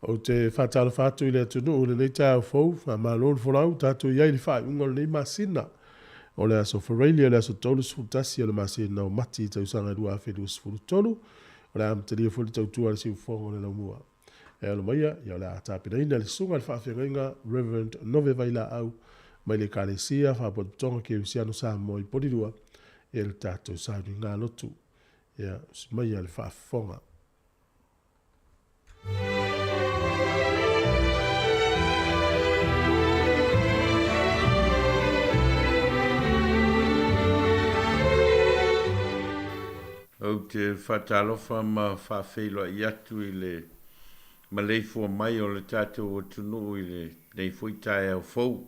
o te whatala whatu i le atunu o le nei tāu fau, wha mālon whanau, tātou iai li whai unga nei masina. O le aso whareili o le aso tolu sfutasi o le masina o mati i tausanga rua a whedu sfuru tolu, o le amtaria fuli tautua le siu whongo le laumua. E alo maia, ia o le atapina ina le sunga le whaafengainga, Reverend Nove Vaila au, mai le kālesia, whapotonga ke usiano Samoa i porirua, e le tātou sāni ngā lotu. Ia, maia le whaafonga. O te whatalofa ma whawhelo i atu i le maleifua mai o le tātou o tunu i le nei fuitai au fau.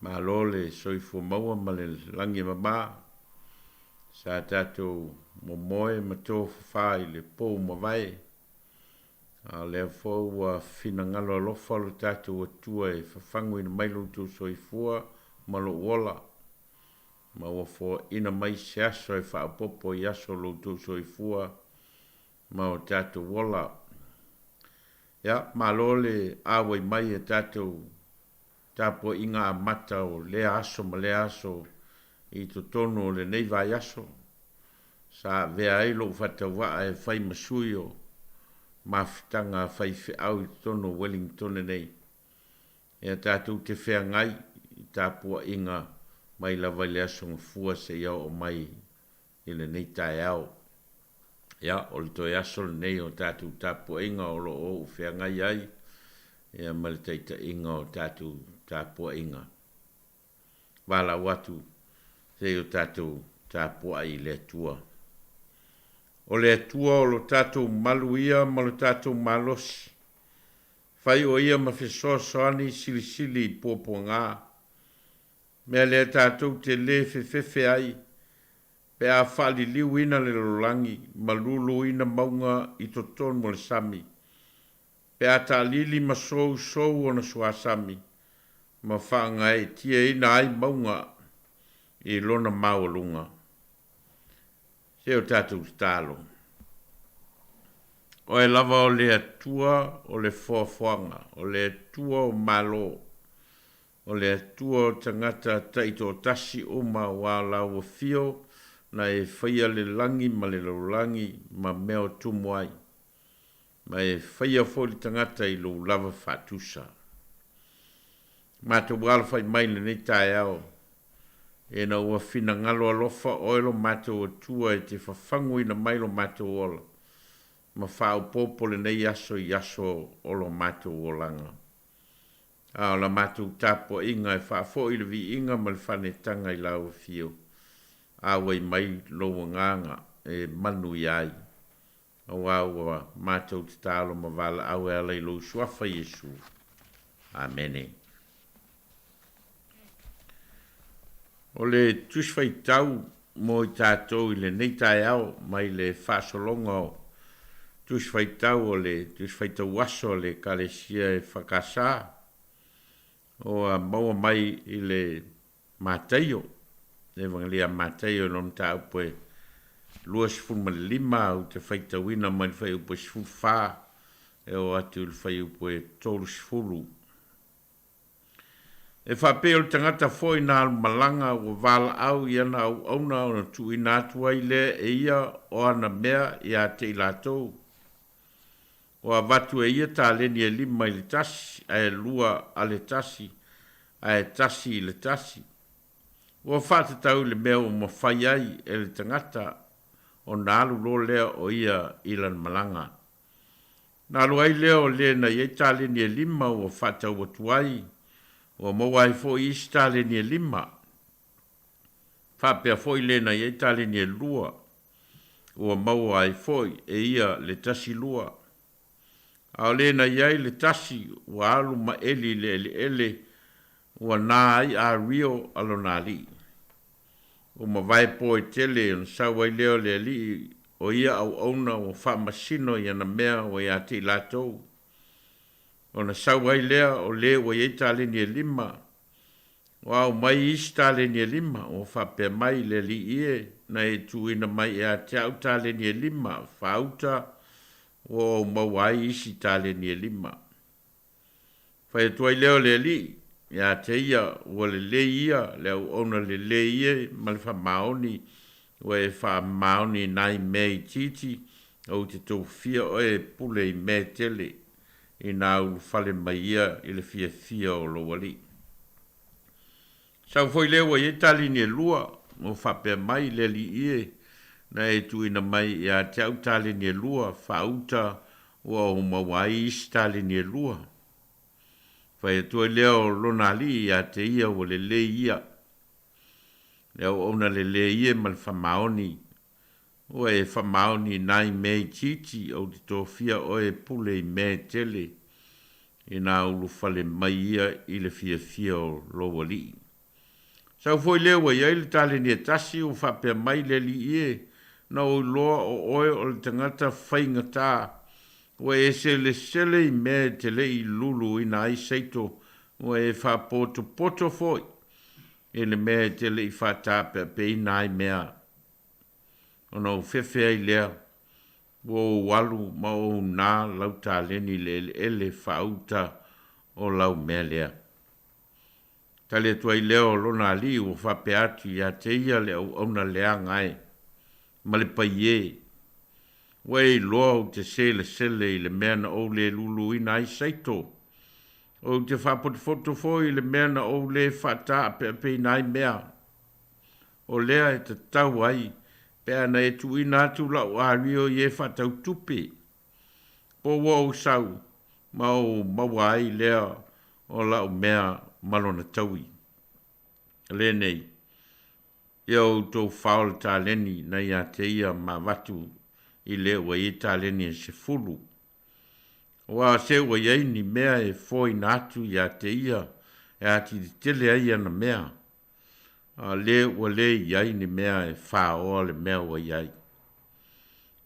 Ma lo le soifua maua ma le langi mama. Sa tātou momoe ma tō whawha i le pō ma vai. A le fau a whina ngalo alofa lo tātou o tua e whawhangu ina mailu tō soifua ma lo wola. Ma ua fo ina mai se aso e whaapopo i aso lo tō soifua ma o tātou wola. Ia, ma lo le awa i mai e tātou tāpua inga a mata o le aso ma le aso i to tono le nei vai aso. Sa vea eilo whatawaa e whai masui o mawhitanga whai whiau i tono Wellington nei. Ia tātou te whea ngai i tāpua inga mai la vai le aso ngafua se iau o mai i le nei tae au. Ia, o le toi aso le nei o tātou tāpua inga o lo o whea ngai ai. Ia male teita inga o tātou tāpua inga. Wala watu se o tātou tāpua i le atua. O le atua o lo tātou malu ia ma lo tātou malosi. Whai o ia ma whesoa soani sili sili i pōpua ngā. Mea le tātou te le whewhewhe ai. Pe a whali liu ina le lorangi, ma lulu ina maunga i toton mo le sami. Pe a ta lili ma sou sou o na sua sami. Ma whaanga e tia ina ai maunga i lona maolunga. Se o tātou stalo. O e lava o le atua o le fuafuanga, o le atua o malo. O le atua o tangata taito tasi o ma wala o fio, na e whaia le langi ma le laulangi ma meo tumuai. Ma e whaia fo le tangata i lo lava whatusa. Ma te wala whai mai le nei tae ao. E na ua whina ngalo alofa oilo mato o tua e te whawhangu ina mailo mato ola. Ma whao popo le nei aso i aso olo mato o langa. A o la mato tapo inga e whaafo i le vi inga ma le whane tanga i lau fio. A wai mai loa nganga e manu i ai. A waua mato te talo ma wala au e alai lo suafa Yesu. Amene. O le tuswai tau mo i tātou i le neitai au mai le whaasolonga o tuswai tau o le tuswai tau aso le kalesia e whakasa o a maua mai i le māteio le vangalia māteio non tau poe lua sifun ma le lima au te whaitawina mai le whai upo sifun wha e o atu le whai upo e tolu sifuru. E whapeo le tangata foi nā malanga o wala au i ana au auna o na tu i nātua i le e ia o ana mea i a te ilatou. O a watu e ia tā leni e lima i le tasi, a e lua a le tasi, a e tasi i le tasi. O a whata tau le mea o mawhai ai e le tangata o nā alu lo lea o ia i lan malanga. Nā alu ai lea o lea na i e tā leni e lima o a whata o tuai. O maua ai fo i stale ni lima. Whapea fo i lena i tale ni lua. O maua ai fo e ia le tasi lua. A lena i ai le tasi o alu ma eli le ele o nā ai a rio alonali. O ma vai po e tele o sawa i leo le li o ia au auna o whamasino i ana mea o ia te latou. O na sauai lea o le o ye tale ni lima. O au mai is tale ni lima o whapea mai le li ie na e tuina mai e a te au tale ni lima whauta o mawai isi tale ni lima. Whai tuai leo le li, ia te ia, o le ia, leo ona le ia, malfa maoni, o e wha maoni nai mei titi, o te tau fia o e pule i me tele, i nā ulu whale mai ia, i le fia o lo wali. Sau foi leo i tali ni lua, o whapea mai le li ie, na e tuina mai ia te au tali ni lua, whauta, o mawai isi tali ni lua. Whai tuai leo lona li ia te ia o le ia. Leo ona le ia mal whamaoni. O e whamaoni nai mei titi o te tōwhia o e pule i me tele. I nā ulu whale mai ia i le fia o loa li. Sau foi leo ia i le tale ni tasi o whapea mai le li ie. Na o loa o oe o le tangata whaingatā. O e sele i me te lei lulu i na i seito o e wha poto foi. E le me te lei whatape pe i na i mea. O no whewhea i lea. O walu ma o nā lau tā leni le ele whauta o lau mea lea. Tale tua i leo lona li o whape atu i a te ia le au auna lea ngai. Ma le pai e. Wei loa te sele i le mea na o le lulu i nai saito. O te whapotofoto foi le mea na o le whata pe i nai mea. O lea e te tau ai, pea na e tu i nātu lau a rio i e whatau tupe. Po wau sau, mau mawai lea o lau mea malona taui. Le nei, iau tō whaola tā leni na ia te ia ma watu i le ua i tāleni e se fulu. Wa se ua iei ni mea e foi natu i a te ia, e ati di tele aia na mea. Le ua le iei ni mea e whaoa le mea ua iei.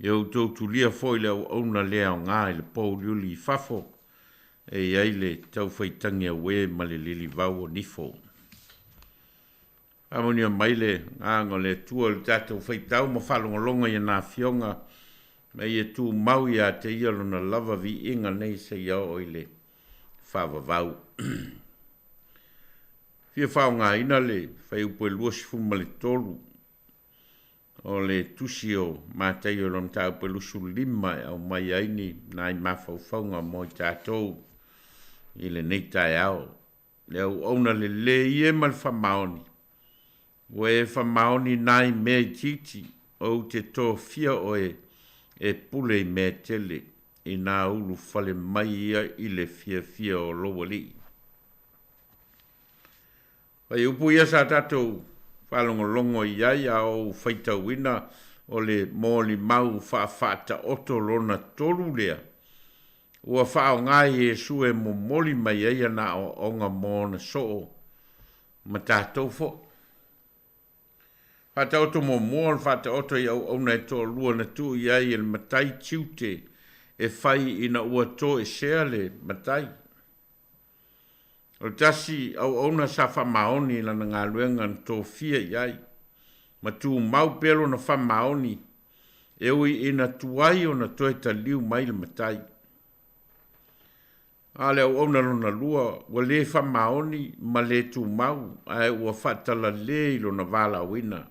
Iau tau tulia foi le au na lea o ngā i le pou liuli i fafo, e iei le tau whaitangi a we ma le lili vau o nifo. Amonia maile ngā le tua le tātou whaitau ma whalongolonga i nā fionga, me ia tu mau ia te ia lona lava vi inga nei se ia oile whawawau. Fia whao ngā ina le, whai upo e luasi fuma le tolu, o le tusi o mātai o lom tā upo e lusu lima au mai aini, nai mawhauwhaunga mo i tātou, i le nei tai au. Le au auna le ie mal whamaoni, we whamaoni nai mei titi, o te tō fia oe, e pule i me tele i nā ulu whale mai ia i le fia o loa li. Pai upu ia sa tātou whalongolongo i aia o whaitauina o le mōli mau whaafata oto lona tolu lea. Ua whao ngai e sue mo moli mai aia na o onga mōna soo ma tātou fo. Fata oto mo moal, fata oto i au auna e toa lua na tu i ai el matai tiute e whai ina ua to e sea le matai. O tasi au auna sa whamaoni lana ngā luenga na tō fia i ai. Ma tu mau pelo na whamaoni e ui ina tuai o na toe ta liu mai le matai. Ale au auna lona lua, wa le whamaoni ma le tu mau, ai ua whatala le ilo na wala wina.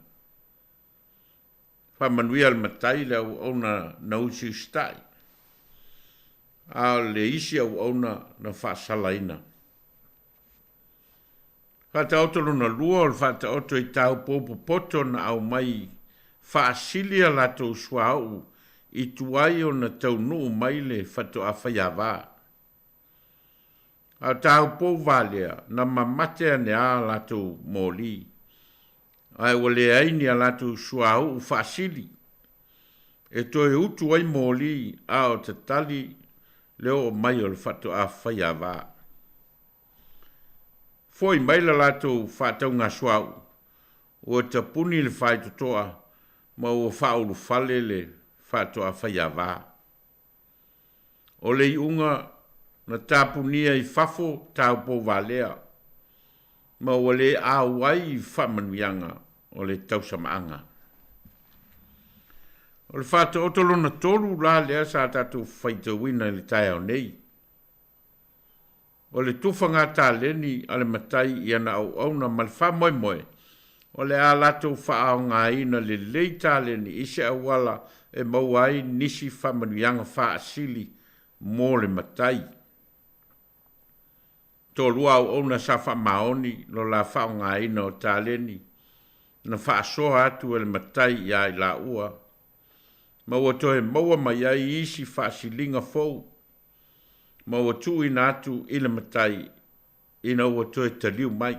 Whamanuia al matai le au auna na usi stai. A le isi au auna na whasalaina. Whata oto luna lua o whata oto i tau popo poto na au mai whaasilia lato suau i tuai o na tau nuu mai le whato a whaiawa. A tau po valea na mamate ane a lato moli. Ai wale aini a lato suau u whaasili. E toi utu ai moli a o te tali leo o mai o le whato a whaiawa. Foi mai la lato whatau ngā suau. O te puni le whai totoa ma o whaulu whale le whato a whaiawa. O le iunga na tāpunia i whafo tau po valea. Ma o le awai i whamanuianga o le tausamaanga. O le whāta o tolo na tolu la lea sa tātou whaitawina le tai au nei. O le tufa ngā tā leni ale matai i ana au na malwha moi moi. O le a latou wha au ngā ina le lei tā leni ise awala e mauai nisi whamanuianga wha asili mō le matai. Tolua au na sa wha maoni lo la wha au ngā ina o tā leni. Na wha soa atu e le matai i ai la ua. Maua toe maua mai ai isi wha asilinga fou. Maua tu ina atu i le matai ina ua toe taliu mai.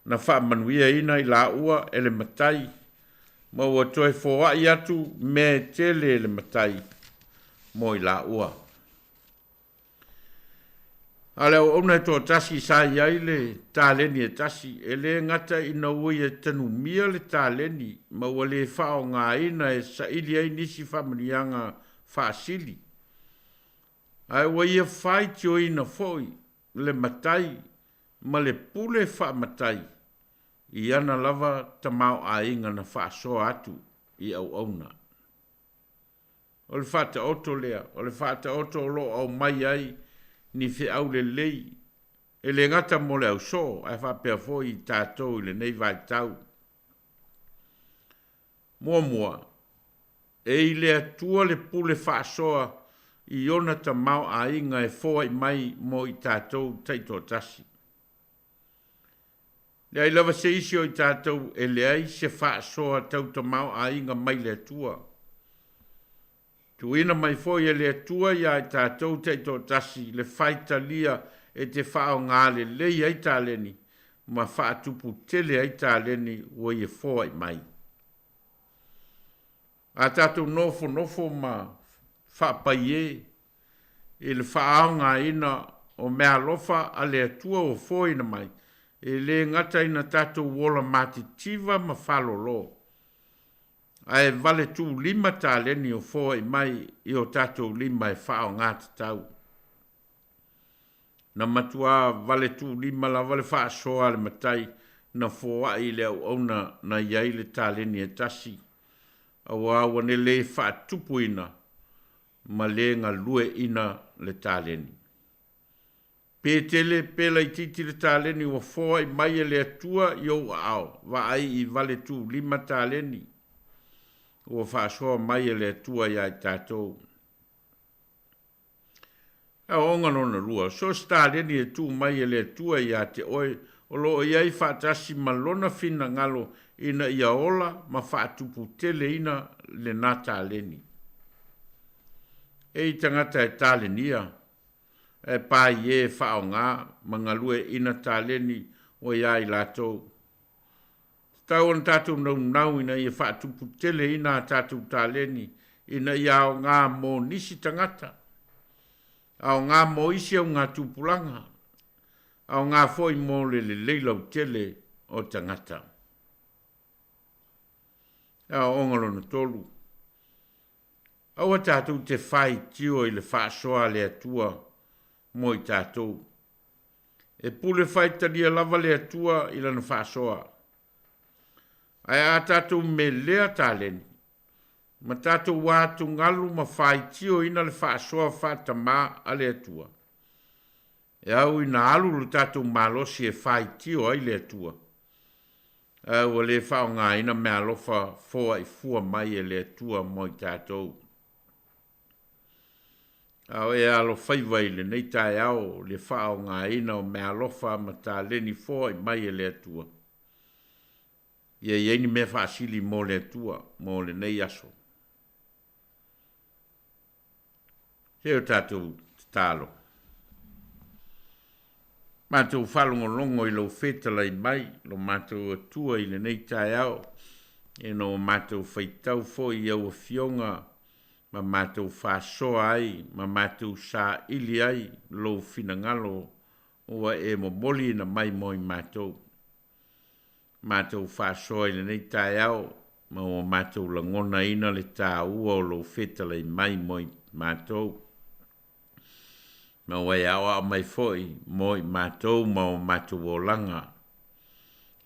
Na wha manuia ina i la ua e le matai. Maua toe fōa i atu me tele le matai mo i la ua. Ale o ona to tasi sa iai le tāleni e tasi e le ngata ina ua i tanu mia le tāleni maua le whao ngā ina e sa ili ai nisi whamanianga whaasili. Ai ua ia whai tio ina foi le matai ma le pule wha matai i ana lava tamau a inga na whaasoa atu i au auna. O le whata oto lea, o le whata oto lo au mai ai ni fe au le lei e le ngata mo le au so ai whapea foi i tātou i le nei vai tau. Mua e i le atua le pule whaasoa i ona tamau a inga e fōa i mai mo i tātou taito tasi. Le ai lava se isi o i tātou e le ai se whaasoa tau tamau a inga mai le atua. Tu ina mai fōi e le atua i ai tātou taito tasi le whaita lia e te whao ngā le lei ai tāleni ma whaatupu tele ai tāleni o i e fōa i mai. A tātou nofo ma whaapai e le whaanga ina o mea lofa a le atua o fōina mai e le ngata ina tātou wola matitiva ma whalolo. Ai vale tu lima tāleni o fōi mai i o tātou lima e whao ngāta tau. Na matua vale tu lima la vale wha soa le matai na fōa i le au auna na iai le tāleni e tasi. Awa wane le wha tupu ina ma le ngā lue ina le tāleni. Pētele pēla i titi le tāleni o fōa i mai e le atua i au au. Wa ai i vale tu lima tāleni. O whaasoa mai e le atua i ai tātou. E onga nona rua, so stāreni e tū mai e le atua i a te oi, o lo i ai whaatasi malona whina ngalo ina ia ola ma whaatupu tele ina le nā tāleni. E i tangata e tālenia, e pai e whao ngā, mangalue ina tāleni o i ai lātou. Tau an tātou nau ina i whaatupu tele ina tātou tāleni ina i au ngā mō nisi tangata. Au ngā mō isi au ngā tūpulanga. Au ngā foi mō le leilau tele o tangata. Au ongalo na tolu. Au a tātou te whai tio i le whaasoa le atua mō i tātou. E pule whai talia lava le atua i lana whaasoa. Ai a tātou me lea tāleni. Ma tātou wātu ngalu ma whai tio ina le whaasoa whata mā a le atua. E au ina alu le tātou malosi e whai tio ai le atua. Au le whao ngā ina me alofa fōa i fua mai e le atua mo i tātou. Au e alo whaiwai le nei tai au le whao ngā ina o me alofa ma tāleni fōa i mai e le atua. Ia ieni me whaasili mō le atua, mō le nei aso. Heo tātou tālo. Mātou whalongo longo i lau whetala i mai, lo mātou atua i le nei tai au. E no mātou whaitau fo i au a fionga, ma mātou whaasoa ai, ma mātou sā ili ai, lo finangalo, ua e mo moli na mai mo i mātou. Mātou whaasoa i le nei tai au, ma o mātou langona ina le tā ua o lo whetala i mai mo i mātou. Ma o e awa mai foi, mo i mātou, ma o mātou o langa.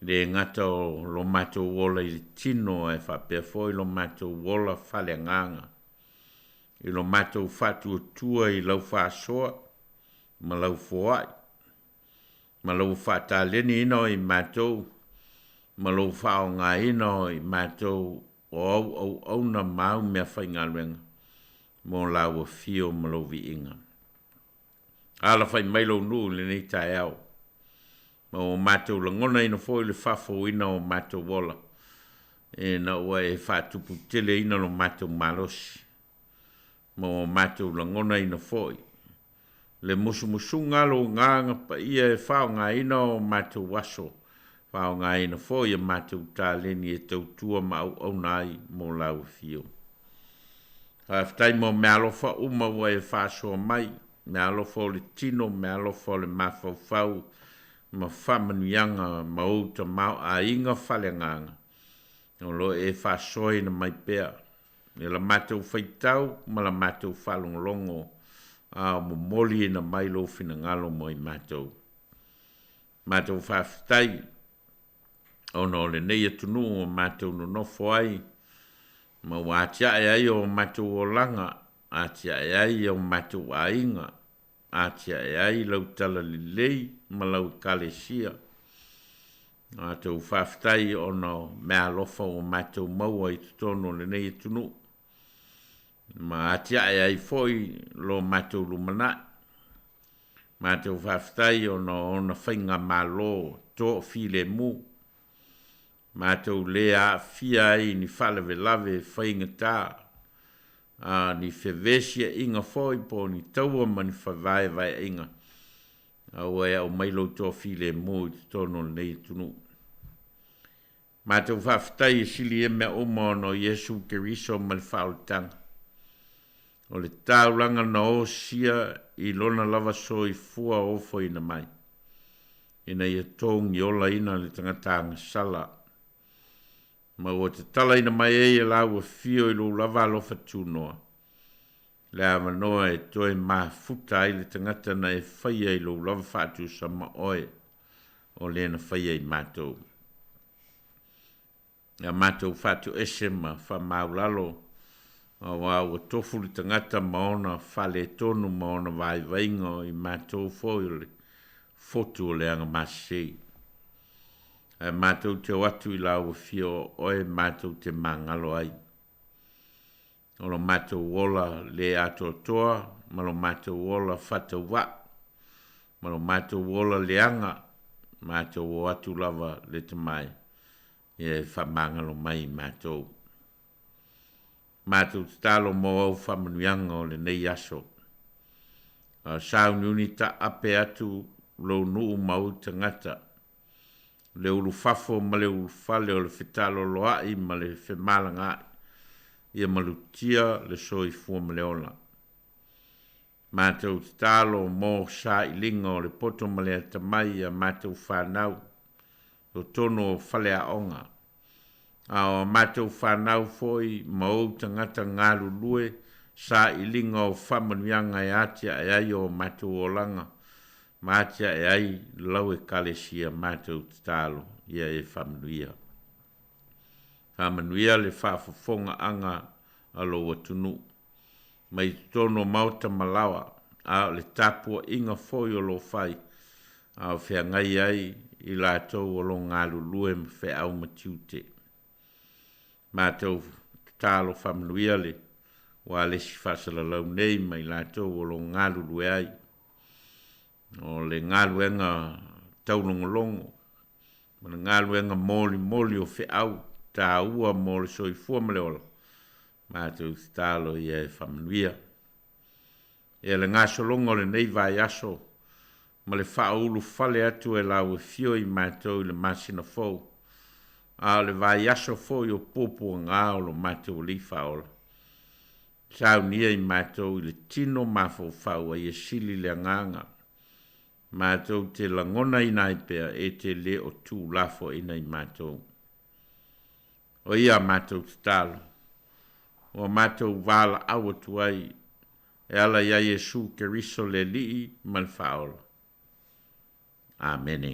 le ngata o lo matou wola i le tino e whapea foi lo matou wola whale nganga. I lo matou whatu tua i lau whasoa, ma lau foai. Ma lau whata leni ino i matou, ma lau whao ngā ino i matou o au na mau mea whainga luenga. Mō lau a fio ma lau vi inga. Ala whai mailo nu le nei tae au. Ma o matou la ngona ina foi le whafo ina o matou wola. E na ua e whatupu tele ina lo matou malosi. Ma o matou la ngona ina foi. Le musu ngalo nganga pa ia e whao ngā ina o matou waso. Whao ngā ina foi e matou tā leni e tautua ma au nai mō lau fio. Haftai mo me alofa uma ua e whasoa mai. Me alofa o le tino, me alofa o le mawhauwhau. Ma whamanuianga ma outa mau a inga whalenganga. O lo e whasoa na mai pea. E la matou whaitau, ma la matou whalongolongo. A mo moli na mai lo fina ngalo mo i matou. Matou whaftai. O no le nei atunu o matou no nofo ai. Ma watia e ai o matou o langa. Atia e ai o matou a inga. Atia e ai lau tala li lei. Ma lau kalesia. Matou whaftai o no mea lofa o matou maua i tutono le nei atunu. Ma atia e ai foi lo matou lumana. Matou whaftai o no na whainga malo to file mu. Matou lea fia ai ni whalewe lave whainga tā. Ni whewesia inga foi po ni taua ma ni whawai vai inga. Au e au mailo to file mu i tono nei tunu. Matou whaftai e sili e mea uma no Yesu Keriso ma le whaoltanga. O le taulanga na o sia i lona lava so i fua ofo ina mai. Ina ia tōng i ola ina le tangatanga sala. Ma o te tala ina mai e lau a fio i lo lava alofa tūnoa. Le awa noa e toe maa futa i le tangata na e whaia i lo lava whātu sa ma oe. O le na whaia i mātou. Ia mātou whātu ese ma wha maulalo. O tofu le tangata maona whale tonu maona vai vainga i mātou foile. Fotu o le anga masei. Mātou te watu i lau fio oe mātou te mangalo ai. O lo mātou wola le ato toa, ma lo mātou wola whatau wa. Ma lo mātou wola le anga, mātou o atu lava le te mai. E whamangalo mai mātou. Mātou te talo mo au whamanuianga o le nei aso. Sao niuni ta ape atu lo nuu mau tangata. Le ulu fafo ma le ulu fale o le whetalo loai ma le whemalanga ia malutia le soi fua ma le ola. Mātou te talo mo sa i linga o le poto ma le atamai a mātou whanau. O tono whale a onga. A mātou whanau foi ma o tangata ngāru lue sa i linga o whamanuianga e atia e ai o mātou o langa. Mātia e ai lau e kalesia mātou te talo ia e whamanuia. Whamanuia le whafafonga anga alo watunu. Mai tono mauta malawa a le tapua inga foi o lo whai. A whea ngai ai i la tau o lo ngā lulue ma whea au matiute. Mātou te talo whamanuia le wa le si whasala lau nei mai la tau o lo ngā lulue ai. O le ngaluenga taulongolongo. Ma le ngaluenga moli o whe au. Ta ua mo le soifua ma le ola. Mātou te talo i e whamanuia. E le ngā solongo le nei vai aso. Ma le whaulu whale atu e lau e fio i mātou i le masina fau. A le vai aso fau i o popo ngā o lo mātou li whaola. Sau nia i mātou i le tino mafau whau a i e sili le nganga. Mātou te langona i naipea e te le o tū lafo ina i mātou. O ia mātou te talo. O mātou wala awa tuai. E ala ia Yesu Keriso le lii mal whaola. Amene.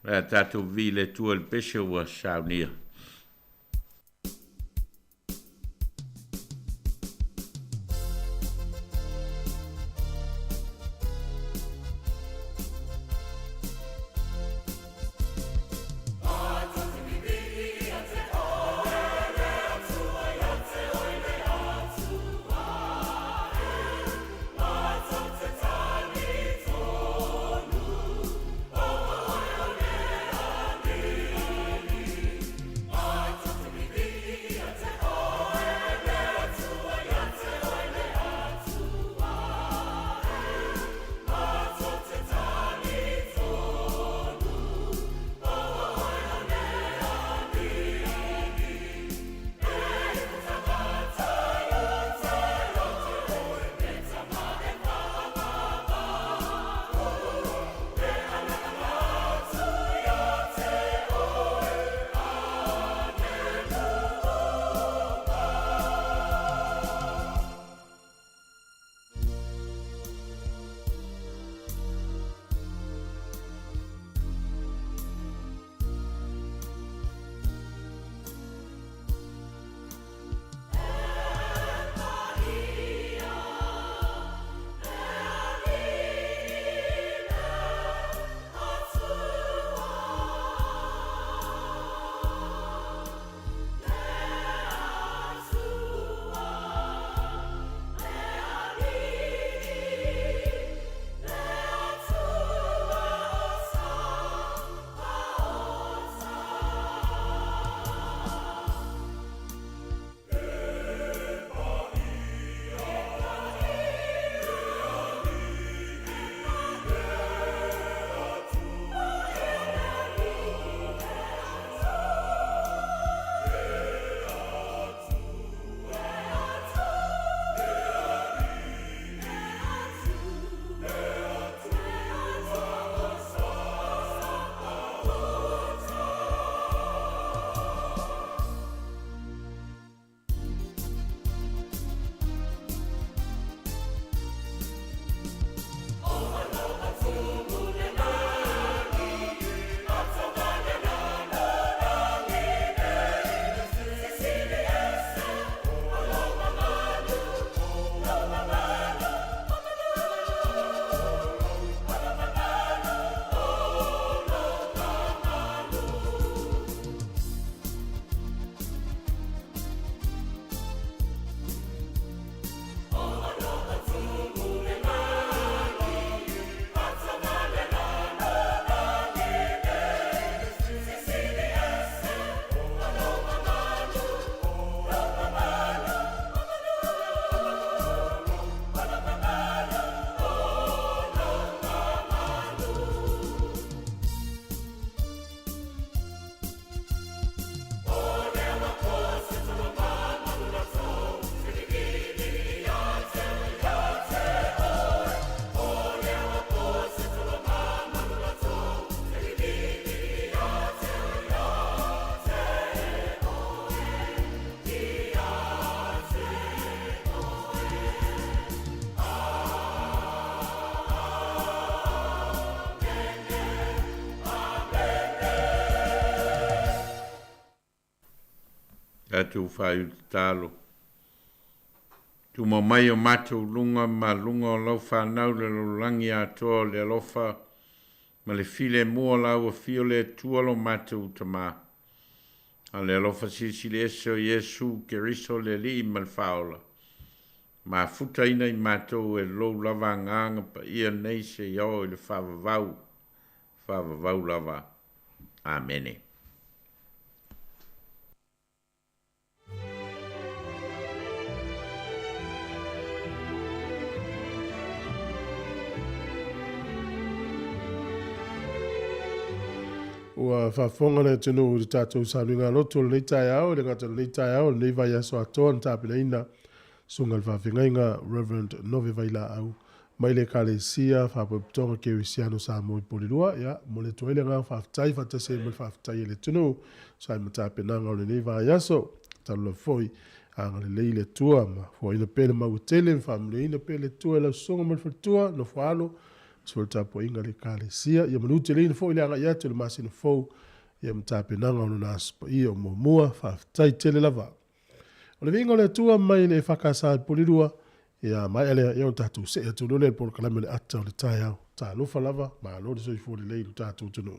Tātou vi le tua le pese ua saunia. Atu whai talo. Tu mai o matu lunga ma lunga o lau whanau le lulangi atoa le alofa ma le file mua lau a fio le tualo matu tama. A le alofa sisi le eso Yesu ke riso le li ma le faola. Ma futa ina i matu e lou lava nganga pa ia nei se iao i le whavavau. Whavavau lava. Amene. Ua whafonga le tino uri tātou sanuinga loto le tai au, le ngata le tai au, le vai aso atoa na tāpina ina, sunga le whawhingainga Reverend Nove Vaila au, mai le kale sia, whapaputonga ke wisiano Samoa i Polilua, ya, mo le toele ngā whaftai, whatase mo le whaftai le tino, sai ma tāpina ngā le vai aso, talo la foi, anga le leile tua, ma fo ina pele mau tele, whamle ina pele tua, la songa mo le whatua, no whalo, so tapo inga le kalesia ia manuti le fo ile anga ia te le masina fo ia mtapenanga ona na spa ia mo fa tai tele lava o le vinga le tua mai le fakasa polirua ia mai ele ia tatu se tu le por kala le ata o le tai au ta lo fa lava ma lo so i fo le tatu tunu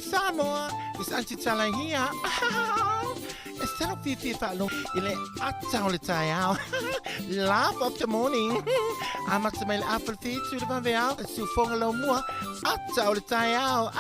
Samoa, is Antitala here. Instead of Fifi Falo, ile Atua le taiao. Laugh of the morning. I'm at my apple feet to the Vanveal, so Fongalo Mua, Atua le taiao.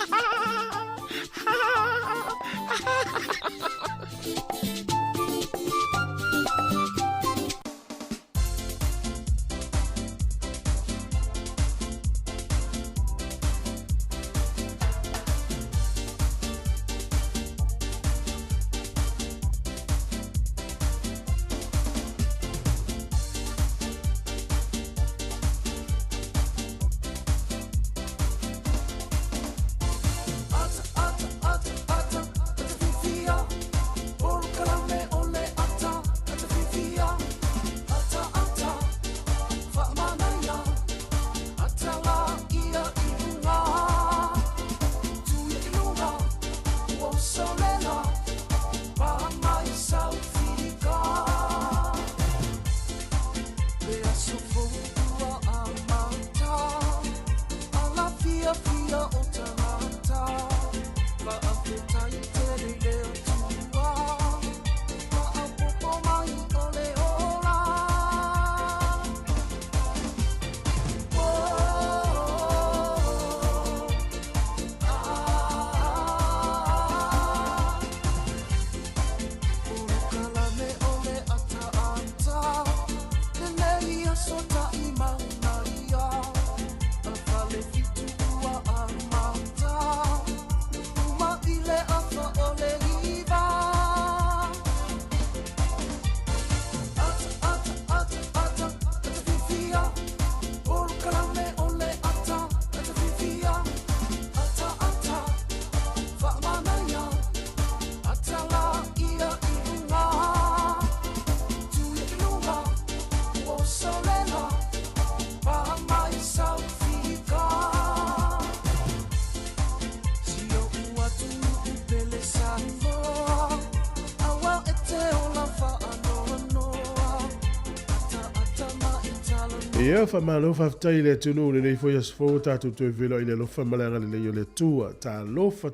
Ia fa malo fa tai le tunu le nei foi as fo ta tu tu velo ile lo fa malanga le yo le tua ta lo fa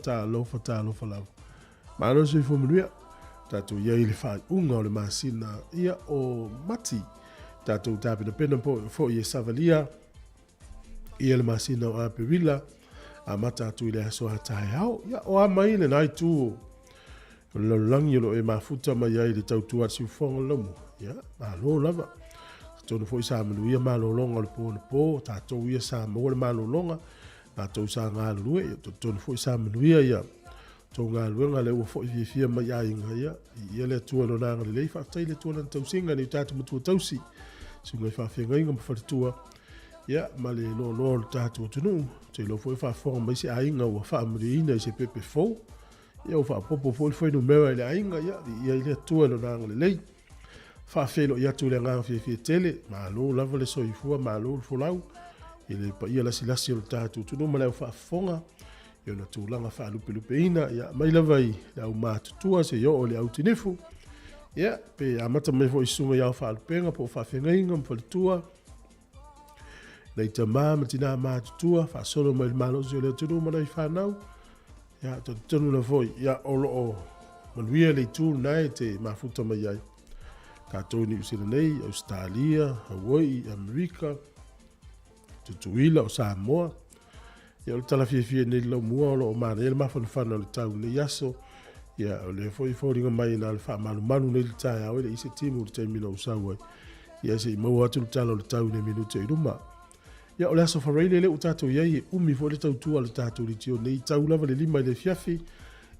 la. Malo se fo mluia ta tu ia ile fa unga le masina ia o mati ta tu ta pe pena po fo ia savalia ia le masina o apevila a mata tu ile so ta hao ia o a mai le nai tu lo langi lo e mafuta mai ia ile tau tu atu fonga lomo ia malo lava tonu foi sa maluia malolonga le po tatou ia sa mo le malolonga tatou sa ngalu e tonu foi sa maluia ia to ngalu le o foi fia mai ai nga ia le tu no na le fa tai le tu na tau singa ni tatou mutu tausi singa fa finga inga fa tua ia male lo tatou tunu te lo foi fa fo mai se ai nga o fa amrina se pepe fo ia o fa popo foi no mea le ai nga ia le tu no na le fa felo ia tu le nga fi tele ma lo lava le soifua ma lo folau ile pa ia la silasi o tatu tu no mala fa fonga ia na tu langa fa lupe ina ia mai lava i la uma tua se yo o le autinifu ia pe amata me fo isunga ia fa penga po fa fenga po tua nei tama matina ma tua fa solo mai malo se le tu no mala fa nau ia tu no foi ia o manuia le tu nai te mafuta mai ai Tatou New Zealand, Australia, Hawaii, Amerika, tutuila o Samoa. Ia o tala fia nei lau mua o lo mana. Ia le mawhanawhana o le tau nei aso. Ia o le fōringa mai na le wha manu nei le tai au. Ia ise timu o le taimina o sauai. Ia se i mau atu le tala o le tau nei minuto i ruma. Ia o le aso whareile le o tatou iai e umi fo le tau tua le tatou li tio nei tau lava le lima i le fiafi.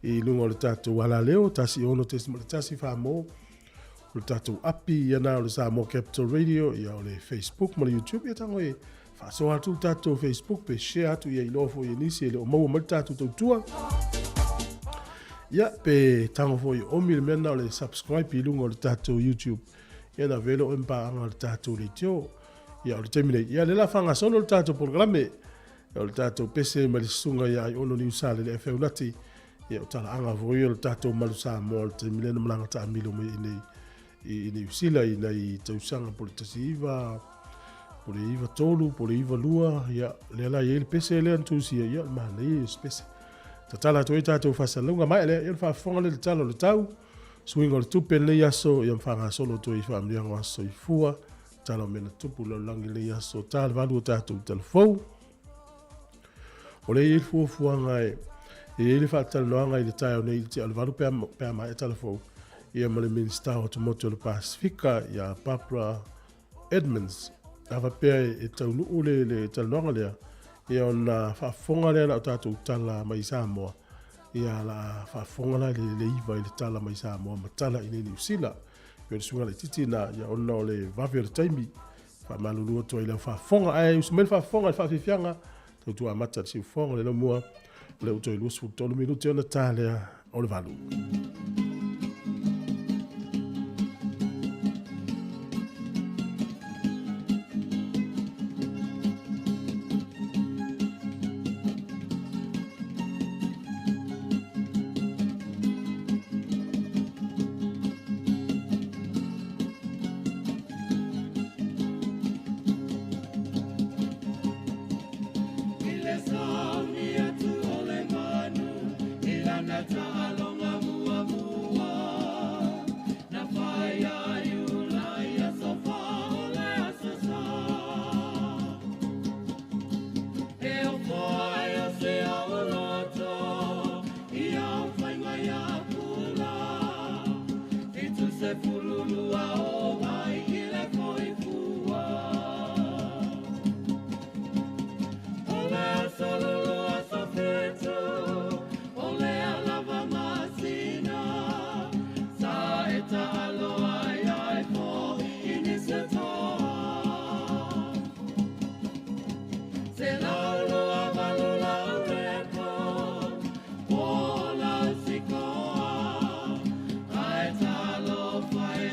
I lunga o le tatou ala leo, tasi ono tesi ma le tasi wha mo. O le tatou api ia na o le Samoa Capital Radio, ia o le Facebook ma le YouTube, ia tango e whaaso atu tatou Facebook, pe share atu ia ilofo ia nisi, ele o maua ma le tatou tautua. Ia pe tango fo ia omi le mena o le subscribe i lunga o le tatou YouTube. Ia na velo o mpaanga o le tatou le tio. Ia o le temine, ia le la whanga sono o le tatou programe. Ia o le tatou pese ma le sunga ia i ono ni usale le FEU lati. Ia o tala anga vo ia o le tatou malu Samoa o le temine na malanga ta amilo me inei. I ni usila i nei tausanga po le tasiiva, po le iwa tolu, po le iwa lua, ia le ala i ele pese ele antusi ia ma nei pese. Ta tala to ita to fasalunga mai le ia fa fonga le talo le tau, swinga le tupe le yaso ia fanga solo to i family ngo aso i fua, talo mena tupu lo langi le yaso tal valu ta to telefon. O le il fu ngai e ele fa tal no ngai le tai nei ti al valu pe mai telefon. Ia male minister o tumoto le Pasifika ia Barbara Edmonds ava pea e taunu ule le talonga lea ia ona whaafonga lea la o tātou tala mai Samoa ia la whaafonga la le iwa i le tala mai Samoa ma tala i New Zealand pia le sunga le titi na ia ona o le vawe le taimi whaamalulua toa i le whaafonga ai usumele whaafonga le whaafifianga tautua amata le siufonga le lo mua le uto i lusu tolu minuti ona tālea o le valu. Fire.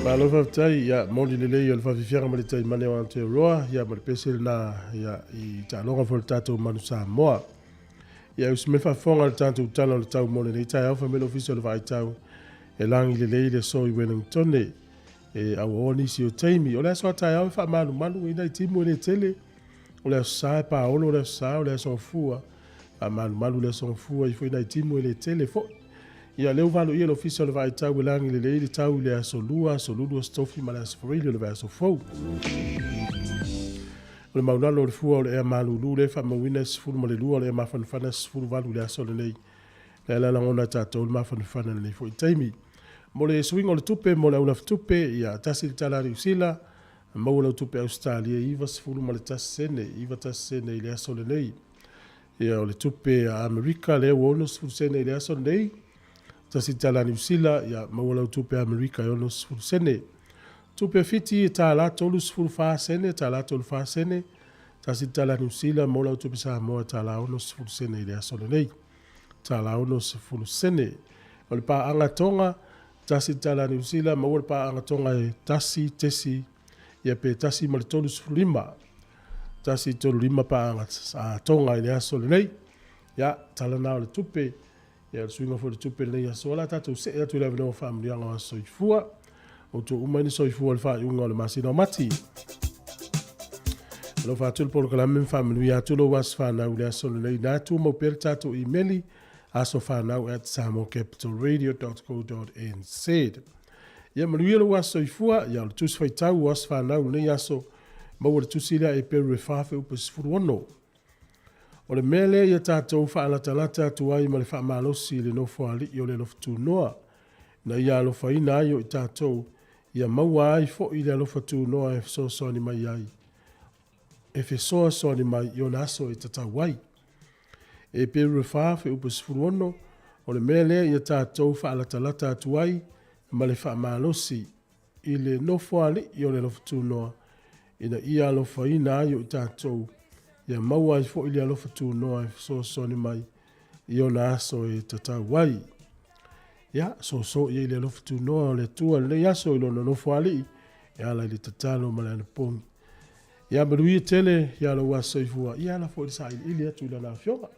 Malo tai ya moli lele yo fa fifianga mali tai mane wa te roa ya mali pesel na ya I ta longa fo tato manu Samoa ya usme fa fonga tanto tala tau mole ni tai fa melo official vai tau e langi lele le so I Wellington e au oni si o taimi o le so tai fa manu manu ina timu le tele o le sa pa o le sa o le so fua a manu le so fua I fo ina timu le tele fo ia leu valo ia l'official vai tau langi le tau le asolua soludo stofi mala sforilio le vaso fou le maunalo le fua le malulu le fa mawina sfulu male lua le mafanfana sfulu valu le asole nei le la ngona tato le mafanfana le fo taimi mo le swing o le tupe mo le una tupe ia tasi tala riusila mo le tupe Australia iva sfulu male tasene iva tasene le asole nei ia o le tupe a America le wono sfulu sene le asole nei tasi tala New Zealand ya mawala tupe Amerika yono sfuru sene tupe fiti tala tolu sfuru fa sene tala tolu fa sene tasi tala New Zealand mawala tupe Samoa tala ono sfuru sene ile asolo nei tala ono sfuru sene ole pa anga tonga tasi tala New Zealand mawala pa anga tonga tasi tesi ya pe tasi mal tolu sfuru lima tasi tolu lima pa anga tonga ile asolo nei ya tala na ole tupe ya swinga for the tupe le so la tatu se ya tu le no family anga so ifua o tu umani so ifua le fa yunga le masino mati lo fa tu por la même family ya tu lo was fa na le so le na tu mo per tatu emaili aso fa na at samocapitalradio.co.nz ya mluia lo was so ifua ya tu so fa was fa na le ya so mo tu sila e per refafe u pes furono o le mele ia tātou whaalatala tuai ma le whaamalosi le nofo ali I o le lofu tūnoa. Na ia alofa ina ai o I tātou ia maua ai fo I le alofa tūnoa e so soni mai ai. E fe soa soni mai I o naso e tatau ai. E peru whaafe upa sifuruono o le mele ia tātou whaalatala tuai ma le whaamalosi I le nofo ali I o le lofu tūnoa. Ina ia alofa ina ai o I tātou ia maua I fo ili alofa tu noa e so soni mai I o na aso e tatau wai. Ia so ia ili alofa tu noa o le tua le aso I lona nofo ali e ala ili tatalo ma le anapongi. Ia marui tele ia la waso I fua ia la fo ili sa ili atu ila na fionga.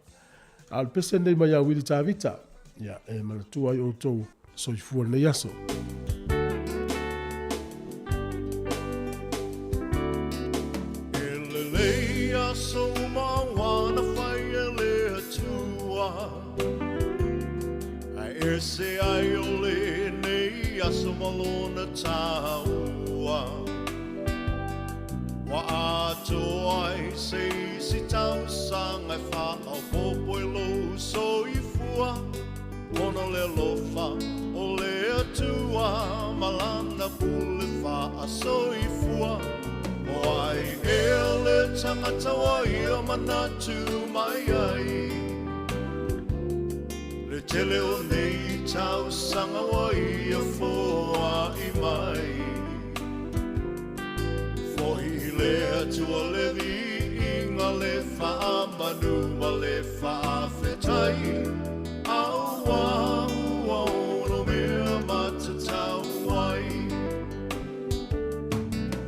Al pesende mai au ili ta vita. Ia e malatua I o tou so I fua le aso. So ma wana whaia le atua Ai ese ai o le nei aso malona taua Wa ato ai se si tau sanga wha au popo I lo so I fua Ona le lofa o le atua Malana pule wha a so I fua O Wai ele tangata wai a manatu mai ai. Le tele o nei tau sanga wai a foa i mai. Fohi le atua le vi inga le faa manu ma le faa fetai. Aua ua ono mea matatau wai.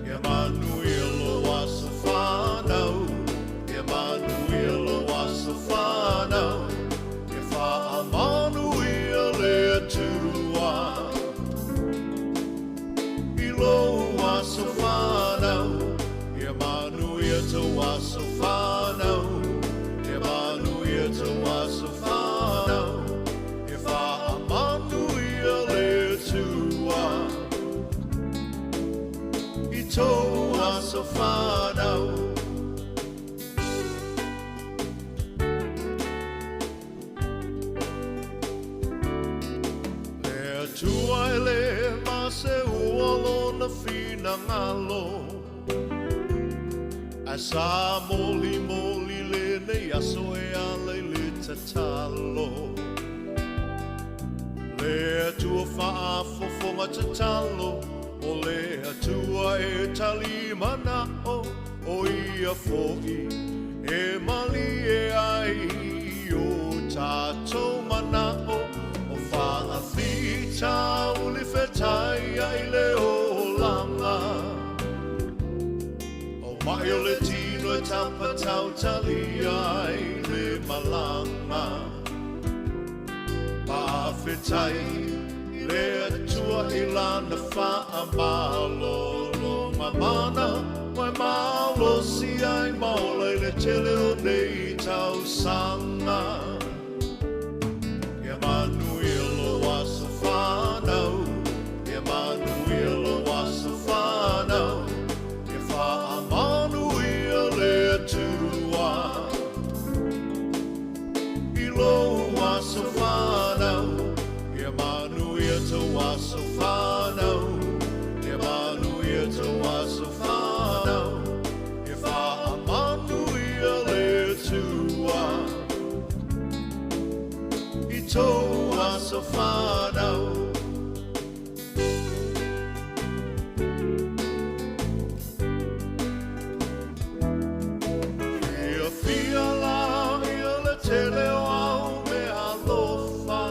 Ia Manuel o asa whanau. Ia Manuel o asa whanau. Ia wha Manuel e atua. I lo asa whanau. Ia Manuel to asa whanau. Ia Manuel to asa whanau. Ia wha Manuel e atua. I to asa whanau. Le atua e le mase ua lona fina ngalo. A sa moli moli le nei aso e ale le tatalo. Le atua whaafofonga tatalo. O le atua e tali mana o ia fo'i. E mali e ai o tātou mana o whaafita o le whetai ai le o langa. O mai o le tino e tampa tau tali ai le malanga. Pawhetai le atua i lana wha malolo mamana. Mai malo si ai maula i le tele o nei tau sanga. Ia Manuel o asa whanau. Ia Manuel o asa whanau. Ia wha Manuel e atua. I lo asa whanau. Ia Manuel to asa whanau. Ia Manuel to asa whanau. Ia wha Manuel e atua. I to asa whanau. Ia fia la ia le tele o au me alofa.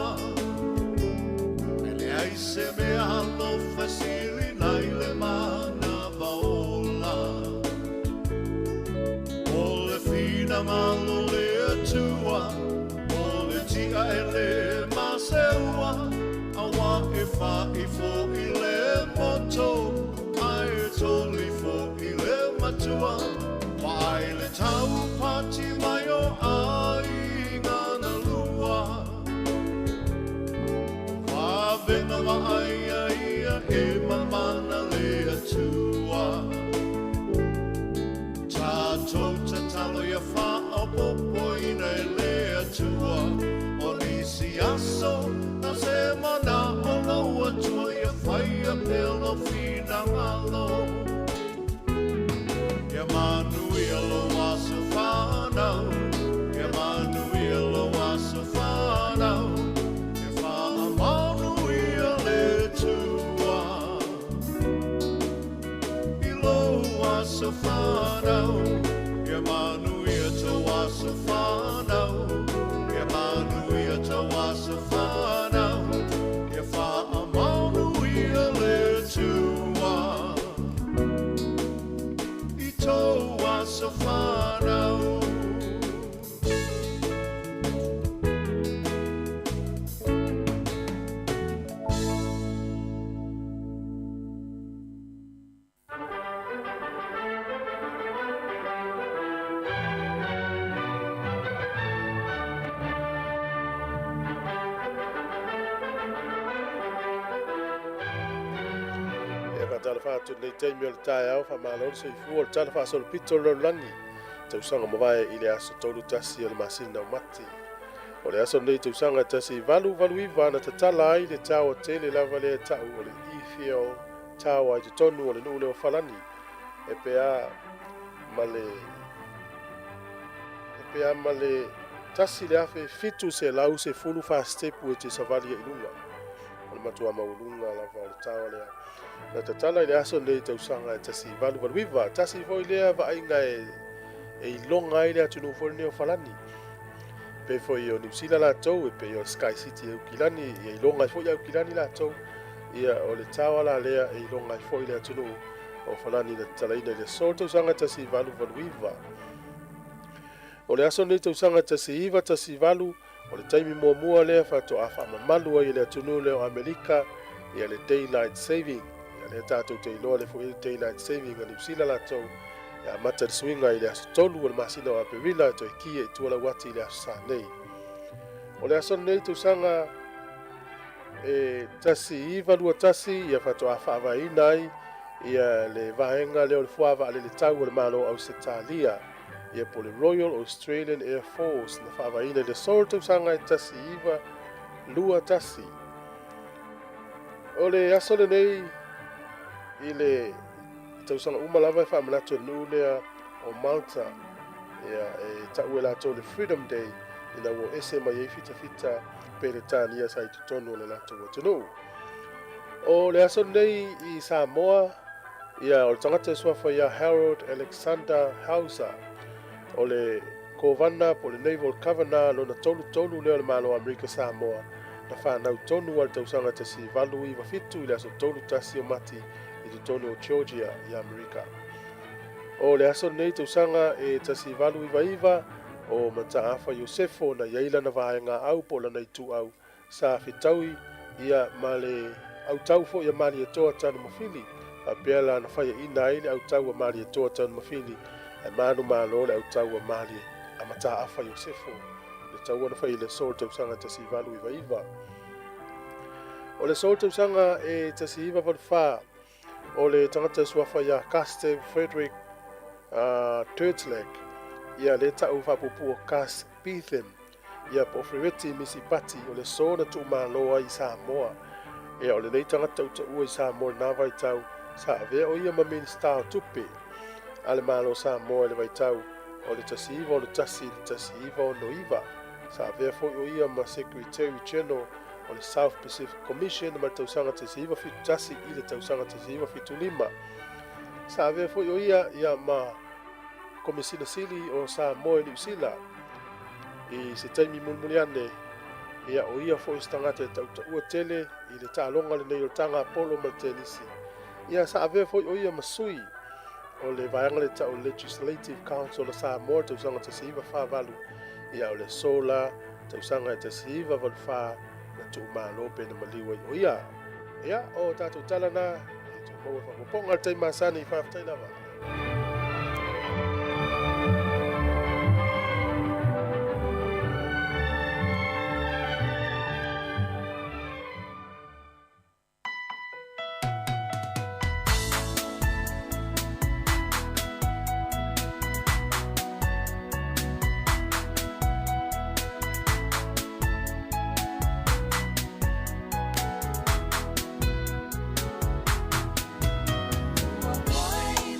Ele ai se me alofa sili nai le mana vaola. O le fina malo le atua. O le tia e le maseua. Awa e wha i fo i le moto. Ai e toli fo i le matua. Wai le tau pati mai o ai ngana lua. Wawena wa ai ia e mamana le atua. Tātou tatalo ia wha o popo ina e le atua. O nisi aso na se mana o lau atua ia whai a pelo fina ngalo. Ia Manuel o asa whanau. Ia Manuel o asa whanau. Ia wha Manuel e atua. I lo asa whanau. Ia Manuel to asa whanau. Ia Manuel to asa whanau. Ia wha Manuel e atua. I to asa whanau. tala whātu nei teimi o le tae au whamaloro se ifu o le tala whāsolo pito o langi tausanga mawae i le aso tolu tasi o le masina o mati o le aso nei tausanga tasi valu iwa ana tatala ai le tau o tele lava le tau o le ifio tau ai te tonu o le nuu leo whalani e pea male tasi le afe fitu se lau se fulu fa stepu e te savali e ilunga. O le matua maulunga lava o le tawa lea. Na tatala i le aso nei tausanga e tasi valu valuiva. Tasi foi lea va ainga e ilonga i lea tunu fori neo falani. Pe foi o New Zealand la tau e pe o Sky City e ukilani e ilonga i foi a ukilani la tau. Ia o le tawa la lea e ilonga i foi lea tunu o falani na talaina i le sol tausanga tasi valu valuiva. O le aso nei tausanga tasi iwa tasi valu o le taimi mua lea whatoa whamamalu ai le tunu leo Amerika ia le daylight saving. Ia le tātou te iloa le fwoi daylight saving a New Zealand la tau. Ia mata le swinga i le aso tolu o le masina o Aperila to i kia i tuala wati i le aso sa nei. O le aso nei tausanga e tasi iwa lua tasi ia whatoa whaavaina ai ia le vahenga leo le fuava ale le tau o le malo au se talia. Ia po le Royal Australian Air Force na whaavaina le sol tausanga e tasi iwa lua tasi. O le aso le nei i le tausanga umalawa e whaamanatu nu lea o Malta ia e tau e lato le Freedom Day ina wo ese mai e fita pe le tania sa i tutonu le lato o tunu. O le aso nei i Samoa ia o le tangata suafa ia Harold Alexander Hauser o le kovana po le Naval Governor lo na tolu leo le malo Amerika Samoa na whanau tonu al tausanga tasi valu i wafitu i le aso tolu tasi o mati i te tonu o Georgia i Amerika. O le aso nei tausanga e tasi valu i waiva o Mataafa Yosefo na yaila na vaenga au po lana i tu au sa fitaui ia male au tau fo ia mali e toa tanu mawhili a peala na whaia ina ile au tau a mali e toa tanu mawhili e manu malo le au tau a mali a Mataafa Yosefo le tau ana whai le sol tausanga tasi valu i waiva. O le sol tausanga e tasi iwa valwha o le tangata suafa ia Caste Frederick Turtlek ia le tau whapupu o Cas Beetham ia po Freweti Misipati o le sona tu maloa i Samoa ia o le nei tangata uta ua i Samoa na vai tau sa avea o ia ma minista o tupe ale malo Samoa le vai tau o le tasiiva o le tasiiva o noiva sa avea foi o ia ma Secretary General o le South Pacific Commission ma tausanga tasiiva fitu tasi i le tausanga tasiiva fitu lima sa avea foi o ia ma Komisina sili o Samoa i New Zealand i se taimi mulmuliane ia o ia foi stangata e tauta ua tele i le tālonga le nei o tanga Apollo Maltenisi ia sa avea foi o ia masui o le vaenga le tau Legislative Council o Samoa tausanga tasiiva whavalu ia o le sola tausanga e tasiiva valwha na tu malo pe na maliwa o ia o tātou talana e tu maua whakoponga te masani i whaftai lava. Why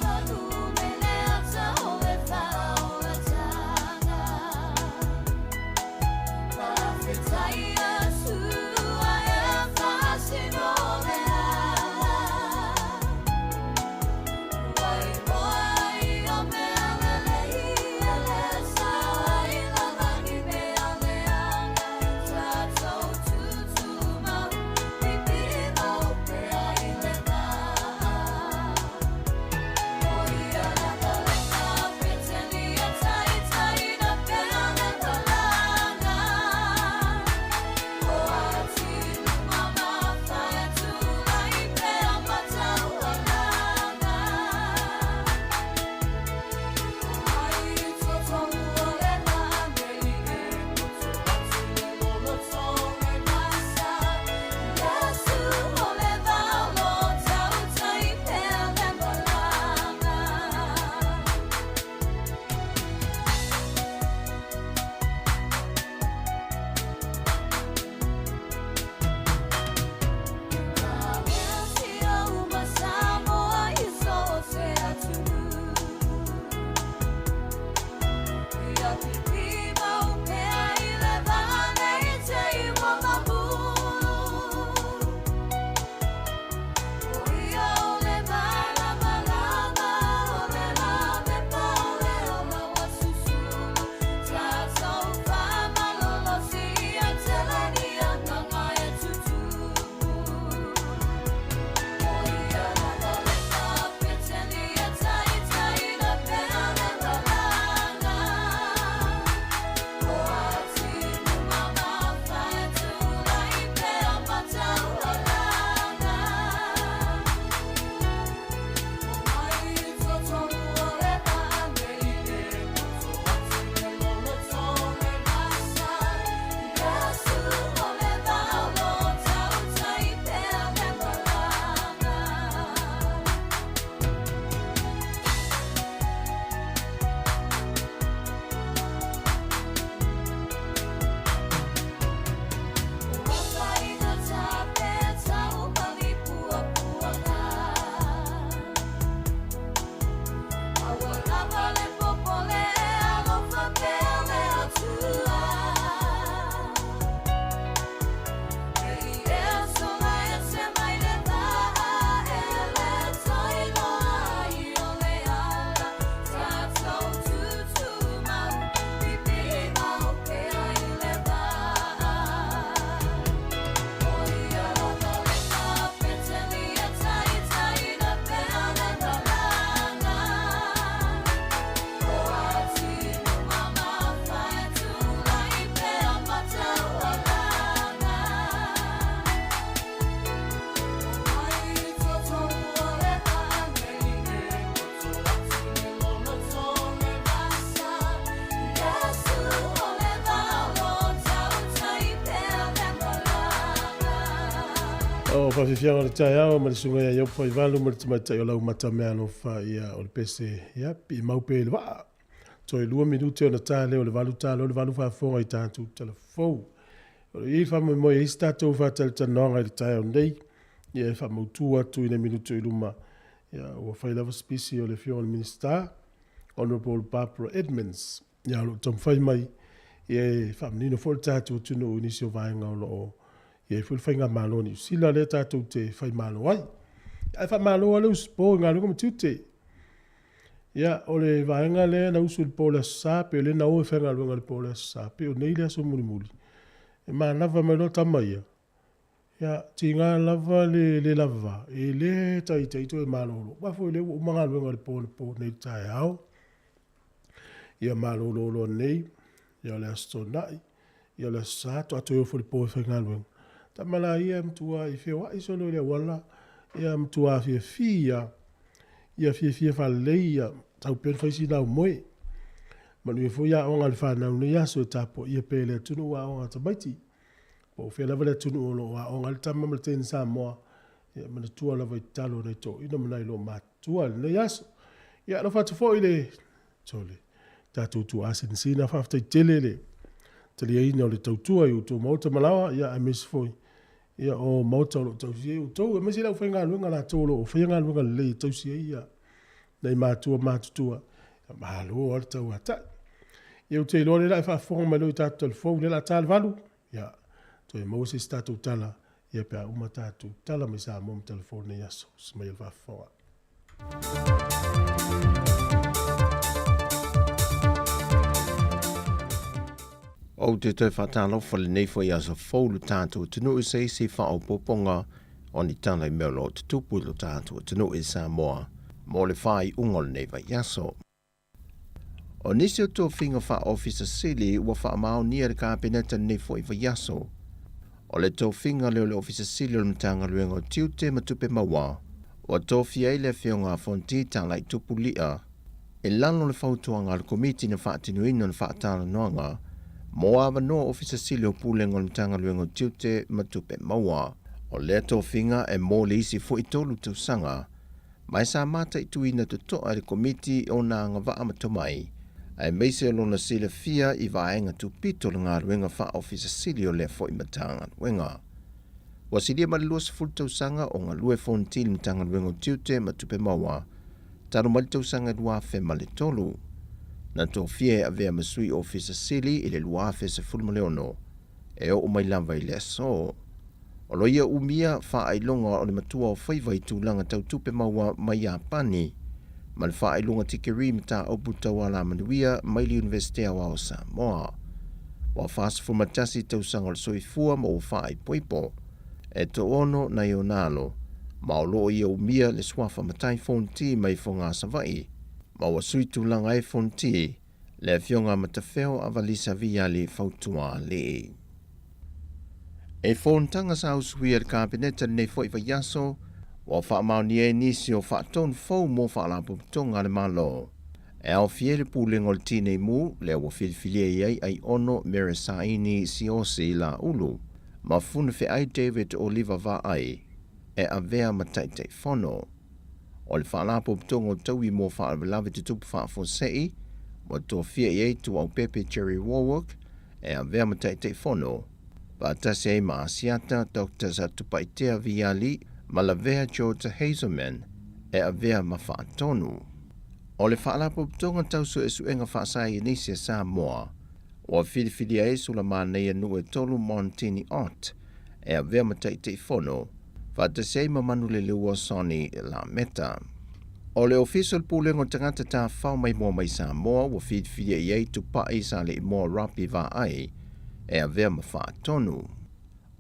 O whawhiwhianga le tai au, ma le sunga ia iau whaiwalu, ma le tamaita i o lau mata mea no wha ia o le pese, ia, pi maupe le waa. Toi lua minute o na tā leo le valu whaafonga i tātou tala fau. O le i whamu mo i statou whaatale tanoanga i le tai au nei, ia whamu tū atu i ne minute i luma. Ia, ua whailawa spisi o le Fiona Minister, Honourable Barbara Edmonds. Ia, lo tam whai mai, ia whamu nino fo le tātou tunu o nisi o vaenga o loo. Ia ful whainga malo ni sila le tātou te whai malo ai. Ia wha malo ale uspo ngā lunga matute. Ia o le vaenga le na usu le pola sape o le na oe whainga lunga le pola sape o nei le aso muli muli. E maa lava mai lo tamaia. Ia ti ngā lava le lava. E le tai to e malo. Wafo le umanga lunga le pola po nei tai au. Ia malo lo nei. Ia le asto nai. Ia le sato ato yo fo le pola whainga lunga. Ta mala ia mtua I whio iso no le wala. Ia mtua fia. Ia fia whaleia. Tau pen whaisi nau moe. Manu fo ia onga le whanau ne yaso tapo. Ia pele tunu wa onga tamaiti. Po whia lava le tunu ono wa onga le tamama le teni Samoa. Ia mana tua lava I talo nei to. Ina mana ilo matua ne yaso. Ia no whatu fo ile. Tole. Tatu tu asin sina whaftai telele. Tali aina o le tautua I uto mauta malawa. Ia amis foi. Ia o mauta o lo tausia I uto. Ia mesi lau whainga luenga la tolo. O whainga luenga le tausia ia. Nei mātua mātutua. Ia mahalo o tau atai. Ia ute ilo le lai whaafonga mai loi tātou telefou. Le la tāle valu. Ia. Toi Moses tātou tala. Ia pia uma tātou tala mai sa mom telefone yaso. Sima il whaafonga. O te te whatalofa le nei fo I asa fōlu tātou tunu I se whao poponga o ni tana I melo te tupu lo tātou tunu I Samoa mo le whai ungol nei vai yaso. O nisi o tō whinga wha officer sili ua wha mao nia le kāpeneta nei fo I vai yaso. O le tō whinga leo le officer sili o le mtanga luenga o tiute matupe mawa. O tō fia le whionga fonti tala I tupu lia. E lano le whautuanga le komiti na whaatinu ino na whaatala noanga. Mo ava no officer sili o pūlenga o mtanga luenga o tiute matupe maua. O lea tō whinga e mō le isi fo I tolu tau sanga. Mai sa mata I tuina to toa le komiti o nā ngā vaa matomai. Ai meise o lona sila fia I vaenga tu pito le ngā luenga wha officer sili o lea fo I matanga luenga. Wa silia malilua sa fulu tau sanga o ngā lue fonti le mtanga luenga o tiute matupe maua. Taro mali tau sanga dua fe male tolu. Na tō fie a vea masui officer sili I le luafe se fulmaleono. E o mai lava I le aso. O lo ia umia wha ailonga o le matua o whaiva I tūlanga tau tupe maua mai a pani. Ma le wha ailonga tikeri mta o puta wala manuia mai li universite a wao Samoa. Wa fast fumatasi tau sanga le soifua ma o wha ai poipo. E to ono na ionalo. Ma o lo ia umia le swafa matai fonti mai fonga savai. Ma wa sui tūlanga e fonti, le fionga matawheo a valisa viali fautua le. E fontanga sa usui al kabineta nei fo I yaso, wa wha mauni e nisi o wha ton fau mo wha la putonga le malo. E au fiele pūlengo le tine mu, le wa filfilia iei ai ono Merisaini siosi la ulu. Ma funa fe ai David Oliver va ai, e a vea mataitei fono. O le whaalapo ptongo tau I mō whaalawe te tupu whaafonsei, mo tō fia I tu au Pepe Jerry Warwick, e a vea matai te whono. Pātase e maasiata Dr. Zatupaitea Viali, ma la vea George Hazelman, e a vea ma whaatonu. O le whaalapo ptongo tau su e suenga whaasai Inisia Samoa, o a whiriwhiri e sula māneia nu e tolu Montini Ot, e a vea matai te whono, Pātase ma manu le lua soni la meta. O le official pūlengo tangata tā whao mai mua mai Samoa wa whiriwhiri iei tu pai sa le mua rapi va ai e a vea ma whaatonu.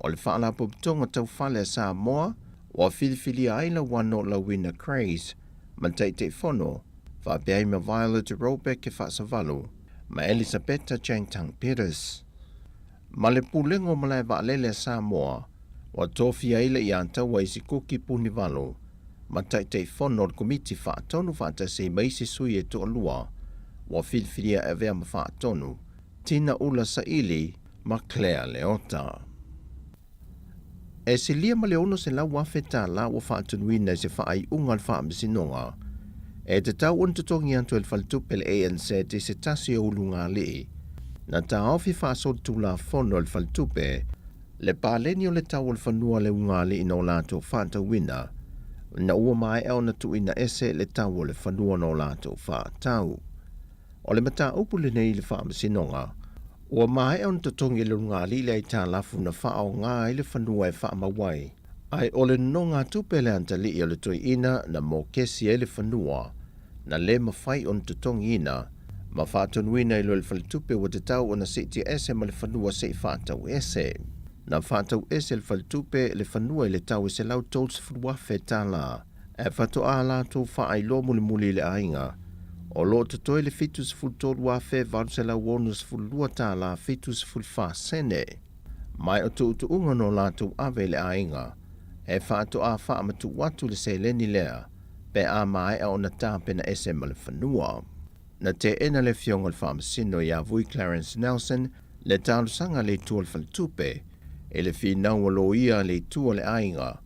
O le whaalapo ptonga tau whale Samoa wa whiriwhiri aila wano la wina craze ma teite whono whapeai ma Violet Robeck e whaasavalu ma Elisabetta Changtang Peters. Ma le pūlengo malai wa lele Samoa wa tofi aile I anta wa isi kuki puni valo, ma taitei whono le komiti whaatonu whaatase maisi sui e toa lua, wa whiriwhiria e vea ma whaatonu, Tina Ula Saili ma Claire Leota. E se lia ma le ono se la wafe tā la wa whaatunuina se whaai unga le whaamisinonga. E te tau on tutongi antu el faltupe le ANC te se tasi o ulunga li. Na ta ofi whaasol tu la fono el faltupe, le pāleni o le tau o le whanua le unga li ino lato whaatawina, na ua mai au na tuina ese le tau o le whanua no lato whaatau. O le mata upu le nei le whaamisinonga, ua mai au na tutongi le unga li le ta lafu na whaao ngā i le whanua e whaamawai. Ai o le nonga tupe le antali i o le toi ina na mō kesi e le whanua, na le mawhai on tutongi ina, ma whātonuina i lo le faltupe wa te tau o na siti ese ma le whanua se i whātau ese. Na whātau ese le faltupe le whanua i le tau se lau tōls furuafe tā la, e whato a la tō whaai lo muli le ainga, o lo te toi le fitus ful tōru wafe varu se lau onus ful lua tā la fitus ful wha sene. Mai o tō utu unga no la tō ave le ainga, e whāto a wha amatu watu le se leni lea, pe a mai a o na tāpena ese ma le whanua. Na te ena le fionga le whaamasino i a vui Clarence Nelson, le tālu sanga le tua le faltupe, e le whinau alo ia le tua le ainga,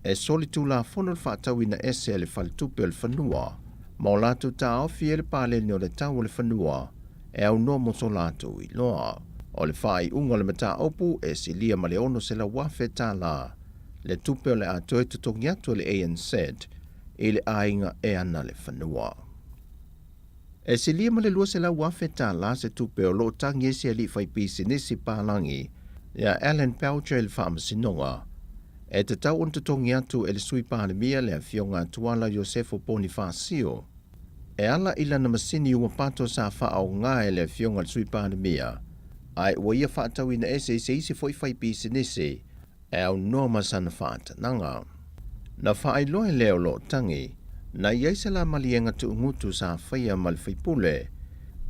e soli tu la fono le whaatawina ese le faltupe o le whanua, ma o latu tā ofi e le pāleni o le tau o le whanua, e au no mo so latu i loa. O le whaai unga le mata opu e si lia ma le ono se la wafe tā la, le tupe o le atoe tutongi atu le ANC, e le ainga e ana le whanua. E se lia ma le lua se la wafe tā la se tupe o lo tangi e se li fai pisi nisi pālangi, ia Alan Pelcher le whaamasinonga, e te tau on tutongi atu e le sui pālemia le a fionga tuala Josefo Bonifacio. E ala ila na masini ua pato sa whaao ngā e le a fionga le sui pālemia, ai ua ia whaatawina ese se isi foi fai pisi nisi, e au noa masana whaatananga. Na whaailoe leo lo tangi, na iaise la malienga tu ngutu sa whaia mal whaipule,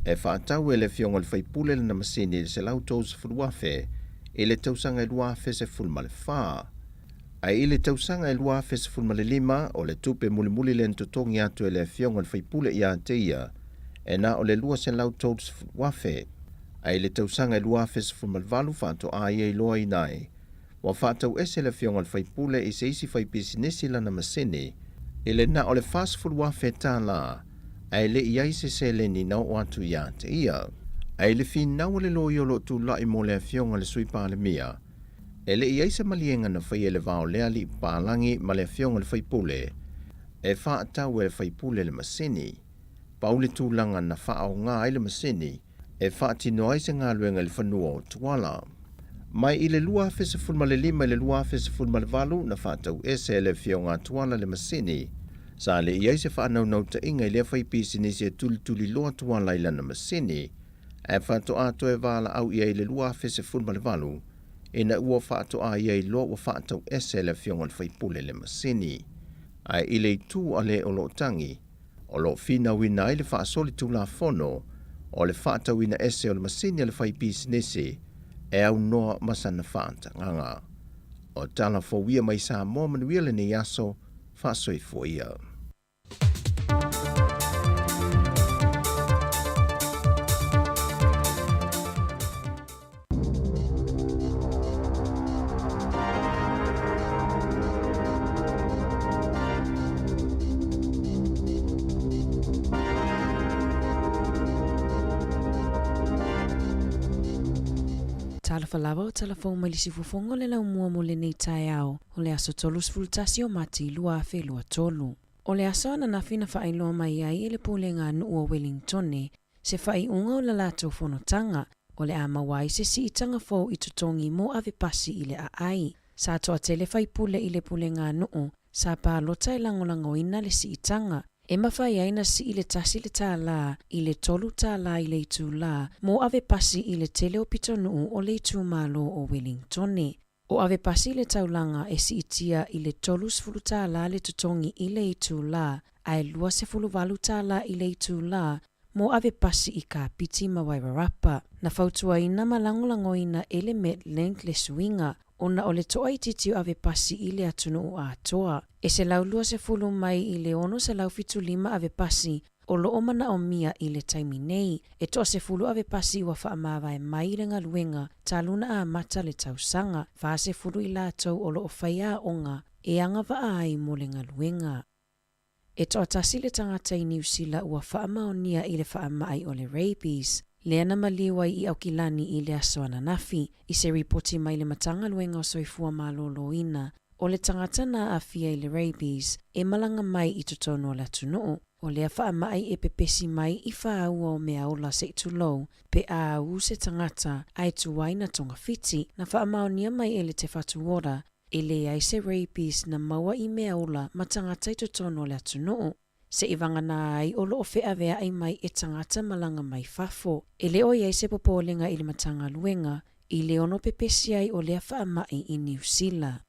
e whaatau e le fionga le whaipule le na masini se lau tōs furuafe, e le tausanga e luafe se fulma le whaa. Ai i le tausanga e luafe se fulma le lima o le tupe muli le ntutongi atu e le fionga le whaipule i a teia, e na o le lua se lau tōs furuafe. Ai le tausanga e luafe se fulma le valu whaato a ia i loa i nai, wa whaatau ese le fionga le whaipule i se isi whaipisinesi lana masini, i le na o le fast furuafe tā la, ai le iaise se le ni nau o atu i a teia. Ai le fin nau le lo iolo tu lai mo le fionga le sui pālemia, e le iaise malienga na whai e le vao lea li pālangi ma le fionga le whaipule, e whaatau e le whaipule le masini, paule tūlanga na whaao ngā i le masini, e whaatino aise ngā luenga le whanua o tuala. Mai i le lua fese fulma le lima i le lua fese fulma le valu na whaatau ese le fionga tuala le masini, sa le iaise whaanau nau ta inga i le whaipisi nisi e tuli loa tuala i lana masini, e whaato ato e wala au ia i le lua fese fulma le valu, e na ua whaato a ia i loa wa whaatau ese le fionga le whaipule le masini. Ai i le tu a le o lo tangi, o lo fina wina i le whaasoli tu la fono, o le whaatau wina ese o le masini le whaipisi nisi, e au noa masana whaanta nganga. O tala fōwia mai Samoa manuia le ni aso, whaasoi fōia. Falava o telefon mai lisi fufongo le lau mua mo le nei tai au, o le aso tolu sfultasi o mati lua a whelua tolu. O le aso ana nafina whaailoa mai ai e le pule ngā nuu o Wellingtone, se whai unga o la lato whanotanga, o le amawai se si itanga fau i tutongi mo ave pasi i le a ai. Sa toa tele whai pule i le pule ngā nuu, sa pā lota i langolangoina le si itanga, e mawhai aina si i le tasi le tā la, i le tolu tā la i le itu la, mo ave pasi i le tele o pitonu o le itu malo o Wellingtone. O ave pasi i le taulanga e si itia i le tolu sfulu tā la le tutongi i le itu la, ai lua se fulu valu tā la i le itu la, mo ave pasi i ka piti Mawairarapa. Na fautua ina malangolangoina e le Medland le suinga, ona o le toa i titi o ave pasi i le atunu o Atua. E se lau lua se fulu mai i le ono se lau fitu lima ave pasi, o loo mana o mia i le taimi nei, e toa se fulu ave pasi ua whaamawai mai le ngaluenga taluna a mata le tausanga, wha se fulu i lātou o loo whaia onga e anga wa ai mo le ngaluenga. E toa tasi le tangata i New Zealand ua whaamaonia i le whaamai o le rabies, le ana maliwai i aukilani i le asoana nafi, i se ripoti mai le matanga luenga o soifua malolo ina, o le tangata na afia i le rabies, e malanga mai i totono o la tunuu, o lea whaamai e pepesi mai i whaua o mea ola se itulou, pe a au se tangata ai tuwai na tonga fiti, na whaamaonia mai e le te whatuora, e le ai se rabies na maua i mea ola ma tangata i totono o la tunuu. Se iwanga na ai o loo whea vea ai mai e tangata malanga mai fafo. E le o iei se popolenga i le matanga luenga, i le ono pepesi ai o lea whaamai i New Zealand.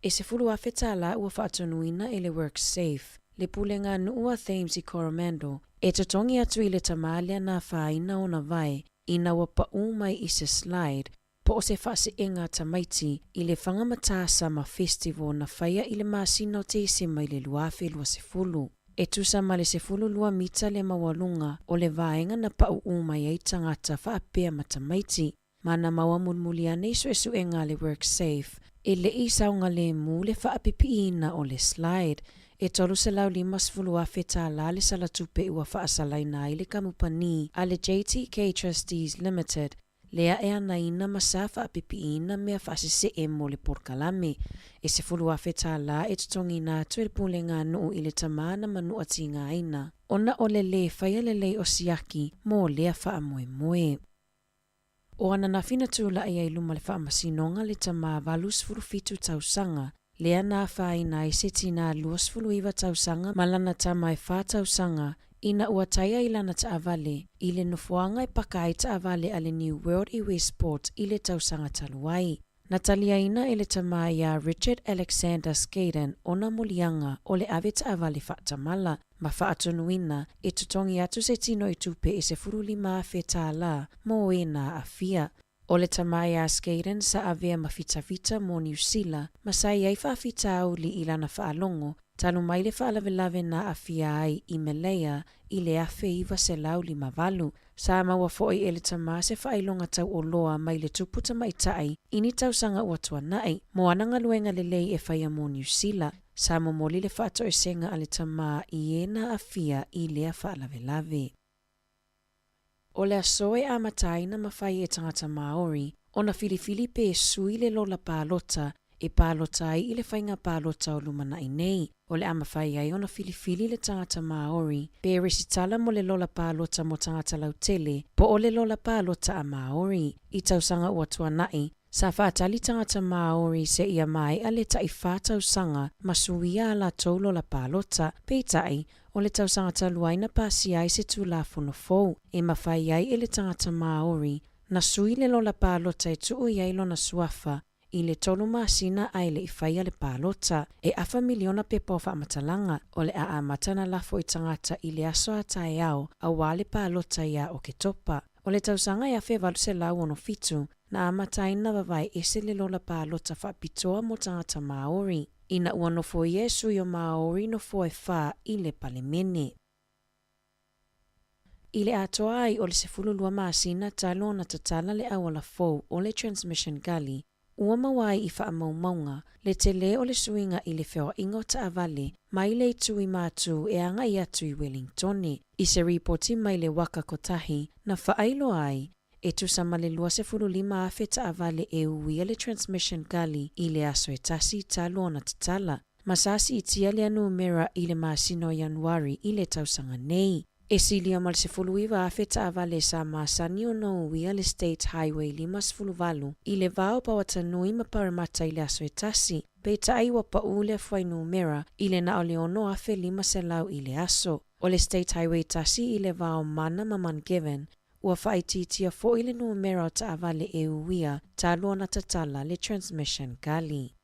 E se fulu awhetala ua whaatonuina e le work safe, le pulenga nuua Thames i Coromandel, e totongi atu i le tamalia na whaina o na vai, ina ua pau mai i se slide, po o se whase inga tamaiti i le whangamatasa ma festival na whaia i le masina o te ise mai le luafe lua se fulu. E tusa ma le se fulu lua mita le mawalunga o le vaenga na pau mai ai tangata whaapea ma tamaiti, ma na maua mulmulia nei su enga le work safe, e le isaunga le mu le whaapipiina o le slide, e tolu se lau 5 awheta la le salatupe ua whaasalaina i le kamupani a le JTK Trustees Limited, lea e ana ina masafa apipiina mea whaasise e mo le porkalame. E se fulu awheta la e tutongi nā tue pulenga nuu i le tamana manu ati ngā ina. Ona o le le whaia le lei o siaki mō lea wha moe moe. O ana na whina tūla ai ai luma le wha masinonga le tama valus furu fitu tausanga, lea nā whaina i seti nā luas fulu iwa tausanga malana tama e wha tausanga, ina ua taia i lana ta avale, i le nufuanga e pakai ta avale a le New World i Westport i le tausanga taluai. Natalia ina e le tamai a Richard Alexander Skaden ona mulianga o le ave ta avale whaatamala, ma whaatonuina e tutongi atu se tino i tupe e se furulima wheta la mo e nā awhia. O le tamai a Skaden sa avea mawhitawhita mo New Zealand, ma sa iai whaafita au li ilana whaalongo, talu mai le whaalawelawe na awhia ai i Malaya i le awhe iwa se lau 5. Sa maua fo'i e le tama se whailonga tau o loa mai le tuputa mai tai ini tausanga ua tuanai, mo ananga luenga le lei e whaia mo New Zealand. Sa momoli le whaato e senga a le tama i ena awhia i lea whaalawelawe. O le asoe a mataina mawhai e tangata Maori, o na filifili pe sui le lola pālota, e pālota ai i le whainga pālota o lumana i nei. O le amawhai ai o na filifili le tangata Maori, pe resitala mo le lola pālota mo tangata lautele, po o le lola pālota a Maori. I tausanga ua tuanai, sa whaatali tangata Maori se ia mai a le tai whātausanga masuia la tau lola pālota, pe tai, o le tausanga taluaina pasi ai se tūla whonofou, e mawhai ai e le tangata Maori, na sui le lola pālota e tuu iai lona suafa, i le tolu masina ai le iwhaia le pālota, e awha miliona pepa o whaamatalanga, o le a matana lafo i tangata i le aso a tae au, a wale pālota ia o ke topa. O le tausanga i a whea walu se lau ono fitu, na amataina wawai ese le lola pālota whaapitoa mo tangata Maori, ina ua nofo Yesu i o Maori nofo e wha i le palemene. I le atoa ai o le sefululua masina talo na tatala le awala fou o le transmission gali, ua mawai i whaamaumaunga, le tele o le suinga i le whea ingo ta avale, mai le tui mātu e anga i atu i Wellingtone. I se ripoti mai le waka kotahi, na whaailo ai, e tusama le 25 afe ta avale e uia le transmission gali i le aso e tasi talo na tatala. Masasi i tia le anu mera i le masino Januari i le tausanga nei. E silia mal se fuluiva a feta avale sa masani o no uia le State Highway 5 i le vao pa watanui ma paramata i le aso e tasi, pe tai wa pa ule fuainu mera i le na ole ono afe 5 se lau i le aso. O le State Highway tasi i le vao mana maman given, ua whaititia fo i le nu mera o ta avale e uia ta luona tatala le transmission gali.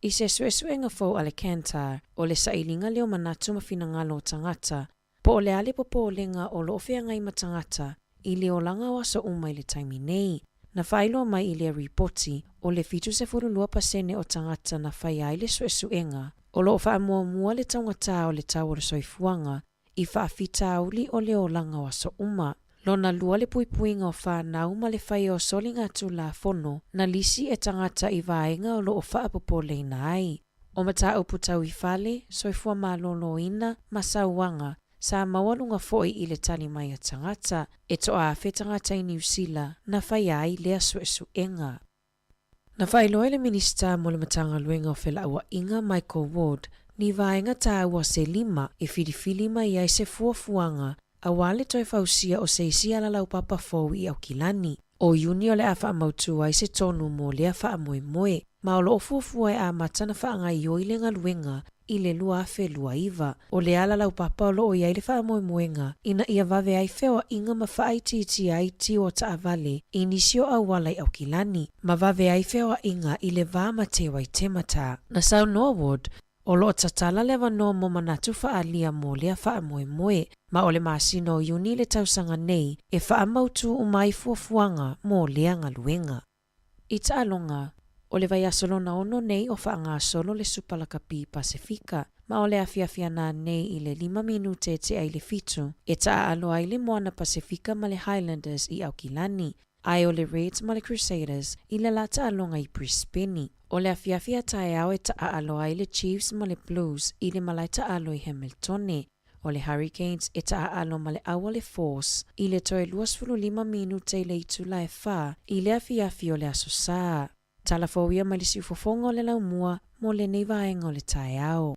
I se suesuenga fo ale Kantar, o le sailinga leo manatu mawhinangalo tangata, po o le ale popolenga o lo ofeanga i matangata, i leo langa waso umai le taimi nei. Na whailo mai i le ripoti, o le 7.2% o tangata na whai ai le suesuenga, O loo whaamua le taungata o le tau o le soifuanga I whaafitauli o le olanga wa so uma. Lona lua le puipuinga o whanau ma le whai o soli ngatu la fono na lisi e tangata I vaenga o loo whaapopole ina ai. O mata upu tau I whale, soifua malolo ina, masauanga, sa mawalunga foi I le tani mai a tangata, e toa a tangata I New Zealand na whai ai lea suesu enga. Na whai loe le minista mo le matanga luenga o whela ua inga Michael Ward, ni vaenga ta ua se lima e whirifili mai ai se fuafuanga, a wale toi fausia o se isi ala lau papa fau I au kilani. O Iuni o le a wha mautu ai se tonu mo le a wha moe moe, ma o lo fuafua e a matana wha ngai o ile ngaluenga I le lua afe lua iwa. O le ala lau papa o lo o iai le wha moe moenga, ina ia vave ai whewa inga ma wha iti ai ti o ta avale, inisio au wala I au kilani, ma vave ai whewa inga I le vama te wai temata. Na sau no award, o lo tatala lewa no mo manatu wha alia mo lea wha moe moe, ma o le masino Iuni le tausanga nei, e wha mautu umai fuafuanga mo lea ngaluenga. I ta alonga, o le vai asolona ono nei o wha ngā solo le supalakapi Pasifika, ma o le afiafiana nei I le 5 minute te ai le fitu, e ta alo ai le moana Pasifika ma le Highlanders I Aukilani, ai o le Reds ma le Crusaders I le lata alonga I Brisbane. O le afiafia tae au e ta alo ai le Chiefs ma le Blues I le malai ta alo I Hamiltone. O le Hurricanes e ta alo ma le awa le Force I le toe 25 minute I le itula e wha I le afiafi o le asosaa. Talafouia ma le siufofonga o le laumua mo le nei vaenga o le tae au.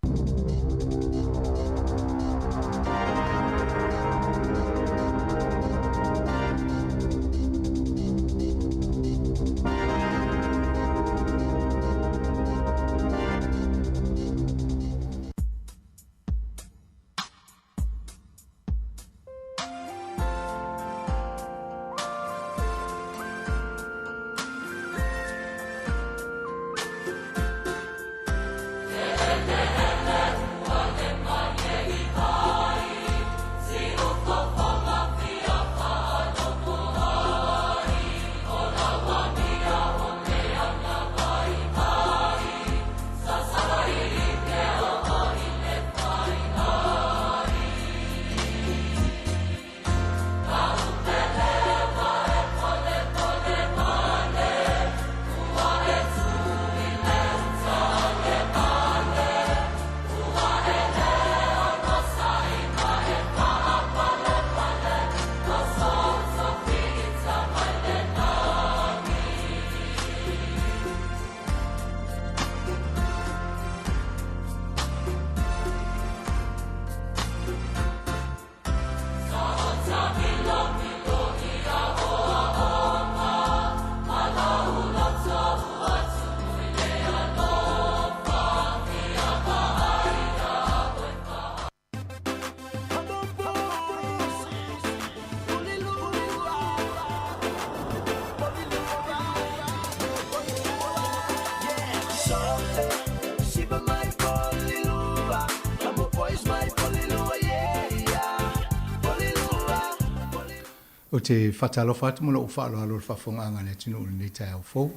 O te whatalofa atu mona o whaalo alo whawhonganga le tino ule nei tai au fau.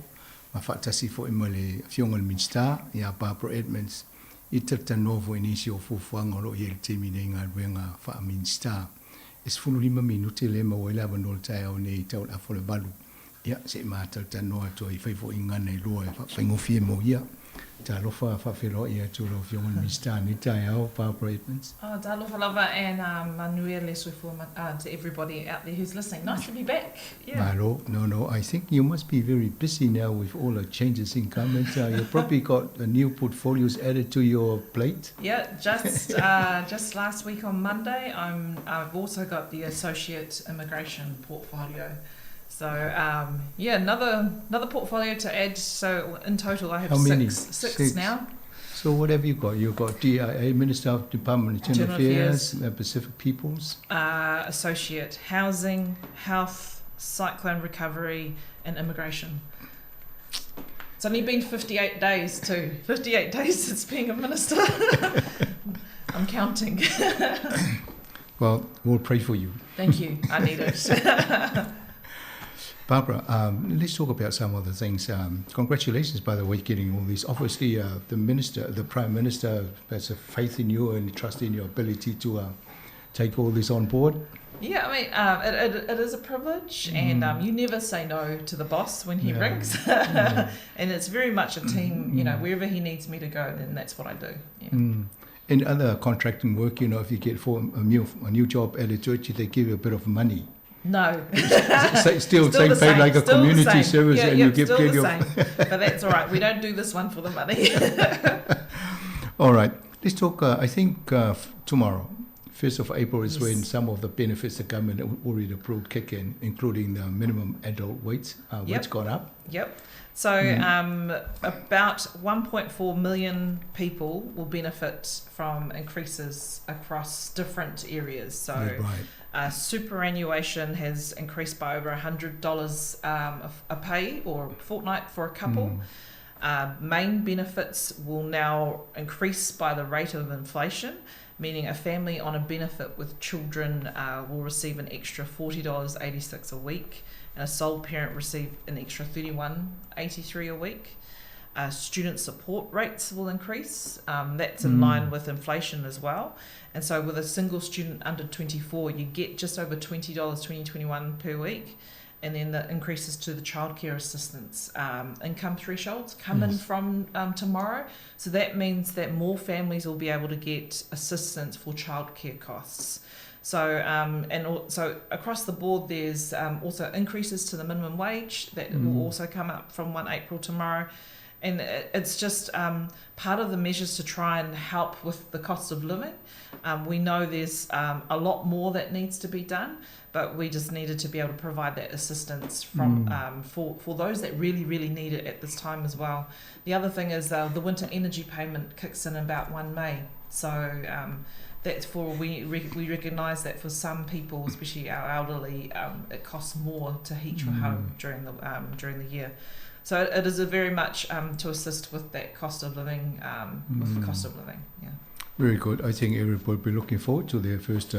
Ma whatasi fo ima le fionga le Minster, ia Barbara Edmonds, I tata novo inisi o fufuanga o lo i le temi nei ngā ruenga wha Minster. Es 15 minute le maua ila wanol tai au nei tau la fo le valu. Ia, se ima tata noa to I whaifo inga nei loa e whaingofie mo ia. Ta lofa whawhelo ia tu lo fionga le Minster nei tai au, Barbara Edmonds. Oh, ta lofa lava and manuia le soifua to everybody out there who's listening. Nice to be back. Yeah. Malo, no, I think you must be very busy now with all the changes in government. You probably got new portfolios added to your plate. Yeah, just last week on Monday, I've also got the associate immigration portfolio. So yeah, another portfolio to add. So in total, I have How many? Six now. So what have you got? You've got DIA, Minister of Department of Internal Affairs, Pacific Peoples. Associate Housing, Health, Cyclone Recovery, and Immigration. It's only been 58 days too. 58 days since being a minister. I'm counting. Well, we'll pray for you. Thank you. I need it. Barbara, let's talk about some of the things. Congratulations, by the way, getting all these. Obviously, the Prime Minister has a faith in you and trust in your ability to take all this on board. Yeah, I mean, it is a privilege, and you never say no to the boss when he rings. And it's very much a team, you know, wherever he needs me to go, then that's what I do. Yeah. In other contracting work, you know, if you get for a new job at a church, they give you a bit of money. No. still same paid like a community service, and you get plenty of. But that's all right. We don't do this one for the money. All right. Let's talk. I think tomorrow, 1st of April, is when some of the benefits the government already approved kick in, including the minimum adult wage, which gone up. Yep. So about 1.4 million people will benefit from increases across different areas. So superannuation has increased by over $100 a pay or fortnight for a couple. Main benefits will now increase by the rate of inflation, meaning a family on a benefit with children will receive an extra $40.86 a week, and a sole parent receive an extra $31.83 a week. Student support rates will increase. That's in line with inflation as well. And so with a single student under 24, you get just over $20.21 per week. And then the increases to the childcare assistance income thresholds come in from tomorrow. So that means that more families will be able to get assistance for childcare costs. So so across the board, there's also increases to the minimum wage that will also come up from 1 April tomorrow. And it's just part of the measures to try and help with the cost of living. We know there's a lot more that needs to be done, but we just needed to be able to provide that assistance from for those that really, really need it at this time as well. The other thing is the winter energy payment kicks in about 1 May. So that's for we recognise that for some people, especially our elderly, it costs more to heat your home during the year. So it is a very much to assist with that cost of living, with the cost of living. Yeah. Very good. I think everybody will be looking forward to their first.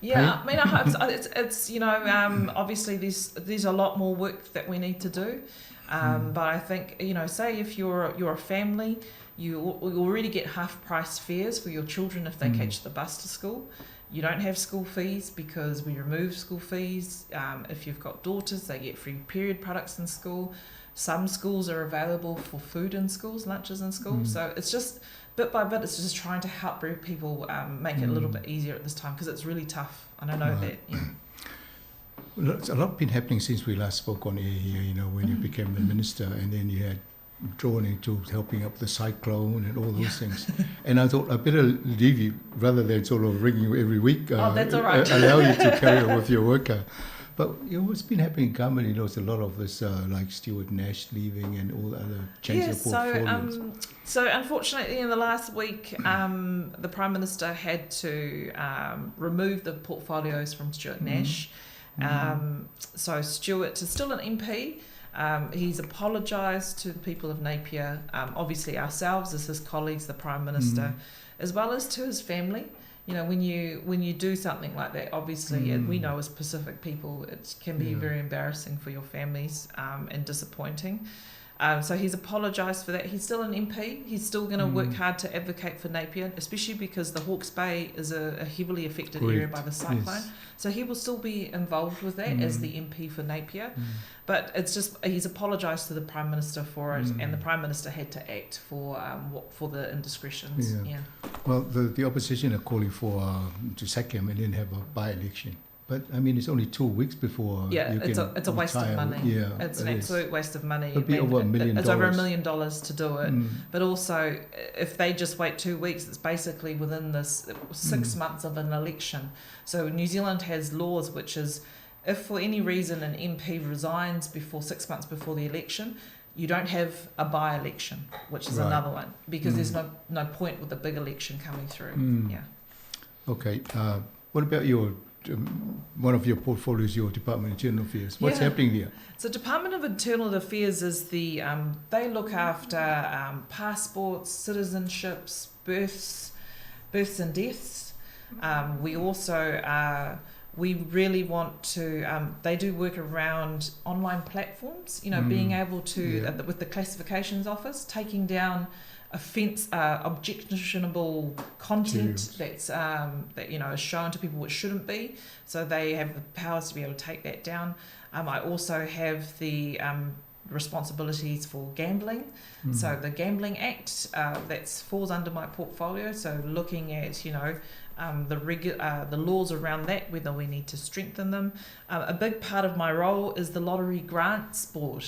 Yeah, I mean, I hope it's you know, obviously there's a lot more work that we need to do, but I think, you know, say if you're a family, you already get half price fares for your children if they catch the bus to school. You don't have school fees because we remove school fees. If you've got daughters, they get free period products in school. Some schools are available for food in schools, lunches in schools. So it's just bit by bit, it's just trying to help people make it a little bit easier at this time because it's really tough. And I know that. Yeah. Well, a lot been happening since we last spoke on air here, you know, when you became the minister, and then you had drawn into helping up the cyclone and all those things. And I thought I better leave you rather than sort of ringing you every week. That's all right. Allow you to carry on with your work. But you know, what's been happening in government, you know, there's a lot of this, like Stuart Nash leaving and all the other changes of portfolios. So unfortunately, in the last week, the Prime Minister had to remove the portfolios from Stuart Nash. So Stuart is still an MP. He's apologised to the people of Napier, obviously ourselves as his colleagues, the Prime Minister, as well as to his family. You know, when you do something like that, obviously, we know as Pacific people, it can be very embarrassing for your families and disappointing. So he's apologised for that. He's still an MP. He's still going to work hard to advocate for Napier, especially because the Hawke's Bay is a heavily affected area by the cyclone. Yes. So he will still be involved with that as the MP for Napier. But it's just he's apologised to the Prime Minister for it, and the Prime Minister had to act for the indiscretions. Yeah. Well, the opposition are calling for to sack him and then have a by-election. But I mean, it's only 2 weeks before. Yeah, you it's a waste of money. Yeah, it's an absolute waste of money. It'll be over $1 million. It's over $1 million to do it. But also, if they just wait 2 weeks, it's basically within this 6 months of an election. So New Zealand has laws which is, if for any reason an MP resigns before 6 months before the election, you don't have a by-election, which is another one, because there's no point with the big election coming through. Yeah. Okay. What about your one of your portfolios, your Department of Internal Affairs? What's happening there? So Department of Internal Affairs is the they look after passports, citizenships, births and deaths. We also we really want to, they do work around online platforms, being able to, with the classifications office, taking down objectionable content that's that is shown to people which shouldn't be, so they have the powers to be able to take that down. I also have the responsibilities for gambling, so the Gambling Act that falls under my portfolio, so looking at the laws around that, whether we need to strengthen them. A big part of my role is the Lottery Grants Board.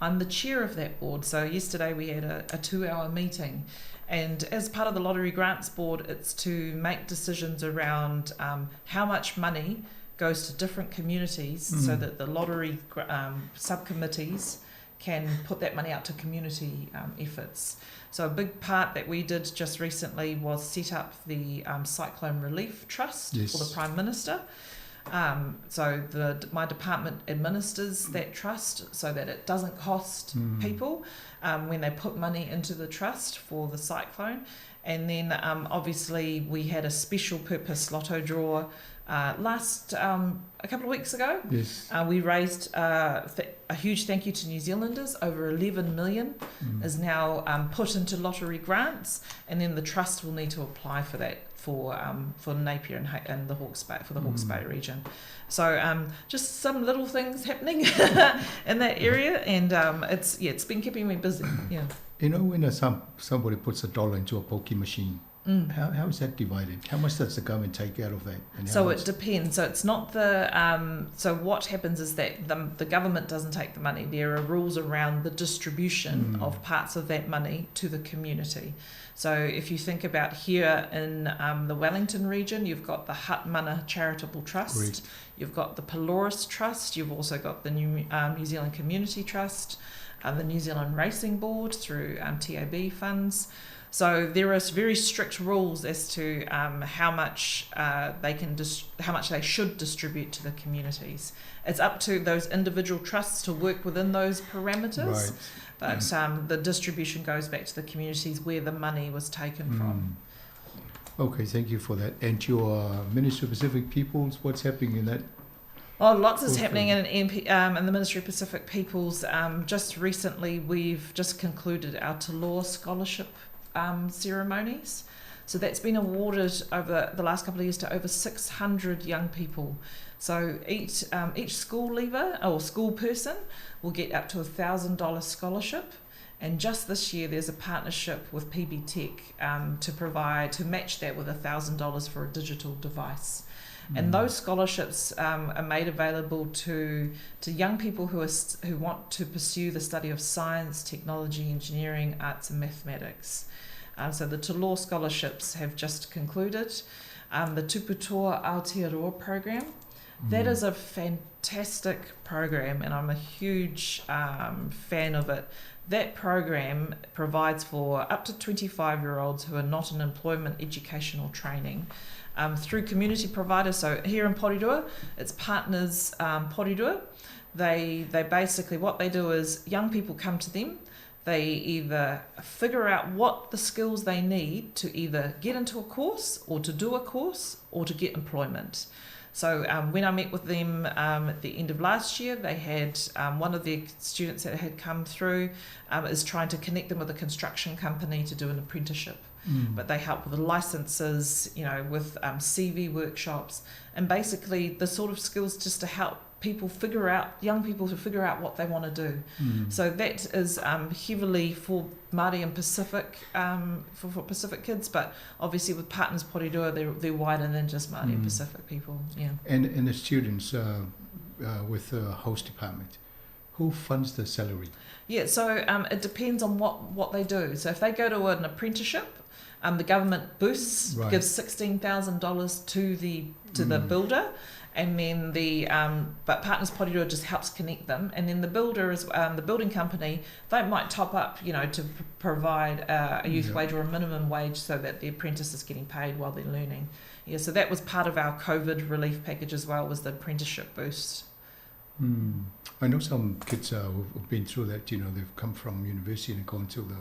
I'm the chair of that board. So yesterday we had a 2-hour meeting, and as part of the Lottery Grants Board, it's to make decisions around how much money goes to different communities, so that the lottery subcommittees can put that money out to community efforts. So a big part that we did just recently was set up the Cyclone Relief Trust for the Prime Minister. So my department administers that trust so that it doesn't cost people when they put money into the trust for the cyclone. And then obviously we had a special purpose lotto draw a couple of weeks ago. We raised a huge thank you to New Zealanders. Over 11 million is now put into lottery grants, and then the trust will need to apply for that for Napier and the Hawke's Bay, for the Hawke's Bay region. So just some little things happening in that area, and it's been keeping me busy. When somebody puts $1 into a pokie machine, how is that divided? How much does the government take out of that? So it depends. So it's not so what happens is that the government doesn't take the money. There are rules around the distribution of parts of that money to the community. So if you think about here in the Wellington region, you've got the Hutmana Charitable Trust, you've got the Pelorus Trust, you've also got the New Zealand Community Trust, the New Zealand Racing Board through TAB funds. So there are very strict rules as to how much they should distribute to the communities. It's up to those individual trusts to work within those parameters, but the distribution goes back to the communities where the money was taken from. Okay, thank you for that. And your Ministry of Pacific Peoples, what's happening in that? Oh, lots is happening in the Ministry of Pacific Peoples. Just recently, we've just concluded our Te Scholarship ceremonies. So that's been awarded over the last couple of years to over 600 young people. So each school leaver or school person will get up to $1,000 scholarship. And just this year, there's a partnership with PB Tech to match that with $1,000 for a digital device. And those scholarships are made available to young people who want to pursue the study of science, technology, engineering, arts and mathematics. So the Te Law scholarships have just concluded. The Tuputoa Aotearoa program, that is a fantastic program, and I'm a huge fan of it. That program provides for up to 25-year-olds who are not in employment, education or training through community providers. So here in Porirua, it's Partners Porirua. They basically, what they do is young people come to them. They either figure out what the skills they need to either get into a course or to do a course or to get employment. So when I met with them at the end of last year, they had one of the students that had come through is trying to connect them with a construction company to do an apprenticeship. But they help with the licenses, with CV workshops, and basically the sort of skills just to help young people to figure out what they want to do. So that is heavily for Māori and Pacific, for Pacific kids, but obviously with Partners Porirua, they're wider than just Māori and Pacific people. And the students with the host department, who funds the salary? So it depends on what they do. So if they go to an apprenticeship, the government gives $16,000 to the builder, and then but Partners Porirua just helps connect them, and then the builder is the building company. They might top up, to provide a youth wage or a minimum wage so that the apprentice is getting paid while they're learning. So that was part of our COVID relief package as well, was the apprenticeship boost. I know some kids who've been through that, they've come from university and gone to the...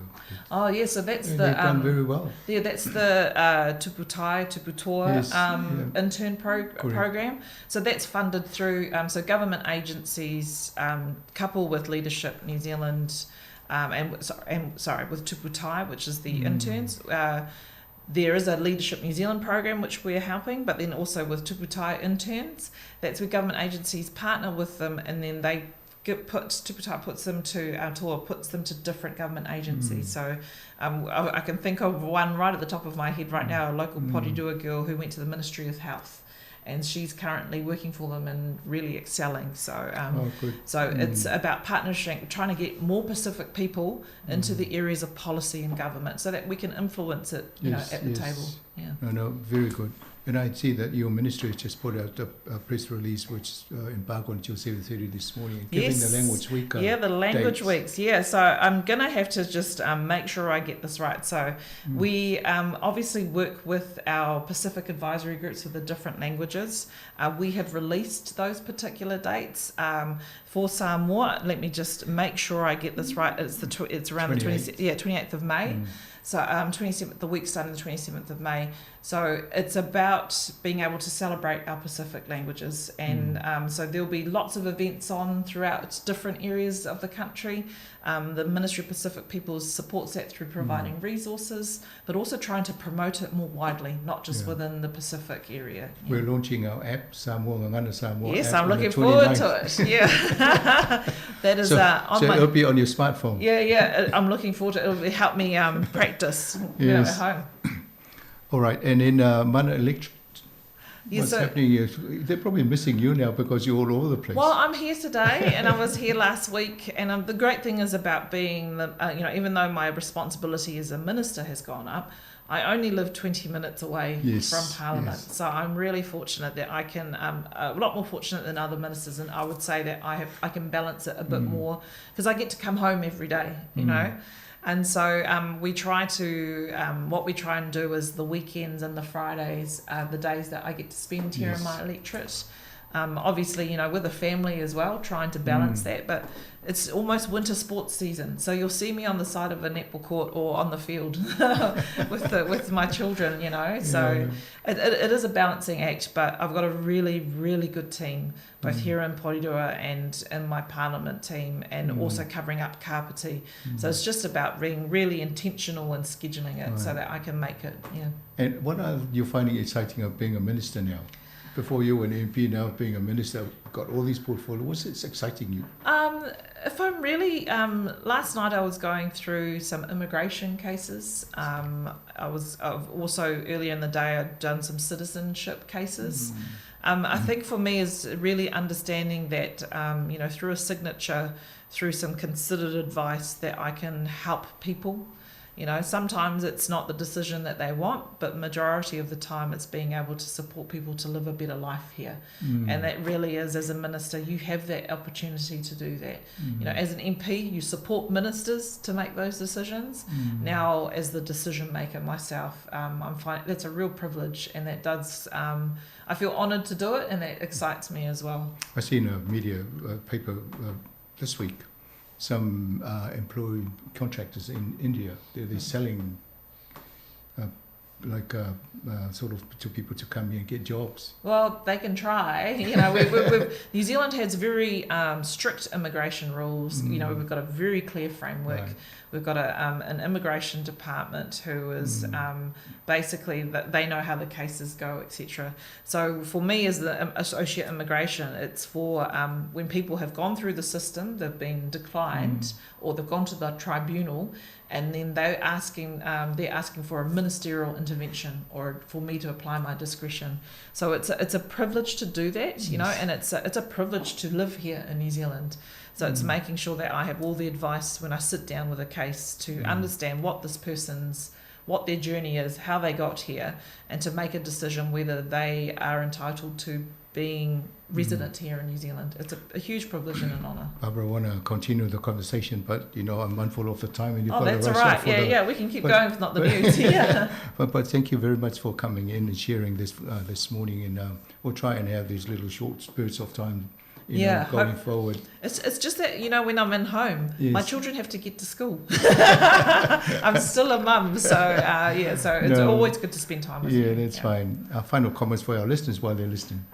Oh, yeah, so that's they've done very well. Yeah, that's the Tuputoa Yes, intern program. So that's funded through, so government agencies, couple with Leadership New Zealand, with Tuputai, which is the interns. There is a Leadership New Zealand program which we're helping, but then also with Tuputai interns. That's where government agencies partner with them, and then Tuputai puts them to Atua, puts them to different government agencies. So I can think of one right at the top of my head right now, a local Porirua girl who went to the Ministry of Health, and she's currently working for them and really excelling. So it's about partnership, trying to get more Pacific people into the areas of policy and government so that we can influence it, at the table. Yeah. No, very good. And I see that your ministry has just put out a press release which embarked on until 7:30 this morning, giving the language week. The language weeks. Yeah, so I'm going to have to just make sure I get this right. So we obviously work with our Pacific advisory groups for the different languages. We have released those particular dates. For Samoa, let me just make sure I get this right. It's around 28th of May. So 27th, the week starting the 27th of May. So it's about being able to celebrate our Pacific languages. And so there'll be lots of events on throughout different areas of the country. The Ministry of Pacific Peoples supports that through providing resources, but also trying to promote it more widely, not just within the Pacific area. We're launching our app, Samoa Ngana Samoa. Yes, app I'm looking forward to it. Yeah. That is it'll be on your smartphone. Yeah, I'm looking forward to it. It'll help me practice at home. All right, and in Mana Electric, what's happening here? They're probably missing you now because you're all over the place. Well, I'm here today, and I was here last week. And the great thing is about being even though my responsibility as a minister has gone up, I only live 20 minutes away from Parliament. Yes. So I'm really fortunate that I can, a lot more fortunate than other ministers, and I would say that I can balance it a bit more because I get to come home every day, you know. And so we try to, what we try and do is the weekends and the Fridays are the days that I get to spend here in my electorate. Obviously, with the family as well, trying to balance that. But it's almost winter sports season, so you'll see me on the side of a netball court or on the field with my children. So it is a balancing act. But I've got a really, really good team, both here in Porirua and in my Parliament team, and also covering up Kapiti. So it's just about being really intentional and scheduling it so that I can make it. Yeah. And what are you finding exciting of being a minister now? Before you were an MP, now being a minister, got all these portfolios. What's exciting you? If I'm really, last night I was going through some immigration cases. I've also earlier in the day I'd done some citizenship cases. I think for me is really understanding that, through a signature, through some considered advice, that I can help people. Sometimes it's not the decision that they want, but majority of the time it's being able to support people to live a better life here. And that really is, as a minister, you have that opportunity to do that. As an MP, you support ministers to make those decisions. Now, as the decision maker myself, I'm finding that's a real privilege, and that does, I feel honoured to do it, and that excites me as well. I seen a media paper this week. Some employed contractors in India, they're selling sort of to people to come here and get jobs. Well, they can try. New Zealand has very strict immigration rules. We've got a very clear framework. Right. We've got an immigration department who is basically that they know how the cases go, etc. So for me, as the associate immigration, it's for when people have gone through the system, they've been declined, or they've gone to the tribunal, and then they're asking for a ministerial intervention, or for me to apply my discretion. So it's a privilege to do that, and it's a privilege to live here in New Zealand. So it's making sure that I have all the advice when I sit down with a case to understand what their journey is, how they got here, and to make a decision whether they are entitled to being resident here in New Zealand. It's a huge privilege and an honour. Barbara, I want to continue the conversation, but I'm mindful of the time, and you've got that's to rush all right. off for We can keep going if not the news. But thank you very much for coming in and sharing this this morning, and we'll try and have these little short spurts of time going forward. It's just that, when I'm in home, my children have to get to school. I'm still a mum, so it's always good to spend time with you. Yeah, that's fine. Our final comments for our listeners while they're listening.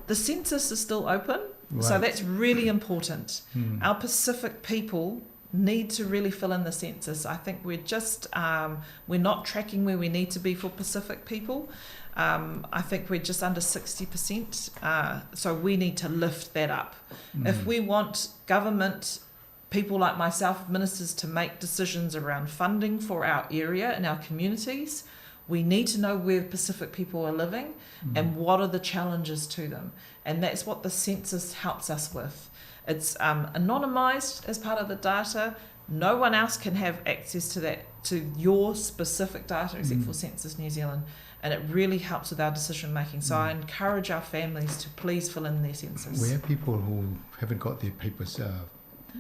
The census is still open, so that's really important. Our Pacific people need to really fill in the census. I think we're not tracking where we need to be for Pacific people. I think we're just under 60%, so we need to lift that up. If we want government, people like myself, ministers, to make decisions around funding for our area and our communities, we need to know where Pacific people are living and what are the challenges to them. And that's what the census helps us with. It's anonymised as part of the data. No one else can have access to that, to your specific data, except for Census New Zealand. And it really helps with our decision making. So I encourage our families to please fill in their census. Where people who haven't got their papers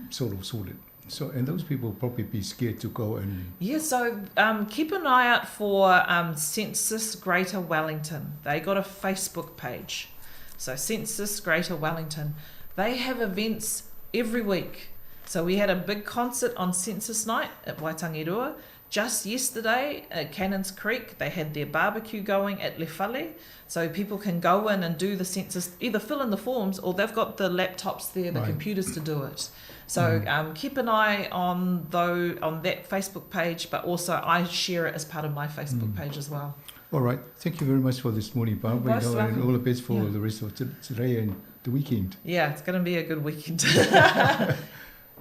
sort of sorted. So, and those people will probably be scared to go and... Yeah, so keep an eye out for Census Greater Wellington. They got a Facebook page. So Census Greater Wellington. They have events every week. So we had a big concert on Census Night at Waitangirua. Just yesterday at Cannons Creek, they had their barbecue going at Lefale. So people can go in and do the census, either fill in the forms or they've got the laptops there, the computers to do it. So keep an eye on that Facebook page, but also I share it as part of my Facebook page as well. All right. Thank you very much for this morning, Barbara. And all the best for the rest of today and the weekend. Yeah, it's going to be a good weekend.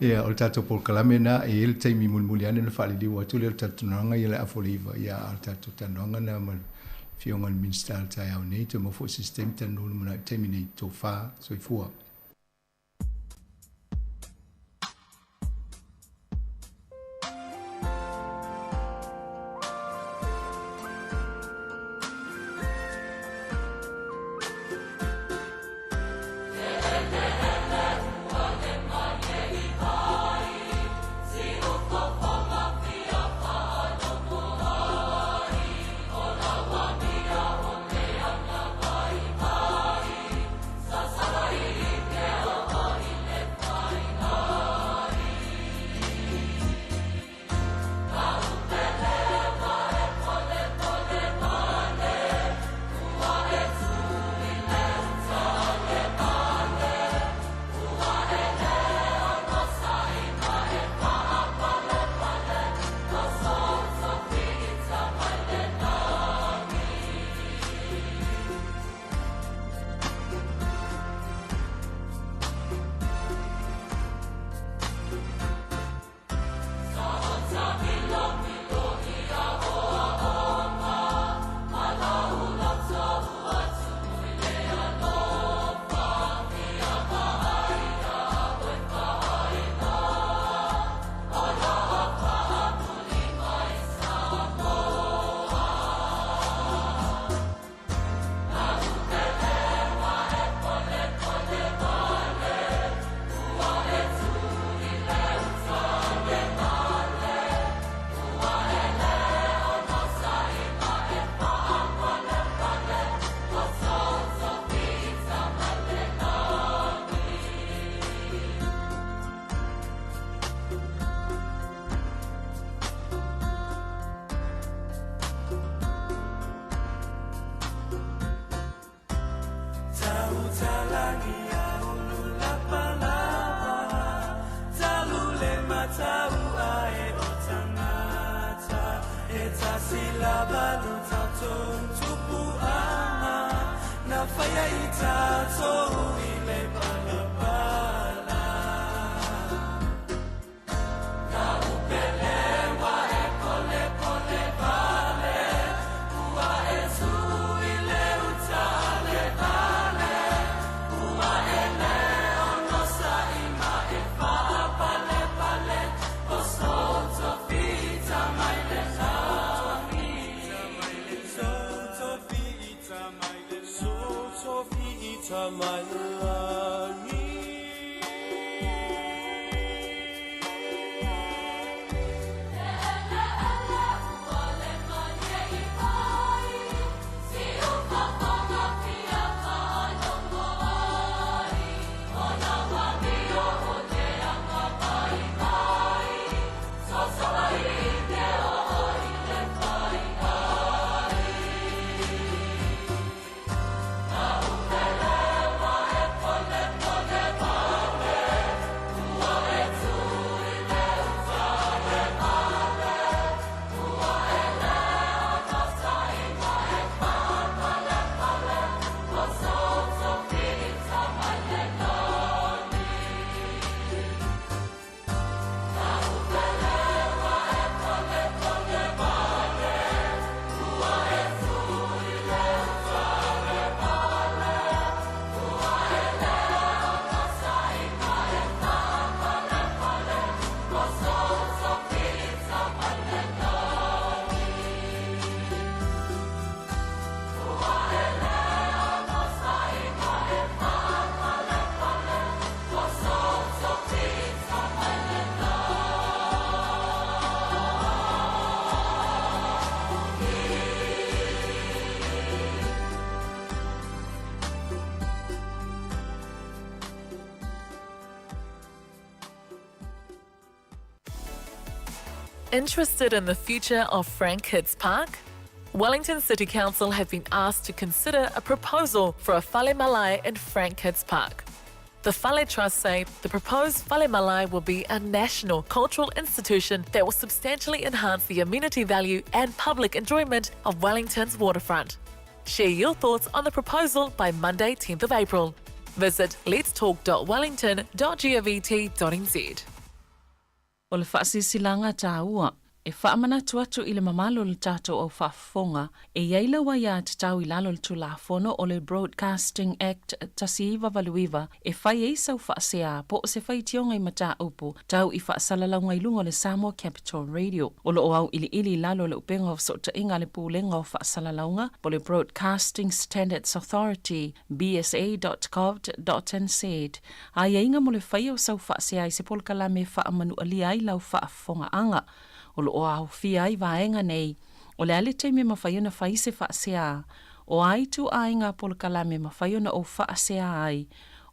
O le tatou pol kalame na e le taimi mulmuli ane na whaali wa tule le tatou nanga i le afoliva al tatou tanonga na ma fionga le minister al tai au nei te mofo system tanu le mana taimi nei tō wha soifua. My Interested in the future of Frank Kids Park? Wellington City Council have been asked to consider a proposal for a Whale Malai in Frank Kids Park. The Whale Trust say the proposed Whale Malai will be a national cultural institution that will substantially enhance the amenity value and public enjoyment of Wellington's waterfront. Share your thoughts on the proposal by Monday, 10th of April. Visit letstalk.wellington.govt.nz. O le whaasisilanga tā ua, e whaamana atu i le mamalo le tātou au whaafonga, e iaila wa ia te tau I lalo le tulafono o le Broadcasting Act tasiiwa valuiwa, e whai eisau whaasea po o se whai tionga I mata upu, tau I whaasalalau lunga le Samoa Capital Radio. O lo au ili lalo le upenga o sota inga le pūlenga o whaasalaunga, po le Broadcasting Standards Authority, bsa.gov.nz. A inga mo le whai o sau whaasea I se polkala me whaamanu alia I lau whaafonga anga. O lo o au fia I vaenga nei, o le ale te me mawhaiona whai se whaasea, o ai tu ainga polkala me mawhaiona o whaasea ai,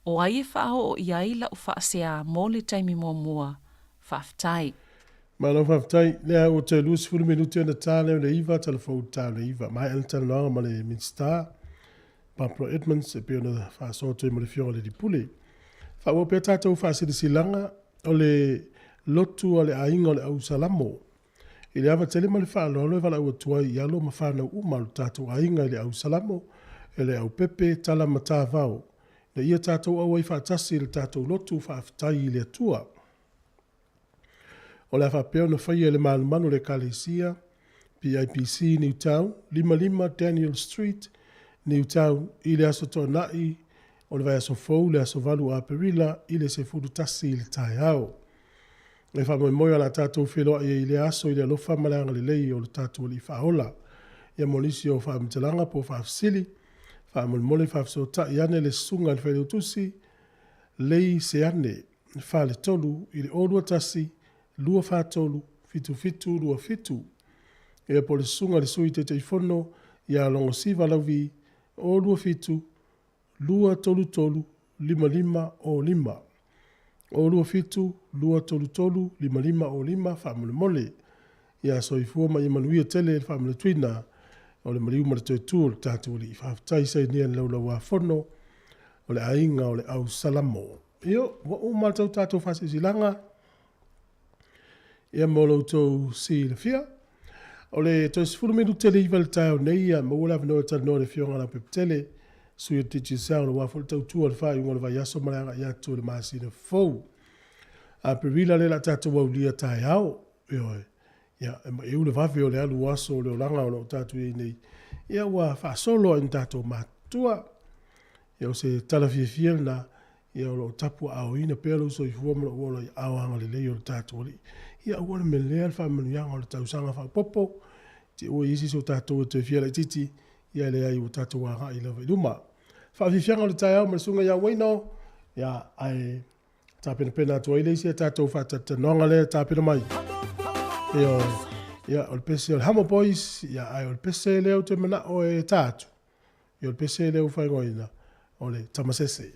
o ai e whao o iai la o whaasea mō le taimi mō mua, whaftai. Malo whaftai, lea o te luas furu minuti ana tāleo le iwa, telefou tāleo iwa, mai ana tāleo ma le Minster, Papro Edmonds, e peo na whaasoto I mo le fionga le dipule. Whaua pia tātou whaasirisilanga, o le lotu o le ainga o le au salamo. I le awa tele ma le whaalolo e wala ua tuai I alo ma whanau umaru tātou ainga I le au salamo, e le au pepe tala ma tā vau. Na ia tātou au ai whaatasi le tātou lotu whaafitai I le atua. O le awhapeo na whaia le malumanu le Kalesia, PIPC Newtown, 55 Daniel Street, Newtown, I le aso tō nai, o le vai aso fau, le aso valu a perila, I le se fudu tasi le tai au. Le wha moe ala tātou wheloa I le aso I le alofa malanga le lei o le tātou li whaola. Ia monisi o wha mtalanga po wha fsili, wha mole wha fso ta I ane le sunga le wheleo tusi, lei se ane, wha le tolu I le olua tasi, lua wha tolu, fitu, lua fitu. Ia po le sunga le sui te teifono, ia longo siva lauvi, olua fitu, lua tolu, lima o lima. O lua fitu, lua tolu, lima o lima, whamule mole. Ia soifua ma I manuia tele, whamule tuina, o le mariu maratoe tū, le tātou li whaftai sei nia lau wā whono, o le ainga o le au salamo. Io, wa o mātou tātou whasesilanga, ia mo loutou si le fia. O le toi sifuru minu tele I wale tai o neia, ma ula vinoa tano le fionga la pep tele, sui titi sao le wafo le tau tua le whai unga le vai aso maranga I atu le maasi le fau. A perila le la tātou wau lia tai au, ioi. Ia, e ule vawe o le alu aso o le olanga o le tātou I nei. Ia ua whaasolo in tātou mātua. Ia o se talawhiawhia na, ia o lo tapu au ina pēlo so I fuamana uola I awanga le lei o le tātou li. Ia ua le melea le whamanu o le tausanga whapopo, te ua isi so tātou te whia le titi, ia le ai o tātou wanga I lawa I luma. Whawhiwhianga o le tai au marasunga ia waino, ia ai tāpena pena atua I leisi, tātou whatatanoanga le tāpena mai. Ia o le pese o le Hamo Boys, ia ai o le pese leo te mana o e tātu. Ia o le pese leo whaingoina o le tamasese.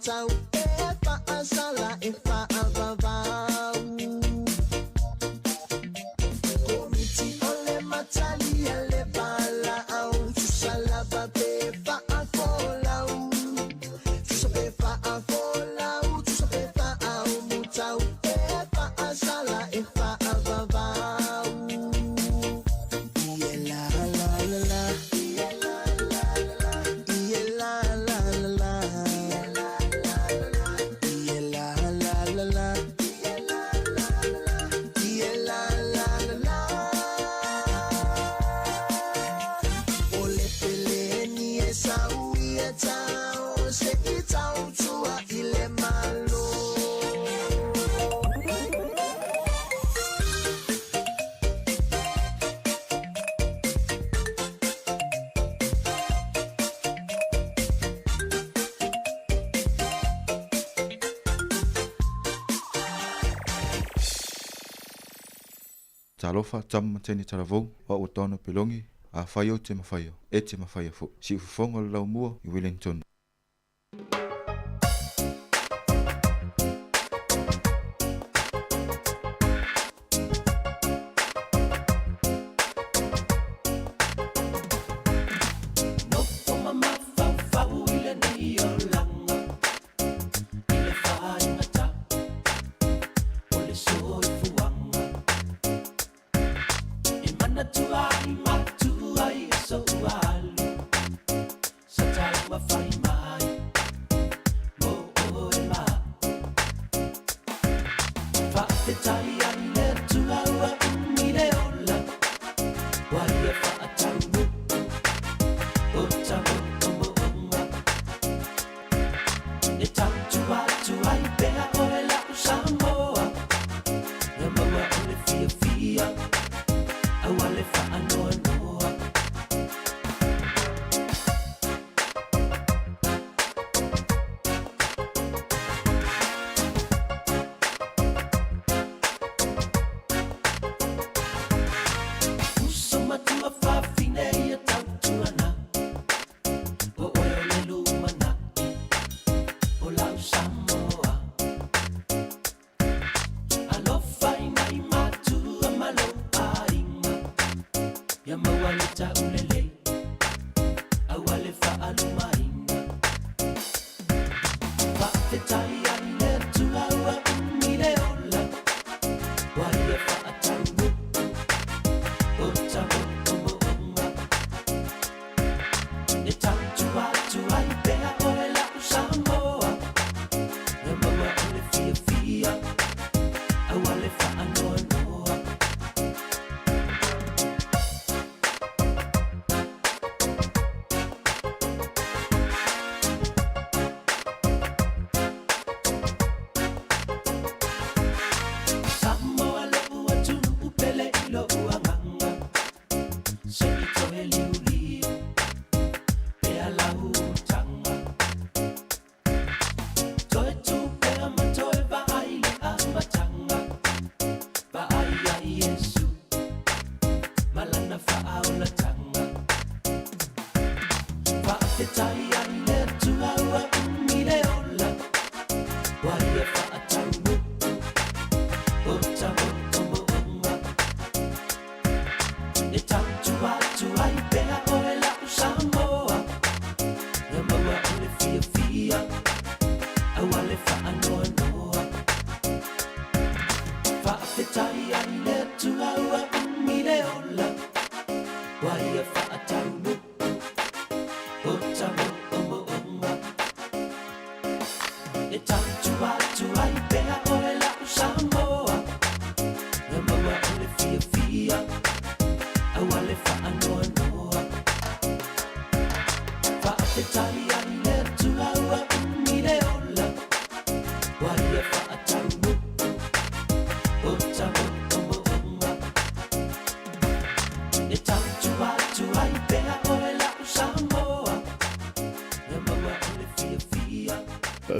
mutau e fa asala e fa avavau komiti ole matali ele bala au susala babe fa afolau susabe fa afolau susabe fa au mutau e fa asala e fa avavau la la la la Talofa tam teni talavou wa utono pelongi a fayo te mafayo e te mafaya fo si ufonga lau mua I Wellington.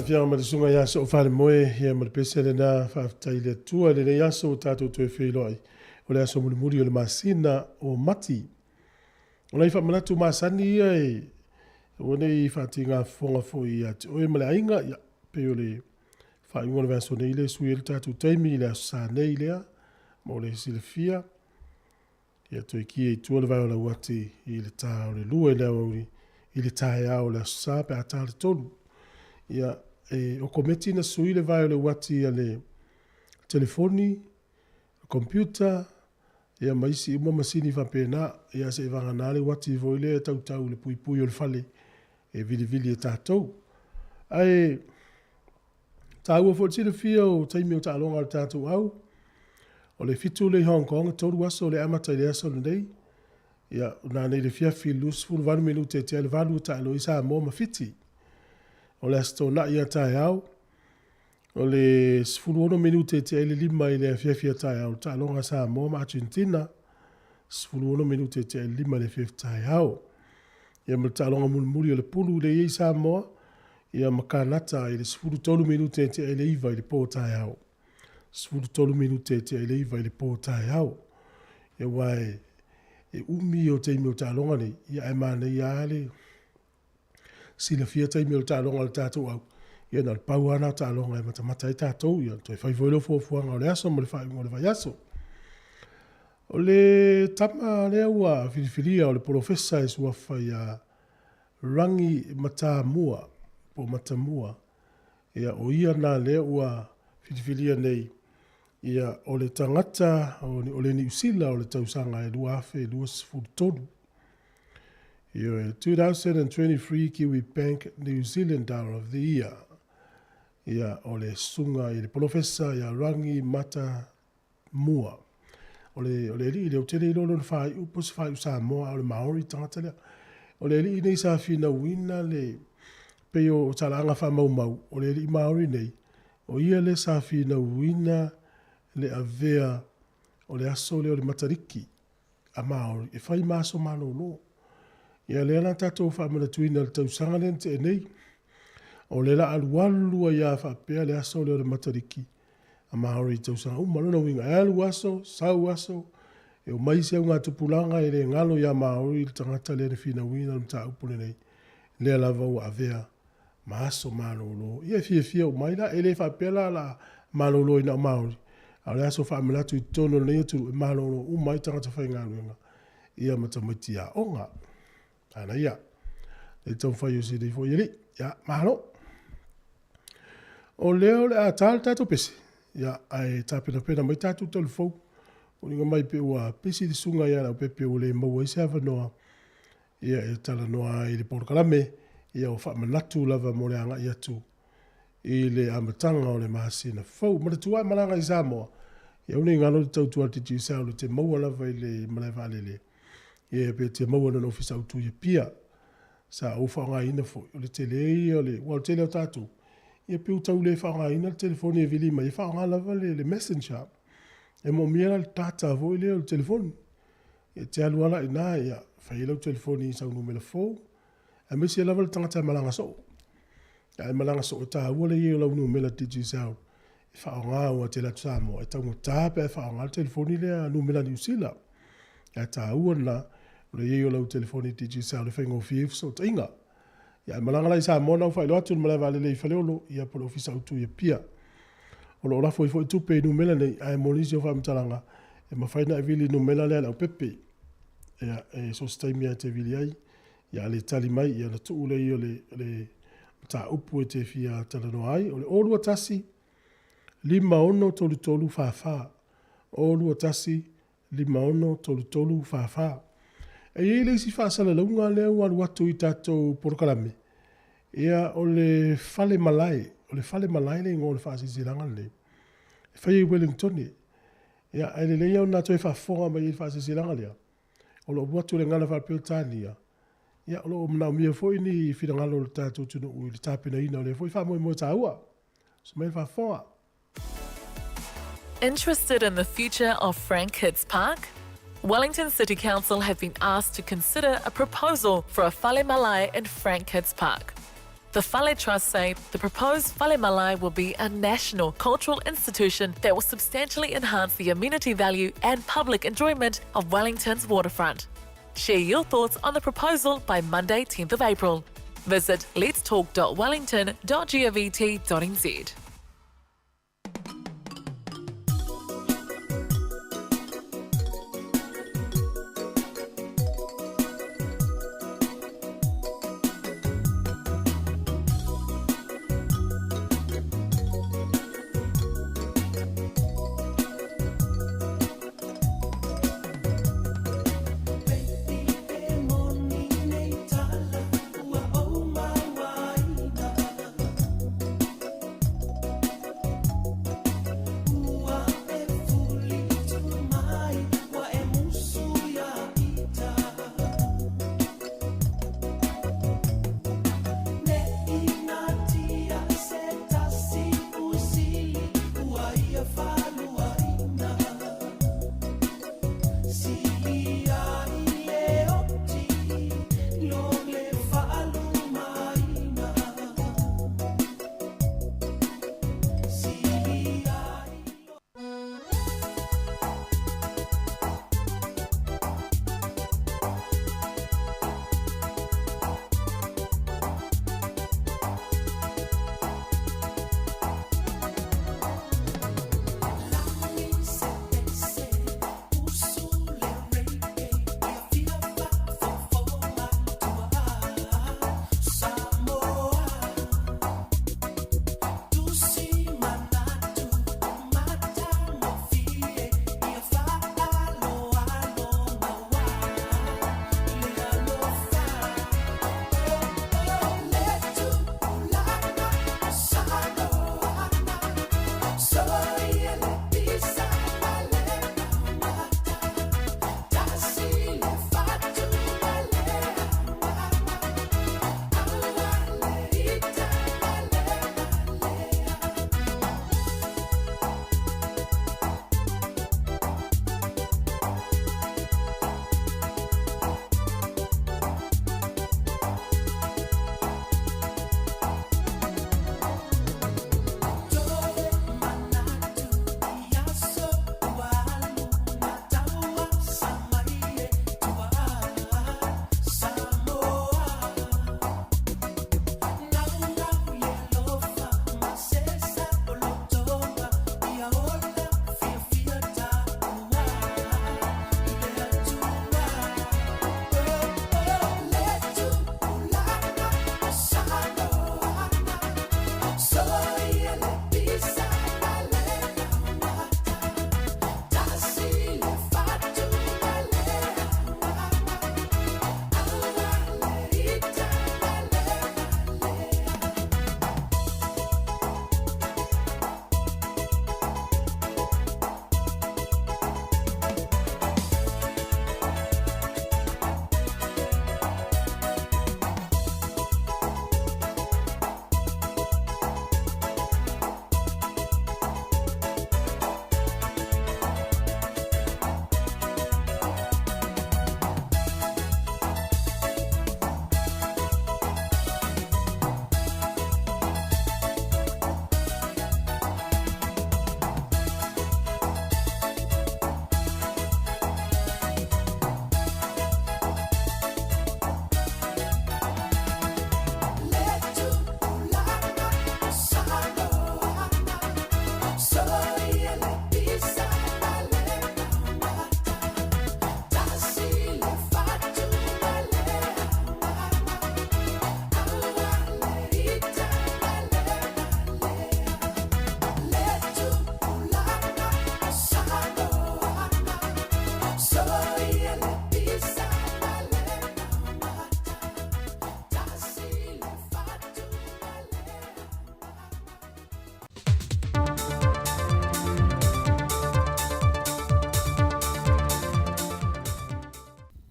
Fianga malisunga ya so fale moe ya malpese na fa taile tua le ya so tatu to feiloi. O le so muri o le masina o mati. O le fa manatu masani ai. O ne fa tinga fonga foi ya. O e mala inga ya pe o le whaingo le vaso nei le sui le tātou taimi le aso sa nei lea, mo le silafia. Ia toi ki e tua le vai o la wati i le tā o le lua i le auri, i le tae au le aso sa pe a tā le tonu. Ia o kometi na sui le vai o le wati a le telefoni, computer, ia maisi uma masini whapena, ia se vangana le wati voi le tau tau le pui pui o le fale, e vili vili e tātou. Ai, tā ua fo tira fia o taimi o tā longa le tātou au, o le fitu le Hong Kong, tōru aso le amata i le aso le nei, ia nā nei le fia fi lus fulu vanu minute te le valu tā lo isa mō mawhiti. O le asto na ia tāe au, o le sfulu ono minute te ele lima i le fia tāe au, tā longa sa mō ma Argentina, sfulu ono minute te ele lima le fia tāe au. Ia ma tā longa muri o le pulu le iei sa mō, ia makanata i le sfulu tolu minute te ele iwa i le pō tāe au. Sfulu tolu minute te ele iwa i le pō tāe au. Ia wai, e umi o teimi o tā longa ni, ia e mana ia ale, sila fia teimi o tā longa le tātou au. Ia na le pau ana tā longa e matamata i tātou, ia toi whai voilo fuafuanga o le aso, mo le whai o le vai aso. O le tama lea ua whiriwhiria o le profesa e sua whai a rangi mata mua, po mata mua. Ia o ia na lea ua whiriwhiria nei, ia o le tangata o le ni usila o le tausanga e lua afe e lua sifuru tonu. Ia 2023 Kiwi Bank New Zealand Dollar of the Year. Ia o le sunga i le profesa ia rangi mata mua. O le li le o tele ilo le whai upos whai usa moa o le Maori tangata lea. O le li nei sa fina wina le peo o talanga wha mau mau. O le li Maori nei. O ia le sa fina wina le avea o le aso le o le matariki a Maori. E whai maso malo lo. Ia le ana tatou wha mana tuina le tausanga le te nei. O le la alualua ia whapea le aso le o le matariki. A Maori tausanga umarona winga. E alu aso, sau aso. E o maise au ngā tupulanga e le ngalo ia Maori le tangata le fina wina le mta upule nei. Le lava ua avea maaso malolo. Ia fia o maila e le whapea la malolo ina o Maori. A le aso whamelatu i tono le neatu e malolo umai tangata whai ngā luenga. Ia matamiti a onga. Ana ia. Le tau whai o si rei fo ieri. Ia, mahalo. O leo le a tāle tātou pese. Ia, ai tāpena pena mai tātou tolu fau. O ninga mai pe ua pese di sunga ia na pepe o le maua i se hawa noa. Ia e tala noa i le porokalame. Ia o whamanatu lava mo le anga i atu. I le amatanga o le mahasina fau. Mara tuai malanga i Samoa. Ia uni ngalo le tau tuati ti sao le te maua lava i le malai valele. Ia pe te maua na ofisa utu i pia. Sa o whaonga ina fo. O le tele o le, wal tele o tātou. Ia pe utau le whaonga ina le telefoni e vilima. Ia whaonga lava le messenger. E mo miera le tata vo i le o le telefoni. Ia te aluala ina ia whaila o telefoni i sau numela fo. A mesi lava le tangata malanga so. Ia malanga so o tā ua le i o lau numela titi sao. E whaonga ua te latu Samoa. E taunga tāpe e whaonga le telefoni le a numela New Zealand. Ia tā ua na le i o lau telefoni titi sao le whaingo fief so ta inga. Ia malanga lai Samoa na whailo atu malai vale le i whaleolo. Ia polo ofisa utu ia pia. O lo olafo i fo i tupe i numela nei. Ai monisi o whamtalanga. E mawhaina e vili numela le au pepe. Ia e so staimi a te vili ai. Ia le tali mai. Ia na tuu le i o le ta upu e te fia talano ai. O le olua tasi. 5 tolu whawha. Olua tasi. 5 tolu whawha. E i le si whaasala launga leo alu atu i tātou porokalame. Ia o le fale malai. O le fale malai le ngō le whaasisiranga le. E whai i Wellington e. Ia e le leo nā toi whafonga mai i whaasisiranga lea. O lo watu le ngana whapeo tānia. Ia o lo mnau mia fo ini i whirangalo le tātou tunu ui le tāpina ina o le fo i whamoe mo tāua. So mai whafonga. Interested in the future of Frank Kids Park? Wellington City Council have been asked to consider a proposal for a Fale Malai in Frank Kids Park. The Fale Trust say the proposed Fale Malai will be a national cultural institution that will substantially enhance the amenity value and public enjoyment of Wellington's waterfront. Share your thoughts on the proposal by Monday, 10th of April. Visit letstalk.wellington.govt.nz.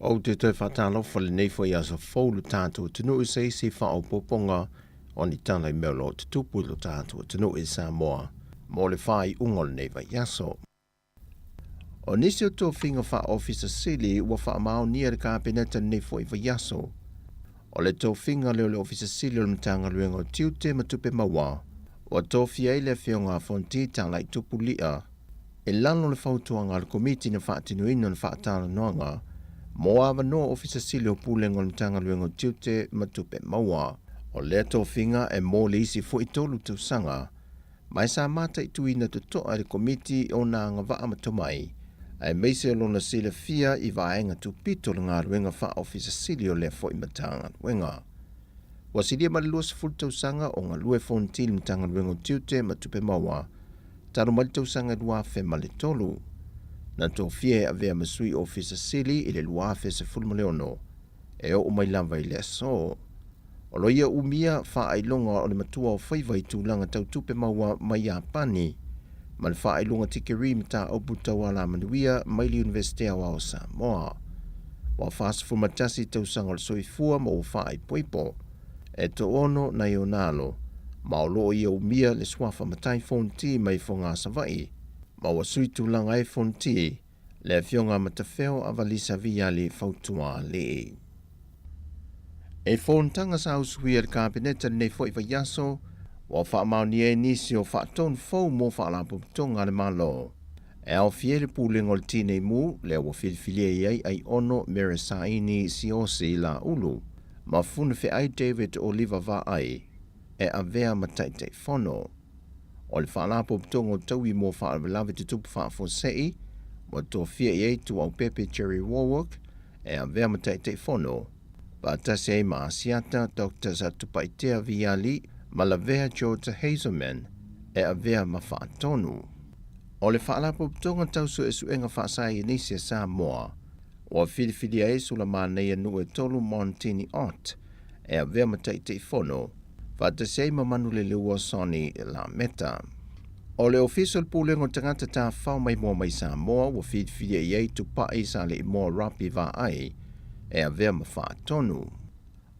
O te te whatalofa le nei fo i asa fōlu tātou tunu i se wha o poponga o ni tana i meo lo te tupulo tātou tunu i Samoa mo le whai ungol nei vai yaso. O nisi o tō whinga wha ofisa sili ua wha mao nia le kāpeneta nei fo i vai yaso. O le tō whinga leo le ofisa sili o le mtanga luenga o tiu te matupe maua o tō fia le whionga fonti tala i tupulia e lalo le whautuanga le komiti na whaatinu ina na whaatala noanga mo awa noa ofisa sili o pūlenga o le mtanga luenga o tiu te matupe maua O lea tofinga e mō le isi fo i tolu tausanga, mai sa mata i tuina to toa le komiti o nā ngawaa matomai, ai meise lona sila fia i vaenga tu pito le ngā ruenga wha ofisa silio le fo i matanga ruenga. Wasilia malilua se fulu tausanga o ngā lue fonti le matanga ruenga tiute matupe maua, taro mali tausanga luafe mali tolu. Na tō fie a vea masui ofisa sili i le luafe se fulu maleono, e o mai lava i le aso. O loia umia wha ailonga o le matua o whaiva i tūlanga tau tupe maua mai a pani, ma le wha ailonga tikeri mta o puta wala manuia mai li Universite o Samoa. Wa whaasa fumatasi tau sanga le soifua ma o wha ai poipo, e to ono na ionalo, ma o loo ia umia le swafa matai fonti mai fonga savai, ma wa sui tūlanga e fonti, le fionga matafeo avalisa viali fautua le. E fontanga sa usui al kabineta nei foi va yaso, wa fa mauni e nisi o fa ton fo mo fa la tonga le malo. E au fiele pulingo le tine mu, le wa filfilie ai ono Merisaini siosi la ulu, ma funu fe ai David Oliver va ai, e avea mataite fono. O le fa la tonga taui mo fa lave te tupu fa fosei, wa to fie ei tu au Pepe Cherry Warwick, e avea mataite fono. Batase ma asiata Dr. Zatupaitea Viali malavea George Hazelman e avea mafaatonu. O le whaalapo tonga tausu e suenga whaasai inisia Samoa, o whiriwhiria e sula māneia nu e tolu Montini Ot e avea mataite fono, batase ma manu le lua soni la meta. O le official pulengo tangata ta whao mai mua mai Samoa, o whiriwhiria e tupai sa le imoa rapi va ai, e avea mawhaatonu.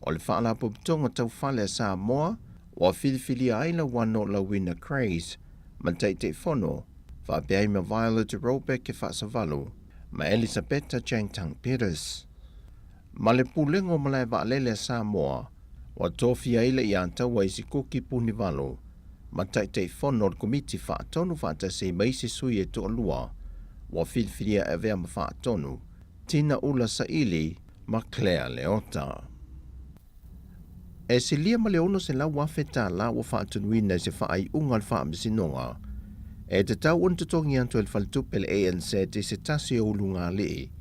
O le whaalapo tonga tau whale Samoa, o whiriwhiri aila wano la wina craze, ma teite fono, whapeai ma Violet Robeck e whaasavalu, ma Elisabetta Changtang Peters. Ma le pulengo malai waalele Samoa, o tofi aila i antaua isi kuki punivalu, ma teite fono le komiti whaatonu whaatase maisi sui e to alua, o whiriwhiri e avea mawhaatonu, Tina Ula Saili, ma Claire Leota. E se lia ma leono se la wafeta la wa whaatunuina se whaai unga le whaamisinonga. E te tau on tutongi anto el faltupe le ANC te se tasi o ulunga li.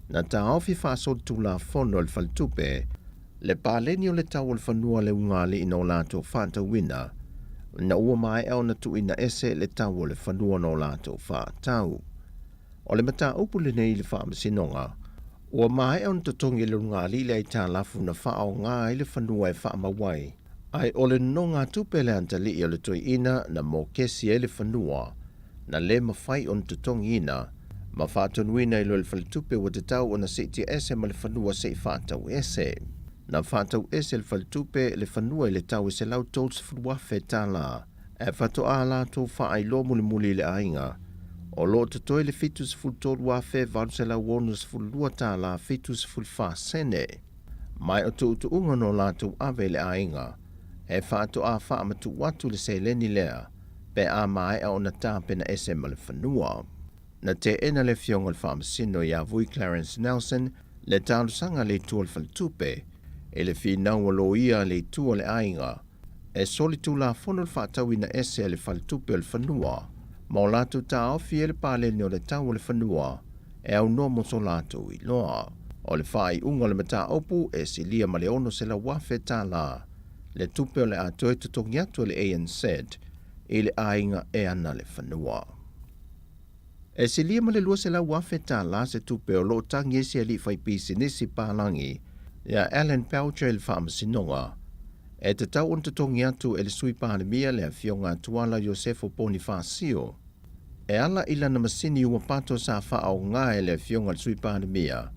Na ta ofi whaasol tu la fono el faltupe, le pāleni o le tau al whanua le unga li ino lato whaatawina, na ua mai au na tuina ese le tau le whanua no lato whaatau. O le mata upu le nei le whaamisinonga, ua mai on totongi le ngā li le ta lafu na whao ngā le whanua e wha mawai. Ai ole no ngā tupe le antali i le toi ina na mō kesi e le whanua, na le mawhai on totongi ina, ma whātonuina i le whaltupe wa te tau o na seti ese ma le whanua se i whātau ese. Na whātau ese le whaltupe le whanua i le tau e se lau tōls furuafe tā la, e whato a la tō whaai lo muli le ainga, o lo te toi le fitus ful tolu a fe varu se la wonus ful luata la fitus ful fa sene. Mai o tu unga no la tu ave le ainga, e whaato a wha amatu watu le se leni lea, pe a mai a o na tāpe na ese ma le whanua. Na te ena le fionga le whaamasino i a vui Clarence Nelson, le tālu sanga le tua le whaltupe, e le whinau lo ia le tua le ainga, e soli tu la fono le whaatau ina ese le whaltupe le whanua, ma o lātou tā ofi e le pāleni o le tau le whanua, e au no mo so lātou i loa. O le whai unga le mata opu e si lia ma le ono se la wafe tā la, le tupe o le ato e tutongi atu le ANC, e le ainga e ana le whanua. E si lia ma le lua se la wafe tā la se tupe o lo tangi e si ali whai pisi nisi pālangi, ia Alan Poucher le whaamasinonga, e te tau on tutongi atu e le sui pālemia le a fionga tuala Josefo Bonifacio, e ala ila na masini ua pato sa wha au ngā e le fionga sui pandemia,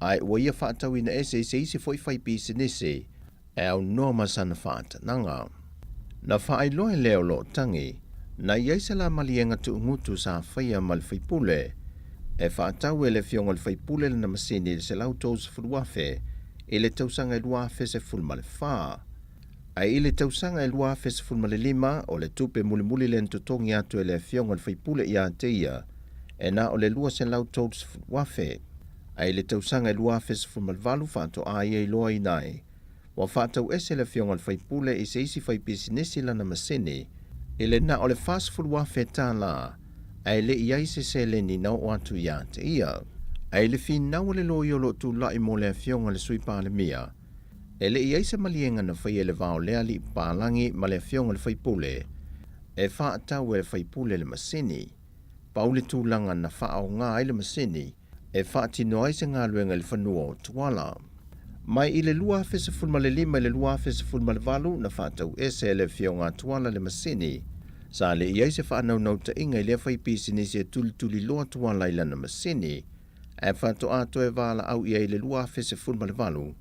ai ua ia whaatau ina ese se isi foi whai pisi nisi, e au noa masana whaatananga. Na whaai loe leo lo tangi, na iaisa la malienga tu ngutu sa whaia mal whaipule, e whaatau e le fionga le whaipule le na masini se lau tōs furuafe, e le tausanga e luafe se fulma le whaa. Ai ile tausanga e lua fes fulmale lima o le tupe muli le ntutongi atu e le fionga le whaipule i a teia, e na o le lua se lau tōts wafe. Ai ile tausanga e lua fes fulmale valu whanto a ia i loa i nai, wa whaatau ese le fionga le whaipule i se isi whai bisinesi lana masini, i le na o le fast food wa whetā la, ai le iai se le ni nau o atu ia te ia. Ai le fi nau le lo iolo tu lai mo le fionga le sui pā le mia, e le iai se malienga na whai le vao lea li pālangi ma le fionga le whaipule, e whaatau e le whaipule le masini, paule tūlanga na whaao ngā i le masini, e whaatino ai se ngā luenga le whanua o tuala. Mai i le lua fese fulma le lima i le lua fese fulma le valu na whaatau ese le fionga tuala le masini, sa le iai se whaanau nau ta inga i le whaipisi ni se tuli loa tuala i lana masini, e whaato ato e wala au iai le lua fese fulma le valu,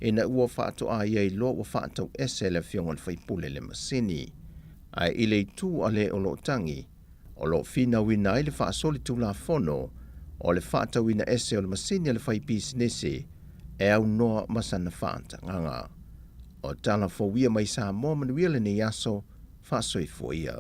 e na ua whaato a iai loa wa whaatau ese le fionga le whaipule le masini. Ai i le tu a le o lo tangi, o lo fina wina i le whaasoli tu la fono, o le whaatau wina ese o le masini le whaipisi nese, e au noa masana whaanta nganga. O tala fōwia mai Samoa manuia le ni aso, whaasoi fōia.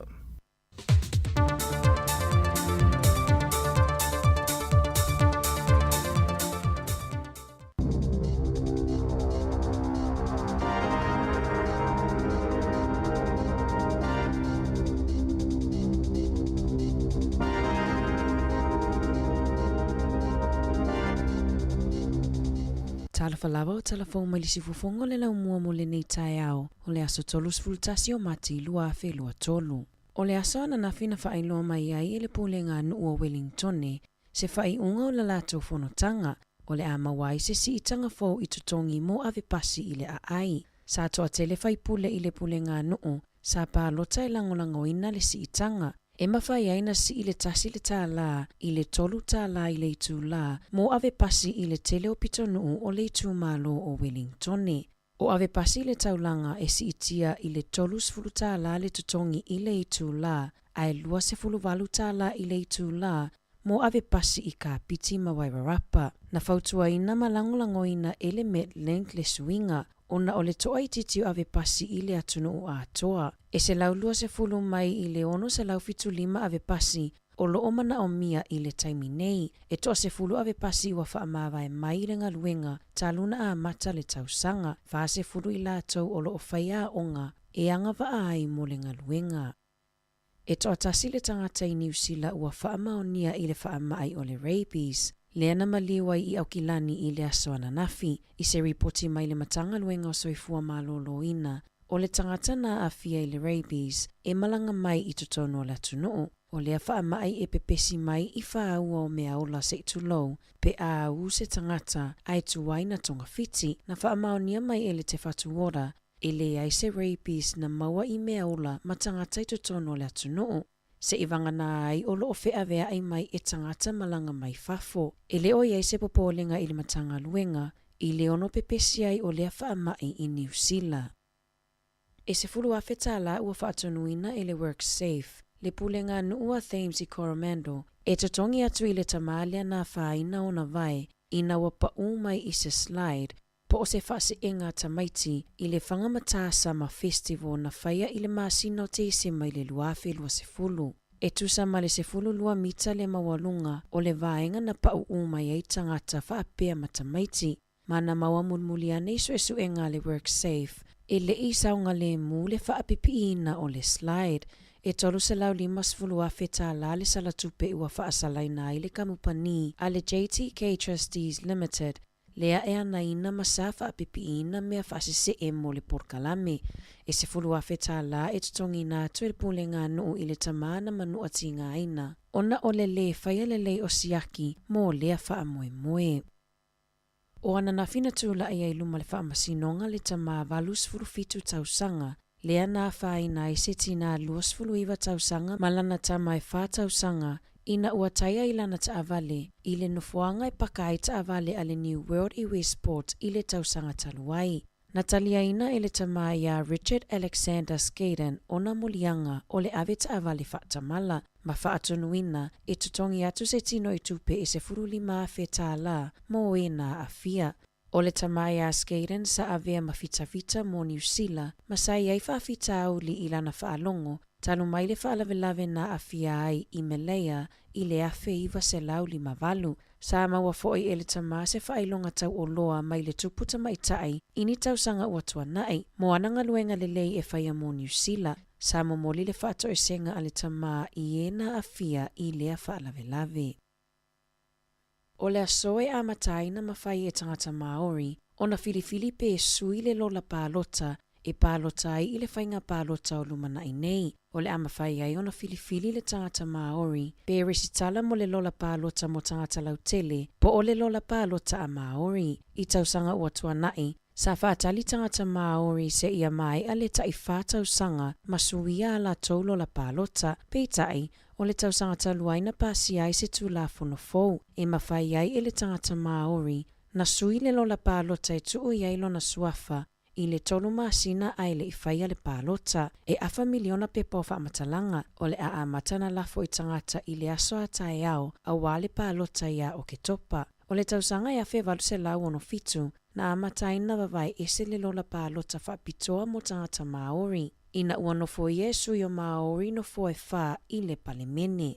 Talafalawa o talafou mai lisi fufongo le lau mua mo le nei tai ao, o le aso tolu sfultasi o mati lua afe lua tolu. O le aso ana nafina whaai loa mai ai ele pule ngā nuu o Wellingtone, se whaai unga o la lato fonotanga, o le amawai se si itanga fōu i tutongi mo ave pasi i le aai. Sa toa tele whai pule i le pule ngā nuu, sa pā lota i langolangoina le si itanga, e mawhai aina si i le tasi le tā la, i le tolu tā la i le itu la, mo ave pasi i le tele o pitonu o le itu malo o Wellingtone. O ave pasi le taulanga e si itia i le tolu sfulu tā la le tutongi i le itu la, ai lua se fulu valu tā la i le itu la, mo ave pasi i ka piti mawairarapa. Na fautua ina malangolangoina ele met length le suinga, ona o le toa i titiu ave pasi i le atunu o Atua. E se lau lua se fulu mai i le ono se lau fitu lima ave pasi, o loo mana o mia i le taimi nei. E toa se fulu ave pasi wa whaamawai mai le ngaluenga, ta luna a mata le tausanga, wha se fulu i la tau o loo whaia onga, e anga wa ai mo le ngaluenga. E toa tasi le tangata i New Zealand ua whaamaonia i le whaamai o le rabies, le ana maliwai i aukilani i le aso ananafi, i se ripoti mai le matanga luenga o soifua malolo ina, o le tangata na afia i le rabies, e malanga mai i tutono la tunuu, o le whaamai e pepesi mai i whaua o mea ola se itulou, pe a au se tangata ai tuwai na tonga fiti, na whaamaonia mai e le te whatuora, e le ai se rabies na maua i mea ola ma tangata i tutono la tunuu. Se ivangana ai o loo whea vea ai mai e tangata malanga mai fafo. E leo iai se popolenga i le matanga luenga, i le ono pepesi ai o lea whaamai i New Zealand. E se fulu a whetala ua whaatonuina e le work safe, le pulenga nuua Thames i Coromandel, e tatongi atu i le tamalia na whaina o na vai, i na wapa mai i se slide, po o se whase inga tamaiti i le whangamata sama festival na whaia i le masino te ise mai le luafe lua se fulu. E tusa ma le se fulu lua mita le mawalunga o le vaenga na pau mai ai tangata whaapea matamaiti. Mana maua mulmulia nei so e ngā le work safe, e le isaunga le mu le whaapipiina o le slide. E tolu se lau limas fulu a wheta la le salatupe ua whaasalaina i le kamupani a le JTK Trustees Limited, lea e ana ina masafa a pipiina mea whaasise e mo le porkalame. E se fulu a wheta la e tutongi nā tue pule ngā nuu i le tamana manu ati ngā ina. Ona o le whaia le lei o siaki mo lea wha moe moe. O ana na fina tūla ia i luma le wha masinonga le tama valus furu fitu tausanga, lea nā whaina i seti nā luas fulu iwa tausanga malana tama e wha tausanga, ina ua taia i lana ta avale, i le nufuanga e pakai ta avale a le New World Iwi Sport i le tausanga taluai. Natalia ina e le tama ia Richard Alexander Skaden ona mulianga o le ave ta avale whaatamala, ma whaatonuina e tutongi atu se tino i tupe e se furulima a wheta la mo e nā a fia. O le tama ia Skaden sa avea ma fita mo New Zealand, ma sa iai whaafita auli i lana whaalongo, talu mai le whaalavelave na a fia ai i Melea i le afe iwa se lau 5 valu, Sa maua fo'i e le tamā se whailonga tau o loa mai le tuputa mai tai ini tausanga ua tuanai. Mo ananga luenga lelei e whaia mo New Zealand. Sa momoli le whaato e senga a le tamā i ena afia i lea whaalavelave. O le asoe a mataina mawhai e tangata Māori, o na filifili pe sui le lola pālota e pālota ai i le whainga pālota o lumana i nei. O le amawhai ai o na filifili le tangata Māori, pe resitala mo le lola pālota mo tangata lautele, po o le lola pālota a Māori. I tausanga ua tuanai, sa whaatali tangata Māori se ia mai a le tai whātausanga masuia la tau lola pālota, pe tai o le tausanga taluaina pasi ai se tūla fonofou, e mawhai ai e le tangata Māori, na sui le lola pālota e tuu iai lona suafa, i le tolu masina ai le iwhaia le pālota, e afa miliona pepa o whaamatalanga o le a matana lafo i tangata i le aso a tae au, a wale pālota ia o ke topa. O le tausanga ia whewalu se lau ono fitu, na amataina wawai ese le lola pālota whaapitoa mo tangata Māori. Ina ua nofo Yesu i o Māori nofo e wha i le palemene.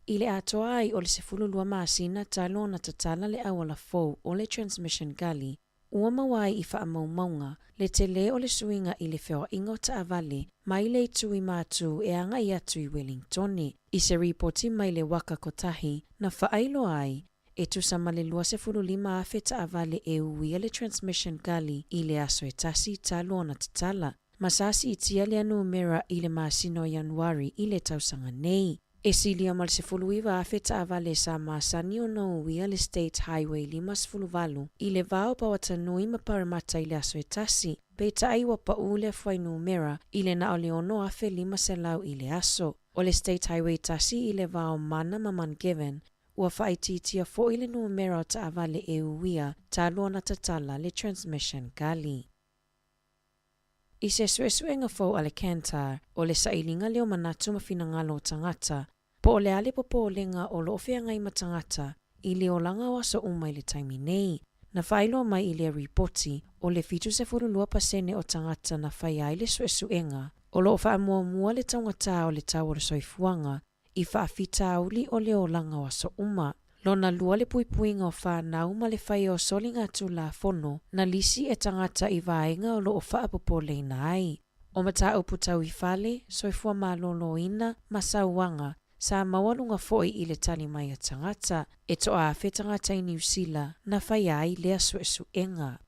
I le atoa ai o le sefululua masina talo na tatala le awala fou o le transmission gali, ua mawai i wha maumaunga le tele o le suinga i le whewa ingo ta avale mai le tui mātu e anga i atu i Wellingtone. I se ripoti mai le waka kotahi na whaailo ai e tusama le lua sefululima afe ta avale e uia le transmission gali i le aso e tasi talo na tatala. Masasi i tia le anu mera i le masino Januari i le tausanga nei. E silia mal sefuluiva afe ta avale sa masani o no uia le State Highway 5 i le vao pa watanui maparamata i le aso e tasi. Pe ta aiwa pa ule fuainu mera i le na o le ono afe 5 selau i le aso. O le State Highway tasi i le vao mana maman given. Ua whaititia fo i le numera o ta avale e uia ta luana tatala le transmission gali. I se suesuenga fo ale Kantar o le sailinga leo manatu mawhinangalo o tangata, po o le ale popo o lenga o lo ofea ngai matangata i leo langa waso umai le taimi nei. Na whailo mai i le ripoti o le fitu se 42% o tangata na whaia i le suesuenga o lo ofea mua le taungata o le tau o le soifuanga i whaafita auli o leo langa waso uma. Lona lua le puipuinga o whanau ma le whai o solinga tu la fono na lisi e tangata i vaenga o lo o whaapopo leina ai. O mata upu tau i whale, soifua malolo ina, masauanga, sa mawalunga foi i le tali mai a tangata, e toa awhe tangata i New Zealand na whai ai lea suesuenga.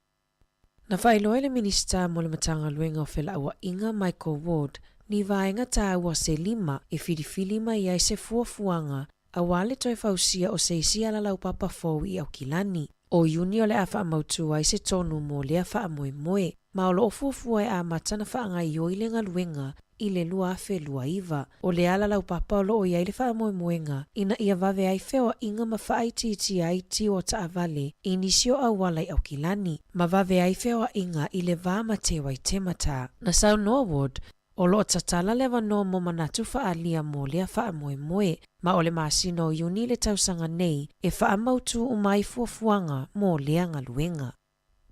Na whai loe le minista mo le matanga luenga o whela awa inga Michael Ward, ni vaenga ta awa se 5 e whirifili mai ai se fuafuanga a wale toi fausia o se isi ala lau papa fau i au kilani. O yuni o le a wha mautua i se tonu mo le a wha moe moe, ma o lo ofuafua e a matana wha anga i oilenga luenga i le lua afe lua iwa. O le ala lau papa o lo o iai le wha moe moenga, ina ia vave ai whewa inga ma wha aiti ai ti o ta avale i nisio au wala i au kilani, ma vave ai whewa inga i le vama tewa i temata. Na sau no ward, o lo tatala lewa no mo manatu wha alia mo lea wha moe moe, ma o le masino yuni le tausanga nei e wha mautu umai fuafuanga mo lea ngaluenga.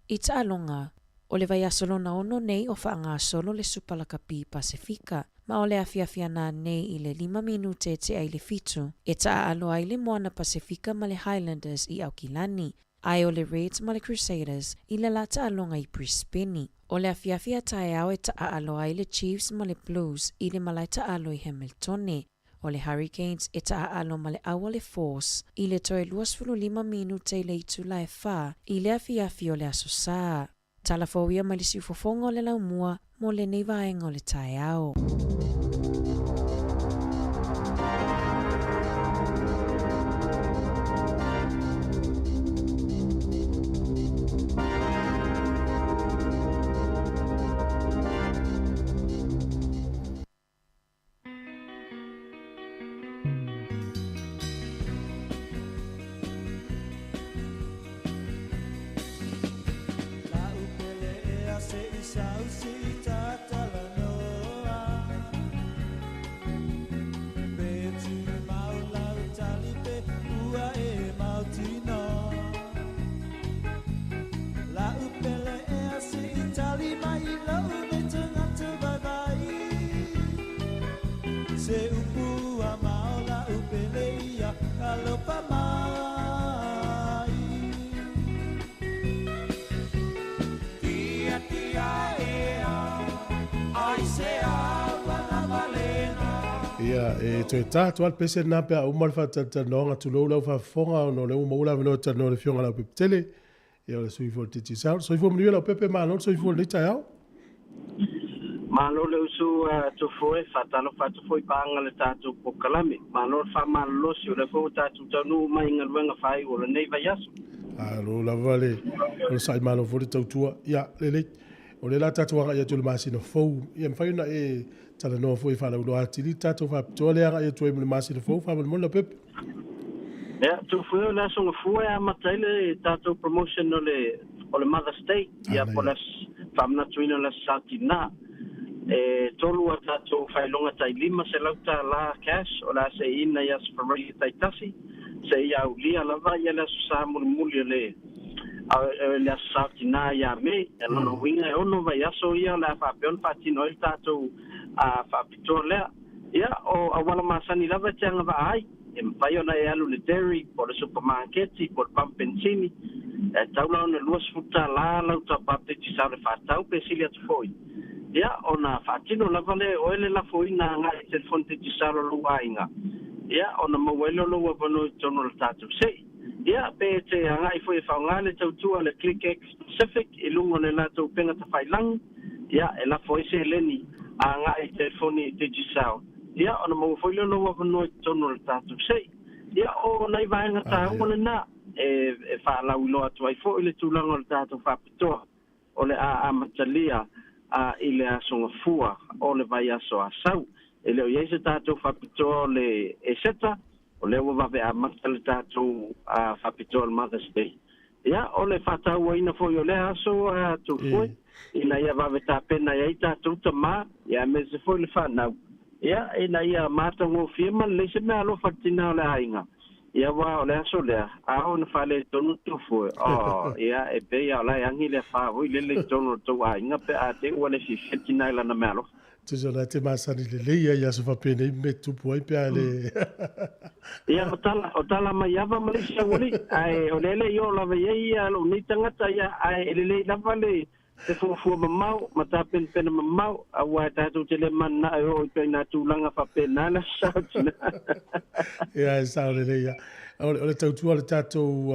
I ta alonga, o le vai asolona ono nei o wha ngā solo le supalakapi Pasifika, ma o le afiafiana nei i le 5 minute te ai le fitu, e ta alo ai le moana Pasifika ma le Highlanders i Aukilani, ai o le Reds ma le Crusaders i le lata alonga i Brisbane. O le afiafia tae au e ta alo ai le Chiefs ma le Blues i le malaita alo i Hamiltone. O le Hurricanes e ta alo ma le awa le Force i le toe 25 minute i le itula e wha i le afiafi o le asosaa. Talafowia ma le siufofonga o le laumua mo le neivaenga o le tae au. Se upua maola upeleia, kalau Ia, toi tātou al pese nā pia umal whatata noanga tu lau lau whafonga no le umaula vino ta no le fionga lau peptele. Ia le suifo te tisau. Suifo mniwe lau pepe maa non suifo le tai au. Malo le usu tu foi fatalo fatu foi panga le tātou po kalame. Malo fa malo si o le fo tātou tanu mai ngaluenga fai o le nei vai aso. Alo la vale. O sai malo fo le tautua. Ia, lele. O le la tātou anga ia tu le masino fou. Ia mwhaina tala no foi fa lo atili tato fa tole nga e toe mo masi le fo fa mo le pep ya tu foi la so foi a matele tato promotion o le Mother State ya polas famna tuina la satina tolu tato fa longa tai lima se lauta la cash o la se ina ya supermarket tai tasi se ya ulia la va ya la sa muli le la satina ya me no winga ono va ya so ya la fa pion patino il tato a fapitolea ia o awala masani lava tanga va ai e mpaiona e alu le dairy po le supermarket po le pampensini e taula ona luas futa la ta papte ti sa le fatau pe silia tu foi ia ona fatino lava le oele la foi na nga e telefon te ti sa lo luainga ia ona mawelo lo wa bono tono le tatu sei ia pe te anga i foi fa ngale tautua le click specific e lungo le la tau penga ta failang ia e la foi se leni anga e telefoni te gisao ia ona mo foi lo no no tono tatu sei ia o nei vai nga ta ona na e fa la ulo atu ai foi le tulango le tatu fa pito o le a matalia a ile asonga fua o le vai aso asau ele o yese tatu fa pito le eseta o le wa va a matale tatu a fa pito le Mother's Day ia o le fata wa ina foi o le aso tu foi ina ia va veta pena ia ta tuta ma ia me se foi le fanau ia ina ia mata ngo firma le se me alo fatina le ainga ia wa le aso le a on fale tonu tu foi ia e pe ia la yangi le fa oi le tonu tu ainga pe a te o le si fatina la na malo tu zona te masani le ia so fa pena me tu poi pe ale ia otala mai ava Malaysia wali ai olele yo la ia lo ni tangata ia ai le la vale te fu mamau mata pen mamau awa tatu tele man na o pe na tulanga fa pena na sauna ia sa le ia ole tatu ole tatu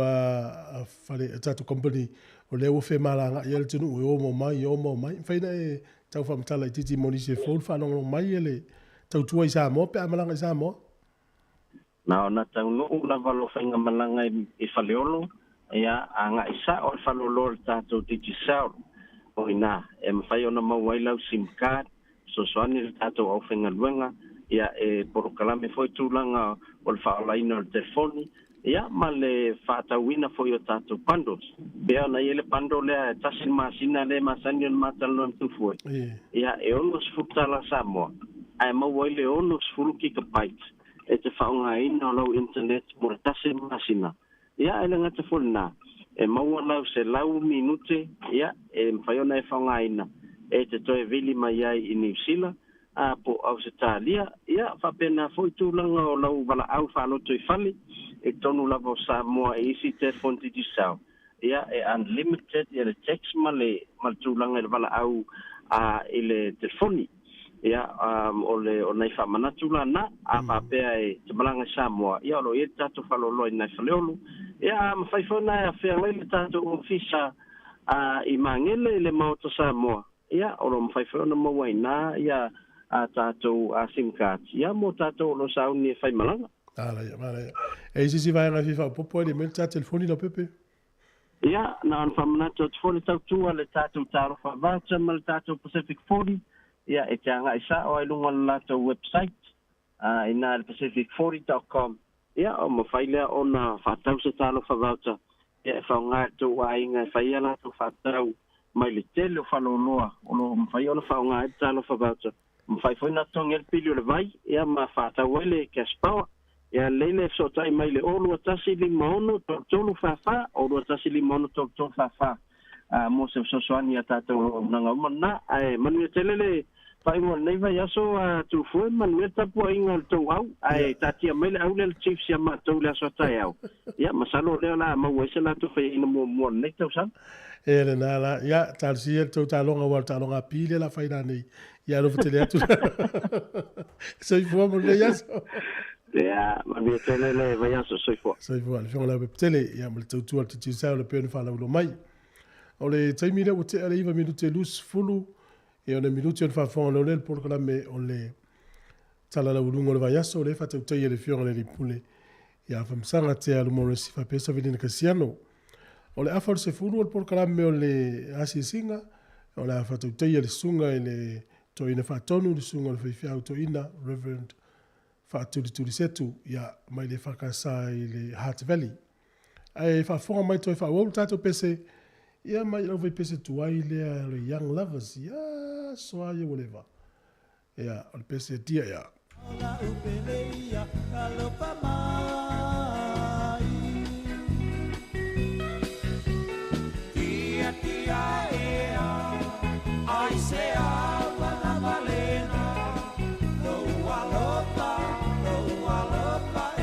fale tatu company ole o fe malanga ia le tunu o mo mai faina e tau fa mtala titi moni se fon fa no mai ele tatu ai sa mo pe malanga sa mo na ona tau no la valo fainga malanga e faleolo ia anga isa o falolo tatu titi sa o ina e mawhai ona mawai lau SIM card so soani le tātou au whenga luenga ia e porokalame foi tūlanga o le whaolaina o le telefoni ia ma le whaatauina foi o tātou pandos bea na ia le pando lea e tasin masina le masani o le matalo tu foi ia e ono sfuta la Samoa ai mawai le ono sfulu gigabyte e te whaongaina o lau internet mo le tasin masina ia e le ngata fulna e maua lau se lau minute ia e mwhaiona e whaongaina e te toe vili mai ai i New Zealand a po au se tālia ia whapena foi tūlanga o lau wala au whanoto i whali e tonu lava o Samoa e isi telefon ti disau ia e unlimited ia le text ma le tūlanga i wala au i le telefoni ia o nei whamanatu la na a whapea e te malanga Samoa ia o lo e tatu whaloloi nei whaleolu ia mawhaifona e a whengai le tatu ofisa i mangele le maoto Samoa ia o lo mawhaifona mawai na ia a tatu a SIM card ia mo tatu o lo sauni e whaimalanga Ala, e sisi vai nga fifa popo le mel ta telefoni lo pepe ia na an whamanatu telefoni tautua le tatu taro whavata ma le tatu Pacific 40 ia e te anga isa o ai lunga lato website ina le pacific40.com ia o mawhailea o na whatau se talo whavauta ia e whaunga tu a inga e whaia lato whatau mai le tele o whaloloa o lo mawhaia o na whaunga e talo whavauta mawhaifoi na tonga el pili o le vai ia ma whatau ele cash power ia leile so tai mai le olu atasi limono tolu whawha olu atasi limono tolu whawha mo se sosoani a tātou nanga umana ai manu e telele Pai mo nei vai aso tu foi Manuel tapu inga tu au ai tatia mele au le chief sia ma tu le so tai au ya masalo le la ma wese la tu fai ina mo nei tau san ele na la ya tal si el to talonga wal talonga pile la faina nei ya lo fitele atu so il faut mo le ya ya ma mi tele le vai aso so il faut al fionga la tele ya mo tu tu al tu sa le pe fa la lo mai o le taimi le o te ale iva minute lus fulu e ona minuti on fa fon le programme on le tala la ulungo le vayaso le fa te le fiore le pule ya fam sanga te al mo si fa pesa vedina casiano o le afa se fulu el programme o le asisinga o le fa te le sunga e le to ina fa tonu le sunga le fa auto ina reverend fa tu setu ya mai le fa kasa le Heart Valley ai fa fo mai to fa wo tato pese ya mai lo vai pese tu ai le young lovers ya so ai whatever ya al pese dia ya la upeleia kalopa mai tia ea ai se ava na valena lo alota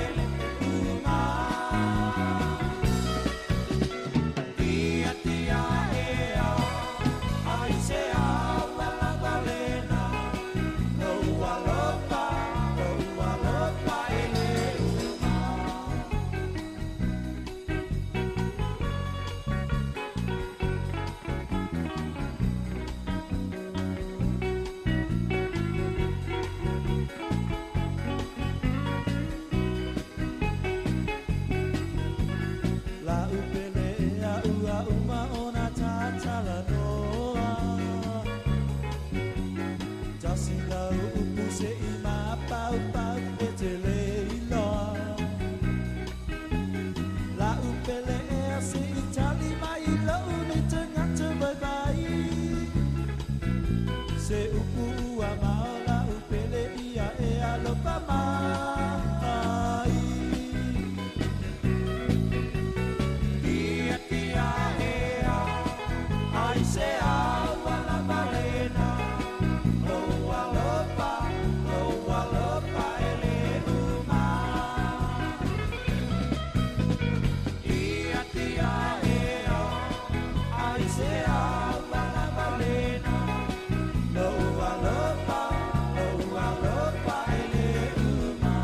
ele uma tia ea ai se ava na valena lo alota ele uma la upelea ua uma ona tatala noa tasi la upu se ima pau e te leila la upelea se itali mai la uni te ngata bye bye se upu ua mao la upelea e alopa mai tia ea ai se ava la valena lo alopa ele uma tia ea ai se ava la valena lo alopa ele uma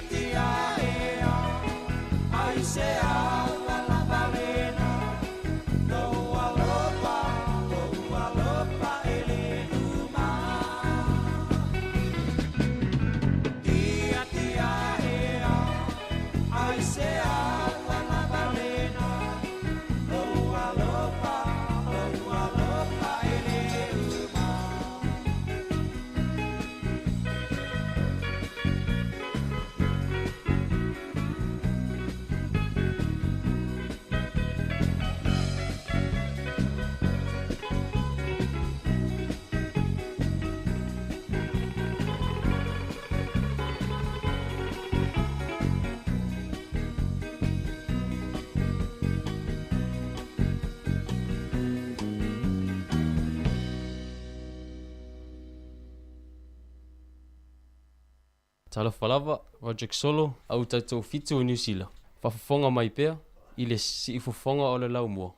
tia ea ai se ava la valena lo alopa ele uma tia ea ai se ava la valena lo alopa ele uma Tala Falava, Project Solo, au tatou fitu o New Zealand. Whafafonga mai pea, i le si ifufonga o le lau mua.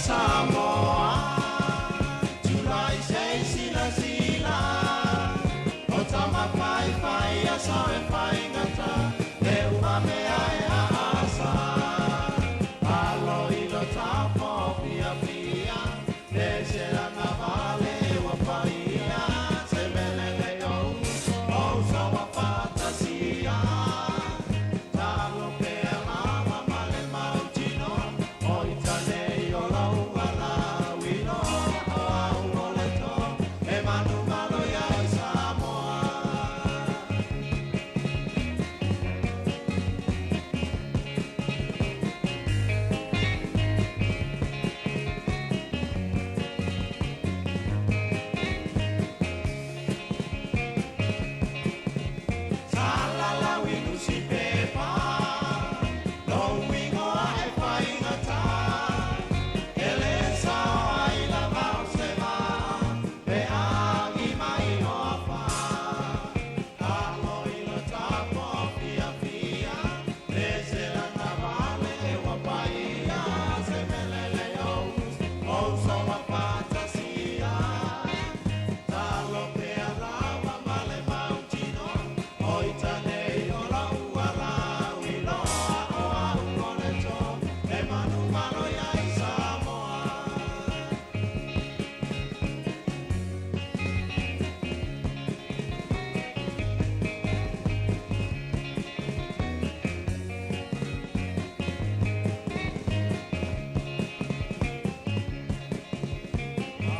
Samoa. July say sila sila. Otama pai pai asa e pai ngata. E umame ai asa. Alo ilo tapo pia pia. E sera na vale wa paia. Se melele o o sa wa fantasia. Talo pe mama male mautino. O itale o la uala wino. O au oleto. E manu malo ya Samoa. Salala winu si pepa. No wingo ai whaingata. Ele sao ai la mau se ma. Pe agi mai o apa. Alo ilo tapo pia pia. E se la navale e wapaia. Se melele o. O so wa fantasia. Talo pe alava male mautino. Oitane o la uala wino. O au moleto. E manu malo ya Samoa.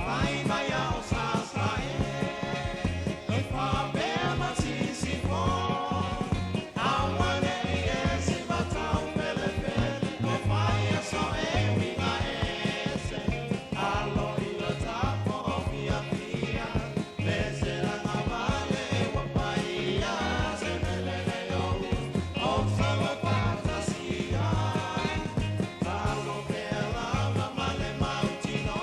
Vai mai ao sasae. E fa bea masisi fo. Awane e si batau pele pele. E fai a so e winga ese. Alo ilo tapo pia pia. Mesera na vale wa paia. Se melele o. O sa wa fantasia. Talo pe lava male mautino.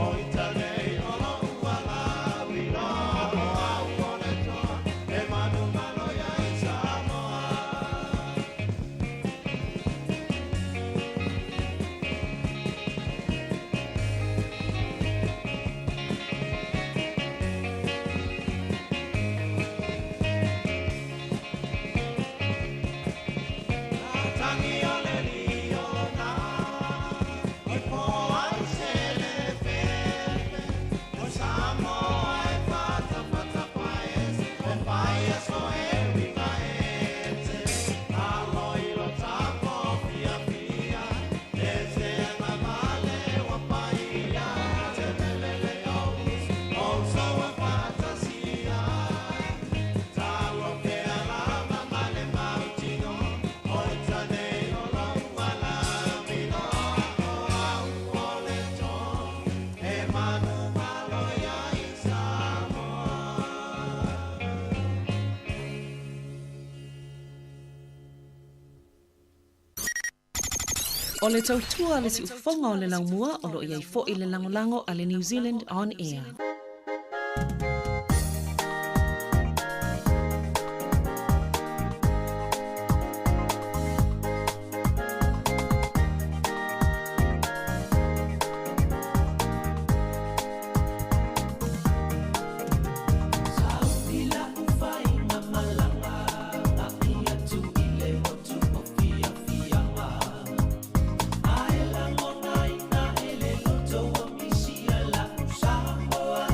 Oitane o la uala wino. O au moleto. E manu malo ya Samoa. Tangi ole liona. Oi po ai se le pepe. O Samoa e fata fata paese. O paia so e winga ete. Alo ilo tapo pia pia. E se na vale wa paia. Te melele o so wa fantasia. Talo pe alava male mautino. Oitane o la uala wino. O au oleto. E manu malo ya Samoa. O le tautua le si ufonga o le laumua o lo iai fo i le langolango a le New Zealand On Air. Saupila ufainga malanga. Ngapia tu ile motu o fia fianga. Aela mona ina ele loto o misia la Samoa.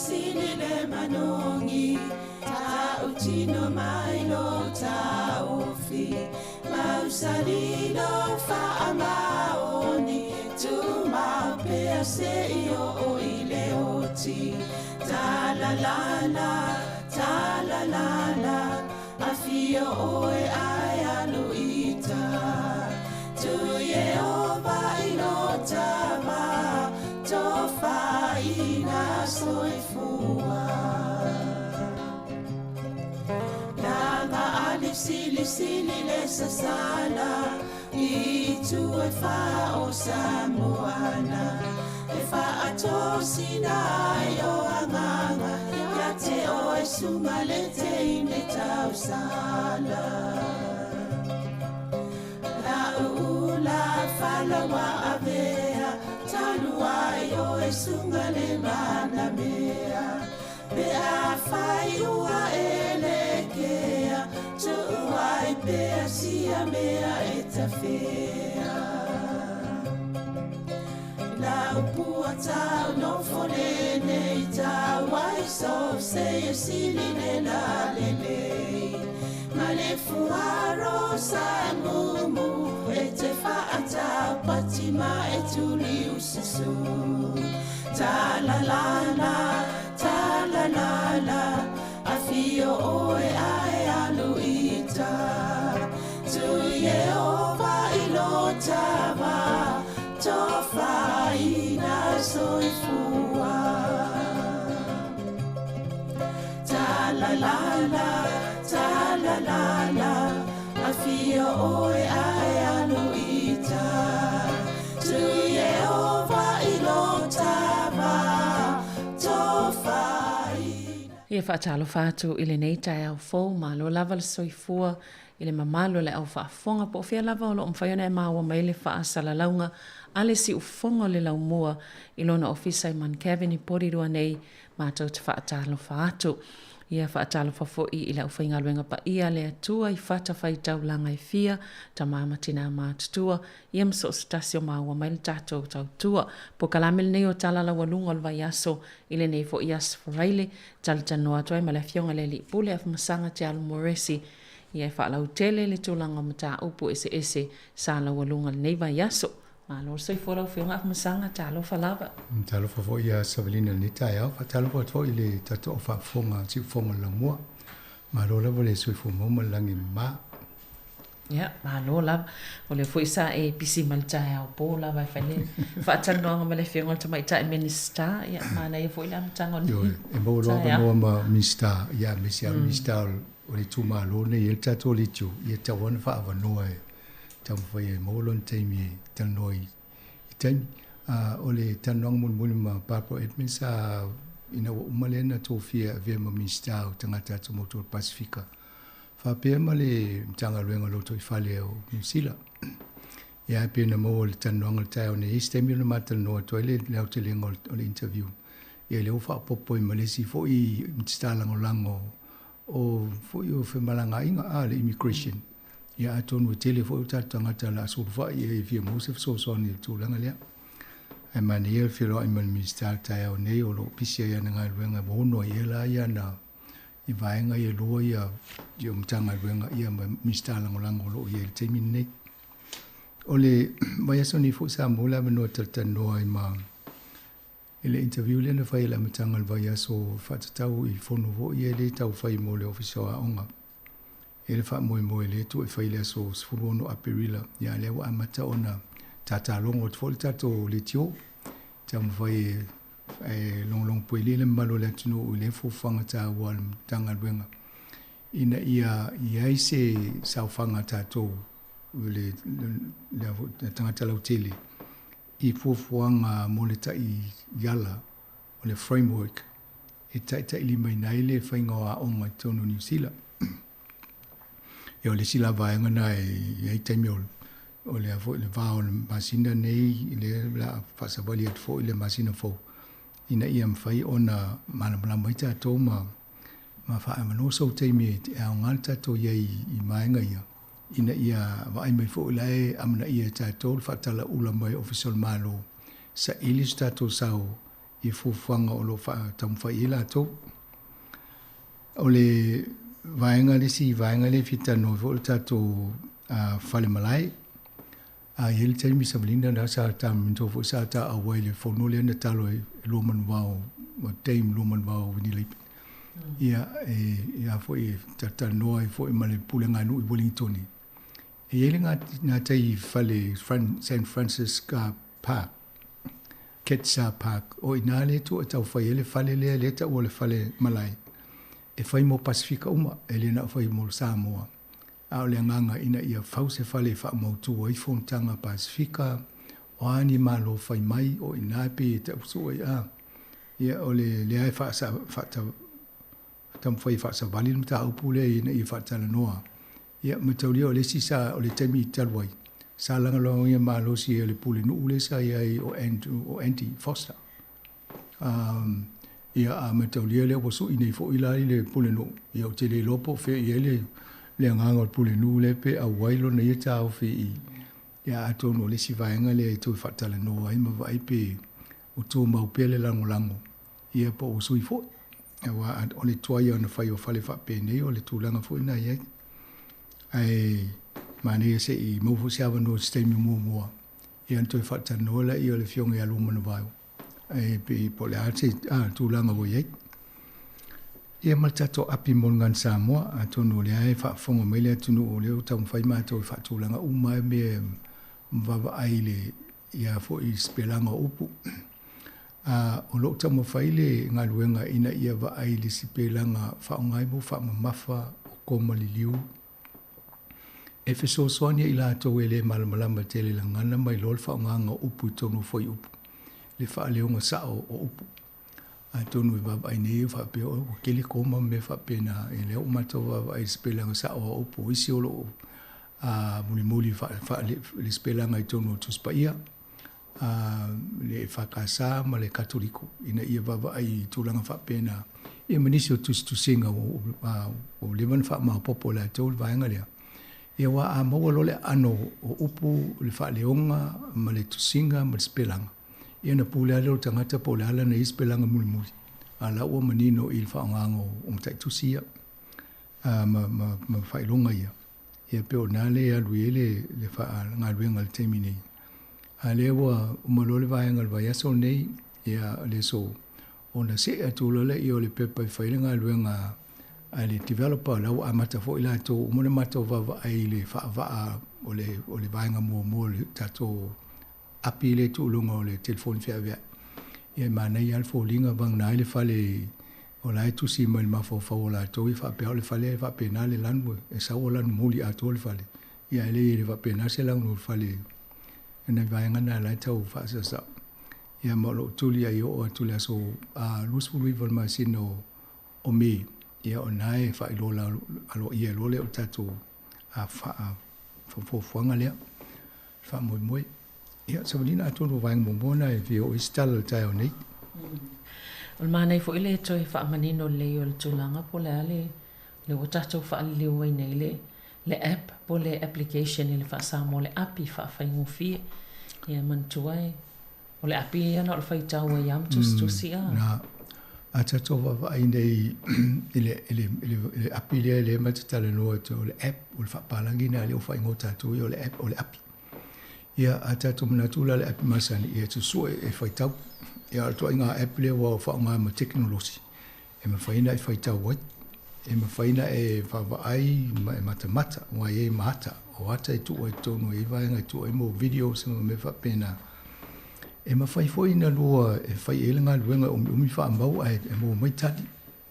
sili le manongi ta utino mai lo ta ofi mausalilo fa amaoni tu mau pea se io o ile oti ta la la la afio oe ai aluita tu Yehova inotama tofa ina soifua Nanga alipsili le sasana itu e fa o Samoana e fa atosina yo anganga ya te o e sumalete ine tausala la ula fala wa avea talua yo e sungale mana mea pe a fai ua elekea tu ai pe sia mea etafea la puata no forene ita wai so se sili la lele male fuaro samumu ete faata patima etuli usisu ta la la afio oe ai aluita tu Yehova ilotava tofa ina soifua ta la la afio oe ai aluita tu Yehova ilotava tofa Ia whaatalo whātu i le nei tai au fōu, mā lo lava le soifua, i le mamalo le au whaafonga, po whia lava o lo umwhaiona e māua mai le whaasala launga, ale si ufonga le lau mua, i lona ofisa i man Kevin i porirua nei, mātou te whaatalo whaatu. Ia whaatalo whafoi i lau whainga luenga pa ia le atua i whata whai taulanga i fia, ta māma tina mātutua, ia mso stasio māua mai le tātou tautua. Po kalamel nei o talala walunga o lwai aso, i le nei fo ias wharaile, talitanoa toi ma le fionga le li pule af masanga te alu moresi, ia whaalau tele le tūlanga mata upu ese sa la walunga le nei vai aso. Ma lor soi fora o fionga af masanga talo falava. Talo fo ia Savelina ni tai au, talo fo ile tato o fonga si fonga la mua. Ma lo la vole soi fo mo langi ma. Ya, ma lo la o le foi sa e pisi malta au po la vai fale. Fa tano ma le fionga to mai tai minister, ya ma na e foi la tango ni. Yo, e mo lo ma minister, ya minister o le tuma lo ne e tato le tu, e tawon fa ava noe. Tam foi molon temi tanoi itan o le tanong mun ma papo etmisa ina umalena tofia via ma mista tangata to motor pacifica fa pe ma le tanga luenga lo to fale o misila ya pe na mo le tanong ta o ne istemi no matal no to le le to le ngol o le interview ye le fa popo i malesi fo i mista lango o fo yo fe malanga inga le immigration ya atonu telefo tangata la sulfa ye via mosef so ni tu langa le e maniel filo i mal minister ta o nei o lo pisia ya nga luenga bono ye la ya na i vaenga ye lo ya yo mtanga luenga ya minister lango lo ye temine ole vaya soni fo sa mola no tatano i ma ele interview le na fai la mtanga vaya so fatatau il fono vo ye le tau fai mole official a onga ele fa moi le tu e faile so sfulono aperila ya le wa amata ona tata longo tfolta to le tio tam vai long poile le malo le tino le fo fanga ta wal tanga benga ina ia ise sa fanga ta to le tanga ta la tele i fo fanga moleta i yala o le framework e ta ili mai naile fainga o mai tono New Zealand yo le sila vaenga na e taimiol o le avo le va o le masina nei le la fasa vali at fo le masina fo ina ia mfai ona mana mai ta to ma fa no so taimi e ngalta to ye i mainga ia ina ia vai mai fo le amna ia ta to fa tala ula mai official malo sa ilista to sao i fufuanga o lo tamwhai la tō. O le vaenga le si vaenga le fita no vo tato whale malai. Hele taimi sa malinda na sa ta minto fo sa ta awai le fono le na talo e loman wao, o teim loman wao ni leipi. Ia fo i tata noa i fo i male pulenga nu i Wellington. Ele ngā tai whale San Francisco Park, Ketsa Park, o i nā le tu e tau whai ele whale lea le ta o le whale malai. E whai mo Pasifika uma, e le na whai mo Samoa. A le nganga ina ia whau se whale wha mautu o i whontanga Pasifika, o ani malo whai mai o i nā pe e ta usu i a. Ia o le ai wha sa tam whai wha sa wali mta upu le ina i wha tala noa. Ia mataulia o le sisa o le taimi i talwai. Sa langa loa ia malo si e le pule nuu le sa ia o Andy Foster. Ia a mataulia le wasu inei fo ilari le pule nuu. Ia o te le lopo fe ia le nganga o pule nuu le pe a wailo na ia tau fe i. Ia a tono le si vaenga le tui whatala noa ima vai pe o tō maupe le lango lango. Ia po o sui fo. Ia wa o le tuai ana whai o whale whape nei o le tūlanga fo ina iai. Ai mane se i mo se ava no sistemi mua e anto fa tanola i o le fionga ya lumo no vai ai pe po le arte tu langa vo ye e maltato api mon ngan Samoa ato no le ai fa fonga mele tu no le tam fai ma to fa tu langa uma me va ai le ia fo i spelanga upu o lo tam fai le ngaluenga ina ia va ai le spelanga fa ngai mo fa mafa ko maliliu e fe so sonia ila to ele malmalama tele la ngana mai lol fa nganga upu tonu foi upu le fa le nga sa o upu a tonu va ai nei fa pe o kele koma me fa pena ele o mato va ai spela nga sa o upu isi o lo a muli fa le spela nga tonu tu spaia le fa casa ma le katoliko ina ia va ai tulanga fa pena e manisio tu singa o le van fa ma popola tol va nga ia wa a maua lole ano o upu le wha leonga ma le tusinga ma le spelanga. Ia na pule ale o tangata po le ala na i spelanga muli muli. A la ua manino i le wha ongango o mtai tusia ma whailonga ia. Ia peo nale alu ele le wha ngā luenga le teimi nei. A le ua umalole vaenga le vaiaso nei ia le so o na se atulole i o le pepa i whailenga luenga ale developer lau amata fo ila to umone mata va ai le va o le vaenga mo le tato api le tu lunga o le telefon fia via e mana i al fo linga bang na le fale o lai tu si mal ma fo la to i fa pe le fale va penale lanwe e sa o lan muli a to le fale ia le va penale se lang no fale ena vaenga na la to fa sa ia mo lo tulia yo o tulia so a lus fu vol ma sino o me ia o nai fa ilo la alo ia lo le o tatu a fa fo fuanga le fa moi ia so lina to no vang bombona e vi o istal tai o nei o mana fo ile to fa manino le o tulanga po le o tatu fa le o nei le app po le application ile fa Samoa le api fa ngofi ia man tuai o le api ana o fa tau e yam tu sia na a tato va ai nei ele api le matala no to le app o le fa palangina le o fa ngota tu o le app o le api ia a tato manatula le api masani ia tu so e fa tau ia to inga app le wa fa nga ma technology e ma fa ina e fa tau wa e ma fa ina e fa va ai mata wa e mata o ata tu o to no e va nga tu e mo videos me fa pena e ma fai foi na lua e fai elenga luenga mi fa ambau ai e mo mai tadi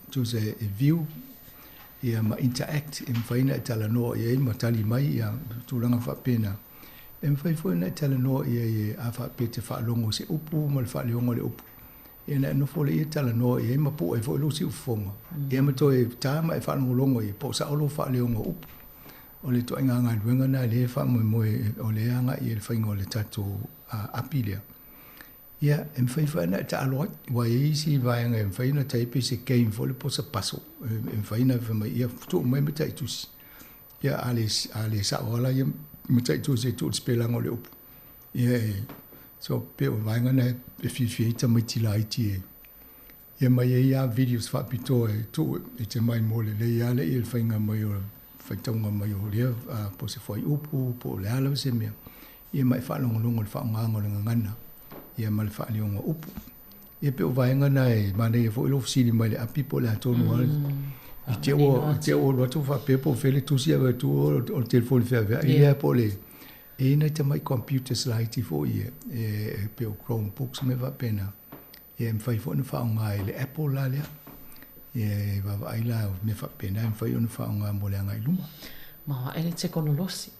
tu se e view ia ma interact e fai na tala no e ma tali mai ia tu langa fa pena e fai foi na tala no e a fa pete fa longo se upu ma fa longo le upu e na no fole e tala no e ma po e foi lo si ufonga e ma to e ta ma e fa longo e po sa lo fa longo upu o le to nga luenga na le fa mo o le anga e fai ngole tatu apilia ia em fai na ta alo wa isi vai nga em fai na tai pese game vole po sa paso em fai na fa ia tu mai meta itus ia ale sa ola ia meta itus e tu spela ngole up ia So pe o vai ngana e fi ta mai tila i tie. Ia mai ia videos fa pito e tu e te mai mole le ia le il fainga mai o faitonga mai o lia po se foi upu po le ala se mea. Ia mai fa longo le fa nganga le ngana. Ia mai fa lionga upu. Ia pe o vai ngana e mane e fo lo fsili mai le api po le atonu al. I te o lo tu fa pe po fele tu sia tu o telefone fa ia po le e na te mai computer slide fo ia e pe o Chromebooks me va pena. E me fai fo na fa nga le Apple la le. E va vai la me fa pena me fai ona fa nga mo le nga iluma. Ma ele te konolosi.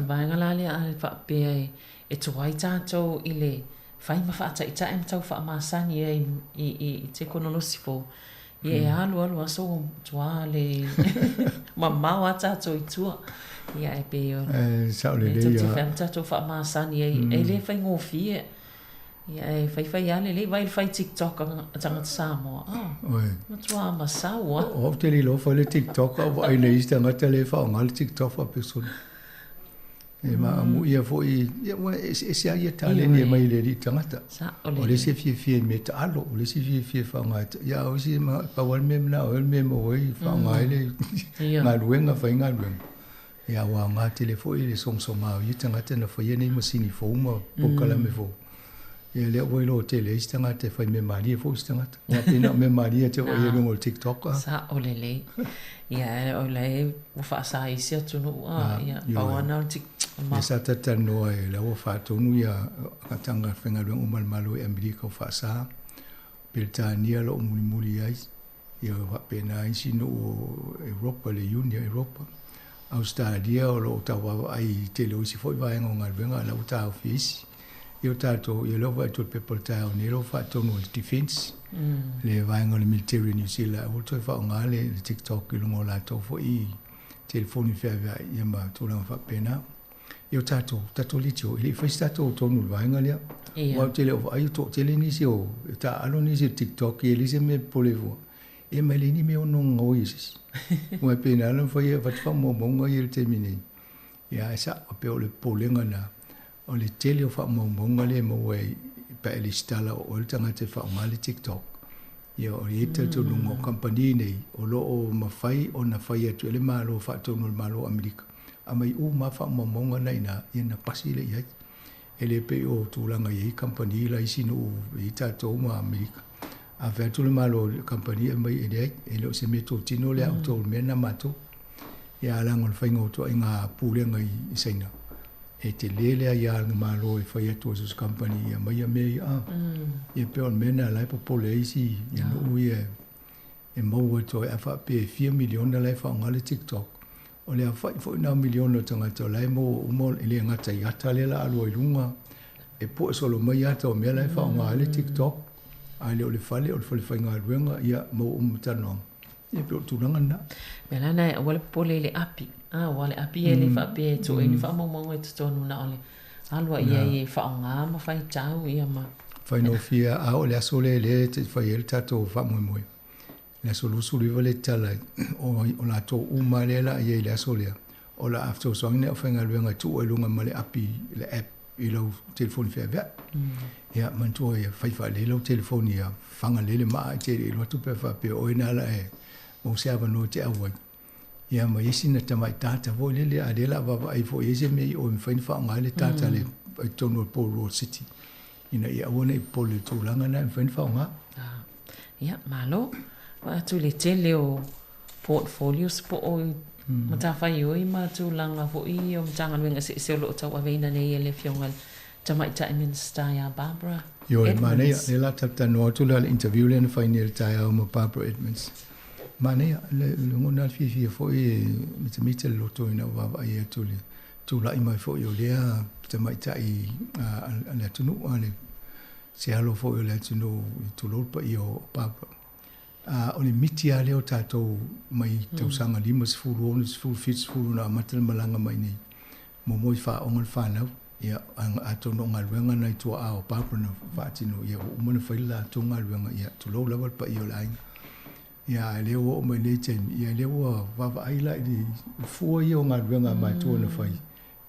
Vai nga la le a fa pe e tu ai tato ile fai ma fa ta ita em tau fa ma sani e te konolosi fo. Ie alu aso tua le mamma wa tato i tua. Ia e pe o. Sa le le. Te fam tato fa ma sani e le fai ngofie. Ia e fai ale le vai fai TikTok tanga Samoa. Ma tua ma sawa. O te li lo fa le TikTok o ai nei sta ngata le fa ngal TikTok fa persona. E ma mu ia fo i e se ia tale ni mai le di tangata. O le se fie me ta alo, o le se fie fa ngata. Ia o si ma pa wal mem na o mem o i fa ngai le na luenga fa inga luenga. Ia wa nga telefoni le song ma i tangata na fa ia nei masini fo ma po kala me fo. Ia le o lo tele istanga te fa me mali fo istanga. Ia pina me mali te o ia no TikTok. Sa o le. Ia o le o fa sa i se tu no ia pa wana TikTok. Ia sa tata no e la o fa tonu ia katanga whenga luenga umal malo e Amerika o fa sa. Beltania lo muli ai. Ia wa pena isi no Europa le Union Europa. Australia o lo tawa ai tele o si foi vai ngal venga la uta office. Io tato io lo vai tot people town nero fa tonu defense. Le vai ngal military New Zealand o to fa ngale le TikTok lo ngola to fo i telefoni fa ia ma to la fa pena. Io tato litio ili fa stato tonu vai ngal ia. Wa tele o ai to tele ni si o ta alo ni si TikTok ili se me polevo. E mai ni me ono ngoisis. Wa pena lo fa ia fa mo mo il termine. Ia sa o pe o le polenga na o le tele o fa mo le mo e pa le stala o le tanga te fa mali TikTok. Ia o le te to no company nei o lo o mafai o na fai atu le malo fa to no malo Amerika. A mai u ma fa mo nei na ina pasile ia. Ele pe o tu langa i company la isi no i ta to ma Amerika. A fa to le malo company mai e lo se meto tino le auto mena mato. Ia la ngol fa ngoto inga pulenga i saina. E te lele ia nga malo e fai atu asus company ia mai a mei ia pe on mena lai po pole isi ia no e mau to e fa pe 4 miliona lai fa ngale TikTok o le fa fo na miliona tanga to lai mo ile ngata ia tale la alo i lunga e po solo mai ata o me lai fa ngale TikTok a le fale o le fa ngal ia mo tano ia pe tu ngana mela na wala pole le api wale api ele fa pe to e fa mo e to no na ole alwa ia e fa nga ma fa tau ia ma fa no fia a ole asole le te fa el tato fa mo la solusu li vole tala o la to uma le la ia le asole o la after song ne fa nga luenga tu e lunga male api le app i lo telefoni fa va ia man to ia fa le lo telefoni ia fanga le ma te lo tu pe fa pe o ina la e o se ava no te awa ia ma isi na tamai tata vo lele adela baba ai fo ese me o me fain fa ngale tata le tono Polo City ina ia wona i pole tu langa na fain fa nga ia malo wa tu le tele o portfolios po o mata fa yo i ma tu langa fo i o mtanga wenga se lo ta wa veina nei ele fiongal tamai ta minister ya Barbara yo mane le la tata no tu la interview le final ta ya mo Barbara Edmonds mane le ngona fi fo e mite lo to ina wa ai tu la mai fo yo le te mai tai ale tu no ale se alo fo yo le tu no tu lo pa yo pa o le miti ale o tato mai te sanga limas full fits full na matel malanga mai ni mo fa ongol fa na ia ato no ngal wenga na tu a o pa no fa tino ia o mo fa la tu ngal wenga ia tu lo level pa yo lai ia le o mai le tem ia le o va ai la di fu yo ngal wenga mai tu na fai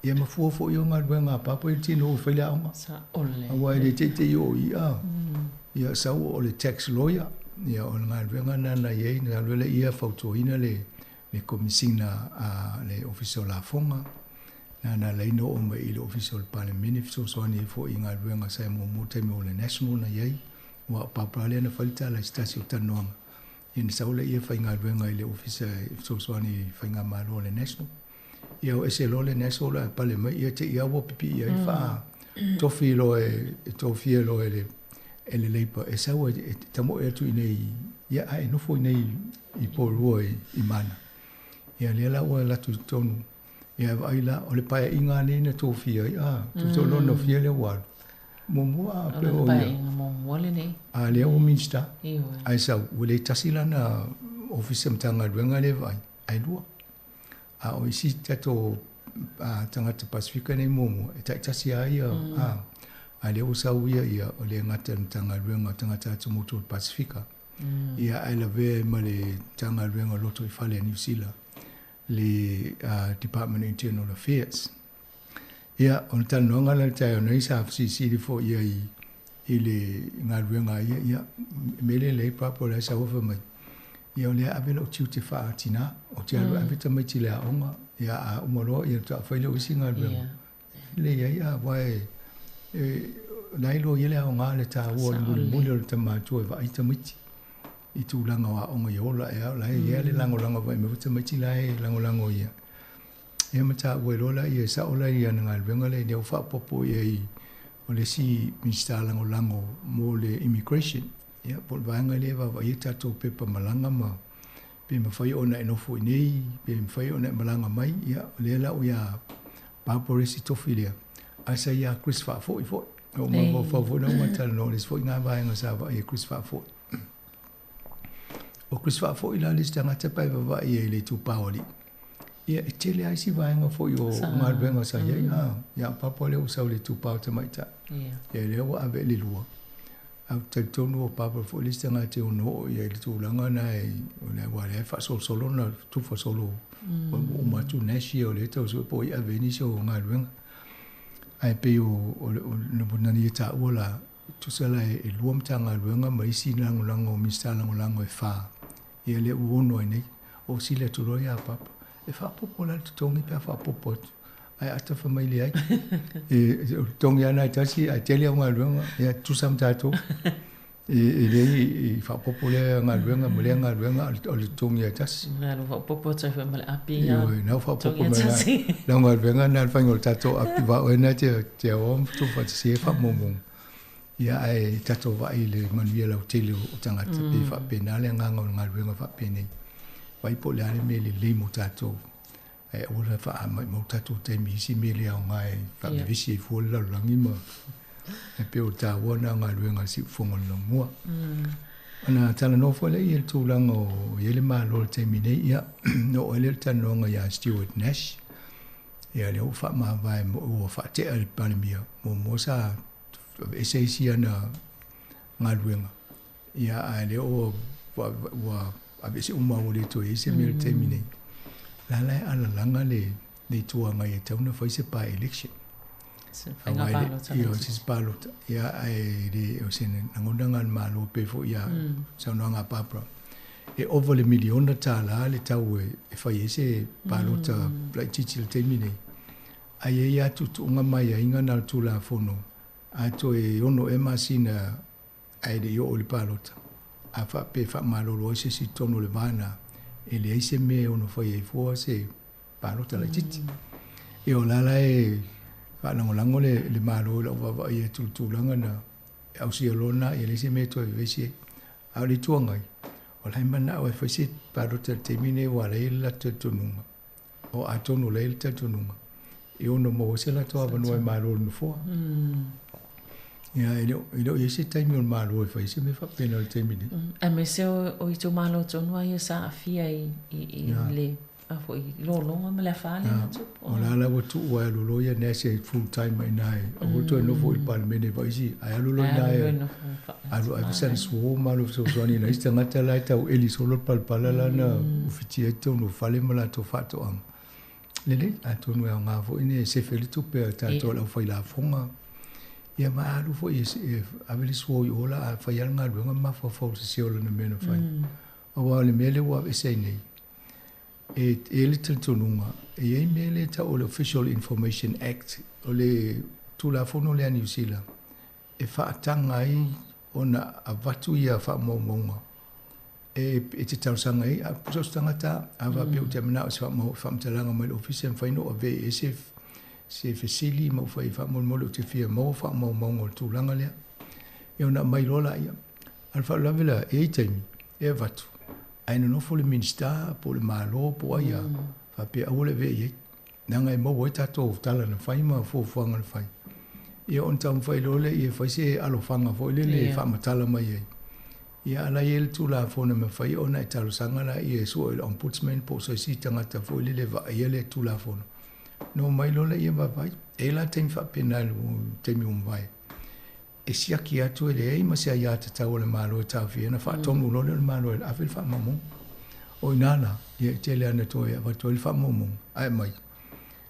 ia mafuafo i o galuega papa i tino o faileaʻoga Sa ole. aua i le teitei o ia ia sau o le tax lawyer ia o le galuega nana iai na galuela ia fautuaina le komisina a le ofisa o lafoga na laina o mai i le ofisa o le palemene fesoasoani foʻi i galuega sa muamua taimi o le national na iai ua o papara lea na falitala stasi o tanoaga ia na sau leʻia faigaluega i le ofisa fesoasoani faiga malo o le national ia o ese lo le national le pale mai ia te ia wo pipi ia fa tofi lo e tofi lo e le leipa e sa wo tamo e tu nei ia ai no foi nei I polo I mana ia le la o la tu tonu ia ai la o le pai inga nei na tofi ia tu to lo no fie le wa mo a pe o mo le nei a le o minsta ai sa o le tasila na office mtanga duenga le vai ai lua a o isi tato a tangata Pasifika nei momo e tai tasi ai a le usa uia ia o le ngata tanga luenga tangata atu motu Pasifika ia ai la ve ma le tanga luenga loto I fale New Zealand le Department of Internal Affairs ia on tano ngala tai o nei sa FCC di fo ia I le ngaluenga ia mele le papo le sa ofa mai ia le avelo tiu te fa tina o te alu avita mai tile a onga ia a umoro ia ta faile o singa le ia vai nailo ia le onga le ta wo muli o te matua va ita miti I tu langa wa onga ia ola ia la ia le lango vai me vita mai tile lango ia ia mata wo lola ia sa ola ia nga venga le o fa popo ia o le si minsta lango mo le immigration ia por vanga le va ia tato pepa malanga ma pe me fai ona no fo nei pe me fai ona malanga mai ia le la o ia pa por esi tofilia asa ia Chris fa fo o mo fo no matal no les fo nga va nga sa va ia Chris fa fo o Chris fa fo ila lista nga te pa va ia le tu paoli ia tele ai si va nga fo yo nga venga sa ia pa por le usa le tu pa te mai ta ia le o ave le lua au te tonu o papa fo lista nga te ono ia le tu langa na o le wa le fa solo na tu fa solo o ma tu nashi o le to so po ia veni so nga luenga ai pe o no bonani ta ola tu sala e luam tanga luenga mai si lango mista lango e fa ia le uono nei o si le tu roia papa e fa popo la tu tongi pe fa popo ai ata família ai e tongi ana tasi a tele nga luenga ia tu sam tato e le fa popo le nga luenga mo le nga luenga o le tongi tasi na lo fa popo tsa fa mal api ya no fa popo me la nga luenga na fa ngol tato api va o na te o tu fa si fa momo ia ai tato va ile manuela o tele o tangata pe fa penale nga nga luenga fa pene vai po le ale me le mo tato e ora fa mo tato te mi si me le nga e fa visi fu la langi ma e pe o ta wona nga luenga si fongo no mo ana tala no fo le il tu lango ye le malo te mi ne ia no ele tano nga ya Stewart Nash ia le fa ma vai mo fa te al palmia mo sa ese si ana nga luenga ia ale o wa avesi uma o le to ese me te mi ne la ala langa le tua ngai te una foi se pa election io si spalot ia ai de o sen ngondanga malo pe fo ia sa no nga papra e over le miliona tala le tau e fai ese palota like chichil termine ai ia tu nga mai inga na tu la fono a to e ono e masina ai de yo le palota a fa pe fa malo lo se si tono le vana e le ese me ono fai e fo se palota la chichi e o la e fa lango le malo lo va e tu langa na au si lona e le se me to e vesi au le tuangai o la mana o fa si palota termine wa le la tununga o a tono le tununga e ono mo se la to va no e malo no fo ia ilo ese time o malo e fa se me fa pena le termine a me se o i to malo tono ai sa afia i le a foi lo ma la fa le tu o la tu wa lo ia ne se full time mai nai o to no foi pa me ne vai si ai lo nai a lo a sen so malo so ni na sta ngata la ta o eli solo pal pala la na ufiti to no fale mala to fa to am Lele, a tonu e ngā fo ine se feli tupe a tātou lau whai la fonga. Ia ma alu fo i aveli suo i ola a whai al ngā ruenga ma whau se ola na mena whai. Awa le mele wa e sei nei. E le tantonunga, e ei mele ta o le Official Information Act, o le tula fono lea New Zealand. E whaatanga ai o na avatu ia wha maumaunga. E te tausanga ai, a pusos tangata, a wa peo te amana o se wha mtalanga mai ofisa whaino o VSF, se fesili mau whai wha mole o te whia mau wha maumaunga o tūlanga lea. E o na mai rola ia. Alfa lavela e ei taimi, e avatu. Aina no le minsta po le malo po aia fa pe awole ve ye nanga e mo ta to tala na fai ma fo fanga na fai e on tam fai lole e fai se alo fanga fo le fa matala mai ye ia ala ye tu la fo na me fai ona e talo sanga la e so el ombudsman po so si tanga ta fo le va ye le tu la fo no mai lole e va vai e la tem fa penal te mi vai e sia ki atu ele ei ma se ia te tau le malo e tau fia na wha tomu lole le malo e awhi le wha mamong o inana ia te le ana toi a watu le wha mamong ai mai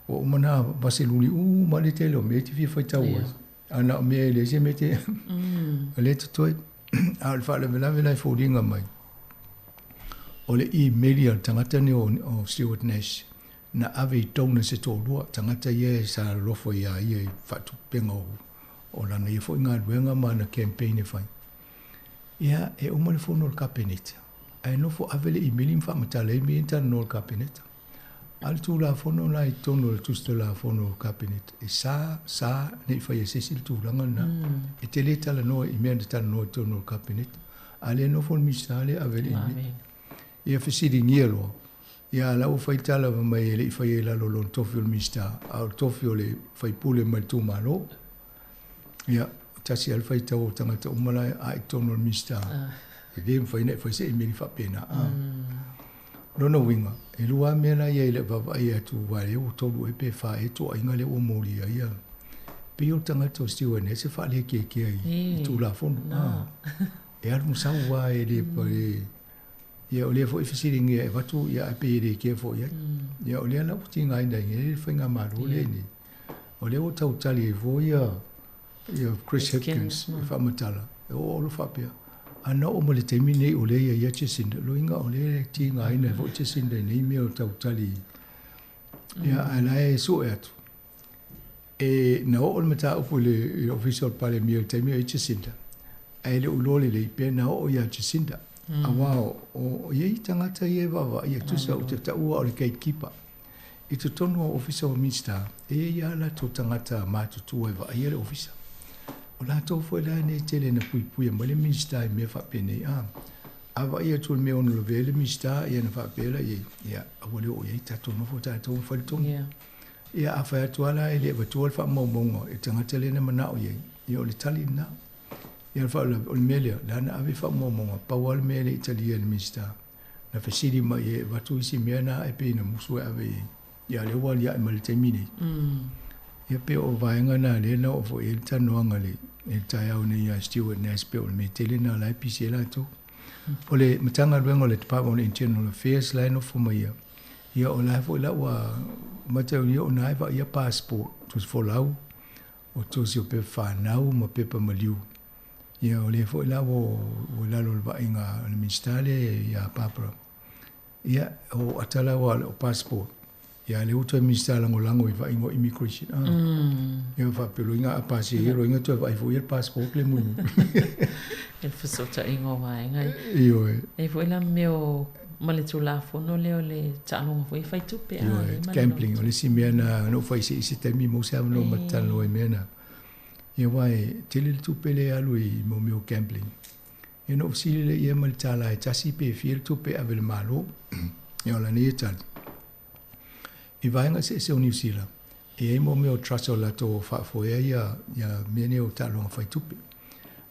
o umana base luli ma le tele o me te fia whai tau ana o mea ele se me te le te toi a le wha le vela vela i fōringa mai o le i melia tangata ni o Stuart Nash na ave i tauna se tōrua tangata ia sa lofo ia i whatu penga o lana ia fo ngā ruenga ma na campaign e whai. Ia e umare fo nol kapeneta. Ai no fo avele i milim wha matala e mi enta nol kapeneta. Al tu la fo no la i tono le tusto la fo nol kapeneta. E sa ne i whai e sesil tu langa na. E te le tala no i mea na tala no i tono nol kapeneta. Ale no fo misale avele i mi. Ia fesiri ngielo. Ia la u whai tala wa mai ele i whai e lalo lon tofi o le mista. Al tofi o le whai pule mai tu malo. Ia, tasi alfa i tau o tangata umalai a i tono le mista. E vim whai nei whai se i miri whapena. Rona winga, e lua mena ia i le vava i atu wale o tolu e pe wha e toa inga le o mori ia. Pe o tangata o stiwa ne se wha le ke ai i tu la fono. E aru musau wa e le pa e ia o lea fo i whasiringi e watu ia e pe e le ke fo ia. Ia o lea la uti ngai ndai e le whai ngā maro le ni. O lea o tau tali e fo ia Chris Hipkins, whamatala, e o olo whapea. Ana o mole teimi nei o leia ia Jacinda, lo inga o leia ti ngā ina vo Jacinda nei mea o tau tali. Ia ana e so e atu. E na o le mata upo le official pale mea teimi o Jacinda. E le ulole le ipe na o ia Jacinda. A wao, o iei tangata ie wawa, ia tusa o te taua o le gatekeeper. I te tonu o official minister, e ia la to tangata mātutua e wa ia le official. O la tō fwoi la ne tele na pui pui ma le minsta i mea whapene a. Awa ia tūl mea ono lo vele minsta ia na whapela i ia awale o iei tato nofo tato o whalitonu. Ia a whai atu ala e le watua le whamaumongo e tangata le na mana o iei. Ia o le tali na. Ia le whaola o le melea la na ave whamaumongo paua le mele italia le minsta. Na whasiri ma i e watu isi mea na e pe na musu e ave i. Ia le wali ia e ma le taimine. Ia pe o vaenga na le na o fo e tanoanga le e tai au nei a Stuart Nash pe o me tele na la pisi la to. O le matanga luenga le Department of Internal Affairs la no fo mai. Ia o la fo la wa matau ia o na ia passport to fo lau o to si o pe fa nau ma pe pa maliu. Ia o le fo la o la lo vaenga le ministale ia papra. Ia o atala o passport. Ia le uto minister lango i vai ngo immigration. Ia fa pelo inga apasi hero inga to vai fo ir passport le mu. El fosota ingo vai ngai. Io e fo la meo male la fo no le talo fo fai tu pe a. Camping o le simena no fai si te mi mo sa no matalo e mena. Ia vai tele tu pele alu i mo meo camping. Ia no si le ia mal tala e tasi pe fiel tu pe avel malo. Ia la ni tal. I vaenga se o New Zealand. E e mo meo traso la to whaafoea ia mene o talonga whaitupe.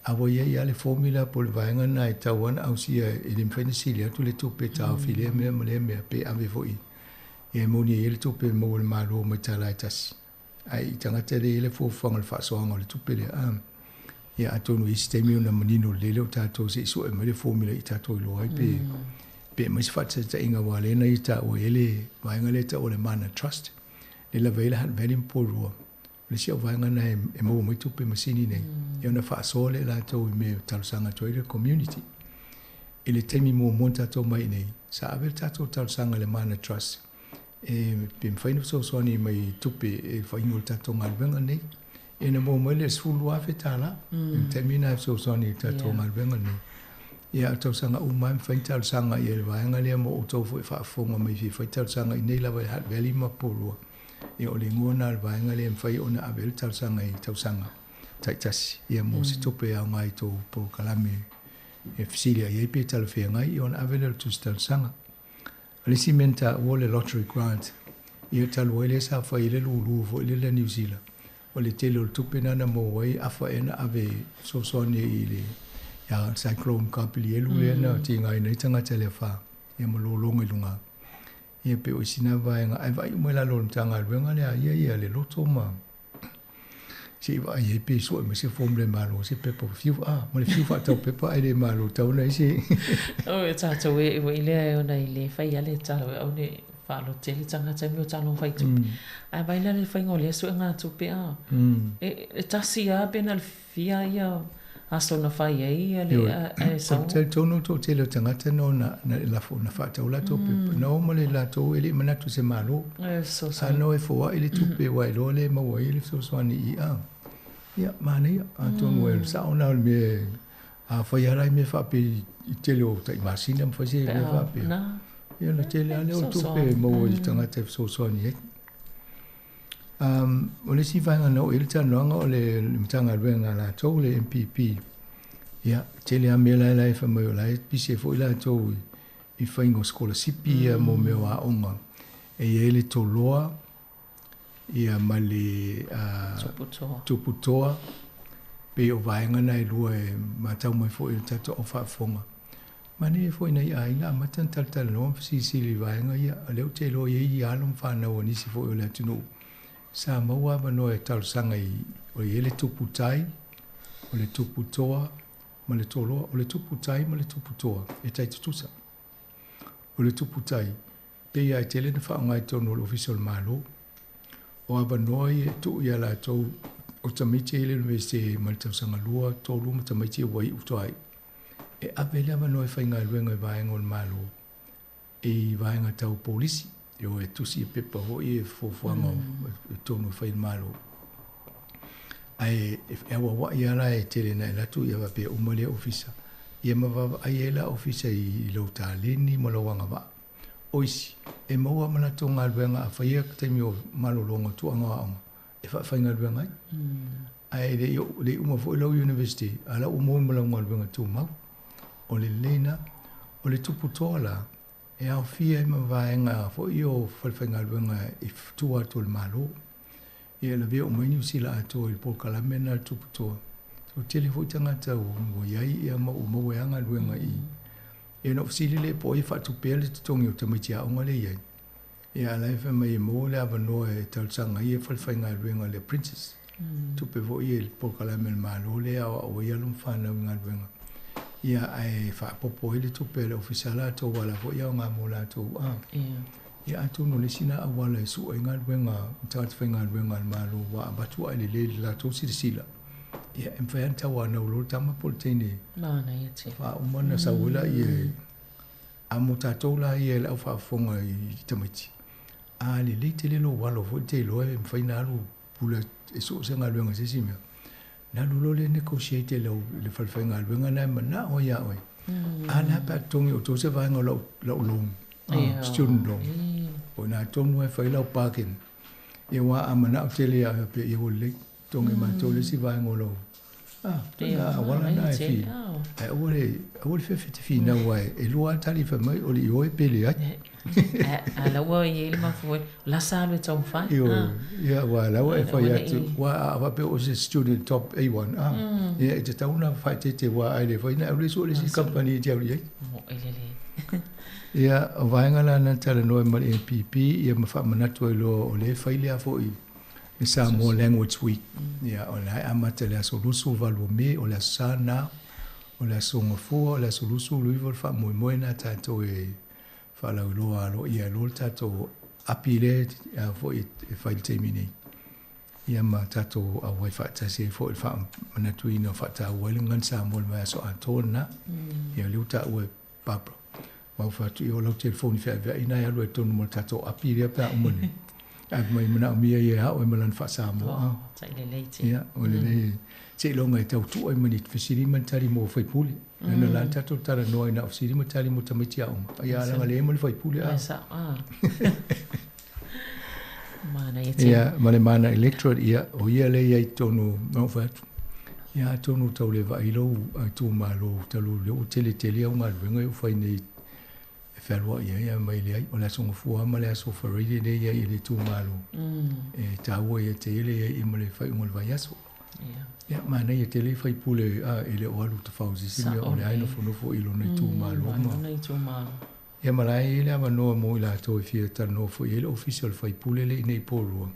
Awa ia le formula po le vaenga na e tauana au sia e le mwhainasili atu le tupe tau whilea mea mea pe ave foi. E moni e le tupe mo le malo mai tala e tasi. Ai tangata le ele fōwhanga le whaasoanga o le tupe le am. Ia atonu isi teimi o na manino lele o tātou se iso e mai le formula i tātou i loa i pe. Pe mai se whata ta inga wale na i ta o ele vaenga le ta o le mana trust. la veila han veli mpolua. Le si vainga na e mo mai tupe masini nei. Ia na fa sole la to me talsanga to ile community. Ile temi mo monta to mai nei. Sa avel tato talsanga le mana trust. Pim faino so ni mai tupe e faino tato ngalbenga nei. E na mo mai le sulu afe tala. Temi na so ni tato ngalbenga nei. Ia talsanga umai faino talsanga ile vainga le mo to fa fonga mai fi faino talsanga nei la vai hat veli ma polua. Ia o le ngona al vainga le mfai ona avel talsanga I tausanga taitasi ia mo se tope a ngai to po kalame e fisilia ia pe talfea ngai ona avel tu talsanga le simenta o le lottery grant ia talwele sa fa ile lulu fo ile le New Zealand o le telo tupe nana mo wai afa ena ave so soni ile ya cyclone kapili elu le na tinga ina tanga telefa ia mo lo longa lunga ia pe o sina vainga ai vai mo la lo tanga venga le ia le loto ma si va ia pe so me se fom le malo se pe po fiu mo le fiu fa to pe pa ele malo to na si o e ta to we ile ona ile fa ia le ta o ne fa lo tele tanga ta mi o ta lo fa tu ai vai la le fa ngole so nga tu pe e ta si a ben al fia ia aso na fa ia le so to no to tele tanga ta no na la fo na fa ta la to pe no mo le la to ele mana tu se malo so sa no e fo ele tu pe wa lo le mo wa ele so ni ia mani a to no el sa ona me a fa ia rai me fa pe tele o ta imagina mo se me fa pe ia na tele ale o tu pe mo wa tanga te so ni o le si vanga no ele ta no o le mtanga venga la to le MPP ia tele a me la fa mo la pise fo la to I faingo scholarship ia mo me wa onga e ele to loa ia mali tuputoa pe o vaenga nei lua e matau mai fo I tato o fa fonga mani fo nei ai na matan tal no si li vaenga ia leo te lo ye alum fa na o nisi fo le tunu Samoa ba no e tal sanga I o ele tuputai o le tuputoa ma le tolo o le tuputai ma le tuputoa e tai tutusa o le tuputai pe ia tele na fa ngai tono lo official malo o aba noi tu ia la to o tamiti le university malta sanga lua to lu tamiti wai utoi e abele aba noi fa ngai luenga vai ngol malo e vai nga tau polisi yo e tu si pepa ho e fo fanga to no fa malo ai if e wa ia la e tele na la tu ia va pe o mole officer ia ma va ai la officer I lo ta lini mo lo wanga va oisi e maua mana tonga luenga a whaia te mio malolonga tuanga aonga e whainga luenga ai le uma fo ilo university ala umo malonga luenga tu mau o le leina o le tupu tola e au fia ima vaenga fo io whainga luenga I tua to le malo e la vea umaini usila ato il polkalamena le tupu toa so tele fo tangata o iai e ama umo weanga luenga I e no fsili le po I fa tu pele tongi o tamitia o ngale ye e ala fa mai mo le ava no e tal sanga ye fa fainga luenga le princess tu pe vo ye po kala mel malo le o ye lum fa na ngal luenga ia ai fa popo ile tu pele ofisiala to wala vo ia nga mo la to ia atu no le sina awala su e ngal luenga ta fainga luenga malo wa batu ile le la to sila ia em fa anta wa no lo tama poltene na ia te fa umana sa wala ye amuta tola ye la fa fonga I tamiti ali le tele lo walo fo te lo em fa ina lu pula eso se nga luenga se sima na lu le negotiate le fa fa nga luenga na mana o ya oi ana pa tongi o to se va nga lo student loan o na tongu e fa ila parking e wa amana tele ya pe e le tongi ma to le si va nga lo wala na e fi e ore fe fi na wai e lua tali fa mai o li o e pele ai ala wa ye le ma fo la sabe tom fa ia wala wa e fa ya tu wa va pe o se student top A1 ia e te una fa te wa ai le fa ina o le so le si company te ai ia va ngala na tele no ma MPP ia ma fa mana to lo o le fa ile a fo I the Samoa Language Week. Yeah, o la amata le solusu valume o la sana o la songa fu o la solusu lui vol fa moi moi na tato e fa la lo ia lo tato apile fo e file terminate ia ma tato a wai whaatasi fo il wha manatuina whaata wailingan sa mol mai so atona ia liuta ue Barbara mau whaatu i o lau telefoni whea vea ina ia lue tonu mo tato apile pa umani a mai mana umia ia hao e malan wha sa mo ia o le se longa e tau tu ai mani fisiri man tari mo fai puli na lan tato tara noa ina fisiri man tari mo tamiti a ia langa le mo le fai puli a mana ia mana electorate ia o ia le ia tonu no fatu ia tonu tau le vai lo a tu malo talu le o tele o ngal venga o fai nei e falwa ia mai le o la songo fu ama le so for really le ia le tu malo e tawo ia tele ia mo le fai ngol vai aso ia mana ia tele fai pule a ele o alu te fauzi simi o le ai no fo ilo nei tu malo nei tu malo ia malai ele ava noa mo ila to fia tala no fo ele official fai pule le nei polua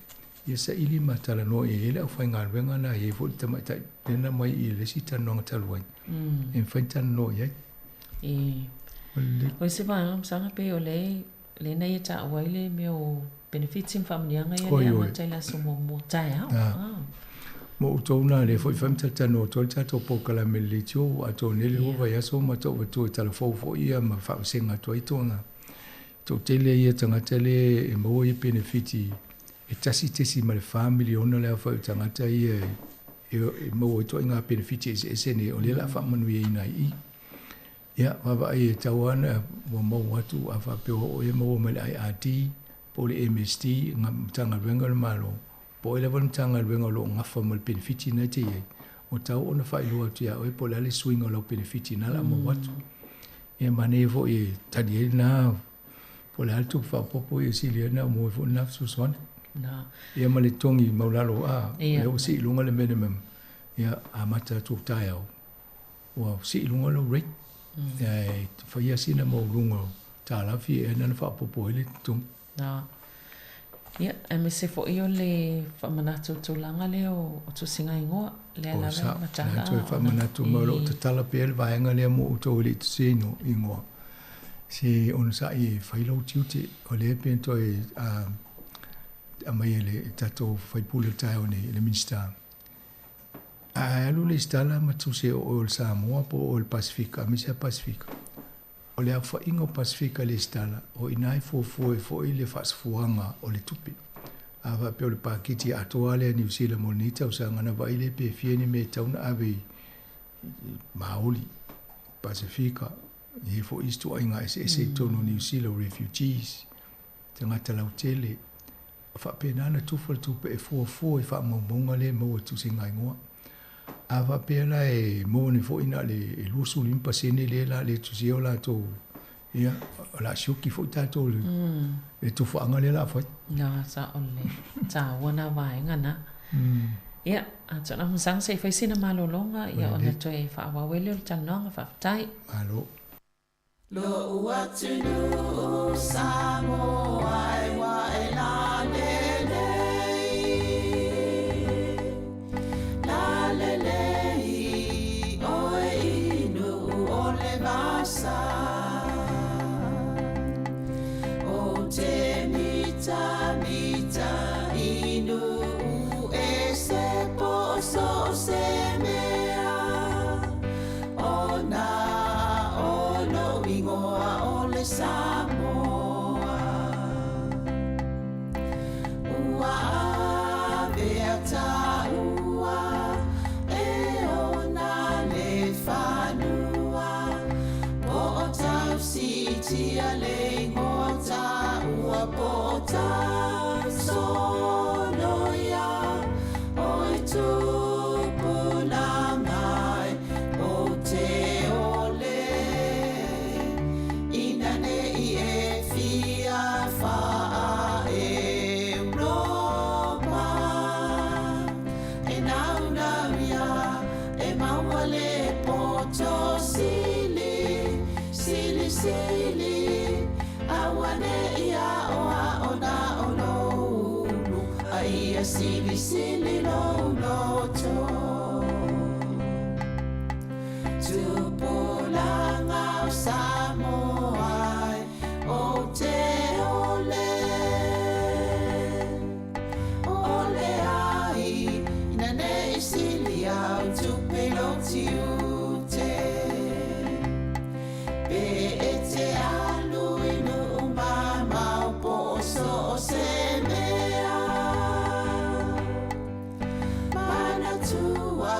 ia sa ili matala no ele fai ngal venga na e fo tama tai pena mai ile sita no talwai en fai tan no ia o se va sanga pe ole le nei ta waile me o benefits in family nga ia ma tai la so mo tai mo tona le foi fam tata no to tata po kala melitio a to ne le va ya so ma to to tala fo ia ma fa senga to itona to tele ia tanga tele e mo i benefiti e tasi tesi ma le family ona le fa tanga tai e mo to inga benefiti e sene o le la fa manu ia ina i ia va e tawana mo watu a fa pe o e mo me ai ati po le MST ngam tanga venga malo po ele von tanga venga lo ngafa mal benefiti na te o tau ona fai lo atu ya o po le swing o lo benefiti na la mo watu e manevo e tadi na po le altu fa popo e silia na mo fo na suswan na e male tongi maulalo a e o si lunga le minimum ya amata tu tayo o si lunga lo rate e fa ya sina mo lunga tala fi e na fa popo ele tung na ia e me se fo io le famanato tolanga le o tu singa ingoa le la ma tala to famanato mo lo tala pel va nga le mo to le tsino ingoa si on sa i fai lo tiuti o le pento e a mai le tato fai pule tai le minsta a lo le stala ma tu se o Samoa po o Pacifica mi se Pacifica o le afa ingo Pacifica le stala o inai fo le fas fuanga o le tupi ava pe o le pakiti Atua le New Zealand monita o sanga na vai le pe fieni me tauna ave maoli Pacifica e fo isto inga ese tono New Zealand refugees tanga tala utele fa pe nana tufa tupe e fo e fa mo bonga le mo tu singa ingoa ava pe la e mo ni fo ina le lusu limpa sene le la le tu sia la to ia la shuki fo ta to le e tu fa ngale la fo na sa ole ta wana vai ngana ia a tsana msang se fa sina malolonga ia ona to e fa wa wele ta nonga fa tai alo lo watunu Samoa ai wa ela le o te mita inu e se poso se mea ona o lo ingoa o le Samoa ua avea ta ua e ona le fanua po tau si tia le ngota ua po tau sono ia oi tupu la mai o te ole ina ne i e fia fa e Europa e nauna ia e maua le poto sili awane ia oa ona ono ulu a ia sili no loto tupulanga o Samoa o te ole au tupe lo tiu te. Pe e te alu inu umama o po so se mea. Mana tua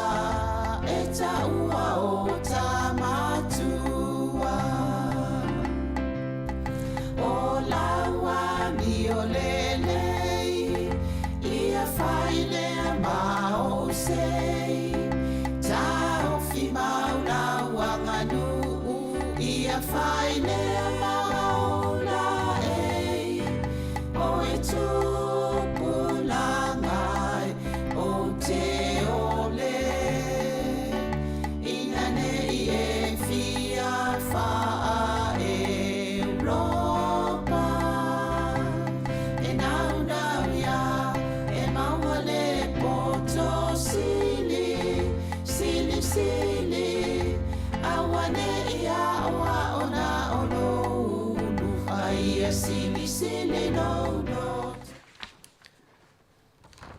e ta ua o ta matua. O laua mi o lelei, ia whaile a mao sei. Tau fi mau laua nganu, ia whaile a mao la ei. O e tupu langai, o te ole. Ina nei e fia wha Europa. E nau nau ia, e maua le poto sili, sili sili. Awane ia awa ona ono ulu, ai sili sili no no.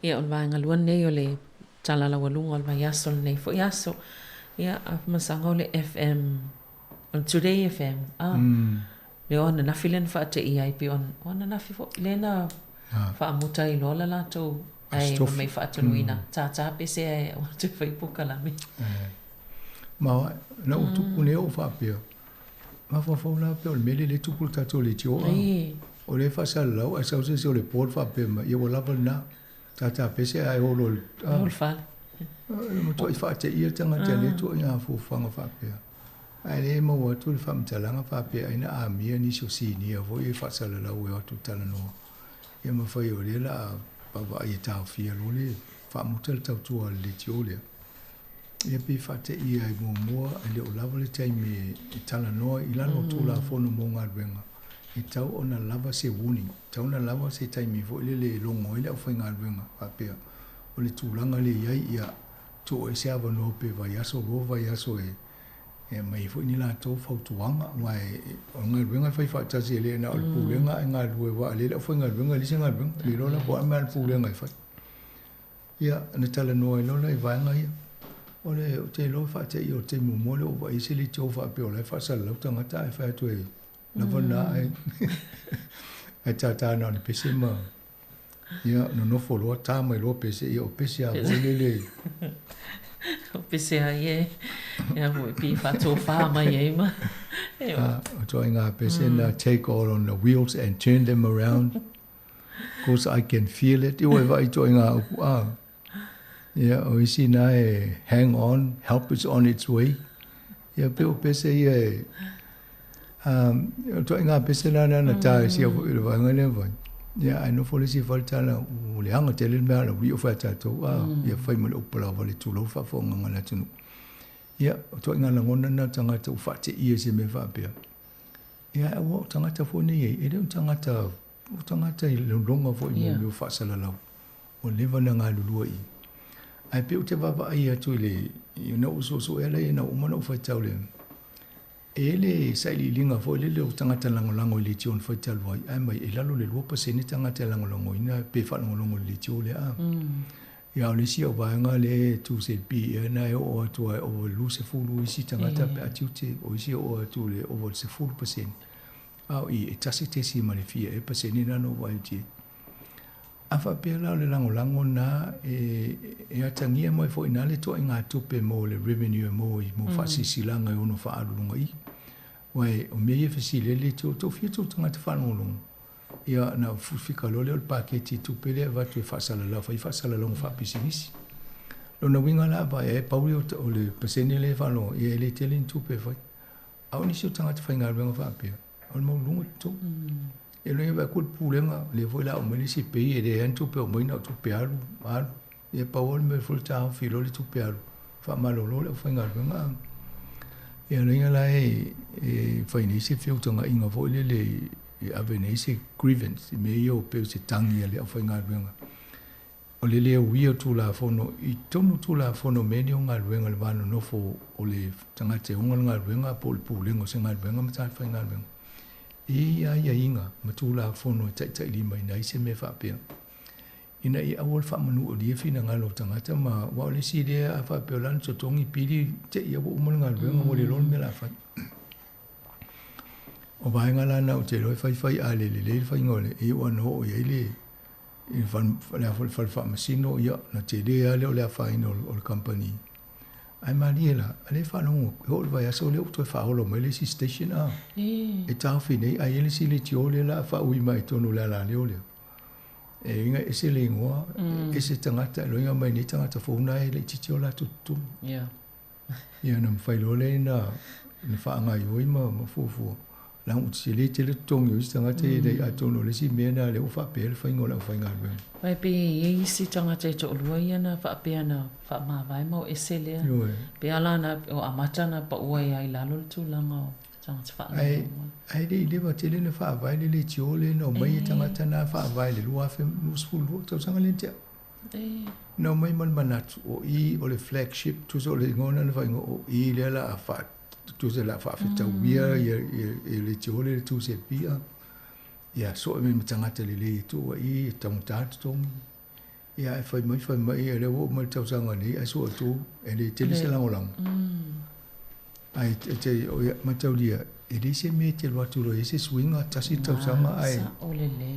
Ia on vanga luan nei o le talala walunga o le yaso nei fo yaso. Ia a masanga o le FM, on Today FM. Le ona na filen fa te ia i pe ona na fifo lena fa muta i lola la to ai mai fa te luina ta pe se o te Facebook ala mi. Ma na o tupu ne o fa pe. Ma fa la pe o mele le tupu ta to le tio. O le fa sa la o sa se o le por fa pe ma i o la na ta pe se ai o lo. O fa. Mo to i fa te ia tanga te le to ia fu fanga fa pe. Ai le mo wa tu fa mtalanga fa pe ai na a mia ni so si ni vo i fa sa la o tu tala no. Ia ma fa i o le la pa va i ta fi lo le fa mo tel ta tu le tio le. Ia pe fa te ia i mo ai le o lava le tai me i tala no i la no tu la fo no mo nga venga. I tau ona lava se wuni, tau ona lava se tai mi vo le longo ile o fa nga venga fa pe. O le tūlanga le iai ia tō e se awa no pe vai aso ro vai aso e mai fo ni la tō fautuanga mai o ngai wenga fai fatasi le na o pulenga e ngai lue wa le fo ngai wenga le singa wenga le rola po amal pulenga fai ia na tala no e lola e vai ngai o le te lo fa te o te mo mo le o vai se le tō fa pe o le fa sa lo tanga ta e fa to e na vona e tata na le pesima. Ia no follow ta mai lo pese o pese a volele. O pese a ye. Ia mo pi fa to fa mai e ma. O to inga pese na take all on the wheels and turn them around. Cause I can feel it. Iwa vai to inga ia o isi na hang on, help is on its way. Ia pe o pese ia to inga pese na ta si o va ngale vai. Ja, en nu får jeg sige folk taler ulianga til lidt mere, og vi får tage to, jeg får mig op på lavere to lov for få gange eller til nu. Ja, og to engang langt under tanga til ufate i sig med for bær. Ja, og tanga til få nej, det tanga til lunga for i med for sala lav. Og lever nanga lulu i. Ai pe te baba ia tu le, you know so ele na uma no fa tau ele sai linga fo le tanga lango le tion fa tal vai ai mai elalo le lo paseni tanga lango ina pe fa lango le tio le a ya le si o va nga le tu se pi na o tu o lu se fu lu si tanga ta pe atu te o si o tu le o se fu paseni a i tasi te si male fia e paseni na no vai ti a fa pe la le lango na e atangia mo fo ina le to inga tu pe mo le revenue mo fa si silanga ono fa alunga i wai o me fa si le to fi to tanga te fa no ia na fika lo le paketi tu pe le va tu fa sala la fa pisinisi lo na winga la ba e pauli o le paseni le fa no e le telin tu pe fa au ni so tanga te fa ngal venga fa pe al mo lungo to e lo va kul pulenga le voi la o me si pe e de en tu pe o mo ina tu pe alu mal e paul me full ta fi lo le tu pe alu fa malo lo le fa ngal venga e lo inga la e fa ni si fiu tonga inga voi le avenese grievance me yo pe se tangi le fa ngal venga o le wio tu la fono i tonu tu la fono meni ngal venga le vano no fo o le tanga te ngal venga pol pulengo se ngal venga ma ta fa ngal venga ia inga matula fono tai li mai nai se me fa pe ina I awal fa manu o dia fina ngalo tangata ma wa le si dia afa pelan so tongi pili te ia bo umul ngal venga mo le lon mela fa o vai ngala na o te roi fai ale le fai ngole I wa no o ile I fan fa fa masino ia na te le ale o le fa ino o le company ai mariela ale fa no o vai aso le o to fa o lo mele si station a e ta fine ai ele si le ti o le la fa ui mai tonu la le o le e inga ese le ngoa ese tangata lo inga mai ni tangata fona e le titi o la tutu ia na mfai lo le na fa anga yo ma fufu la un se le te le tongi o tangata e le atono le si mena le o fa pe le fa ngola fa ngalwe Mai pe e si tangata e to lua ia na fa pe na fa ma vai mo ese le pe ala na o amata na pa ua ia I lalo tu langa tangata fa ai le va te le fa vai le ti o le no mai tangata na fa vai le lua fe no school lo to sanga le te no mai man manat o I o le flagship tu so le ngona na fa o I le la fa tu se la fa fita wia le ti o le tu se pia ia so me tangata le tu I tangata tong ia fa mai le o mal tau sanga ni ai so tu e le te le se la olang ai te o ma tau dia e le se me te lo tu lo ese swinga tasi tau sanga ai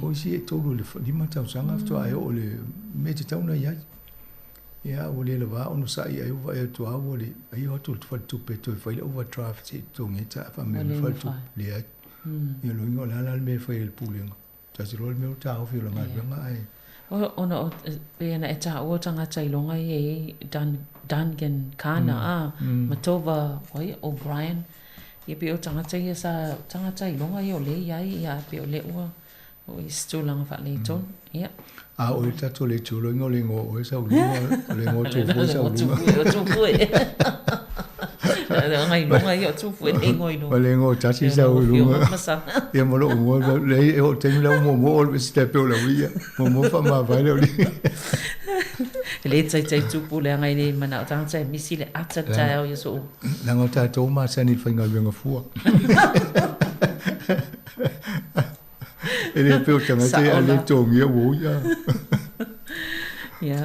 o si e tolu le di ma tau sanga to ai o le me te tau na ia ia o le va ono sa ai o vai to a o le ai o tu fa tu pe to fa le overdraft se to ngeta fa me fa tu le ia lo ngo la me fa il puling tasi lo me o ta o fi lo nga ai ona o pe na e ta o tanga tai longa e Dungan kana matova oi O'Brien ye pe o tanga tai sa tanga tai longa yo le ia pe o le o stu langa fa le ton ia a o ta to le chulo ngo o sa u le ngo tu fu sa u tu fu ngai longa yo tu fu e ngoi no le ngo ta si sa u lu ye mo lo ngo le o te la mo o sta pe o la wi mo fa ma va le le tai tu pu le ngai ni mana o tanga tai misi le ata tai o so la ngo ta to ma sa ni fa ngai nga fu ele pe o tanga te ale tongi o ia ia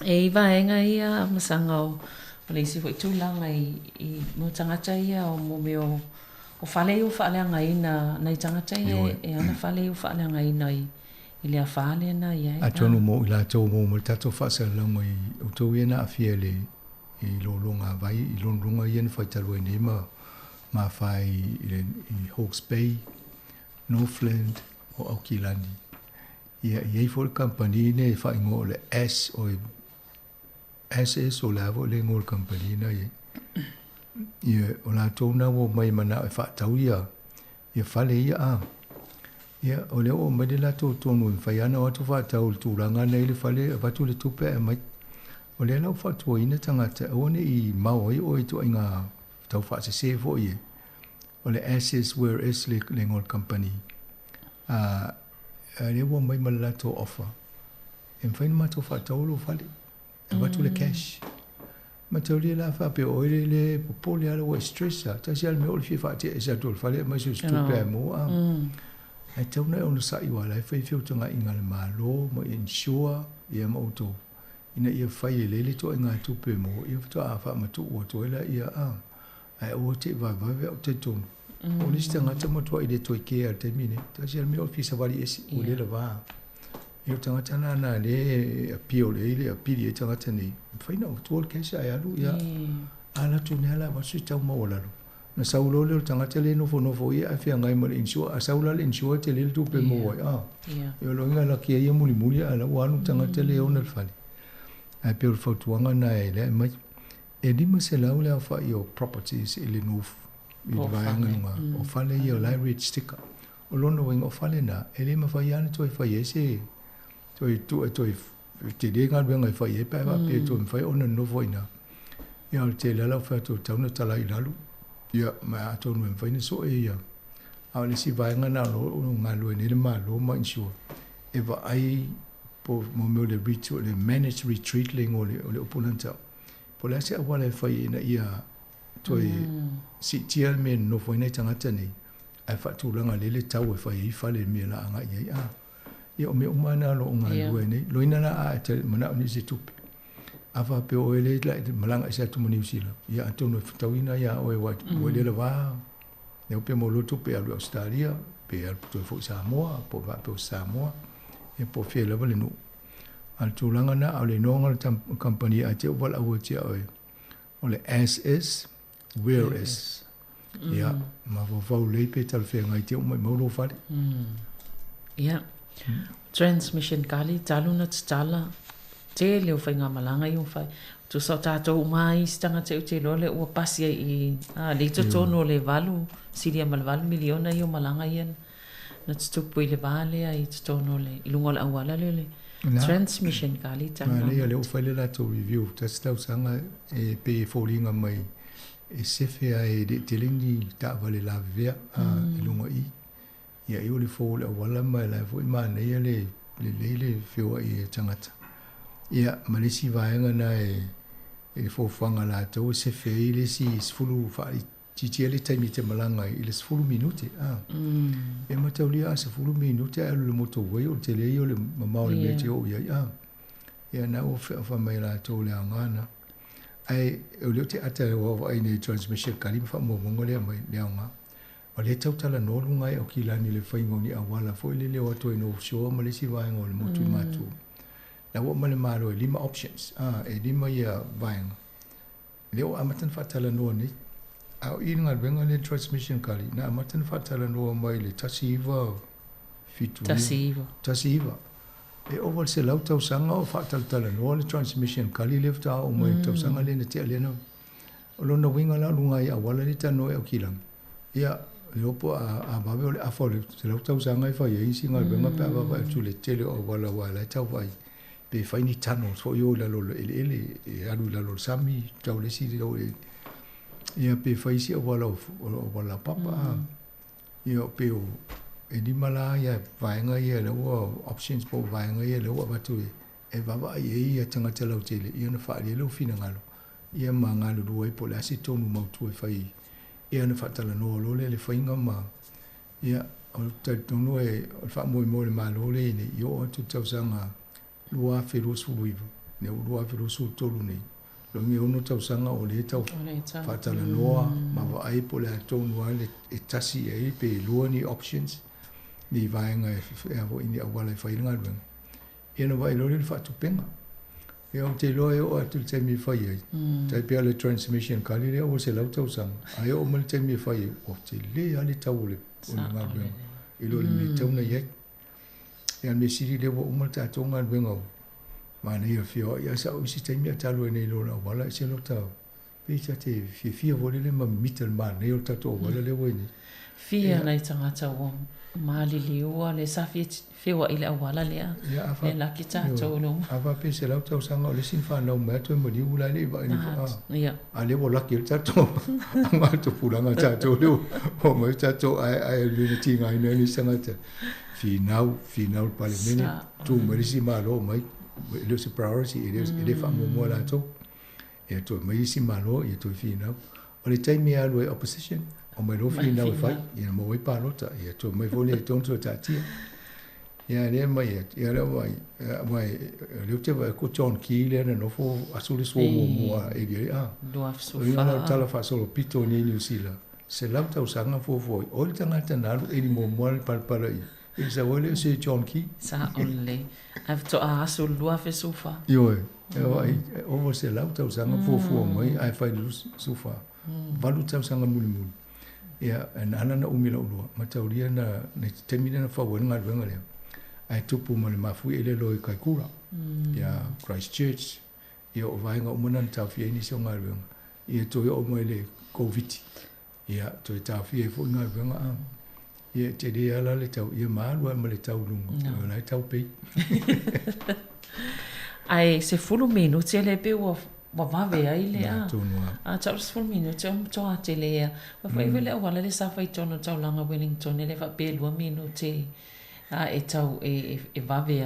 e va nga ia masanga o le si foi tu langa I mo tanga ia o mo me o fale nga ina na tanga e ana fale nga ina I le fale na ia a tonu mo I la to mo tato fa sa la mo o to ina afiele I lo longa vai I lo longa ien fa talo ni ma fai I Hawke's Bay Northland o Aukilani ia for company ne fa ngo le S o SS o la vo le ngo company na ia o la tona wo mai mana e fa tau ia fale ia ia o le o mai la to no fa ia na o to fa tau tu ranga nei le fale va tu le tupe mai o le la fa tu ina tangata o ne I mau o I to inga tau fa se vo ia o le SS where is le ngo company le wo mai mala to offer en fa ma to fa tau lo fale va tu le cash ma tau le la fa pe o le po le ala o stress ta si al me o fi fa te sa to fale ma su tu pe mo ai tau na ona sa I wala fa fi to nga inga le malo mo insure ia mo to ina ia fa le to nga tu pe mo ia to a fa ma tu o to la ia ai o te va o te to o le stanga te mo to I le to ke al te mine ta si al me o fi sa vali esi o le va io tanga tana na le apio le apili tanga tani faina o to ke sa ya lu ya ala tu ne ala va su ta mo la na saulo le tanga tele no fo ia afia ngai mo insure a saula le insure te le tu pe mo io lo nga la ke ia muli ala wa no tanga tele o na fali ai pe fo tuanga na ele mai e di mo se la o fa io properties ele no I vai nga o fale io la rich sticker o lono wing o fale na ele ma fa ia to fa yese to te de nga benga fa ye pa pe to fa ona no voina ia te la fa to tauna tala I lalu ia ma to no fa ni so ia a le si vai nga na lo nga lo ni le ma lo ma insure e va ai po mo me le retreat le managed retreat le ngole o le opulanta po la se wala fa ina ia to si tiel men no foi nei tanga tani ai fa tu langa le tau e fa I fa le me la nga ia Ia o me umana lo unga lue nei. Loina na a te mana ni se tupe. Afa pe o ele la malanga se atu New Zealand. Ia atono fitawina ia o e wa le lava. Ne pe mo lotu pe alu Australia, pe al puto fo Samoa, po va pe Samoa. E po fe lava le no. Al tulanga na au le nonga le company a te wala o te o le SS, where is. Ia, ma vau le pe tal fe ngai te o mai maulo fale. Ia. Transmission kali talu na tala te leo fai ngā malanga i fai tu sa tātou mai stanga te te lole ua pasi i le tono le valu siria mal valu miliona i o malanga i na tupu i le vale i tono le i lunga le awala le transmission kali tala le le fai le la to review testau sanga e pe folinga mai e sefe ai de telingi ta vale la vea i lunga i ia i le fo le awala mai la fo i mana ia le feo i tangata ia malisi vaenga na e fo fanga la to se fe ile si sfulu fa ti le taimi te malanga ile sfulu minute e mataulia se sfulu minute e le moto we o te le o le mamau le mete o ia na o fa mai la to le angana ai o le te ata o ai ne transmission kalim fa mo ngole mai le anga o le tau tala no lunga o kilani le faingoni awala fo le o to no show malisi vaenga o le moto matu na wo male malo e 5 options e 5 ia vaenga leo amatan fatala no ni au inga venga le transmission kali na amatan fatala no mai le tasiva fitu tasiva e over se lau tau sanga o fatala no le transmission kali left o mai tau sanga le ne te le no o lona winga la lunga ia wala le tano e o kilang ia leopo a babe ole afole se lau tau sanga i fa ia singa venga pa va tu le tele o wala tau vai pe fai ni tano so yo la lo ele e alu la lo sami tau le si lo ia pe fai si o wala papa ia pe o e di mala ia vaenga ia lo options po vaenga ia lo ba tu e va ia tanga te lau tele ia na fa le lo fina ngalo ia mangalo do e po la si tonu mau tu e fai ia na fa tala no lo le fai ngama ia o te tonu e fa mo le malo le ni yo tu tau sanga lua fero suluiva ne lua fero sul tolu nei lo mi ono tau sanga o le tau fatala noa ma va ai po le tonu ale e tasi e pe lua ni options ni vaenga e avo ini awala fai ngal ben e no vai lo le fatu penga e o te lo e o atu te mi fai ai tai pe le transmission kali le o se lau tau sanga ai o mal te mi fai o te le ale tau le o ngal ben i lo le mi tau na ye e me siri le wo mal ta tonga bengo mana ia fio ia sa o si te mi talo nei lo na wala se lo tau pe cha te fia vo le ma mitel man nei o tato wala le wo ni fia nei tanga tau mali liua le sa fia ile wala le e la kita to no ava pe se lo tau sanga le sin fa no ma to mo ni ula le va ni ia ale wo la ki tato ma to pulanga tato le o mo tato ai le tinga ina ni sanga te final pale mene tu merisi malo mai le se priority ele fa mo la to e to merisi malo e to final o le time ya lo opposition o mai lo final fai e mo i pa lota e to mai vole tonto tatia ya le mai ya le mai le te va ko John Kile no fo asuli so mo e di do afso fa no tala fa solo pito ni New Zealand se la ta usanga fo o le tanga tana e di mo pal e sa wole se John Key sa only have to aso lua fe sofa yo ai o se la ta usanga fo mai ai fa lu sofa valu ta usanga mul ya ana na umila ulua mataulia na temina na fa wona ngal le ai tupu mo le mafu ele lo kai kura ya Christchurch yo vai nga umana ta fi ni so ngal ia to yo mo le covid ia to ta fi fo ngal nga ia te de ala le tau ia malu ma le tau lunga na tau pe ai se fulu minuti le pe wa vave ai le a tau se fulu minuti to a te le wa fai vele wala le sa fai tono tau langa Wellington le fa pe 2 minuti a e tau e vave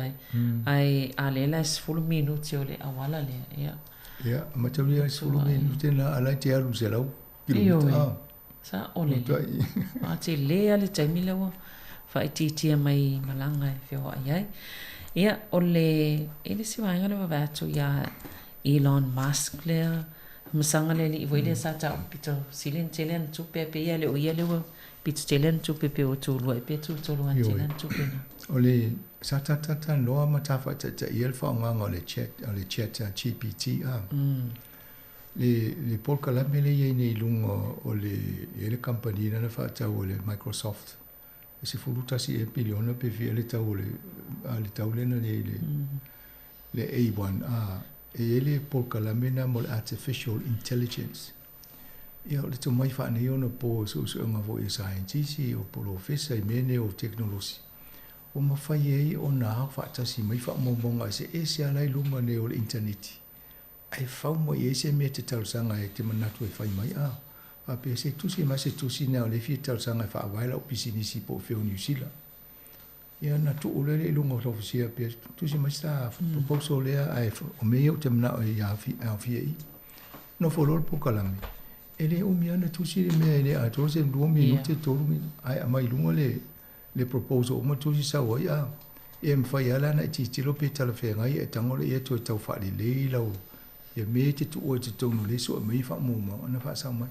ai a le la se fulu minuti o le awala le ia ma tau le se fulu minuti na ala te alu se lau sa ole a te le ale te milewa whaititia mai malanga e whio ai. Ia, o le siwainga le wawatu ia Elon Musk lea, masanga le li iwele sa tau pito silin telen tupe pe ia le o ia lewa pito telen tupe pe o tūlua e pe tūlua telen tupe na. O le sa tata noa matafa ta iel whaonganga o le chat GPT a. Le Paul Kalame le iei nei lungo o le company na whaatau o le Microsoft. E se fulutasi e piliona pe fia le tau le tau lena le A1 a. E ele Paul Kalame na mo le artificial intelligence. Ia o le tu mai whaane ona po so nga vo e scientist o professor i mene o technology. O mawhai ei o nā whaatasi mai whaamomonga se e se alai lunga ne o le internet. Ai whau mo i e se mea te tausanga e te manatu e whai mai a. Whape se tusi ma se tusi nea o le fia tausanga e whaawaila o pisinisi po whio New Zealand. Ia na tu ulele i lunga o tofisia pe tusi ma sta proposal lea ai o mea o te manatu e a fia i. No folol po Kalame. Ele o mea na tusi le mea ele a tose 2 minute tolu ai amai lunga le proposal o matusi sa wai a. E mwhai ala na i titilo pe talawhengai e tangole e toi tau whaali lei lau. E me te tu o te tonu le so e mei wha mōma ana wha sa mai.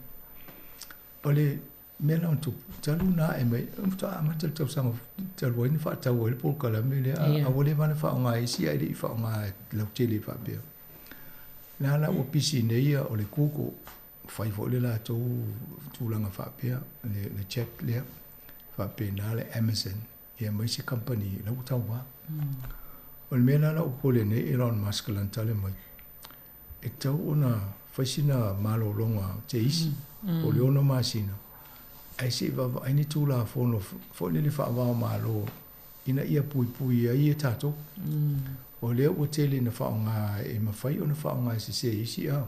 O le mea lau tu talu nā e mei, ta amata tau sanga talu ai ni wha tau e le Paul Kalame le a wale wana wha o ngā esi ai le i wha o ngā lau tele wha bea. Nā la o pisi neia o le kuko whai fo le la tau tūlanga wha bea, le chat lea wha bea nā le Amazon. Ia mai se company lau tau wā. O le mea la o pole ne Elon Musk lantale mai. E tau ona whaisina malo longa te isi, o le ono masina. Ai se wawa, ai ni tūla whono, whone le whaawao malo, ina ia pui ai e tātou. O leo o tele na whaonga e mawhai o na whaonga e se isi a.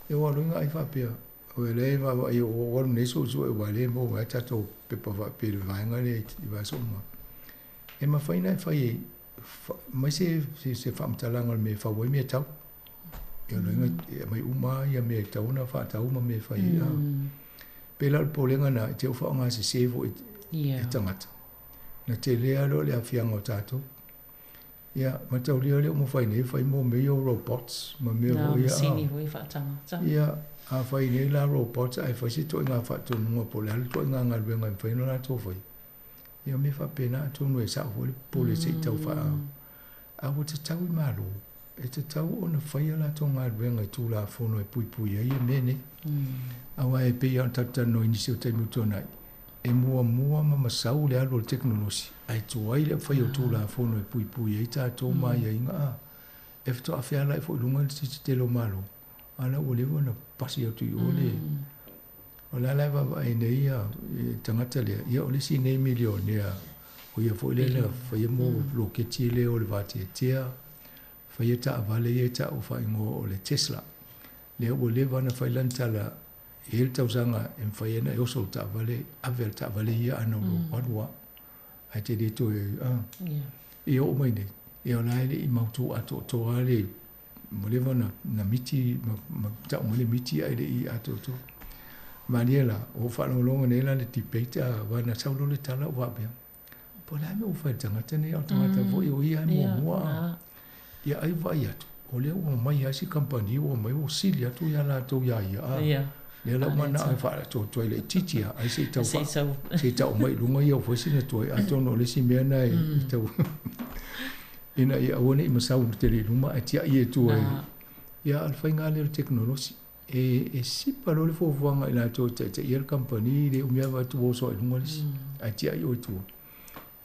E walunga ai whapea. O e lei wawa ai o waru neso so e wale mo wai tātou pepa whapea le vaenga le i wasoma. E mawhai na e whai e, mai se whamtalanga me whawai me tau. E loinga mai uma ia me tau na whaatau ma me whai a. Pela polenga na te whaonga se sevo e tangata. Na te lea lo le awhianga o tātou. Ia, ma tau lea leo mo whai nei, whai mo meo robots, ma meo hoi a. Sini hoi whaatanga. Ia, a whai nei la robots, ai whai se toi ngā whaatonunga pole, hali toi ngā ngalwenga i whai no la tō whai. Ia, me whapena atonu e sa hoi pole se i tau wha a. A o te tau i malo. E te tau o na whai ala tō ngā ruenga i tūla whono e pui ai e mene. Awa e pei an tatano i nisi o te mutonai. E mua ma masau le alo le teknolosi. Ai tō ai le whai o tūla whono e pui ai tā tō mai a inga a. E fito a whiala e fo ilunga ni titi telo malo. Ana o lewa na pasi au tui o le. O la lai wawa e nei a tangata lea. Ia o le si nei milionea. O ia fo ile le whai mo loketi le o le vati e tea. Whai e ta avale e ta o whai ngō o le Tesla. Lea o le wana whai lantala e hele tausanga e whai ena e oso ta avale, avel ta avale ia ana o wadua. Ai te reto e, e o mai nei. E o lai le i mautu ato to ale, mo le wana na miti, ma ta o mele miti ai le i ato to. Maniela, o whanolonga nela le tipeita wana saulo le tala o wabea. Po lai me o whai tangata nei au tangata vo i o ia mo mua. Ia ai vai atu. O lea ua mai asi kampani, ua mai o sili atu ia la tau ia ia. Lea lau mana ai wha ato toi le titia, ai se tau wha. Se tau mai lunga ia o whaisina toi, ato no le si mea na e tau. Ina ia awane i masau no te le luma, ai tia i e tu ai. Ia alwhai ngā leo teknolosi. E sipa lo le fōwanga i la tau te ia kampani, le umea watu o so i lunga lisi. Ai tia i o i tua.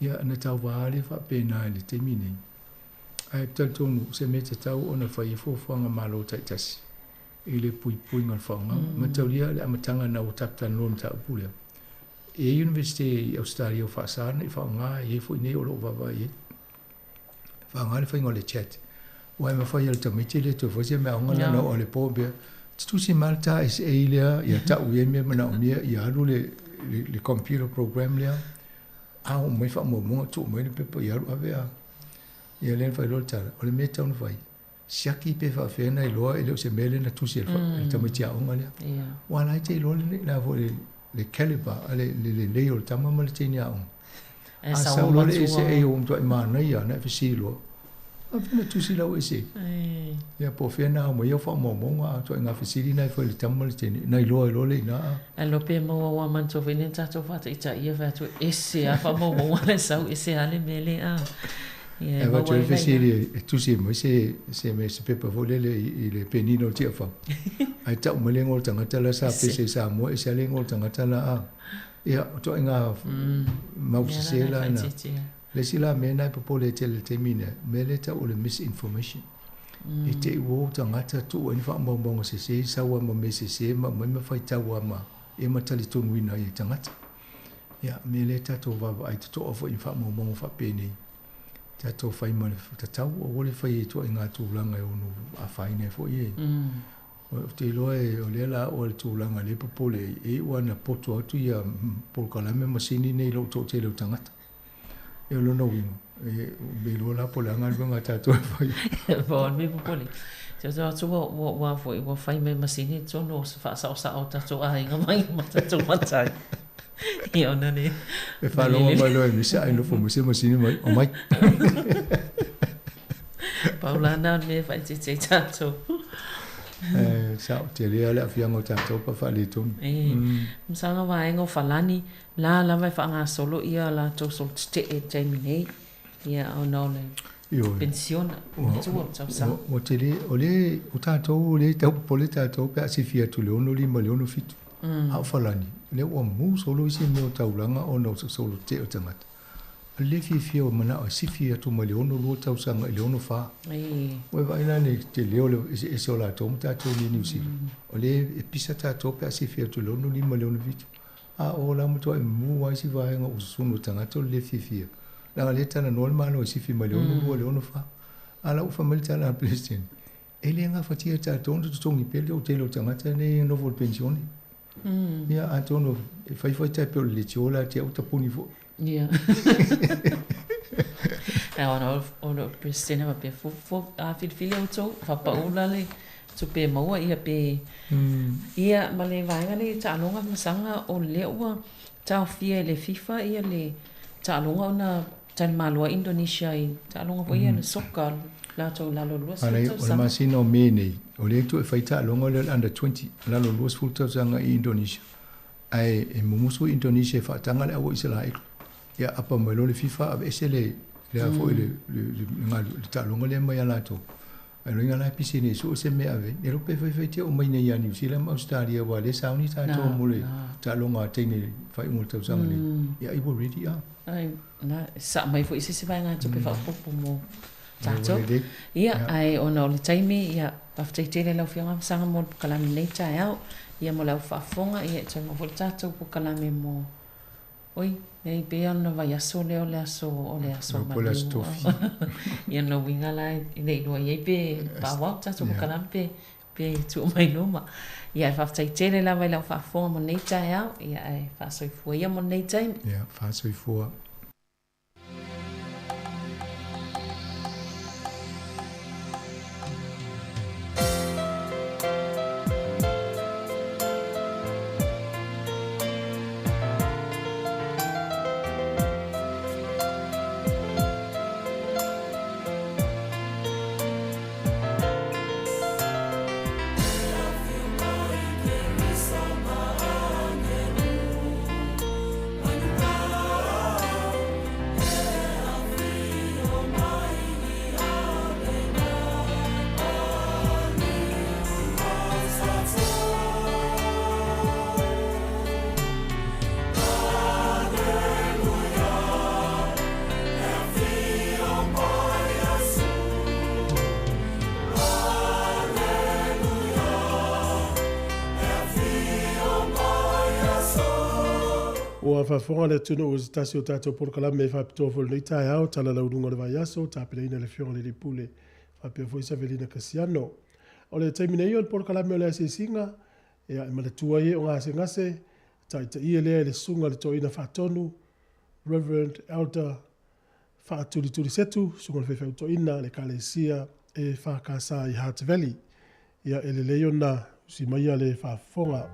Ia ana tau wāle wha pēnā le te minei. Ai tonu se me te tau ona whai e fōwhanga malo taitasi. I le pui ngal whanga. Ma tau lia le amatanga na o taptan lona tau pulea. E University i Australia o whaasana i whaanga e fo i nei o lo wawa i e. Whaanga le whainga le chat. Wai ma whai al tamiti le to whasia me aonga na o le pōbea. Tusi malta is e lea i a tau i e mea mana o mea i alu le computer program lea. Ao mai wha mo munga tu mai le pepa i alu avea. Ia len fai lor tala, o le mea tau na fai. Siaki pe wha whiana i loa, i leo se mele na tusi e wha, tamaiti a onga lea. Wala i te i loa le la vo le caliber, le lei o le tama ma le teini a onga. E sa Samoa lo le matua. se e o mto mana ia na fesilo a fina tu sila o ese ia po fena mo ia fa mo nga to nga fesili na foi le tamal tene na lo le na E lo pe mo wa man to venen tato fata ita ia fa to ese a fa mo le sau ese ale mele a. E va to fesili tu si mo se me se pe vole le penino tia fa ai ta mo le ngol tanga tala sa pe se sa mo ese le ngol tanga tala a ia to nga mau se la na le sila mena po le tele temine mele ta o le misinformation e te wo tanga ta tu en fa mo mo se sa wa mo me se ma me fa ta wa ma e ma tali tu wina e tanga ya mele ta to va ai to ofo in fa mo mo fa peni ta to fa mo le ta ta o le fa e to nga tu langa e onu a fa ine fo ye te loe o le la o le tu langa le po le e wana poto atu ya por kala me masini nei lo to te lo tanga eu lo no wino e belo la polanga nga tato fai bon me popoli se so so wa foi wa fai me masini so no fa sa o tato ai nga mai mata to matai io non è e fa lo ma lo mi sa no fo masini mai o mai Paulana me fai te tato sa te le ala fiango tato pa fa le tum msanga wa ngo falani la vai fa nga solo ia la to sol te minei ia o no le pension tu sa o te le o le o tato le te pole tato pe si fia tu le ono li mo le ono fitu a falani le o mu solo si me o taulanga o no solo te o tangata le fia o mana o si fia tu mo le ono lo tau sanga le ono fa o vai na ne te le o e so la to tato ni ni si o le pisa tato pe si fia tu le ono li mo le ono fitu a o la mo to mu wa si va nga o sunu tangata le fia la leta na normal no si fi maliono le ono fa ala u famel tala plesin ele nga fatia ta tondo to ngi pele o telo tangata ne no vol pensione ya atono e fai ta pe le tiola te o tapuni fo ya ono presena va pe fo a fil o to fa paula le to pe mo ia pe ia male vai ngale ta longa masanga o le wa ta fia le FIFA ia le ta longa ona tan malua Indonesia i ta longa po ia le soccer la to la lo luas ale o ma sino mene o le to e fai ta longa le under 20 la lo luas full zanga i Indonesia ai e musu Indonesia fa tanga le o Israel ya apa mo le FIFA ave sele le fo le ngal ta longa le mai ala to ai longa la pisine so se me ave e ro pe fai te o mai nei ya New Zealand Australia wa le sauni ta to mo le ta longa te ne fai mo to zanga le ya i wo ready ya ai na sa mai fo isi vai nga to pe fa popo mo tato ia ai ona le taimi ia pa te tele la fianga sanga mo kala mi nei tai au ia mo la fa fonga ia te mo fo tato po kala mi mo oi nei pe ona vai aso le o le aso ma ia no winga la nei no ia pe pa wa tato po kala pe tu mai no ma ia fa te tele la vai la fa fonga mo nei tai au ia ai fa so fu ia mo nei tai ia fa so fu Ua whafonga le tunu o stasi o tātou porkala me whapitoa fo nei tai au, tala laurunga le vai aso, tāpeleina le fionga le ripule, whapia fo isa velina kasiano. O le taimine iyo le porkala me o le asesinga, ea ima le tua ie o ngase ngase, taita ie lea le sunga le toina whatonu, Reverend Elder Whaaturi Setu, sunga le whewhau toina, le kalesia e whakasa i Heart Valley. Ia ele leo na si maia le whafonga.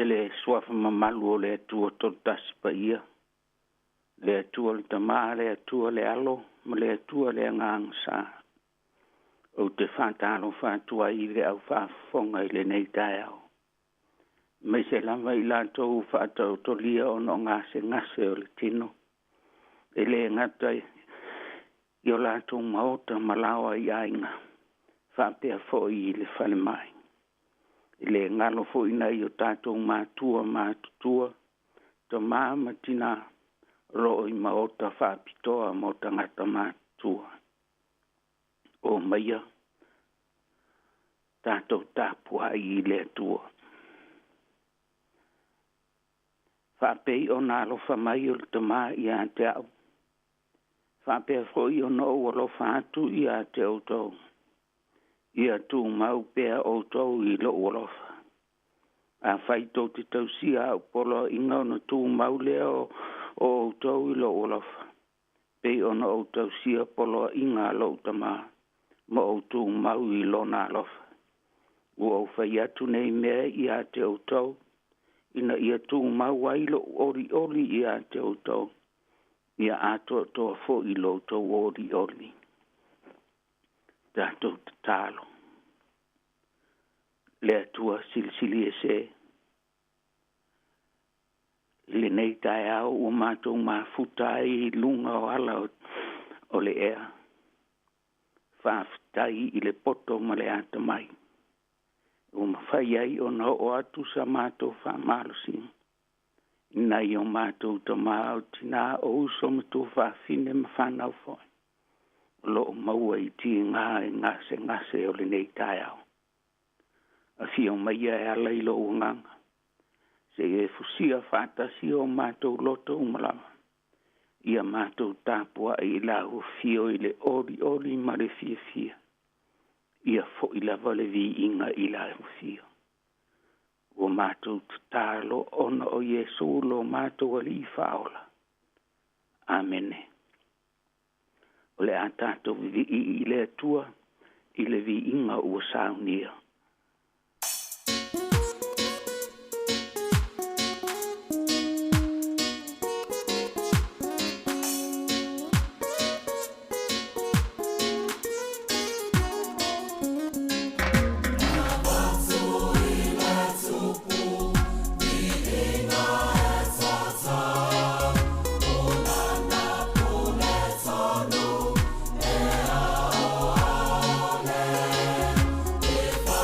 le suafa mamalu o le atua totasi pa ia. Le atua le tamā, le atua le alo, ma le atua le anganga sa. O te whātalo whātua i le au whāfonga i le nei tai au. Mai se lama i lātou whātau tolia o no ngase o le tino. E le ngatai i o lātou maota malawa i ainga. Whāpea fo i le whale mai. I le ngalo fo ina i o tātou mātutua. To māma tina ro i maota whāpitoa mo tangata mātua. O maia tātou tāpua i le atua. Whapei o nālo whamai o te mā i a te au. Whapea fwoi o no o whātu i a te au tau. I a tū mau pēr o tau i lo o lofa. A whai tau te tau sia au polo i ngau na tū mau leo o tau i lo o lofa. Pei o no o tau sia polo i ngā lo tamā. Mo o tū mau i lo nā lofa. O whai atu nei mea i a te au tau. Ina ia tū mau wailo ori i a te o tau. Ia ato toa fo i lo tau ori. Tātou te tālo. Le atua silisili e se. Le nei tai au o mātou mā futai lunga o ala o le ea. Whāwhitai i le poto ma le ata mai. O mawhai ai o na o atu sa mātou whamalosi. Nai o mātou ta māu tina o uso mātou whawhine ma whanau fwoi. Lo o maua i ti ngā e ngase o le nei tai au. A fio maia e ala i lo o nganga. Se e fusia whātasi o mātou loto umalama. Ia mātou tāpua i la o fio i le ori ma le fia. Ia fo i la vale vi inga i la o fio. O mātou tālo ona o Jesu lo mātou ali i whaola. Amene. O le a tātou vi i le atua i le vi inga ua saunia. If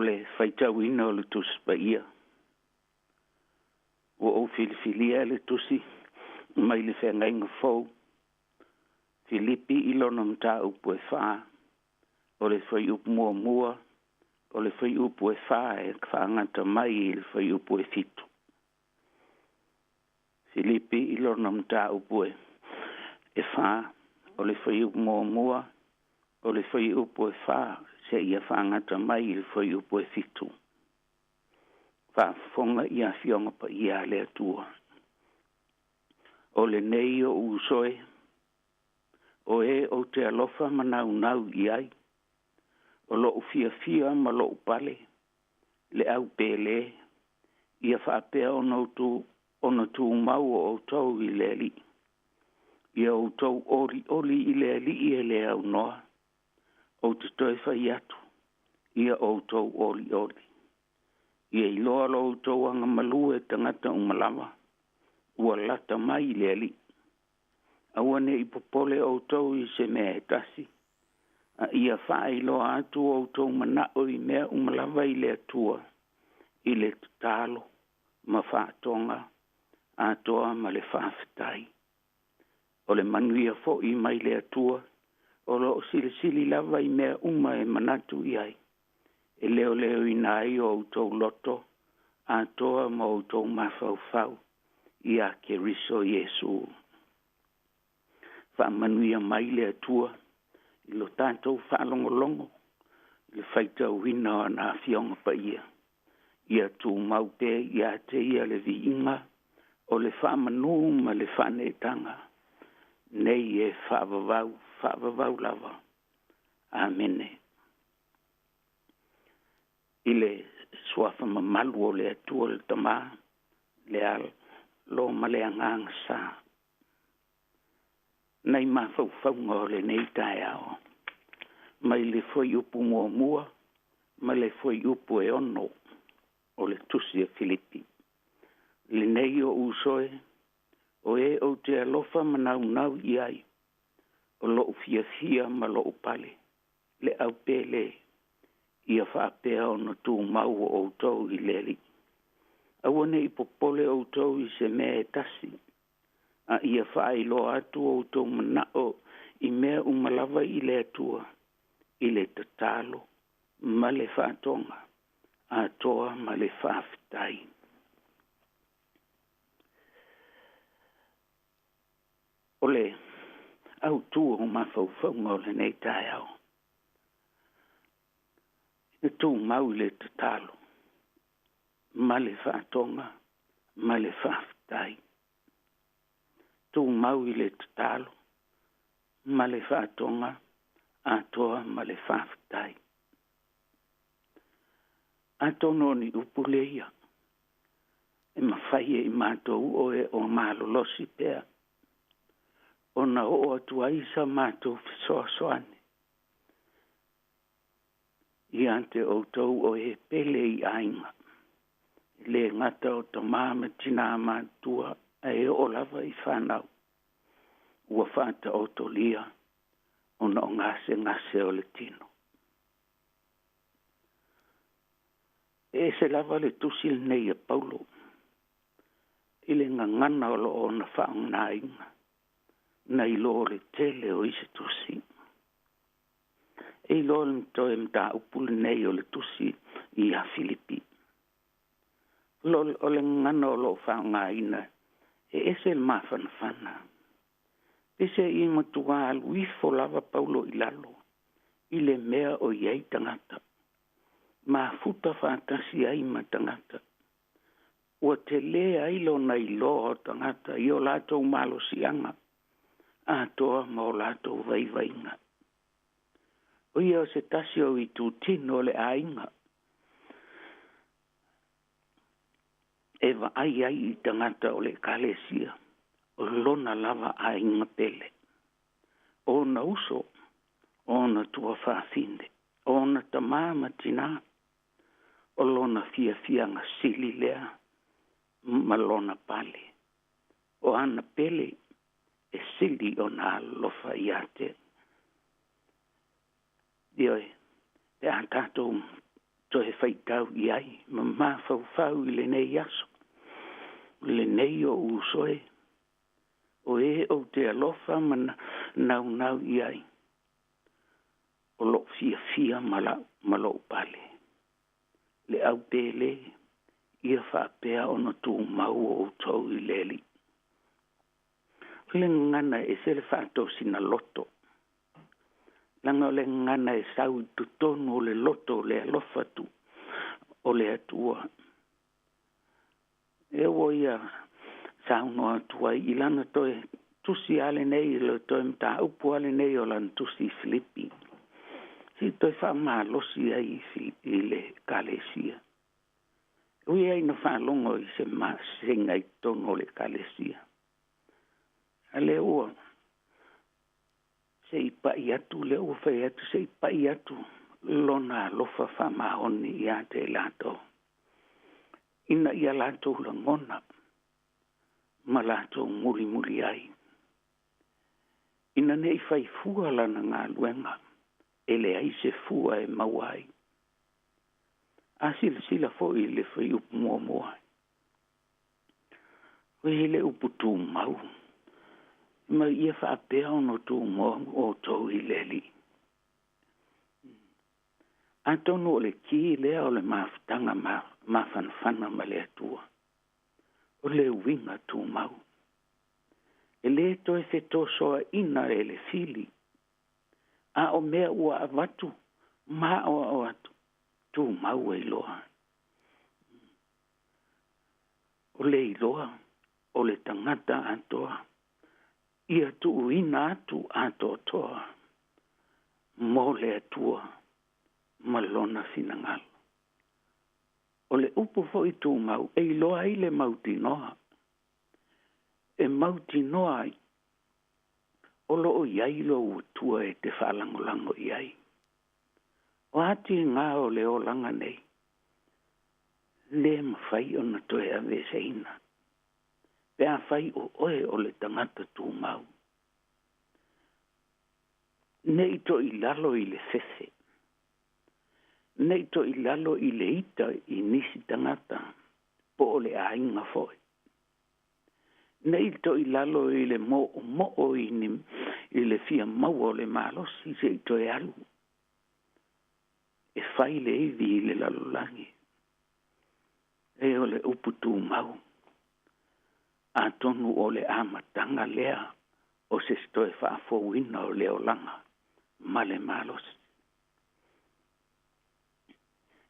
le faitauina o le tusi pa ia. Ua o filifilia le tusi mai le whengainga fau. Filipi ilona mta upu e wha. O le whai upu mua mua. O le whai upu e wha e whaangata mai i le whai upu e fitu. Filipi ilona mta upu e wha. O le whai upu mua mua. O le whai upu e wha. Se ia whaangata mai i le whai upu e fitu. Whafonga ia fionga pa ia le atua. O le nei o usoe. O e o te alofa manau nau i ai. O lo fia fia ma lo pale. Le au pele. Ia whaapea ono tu mau o tau i le li. Ia o tau ori i le li i le au noa. O te toi whai atu. Ia o tau ori. Ia i loa lo tau anga malu e tangata umalawa. Ua lata mai le li. Awane i popole o tau i se mea tasi. A ia whae loa atu o tau manao i mea umalawa i le atua. I le tutalo. Ma whaatonga. Atoa ma le whaafitai. O le manuia fo i mai le atua. O lo sili lava i mea uma e manatu i ai. E leo i nai o tau loto. Atoa ma o tau mawhau. Ia ke riso Yesu. Whaamanuia mai le atua. I lo tātou whaalongolongo. Le whaitau hina o nā fionga pa ia. Ia tū maupe, ia te ia le vi inga. O le whaamanu ma le whanetanga. Nei e whaavavau lava. Amene. I le suafa mamalu o le atua le tamā. Le al. Lo male angang sa. Nei mawhauwhaunga o le nei tae ao. Mai le foi upu mua. Mai le foi upu e ono. O le tusi e Filipi. Le nei o usoe. O e o te alofa manau i ai. O lo fia ma lo pale. Le au pele. Ia whaapea o na tū mau o tau i leli. Awane i popole o tau i se mea tasi. A ia whae lo atu o tau manao i mea umalawa i le atua. I le tatalo. Ma le whaatonga. A toa ma le whaafitai. O le au tua o mawhauwhaunga o le nei tae au. I tū mau i le tatalo. Ma le whaatonga, ma le whaafitai. Tū mau i le tatalo, ma le whaatonga, atoa ma le whaafitai. Atono ni upuleia. E mawhaie i mātou o e o malolosi pea. O na o atua isa mātou fisoasoane. I ante o tau o e pele i ainga. Le ngata o ta māma tina mātua a e o lava i whanau. Ua whata o to lia o na o ngase o le tino. E se lava le tusil nei a Paulo. I le ngangana o lo o na whaong na inga. Na i lo le tele o ise tusi. E i lo le mtoe mta upule nei o le tusi i a Filipi. Lo o le ngana o lo whaonga ina. E ese le mawhanawhana. Pese i matua alu i lava Paulo i lalo. I le mea o iei tangata. Ma futa whaatasi ai ma tangata. Ua te lea ilo na ilo o tangata. I o lato malo sianga. A toa ma o lato vaivainga. O ia o se tasi o i tu tino le ainga. Eva ai i tangata o le kalesia. O lona lava ainga pele. O na uso. O na tua whaafinde. O na tamama tina. O lona fia nga sili lea. Ma lona pale. O ana pele. E sili o na lofa iate. Dioi. Te a tatou to he whaitau i ai, ma mawhau i le nei aso. Le nei o usoe, o e o te alofa ma nau i ai. O lo fia ma lo pale. Le au pele, ia whapea o na tū mau o tau i leli. Le ngana e se le whātou sina loto. Langa le ngana e sau tu tonu o le loto o le alofa tu o le atua. E o ia sauno atua i lana toe tusi ale nei le toe mta upu ale nei o lan tusi Filipi. Si toi whamalosi ai i le kalesia. Ui ai na whalongo i se masenga i tono le kalesia. Ale ua, se i pai atu, le ua whai atu, se i pai atu, lona lofa whamahoni i a te lato. Ina ia lato la ngona, ma lato muri ai. Ina nei whai fua lana ngā luenga, ele ai se fua e mawai. A sila fo i le whai upu mua. Wai le upu tū mau. Ma ia whaapea ono tū mua o tau i leli. A tono o le ki lea o le mawhtanga mawhanwhana ma le atua. O le winga tū mau. E le toi se tosoa ina e le fili. A o mea ua avatu, ma o atu. Tu mau e loa. O le iloa, o le tangata atoa. Ia tu uina atu ato toa. Mo le atua, malona sinangal. O le upu fo i tu mau, e iloa i le mauti noa. E mauti noa ai. O lo o iai lo utua e te whalangolango iai. O ati ngā o le o langa nei. Le mawhai o na toe a veseina. Pea whai o oe o le tangata tū mau. Nei to i lalo i le fefe. Nei to i lalo i le ita i nisi tangata. Po o le ainga foi. Nei to i lalo i le mo i le fia mau o le malosi se i to e alu. E fai le iwi i le lalolangi. E o le uputu mau. A tonu o le amatanga lea o se stoe whaafowina o leo langa. Ma le malos.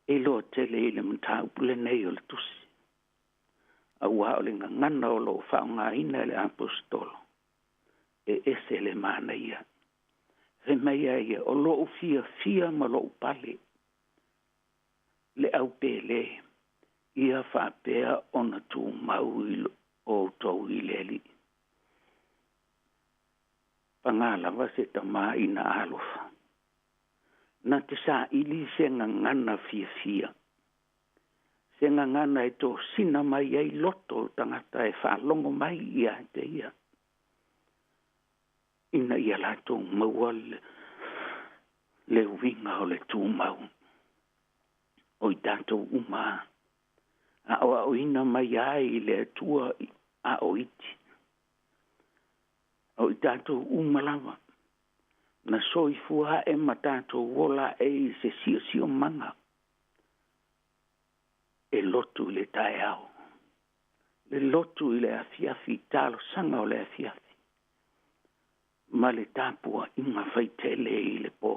E lo tele i le mta upule nei o le tusi. A ua o le ngangana o lo whaonga ina le apostolo. E ese le mana ia. He meia ia o lo fia ma lo pale. Le au pele, ia whapea ona tū mau o tau i leli. Pangalawa se ta maa ina alofa. Na te sa ili se ngangana fia. Se ngangana e tō sina mai ai loto tangata e whalongo mai ia te ia. Ina ia lato maua le winga o le tū mau. O i tātou uma, a o ina mai ai le atua a o iti. O i tātou uma lava, na soifua e ma tātou wola e se sio manga. E lotu le tae au. Le lotu i le afiafi, talo sanga o le afiafi. Ma le tāpua inga faitele i le pō.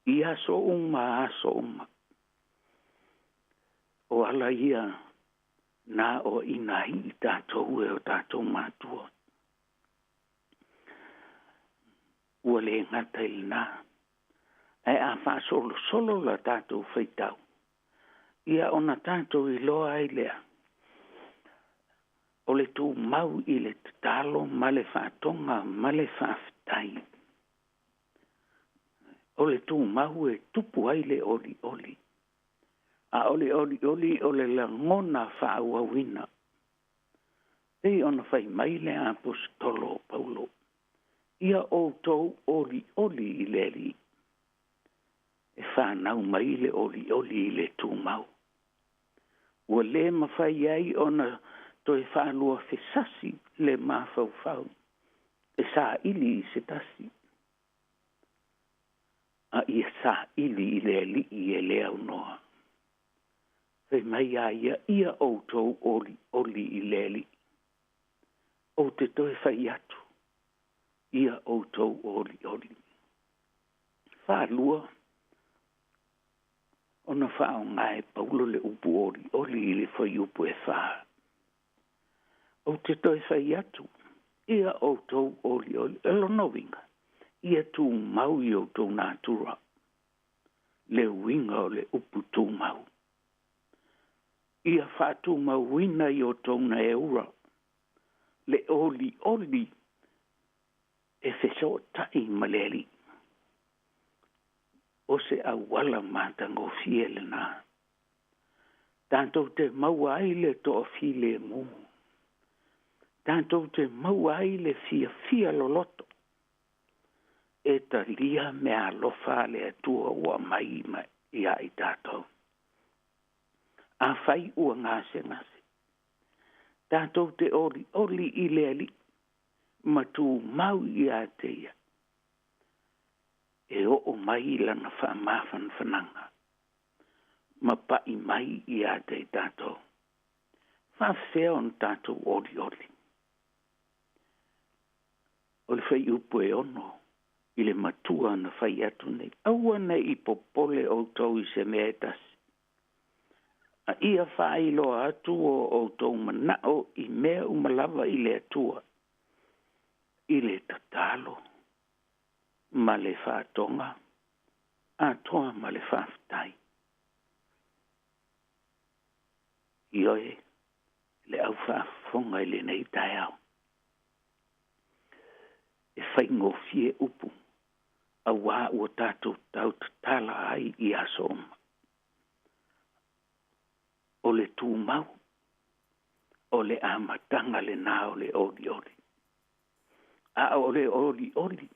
I aso uma. O ala ia na o inahi i tātou e o tātou mātua. Ua le ngata ili nā. E a wha solo la tātou whaitau. Ia ona tātou i loa ai lea. O le tū mau i le talo ma le whātonga ma le whāwhitai. O le tū mau e tupu ai le oli. A oli o le langona whaauawina. Pei ona whai mai le apostolo Paulo. Ia o tau oli i leri. e whanau mai le oli le tūmau. Ua le mawhai ai ona toi whanua whesasi le mawhauwhau. E sa ili I se tasi. A ia sa ili I le li I e le au noa. Whai mai a ia outou oli I le li. O te toi whai atu. Ia outou oli. Whalua. Ona whao ngai paulo le upu oli I le whai upu e wha. O te toi whai atu. Ia outou oli. Elo no winga. Ia tū mau I outou nātura. Le winga o le upu tū mau. Ia whātū mau wina I outou na eura. Le oli. E wheso tai maleli. O se awala mātango fiele nā. Tātou te mau ai le to file mū. Tātou te mau ai le fia loloto. E ta lia me alofa le atua ua mai ia I tātou. A whai ua ngase. Tātou te oli I le ali. Matu mau ia teia. E o mai lana wha mawhan whananga. Ma pai mai ia te tātou. Wha whea on tātou oli. O le whai upu e ono. I le matua na whai atu nei. Aua nei I popole o tau I se mea tasi. A ia whai loa atu o tau manao I mea umalawa I le atua. I le tatalo. Ma le whātonga. Atua ma le whāwhitai. Ioe. Le au whāwhonga I le nei tai au. E whaingo fie upu. A wā ua tātou tau tatala ai I asoma. O le tū mau. O le amatanga le nā o le oli. A o le oli.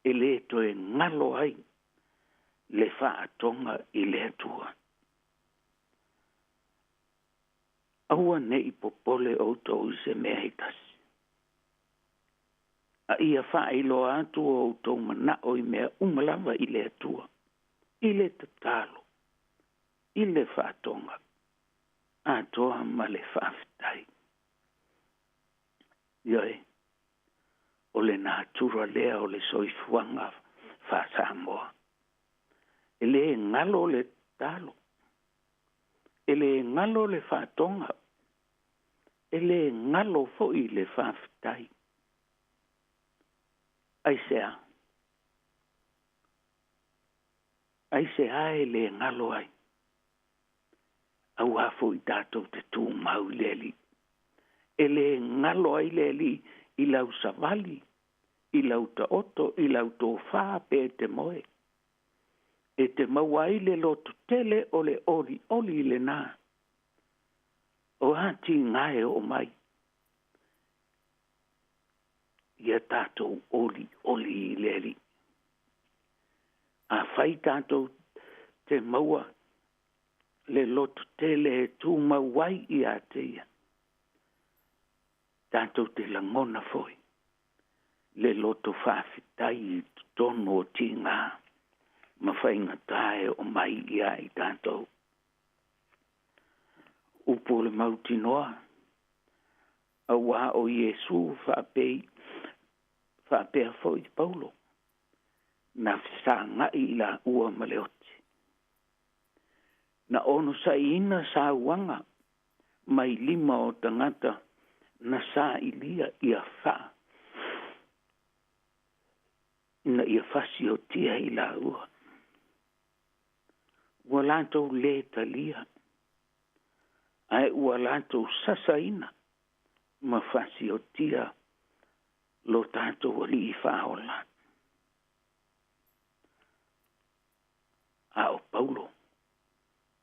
E le to e ngalo ai. Le whaatonga I le atua. Aua nei popole o tau I se mea hitasi. A ia whaelo atu o tau manao I mea umalawa I le atua. I le tatalo. I le whaatonga. Atoa ma le whaafitai. Ioe. O le nātura lea o le soifuanga wha Samoa. E le ngalo le talo. E le ngalo le whaatonga. E le ngalo foi le whaafitai. Aisea e le ngalo ai. Au hafo I tātou te tū mau leli. E le ngalo ai leli I lau savali, I lau ta oto, I lau tō wha pe te moe. E te mawai le loto tele o le oli le nā. O hati ngae o mai. Ia tātou oli leli. A whai tātou te maua le loto tele e tū mawai I a teia. Tātou te langona foi. Le loto whawhitai I tono o tingā. Ma whainga tae o mai ia I tātou. Upo le mauti noa. A wā o Iesu whapea foi Paulo. Na whisanga I la ua maleoti. Na ono sa ina sa wanga. Mai 5 o tangata. Na sa ilia ia wha. Na ia whasi o tia I la ua. Ua lantou le talia. Ai ua lantou sasaina. Ma whasi o tia. Lo tātou ali I whaola. A o Paulo.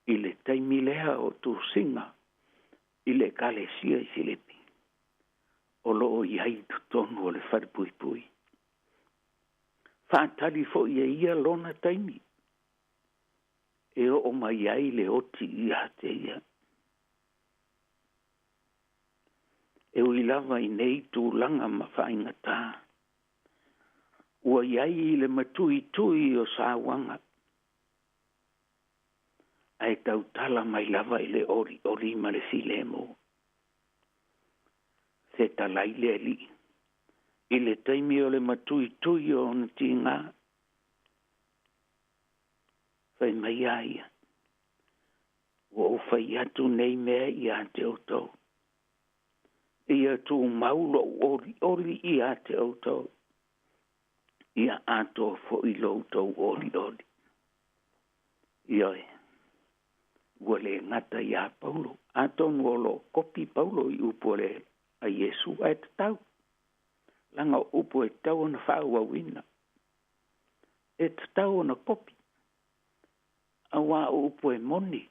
I le taimilea o tū singa. I le kalesia I Filipi. O loo iai tutonu o le wharipui. Whātari fo ia lona taimi. e o mai ai le oti ia te ia. E ui lava i nei tū langa ma whaingata. Ua iai i le matui tui o sāwanga. Ai tau tala mai lava i le ori ma le filemo. Se talai le li. I le taimi o le matui tui o na tinga. Whai mai aia. Ua o whai atu nei mea i a te autou. Ia tū maulo ori i a te autou. Ia ato fo i loutou ori. Ioi. Ua le ngata i a Paulo. Ato nuolo kopi Paulo i upore a Yesu a te tau. Langa upo e tau na whaua wina. E te tau na kopi. A wā upo e moni.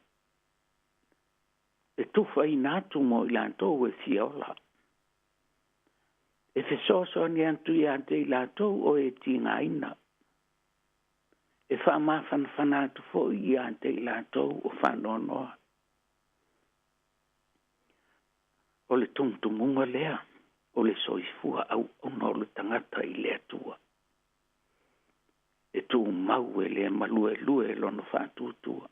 E tuwha i nātu mo i lantou e fiola. E fesoso ni antu i ante i lantou o e tinga ina. E wha mawhan whanatu fo i ante i lantou o whanonoa. O le tungtumunga lea. O le soifua au ono le tangata i le atua. E tū mau e le malue lono whātūtua.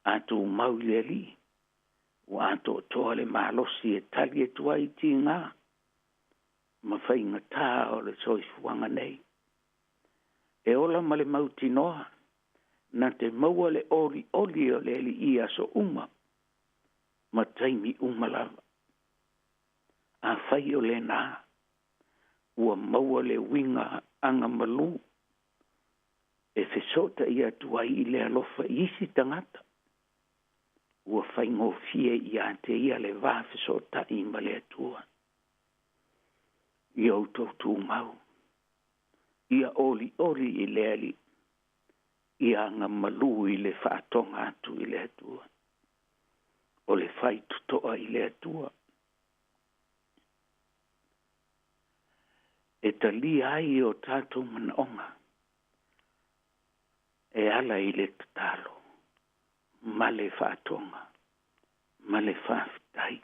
A tū mau le li. O ato toa le malosi e tali e tua i ti ngā. Ma whainga tā o le soifuanga nei. E ola ma le mauti noa. Na te maua le ori o le li ia so uma. Ma taimi uma lava. A whai o le nā. Ua maua le winga anga malu. E fesota ia tua i le alofa isi tangata. Ua whai ngofie i ante ia le vā fesota i ma le atua. Ia autou tū mau. Ia oli i le ali. Ia anga malu i le whaatonga atu i le atua. O le whai tutoa i le atua. E tali ai o tātou manaonga. E ala i le tatalo. Ma le whaatonga. Ma le whaafitai.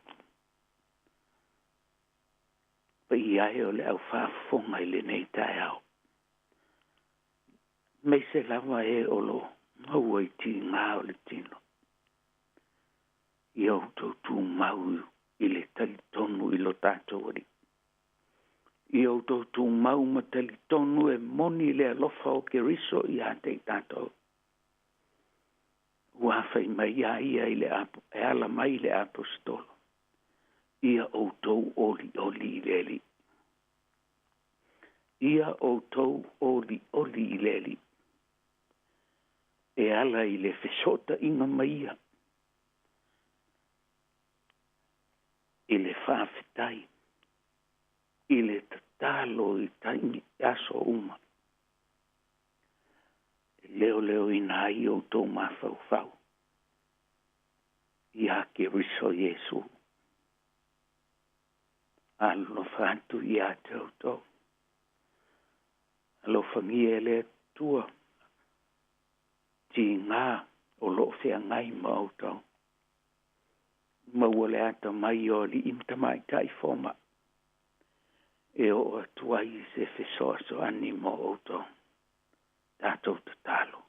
Pa i ai o le au whaafonga i le nei tai au. Me se lava e olo. Maua i ti ngā o le tino. I autou tū mau i le talitonu i lo tātou ori. I autou tū mau matali tonu e moni le alofa o ke riso i ate i tātou. Wawhai mai ia i le apo, e ala mai le apostolo. Ia autou oli leli. Ia autou oli leli. E ala i le fesota inga maia. I le whawhitai. I le tatalo i taimi aso uma. Leo i nā i o tō mawhau. I hake riso Yesu. Alo whantu i a te auto. Alo whangia le tua. Ti ngā o lo whea ngai ma auto. Maua le ata mai o li imta mai tai foma. E o atua i se fesoaso ani mo auto. Tātou tatalo.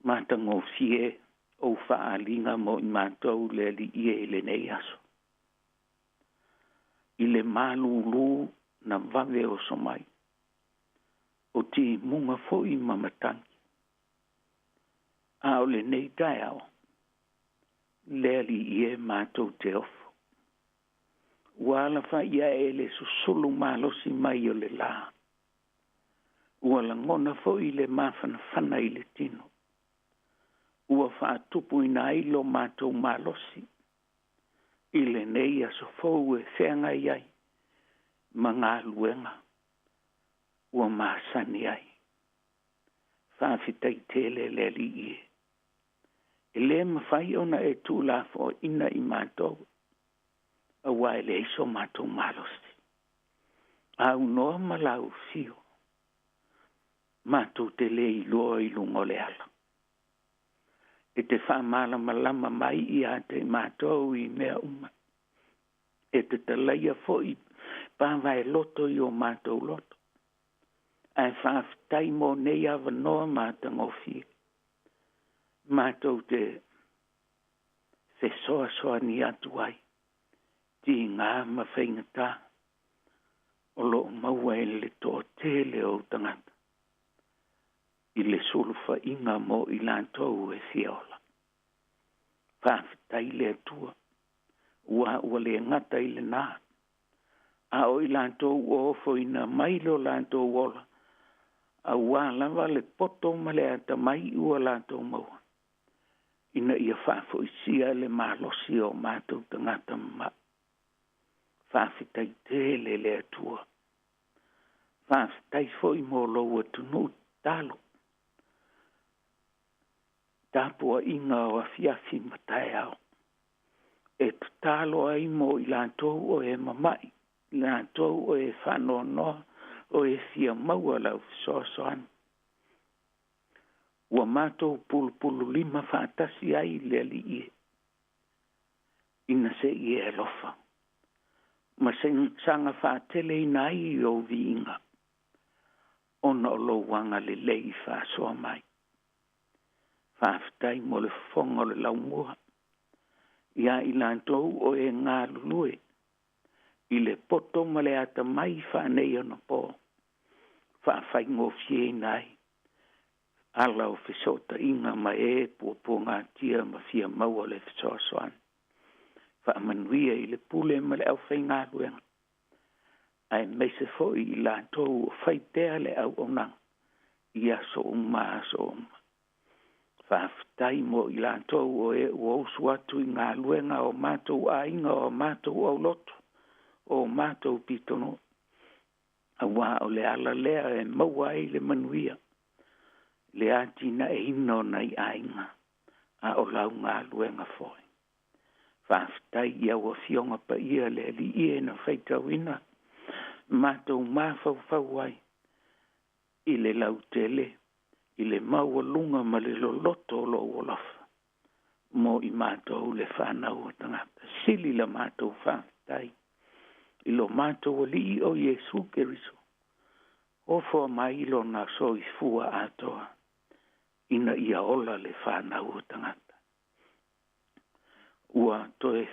Mātango fie o whaalinga mo i mātou le li ie le nei aso. I le mālulu na vave o somai. O ti munga fo i mamatangi. A o le nei tai ao. Le li ie mātou te ofo. Wala fa ia ele susulu malosi mai o le la. Ua la ngona fo i le mawhana whana i le tino. Ua wha tupu ina ilo mātou malosi. I le nei aso fau e whenga iai. Ma ngā luenga. Ua māsani ai. Whawhitai tele le li ie. E le mawhai ona e tūla fo ina i mātou. A wai le iso mātou malosi. Au noa malau fio. mātou te le I loa I lunga o le ala. E te whamala malama mai I a te mātou I mea uma. E te talaia fo I pāwai loto I o mātou loto. Ai whaafitai mō nei awa noa mātangofi. Mātou te soa soa ni atu ai. Ti ngā mawhaingata. O lo maua e le tō tele o tangata. I le sulufa inga mo I lantou e fiola. Whaafitai le atua. Ua le ngata I le nā. A o I lantou o ofo ina mailo lantou ola. A ua lava le poto ma le ata mai ua lantou maua. Ina ia whaafo I sia le malosi o mātou tangata ma. Whaafitai tele le atua. Whaafitai fo I mō loa tunu talo. Tāpua inga o a fiafi matai au. E talo ai mō I lantou o e mamai. Lantou o e whanoa noa o e fia maua lau fisoasoan. Ua mātou pulu lima whaatasi ai le li I. Ina se I e lofa. Ma sanga whaatele ina ai o viinga. Ona o lo wanga le lei whaasoa mai. Whaafitai mo le whonga le laumua. Ia I lantou o e ngā lulue. I le poto ma le ata mai whanei ona pō. Whaafai ngō fie nai. Ala o whisota inga ma e pua ngā tia ma fia maua le fisoasoan. Whaamanuia I le pule ma le au whai ngā luenga. Ai meise fo I lantou o whaitea le au onang. Ia so umma so umma. Whaafitai mo I lantou o e uausu atu I ngā luenga o mātou a inga o mātou au loto. O mātou pitono. A wā o le ala lea e maua I le manuia. Le atina e ino nei a inga. A o lau ngā luenga foi. Whaafitai ia ua fionga pa ia le li ie na whaitawina. Mātou māwhau ai. I le lau tele. I le maua lunga ma le loloto lo olafa. Mo I mātou le whanau o tangata. Sili la mātou whaafitai. I lo mātou li o Jesu Keriso. Ofo mai lo na so I fua atoa. Ina ia ola le whanau o tangata. Ua toe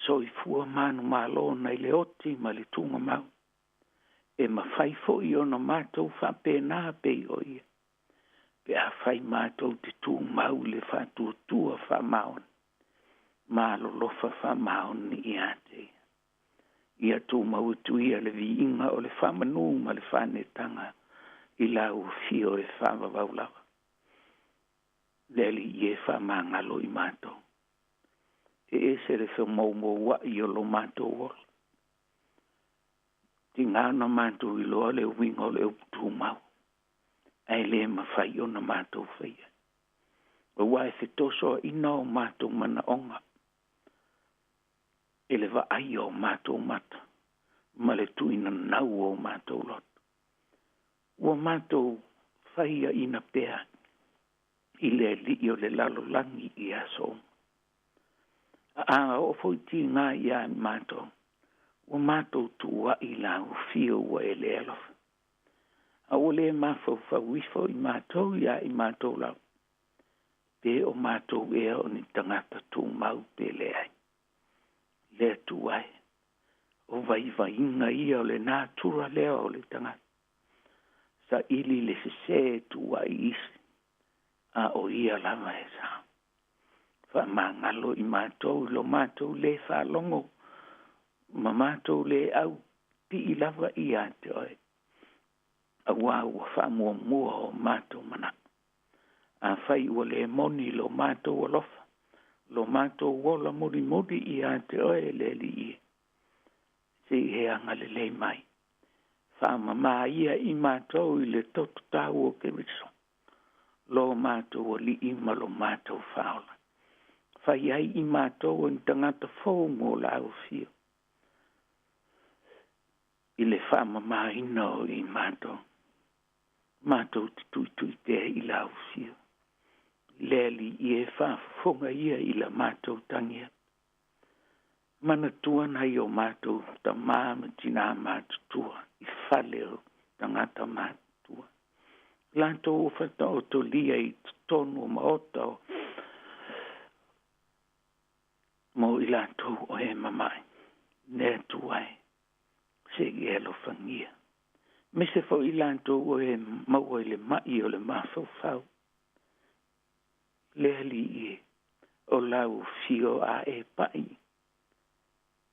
so I fua manu malo na I le oti ma le tunga mau. E ma whaifo I ona mātou whapena pe o ia. Pe a whai mātou te tū mau le whatuatua whamaon. Mālo lofa whamaon ni I ate. Ia tū mau tu ia le vi inga o le whamanu ma le whanetanga. I lau fio e whamavaulawa. Leli I e whamangalo I mātou. E se le whamaumo wa I o lo mātou wala. Ti ngāna mātou I loa le wingo le upu mau. Ai le mawhai o na mātou whaia. O wai whitoso ina o mātou mana onga. E le wa ai o mātou mata. Ma le tuina nau o mātou lot. Ua mātou whaia ina pēa. I le li o le lalo langi I aso. A o foi ti ngā ia mātou. Ua mātou tua I lau fio ua e le alofa. A o le mafau wifo I mātou ia I mātou lau. Pe o mātou e o ni tangata tū mau pe le ai. Le tu ai. O vai inga ia o le nātura lea o le tangata. Sa ili le se tu ai isi. A o ia lava e sa. Fa mangalo I mātou lo mātou le whalongo. Ma mātou le au pi I lava I ate oi. A wā ua whamua mua o mātou mana. A whai ua le moni lo mātou o lofa. Lo mātou wola muri I ate oi le li I. Se he anga le le mai. Whamama ia I mātou I le totu tāu o Keriso. Lo mātou o li I ma lo mātou whaola. Whai ai I mātou o tangata fōu mō lau fio. I le whamama ino I mātou. Mātou tui te I la ufio. Leli I e whaafonga ia I la mātou tangia. Mana tua nei o mātou ta māma tina mātou tua I whaleo tangata mātou. Lantou o whata o to lia I tonu o maota o mo I lantou o e mamai. Nea tuai. Se I elo whangia. Me se fo I lantou o e maua I le mai o le mawhau. Le ali I o lau fio a e pai.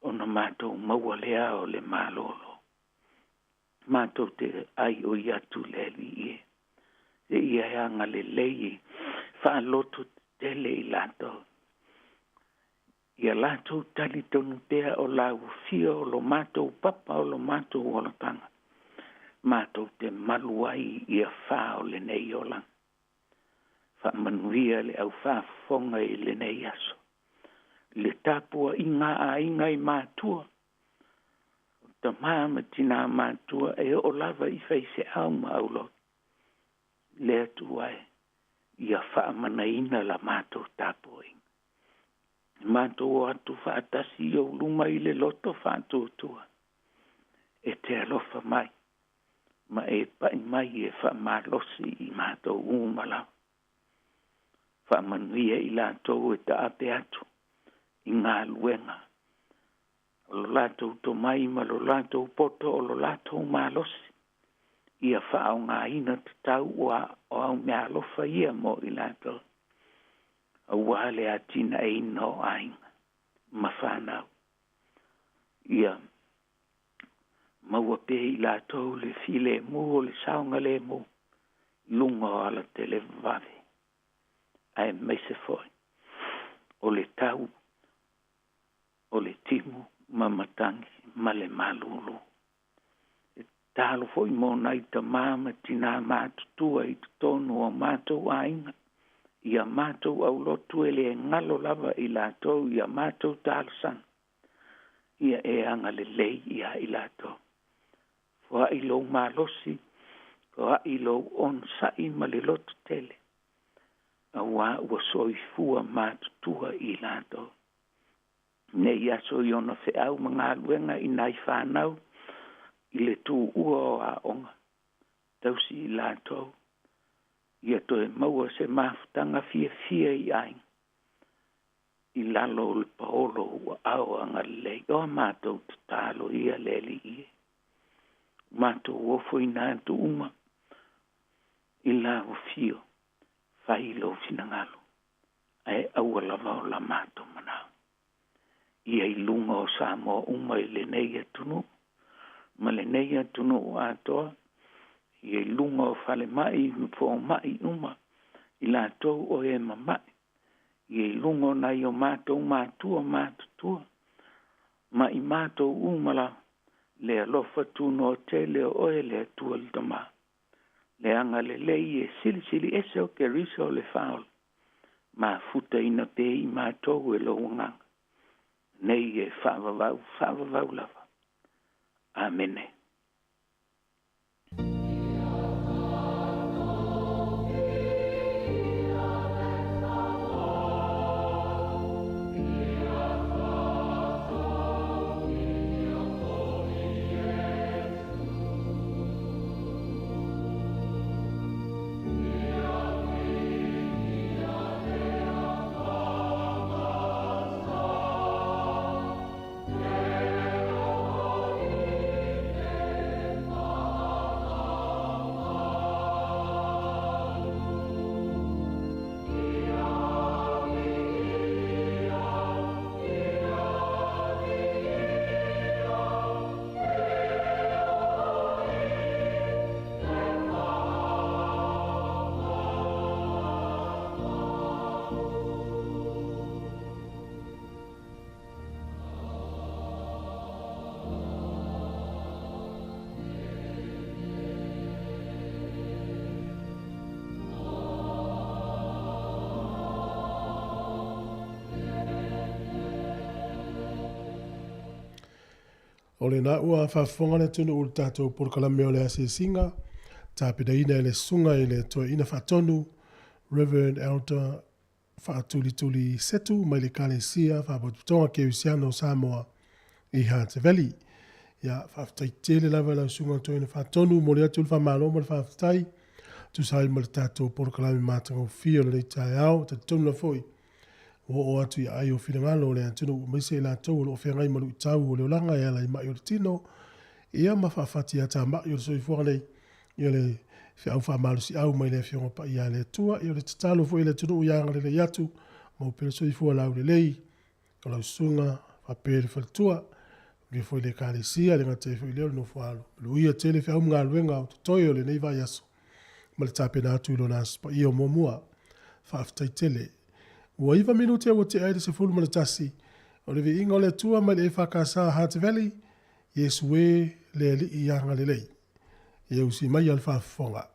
Ona mātou maua lea o le malolo. Mātou te ai o iatu le ali I. Se ia anga le lei wha loto tele I lantou. Ia lantou tali tonu tea o lau fio o lo mātou papa o lo mātou o la tanga. Mātou te maluai ia wha o le nei o lang. Wha manuia le au wha fonga I le nei aso. Le tapua inga a inga I mātua. Ta māma tina mātua e o lava I whaise au maulo. Le atuai ia wha manaina la mātou tapua inga. Mātou atu wha atasi o luma I le loto wha tutua. E te alofa mai. Ma e pai mai e wha malosi I mātou umalau. Wha manuia I lātou e ta ape atu. I ngā luenga. O lo lātou to mai ma lo lātou poto o lo lātou malosi. Ia wha au ngā ina te tau o au mea alofa ia mo I lātou. A wale a tina e no ainga. Ma whanau. Ia maua pe I lātou le file mu o le saunga le mu. Lunga o ala te le vave. Ai meise foi. O le tau. O le timu. Mamatangi. Ma le malulu. E talo foi mo nai ta mama tina mātutua I tonu o mātou ainga. Ia mātou au lotu e le ngalo lava I lātou. Ia mātou tālasan. Ia e anga le lei ia I lātou. Wa I lo malosi. Wa I lo on sai ma le lotu tele. Awa ua soifua mātutua I lātou. Ne ia so I ona whe au mga luenga I nai whanau. I le tū ua o a onga. Tausi I lātou. Ia toe maua se mafutanga fia I aing. I lalo le paolo ua au anga lei. O mātou te tālo ia leli ie. Mātou ofo I nātu uma. I la o fio. Whai lo finangalo. Ai aua lava o la mātou manao. Ia I lunga o Samoa uma I le nei atunu. Ma le nei atunu o atoa. Ia I lunga o whale mai po mai uma. I la tau o e mamai. Ia I lunga o nai o mātou mātua. Ma I mātou umala. Le alofa tuno o tele o e le atua le tama. Le anga le lei e sili ese o ke risa o le whaol. Ma futa ina pe I mātou e lo ngang. Nei e whaavavau lava. Amene. O le na ua whafonga le tunu ul tātou por kalame o le ase singa. tāpida ina ele sunga ele toa ina whatonu, Reverend Elder whaatuli setu, mai le kalesia, whapotutonga ke usiano Samoa i Hunter Valley. Ia whaafitai tele lava lau sunga toa ina whatonu, mori atu ulfa malo ma le whaafitai, tu sai ma le tātou porokalami mātanga o fia le tai au, te tonu foi. O atu i ai o whingalo le antino, maise la tau o whiangai malu i tau o le olanga e ala i mai o le tino, ia ma whaafati a tā mai o le soifuanga nei, ia le whiau whaamalu si au mai le whionga pa ia le atua, ia le tatalo foi le tunu uianga le iatu, ma upele soifua lau le lei, o lau sunga, whapere whalitua, le foi le kālesia, le ngate foi leo le no whaalo. Luia tele whiau mga luenga o tutoi o le nei vai aso, ma le tāpena atu ilo nāsu pa ia o momua, whaafitai tele. Ua iwa minuti au o te aere se fulu ma le tasi, o le vi inga o le atua mai le e whakasa Hunter Valley, Yesu e le li i anga le lei. Ia usi mai al whaafonga.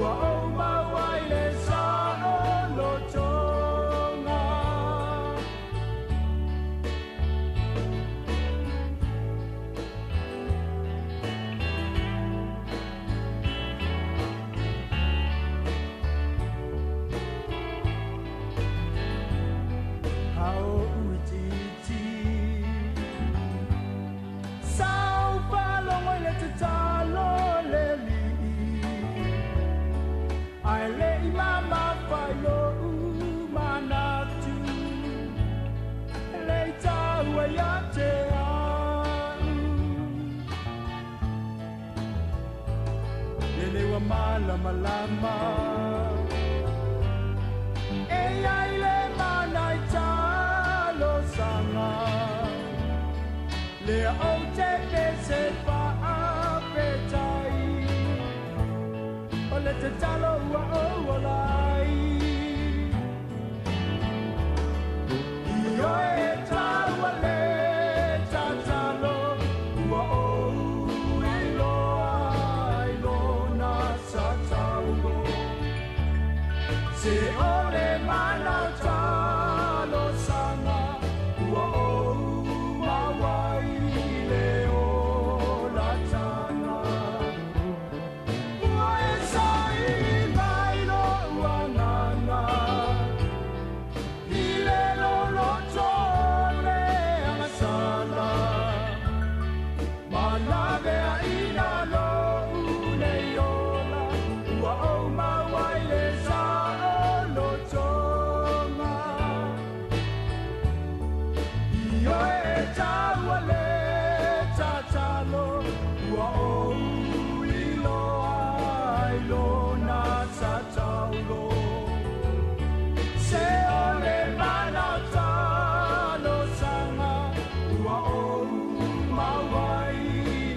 ua o mawai le sa o lo tonga. Hao uititi sao palo ngoi le te talo le li ai le I mama fai lo manatu le taua ia te au le wa mala malama e ai le manai talo sanga le o te pe se fa apetai o le te talo ua o lai io e taua le tatalo ua o ilo na sa taulo se ole mana talo sanga ua o mawai le o la tana ua e sai mai lo ua nganga I le lo tole amasala malave a ina lo une yola ua o mawai le sa o lo tonga io e taua le tatalo ua o ilo ai lo na tataulo se ole mana talo sanga ua o mawai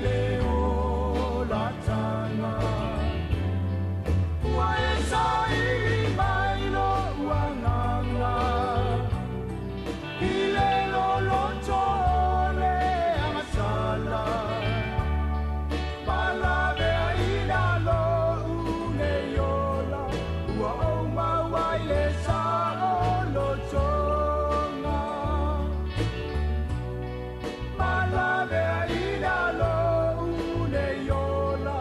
le o la tanga ua e sai mai lo ua nganga I le lo tole amasala palave a ina lo une yola ua o mawai le sa o lo tonga palave a ina lo une yola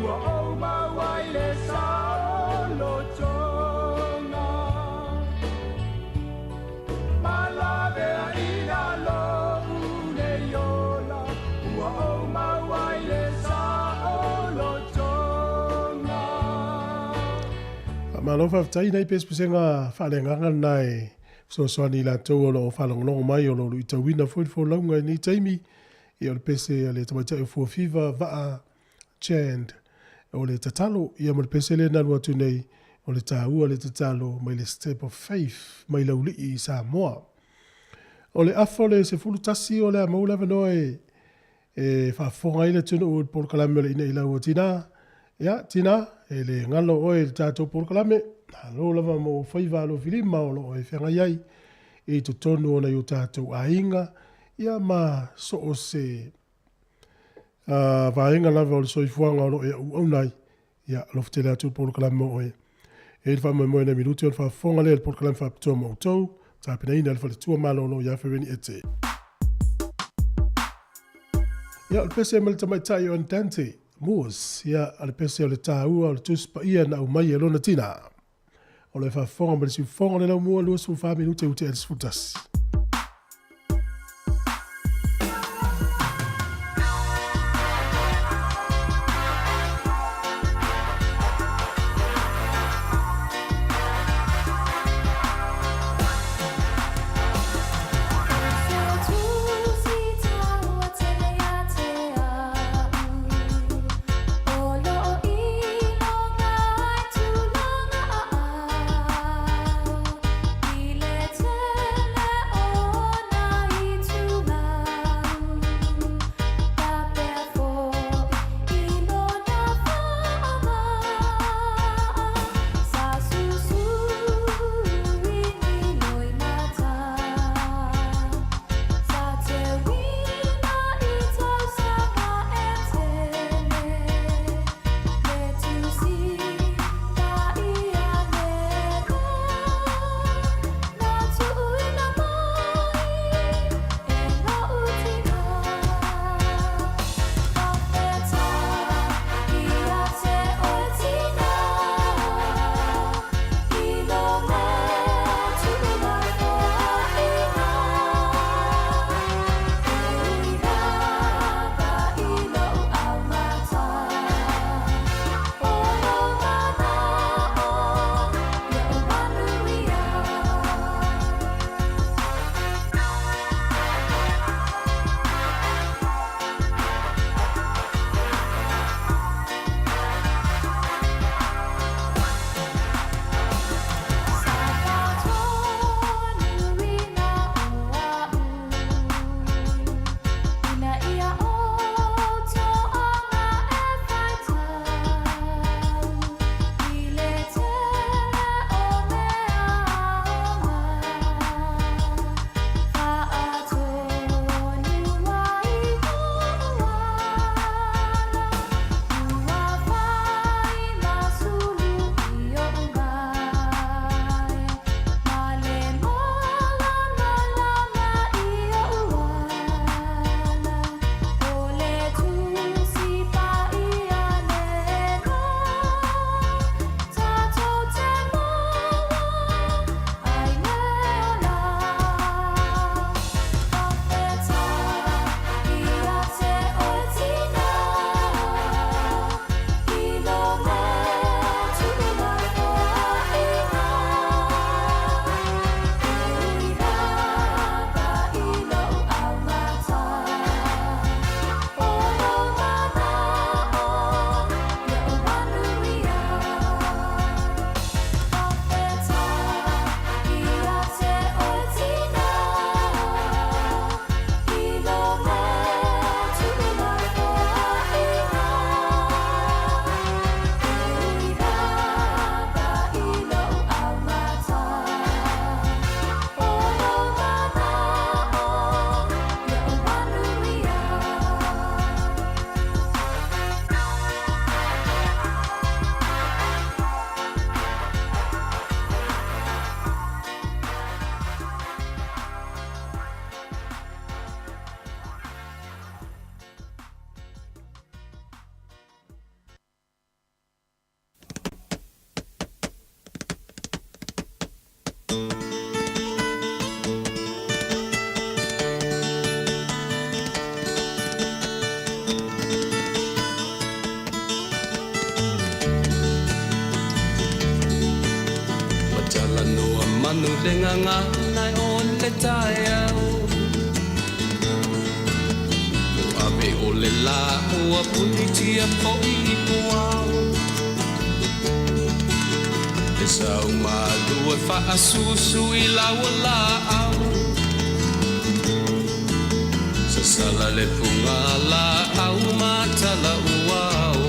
ua o mawai le sa o lo tonga malave a ina lo une yola ua o mawai le sa o lo tonga. Malofa ftai nei pespesenga whalenganga nai so soani la tau o lo whalongonongo mai o lo i tauina fo launga ni taimi i o le pese le tamaita e fua fiva vaa chand o le tatalo i o le pese le nanu atu nei o le tāua le tatalo mai le step of faith mai lauli I Samoa. O le afo le se fulu tasi o le amau lewa noe e whafonga ile tunu o polkalame le ina ilau o tina. Ia, tina, e le ngalo oe le tātou polkalame, lo lava mo whaiva lo filima o lo oe whenga iai, e to tonu o na i o tātou ainga, ia ma so o se vaenga lava o le soifuanga o lo e au nai, ia loftele atu polkalame oe. E le wha moe na minuti o le whafonga le polkalame whapitua mo tau, tāpina ina le whaletua malo no ia whiweni e te. Ia, le pese me le tamaitai o Antante, Moos, ia ale pese o le tāua o le tuspa ia na au mai e lona tina. O le whafonga ma le siufonga le lau mua lua su wha minute ute e le sfutasi. manu lenga ngā nai o le tai au. Ave o le la ua punitia po I puau. E sau malu e wha asusu I laua la au. Sa sala le funga la au matala uau.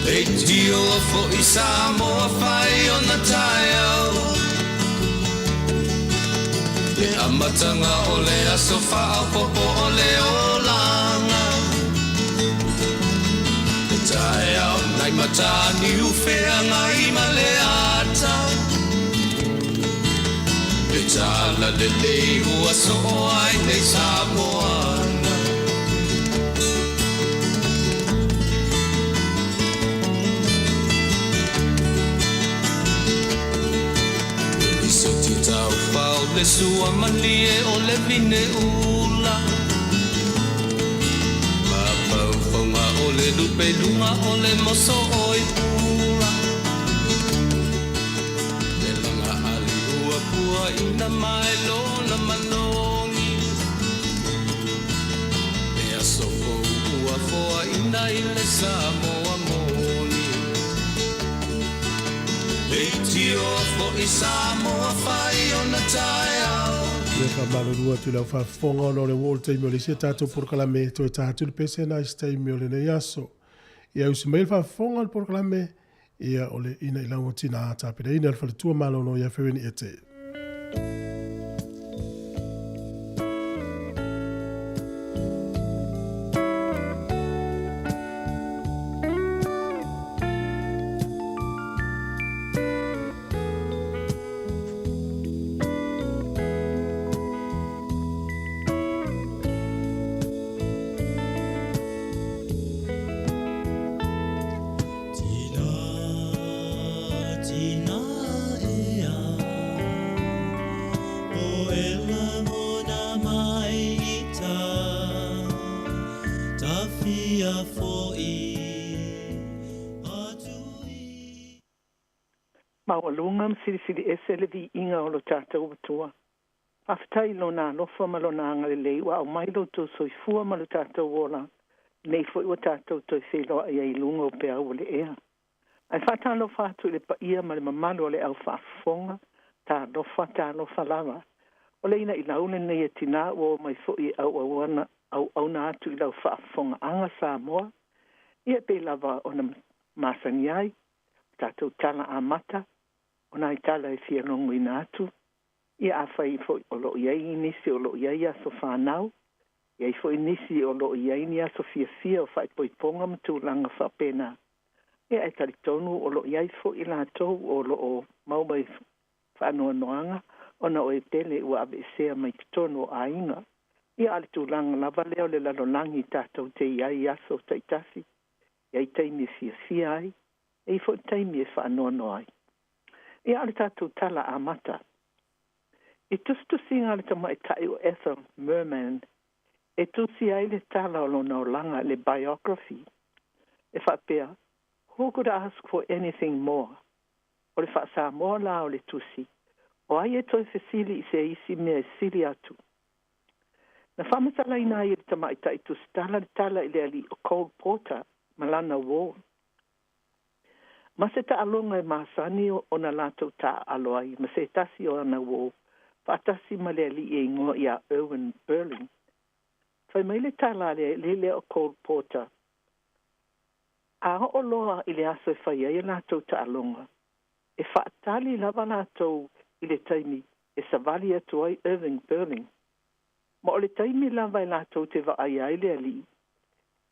E tio fo I Samoa whai o na tai au. Le amatanga o le aso whao popo o le olanga. Le tai au nai matani uwhea ngai ma le ata. Le tala le lei ua so ai nei Samoana. Tau whao le sua mani e o le vine ula. Mapau whaunga o le lupe lunga o le moso o I pula. Le langa ali ua pua ina mai lo na malongi. Le aso fo ua foa ina I le Samoa moni. Le tio fo I Samoa whai o na tai au. Le whamalurua tu lau whawhonga o le wall teimi o le sia tātou porkalame to e tātou le pese na isi teimi o le nei aso. Ia usi meil whawhonga le porkalame ia o le ina I launga tina a tāpira ina le whaletua malono ia whiweni e te. Maualunga msirisiri ese le vi inga o lo tātou atua. Aftai lo nā lofa ma lo nā ngare lei wa au mailo tō soifua ma lo tātou wola. Nei fo iwa tātou tō whelo a iai lunga o pea o le ea. Ai whata lofa atu le pa ia ma le mamalo o le au whaafonga. Tā lofa lava. O le ina I laune nei e tina o mai fo I au na atu I lau whaafonga anga Samoa. Ia pe lava o na masani ai. Tātou tala a mata. Ona I tala e fia longo I nātu. Ia a whai fo o lo iai nisi o lo iai aso whanau. Ia I fo nisi o lo iai ni aso fia o whai poiponga mtu langa whapena. Ia e taritonu o lo iai fo I lātou o lo o maumai whanua noanga. Ona o e tele ua ave sea mai kitono o ainga. Ia ale tu langa lava leo le lalolangi tātou te iai aso taitasi. Ia I taimi fia ai. E fo taimi e whanua noai. Ia ale tātou tala a mata. E tustu singa ale tama e tai o Ethel Merman. E tusi ai le tala o lona o langa le biography. E whapea, who could ask for anything more? O le whaasa moa la o le tusi. O ai e toi whesili I se isi mea sili atu. Na whamatala ina ai le tama e tai tusi tala le tala I le ali o Cole Porter, Malana Wall. Ma se ta alonga e maasani o na lātou ta aloai. Ma se tasi o ana wō. Whaatasi ma le li e ingoa I a Erwin Berling. Whai mai le tala le o Cole Porter. A o loa I le aso e whai ai lātou ta alonga. E whaatali lava lātou I le taimi e savali atu ai Erwin Berling. Ma o le taimi lava I lātou te wa ai ai le ali.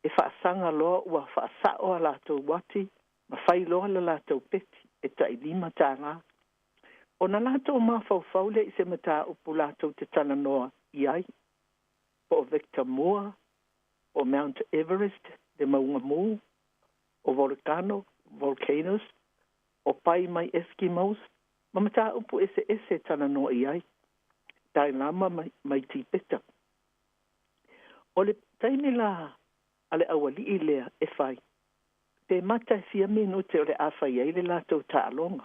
E whaasanga loa ua whaasao a lātou wati. Ma whai loa la lātou peti e tai lima tāna. O na lātou mawhau le I se mata upu lātou te tana noa I ai. O Victor Moore, o Mount Everest, de maunga mū, o volcanoes, o pai mai Eskimos, ma mata upu ese tana noa I ai. Tai lama mai tipeta. O le taimi la ale awali I lea e whai. Te mata fia minute o le awhai ai le lātou tālonga.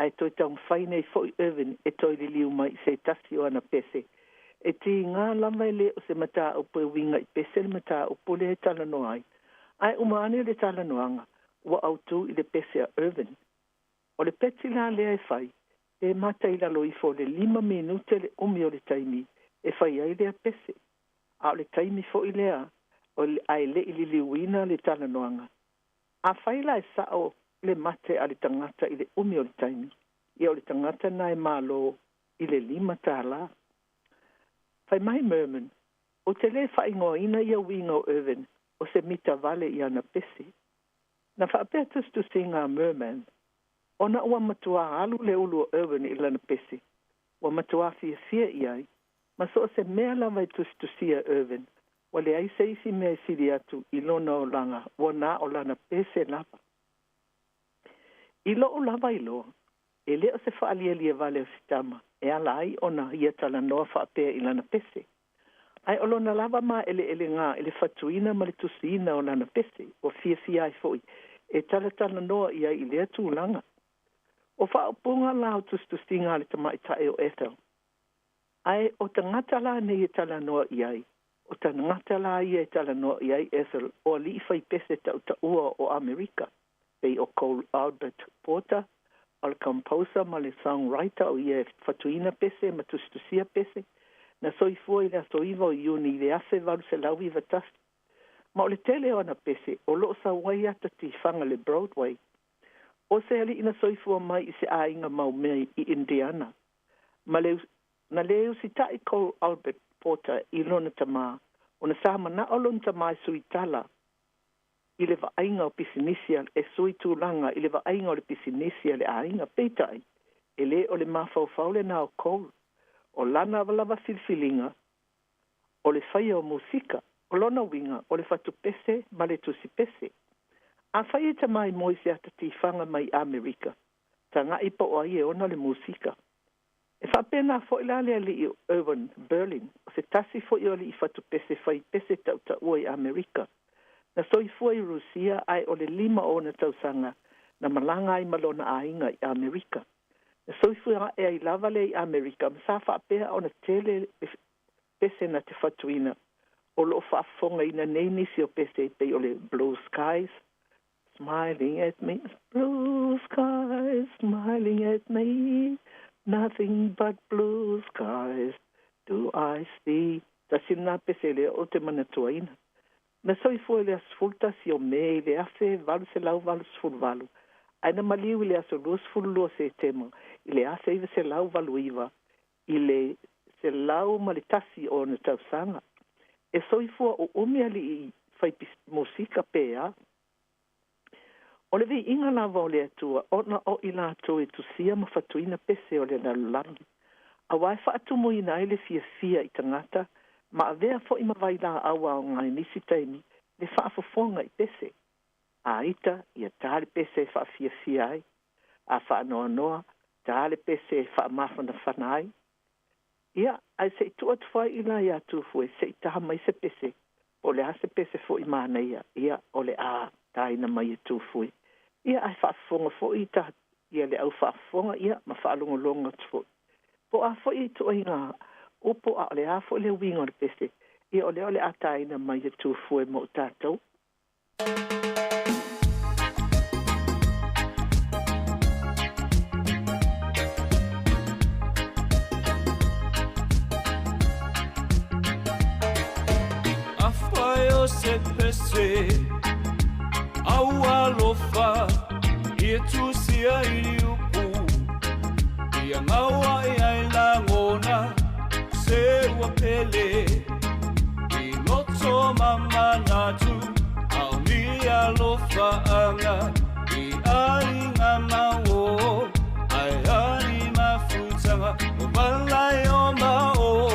ai toi tau whai nei fo Irvin e toi li liu mai se tasi o ana pese. E ti ngā lama e le o se mata o pe winga I pese le mata o pole e tala no ai. Ai umane le tala noanga ua autu I le pese a Irvin. O le peti la lea e whai, e mata I lalo I fo le 5 minute le umi o le taimi, e whai ai lea pese. A o le taimi fo I lea, o le ai le I li liuina le tala noanga. A whai la e sao le mate a le tangata I le umi o le taimi. Ia o le tangata na e malo I le 5 tala. Whai mai Merman, o te le whai ngoina ia winga o Irvin, o se mita vale I ana pese. Na whaapea tustu si ngā Merman, ona ua matua alu le ulu o Irvin I lana pese. Ua matua fia I ai, ma so se mea lava I tustu si a Irvin, wa le ai se isi mea siri atu I lona o langa, wa na o lana pese lava. I lo o lava I loa, e leo se whaalia vale o sitama, e ala ai ona ia tala noa whaapea I lana pese. Ai o lona lava ma ele ngā, ele fatuina ma le tusiina o lana pese, o fia ai foi, e tala noa ia I lea tūlanga. O whaapunga la o tustusi ngā le tamai tae o Ethel. Ai o tangata la ne I tala noa iai, o tangata la ia I tala noa iai Ethel, o li whai pese tau ua o Amerika, pei o Cole Albert Porter, o le composer ma le songwriter o ia fatuina pese ma tustusia pese, na soifua I le soiva o iuni le afe valu se lau I vatasi. Ma o le tele o ana pese, o loo sa wai ata ti whanga le Broadway. O se ali ina soifua mai I se ainga mau mea I Indiana. Ma na leo si tai Cole Albert Porter I lona tamā, o na sa mana o lona tamā suitala, I le vainga o pisinisia e sui tūlanga I le vainga o le pisinisia le ainga peitai, e le o le mawhau le na o Cole, o lana walava filfilinga, o le whaia o musika, o lona winga, o le fatu pese, ma le tusi pese. A whaia ta mai moise ata ti whanga mai Amerika, ta ngā ipa o ai e ona le musika. E whapena fo ila lea li I Irvin, Berlin, o se tasi fo I oli I fatu pese whai pese tau ta ua I Amerika. Na soifua I Rusia ai o le 5 o na tausanga, na malanga ai malona ainga I Amerika. Na soifua e ai lava le I Amerika, msa whaapea o na tele pese na te fatuina, o lo whaafonga ina nei nisi o pese pe o le Blue Skies, smiling at me, blue skies, smiling at me, nothing but blue skies do I see. Ta sina pese le o te manatuaina. Na soifua le asfulta si o mei le afe valu se lau valu sfulu valu. Aina maliu le aso lua sfulu lua se tema, I le afe iwa se lau valu iwa, I le se lau malitasi o na tausanga. E soifua o umia li I fai musika pea, o le vei inga lava o le atua, o na o ila atua tu sia ma fatuina pese o le nalulangi. A wai whaatumu ina ele fia I tangata, ma avea fo I mawai la awa o ngai nisi taimi, le whaafofonga I pese. A ita, ia tāle pese whaafia ai, a whaanoa, tāle pese whaamafana whanai. Ia, ai se tu atwai ila ia tufue, se taha mai se pese, o le hase pese fo I mana ia, o le a taina mai tufue. Ia ai whaafonga fo I ta, ia le au whaafonga ia, ma whaalongolonga tufue. Po a fo I tu ngā, o po a le a fo le winga le pese, ia o le a taina mai tufue mo tātou. Afaio se pese, au alofa, e tu sia I upu, e a ngaua e ai langona, se ua pele, I loto mamanatu, au ni alofa anga, I ai ngā mau, ai ai mafutanga, o balai o mao,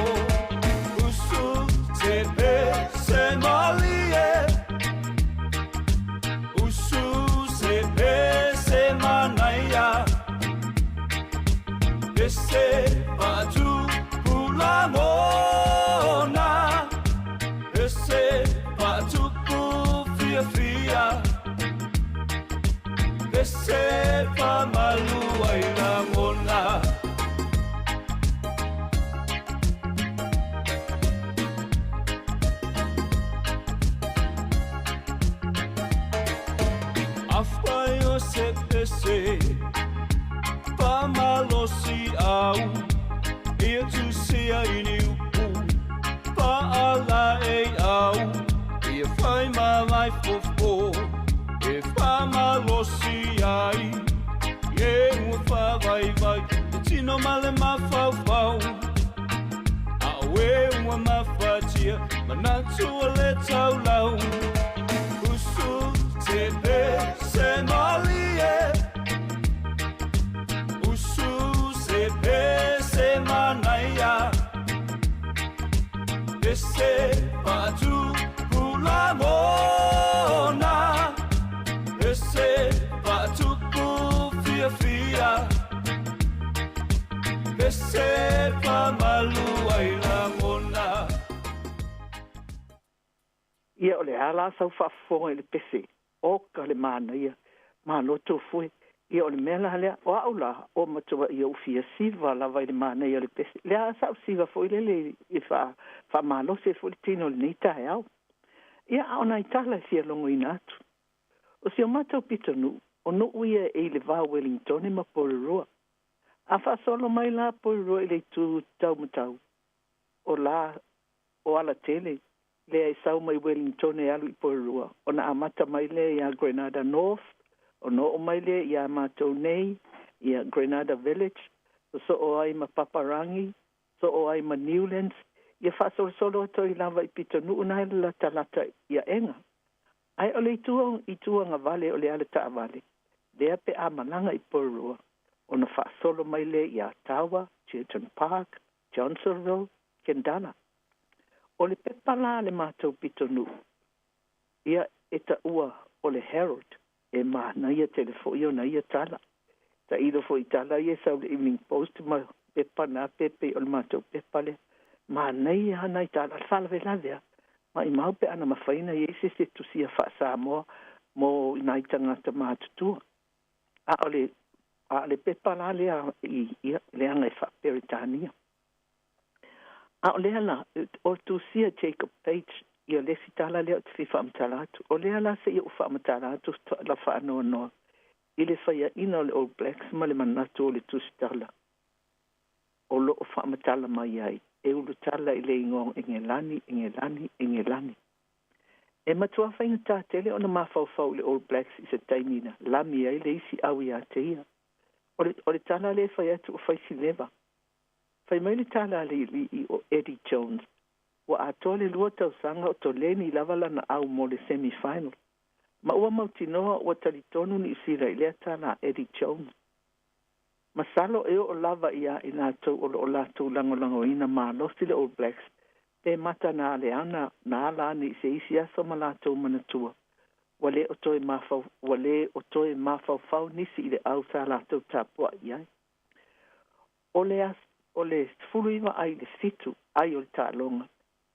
usu te pese malie, usu se pese manaya, pese patu pula mona, pese patu fia fia, pese pa malu ai la ese Pamalosi au Ia tu sea ini upu Paala e au Ia whai mai fofo E pamalosi ai Ie ua whawai vai E tino male mawhau Awe ua mawhatia Manatu le tau lau Usu te pe se malie Usu se pe se manaya Ese patu pula mona Ese patu pu fia fia Ese pamalu ai la mona Ia ole ala sau whaafonga i le pese. Oka le mana ia. Mana to fui. Ia ole mela lea. O aula o matua ia ufia siva lava i le mana ia le pese. Lea sau siva fui le i wha malo se fui le tino le nita e au. Ia aona i tala fia longo ina atu. O si o matau pitonu, o no uia e le vā Wellington e ma Polurua. A wha solo mai la Polurua i le tu tau matau. O la, o ala tele. Lea i sau mai Wellington e alu i Polurua. O na amata mai lea i a Grenada North. O no o mai lea i a Matou Nei, i a Grenada Village. So o ai ma Paparangi. So o ai ma Newlands. Ia wha solo ato i lava i pitonu unai la talata i a enga. Ai ole i tua nga vale o le ale taa vale. Lea pe a malanga i Polurua. O na wha solo mai lea i a Atua, Chilton Park, Johnsonville, Kendala. O le pepala le mātou pitonu. Ia e ta ua o le Herald. E ma na ia telefo i o na ia tala. Ta ido fo i tala ia sau le Evening Post ma pepa na pepe o le mātou pepale. Ma na ia hana i tala fala velavea. Ma i maupe ana mawhaina i ese se tusia wha Samoa mo i nai tangata mātutua. A le pepala lea i leanga i wha Peritania. A o lea la, o tu sia Jacob Page, i o lesi tala lea o te whiwha amtalatu. O lea la se i o wha amtalatu la wha anoa noa. I le whaia ina o le All Blacks ma le manatu o le tusitala. O lo o wha amtala mai ai. E ulu tala i le ingong ingelani. E matua whainga tā tele o na mawhauwhau le All Blacks i se taimina. Lami ai le isi au i a te ia. O le tala le whaia tu o whaisi leva. Fai mai le tala le i o Eddie Jones. Wa ato le lua tau sanga o to leni lavala na au mo le semi-final. Ma ua mautinoa ua talitonu ni usira i lea tala Eddie Jones. Masalo e o lava ia i nā tau o lātou langolango ina ma losi le All Blacks. Pe mata nā le ana nā lani se isi aso ma lātou manatua. Wale o toi mawhau nisi i le au sa lātou tāpua iai. O le fuluiwa ai le fitu, ai o le tālonga.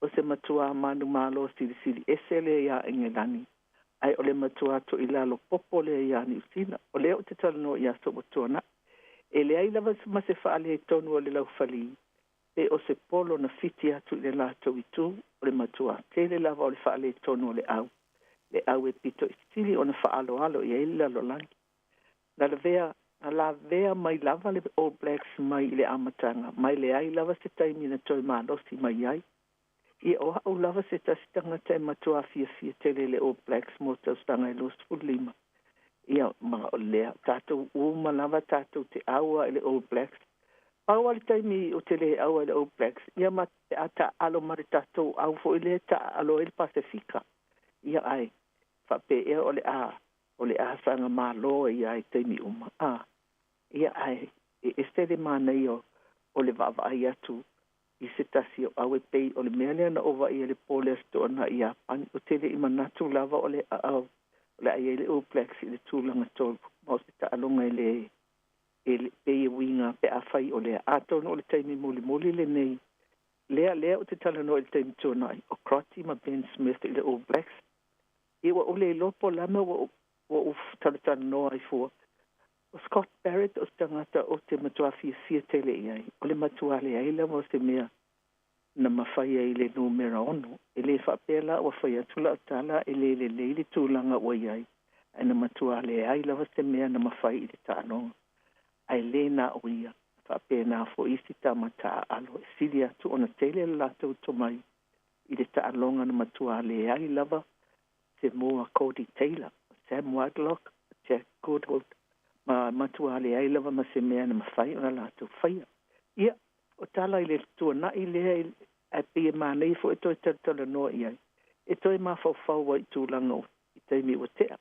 O se matua manu malo sili esele ia Engelani. Ai o le matua to ilalo popo le ia ni usina. O le o te talano ia so motuana. E le ai lava ma se whaale tonu o le lau whali. E o se polo na fiti atu le lātou i tū. O le matua tele lava o le whaale tonu o le au. Le au e pito i stili o na whaalo alo i eila lo langi. La vea mai lava le All Blacks mai le amatanga. Mai le ai lava se taimina toi malosi mai ai. I o hau lava se tasitanga te matua fia tele le All Blacks mo tau stanga e los fulima. Ia mga o lea. Tātou uma lava tātou te aua e le All Blacks. Aua le taimi o te le aua e le All Blacks. Ia ma te ata alo mare tātou au fo i le ta alo e le Pasifika. Ia ai. Whape ea o le a. O le a sanga malo ia e taimi uma. Ia ai, e estele mānei o le vava ai atu i se tasi o au e pei o le mea lea na ova i le pole astona i apani o tele i manatu lava o le au o le ai e le All Blacks i le tūlanga tolu ma o se taalonga e le pei e winga pe a whai o le atonu o le taimi muli le nei lea o te talano o le taimi tūnai o Crotty ma Ben Smith i le All Blacks i wa o le lopo lama wa o talatanoa i fua o Scott Barrett o tangata o te matua fia tele iai. O le matua le aila mo se mea na mawhai ai le numera ono. E le whapela o whai atula o tala e le tūlanga o iai. ai na matua le ai lava se mea na mawhai i le tānonga. Ai le na oia, whapena fo isi tamata alo e siri atu ona tele la tau tomai i le tālonga na matua le ai lava Samoa Cody Taylor, Sam Whitelock, Jack Goodholt, ma matua le ai lava ma se mea na mawhai ona la tau whaia. Ia, o tala i le tua na i le ai pia ma nei fo e toi tatala noa i ai. E toi ma fau wai tūlanga o i teimi o tea.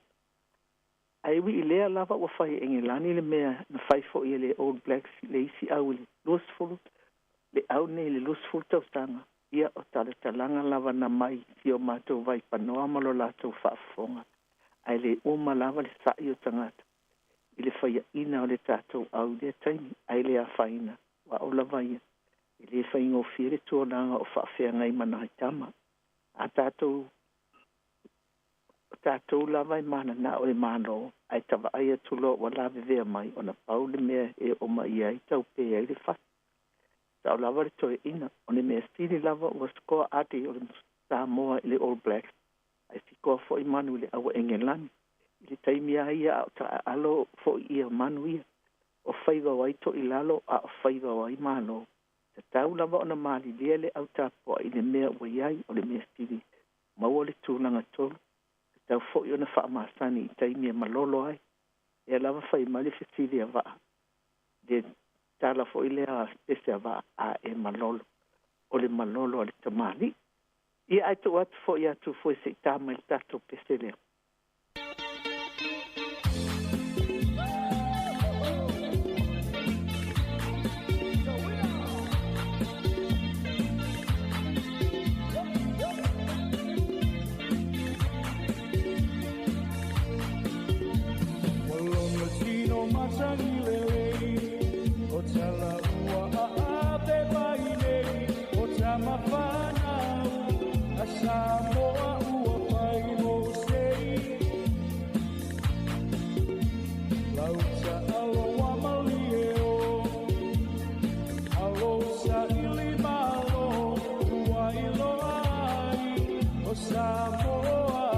Ai wi i lea lava ua whai Engilani le mea na whai fo i le All Blacks le isi au le lusfulu, le au nei le lusfulu tau tanga. Ia o tala talanga lava na mai si o mātou vai panoa malo lātou whaafonga. Ai le uma lava le sai o tangata. I le whaia ina o le tātou au le taimi. Ai le a whaina wa o lava ia. I le whaingo whire tuonanga o whaafea ngai mana i tama. A tātou lava i mana na o e mano. Ai tawa aia tulo wa lawe vea mai o na pau le mea e o mai ai tau pe ai le whatu. Tau lava le toe ina, o ne mea stili lava ua skoa ati o le Samoa i le All Blacks. Ai sikoa fo i manu le awa Engilani. I le taimi a ia au ta alo fo i ia manu ia. O whaiva wai to i lalo a o whaiva wai mano. Te tau lava o na mali lia le au tapoa i le mea ua iai o le mea stili. Maua le tūlanga tolu. Te tau fo i o na wha masani i taimi a malolo ai. E lava whai mali festili a waa. De tala fo i lea spese ava a e malolo. O le malolo a le tamali. Ia ai tu atu fo i atu fo i se tama il tato pese lea. Samoa ua pai no sei lauta alo wa malieo alo sa ili malo ua ilo ai o Samoa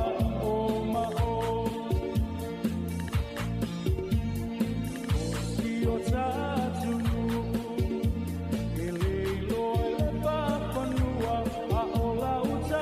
o mao o si o tatu ele ilo ele papanua a o lauta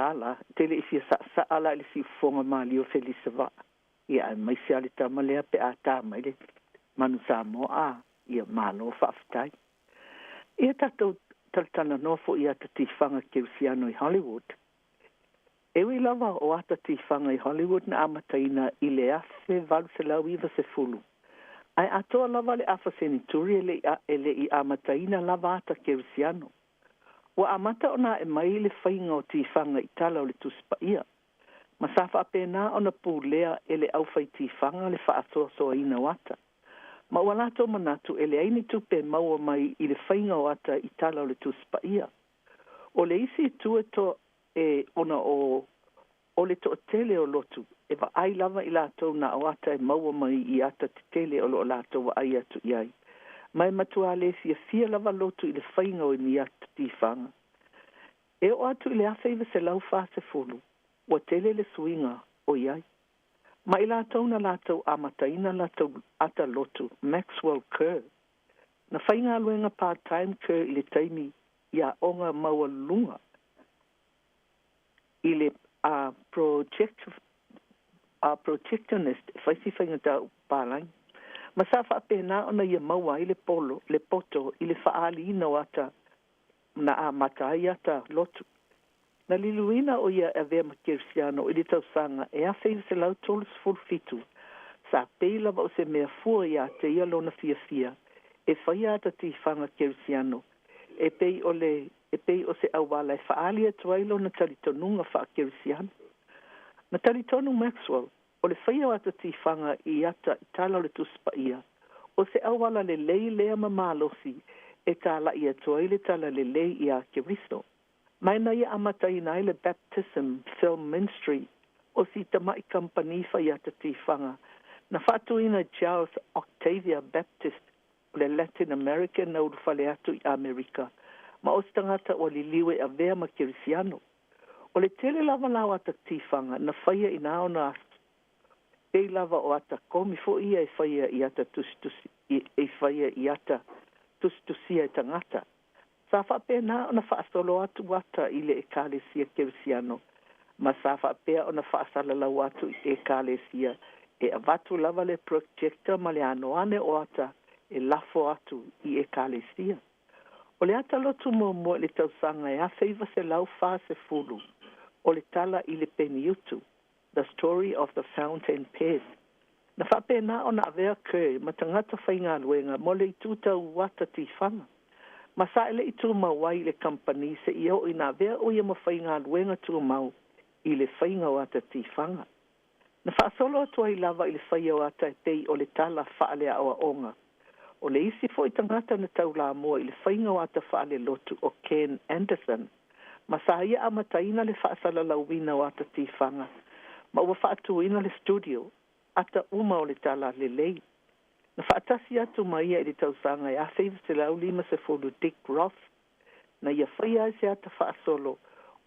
ala tele isi sa ala le si fonga mali o felisa va ia mai se ali tamalea pe ata mai le manu Samoa ia malo faftai ia tato taltana nofo ia tatifanga keusiano i Hollywood ewi lava o ata tifanga i Hollywood na amataina i le afe valselau iwa se fulu ai atoa lava le afa senituri ele i amataina lava ata keusiano wa amata ona e mai le whainga o tifanga i tala o le tuspaia. Masafa apena ona pūlea ele au whai tifanga le whaasoa soa ina wata. Ma walato manatu ele aini tupe maua mai i le whainga o ata i tala o le tuspaia. O le isi tue to e ona o le to tele o lotu. E wa ai lava i lato na o ata e maua mai i ata te tele o lo lato wa ai atu iai. Mai matua le si fia lava lotu i le whainga o ni atu tifanga. E o atu i le awhaiva se lau whase fulu, wa tele le suinga o iai. Ma i lātou na lātou amataina lātou ata lotu, Maxwell Kerr. Na whainga aluenga part-time Kerr i le taimi i a onga maua lunga. I le protectionist, whaisi whainga tau palai. Ma sa whaapena ona ia maua i le polo, le poto, i le whaali ina o ata na a matai ata lotu. Na liluina o ia e vea makirisiano i li tausanga e a whaiva se lau tolu fitu. Sa peila wa o se mea fua ia te ia lona fia. E whaia ata ti whanga kirisiano. E pei o se awala e whaali atu ailo na talitonunga wha kirisiano. Na talitonu Maxwell, o le whaia ata ti whanga i ata i tala le tuspa ia. O se awala le lei lea mamalosi e tala i atu aile tala le lei i a kiristo. Mai na ia amatai na ile baptism film ministry o si tamai company whaia ata ti whanga. Na whatuina Charles Octavia Baptist o le Latin American na urufale atu i Amerika. Ma o stangata o li liwe a vea ma kirisiano. O le tele lava lau ata tifanga na whaia ina o na e lava o ata komi fo ia e whaia i ata tustusia e tangata. Sa whapena o na whaasolo atu wata i le ekalesia kirisiano. Ma sa whapea o na whaasala lau atu i ekalesia e avatu lava le projector ma le anoane o ata e lafo atu i ekalesia. O le ata lotu mo le tausanga e a feiva se lau wha se fulu. O le tala i le peniutu, The Story of the Fountain Pen. Na whapena o na avea koe ma tangata whainga luenga mo le ituta wata ti whanga. Ma sa ele i tu mawai le company se i o ina avea o ia ma whainga luenga tu mau i le whainga wata ti whanga. Na whaasolo atua i lava i le whaia wata e pei o le tala whaalea awa onga. O le isi fo i tangata na taula mua i le whainga wata whaale lotu o Ken Anderson. Ma sa ia amataina le whaasala lauwina wata ti whanga. Ma ua whaatuina le studio ata uma o le tala le lei. Na whaatasi atu mai i le tausanga e a whaiva se lau lima se folu Dick Roth. Na ia whaia se ata whaasolo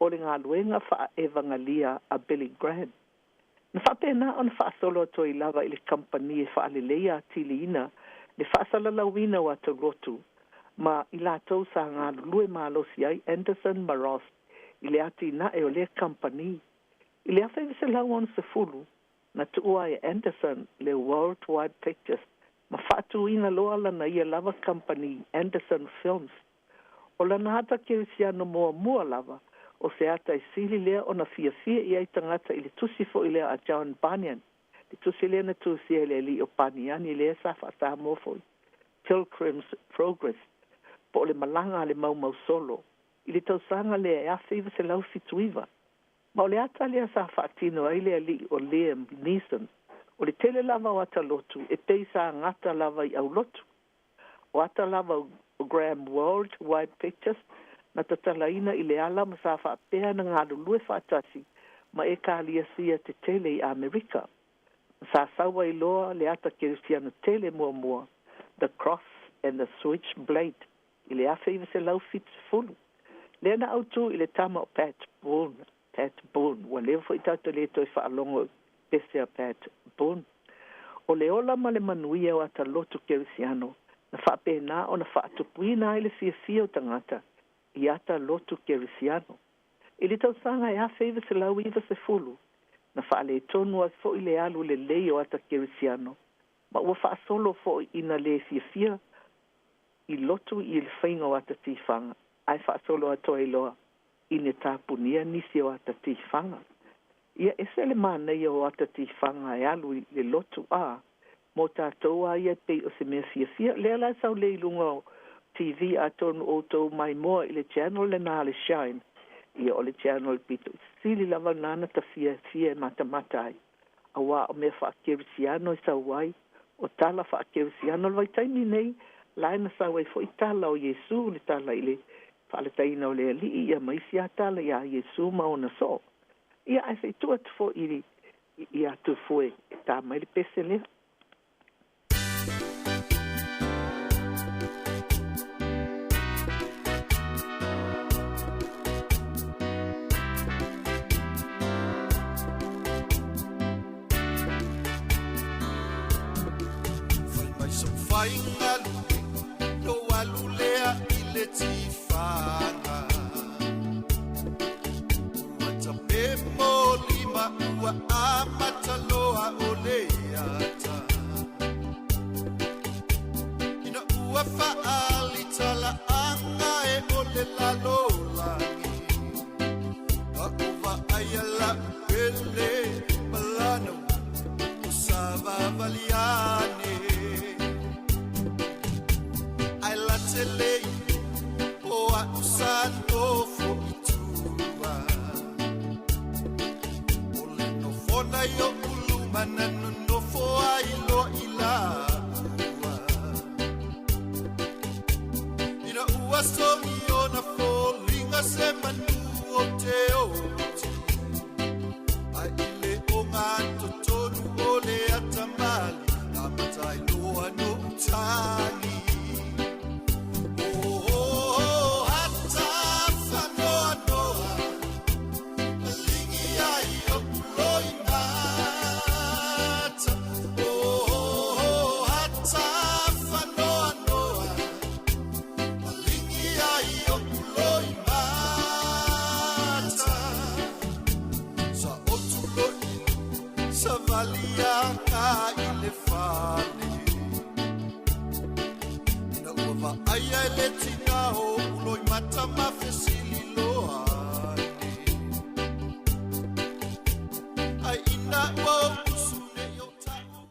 o le ngā luenga wha evangalia a Billy Graham. Na whapena o na whaasolo ato i lava i le company e whaale leia tiliina le whaasala lauwina o ata rotu. Ma i lātou sa ngā lue mālosi ai Anderson ma Ross i le ati na e o le company. I le awhaiva se lau on se fulu na tuua e Anderson le Worldwide Pictures ma whaatuina loa lana ia lava company Anderson Films. O lana hata kirisiano mua lava o se ata i sili lea o na fia i ai tangata i le tusifo i lea a John Bunyan. Le tusi lea na tusi e le li o Paniani i lea sa whaata mofoi. Pilgrim's Progress. Po o le malanga le mau solo. I le tausanga lea e awhaiva se lau fituiva. Ma o le ata lea sa whaatino ai lea li o Liam Neeson. O le tele lava o ata lotu e pei sa ngata lava i au lotu. O ata lava o Graham Worldwide Pictures na tatalaina i le ala ma sa whaapea na ngā lulue whaatasi ma e ka lia sia te tele i Amerika. Sa sawa i loa le ata kirisiano tele mua The Cross and the Switchblade i le awhaiva se lau fitu fulu. Lea na autu i le tama o Pat Boone, wa leo fo i tatu le toi whaalongo pesea Pat Boone. O le ola ma le manuia o ata lotu kirisiano, na whaapena o na whaatupuina i le fia o tangata, i ata lotu kirisiano. I le tausanga e awhaiva se lau iwa se fulu, na whaale tonu a fo i le alu le lei o ata kirisiano, ma ua whaasolo fo ina le fia i lotu i le whainga o ata tifanga, ai whaasolo atoa i loa. I ne tāpunia nisi o ata tifanga. Ia ese le mana ia o ata tifanga e alu le lotu a, mo tātou a ia pei o se mea fia. Lea lai sau le ilunga o TV a tonu o tau mai moa i le channel le nā le shine. Ia o le channel pito. Sili lava nana ta fia mata ai. Awa o mea whaakirisiano i sau wai. O tala whaakirisiano le vai taimi nei. Laina sau ai fo i tala o Yesu le tala i le whaalateina o lea li ia maisi a tala ia Yesu maona so. Ia ai se tu atu fo i atu fo e tā mai le pese lea. Fai mai so fai ngalu, no alu lea i le tifanga. Ua memo lima ua amataloa o leata. faali tala anga e ole la lolangi. A uva ayala pele malano usava valiane. Ai la tele o a usato fo itua. Ole no fona yo ulu manano no fo ailo ila. Somi ona folinga se manu o te oti. A ile o ngā totonu o le atamali. A matai noa no utani. Oh, hata whanoa noa. Lingi ai o loi ngata. Oh, hata whanoa noa. Valia ka ile fale ina uva aya ele tina o uloi mata mafesili loa ai ina o usune yo tau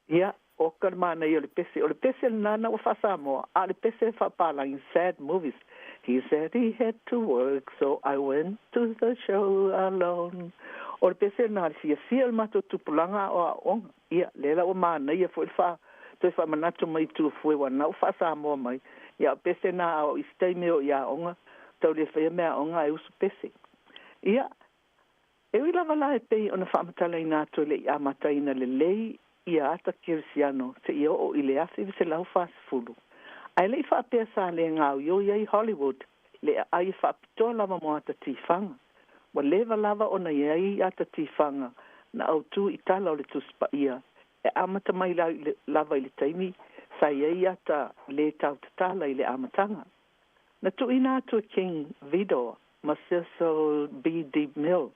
ia o karmana i o le pese nana o fa Samoa a le pese fa pala in sad movies. He said he had to work, so I went to the show alone. O le pese na fia mato tupulanga o a onga. Ia, lela o mana ia fo il fa. Toi fa manato mai tu fue wana o fa Samoa mai. Ia, pese na o istei meo ia onga. Tau le fea mea onga e usu pese. Ia, e ui lava la e pei ona fa amatala ina ato le ia mataina le lei. Ia ata kirisiano se ia o ile afi se lau fa fulu. Ai lei fa pea sa le ngau yo ia i Hollywood. Le ai fa pitoa lava mo ata tifanga. Wa leva lava ona ia i ata tifanga. Na au tu itala o le tuspa ia. E amata mai lava i le taimi. Sa ia i ata le tau tatala i le amatanga. Na tu ina atu King Vidor. Ma Cecil B. D. Mill.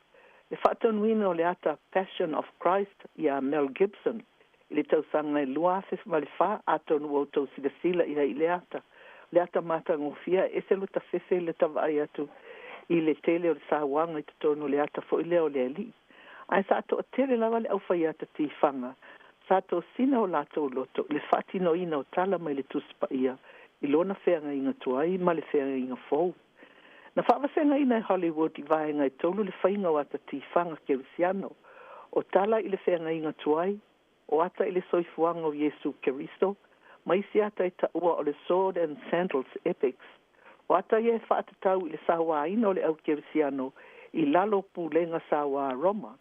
Le whātanuina o le ata Passion of Christ ia Mel Gibson. I le tausanga i lua fes mali wha atonu o tau sila i le ata. Le ata mata ngofia e se luta fefe le tawai atu i le tele o le sāwanga i tutonu le ata fo i leo le ali. Ai sa ato a tele lawa le aufai ata tifanga. Sa ato sina o lato loto le whatino ina o tala mai le tuspa ia i lona whenga inga tuai ma le whenga inga fou. Na whawasenga ina i Hollywood i vaenga i tolu le whainga o ata tifanga kerisiano. O tala i le whenga inga tuai, o ata i le soifuanga o Yesu Keristo, mai si ata i taua o le Sword and Sandals Epics. O ata i e whaatatau i le sawa ina o le au kerisiano i lalo pulenga sawa Roma.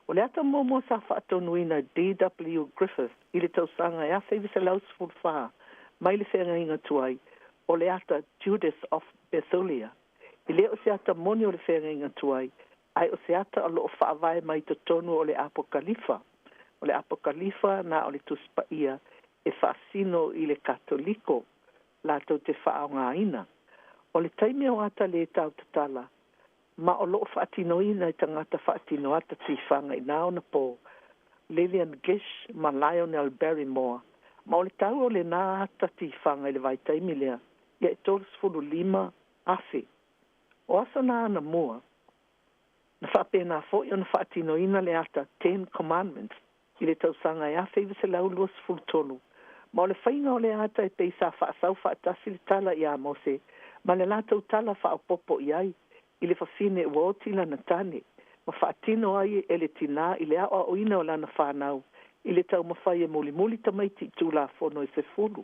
O le ata momo sa whaatonuina D.W. Griffith i le tausanga e a whewisa lausful wha, mai le whenga inga tuai, o le ata Judas of Bethulia. I leo se ata moni o le whenga inga tuai, ai o se ata o loo whaavai mai to tonu o le Apokalifa. O le Apokalifa na o le tuspa ia e whaasino i le katoliko, lato te whaonga ina. O le taime o ata le tau tatala, ma o loo whaatino ina i tangata whaatino ata tifanga i nao na po, Lillian Gish ma Lionel Barrymore, ma o le tau o le nā ata tifanga i le vai taimi lea, ia e tolus fulu lima afi. O asa na ana mua, na whapena fo i ona whaatino ina le ata 10 Commandments, i le tausanga e a whewise lau luas fultonu. Ma o le whainga o le ata e peisa whaasau whaatasi le tala i a Mose, ma le lātou tala whaapopo i ai, i le whawhine ua otila na tane, ma whaatino ai e le tina i le awa o ina o lana whanau, i le tau mawhai e muli tamai ti tūla whono i se fulu.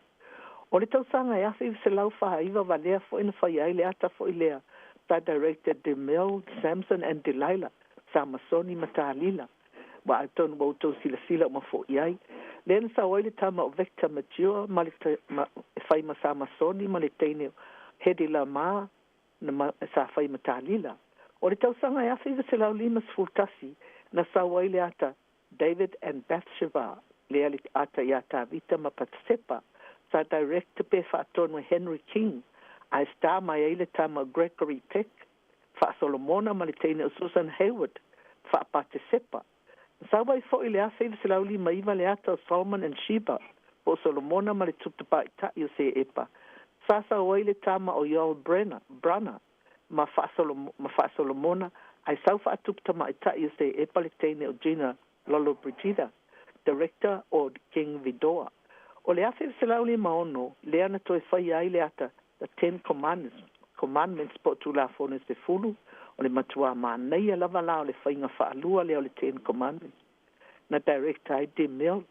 O le tausanga e a whewise lau whahaiva valea fo ina whai ai le ata fo i lea, ta directed Demel, Samson and Delilah, Samasoni Matalila. Wa atonu wa utou sila ma fo iai. Lena sa waile tama o vector mature, ma le fai ma Samasoni, ma le teine hedi la ma, na sa fai Matalila. O le tausanga e afi se lau limas fultasi, na sa waile ata David and Bathsheba, le ali ata i ata vita ma patsepa, sa director pe fa atonu Henry King, a sta mai ele tama Gregory Peck, fa Solomona ma le teine Susan Hayward, fa patsepa. Sa wai fo ile a feive se lau li maiva le ata Solomon and Sheba, po Solomona ma le tupu pa ita i se epa. Sasa wai le tama o Yul Brana ma fa Solomona ai sau fa tupu tama ita i se epa le teine o Gina Lolo Brigida, Director o King Vidoa. O le afe se lauli maono, le ana toi fai ai le ata the 10 Commandments po tu la fone se fulu, o le matua manei a lava la o le whainga whaalua le o le 10 Commandments. Na director ai de Mill,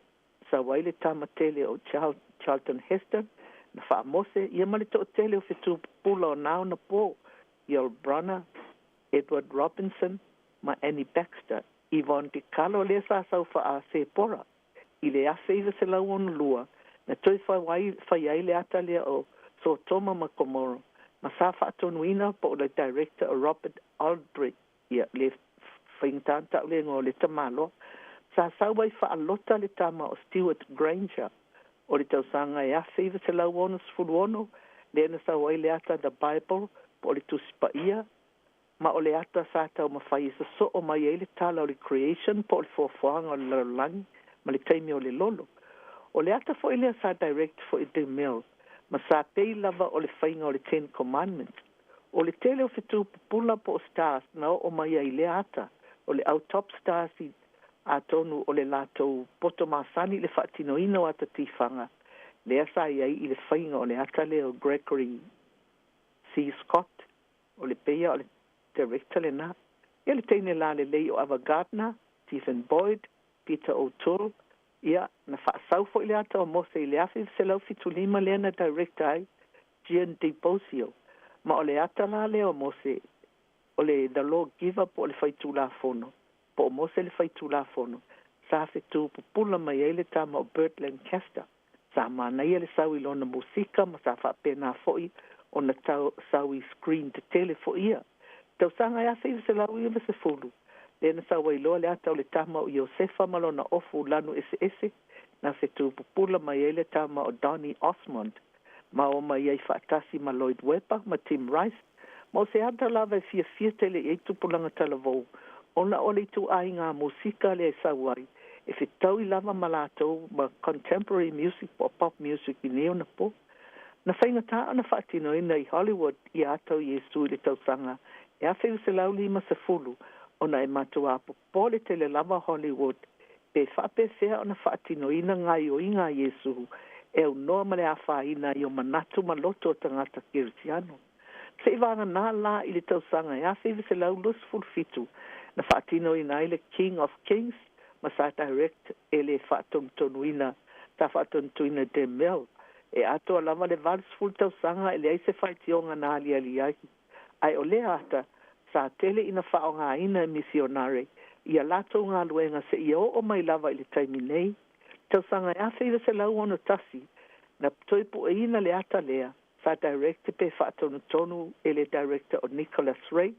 sa waile tamatele o Charlton Heston, na whaamose, ia mali to tele o fitu pula o nao na po, Yul Brana, Edward Robinson, ma Annie Baxter, Yvonne DiCarlo le sa sau wha a se pora. I le afe iwa se lau onu lua, na toi whai ai le ata lea o so toma ma komoro. Ma sa whaatonuina po le director o Robert Aldrich, ia le whaingtanta le ngō le tamalo, sa sau wai whaalota le tama o Stuart Granger, o le tausanga e afe iwa se lau onu sfulu ono, le na sa wai le ata the Bible, po le tusipa ia, ma o le ata sa tau mawhai sa so o mai e le tala o le creation, po le fuafuanga o le lalangi, ma le taimi o le lolo. O le ata fo ilea sa direct fo i de Mill, ma sa pei lava o le whainga o le 10 Commandments. O le tele o fitu pupula po stars na o mai ai le ata, o le au top stars i a tonu o le latou poto masani le whaatinoina o ata tifanga. Le asa iai i le whainga o le ata le o Gregory C. Scott, o le peia o le director le na. Ia le teine la le lei o Ava Gardner, Stephen Boyd, Peter O'Toole, ia na whaasau fo ile ata o mose i le afi se lau fitu lima le na director ai, Gian De Bosio. Ma o le ata la le o mose, o le the law giver po le whaitu la fono, po o mose le whaitu la fono, sa fitu pupula mai e le tama o Burt Lancaster, sa mana ia le sau i lona musika, ma sa whapena foi o na sau i screen te tele fo ia. Tau sanga ia se se lau ia se fulu. Le na sa wai loa le ata o le tama o Iosefa malona ofu lanu ese, na se tu pupula mai e le tama o Donny Osmond, ma o mai ei whaatasi ma Lloyd Webber, ma Tim Rice, ma o se ata lava e fia tele e tupulanga talavou, ona o le tu ai ngā musika le e sawai, e fitau i lava malatou ma contemporary music o pop music i neo na po. Na whainga taa na whaatino ina i Hollywood i atau Yesu i le tausanga, e a wheu se lau lima se fulu, ona e matua po pole tele lava Hollywood, pe whape whea ona whaatino ina ngai o inga Yesu, e au noa male a whaina i o manatu maloto o tangata kirisiano. Se i wanga nā la i le tausanga, e a wheu se lau lus fulfitu, na whaatino ina i le King of Kings, ma sa direct e le whaatongtonuina, ta whaatongtonuina de Mel, e ato lava le vals full tausanga, e le aise whaitionga nā li ali ai. Ai o le ata, sa tele ina whaonga ina misionare, ia lato ngā luenga se ia o mai lava i le taimi nei, tausanga e awhiwa se lau ono tasi, na toipu e ina le ata lea, sa director pe whaatonu tonu e le director o Nicholas Ray,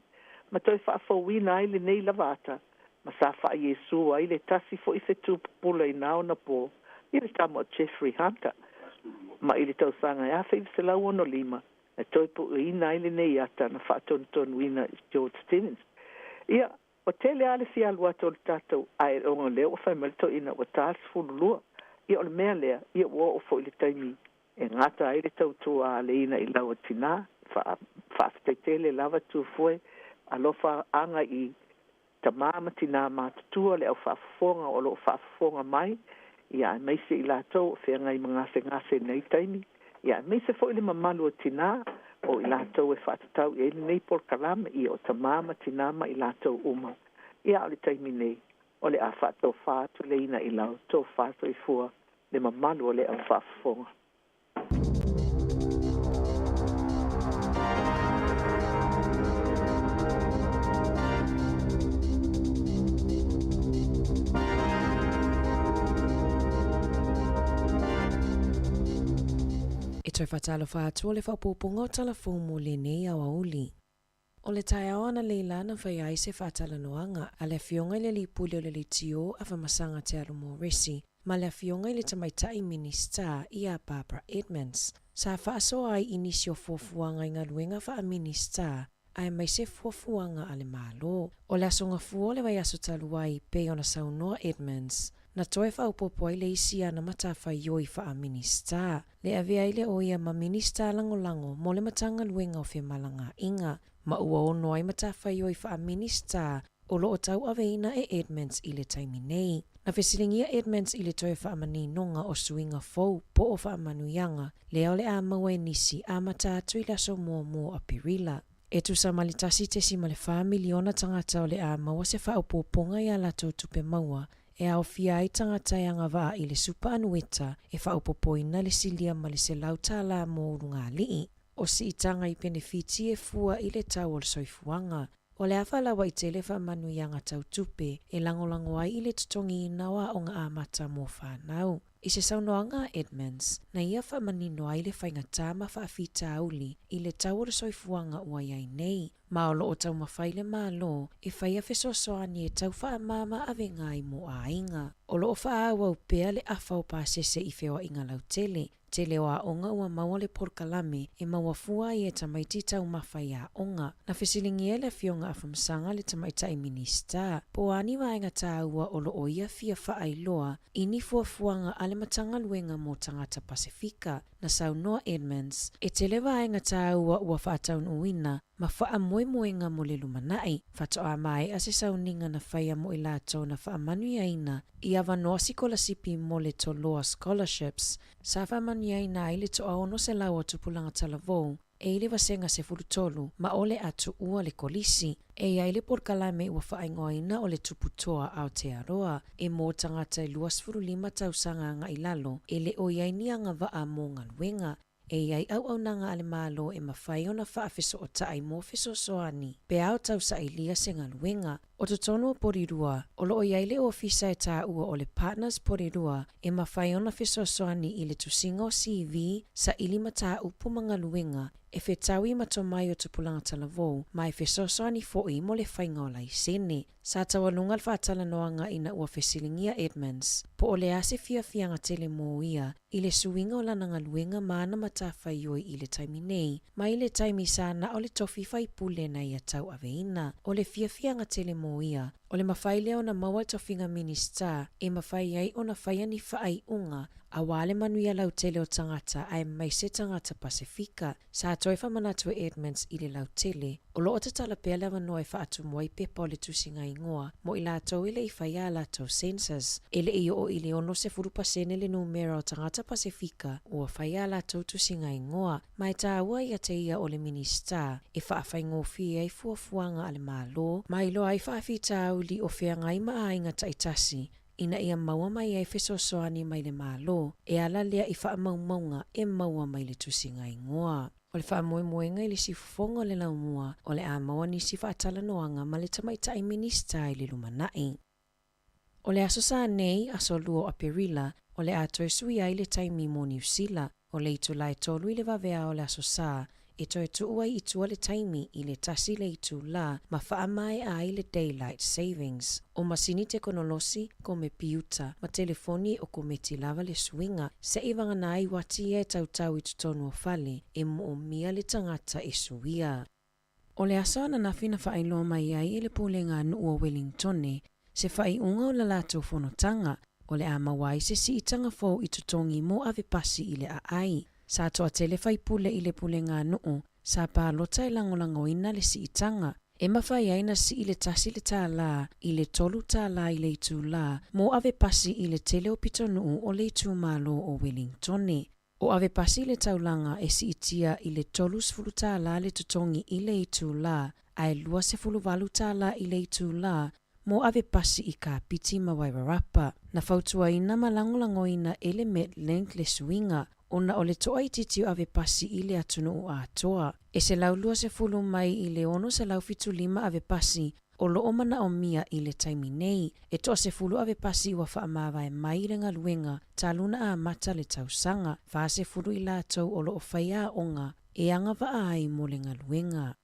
ma toi whaafawina ai le nei lava ata, ma sa wha Yesu ai le tasi fo i fetu pula i nao na po, i le tamo o Jeffrey Hunter, ma i le tausanga e awhiwa se lau ono lima, na toipu e ina ai le nei ata na whaatonu tonu ina George Stevens. Ia, o tele ale si alua tolu tātou ai ongo leo o whai malito ina o tās fulu lua. Ia o le mea lea, ia ua o fo i le taimi e ngata ai le tautua a le ina i lawa tina, whaafitai lava tu fue, alofa anga i tamama tina mātutua le au whaafonga o lo whaafonga mai, ia meise i lātou o whianga i ngase nei taimi, ia meise fo i le mamalu o tina, o i lātou e whaatatau e nei por kalama i o tamama tinama i lātou uma. Ia o le taimi nei, o le a whaatou whaatu le ina i lau, tō whaatou i fua, le mamalu o le au whaafonga. Toi whatalo whātua le whapoponga o talafomo le nei awa uli. O le tai awana le ilana whai ai se whatala noanga, a le fionga le lipule o le litio a whamasanga te arumo resi, ma le fionga le tamaitai minista i a Barbara Edmonds. Sa whaaso ai inisio fuafuanga i ngā luenga wha a minista, ai mai se fuafuanga a le malo. O le asonga fua le vai aso taluai pe ona saunoa Edmonds, na toe whaupopo ai le isi ana matawhai oi wha minista. Le avea ile o ia ma minista lango mo le matanga luenga o malanga inga. Ma ua ono ai matawhai oi wha minista o loo tau aveina e Edmonds i le taimi nei. Na whesilingia Edmonds i le toe wha maninonga o suinga fou po o wha manuianga leo le a maua e nisi a matatu i laso mua a pirila. E tu sa malitasi te si male 5 miliona tangata o le a maua se wha upoponga i a lato tupe maua e au fia ai tangata i anga waa i le supa anueta e wha upopoina le silia male se lauta la mo runga lii. O si itanga i benefiti e fua i le tau o le soifuanga. O le awha lawa i te lewa manu i anga tau tupe e langolango ai i le tutongi inawa o nga amata mo whanau. I se saunoanga Edmonds, na ia wha manino ai le whainga tāma wha awhita auli i le tau o le soifuanga ua iai nei. Ma o loo tau mawhaile maa lo e whaia whesosoani e tau wha mama ave ngai mo a inga. O loo wha awa upea le awha o pāsese i whewa inga lautele. Te leo a onga ua maua le porkalame e maua fua i e tamaiti tau mawhai a onga. Na whisilingi e le fionga a whamsanga le tamaita i minista. Po ani waenga tā ua o loo ia fia wha loa i ni fuafuanga ale matanga luenga mo tangata Pasifika. Na saunoa Edmonds, e te le waenga tā ua whaataun uina ma wha moemoenga mo le lumanai. Whatoa mai a se sauninga na whaia mo i lato na wha manuiaina i awa noa sikola sipi mo le toloa scholarships. Sa wha manuiaina i le toa ono se laua tupulanga talavou e ile wasenga se fulutolu ma ole atu ua le kolisi. E ia ile porkalame ua whaingoina o le tuputoa Aotearoa e mo tangata i 25 tausanga nga ilalo e le o iainia nga waa mo ngaluenga. E iai au nanga ale malo e mawhai ona wha awhiso o taai mo whiso soani. Pe au tau sa ilia se ngaluenga. O tutonu o porirua, o loo iai le ofisa e tā ua o le partners porirua e mawhai ona whiso soani i le tusingo CV sa ilima tā upu mga luenga e whetawi matomai o tupulanga talavou ma e whiso soani fo'i mo le whainga o lai sene. Sa tawalunga whaatala noanga ina ua whesilingia Edmonds. Po o le ase fianga tele mo ia i le suinga o lananga luenga maana matawhai oi i le taimi nei. Ma i le taimi sana o le tofi whai pule na ia tau aveina. O le fianga tele mo ia. O le mawhai leo na maua tofinga minista e mawhai ai o na whaia ni whaai unga a wale manuia lautele o tangata ai mai se tangata Pasifika. Sa toi whamanatu e Edmonds i le lautele. O loo te tala pele wanoe whaatu moai pepa o le tusinga ingoa mo i lato ile i whaia lato census. Ele i o ile ono se furupasene le numera o tangata Pasifika o whaia lato tusinga ingoa. Mai ta ua ia te ia o le minista e whaafai ai fuafuanga ale malo. Mai lo ai whaafita auli o whea ngai maa inga taitasi. Ina ia maua mai ai whesosoani mai le malo, e ala lea i wha maunga e maua mai le tusinga ingoa. O le wha moemoenga i le sifufonga le laumua, o le a maua nisi wha atala noanga ma le tamaita i minista i le lumanai. O le aso sa nei, aso luo a perila, o le ato e sui ai le taimi mo New Zealand, o le itu lai tolu i le vavea o le aso sa, e toi tuua i tua le taimi i le tasi le itu la ma wha mai ai le daylight savings. O masini teknolosi ko me piuta ma telefoni o ko me tilava le swinga se iwanga nai wati e tau i tutonu o fale e mo o mia le tangata e suia. O le asa na nafina whaailoa mai ai le pulenga nuu o Wellingtone se whaaiunga o la lato whanotanga o le amawai se si itanga fau i tutongi mo ave pasi i le ai. Sa toa tele whai pule i le pule ngā nuu, sa pā lota i langolangoina le si itanga. E mawhai aina si i le tasi le tā la, i le tolu tā la i le itu la, mo ave pasi i le tele o pito nuu o le itu malo o Wellingtone. O ave pasi le taulanga e si itia i le tolu sfulu tā la le tutongi i le itu la, ai lua se fulu walu tā la i le itu la, mo ave pasi i ka piti mawairarapa. Na fautua ina malangolangoina ele Medlink le swinga, ona o le toa i titi o ave pasi i le atunu o Atua. E se lau lua se fulu mai i le ono se lau fitu 5 ave pasi o loo mana o mia i le taimi nei. E toa se fulu ave pasi ua whaamawai mai le ngaluenga ta luna a mata le tausanga. Wha se fulu i la tau o loo whaia onga e anga wa ai mo le ngaluenga.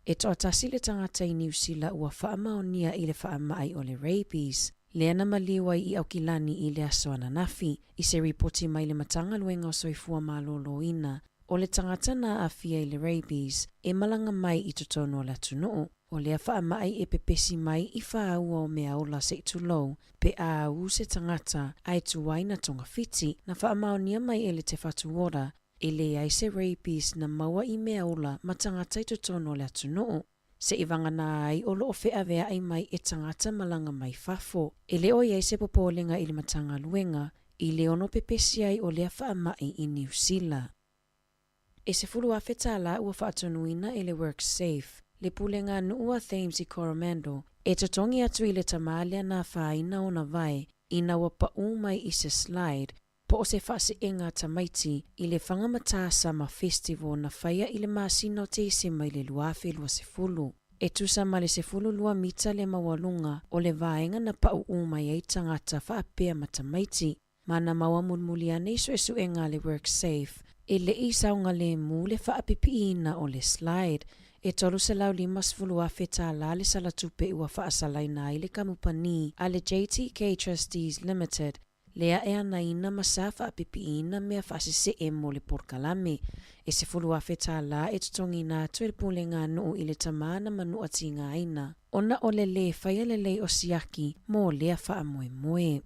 E toa tasi le tangata i New Zealand ua whaamaonia i le whaamai o le rabies. Leana maliwai i aukilani i le asoana nafi, i se ripoti mai le matanga luenga o soifua malolo ina, o le tangata na afia i le rabies, e malanga mai i totono o la tunuu. o lea whaamai e pepesi mai I whaaua o mea ola se itulou, pe a au se tangata ai tuwai na tonga fiti na whaamaonia mai ele te whatuora, e le ai se rabies na maua I mea ola ma tangata I tutono le atunoo. Se ivangana ai o loo whea vea ai mai e tangata malanga mai fafo, e le o iei se popolenga I le matanga luenga, I le ono pepesi ai o lea whaamai I New Zealand. E se fulu afe tala ua whaatonuina e le work safe, le pulenga nuua Thames I Coromandel, e totongi atu I le tamalia na whaina o na vai, ina wa pau mai I se slide, po o se whaase inga tamaiti I le whangamatasa ma festival na whaia I le masino te ise mai le luafe lua se fulu. E tusa ma le se fulu lua mita le mawalunga o le vaenga na pau mai ai tangata whaapea matamaiti, ma na maua mulmulia neiso e suenga le work safe, e le isaunga le mu le whaapipiina o le slide, e tolu se lau limas fulua feta la le salatupe ua whaasalaina I le kamupani a le JTK Trustees Limited, lea e anaina masa whaapipiina mea whaasise e mo le porkalame, e se fulua feta la e tutongina atu e pulenga nuu I le tamana manu atinga aina, ona o le whaia le o siaki mo lea whaamoe moe.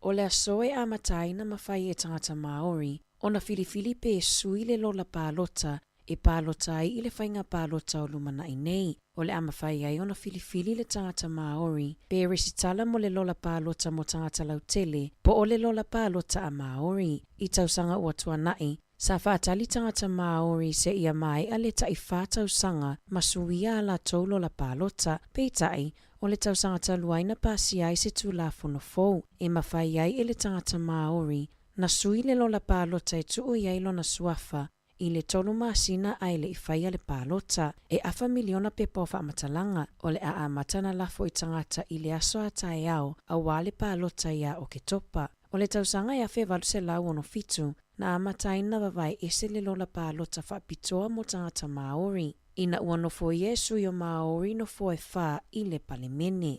O le asoe a mataina mawhai e tangata Maori, ona filifili pe sui le lola pālota, e pālota ai I le whainga pālota o lumana I nei, o le amawhai ai ona filifili le tangata Maori, pe resitala mo le lola pālota mo tangata lautele, po o le lola pālota a Maori, I tausanga ua tuanai, sa whaatali tangata Maori se ia mai a le tai whātausanga masuia la taulo la pālota, pe tai, o le tausanga taluaina pasi ai se tūlafono fou, e mawhai ai e le tangata Maori, na sui le lola pālota e tuu iai lona suafa, I le tolu masina ai le iwhaia le pālota, e afa miliona pe pofa amatalanga, o le a matana lafo I tangata I le aso atai au, a wale pālota ia o ke topa. O le tausanga ia fe valu se lau ono fitu, na amataina wawai ese le lola pālota whaapitoa mo tangata Maori, ina ua nofo Yesu I o Maori nofo e wha I le palemene.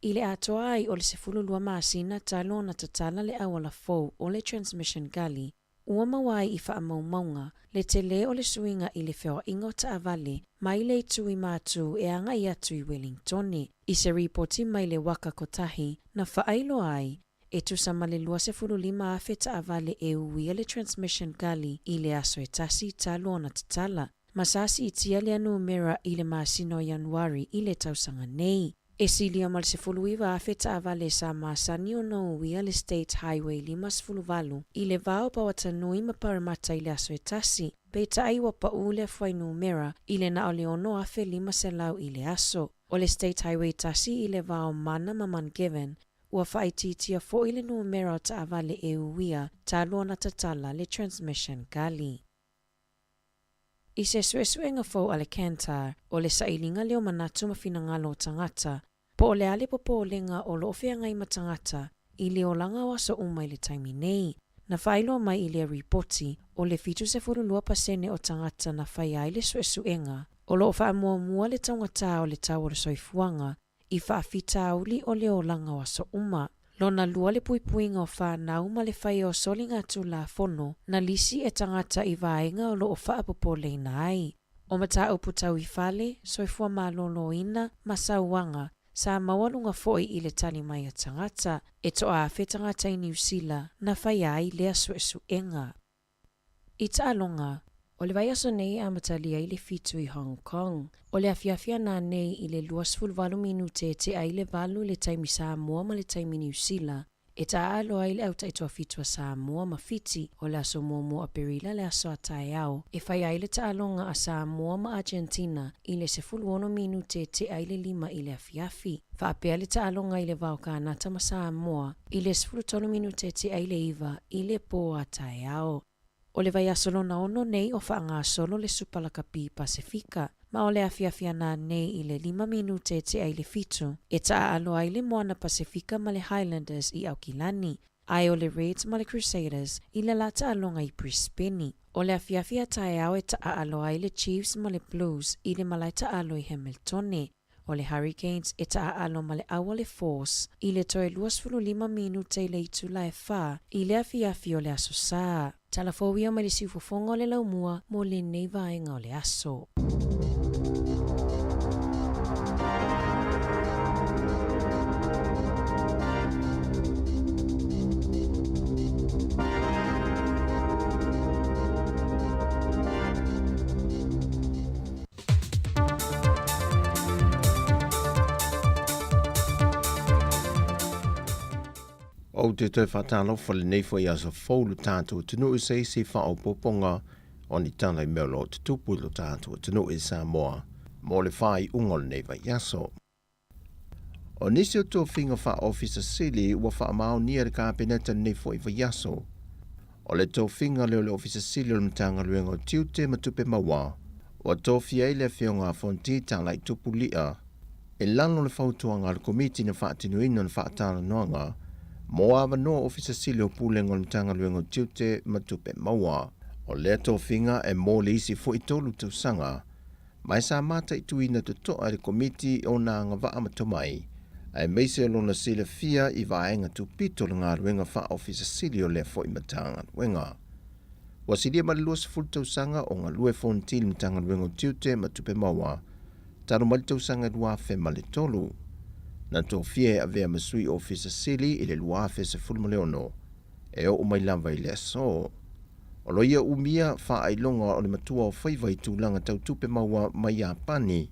I le atoa ai o le sefulu lua masina talo na tatala le awala fou o le transmission gali, ua mawai I whaamaumaunga, le tele o le suinga I le whea ingo ta avale, mai le tui mātu e anga I atu I Wellingtone, I se reporti mai le waka kotahi, na whaailo ai, e tusa ma le lua sefulu lima afe ta avale e uia le transmission gali I le aso e tasi talo na tatala, masasi I tia le anu mera I le masino Januari I le tausanga nei. E silia mal se fuluiva afeta avale sa masani o no uia le State Highway 5 I le vao pa watanui ma paramata I le aso e tasi, pe tai wa pa ule fuainu mera I le na o le ono afe 5 se lau I le aso. O le State Highway tasi I le vao mana maman given, ua whaititia fo I le numera o ta avale e uia ta luona tatala le transmission gali. I se suesuenga fo ale Kantar, o le sailinga leo manatu mafinangalo tangata, po o le ale popolenga o lo ofeanga I matangata, I le olanga waso umai le taimi nei, na whailo mai I le ripoti, o le fitu se furulua pasene o tangata na whaia I le suesuenga, o lo wha mua le taungata o le tawara soifuanga, I whaafita uli o le olanga waso uma. Lona lua le puipuinga o whanau ma le whai o solinga tu la fono, na lisi e tangata I vaenga o lo o whaapopole ina ai. O mata uputau I whale, soifua malolo ina, masauanga, sa mawalunga foi I le tani mai a tangata, e toa awhe tangata I New Zealand, na whai ai lea suesuenga. I taalonga, o le vai aso nei a matalia I le fitu I Hong Kong. O le afiafia na nei I le 28 minute te ai le valu le taimi Samoa ma le taimi New Zealand. E ta alo ai le au taitoa fitua Samoa ma fiti o le aso momo a perila le aso atai au. E fai ai le ta alonga a Samoa ma Argentina I le 10 minute te ai le 5 I le afiafi. Whaapea le ta alonga I le vau kanata ma Samoa I le 10 minute te ai le iwa I le po atai au. O le vai asolo na ono nei o whaanga solo le supalakapi Pasifika, ma o le afiafia na nei I le 5 minute te ai le fitu, e ta alo ai le moana Pasifika ma le Highlanders I Aukilani, ai o le Reds ma le Crusaders I le lata alonga I Brisbane. O le afiafia tae au e ta alo ai le Chiefs ma le Blues I le malaita alo I Hamiltone. O le Hurricanes e ta alo ma le awa le Force I le toe 25 minute I le itula e wha I le afiafi o le aso saa. Talafowia mai le siufofonga o le laumua mo le nei vaenga o le aso. O te te whatalofa le nei fwoi aso fōlu tātou tunu i se whao poponga o ni tāna i meo te tupu lo tātou tunu i Samoa mo le whai ungol nei vai aso. O nisi o tō whinga wha ofisa sili ua wha mao nia le kāpeneta nei fwoi vai aso. O le tō whinga leo le ofisa sili o mtanga luenga o tiute matupe maua o tō whiai le whionga fonti tāla i tupu lia e lano le whautuanga le komiti na whaatinu ino na whaatana noanga mo ava no ofisa sili o pūlengo le mtanga luengo tiute matupe maua. O lea tō whinga e mō le isi fo i tolu tau sanga, mai sa mata i tuina te toa le komiti o nā ngawaa matomai, ai meise lona sila fia i vaenga tu pito le ngā luenga wha ofisa sili o lea fo i matanga luenga. Wa silia ma le lua sifuru tau sanga o ngā lue fonti le mtanga luengo tiute matupe maua, taro mali tau sanga lua fe mali tolu. Na tō fie a vea masui ofisa sili i le luafe se fulmaleono, e o umai lava i le aso. O lo ia umia wha ailonga o le matua o whaiva i tūlanga tau tupe maua mai a pani,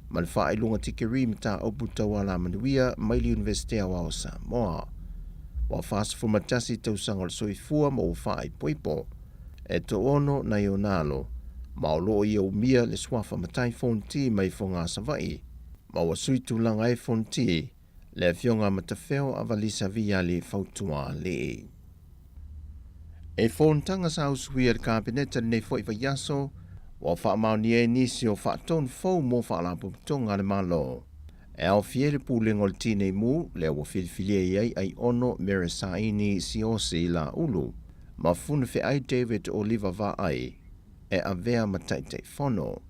ma le wha ailonga tikeri mta au putau ala manuia mai li Universitea wa o Samoa. Wa whaasa fumatasi tau sanga le soifua ma o wha ai poipo, e to ono na i onalo, ma o lo ia umia le swafa matai fonti mai fonga savai, ma wa sui tūlanga e fonti, le fionga matafeo a valisa viali fautua le. E fontanga sa usui al kabineta nei foi va yaso, wa wha mauni e nisi o wha ton fau mo wha la putonga le malo. E au fiere pūlengo le tine mu, le wa filfilia iai ai ono Merisaini Siosi la ulu, ma funa fe ai David Oliver va ai, e a vea mataitei fono.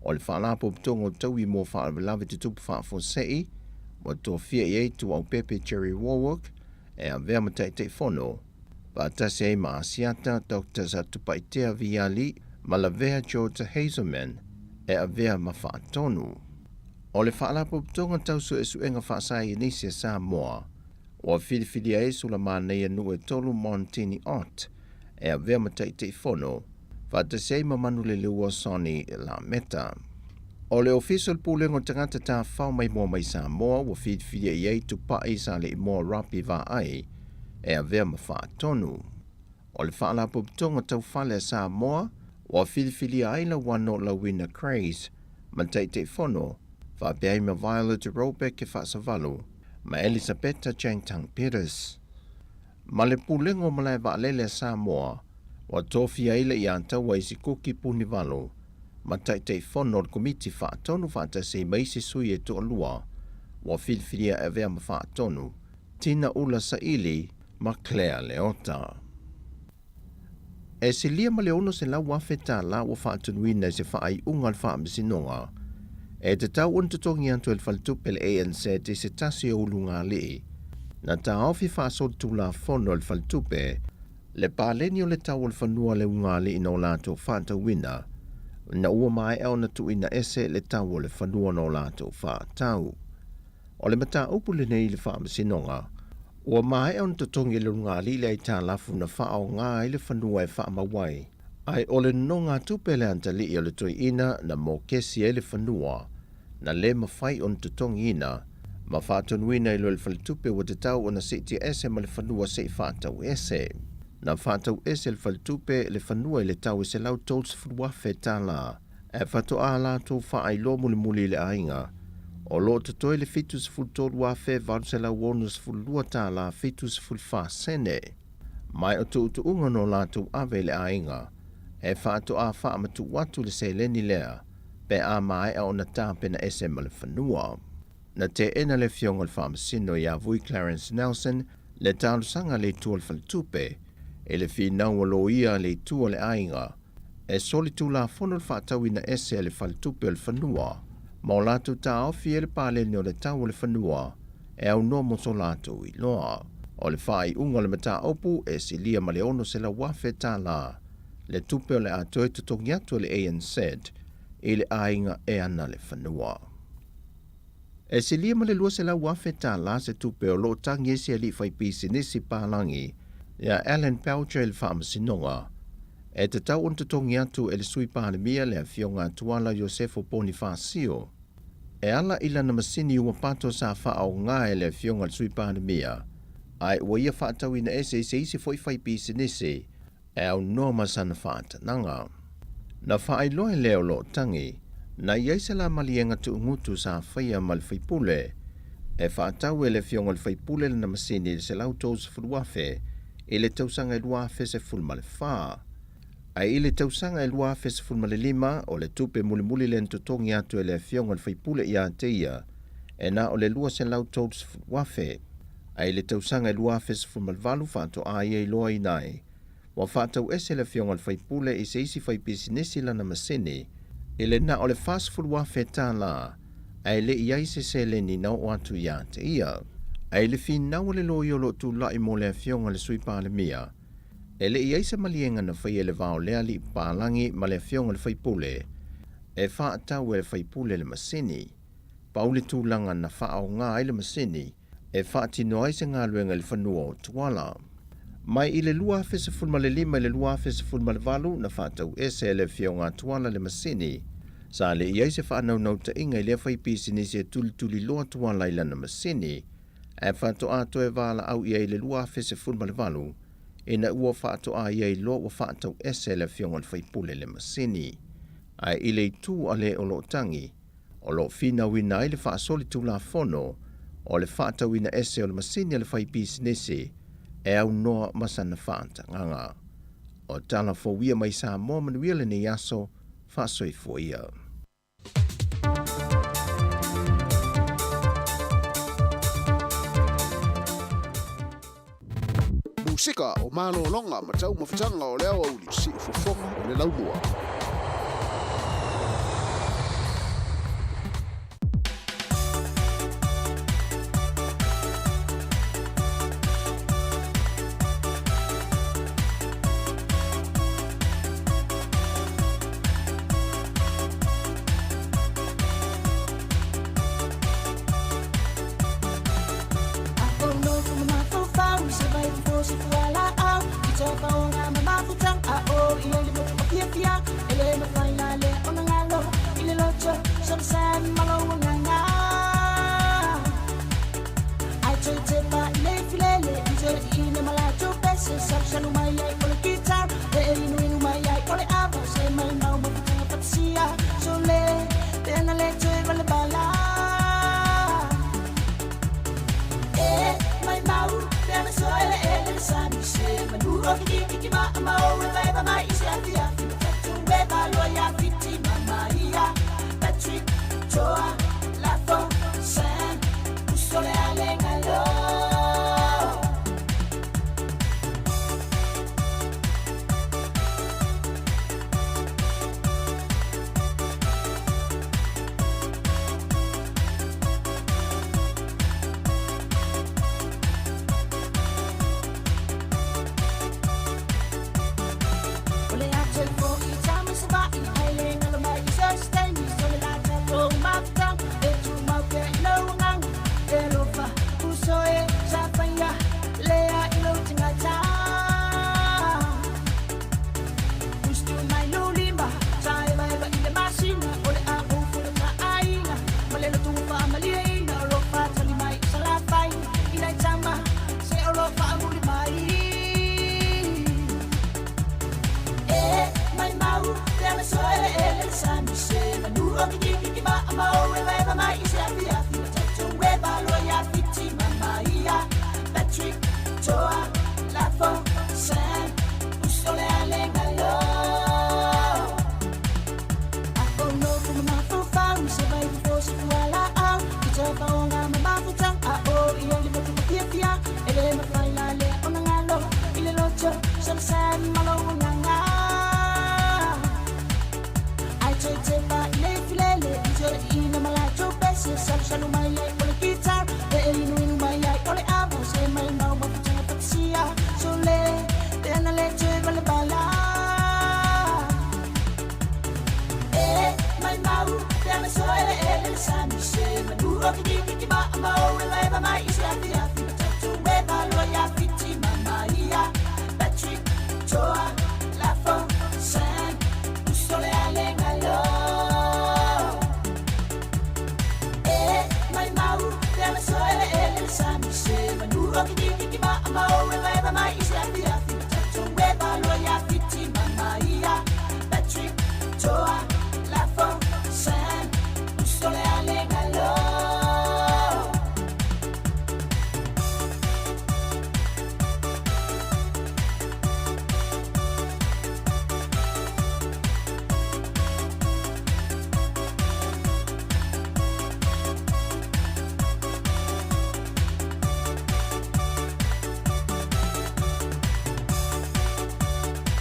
O le whaalapo putonga o taui mō whaalawe te tupu whaafosei, wa tō fia iei tu au Pepe Cherry Warwick, e a vea mataitei fono, Patasi ai maasiata Dr. Zatupaitea Viali, ma la vea George Hazelman, e a vea mawhaatonu. O le whaalapo putonga tausu e suenga whaasai inisia Samoa, o a whiriwhiria e sula mānei anu e tolu Montini Ott, e a vea mataitei fono, Patasi ai mamanu le leua soni la meta. O le official pūlengo tangata tā whao mai mua mai Samoa, o whiriwhiria iei tupai sa le imoa rapi va ai, e a vea mawhaatonu. O le whaalapo putonga tau whale Samoa, o a whiriwhiria aila wano la wina craze, ma teitei fono, whapeai ma Violet Robeck e whaasavalu, ma Elisabetta Changtang Peters. Ma le pūlengo malai waalele Samoa, o a tōwhia aila i antaua isi kuki puni valo, ma teitei fono le komiti whaatonu whaatasi maisi sui e toa lua, o a whiriwhiria e vea ma whaatonu, Tina Ula Saili, ma Claire Leota. E se lia ma leono se lau wafeta la wa whaatunuina se whaai ungal whaamisinonga. E te tau untutongi antu el faltupe le ANC te se tasi o ulunga li. Na ta ofi whaasot tu la fono el faltupe, le pāleni o le tau al whanua le unga li ino lato whaatawina, na ua mai au na tuina ese le tau le whanua no lato whaatau. O le mata upu le nei le whaamisinonga, ua mai on te tongi le runga li le ta lafu na whao ngā i le whanua e wha mawai. Ai o le no ngā tupele anta li o le toi ina na mō kesi e le whanua, na le mawhai on te tongi ina, ma whātonuina i lo le whalitupe wa te tau o na siti ese ma le whanua se i whātau ese. Na whātau ese le whalitupe le whanua i le tau ese lau tōls furuafe tā la, e whato a la tō wha ai lo muli le ainga, o lo te toi le fitus ful tolu a fe varsela wonus ful lua tā la fitus ful fa sene. Mai o tu unga no la tu ave le ainga, e whaato a wha amatu watu le se leni lea, pe a mai a ona tā pena ese ma le whanua. Na te ena le fionga le whamasino i a vui Clarence Nelson, le tālu sanga le tua le whalitupe, e le whinau lo ia le tua le ainga, e soli tu la fono le whaatawina ese le whalitupe le whanua, ma o lātou tā ofi e le pāleni o le tau le whanua, e au no mo so lātou i loa. O le whai unga le mata opu e silia ma le ono se la wafe tā la. Le tupe o le ato e tutongi atu le ANZ i le ainga e ana le whanua. E silia ma le lua se la wafe tā la se tupe o lo tangi esi ali whai pisi nisi pālangi ia Alan Poucher le whaamasinonga. E te tau on tutongi atu e le sui pālemia le awhionga tuala Josefo Bonifacio. E ala ila na masini ua pato sa whaau ngā e le awhionga le sui pālemia. Ai ua ia whaatau ina ese isi foi whai pisi nisi e au noa masana whaatananga. Na whaailoa leo lo tangi, na iaisa la malienga tu ngutu sa whaia mal whaipule, e whaatau e le fionga le whaipule le na masini le se lau tōs furuafe, e le tausanga e luafe se fulmale whaa. Ai i le tausanga e luafe se fulmale lima o le tupe mulimuli le ntutongi atu e le fionga le whaipule i a teia, e na o le lua se lau tōs furuafe. Ai le tausanga e luafe se fulmale valu whaato a ia i loa i nai, wa whaatau ese le fionga le whaipule i se isi whaipisi nisi lana masini, i le na o le whaasfurua whetā la, ai le iai se le ni nau o atu ia te ia. Ai le fi nau le lo iolo tu lai mo le fionga le sui pālemia, e le iai se malienga na whai le vao lea li pālangi ma le fionga le whaipule, e whaatau e le whaipule le masini, paule tūlanga na whaao ngā i le masini, e whaatino ai se ngā luenga le whanua o tuala. Mai i le lua fese fulma le lima i le lua fese fulma le valu na whaatau ese le fionga tuala le masini. Sa le iai se whaanau nau ta inga i le whaipisi ni se tuli loa tuala i lana masini. E whaato ato e vala au iai le lua fese fulma le valu. E na ua whaato a iai loa ua whaatau ese le fionga le whaipule le masini. Ai i le tu a le o lo tangi. O lo fina wina i le whaasoli tu la fono. O le whaatau ina ese o le masini le whaipisi nisi. E au noa masana whaanta nganga. O tala fo wia mai Samoa manuia le ni aso, whaasoi fo ia. Musika o malo longa matau mawhitanga o leo au li si ufofonga o le launua.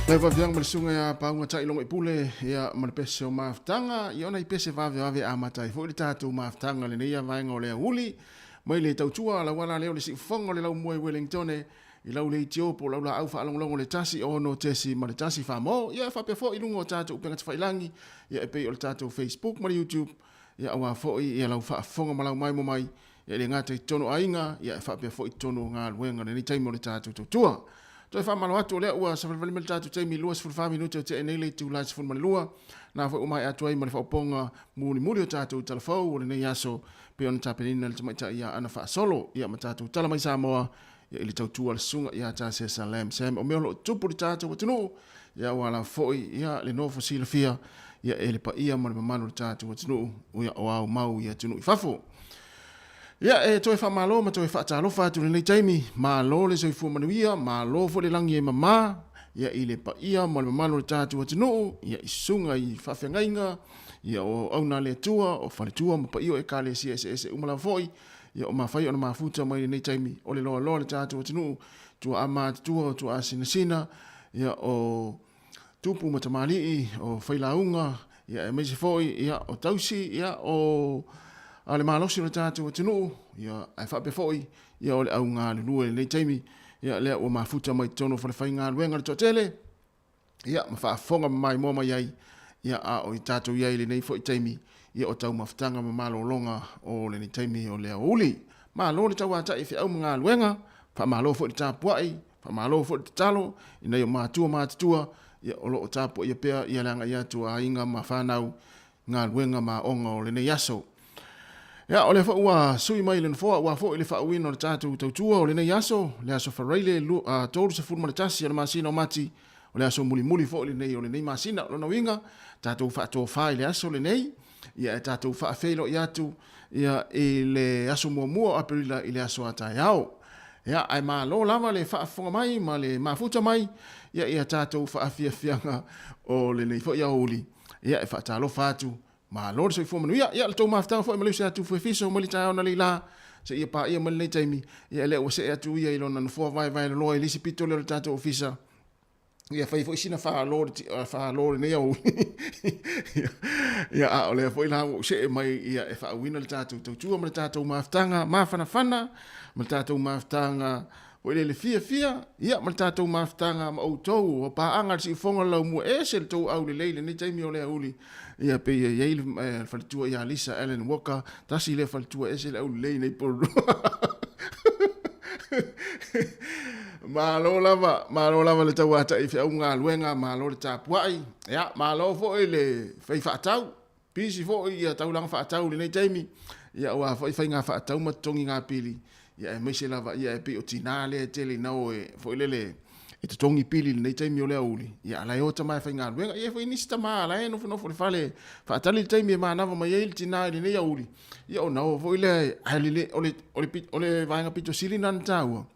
Lai waviang malisunga ya paunga tai longa ipule ya malipese o maafutanga i ona ipese vave amatai fo i tātou maafutanga le neia vaenga o lea uli mai le tautua la wana leo le sifongo le lau moe Wellington i lau le itiopo lau la au whaalongolongo le tasi o no tesi ma le tasi whamo ia whape fo i lungo o tātou upenga tawhailangi ia epe o le tātou Facebook ma le YouTube ia awa fo i lau whaafonga malau mai mo mai ia le ngata i tono ainga ia whape fo i tono ngā luenga le ni taimo le tātou tautua. Toi fa malo atu le ua sa vale melta tu temi luas fu fa minuto te enele tu la fu malua na fa umai atu ai mal fa ponga muli tatu telefo o le yaso pe on tapelina le tamaita ia ana fa solo ia matatu tala mai Samoa ia ili tautua le sunga ia ta se salam sam o melo tupu tatu tunu ia wala foi ia le no fosila fia ia ele pa ia mal manu tatu tunu ia o mau ia tunu fafo. Ia toi fa malo ma toi fa talo fa tu le taimi malo le soi fu manuia malo fo le langi e mama ia ile pa ia mo le malo tatu atino ia isunga i fa fengainga ia o auna le tua o fa le tua ma pa io e kale CSS umala foi ia o ma fai ona ma futa mai le taimi o le lo le tatu atino tu ama tu asina ia o tupu matamali o fai launga ia e mesi foi ia o tausi ia o ale malosi le tātou tunu ia ai whape foi ia ole au ngā lua le taimi ia lea o mafuta mai tono whale whai ngā luenga le totele ia ma whaafonga mai mua mai ai ia a o i tātou iai le nei foi taimi ia o tau mafutanga ma malo longa o le nei taimi o lea uli malo le tau ata i fi au ngā luenga wha malo foi le tāpuai wha malo foi le talo i nei o mātua ia o lo o tāpua ia pea ia langa ia tua inga ma whanau ngā luenga ma onga o le nei aso. Ya ole fa ua sui mai le fo ua fo ile fa win o tatu tautua o le nei aso le aso fa raile tolu se furma le tasi le masina o mati o le aso muli fo le nei masina lo na winga tatu fa to fa ile aso le nei ia tatu fa felo iatu ia ile aso mo aprila ile aso ata yao ya ai ma lo lava le fa fonga mai ma le mafuta mai ia tatu fa fianga o le nei fo ya oli ia fa talo fatu ma lor se fo manuia ia le tau maftanga fo malusia atu fo fiso mo le tau na leila se ia pa ia mele taimi ia le o se atu ia ilona no fo vai lo e lisi pito le tatu ofisa ia fai fo sina fa lor ne ia ia a ole fo ila se mai ia e fa wina le tatu tu mo le tatu maftanga ma fana mo le tatu maftanga o le fia ia mo le tatu maftanga ma o tou o pa anga si fonga lo mo e se tou au le leile ne taimi o le uli ia pe ia il faltua ia Lisa Allen Walker tasi le faltua ese le au le nei por malo lava le tau ata i fe au ngā luenga malo le tapuai ia malo fo le fai fatau pisi fo ia tau langa fatau le nei taimi ia wa fai ngā fatau ma tongi ngā pili ia e meise lava ia e pe o tinale tele nao e fo le e te tongi pili nei taimi o le auli ia lai o tamai fai ngā luenga ia fai nisi tama lai no le fale fatali le taimi e manava mai eil tina le nei auli ia o nao fo le ole vaenga pito sili nan tau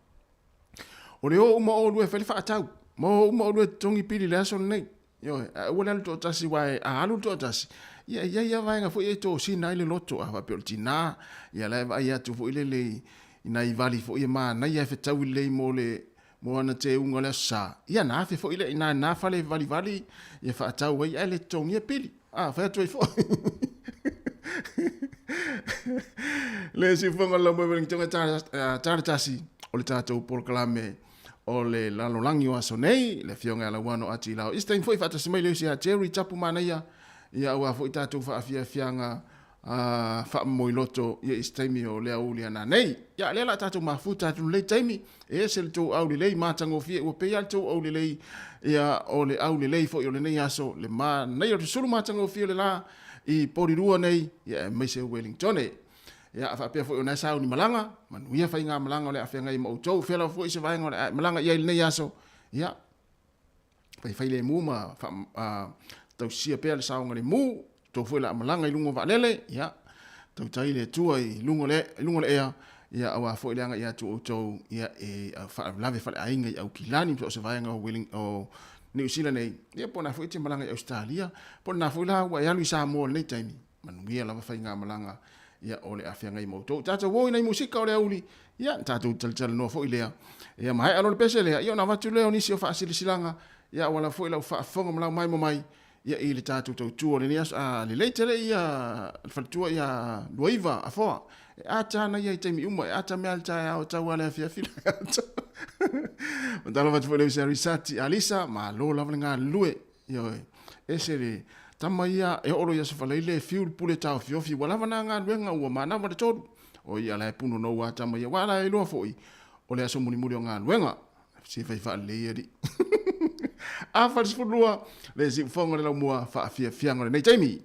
o le o uma o lue fai fatau mo uma o lue tongi pili le aso nei yo wala to tasi wai a alu to tasi ia vaenga fo e to sina ile loto a pe o tina ia lai vai atu fo le ina i vali fo ia mana ia fe tau le mo ana te unga le sa ia na fe fo ile ina na fale vali ia fa tau wai ele tongi pili fa tu fo le si fonga la mo veng tonga tasi o le tatou porklame o le lalolangi o aso nei le fionga la wano ati lao is time foi fa tasi mai le si a Jerry tapu mana ia ua foi tatou fa fianga fa moi loto ia istemi o le auli ana nei ia le la tatu mafuta tu le taimi e se le tu auli le matango fie o pe al tu auli le ia o le auli le fo o le nei aso le ma nei o sulu matango fie le la i porirua nei ia mai se Wellington ia fa pe fo o na sa ni malanga manu ia fa inga malanga o le afenga i mo tu fela fo i se vai ngol malanga ia le nei aso ia fa le muma fa tau sia pe le sa ngale mu to foi la malanga i lungo valele ya to tai le tua i lungo le ia ia awa foi langa ia to ia fa lave fa ainga i au kilani to se vai nga willing o New Zealand nei ia pona foi te malanga i Australia pona foi la wa ya lu Samoa nei taimi manu ia la fa inga malanga ia o le afia ngai mautou. Tātou woi nei musika o le auli, ia tātou talitala noa fo i lea. Ia mahai alo le pese lea, ia na watu leo nisi o whaasilisilanga, ia wala fo i lau whaafonga malau mai mo mai, ia i le tātou tau tua le nias, le leitere ia whatua ia luaiva a foa. A tāna ia i teimi uma, a tā mea le tāi au tau ale afia fila. Matala watu fo leo se risati alisa, ma lo lava ngā lue, ia oi. Ese le tama ia e oro ia se whaleile fiu pule tau fiofi, walawa na ngā luenga ua mana wa le toru. O ia lai puno no wa tama ia, wala e loa foi. O le aso muni muri o ngā luenga. Si fai wha le ia di. A wharisfurua, le si whonga le lau mua wha fia fianga le nei taimi.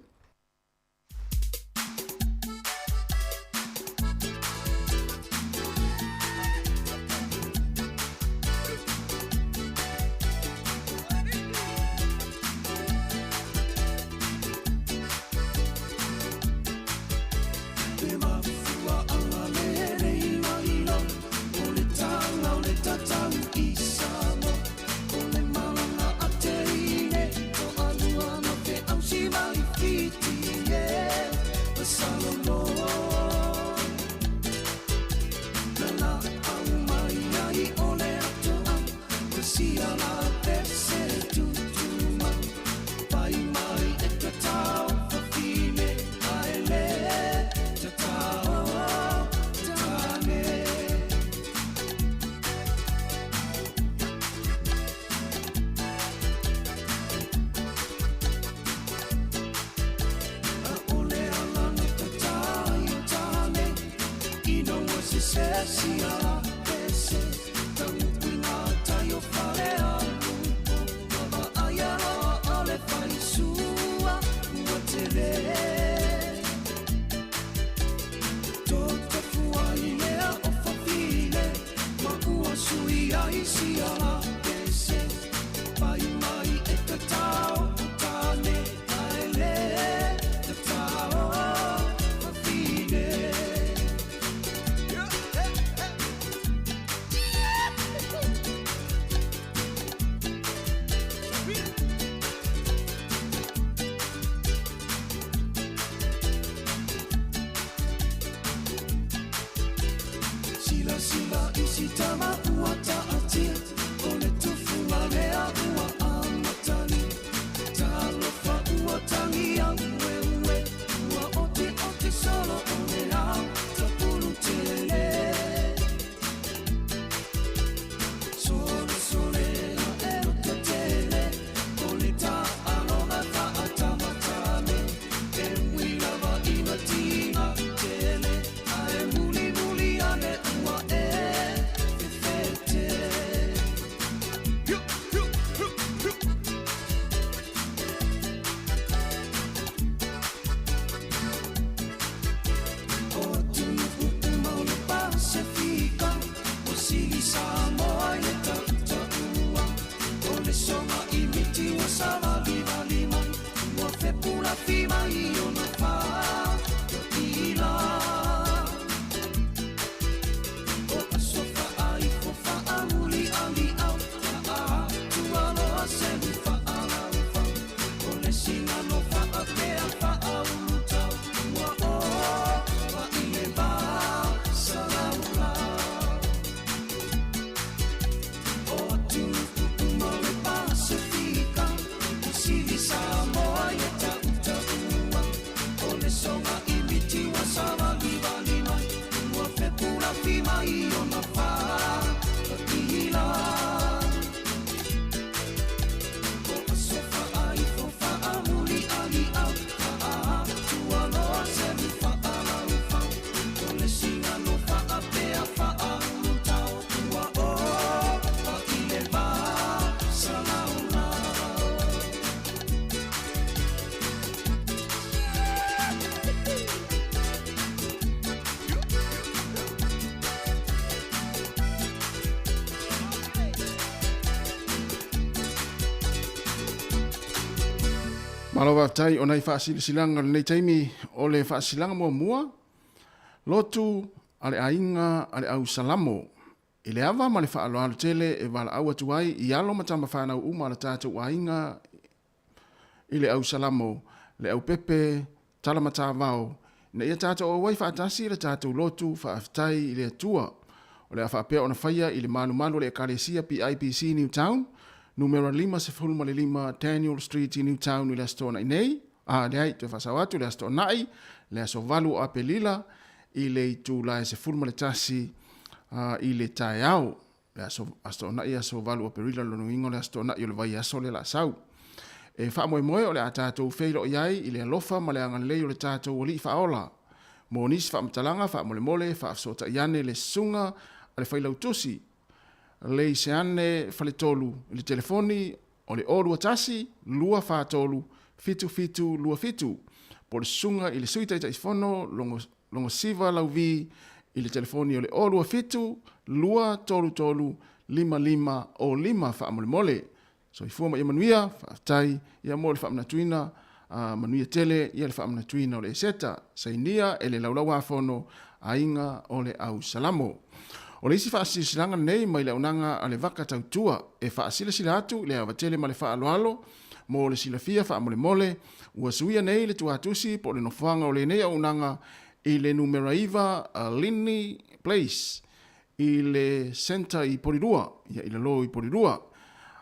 Malawa tai o nei whaasisilanga nei taimi o le whaasisilanga mua lotu ale ainga ale au salamo i le awa ma le whaaloalo tele e wala au atuai i alo matamba whanau uma le tātou ainga i le au salamo le au pepe talamata vau Na ia tātou o wai whaatasi le tātou lotu whaaftai i le atua. O le a whaapea o na whaia i le malu le Kalesia PIPC Newtown, numero 505 Daniel Street i Newtown i le astona i nei. Le ai te whasawatu le astona nai, le aso valu o apelila i le itu la se fulma le tasi i le tae au. Le astona i aso valu o apelila lono ingo le astona i o le vai aso le la sau. E wha moe o le a tātou whailo iai i le alofa ma le anganlei o le tātou o li whaola. Mo nisi wha matalanga, wha mole, wha afsota iane le sunga a le whailau tusi. Le se ane whale tolu le telefoni o le orua tasi, lua wha tolu, fitu, lua fitu. Po le sunga i le suita i taifono, longo siva lau vi i le telefoni o le orua fitu, lua tolu, 5 o 5 wha mole. So i fuama i manuia, whaatai, ia mo le whaamnatuina, manuia tele, ia le whaamnatuina o le seta, sainia e le laulau afono, a inga o le au salamo. O le isi whaasisilanga nei mai le unanga a le waka tautua, e whaasilasila atu, le awa tele ma le whaaloalo, mo le silafia whaamole, ua suia nei le tuatusi, po le nofanga o le nei a unanga, i le numeraiva Lini Place, i le center i Porirua, ia i le lo i Porirua,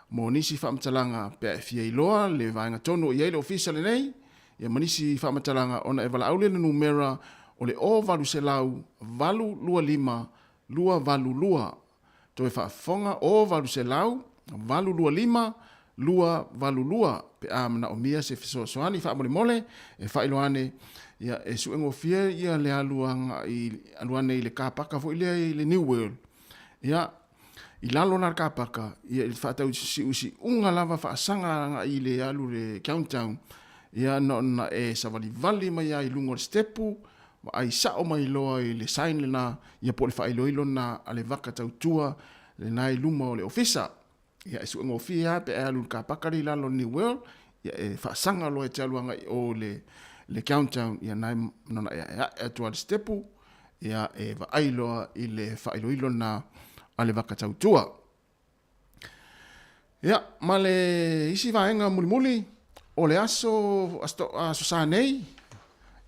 mo nisi whaamatalanga pe fia iloa le vaenga tonu i eile ofisa le nei, ia manisi whaamatalanga ona e wala aule le numera o le o valu se lau, valu lua 5, lua valu lua. To e whaafonga o valu se lau, valu lua 5, lua valu lua. Pe amana o mia se fisoani whaamole mole, e whailoane, ia e suengo fia ia le aluane i le kāpaka fo i le New World. Ia, i lalo na kapaka ia il fatau si unga lava fa sanga i le alu le countdown ia no na e savali vali mai ai lungo le stepu ai sa o mai loa i le sign le na ia po le fa ilo na ale vaka tautua le nai luma o le ofisa ia e suengo fia pe alu kapaka i lalo New World ia e fa sanga lo e taluanga o le countdown ia nai no na e Atua le stepu ia e va ailoa i le fa ilo na ale waka tautua. Ia, ma le isi vaenga mulimuli, o le aso sa nei,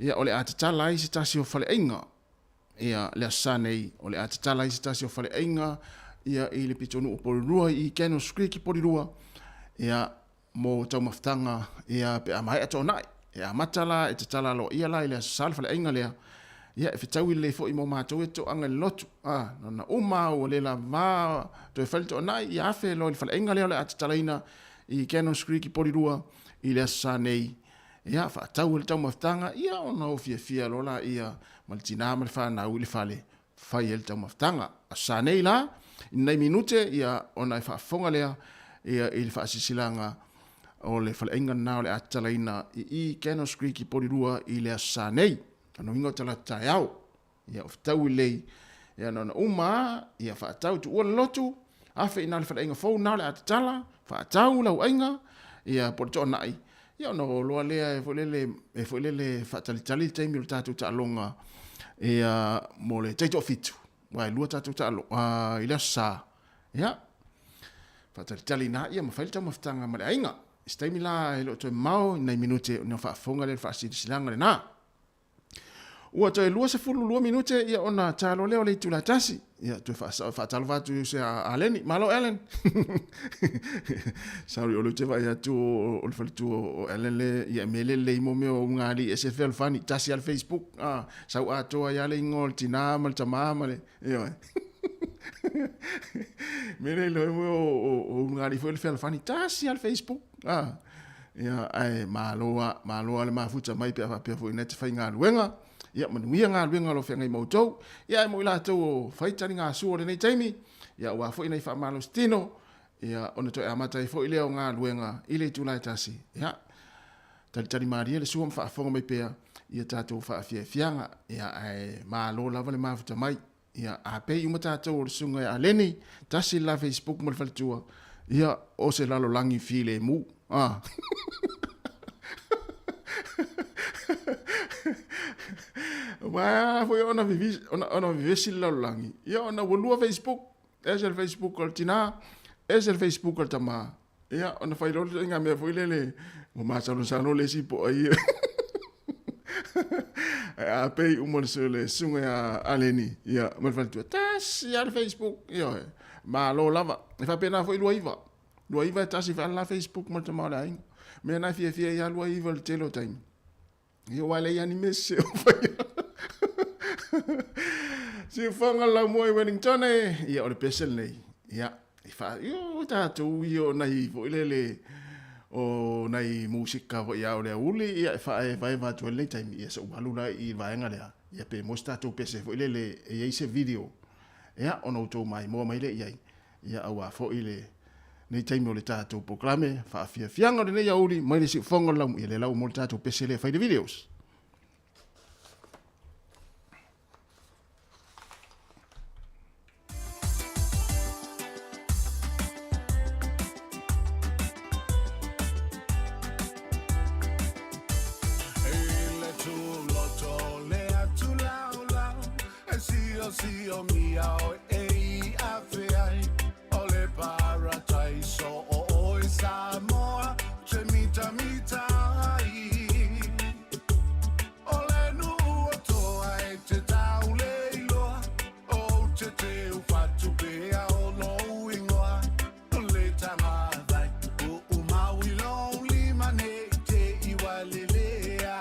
ia o le atatala isi tasi o fale einga. Ia le aso sa nei, o le atatala isi tasi o fale einga, ia i le pitonu o Porirua, i Keno Creek i Porirua, ia mo tau maftanga, ia pe amai ato nai, ia matala, e tatala lo ia la, i le aso sa fale einga lea, ia e whetau i le fo i mo mātou e to anga le lotu. Na uma o le la vā, to e whalito nai, i awhe lo i whale enga leo le atatalaina i Cannon Creek i Porirua, i le asa nei. Ia whaatau le tau maftanga, ia o na o fia lo la ia malitina ma le whanau i le whale, whai le tau maftanga. Asa nei la, i nei minute, ia o na i whaafonga lea, ia i le whaasisilanga o le whale enga na o le atatalaina i Cannon Creek i Porirua i le asa nei. Ano ingo tala tae au, ia o whtau i lei, ia nona uma, ia whaatau tu ua lotu, awhi ina le whale inga fau nao le atatala, whaatau lau ainga, ia porto nai, ia no loa lea e fwelele whaatalitali teimi o tātou ta alonga, ia mo le teito fitu, wai lua tātou ta alonga, i lea sa, ia, whaatalitali na ia mawhailita mawhtanga ma le ainga, istaimi la e lo toi mau, nei minute, ni o whaafonga le whaasisilanga le na. Ua toi lua se fulu 2 minute ia ona talo leo le tula tasi. Ia toi fa talo vatu se Aleni, malo Ellen. Sorry, o le te vai atu o le falitu o Ellen le ia mele le imo meo ngari SFL fani tasi al Facebook. Sau ato ia le ingol tina mal tama le. Ia. Mele le imo o ngari foi le fani tasi al Facebook. Ia ai malo le mafuta mai pe foi net fai ngaluenga. Ia manuia ngā ruenga lo whengai mautou. Ia e mo ila tau o whaitari ngā sua le nei taimi. Ia ua fwoi nei whamalo stino. Ia ona toi amata i fwoi leo ngā ruenga i le tūlai tasi. Ia talitari maria le sua mwhaafonga mai pēa. Ia tātou whaafianga. Ia ai mālo lava le mafuta mai. Ia a pei uma tātou o le sunga a Leni. Tasi la Facebook mo le whalitua. Ia o se lalo langi file mu. Ma foi ona vivesi laulangi. Ia ona wolua Facebook. Ese Facebook o tina. Ese Facebook o tama. Ia ona fai lo nga me foi lele. Mo ma sano le si po ai. A pei umon se le sunga a aleni. Ia, man fa tu tasi al Facebook. Ia, ma lo lava. E fa pena foi lua iva. Lua iva tasi fa la Facebook mo te mala ai. Me na fia ia lua iva le telo time. Ia wale ia ni messe o fai. Si fonga la mo i Wellington e. Ia o le pesel nei. Ia, i fa yo tatu io nai fo le o nei musika ho ia o le uli ia fa e vai va tu le time ia so balula i va nga le ia pe mosta tu pese fo le ia se video ia ono to mai mo mai le ia awa fo ile nei time o le tatu proclame fa fia fianga le ia uli mai le si fonga la ia le lau mo tatu pese le fa de videos. Sio miao e afeai ole paradiso o Samoa te mita ai ole nu to ai te taule lo o te ufatu pe o lo ingoa le tanga dai o maui lo limane te iwalelea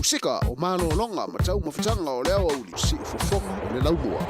musika o malolonga ma tau mawhitanga o le au auli si ufofonga o le laumua.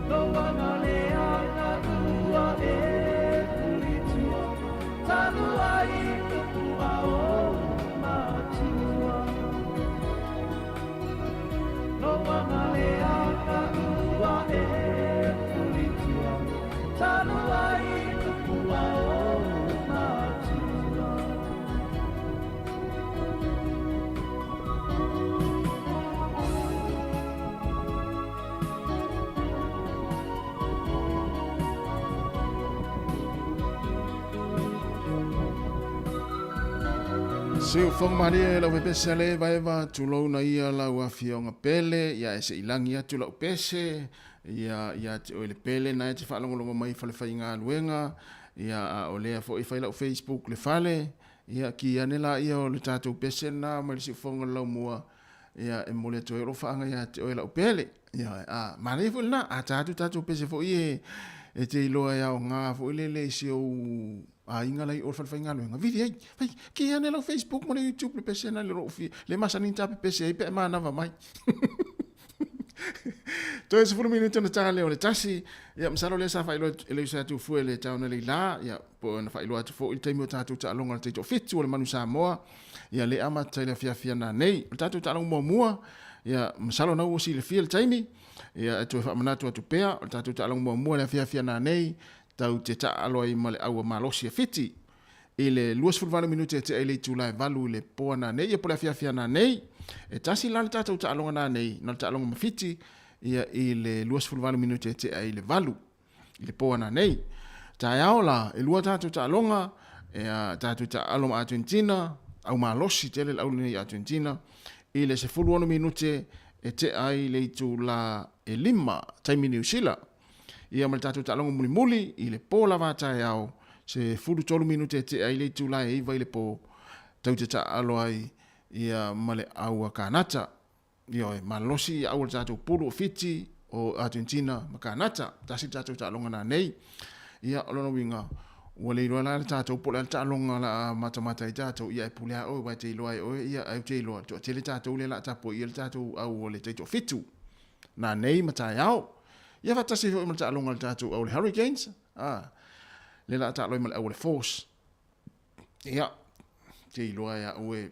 No one on the Siu whong maria lau pese le vaeva tulou na ia lau a fionga pele ia ese ilangi atu lau pese ia te oile pele na te whaalongolongo mai whale whainga luenga ia o lea fo i whai lau Facebook le whale ia ki anela ia o le tātou pese na mai siu whonga lau mua ia e mole to ero whaanga ia te oile lau pele ia marei fo na a tātou pese fo i e te iloa ia o ngā fo i le siu inga lai or fa inga luenga vidi ai vai ki ane lau Facebook mo le YouTube le pese na le rofi le masani tape pese pe mana va mai to es fulu minuto na tale o le tasi ya msalo le sa fa ilo le sa tu fu le tau na le la ya po na fa ilo atu fo il taimi tatu ta longa te to fitu le manu Samoa ya le ama tele fia na nei tatu ta longa mua ya msalo na o si le fia le taimi ya tu fa manatu atu pea tatu ta longa mua le fia na nei tau te ta aloi male au malosi fiti ile luas fulvalo minute te ele tula valu le pona nei e pola fia na nei e tasi la tata ta alonga na nei na ta alonga mafiti ia ile luas fulvalo minute te ele valu ile pona nei ta yaola e lua tata ta alonga e tata ta alonga Argentina au malosi te le au nei Argentina ile se fulvalo minute e te ai le tula e lima taimi New Zealand ia mal tatu talongo muli i le po lava tai au se fulu tolu minute te ai le tula e vai le po tau te ta alo ai ia male au kanata io e malosi au tatu pulu fiti o Argentina makanata tasi tatu talonga na nei ia olono winga wale ilo la tatu po la talonga la mata i tatu ia pula o vai te ilo ai o ia au te ilo to te le tatu le la tapo ia tatu au le te to fitu na nei matai au ia fatasi fo imata longa tatu au le Hurricanes le la talo mal au le Force ia te loa ia oe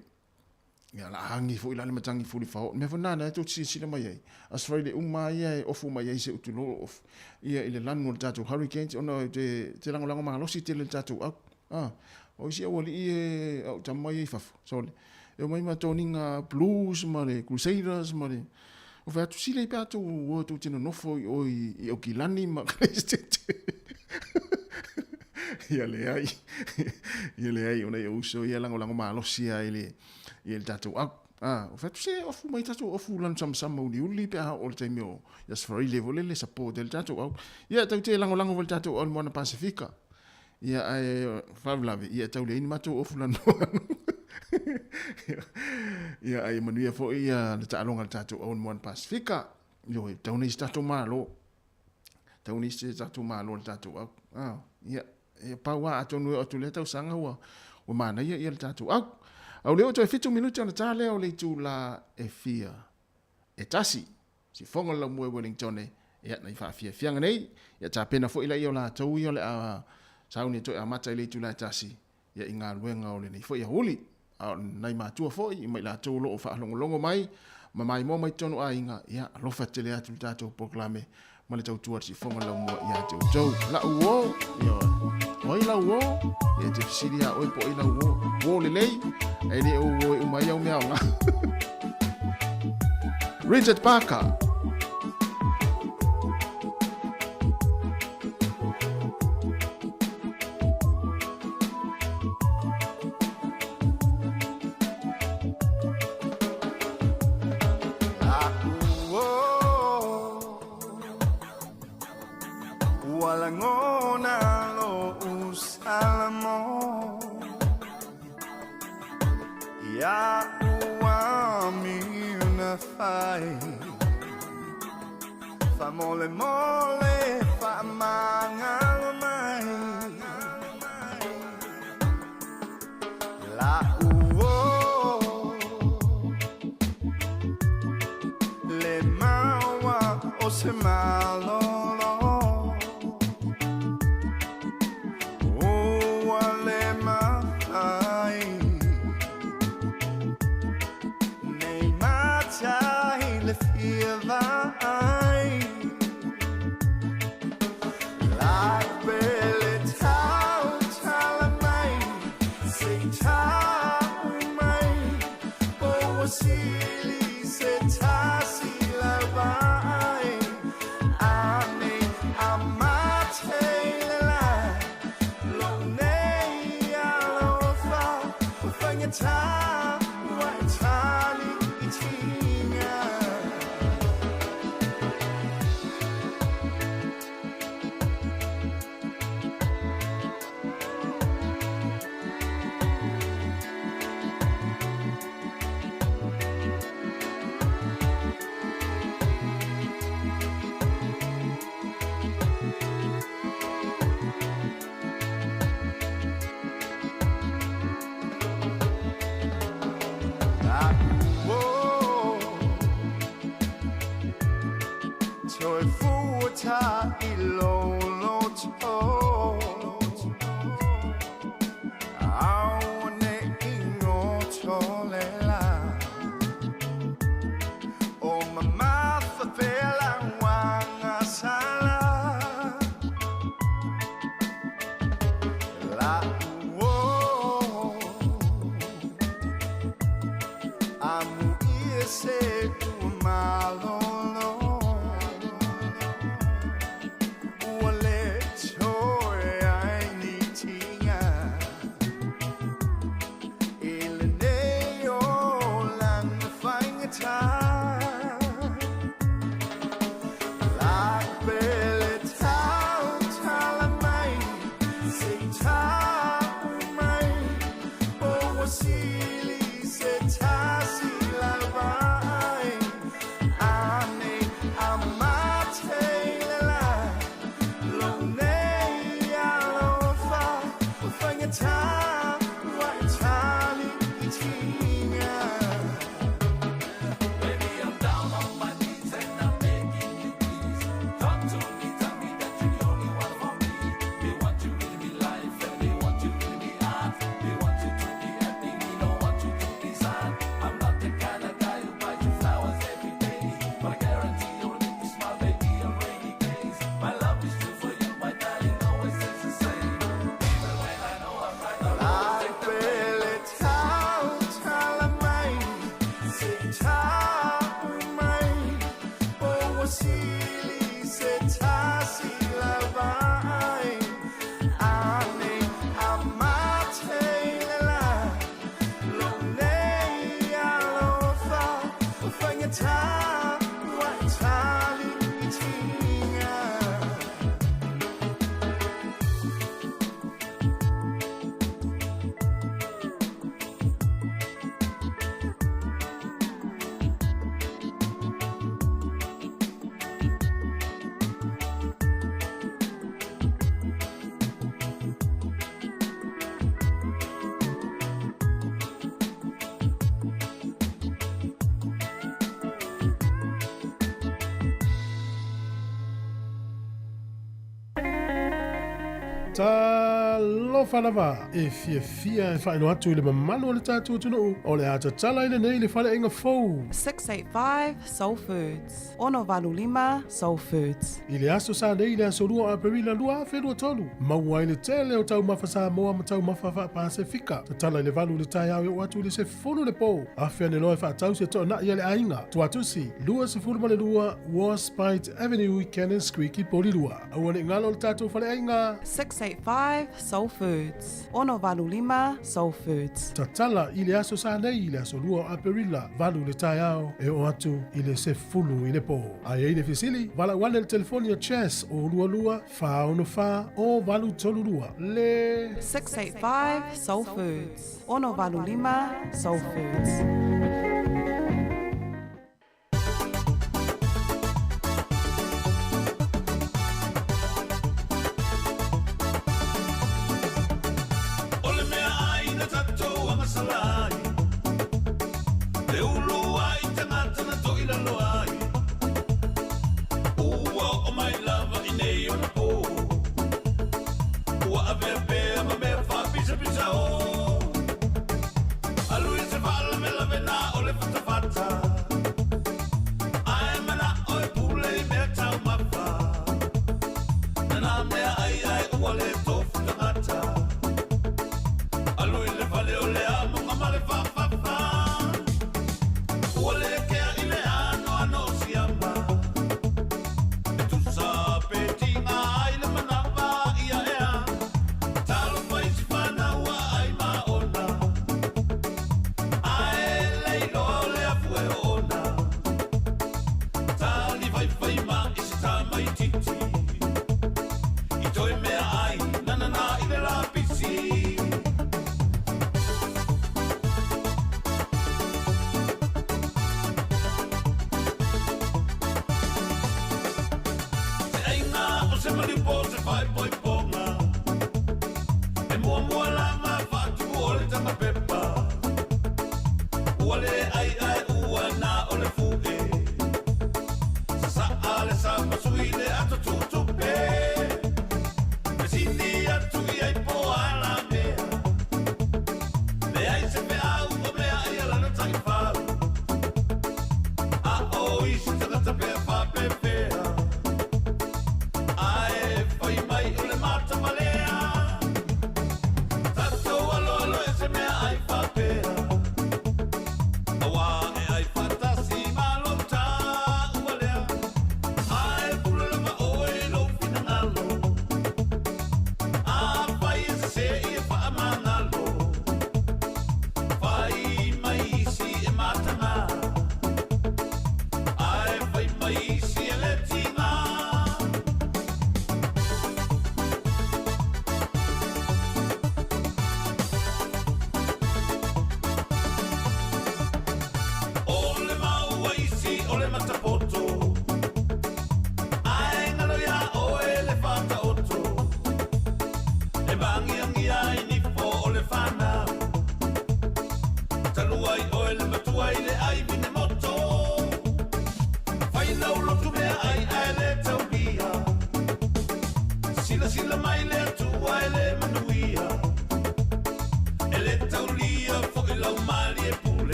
ia la hangi fo ila le matangi fo le fo me fo nana to si le mai Australia ia ofu mai se utulo of ia ile lanu tatu Hurricanes ona te lango ma si te le tatu o si o li au tamai fa so e mai ma toninga Blues ma le Crusaders ma le o fa tu sile pa tu o tu tino no fo o kilani ma ia le ai ona eu so ia lango ma lo sia ile tatu o fa tu se o fu mai tatu o fu lan sam uli uli pe o te mio ya sfori level le support del tatu ia tu te lango vol tatu o mo na Pacifica ia ai fa blave ia tau le ni ma tu o fu lan ia ai manuia fo ia le talonga tatu on one Pacifica yo tauni tatu malo tatu ia e paua atonu o tu le tau sanga o mana ia tatu au le o to fitu minuti ona tale o le tu la e fia e tasi si fonga la mo Wellington ia na fa fia nei ia ta pena fo ila ia la tau ia le sauni to amata le tu la tasi ia inga luenga o le nei fo ia huli nai matua foi mai la tau lo fa longo mai mai mo mai tonu ainga ia lo fa tele atu tatu proclame ma le tau tua si fonga la mo ia tau la uo ia oi la uo ia te siria oi po ina uo le lei e le o mai au mea nga Richard Parker time se umalo wale choe ai ni tinga ele neo lang fang ta la belle tau tala mai se ta mai o wasili se ta si la vai ame amate la lo nei alo fa fang ta wa tali tinga. Baby, I'm down on my knees and I'm begging you, please talk to me, tell me that you're the only one for me. They want you to be life and they want you to be art. They want you to be happy, they don't want you to be sad. I'm not the kind of guy who buys you flowers every day, but I guarantee you'll make me smile, baby, on rainy days. My love is true for you, my darling, always says the same. Even when I know I'm right, I'll always take the blame. Tala mai, se ta mai, o wasili se ta si la vai, ame amate la, lo nei alo fa, fanga ta wa tali tinga. Ta lo fanava e fia fa no atu le mamano le tatu tunu o le ata tala ile nei le fale inga fou 685 Soul Foods. Ono Valulima Soul Foods. ile aso sa nei le aso lua a perila lua fe lua tolu mau ai le tele o tau mafa sa moa ma tau mafa fa pasifika ta tala ile valu le tai au atu le se funu le po a fe ne loe fa tau se to na ile ainga tu atu si lua se funu le lua Warspite Avenue Cannon Squeaky Polilua au ne ngalo le tatu fale ainga 685 Soul Foods. Ono Valulima Soul Foods. Tatala ile aso sa nei ile aso lua a perila valu le tai au e o atu ile se fulu ile po ai ile fisili vala wane le telefonia chess o lua lua fa ono fa o valu tolu lua le 685 Soul Foods. Ono Valulima Soul Foods. Ole mea ai na tatou a masalai, te ulu ai te ngata na toi la loai. Ua o mai lava i nei o na po, ua a vea pea ma mea wha pisa pisa o. Alu i se wala me la vena o le fata fata, ai mana o e pule i mea tau mawha. Nana mea ai ai ua le tofu ta ngata. Alui le vale o le amo nga male fa fa fa. Ole ke i le ano si ama. E tu sa pe tinga ai le manava ia ea. Talo fai si fana ua ai ma ona. Ae leilo le afue ona. Tali vai fai ma i si tamai titi. I toi mea ai nanana i le la pisi. Se malipo se fai poi ponga e mua lama fatu ole tanga pepa ole ai ua na ole fuge sa ale sa masuile ato tutu pe me sindi atu i ai po ala mea me ai se pe au o me ai ala na tangi fau a o isi tanga tape fa pe pea ai foi mai ole mata malea tato alo alo ese me ai fa pea awa e ai fantasi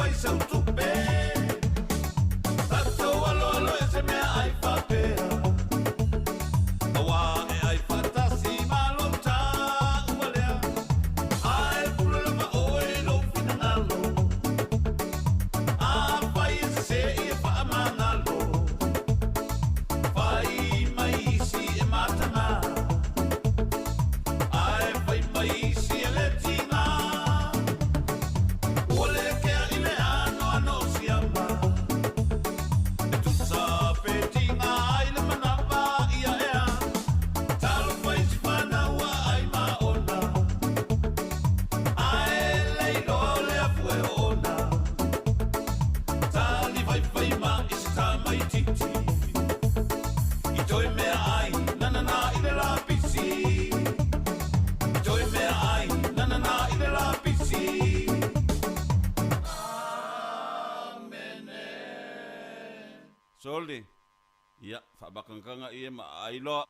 fai sau tupe Tatou alo alo e se mea ai whapea Awa e ai whatasi malota umalea Ae pula ma oe lo fina alo A fai se e wha manalo Fai mai isi e matanga Ae fai mai isi e le tina Ole ke ile ano ano siamba E tuta petinga ai le manapa ia ea Talo fai si whanaua ai maona Ae leilo le afue ona Tali vai vai ma isi ta mai titi I toi mea ai nanana i le lapisi I toi mea ai nanana i le lapisi Soldi. Ia, whabakangkanga ia ma ailoa.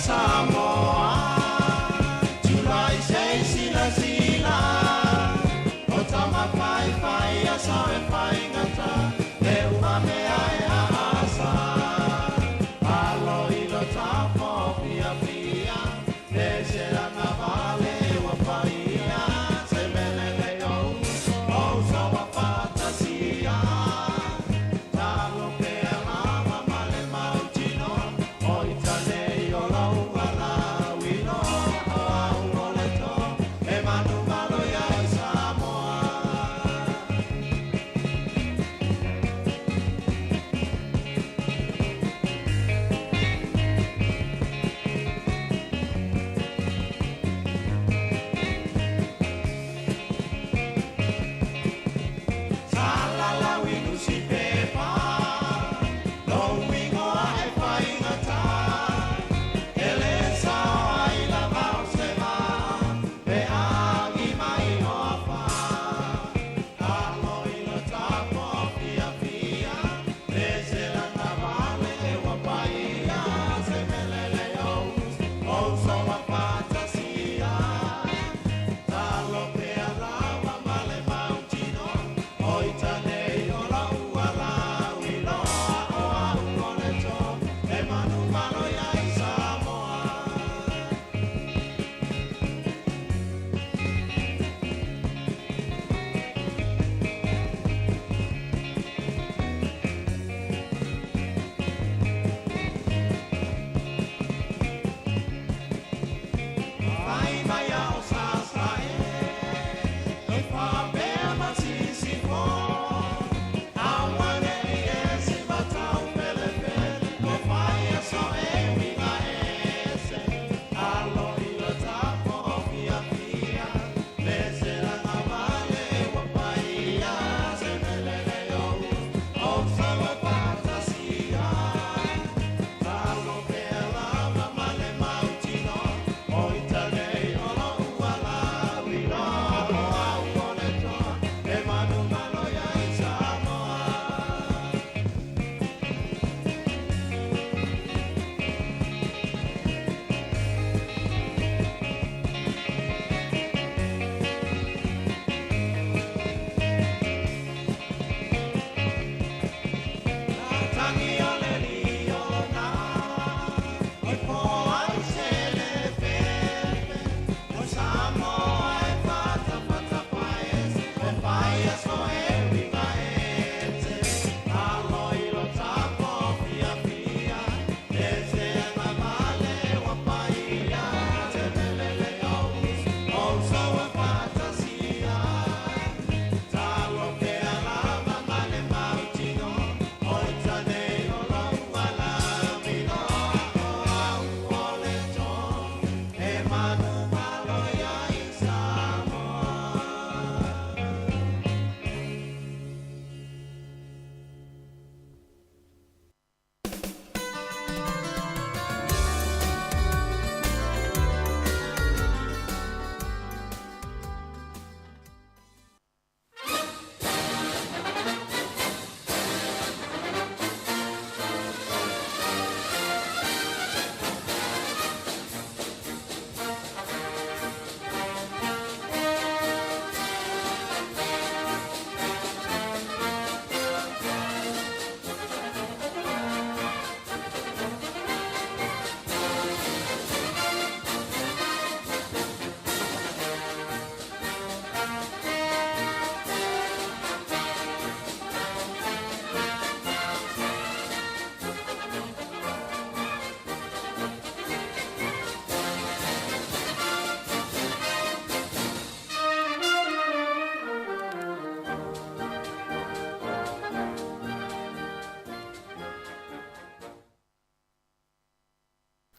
Samoa, July say sila, o tama pai pai, a sa e pai ngata.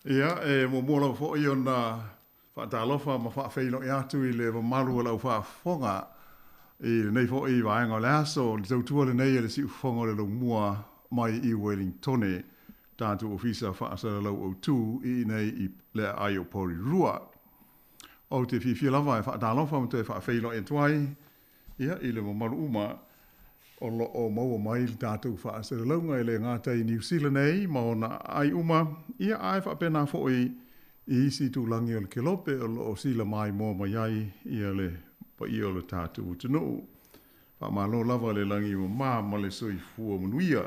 Ia, mo mola fo i ona whaatalofa ma whaafeilo i atu i le maru lau whaafonga i le nei fo i vaenga o le aso, le tautua le nei le si ufonga le lau mua mai i Wellingtone, tātu ofisa whaasara lau au tū i nei i le ai o pori rua. O te whiwhia lava e whaatalofa ma te whaafeilo e tuai, ia i le maru uma, o lo o maua mai le tātou whaasara launga i le ngātai New Zealand nei, ma ona ai uma, ia ai whaapena fo i isi tūlangi o le kelope o lo o sila mai mō mai ai ia le pa i o le tātou tunu. Whaamalo lava le langi o ma le soi fua manuia,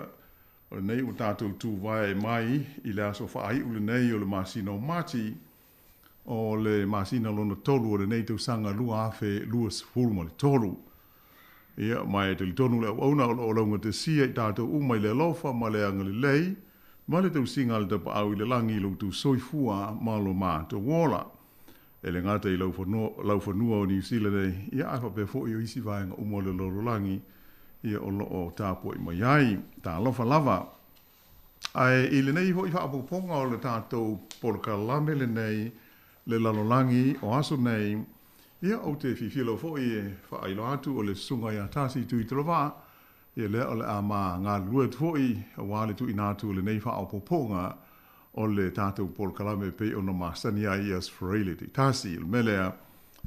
o le nei o tātou tū vai mai i le aso whaai u le nei o le masina o mati, o le masina lona tolu o le nei tau sanga lua afe lua sifuru ma le tolu. Ia, mai te li tonu le auna o launga te sia i tātou umai le lofa ma le anga le lei, ma le tau singa le tapa au i le langi lau tu soifua ma lo ma te wola. E le ngata i lau whanua o New Zealand e, ia ai whape fo i o isi vaenga umo le loro langi, ia o lo o tāpua i mai ai, tā lofa lava. Ai, i le nei ho i whaapoponga o le tātou polokalame le nei, le lalolangi o aso nei, ia o te whiwhilo fo i e whaailo atu o le sunga i a tasi tu i talowa, ia le o le a mā ngā luet fo i a wale tu i nātu o le nei whaapoponga o le tātou polokalame pe o no māsani ai as whareile te tasi, il melea,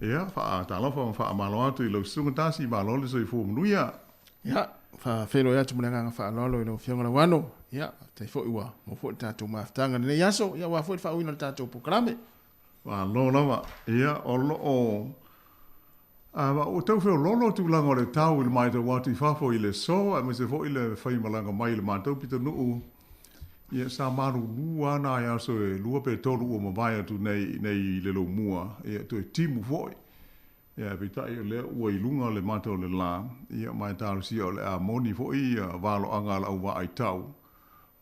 ia whaatalofa ma whaamalo atu i lau sunga tasi mālo le soi fo mnuia. Ia, whawhelo ia tu mwenga ngā whaalolo i lau whiongara wano, ia, te fo iwa, mo fo i tātou maaftanga nei aso, ia wa fo i whaawina tātou polokalame. Lo lava, ia o lo o o tau wheo lolo tu langa o le tau i le mai tau watu i whafo i le so, a me se fo i le whaimalanga mai le mātou pita nuu. Ia sa maru lua na ia so e lua pe tolu o mawai atu nei le lo mua. Ia tu e timu foi. Ia pita i le ua i lunga le mātou le la. Ia mai tāru si o le a moni foi ia walo anga la ua ai tau.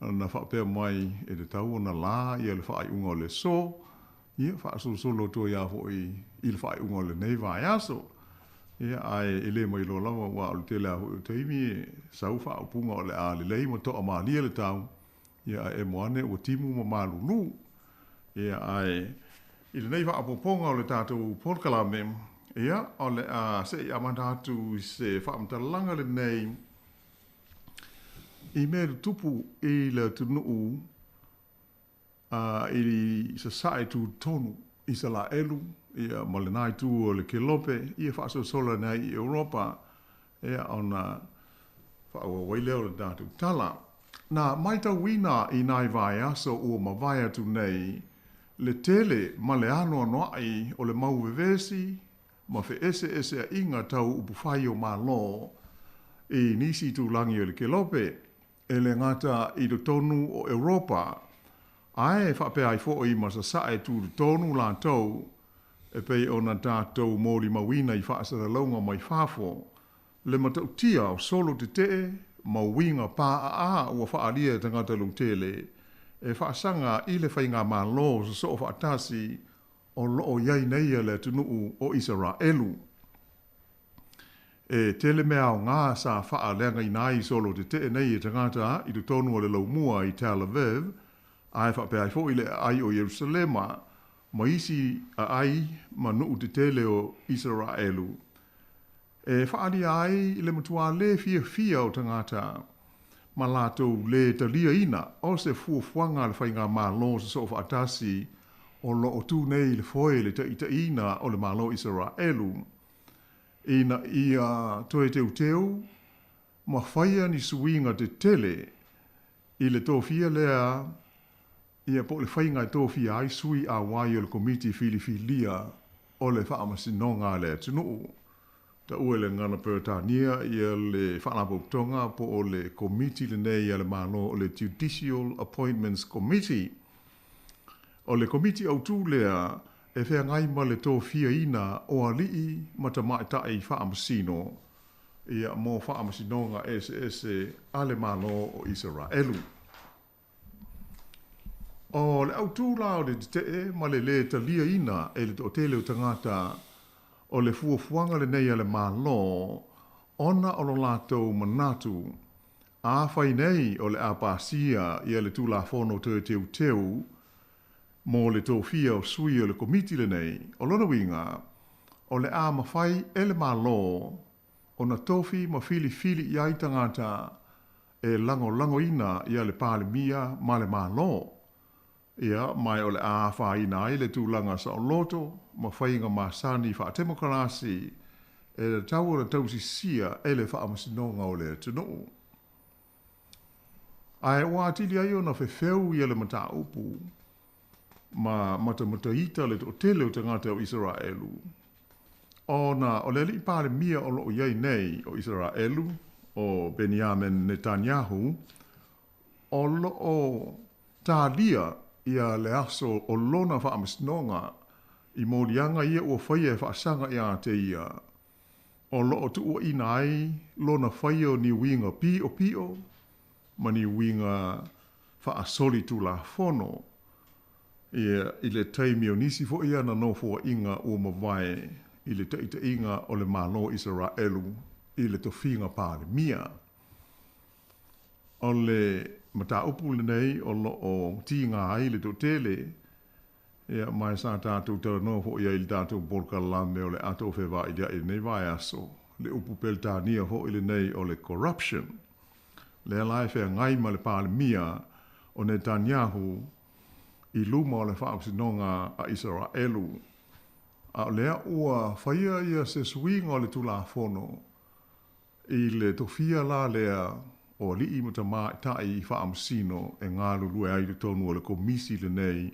Na whapea mai e te tau o na la, ia le whaai unga o le so. Ia wha solo to ia foi i le whaai unga o le nei vai aso. Ia ai ele mai lo lava wa o te la o te imi sau wha o punga o le a le lei mo to a maalia le tau. Ia e moane o timu ma malulu. Ia ai i le nei wha apoponga o le tātou porkalame. Ia o le a se i amatatu se wha amtalanga le nei. I me le tupu i le tunuu i sa sae tu tonu i sa la elu. Ia malenai tu o le kelope, ia wha sola nei i Europa, ia ona wha waileo le tātou tala. Nā mai tau wina i nai vai aso ua mawai atu nei, le tele ma le ano anuai o le mau vevesi, ma fe ese a inga tau upufai o ma lo, i nisi tu langi o le kelope, e le ngata i do tonu o Europa, ae whape ai fo i masa sae tu tonu la tau, e pei o na tātou mōri mawina i whaasara launga mai whafo, le matau tia o solo te te, mawinga pā a ua whaalia tangata lung tele, e whaasanga i le whainga mā lo sa so whaatasi o loo iai neia le tunuu o Israelu. E tele mea o ngā sa whaalenga i nai solo te te nei e tangata i tu tonu o le laumua i Tel Aviv, ai whape ai fo i le ai o Jerusalema, ma isi a ai ma nuu te tele o Israelu. E whaari ai le matua le fia o tangata ma lātou le talia ina o se fuafuanga le whainga mālo sa so whaatasi o lo o tū nei le foe le ta ina o le mālo Israelu. Ina ia toe teu ma whaia ni suinga te tele i le tōwhia lea ia po le whainga i tōwhia ai sui a wai o le komiti filifilia o le whaamasinonga le tunuu. Ta ue le ngana Peretania ia le whanapoktonga po o le komiti le nei ia le mālo o le Judicial Appointments Committee. O le komiti au tū lea e whea ngai ma le tōwhia ina o alii matamai tai whaamasino ia mō whaamasinonga ese a le mālo o Israelu. O le au tūla o le te ma le talia ina e le tōtele o tangata o le fuafuanga le nei ale mālo, ona o lo lātou manatu, a whai nei o le apasia i le tūla whono teu, Mo le tō fia o sui o le komiti le nei, o lona winga, o le a mawhai e le malo, o na tofi ma fili iai tangata e lango ina ia le pāle mia ma le malo. Ia mai o le a whaina i le tūlanga sa o loto, ma whainga ma sani wha temokarasi, e le tau o le tausi sia e le wha amasinonga o le tunu. Ai wātili ai o na whewheu ia le mata upu, ma mata ita le o tele o tangata o Israelu. O le li pāle mia o lo iai nei o Israelu, o Benjamin Netanyahu, o lo o tālia ia le aso o lona wha amasinonga i mōlianga ia ua whaia e whaasanga ia te ia. O lo o tu ua inai lona whaia o ni winga pio, ma ni winga whaasoli tu la fono. Ia i le taimi o nisi fo ia na nofua inga ua mawai i le taita inga o le malo Israelu i le tofinga pāle mia. O le mata upu le nei o lo o tinga ai le totele ia mai sa tātou tau nofo ia i le tātou bolka lame o le ato whewa i ia i nei vai aso le upu peltania ho i le nei o le corruption. Le alai whea ngai ma le pāle mia o Netanyahu i luma o le whaapsinonga a Israelu. A lea ua whaia ia se swinga o le tula fono i le tofia la lea o li i mata maa tai i whaamsino e ngā lulue ai le tonu o le komisi le nei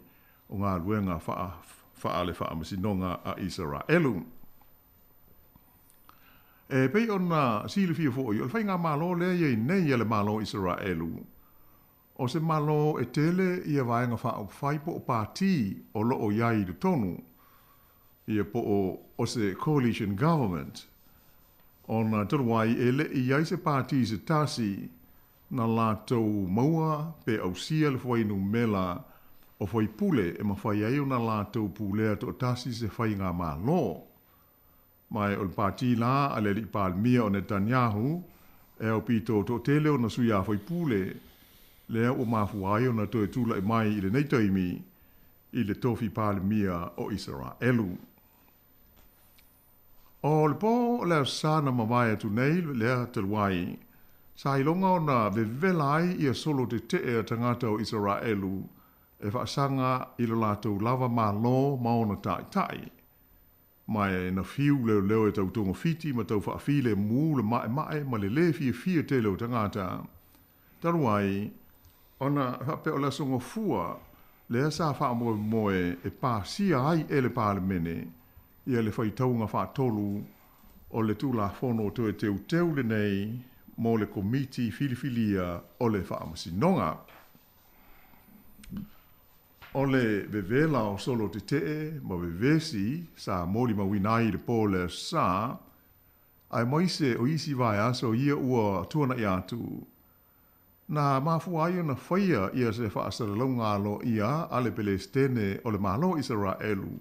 o ngā luenga wha le whaamsinonga a Israelu. E pei o na sile fia fo i o le whai ngā malo lea iei nei le malo Israelu. O se malo e tele ia vaenga whai po o pāti o lo o iai le tonu. Ia po o se coalition government. O na taruai e le iai se pāti se tasi na lātou maua pe au sia le whainu mela o whai pule e ma whai ai o na lātou pulea to tasi se whai ngā malo. Mai o le pāti la a le li pālmia o Netanyahu e au pito to tele o na suia whai pule lea o mafu ai o na toe tula e mai i le nei taimi i le tofi pālmia o Israelu. O le po lea sana mawai atu nei lea taluai sa ilonga o na vevelai ia solo te a tangata o Israelu e whaasanga i lo lātou lava malo maona tai. Mai na fiu leo e tau tonga fiti ma tau whaafile mū le mae ma le fia te leo tangata. Taruai, ona hape o la songa fua lea sa wha moe e pāsia ai e le pālemene ia le whaitaunga whaatolu o le tūla whono to e teu le nei mo le komiti filifilia o le whaamasinonga. O le vevela o solo te ma vevesi sa moli ma winai le pole sa ai moise o isi vai aso ia ua tuana i atu. Na mafu aio na whaia ia se whaasaralonga alo ia ale Palestine o le malo Israelu.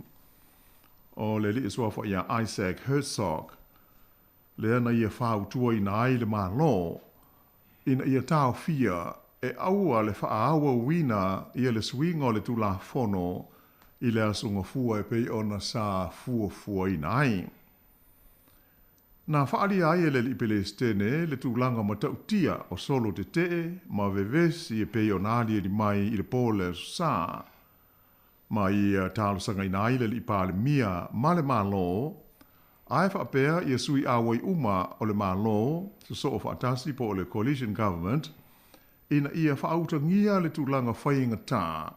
O le li iswa fa ia Isaac Herzog. Lea na ia whau tua i nai le malo. Ina ia tau fia e aua le whaaua wina ia le swinga o le tula fono i le asunga fua e pei ona sa fua i nai. Na whaali ai e le li Palestine le tūlanga matautia o solo te ma vevesi e pei ona ali e mai i le pole sa. Ma ia talo sanga i nai le li pāle mia ma le malo ai whaapea ia sui awai uma o le malo so o whaatasi po o le coalition government ina ia whaautangia le tūlanga whainga tā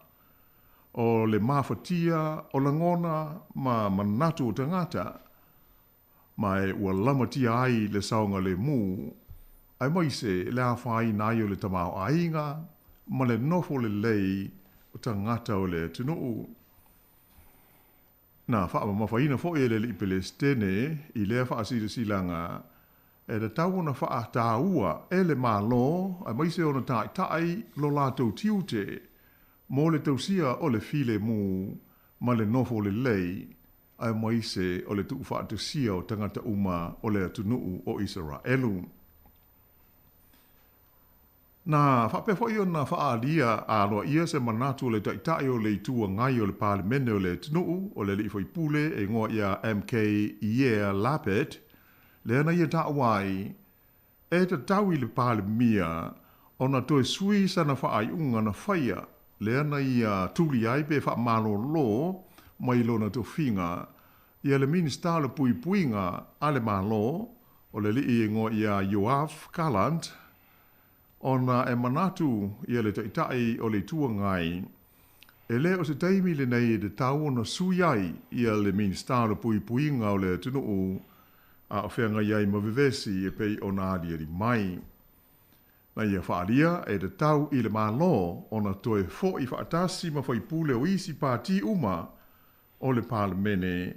o le mawhatia o la ngona ma manatu o tangata mai ua lamatia ai le saunga le mū ai moise le awhai nai o le tamau ainga ma le nofo le lei o tangata o le tunuu. Na whaama mawhaina fo e le li Palestine i lea whaasira silanga e le tau na wha tāua e le malo a maise o na tai lo lātou tiute mo le tausia o le file mū ma le nofo le lei a maise o le tuu whaatusia o tangata uma o le atunuu o Israelu. Na whape fo iyo na whaalia a loa ia se manatu o le taitai o le itua ngai o le parlimene o le tunuu o le li fo ipule e ngoa ia MK Iea Lapet, le ana ia ta wai e te tawi le parlimia o na toe sui sana whaai unga na whaia, le ana ia tuli ai pe wha malo lo mai lo na to finga, ia le minister le pui puinga ale malo o le li e ngoa ia Yoaf Kaland, ona e manatu ia le taitai o le tua ngai, e le o se taimi le nei de tau ona suyai ia le minister le pui puinga o le tunuu a o whenga iai mawivesi e pei o nā ri mai. Na ia whaalia e te tau i le malo ona toe fo i whaatasi ma whai pule o isi pāti uma o le parlemene.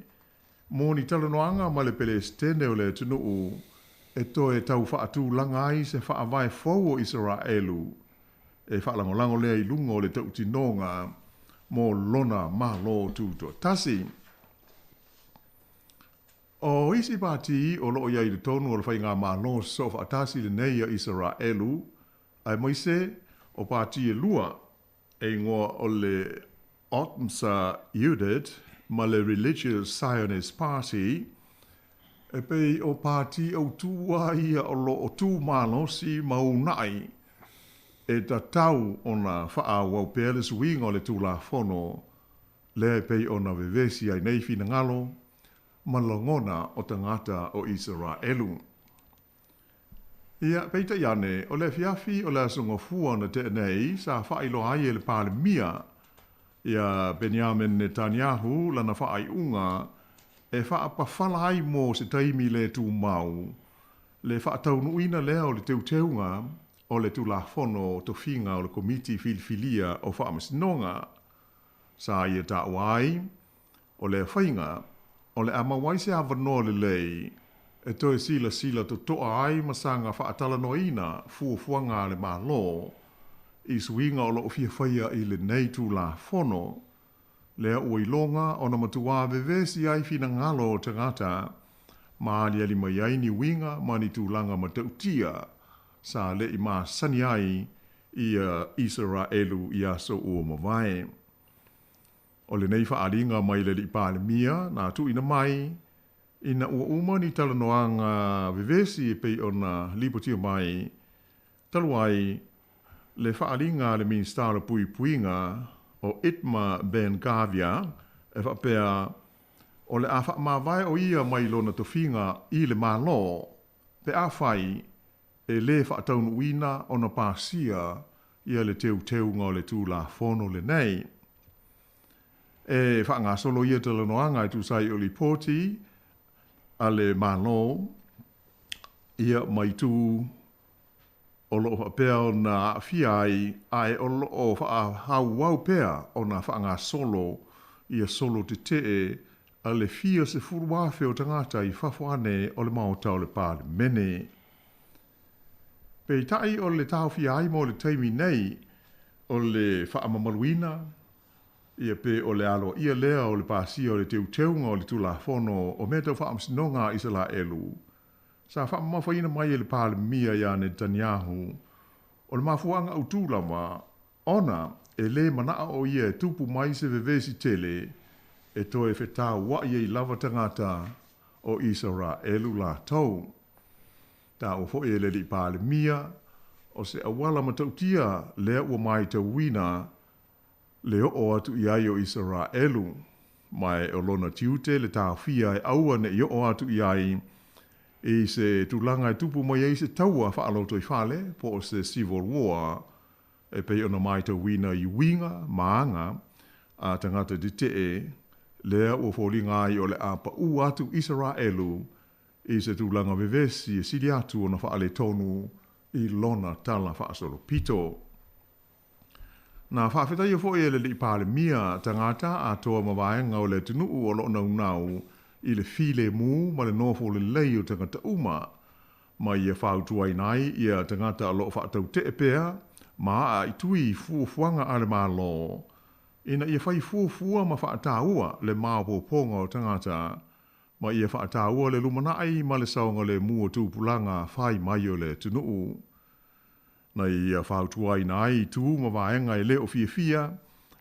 Mōni talanoanga ma le pele stene o le tunuu e toe tau whaatu langai se whaavai fau o Israelu e whaalangolango lea i lungo o le tautinonga mō lona malo tūto tasi. O isi pāti o loo iai le tonu o le whai ngā malo so whaatasi le nei a Israelu, ai moise o pāti e lua e ngoa o le Otmsa Yudit ma le Religious Zionist Party, e pei o pāti au tūua ia o lo o tū malo si maunai e ta tau o na wha wau pēle suinga o le tū la whono, le pei o na vevesi ai nei fina ngalo, malongona o tangata o Israelu. Ia peita iane o le fiafi o le asunga fua na te nei sa whailo ai e le palemia ia Benjamin Netanyahu lana whaai unga e whaapawhala ai mō se taimi le tū mau le whaataunuina lea o le teuteunga o le tū la whono to finga o le komiti filfilia o whaamasinonga sa ia ta wai o le whainga o le amawai se awanoa le lei, e toe sila to toa ai masanga whaatala noina fuafuanga le malo, i suinga o lo fia whaia i le nei tū la whono, lea ua ilonga o na matua vevesi ai fina ngalo o tangata, maali ali mai ai ni winga mani tūlanga matautia, sa le i maa sani ai i Israelu i aso ua mawai. O le nei whaaringa mai le li palemia, nā tu ina mai, ina ua uma ni talanoanga vivesi e pei o na lipotia mai, taluai le whaaringa le ministara pui puinga o Itma Ben Gavia, e whapea o le a whaamawai o ia mai lo na tofinga i le malo, pe a whai e le whaataunu uina o na pāsia ia le teu ngā le tū la whono le nei. E whaanga solo ia te lanoanga i tūsai o li pōti a le malo ia mai tū o loo whapea o na whiai ai o loo hau wau pea o na whaanga solo ia solo te tee a le fia se furuafe o tangata i whawhane o le maotau le pāle mene. Pei tai o le tau whiai mo le taimi nei o le whaamamaluina ia pe o le alo ia lea o le pāsia o le teuteunga o le tula whono o mea tau whaamsinonga Israelu. Sa whaamawhaina mai e le pāle mia ia Netanyahu o le mafuanga au tūlama ona e le manaa o ia e tupu mai se vevesi tele e toe whetau wa ia i lava tangata o Israelu la tau. Ta o fo e le li pāle mia o se awala matautia lea ua mai te wina le o atu iai o Israelu, mai o lona tiute le tāwhia e aua ne i o atu iai i se tūlanga e tupu mai e se taua whaaloto i whale po o se Civil War e pei ona mai te wina i winga, maanga, a tangata di te e lea ua fōlinga ai o le apa u atu Israelu i se tūlanga vevesi e siri atu o na whaale tonu i lona tala whaasolo pito. Na whaafetai o fo e le li pāle mia tangata a toa mawaenga o le tunuu o lo nau i le file mu ma le nofo le lei o tangata uma ma ia whautuai nai ia tangata a lo whaatau te epea ma a i tui fuafuanga ale ma lo. Ina ia whai fuafua ma whaataua le māpo ponga o tangata ma ia whaataua le lumanai ma le saonga le mua tūpulanga whai mai o le tunuu. Na ia whautua i nai tu ma vaenga e leo fia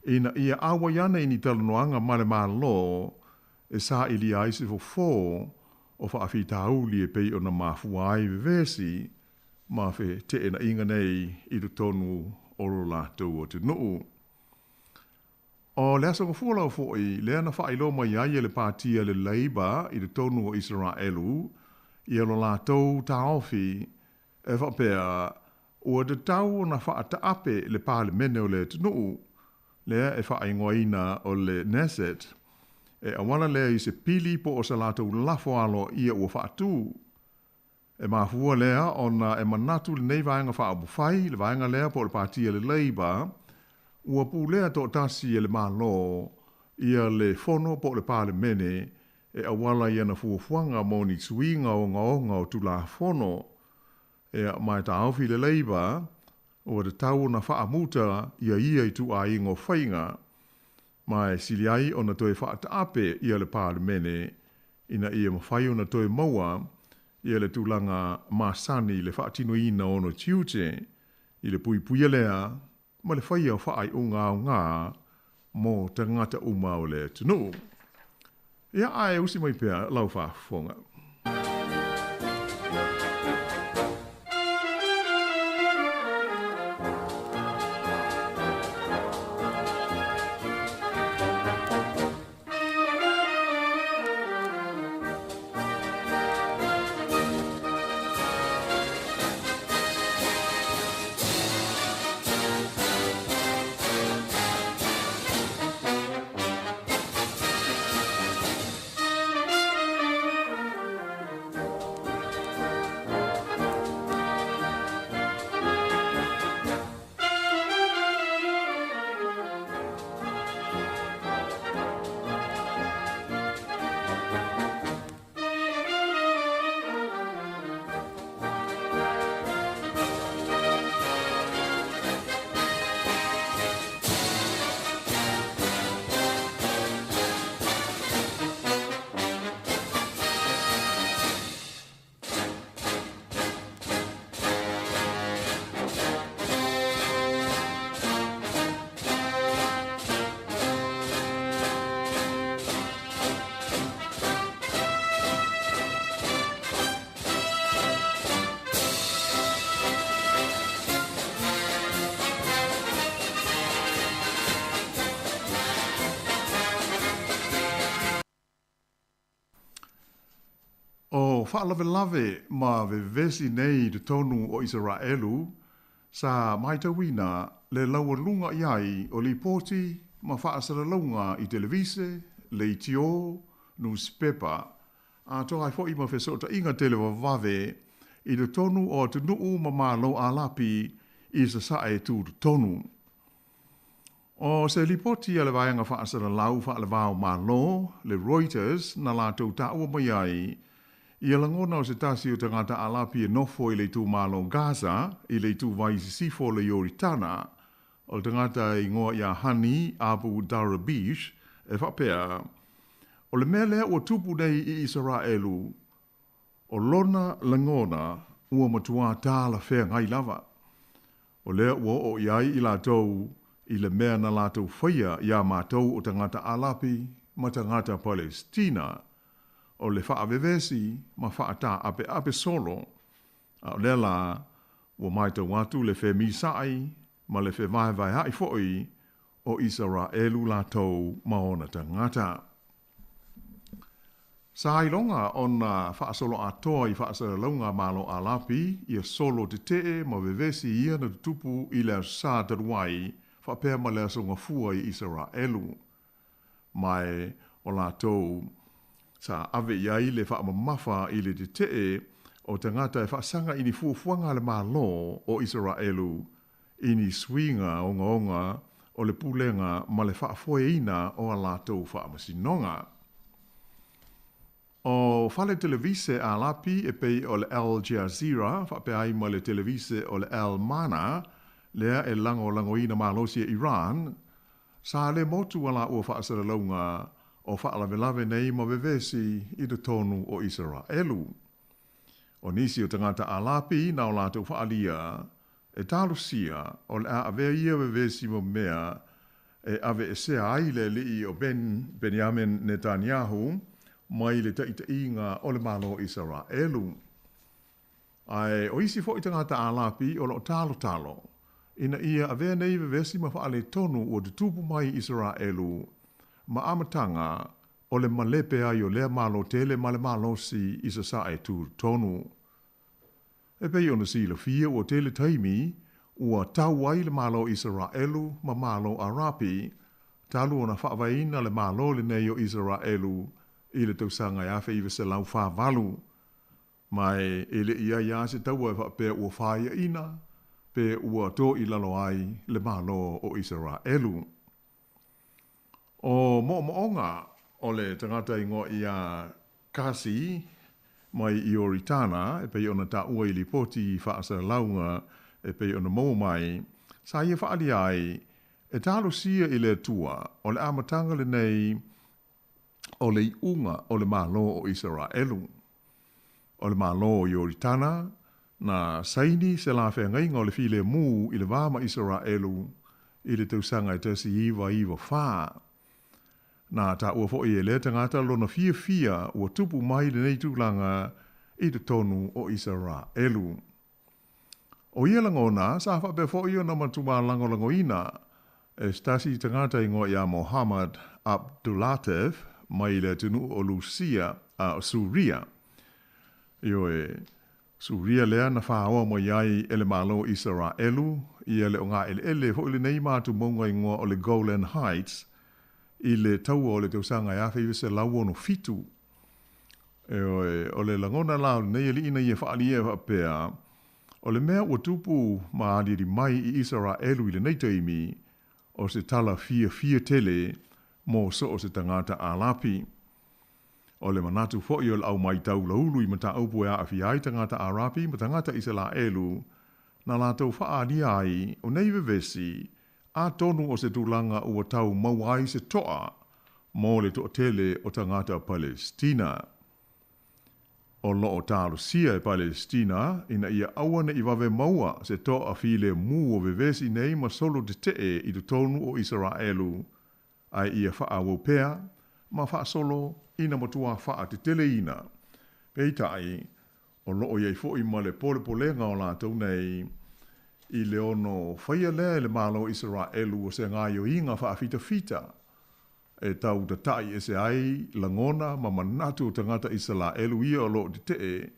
ina ia awa yana i ni talanoanga male malo e sa ili aise fo o whaafitauli e pei o na mafuai vevesi ma fe te ena inga nei i tu tonu oro lātou o te nuu. O lea sa ngafua fo i lea na whailo mai ai le pātia le Labour i tu tonu o Israelu i alo lātou taofi e whapea ua te tau na whaata ape le pāle mene o le te nuu lea e whaingoina o le Neset e awana lea i se pili po o sa lātou lafo alo ia ua whaatu. E mafua lea ona e manatu le nei vaenga whaabufai, le vaenga lea po le pātia le Labour, ua pu lea to tasi e le malo ia le fono po le pāle mene e awala ia na fuafuanga mo ni suinga o ngaonga o tula fono e mai ta aufi le Labour o te tau na whaamuta ia i tu a ingo whainga mai siliai o na toi whaata ape ia le pāle mene ina ia mawhai o na toi maua ia le tūlanga māsani le whaatino ina ono tiute i le pui puia lea ma le whaia whaai o ngā mō te ngata uma o le tunu. Ia ai usi mai pēr lau whaafonga. Whaalave ma vevesi nei te tonu o Israelu sa maitawina le laua lunga iai o li poti ma whaasara launga i televise, le itio, newspaper, a toa ai fo ima whesota inga telewa vave i te tonu o te nuu ma malo alapi i sa sae tu te tonu. O se li poti a le vaianga whaasara lau whaale vau malo, le Reuters na la tau taua mai ai ia langona o se tasi o te ngata alapi e nofo i le tū malo Gaza, i le tū vai sifo le Yoritana, o te ngata i ngoa ia Hani Abu Darabish, e whapea, o le mea lea ua tupu nei i Israelu, o lona langona ua matua tāla whea ngai lava. O lea ua o iai i la tau, i le mea na la tau whaia ia mātou o te ngata alapi, ma te ngata Palestina, o le whaavevesi ma whaata ape solo, a o lea la ua maita watu le whe misai ma le whe vai hai foi o Israelu la tau maona tangata. Sa ilonga o na whaasolo atoa i whaasara launga malo alapi ia solo te tee ma vevesi ia na tupu i lea sa taruai whapea ma lea songa fua i Israelu. Mai o la tau sa ave iai le whaamamafa i le te tee o te ngata e whaasanga ini fuafuanga le malo o Israelu ini swinga onga o le pulenga ma le whaafoeina o a lātou whaamasinonga. O whale televise a lapi e pei o le Al Jazeera, whapeai ma le televise o le Al Mana, lea e langoina malosi e Iran, sa le motu ala ua whaasara launga o whaalawelawe nei ma vevesi i te tonu o Israelu. O nisi o tangata a lapi na o lātou whaalia, e talo sia o le a ave ia vevesi mo mea e ave e se ai le li o Benjamin Netanyahu mai le taita inga o le malo Israelu. Ai o isi fo i tangata alapi o lo talo. Ina ia ave nei vevesi ma faale tonu o te tupu mai Israelu ma amatanga o le malepe ai o lea malo tele ma le malo si isa sa e tu tonu. E pei ona si la fia o tele taimi ua tau ai le malo Israelu ma malo Arapi talu ona whaavaina le malo le nei o Israelu i le tausanga e awhi iwa se lau whaavalu. Mai ele ia ia se tau e whapea ua whaia ina pe ua tō i lalo ai le malo o Israelu. O mo'onga o le tangata ingo ia kasi mai i Oritana, e pei ona ta ua i li poti whaasa launga, e pei ona mou mai, sa ia whaali ai, e talo sia i le Atua, o le amatanga le nei, o le iunga o le malo o Israelu. O le malo i Oritana, na saini se la whengainga o le file mu i le vama Israelu, i le tausanga i tasi iwa whaa. Na ta ua fo i le tangata lona fia ua tupu mai le nei tūlanga i te tonu o Israelu. O ia langona, sa whape fo i ona matuma langolangoina, e stasi tangata ingo ia Mohammed Abdulatev mai le tunu o Lucia a Suria. Io e Suria lea na whaoa mo iai ele malo Israelu, ia le o ngā ele fo i le nei mātu maunga ingoa o le Golan Heights, i le tau o le tausanga e awhi iwa se lau ono fitu. O le langona lau nei ali ina ia whaali e whapea, o le mea ua tupu maadiri mai i Israelu i le nei taimi, o se tala fia tele, mo so o se tangata alapi. O le manatu fo i o le au mai tau laulu i mata aupu e a ai tangata alapi, ma tangata Israelu, na la tau whaali ai, o nei vevesi, a tonu o se tūlanga ua tau mauai se toa mō le toa tele o tangata Palestina. O lo o tālo sia e Palestina, ina ia awana i wawe maua se toa file mu o vevesi nei ma solo te tee i tu tonu o Israelu, ai ia wha pea, ma wha solo ina matua wha te tele ina. Peitai, o lo o iei fo i ma le polepolenga o lātou nei, i le ono whaia lea le malo Israelu o se ngā yo inga wha fita. E tau ta tai e se ai langona ma manatu o tangata Israelu ia o lo te tee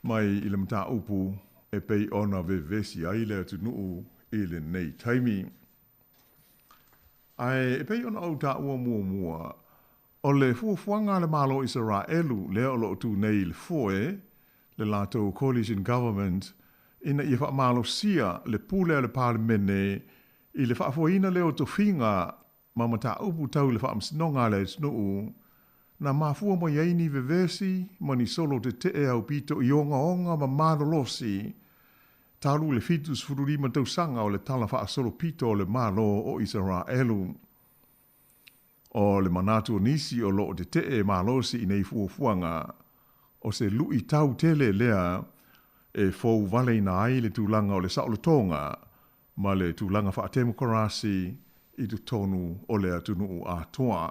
mai i le mta upu e pei ona vevesi ai le atunuu i le nei taimi. Ai e pei ona au ta ua mua o le fuafuanga le malo Israelu lea o lo tu nei le foe le lato coalition government ina ia wha malo sia le pule le parlemene i le whaafoina leo to finga ma mata upu tau le whaamsinonga le snuu na mafua mo yaini vevesi ma ni solo te te au pito i onga ma marolosi talu le fitus fururima tau sanga o le tala wha solo pito o le malo o Israelu. O le manatu o nisi o lo te te malosi i nei fuafuanga o se lui tau tele lea e fou vale ina ai le tūlanga o le saolotonga, ma le tūlanga wha demokrasi i tu tonu o le atunu a toa.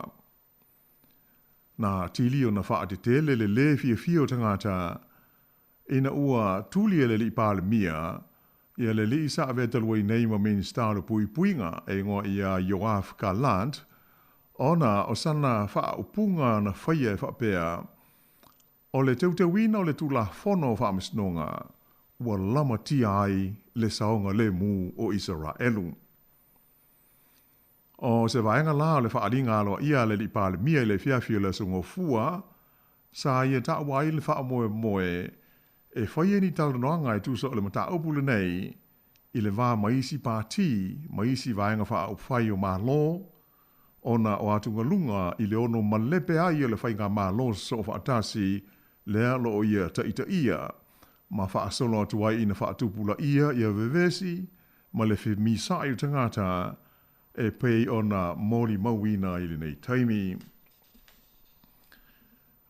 Na tili o na wha te tele le fia tangata, ina ua tuli le li pāle mia, ia le li sa ave talua i nei ma minister o puinga e ngoa ia Yoav Galant, ona o sana wha upunga na whaia e whapea, o le teutewina o le tula fono wha misnonga, ua lama tia ai le saonga le mu o Israelu. O se vaenga la o le whaaringa alo ia le li pāle mia i le fiafio le sungo fua, sa ia ta wai le wha moe, e whaia ni talanoanga i tūsa o le mata upule nei, i le wā maisi pāti, maisi vaenga wha au whai o malo, ona o atunga lunga i le ono malepe ai o le whainga malo so o whaatasi, lea lo o ia ta ia, ma wha solo atu ai ina wha tupula ia vevesi, ma le whi misa i tangata, e pei ona mori mawina i le nei taimi.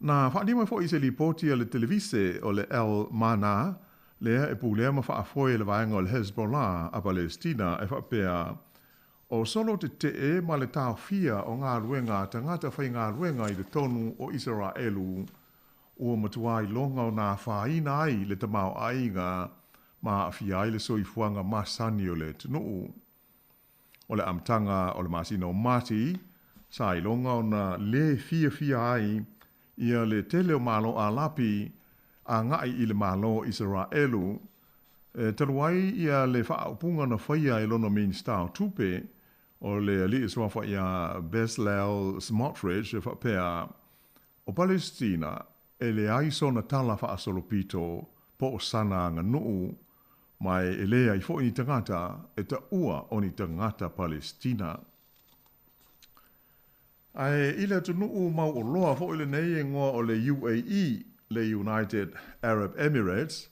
Na wha lima fo i se li poti le televise o le El Mana, lea e pulea ma whaafoe le vaenga o le Hezbollah a Palestina e whapea o solo te e ma le tau fia o ngā ruenga tangata whai ngā ruenga i le tonu o Israelu ua matua i longa o nā whaina ai le tamau ainga ma awhia ai le soifuanga masani o le tunuu. O le amtanga o le masina o mati, sa i longa o na le fia ai ia le tele o malo a lapi a ngai i le malo Israelu. Taruai ia le whaapunga na whaia i lono minstau tupe o le ali iswafa ia Bezalel Smotrich e whapea o Palestina e le aiso na tala whaasolopito po o sana ngā nuu mai e lea i fo ni tangata e ta ua o ni tangata Palestina. Ai ila tu nuu mau o loa fo ile nei e ngoa o le UAE, le United Arab Emirates,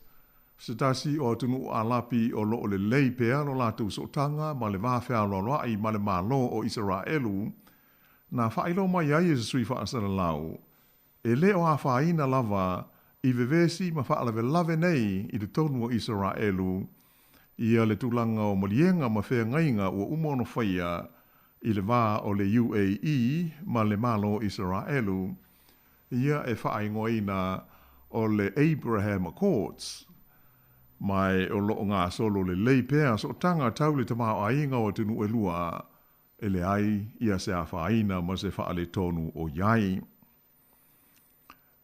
se tasi o tu nuu alapi o lo o le lei pea lo la tu sotanga ma le vafea lo loa i ma le malo o Israelu na whailo mai ai e sui wha asana lau. E leo a whaina lava i vevesi ma whaalawe lave nei i le tonu o Israelu ia le tulanga o malienga ma whea ngainga ua umono whaia i le wā o le UAE ma le malo Israelu ia e whaingoina o le Abraham Accords mai o loo ngā solo le leipea so tanga tau le tamau ainga o tunu e lua e le ai ia se a whaina ma se whaale tonu o iai.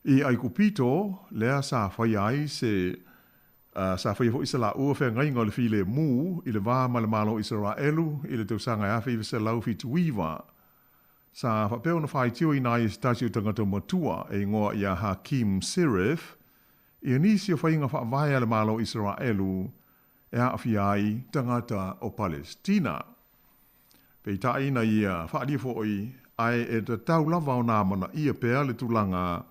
I ai kupito, lea sa whai ai se sa whai fo isa la ua whea ngai ngā le file mu i le wā ma le malo Israelu i le tausanga e awhi se lau fi tuiwa. Sa whapeo na whai tio i nā i stasiu tangata matua e ngoa ia Hakim Sirif i anisi o whainga whaavaya le malo Israelu e awhi ai tangata o Palestina. Pei taina ia whaalia fōi ai e te tau lava o nā mana ia pēa le tulanga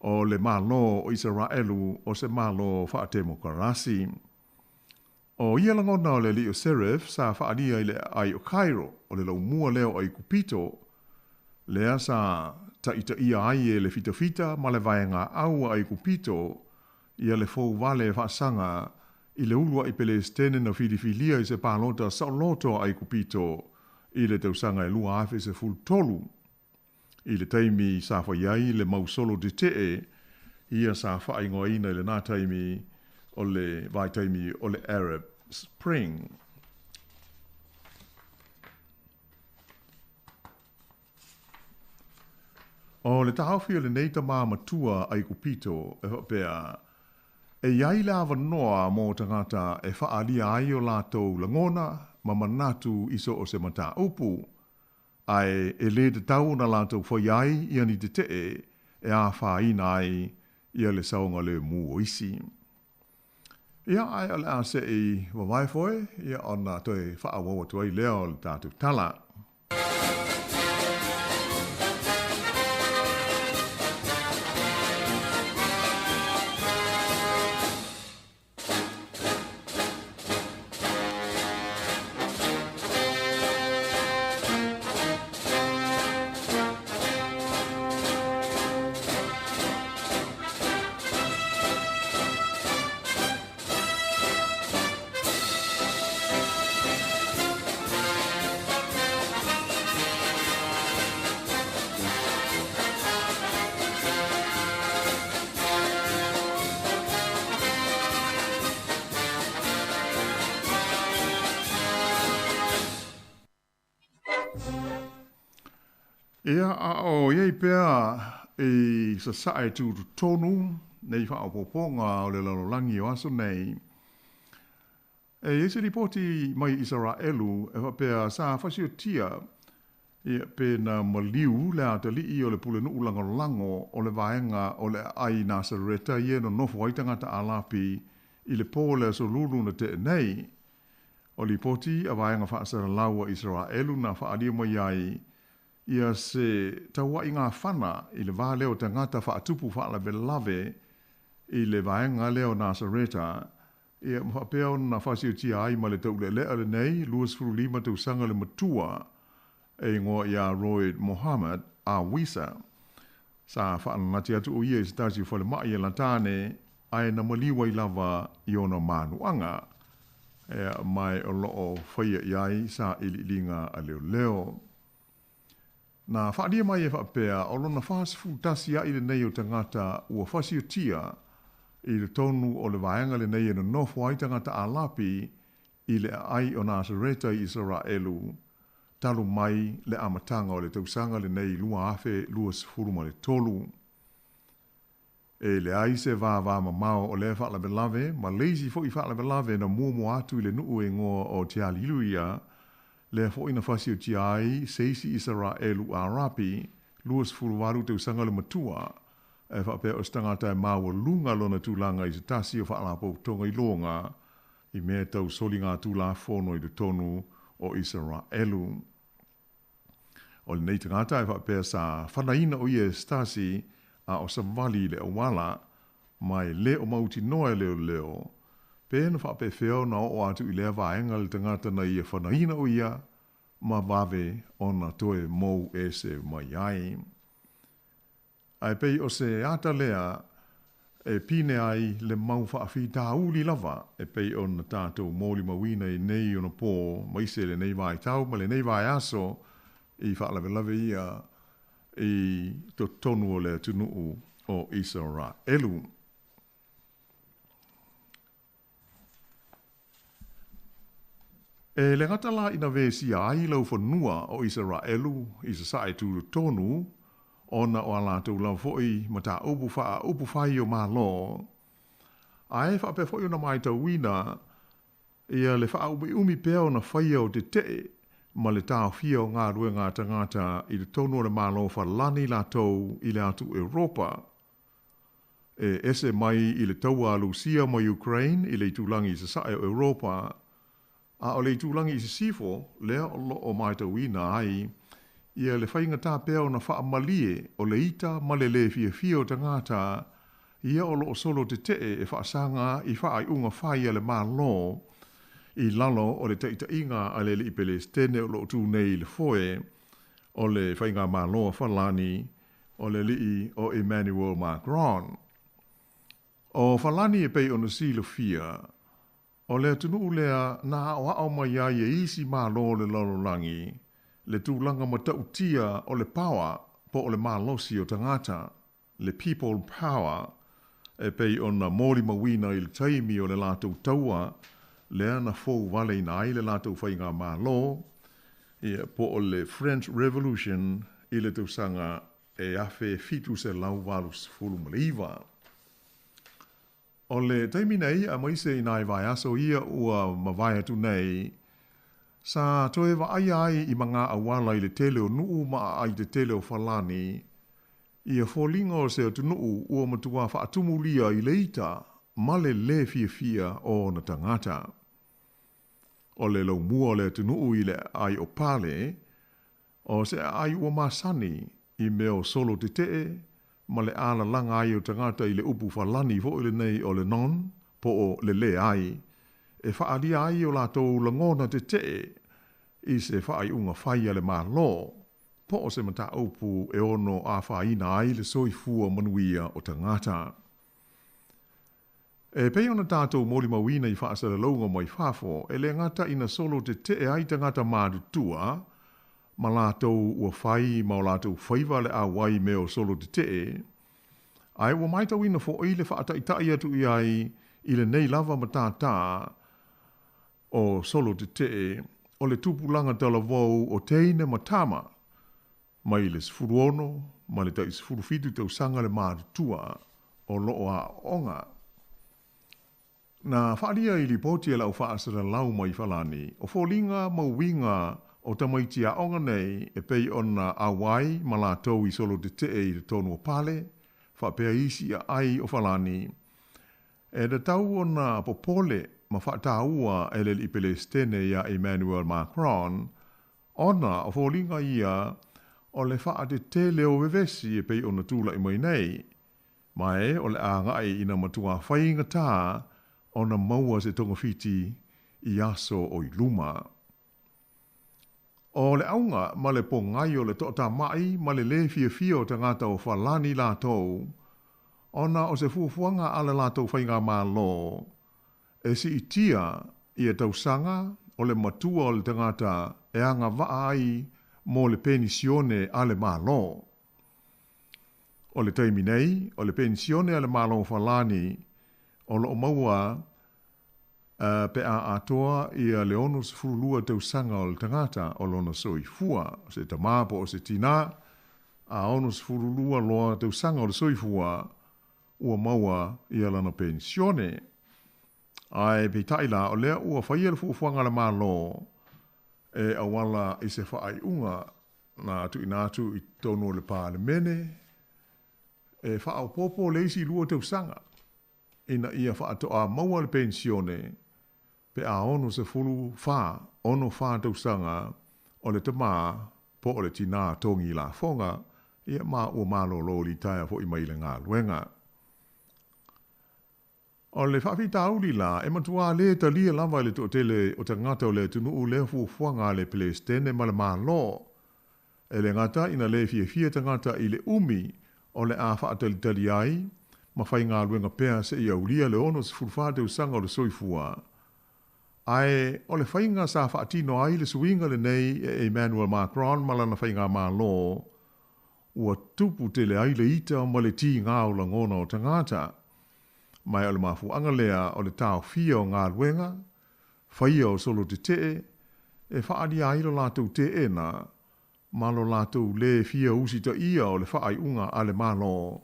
o le malo o Israelu o se malo whaatemokarasi. O ia langona o le Leo Serif sa whaalia i le ai o Cairo o le lau mua leo ai kupito lea sa taita ia ai e le fita ma le vaenga aua ai kupito ia le fōu vale whaasanga i le ulua i Palestine na whilifilia i se pālota saoloto ai kupito i le tausanga e lua awhi se ful tolu. I le taimi sa whaiai le mausolo de tee, ia sa whaingoina le nā taimi o le vai taimi o le Arab Spring. O le tahawhi o le neita maa matua ai kupito e hopea, e iai le awa noa mō tangata e whaalia ai o lātou langona ma manatu iso o se mata upu. Ai e le te tau na lātou whaiai ia ni te tee e a whaina ai ia le saunga le mu o isi. Ia ai ale a se i wawaifoe ia ona toi whaawawa tuai leo le tātou tala. Ia a o iei pēa e sa sae tu tonu nei whaapoponga o le lalolangi o aso nei. E ese ripoti mai Israelu e whapea sa whasio tia ia pēna maliu le atali i o le pule nuu lango o le vaenga o le ai Nasareta ia no nofo aitangata alapi i le pōle so lulu na te nei. O li poti a vaenga whaasara laua Israelu na whaalia mai ai ia se taua i ngā whana i le vā leo tangata whaatupu whaalawe lave i le vaenga leo Nasareta ia mwhapea na whasio tia ai ma le taule lea le nei luas furu lima tau sanga le matua e ngoa ia Royd Mohammed a Wisa. Sa whaanati atu o ia i stasi whale mai e lantane ai na maliwa I lava I ona manuanga, mai o loo whaia iai sa ililinga a leo. Na whaadia mai e whaapea, o lona whaasifu tasi a ile nei o tangata ua whasi o tia, I le tonu o le vaenga le nei no nofo ai tangata a lapi, I le ai o Nazareta I Israelu, talu mai le amatanga o le tausanga le nei lua afe lua sifuru ma le tolu. E le ai se va mamao o le whaalabe lave, ma leisi fo I whaalabe lave na mua atu I le nuu e ngoa o te aliluia, le fo ina whasi o ti ai, seisi Israelu a rapi, lua sifuru waru tausanga le matua, e whaapea o stangata e maua lunga lona tūlanga I se tasi o whaalapo tonga I longa, I mea tau soli ngā tūla whono I le tonu o Israelu. O le nei tangata e whaapea sa whanaina o ie stasi a o samvali le awala, mai le o mauti noe leo, pēna whaapea whio na o atu I lea vaenga le tangata na ia whanaina o ia, ma vave ona toe mou e se mai ai. Ai pei o se ata lea, e pine ai le mau whaafi tā uli lava, e pei o na tātou mōli mawina I nei o na pō, ma ise le nei vai tau, ma le nei vai aso, I whaalawe lawe ia, I to tonu o le tunuu o Israelu. E le ngatala ina vesi ai lau whanua o Israelu, I sa sae tūru tonu, ona o alatou lau foi ma tā upu whai o malo. Ae whape foi o na mai tau wina, ia le wha umi pēo na whai o te te, ma le tāo fia o ngā rue ngā tangata I le tonu o le malo whalani la tau I le atu Europa. E ese mai I le taua Lucia mo Ukraine I le tūlangi I sa sae o Europa, a o le tūlangi I se sifo, lea o lo o mai tau wina ai, ia le whainga tā pēo na wha amalie o le ita ma le fia o tangata, ia o lo o solo te e whaasanga I wha ai unga whai a le malo, I lalo o le taita inga a le I Palestine o lo tū nei le foe, o le whainga malo a whalani, o le lii o Emmanuel Macron. O whalani e pei o na silo fia, o le tunu lea na o au mai ai e isi malo le lalolangi, le tūlanga matautia o le power po o le malosi o tangata, le people power, e pei o na mōri mawina I le taimi o le lātou taua, lea na fōu wale ina ai le lātou whainga malo, ia po o le French Revolution I le tausanga e afe fitu se lau walus fulu maliva. O le taimi nei a maise I nai vai aso ia ua mawai atu nei, sa toe wa ai I mga awala I le tele o nuu ma ai te tele o whalani, ia fōlinga o se atu nuu ua matua whaatumulia I le ita, ma le fia o na tangata. O le lau mua le atu nuu I le ai o pale, o se ai ua masani I meo solo te ma le ala langa ai o tangata I le upu whalani fo I le nei o le non, po o le ai, e whaalia ai o lātou langona te I se whaai unga whai ale malo, po o se mata upu e ono a whaina ai le soifua manuia o tangata. E pei ona tātou mōli mawina I whaasara launga mai whafo, e le ngata ina solo te ai tangata mārutua, ma lātou ua whai ma o lātou whaiva le a wai meo solo te ai ua mai tau ina fo i le whaataitai atu I ai I le nei lava matata o solo te o le tupulanga tala vau o teine matama, mai le sfuruono, ma le tai sfurufitu tau sanga le mārutua o loo a onga. Na whaalia I li poti e lau whaasara lau mai whalani, o fōlinga mauwinga o tamaiti a onga nei e pei ona a wai ma la tau I solo te I le tonu o pale, whapea isi a ai o whalani. E da tau ona popole ma whaataua e le I Palestine ia Emmanuel Macron, ona o fōlinga ia o le whaate te leo vevesi e pei ona tūla I mai nei, mai o le āngai ina matua whainga tā ona maua se tonga fiti I aso o I luma. O le aunga ma le pongai o le tota mai ma le fia o tangata o whalani la tau, ona o se fuafuanga ala lātou whainga mā lo, e si itia i e tausanga o le matua o le tangata e anga waa ai mo le pensione ale mā lo. O le taimi nei, o le pensione ale mā lo whalani, o lo maua pe a Atua i a leono se furulua tausanga o le tangata o lona soifua, se tamapo o se tina, a ono se furulua loa tausanga o le soifua, ua maua i a lana pensione. Ai pe taila o lea ua whaia le fuafuanga le malo e awala i se whaai unga na tu inatu i tono le pāle mene e whaau popo leisi lua tausanga ina ia whaatoa maua le pensione pe a ono se fulu wha, ono wha tausanga o le tama po o le tina tongi la fonga ia maa ua malo lo li taia fo i maile ngā luenga. O le whawhi tauli la, e matua le talia lava le tōtele o te ngata o le tunu u le fuafuanga le pelestene ma le maa lo. E le ngata ina le fia te ngata i le umi o le a whaatali tali ai, ma whai ngā luenga pēa se i aulia le ono se fulwhate usanga o le soifua. Ai, o le whainga sa whaatino ai le suinga le nei e Emmanuel Macron malana whainga maa lo, ua tupu te le ai le ita ma le ti ngā o la ngona o te ngata. Mai o le mafuanga lea o le tau fia o ngā luenga, whaia o solo te te, e whaadi ailo lātou te e na, malo lātou le fia usi ta ia o le whaai unga a le malo,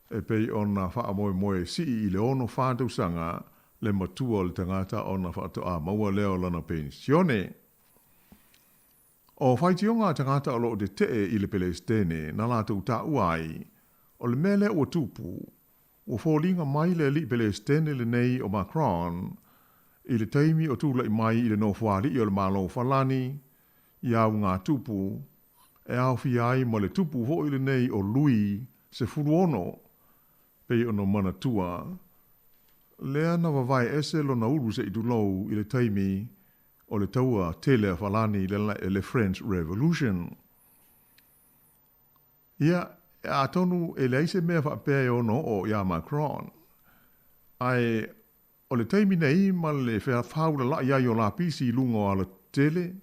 e pei ona wha moe moe si i le ono whātou sanga, le matua o le tangata ona whaato a maua leo lana pensione. O whaitionga tangata o lo te te i le pelestene, na lātou ta uai, o le mele o tupu, o fōlinga mai le li pelestene le nei o Macron, i le taimi o tūla i mai i le no whāri i o le malo whalani, i au ngā tupu, e au fiai ma le tupu ho i le nei o lui se furuono, pei ono mana tua, lea na wawai ese lo na uru se i tulou i le taimi o le taua tele whalani le French Revolution. Ia, a tonu e leise mea whapea ono o ia Macron. Ai, o le taimi nei ma le whea whaura la iai o la pisi lungo a le tele,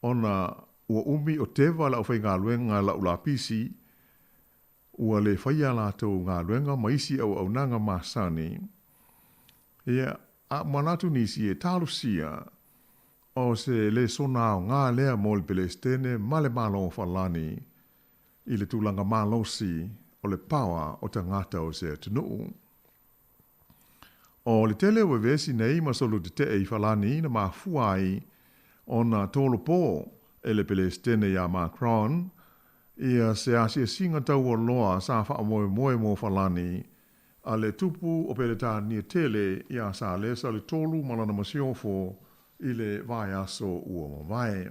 ona ua umi o tewa la o whai ngā luenga la o la pisi, ua le whaia la tau ngā luenga maisi au nanga masani. Ia, a manatu nisi e talusia, o se le sona o ngā lea mo le pelestene ma le malo whalani, i le tūlanga mālosi o le pawa o ta ngata o se atunuu. O le tele o vesi nei masolo te te e whalani na mafuai o na tolo pō e le pelestene ya Macron, ia se asia singa tau o loa sa wha moe mo whalani, a le tupu o peleta ni tele ia sa lesa le tolu malana masiofo i le vai aso ua mawai.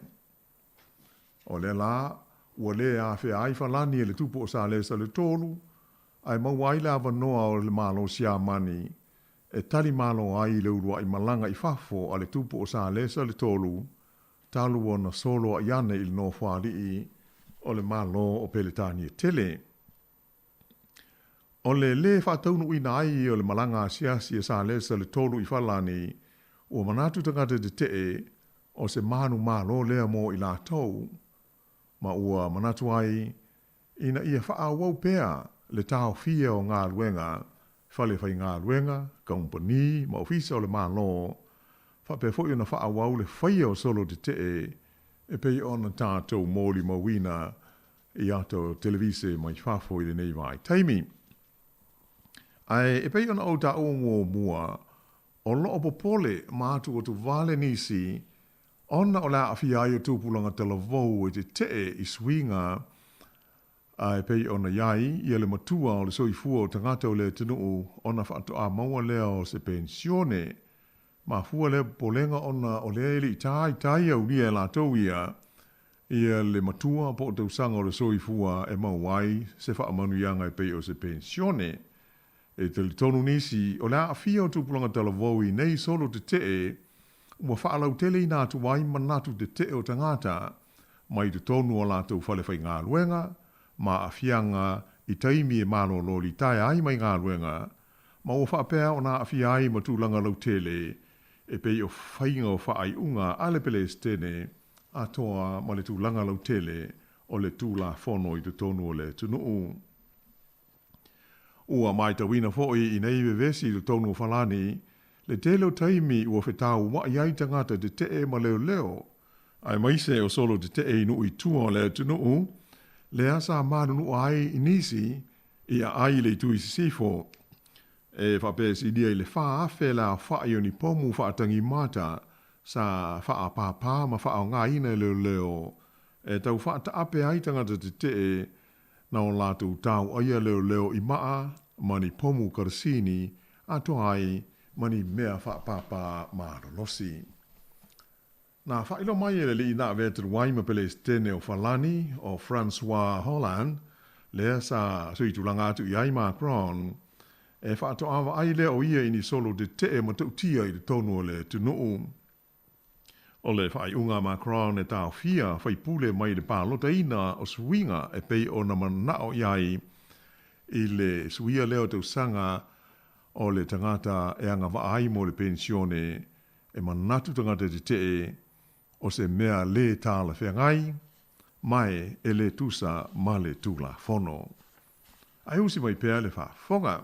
O le la, ua le a whea ai whalani e le tupu o sa lesa le tolu, ai mawai la wanoa o le malo sia mani, e tali malo ai le urua i malanga i fafo a le tupu o sa lesa le tolu, talu o na solo a iane il no whali o le malo o peletani e tele. O le whataunu ina ai o le malanga siasi e sa lesa le tolu i whalani, o manatu tangata te te o se manu malo lea mo i la tau, ma ua manatu ai ina ia whaawau pea le tau fia o ngā luenga, whale whai ngā luenga, kompani, ma ofisa o le malo, whape fo i na whaawau le whaia o solo te te e pei ona tātou mōli mawina i ato televise mai whafo i le nei vai taimi. Ai, e pei ona au ta o mua, o loo popole mātu o tu vale nisi, ona o la awhi ai o tūpulanga talavou e te te i swinga, ai pei ona iai, i le matua o le soifua o tangata o le tenuu, ona whaato a maua lea o se pensione, ma fua le polenga ona o le ili tai au lia la tau ia, ia le matua po te usanga o le soifua e mauai, se whaamanu ianga e pei o se pensione, e te tonu nisi, o la awhi o tūpulanga talavou i nei solo te te ua whaalau tele i nātu wai manatu te te o tangata, mai te tonu o lātou whalewhai ngā luenga, ma a whianga i taimi e malo lo li tai ai mai ngā ruenga, ma o whaapea o nā awhi ai ma tūlanga lau tele, e pei o whainga o whaai unga ale pele stene, atoa ma le tūlanga lau tele o le tūla whono i tu tonu o le tunuu. Ua mai ta wina fōi i nei vevesi tu tonu o whalani, le telo taimi ua whetau wa iai tangata te te e ma leo leo, ai maise o solo te te e inu i tua o le tunuu, le asa manunu ai inisi i a ai le tui sifo, e whapes i dia i le wha awhe la wha i oni pomu wha atangi mata sa wha a pāpā ma wha o ngā ina leo leo, e tau wha ta ape ai tangata te te e na o lātou tau aia leo leo i maa mani pomu karasini ato ai mani mea wha pāpā marolosi. Nā whailo mai e li nā vetur waima pele stene o Falani o François Holland, lea sa sui tulanga atu i ai Macron, e whaato awa ai lea o ia ini solo de te e matau tia i te tonu o le tunuu. O le whai unga Macron e tau fia whai pule mai le pālota ina o suinga e pei o na manao iai i le suia leo tau sanga o le tangata e anga wa ai mo le pensione e manatu tangata te te e o se mea le tāla whengai, mai e le tusa ma le tūla whono. Ai usi mai pēr le whafonga.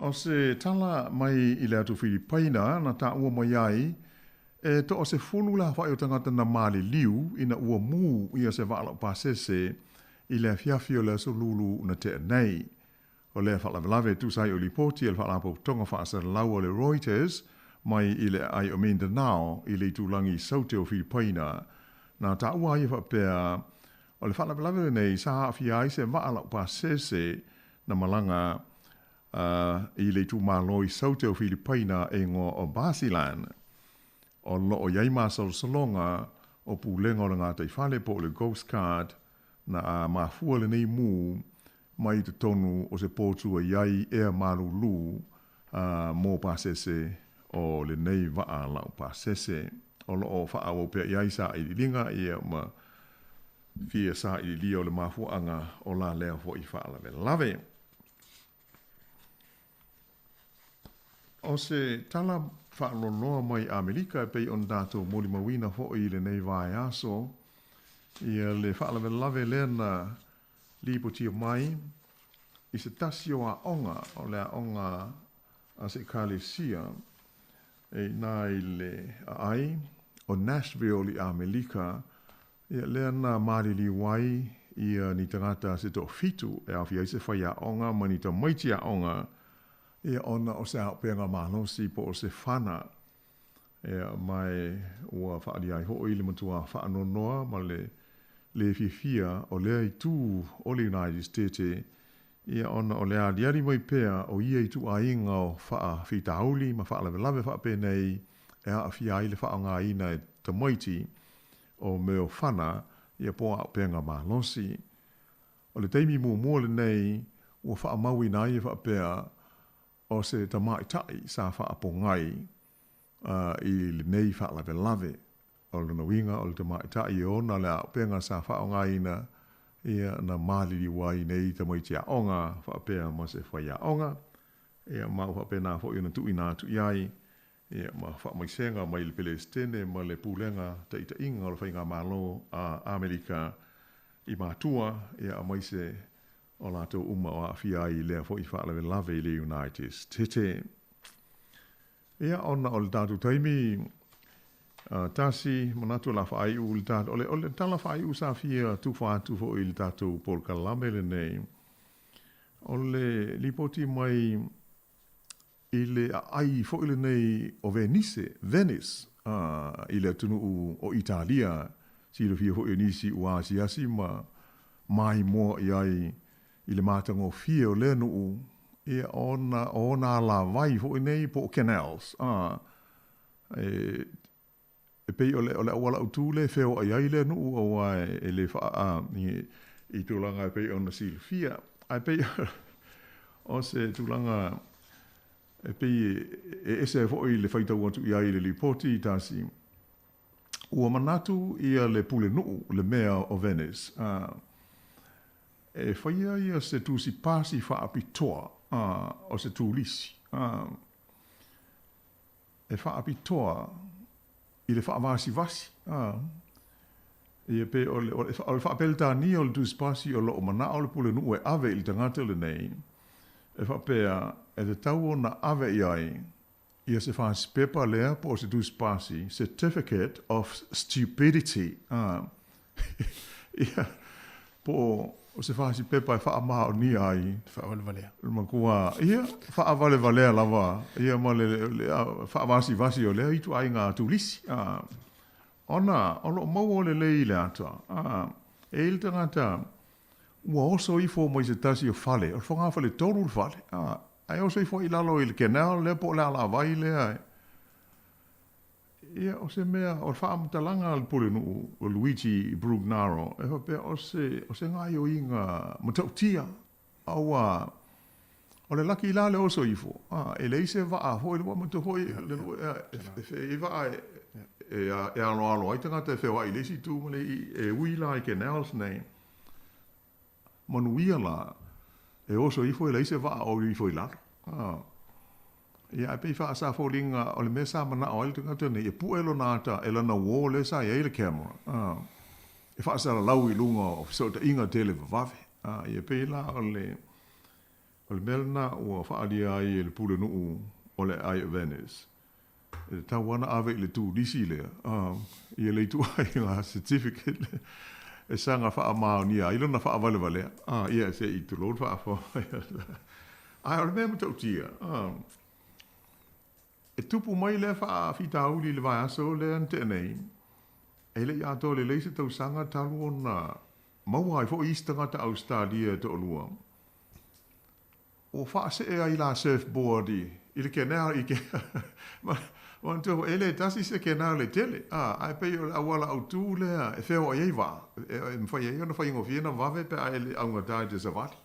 O se tala mai i le atu Filipaina na ta ua mai ai, e to o se fulu la whai o tangata na mali liu ina ua mū ia se wala o pasese i le fiafi o le solulu na te nei. O le whalavelave tu sai o lipoti e le whalapo tonga whaasa lau o le Reuters mai i le ai o Mindanao i le tulangi saute o Filipaina na ta ua ia whapea o le whalavelave nei sa hawhi ai se wala o pasese na malanga i le tu maloi saute o Filipaina e ngo o Basilan. O lo o iai masal salonga o pulenga o ngā taifale po le Ghost Card na a mafua le nei mū mai te tonu o se pōtu a iai ea marulu mō pasese o le nei waa lau pasese. O lo o wha o pia iai sa i linga ia ma fia sa i lia o le mafua anga o la lea fo i wha lave lave. O se tala whaalonoa mai Amerika e pei on dato moli mawina fo i le nei vai aso ia le whaalawe lave lena lipo tia mai i se tasio a onga o le a onga a se kalesia e nai le ai o Nashville i Amerika ia lena marili wai ia ni tangata se to fitu e a fia i se whai a onga ma ni ta maiti a onga ia ona o se hapenga malosi po o se whana ia mai ua whaari ai ho i le matua whaanonoa ma le fia o lea i tū o le United States ia ona o lea diari mai pea o ia i tū a inga o wha whitauli ma wha lawe wha penei e a fia ai le wha ngā ina e tamaiti o meo whana ia po a penga malosi o le teimi mua le nei ua wha maui nai e wha pea o se tamai tai sa wha apongai i le nei wha lave o le nawinga o le tamai tai o na le penga sa wha o ngaina ia na maliri wai nei tamai tia onga wha pea ma se whaia onga ia mau wha pena wha iona tu ina tu iai ia ma wha mai senga mai le pele stene ma le pulenga ta ita inga o le whainga malo a Amerika i mātua ia a mai se o lātou uma o a fia i lea fo i whaalawe lave i le United States. Ia ona o le tātou taimi tasi manatu la whaai u le tātou. Ole tala whaai u sa fia tu whaatu fo i le tātou Paul Kalame le nei. Ole lipoti mai i le ai fo i le nei o Venice, i le tunu o Italia, si le fia fo i nisi u Asiasi ma mai mo i ai i le mātango fia o le nuu e ona la vai fo i nei po canals. E pei ole awala utu le feo ai ai le nuu o ai e le wha i tūlanga e pei ona si fia. Ai pei o se tūlanga e pei e ese fo i le whaitau atu i ai le lipoti tasi. Ua manatu ia le pule nuu, le mea o Venice. E whaia ia se tūsi pasi wha apitoa o se tūlisi. E wha apitoa i le wha vasi. Ia pe o le wha pelta ni o le tūsi pasi o lo o mana o le pule nuu e ave i le tangata le nei. E wha pea e te tau o na ave i ai ia se wha pepa lea po se tūsi pasi Certificate of Stupidity. Ia po o se whaasi pepa e wha maha o ni ai. Wha wale valea. Ma kua, ia, wha wale valea lava. Ia ma le wha vasi o lea itu ai ngā tūlisi. Ona mau o le lei le ata. E il tangata, ua oso i fo mai se tasi o fale. O whanga fale toru le fale. Ai oso i fo i lalo i le kenao, le po le ala vai lea. Ia, o se mea, o wha amatalanga al pule nuu, o Luigi Brugnaro, e hopea o se ngai o inga matautia, aua, o le laki la le oso ifo, e le ise vaa, hoi le wamatu hoi, e vaa, e alo, ai tangata e whewa i lesi tu, male e uila i ke nails nei, manuia la, e oso ifo e le ise vaa o ifo i lalo, ia pe fa sa folinga o le mesa mana o le tanga tene e puelo nata e lana wo le sa e le camera e fa sa la lau i lunga o so ta inga tele vave ia pe la o le melna o fa alia i le pule nu o le ai Venice e ta wana ave le tu disi le ia le tu ai la certificate e sanga fa ama ni ai lona fa vale ia se i tu lo fa ai o le me mo tia e tupu mai le wha whitauli le vai aso le ante nei. E le ato le leise tau sanga talu o na maua i fo istanga ta Australia to olua. O wha se e ai la surfboard i le kenea i ke... Ma nto ele tasi se kenea le tele. Ai pe o awala au tu le e wheo ai wa. E mwhai ai ona whai ngofia na wawe pe ai le aunga tai te savati.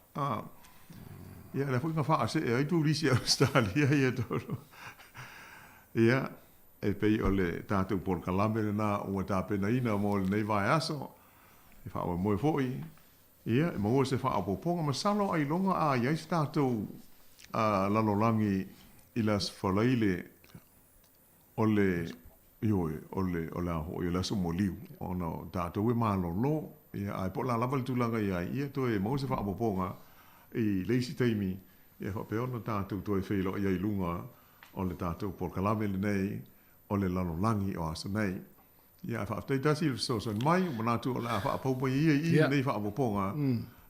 Ia le wha wha se e ai tu lisi Australia i e tolo. Ia, e pei o le tātou Paul Kalame na ua tāpena ina mo le nei vai aso. E wha ua moe foi. Ia, e maua se wha apoponga ma salo ai longa a iai se tātou lalolangi i las whalaile o le aho, i le aso mo liu. O na tātou e malo lo. Ia, ai po la lava le tūlanga iai. Ia, to e maua se wha apoponga i leisi teimi. Ia, wha peona tātou to e wheilo iai lunga o le tātou Paul Kalame le nei, o le lalolangi o aso nei. Ia, whaaftai tasi le so mai, manatu o le a whaapaupa i nei whaapoponga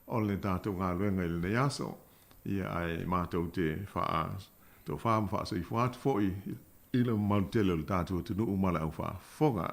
o le tātou ngā luenga i le nei aso. Ia ai mātou te tō whaam whaasa i whaatu fōi i le mautele le tātou tunu umala au whaafonga.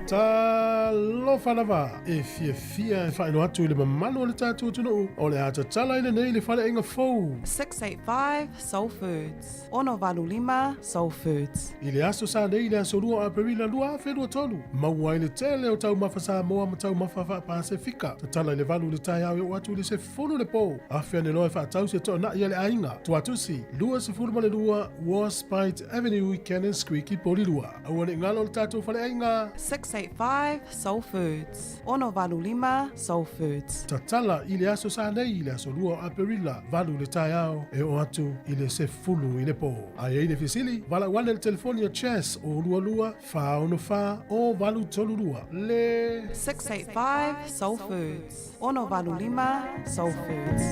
Talofa lava e fia e whaino atu i le mamano o le tātou tunu o le ata tala ina nei le whale inga fou. 685 Soul Foods. Ono valu lima Soul Foods. I le aso sa nei le aso lua a perila lua a whenua tolu. Maua i le tele o tau mafa Samoa ma tau mafa wha Pasifika. Ta tala i le valu le tai au e o atu le se funu le po. A whia ne loe wha tau se toa na ia le ainga. Tu atusi, lua se funu male lua Warspite Avenue Cannons Creek i poli lua. Aua le ngalo le tātou whale ainga. 685 Soul Foods. Ono valu lima Soul Foods. Ta tala i le aso sa nei i le aso lua a perila. Valu le tai au e o atu i le se funu i le po. Ai ei le fisili, vala wane le telefonia chess o lua lua, fa ono fa o valu tolu lua. Le 685 Soul Foods. Ono valu lima Soul Foods.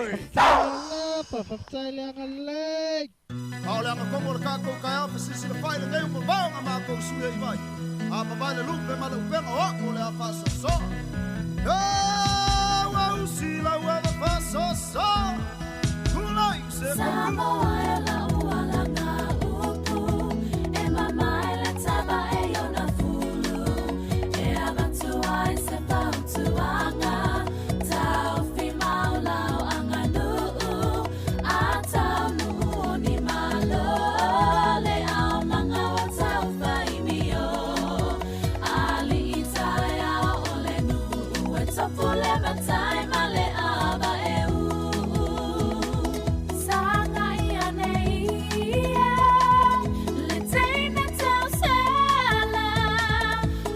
oi. Pa whaftai le anga lei. Ao le anga kongo le kako kai au fasisi le whai le ngeu ma vaonga ma kou suia I vai. A mawai le lupe ma le upenga o o le a whasa so. Wa usi la ua le whasa so. Kulai se Samoa e la ua la ngā upu. E mamai le taba e yona fulu. E avatu ai se pautuanga. Tau fi maulau anga nuu. A tau nuu ni malo. Le au manga wa tau whai mio. Ali I tai au o le nuu. E tofu le matai ma le ava e Sanga ia nei le teina tau sela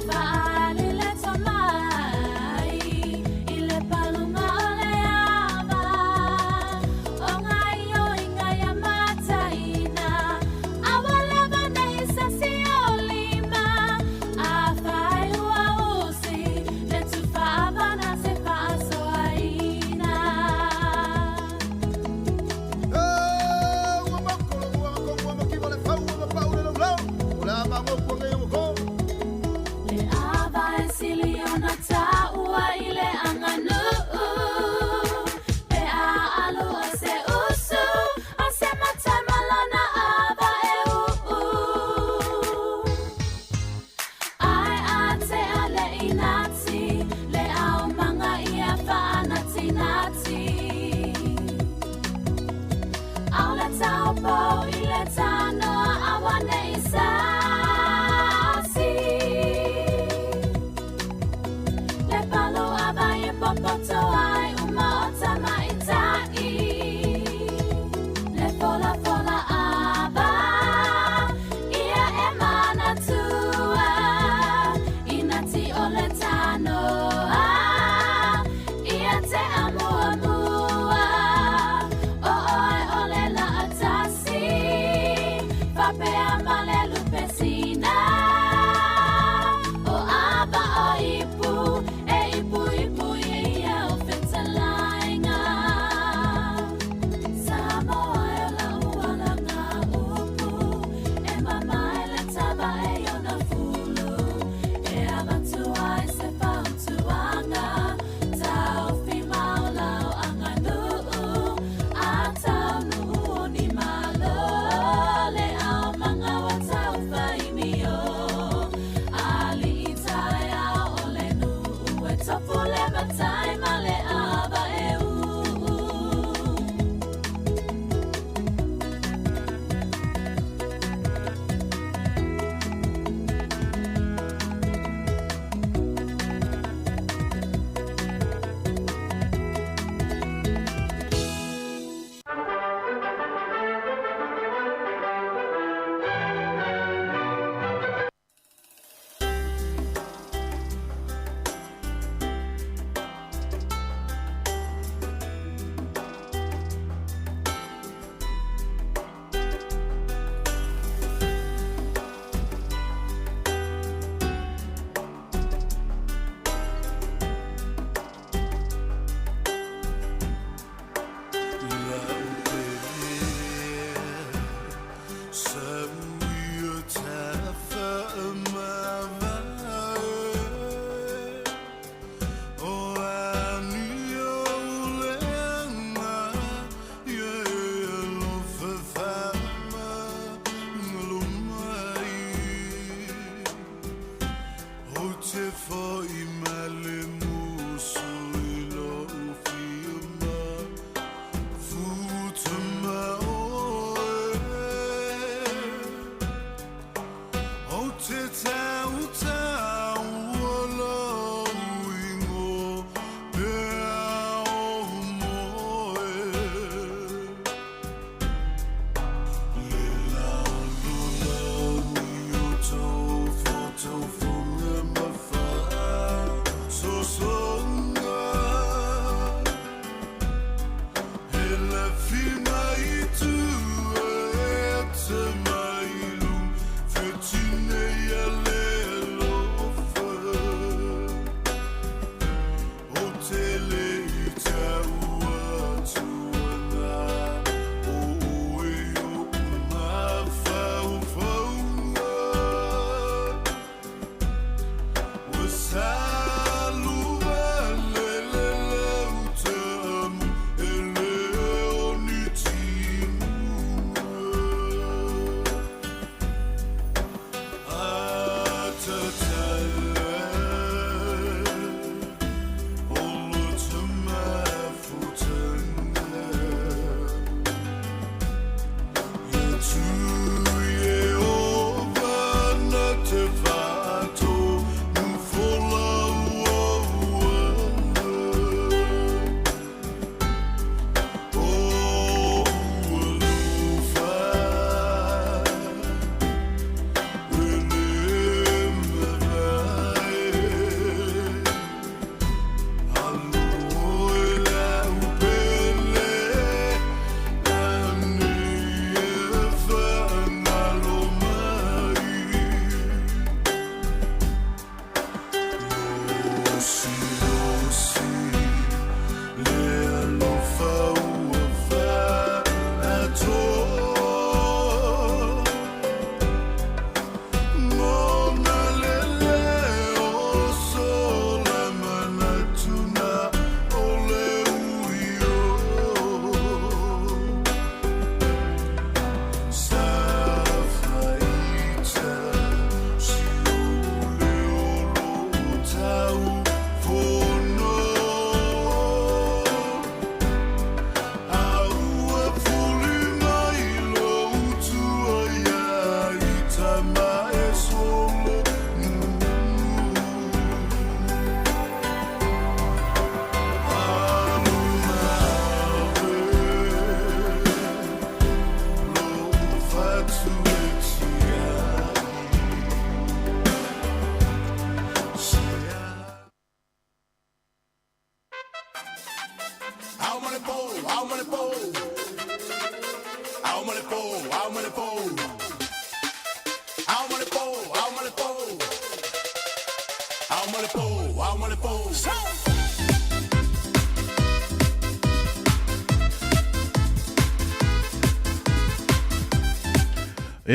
Vale le tomai I le palunga o le ava O ngai o ingai a mataina Awa lava nei sasi o lima A whai ua usi Le tuwhava na se whaasoaina Le ava e sili ona taua I le anganu Pe a alu a se usu A se matai malana ava e Ai a te a le inati Le au manga I a whaanati nati Au le taupo I le tano awa nei sasi Le palo ava I popoto ai uma o tamaitai Le fola fola ava Ia e mana tua Inati o le tanoa Ia te amua mua O oe o le la atasi Whapea ma le lupesina O ava o ipu E ipu ipu ia o whetalainga Samoa e la ua la ngā upu E mamai le taba e yona fulu E avatu ai se whautuanga Tau fi maulau anga nuu A tau nuu ni malo Le au manga wa tau whai mio Ali I tai au o le nuu E tofu le matai ma le ava e so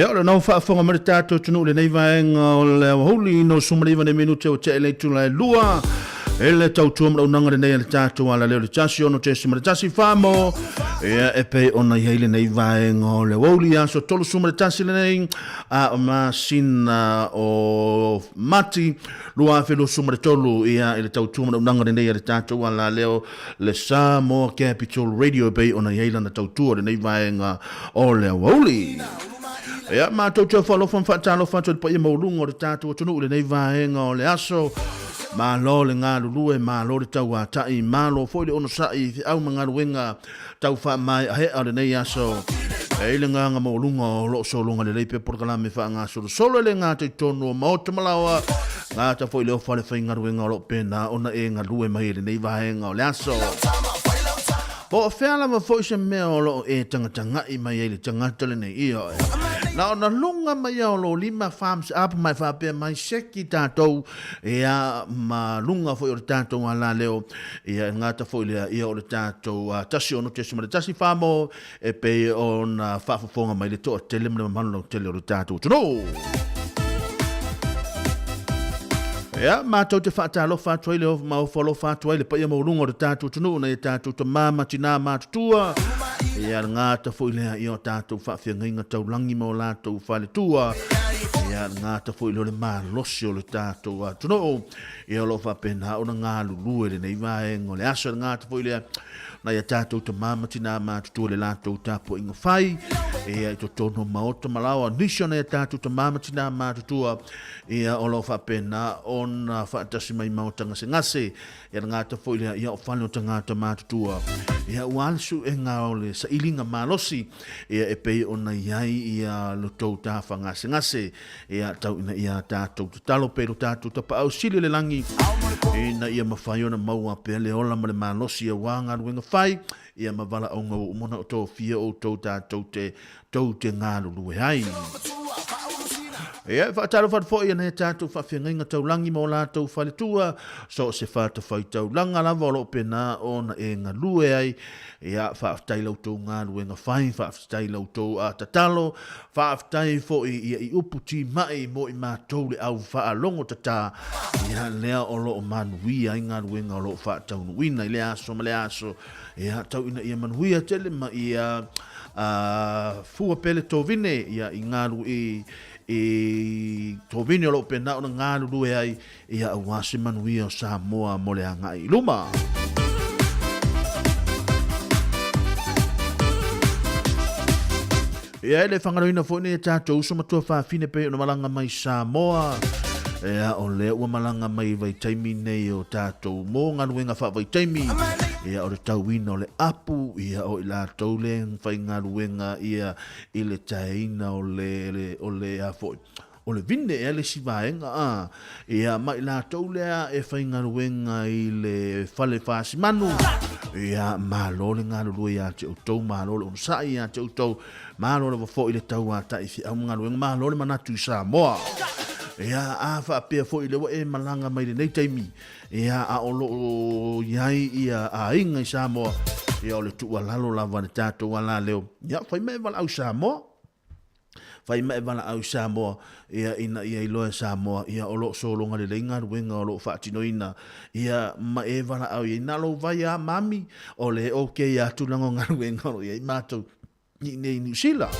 Ia o le nau whaafonga mare tātou tunu le nei vaenga o le holi no sumariwa ne minu te o te ele tu lai lua. Ele tau tuam rau nanga nei le tātou ala leo le tasi ono te simare tasi whamo. Ia e pei ona iei le nei vaenga o le holi aso tolu sumare tasi le nei. A o masina o mati lua whilo sumare tolu ia ele tau tuam rau nanga nei le tātou ala leo le Samoa Capital Radio pei ona iei lana tau tua le nei vaenga o le holi. Ia mātou te whalo whamwhatalo whatou pa ia maulunga o le tātou tunu le nei vaenga o le aso. Mālo le ngā lulue, mālo le tau a tai, mālo fwoi le ono sai, au mga ruenga tau wha mai a hea le nei aso. E le ngā maulunga o lo solunga le leipe porkalame wha ngā solo le ngā te tono o maota malawa. Ngā ta fwoi le o whale whai ngā ruenga o lo pena, ona e ngā lue mai le nei vaenga o le aso. Po o whea lama fwoi se mea o lo e tangata i mai e le tangata le nei iyo e. Na ona lunga mai o lo lima farms up mai whapea mai seki tātou ea ma lunga fwoi o le tātou ala leo ea ngata fwoi lea ia o le tātou tasi ono te sumare tasi whamo e pe o na whafafonga mai le toa tele mre mamano tele o le tātou tuno. Ea, mātou te whaatalo whātua leo mau whalo whātua le paia maurunga o le tātou tunu na e tātou ta māma tina mātutua. Ea ngāta fwoi lea i o tātou whaafia ngainga tau langi mo lātou whale tua. Ea ngāta fwoi leo le mā losi o le tātou tunu. Ea lo whapena o na ngā lulue le nei vaenga o le asa ngāta fwoi lea. Na ia tātou ta māma tina mātutua le lātou tāpo inga whai. Ea i to tono maota malawa. Nisho na ia tātou ta māma tina mātutua. Ea o lo whapena o na whaatasi mai mautanga se ngase. Ea ngāta fwoi lea ia o whale o ta ngāta mātutua. Ea ualisu e ngā o le sa ilinga mālosi. Ea e pei o na iai ia lotou tāwha ngase ngase. Ea tau ina ia tātou ta talo pero tātou ta paau sili le langi. Ina ia mawhai o na maua pele ola ma le mālosi a wanga ruenga whai. Ia mawala o ngā umona o tō fia o tō tātou te ngā lulu hai. Ia whaataro whatfo ia nei tātou whawhiangainga taulangi mo lātou whaletua, so se whāta whai taulanga lava o lo pena o na e ngā lue ai, ia whaaftai lau tau ngā ruenga whai, whaaftai lau tau a tatalo, whaaftai fo i uputi mai mo i mātou le au whaalongo tata, ia lea o lo o manuia i ngā ruenga o lo whaatau nuina i le aso ma le aso, ia tau ina ia manuia tele ma ia fua pele tovine ia i ngā rui e tovini o lo pena o ngā rue ai ia awase manuia o Samoa mo le anga i luma. Ia ele whangaroina fo ne tātou uso matua whawhine pe o na malanga mai Samoa. Ia o le ua malanga mai vai taimi nei o tātou mō ngā ruenga wha vai taimi. Ia o le tauina o le apu, ia o i la taule whai ngā ruenga ia i le taina o le afoi. O le vine e le sivaenga ia mai la taule e whai ngā ruenga i le whale whaasimanu. Ia mālole ngā rue ia te utou, mālole on sai ia te utou, mālole wafo i le tau a tai fi au ngā ruenga, mālole manatu i Samoa. Ia a whaapea fo i lewa e malanga mai le nei taimi. Ia a olo iai ia a inga i Samoa. Ia o le tua lalo lava ne tātou ala leo. Ia whai mai wala au Samoa. Whai mai wala au Samoa. Ia ina ia i loa Samoa. Ia olo solonga le leinga ruenga olo whaatinoina. Ia ma e wala au ia nalo vai a mami. O le oke ia tulango ngā ruenga olo ia i mātou ni New Zealand.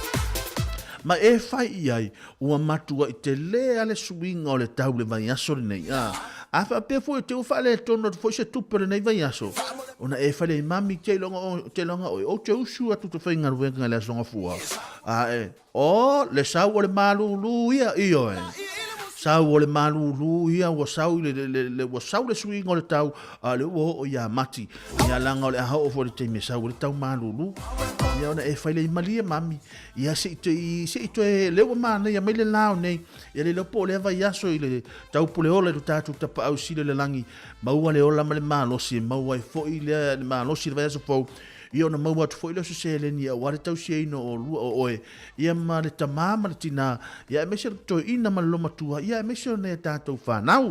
Ma e fai iai, ua matua i te lea le suinga o le tau le vai aso le nei. A wha pia fo i te ufa le tono fo i se tupere nei vai aso. Ona e fai le mami te longa oi, o te usu atu te whai ngaruenga le asonga fua. O le sau o le malulu ia io sau o le malulu ia, ua sau le suinga o le tau, le ua o ia mati. Ia langa o le aho o fo le teime sau o le tau malulu. Ia ona e whai le malia mami. Ia se ito e lewa mana ia mai le lao nei. Ia le leopo le ava iaso i le taupu le ola i tātou tapa au sile le langi. Maua le ola ma le malosi. Maua i fo i le malosi le vai aso fau. Ia ona maua atu fo i leo se se leni. Ia wale tau si eino o lua o oe. Ia ma le tamama le tina. Ia e mese to ina ma le loma tua. Ia e mese o ne tātou whanau.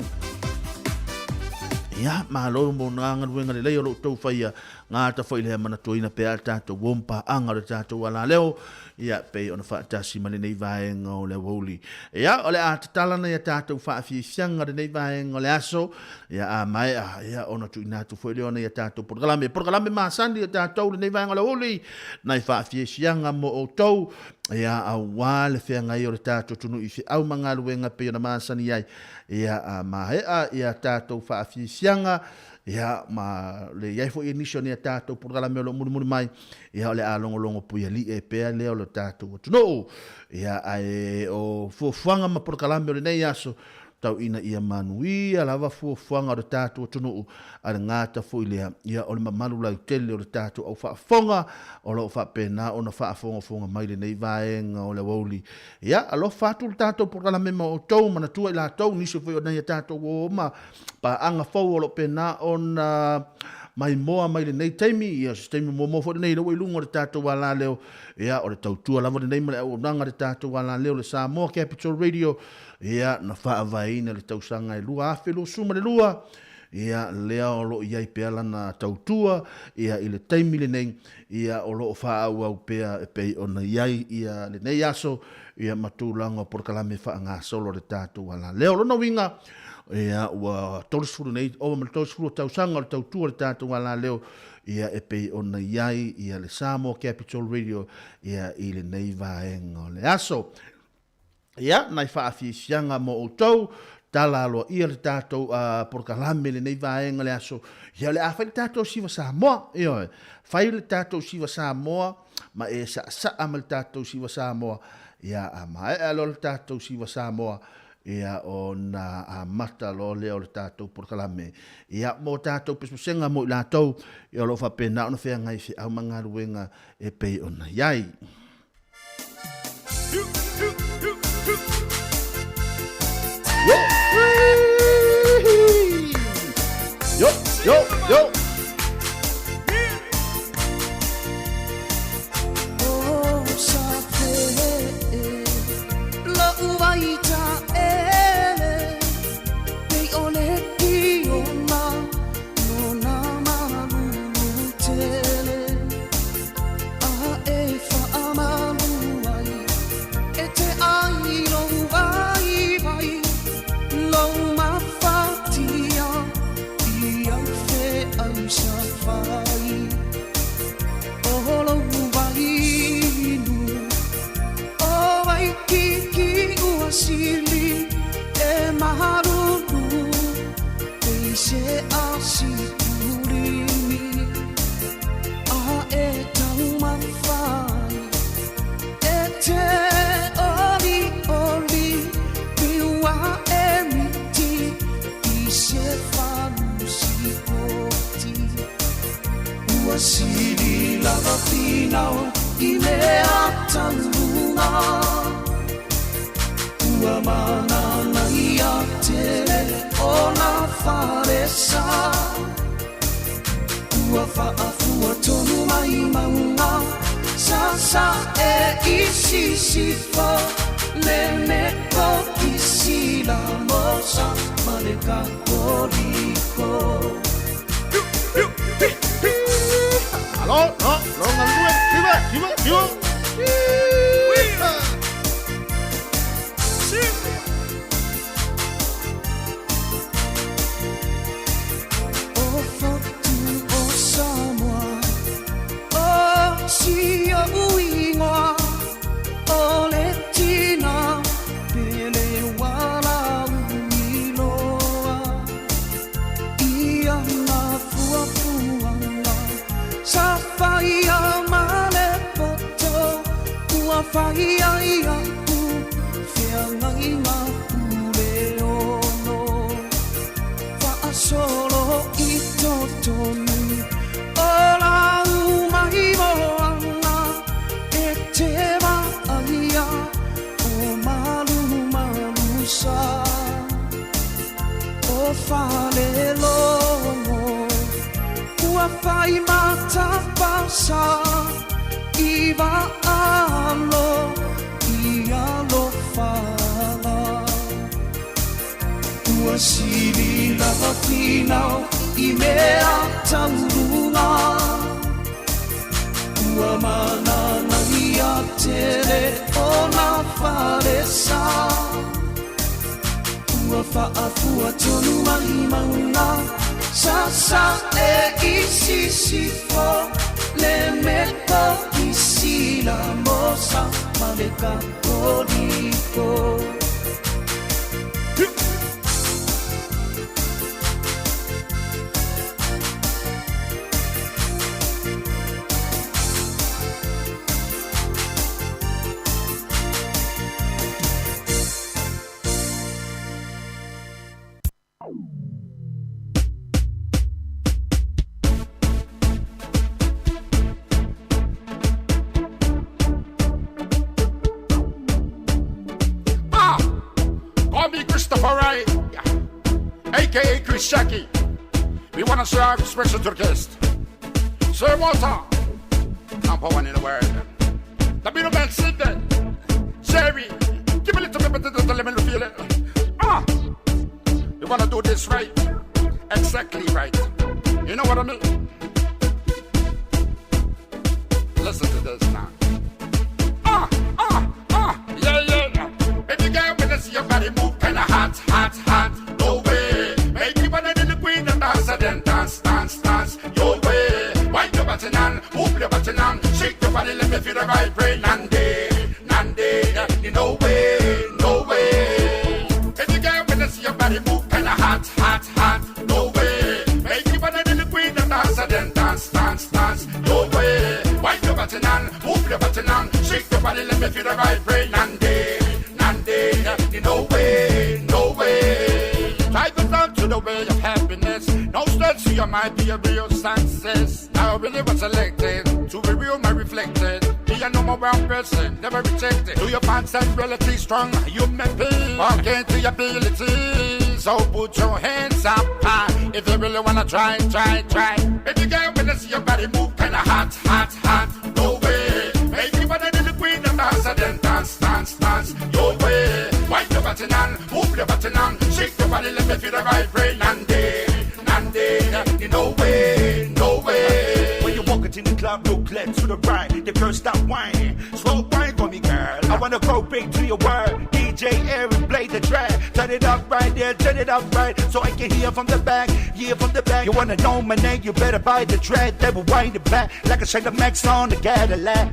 Ia malo mo nganga ruenga le leo lo tau whaia. Ngā ta whai lea mana toina pe al tātou wompa anga le tātou ala leo. Ia pe ona whaatasi mani nei vaenga o le woli. Ia o le ātatalana ia tātou whaafisianga le nei vaenga o le aso. Ia a mai ia ona tu inatu whai leona ia tātou porgalame. Porgalame maasandi ia tātou le nei vaenga o le woli. Nai whaafisianga mo o tau. Ia a wale whea ngai o le tātou tunu i whi au manga luenga pe ona maasani ai. Ia a mahea ia tātou whaafisianga. Ia ma le iai fo inisio ni tātou porgalame o lo muri mai. Ia o le alongolongo puia li e pea leo le tātou tuno. Ia ai o fuafuanga ma porgalame o le nei aso. Tau ina ia manuia lava fuafuanga o le tātou tuno. A le ngāta fo ilea. Ia o le mamalu lau tele o le tātou au whaafonga. O lo whaapena o na whaafonga mai le nei vaenga o le wauli. Ia alo whaatu le tātou porgalame ma o tau mana tua i la tau niso fo i o nei tātou o ma. Pa anga fau o lo pena on mai moa mai le nei taimi ia sistemi mo fo nei lo ilungo le tātou wala leo ia o le tautua lava le nei male o nanga le tātou wala leo le Samoa Capital Radio ia na whaavaina le tausanga e lua afelo suma le lua ia lea o lo iai peala na tautua ia i le taimi le nei ia o lo whaau au pea e pei o na iai ia le nei aso ia matulanga por kalame wha ngā solo le tātou wala leo lo na winga ia ua tolisfuru nei o ma tolisfuru tausanga o tautua le tātou ala leo ia e pei ona iai ia le Samoa Capital Radio ia i le nei vaenga o le aso ia nai whaafisianga mo o tau tala aloa ia le tātou porkalame le nei vaenga le aso ia le awhai le tātou siwa Samoa ia whai le tātou siwa Samoa ma e sa ama le tātou siwa Samoa ia ma e alo le tātou siwa Samoa ia o na mata lo leo le tātou porkalame. Ia mo tātou pesmusenga mo i lātou, ia lo whapena ona whea ngai whi au manga ruenga e pei ona iai. Yo! Yo! Yo! Oh, sape, la uai sili lava finao I mea talunga Ua manana ia tele o na wharesa Ua whaafua tonu mai maunga Sa e isi sifa Le meko isi la mosa Maleka koriko Alô, no, viva. O fotu o Samoa, o sia uingoa, o le tina, pele wala uiloa, ia na fuafuanga, sa whaia male poto, ua whaia ia u, whiangai ngā ule ono. Solo I totonu o la umai moana e te maia o malu sa o fale longo ua fai mata pasa I va alo I alo fala Ua sili lava finao I mea taurunga Ua manana ia tele o na wharesa Ua whaafua tonu mai maunga Sa e isi sifo Le meko isi la mosa Maleka koriko A.K.A. Chris Shaki. We want to serve special to the guest. Sir Walter. Number one in the world. The middle man sit there. Sherry. Give me a little bit to let me feel it. We want to do this right. Exactly right. You know what I mean? Listen to this now. Yeah. Baby girl, when I see your body move kinda hot. No way. Make you better than the queen and dance. Your way. Wind your button on, move your button on. Shake your body, let me feel the vibrate. Nande. No way. Baby girl, when I see your body move kinda hot. No way. Make you better than the queen and dance. Your way. Wind your button on, move your button on. Shake your body, let me feel the vibrate. Nande. No way. Try to turn to the way of happiness. No stress, you might be a real success. Now I really was selected to be real, my reflected. Be a number one person, never rejected. Do your fans and reality strong, human being. Walk into your abilities. So put your hands up high. If you really wanna try. Baby girl, when I see your body move kinda hot. No way. Make you better than the queen of dance. Your way. Wind your button on, move your button on. Shake your body, let me feel the vibrate. Nande. No way. When you walk into the club, look left to the right. The girls stop whining. Slow wine for me, girl. I wanna go big to your word. DJ Aaron, play the track. Turn it up right there, turn it up right. So I can hear from the back. You wanna know my name, you better buy the dread. They will wind it back like a shake of Max on the Cadillac.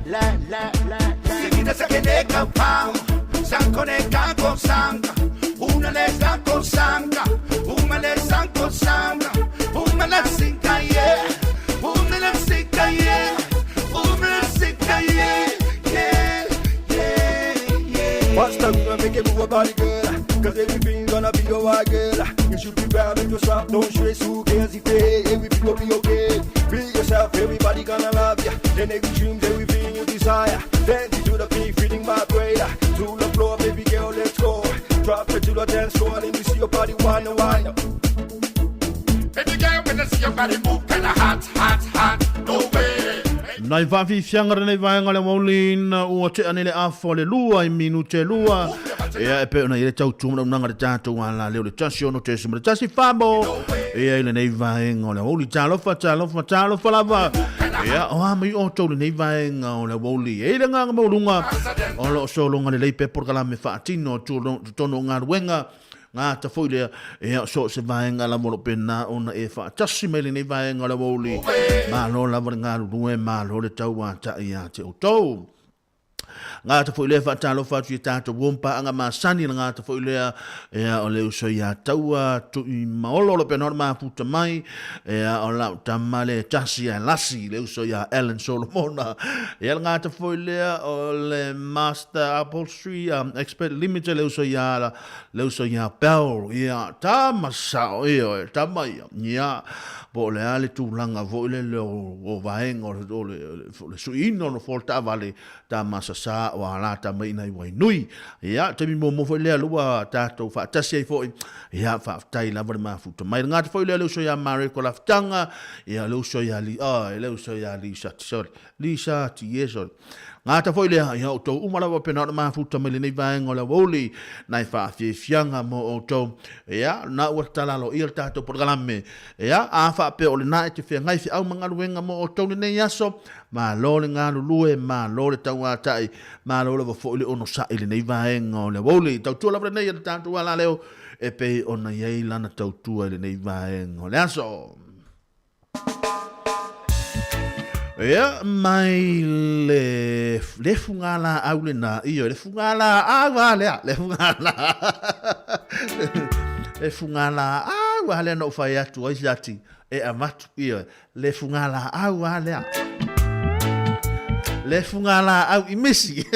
Seguida se quede capao. Sanko ne kako sanka. Una le sanko sanka. Una le sanko sanka. Una le sinka yeah. Una le sinka yeah. Una le sinka yeah. What's the gonna make it move a body girl? Cause everything's gonna be alright girl. You should be proud of yourself, don't stress, who cares if they everything will be okay. Be yourself, everybody gonna love ya. Then every dream that we feel you desire. Then to the peak, feeding my prayer. To the floor, baby girl, let's go. Drop it to the dance floor, and you see your body wine. Baby girl, when I see your body move, kinda hot, no way. Nai vafi fiangara nei vaenga le maulina ua te anele afo le lua I minute lua. Ea e pe ona ile tau tumuna unanga le tātou ala leo le tasi ono te sima le tasi whamo. Ea ile nei vaenga o le mauli tālofa lava. Ea o amai o tau le nei vaenga o le mauli. E ile nganga maulunga o lo solonga le leipe porkala me whaatino tono ngā ruenga. Ngā ta foi lea e so se vaenga la molo pena ona e fa tasi mele nei vaenga la woli ma lo la ngā ruenga ma lo le tau a ta ia te o tau. Ngā ta foi lea fa talo fa tu tātou wompa anga ma sani ngā ta foi lea ea o leo so ia taua tu I maolo le pena ma puta mai ea o la tamale tasi a lasi leo so ia Ellen Solomona ea ngā ta foi lea o le Master Upholstery Expert Limited leo so ia Bell ia tamasao ea tamai ia po le ale tūlanga vo le o vaenga o le suino no folta vale tamasa sa o alata mai nei wai nui ia te mi mo foi le lua tatou fa tasi ai foi ia fa tai la ver ma futa mai ngata foi le so ia mare ko la ftanga ia le so ia Lisa ti yeso ngata foi le ia o to umala wa pena ma futa mai nei vaenga la woli nai fa fianga mo o to ia na o talalo ia tatou programe ia a fa pe o le na te fe ngai fi au manga luenga mo o to nei yaso ma lo le ngā lulue ma lo le tau atai ma lo le wafo le ono sa ili nei vaenga o le woli tau tua labra nei tātou ala leo e pe ona iei lana tau tua ili nei vaenga o le aso ia mai le fungala au le na iyo le fungala au lea le fungala au ale no fai atu o isati e amatu iyo le fungala au lea le fungala au imesi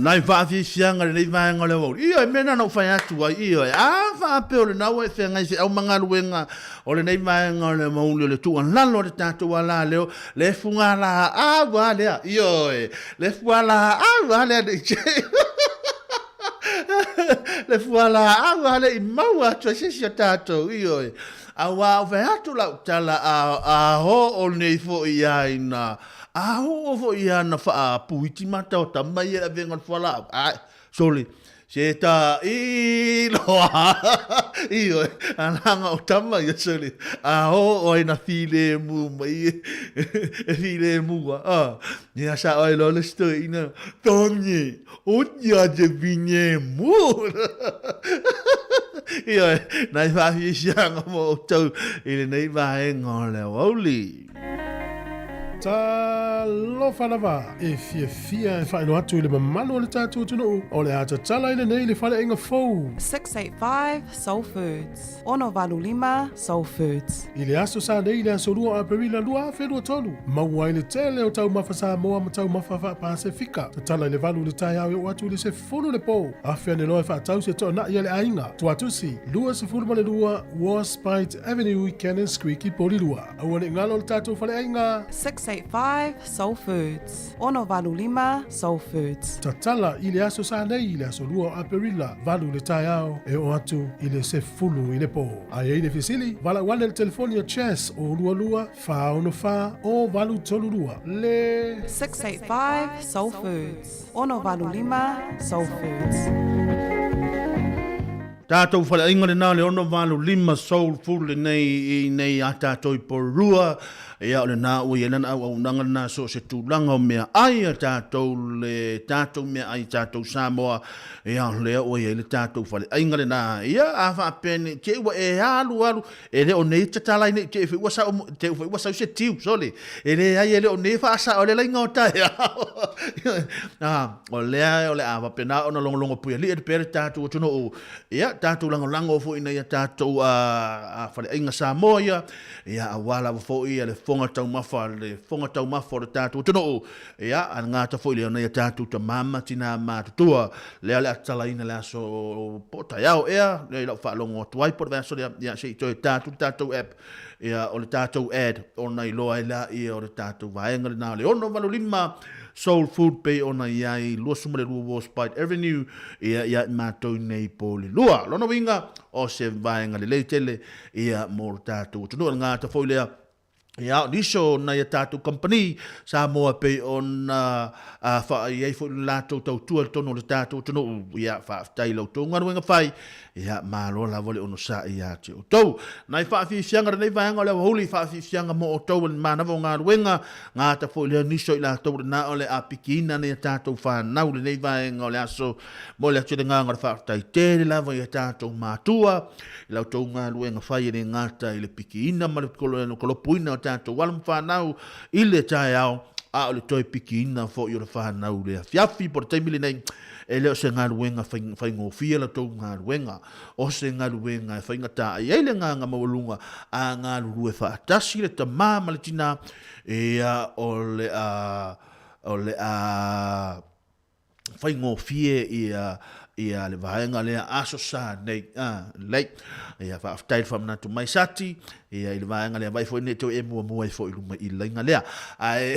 Nai whaafi fianga le vai ngole wau. Ia mena no whai atua ia. A whaapeo le nau e whenga i se au mga luenga o le nei vai ngole mauli o le tua lalo le tātua la leo. Le funga la a wale ia e. Le funga la a wale de che. Le funga la a wale i maua tua sisi a tātou ia e. A wā whai atu lau tala a ho o nei fo ia ina. A ho fo ia na fa puiti mata o tamai e venga fala. Ai, soli. Se ta I lo. Io ananga o tamai soli. A ho o ina file mu mai. File mu ah. Ni sa o lo le sto ina. Tonye. O dia de vinhe mu. Io nai fa fi sianga mo tau ile nei va ngole oli. Ta lo whanava e fia e whaino atu i le mamano o le tātua tunu o le ata tala i le nei le whale inga fou. 685 Soul Foods. Ono Valu Lima Soul Foods. I le aso sa nei le aso lua a perila lua a whenua tonu. Maua i le tele o tau mafa Samoa ma tau mafa wha Pasifika. Ta tala i le valu le tai au e o atu le se funu le po. A whea ne loe wha tau se toa na i le ainga. Tu atusi, lua se funu male lua, Warspite Avenue, Cannon Creek i poli lua. Aua ne ngalo le tātua whale ainga. 685 Soul Foods. Ono Valu Lima Soul Foods. Tatala i le aso sa nei i le aso lua a perila valu le tai au e o atu i le se fulu i le po. Ai e le fisili, vala wane le telefonia chess o lua lua, fa ono fa o valu tolu lua. Le 685 Soul Foods. Ono Valu Lima Soul Foods. Tātou whale inga le nā le ono Valu Lima Soul Food le nei a tātou i porua. Ia o le nā ui e nana au nanga nā so se tūlanga o mea ai a tātou le tātou mea ai tātou Samoa. Ia o lea ui e le tātou whale inga le nā. Ia a whaapene te ua e alu e le o nei tatalai nei te whiwa sau se tiu soli. E le ai e le o nei whaasa o le lainga o tai. O lea o le a whapena o na longolongo puia li e te pere tātou o tuno o. Ia tātou lango o fo ina ia tātou a whale inga Samoa ia. Ia a wala fo ia le fonga tau mafa o le tātou tino o. Ia, a ngāta fo i leo nei a tātou ta mama tina mātutua. Lea le atala ina le aso pota iau ea. Lea lau whaalongo atu ai pota aso lea se i toi tātou app. Ia o le tātou ad. O nei loa i la ia o le tātou vaenga le nā le ono Valu Lima Soul Food Pay ona iai lua sumare lua Warspite Avenue ia mātou nei pōli lua. Lono winga o se vaenga le leitele ia mō le tātou. Tunu al ngāta fo i lea. Ia, niso na ia tātou company Samoa pei on wha iei fo lātou tau tua tono le tātou tono ia whaaftai lau tō ngaruenga whai ia mālo la vole ono sa ia te o tau. Nai whaafifianga nei vahanga o lewa huli whaafifianga mo o tau en mānawa o ngaruenga ngā ta fo lea niso i lātou na o le apikina nei tātou whanau le nei vahanga o le aso mo le atu le nganga le whaaftai tere lava ia tātou mātua i lau tau ngaruenga whai e ngāta i le pikiina ma le kolopuina o tātou walam whanau i le tae au a o le toi piki ina fo i o le whanau le fiafi por taimile nei e leo se ngā ruenga whai ngōwhia la tau ngā ruenga o se ngā ruenga e whainga tā i eile ngā mawalunga a ngā rurue whaatasi le ta māma le tina e o le whai ngōwhia ia le vaenga le aso sa nei lei ia fa aftai fam na tu mai sati ia le vaenga le vai foi ne to e mo i foi luma i lenga le ai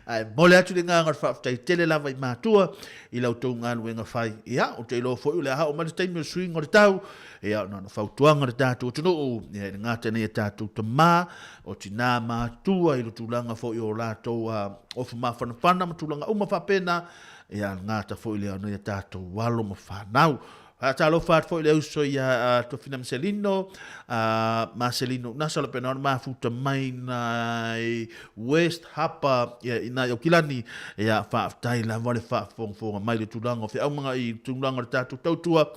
ai mole atu le nganga fa aftai tele la vai matua i lau tau ngā nuenga fai ia o te lo foi le ha o mai time swing o tau ia no fa tuanga le tatu tunu ia le ngata nei tatu te ma o tina matua i lo tulanga foi o la to o fa fana matulanga uma fa pena ia ngata foi le no ia tato walo ma whanau. Talo whaat foi le uso ia to fina Marcelino, nasa le pena ma futa mai na West Hapa ia ina o kilani ia whaaftai la wale whaafonga mai le tulanga o whia i tulanga le tato tautua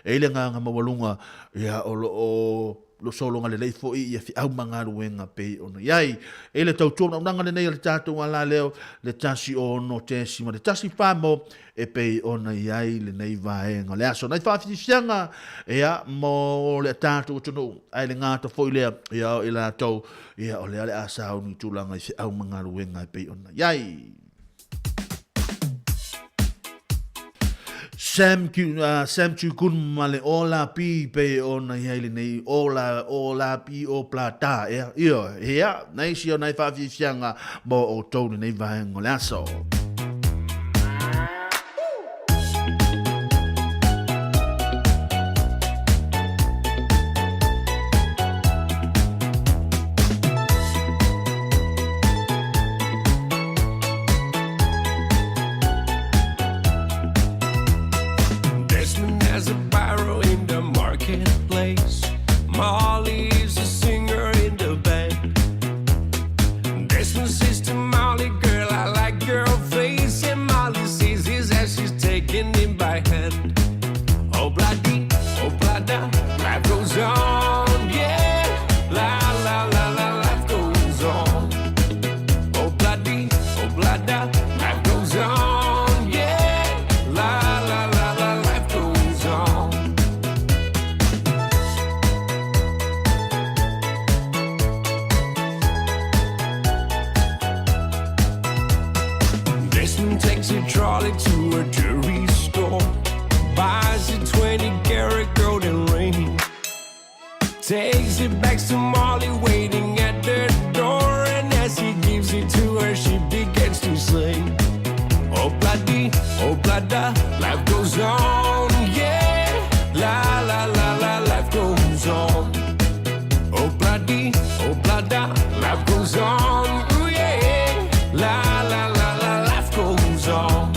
e le nganga mawalunga ia o lo solo ngale lei fo ia fi au manga ruenga pe ona yai e le tau tona unanga le nei le tatou ala leo le tasi o no tesi ma le tasi famo e pe ona yai le nei vaenga le aso nai fa fisianga e a mo le tatou tonu ai le ngata fo ile ia e la tau ia o le ale asa o ni tulanga i fi au manga ruenga pe ona yai Sam tu kun male ola pi pe ona hele nei ola pi o plata ia nei si ona fa fi fianga mo o tonu nei va ngolaso Takes it back to Molly waiting at the door, and as he gives it to her, she begins to sing. Oh blada, life goes on, yeah. La la la la, life goes on. Oh blada, life goes on, ooh, yeah. La la la la, life goes on.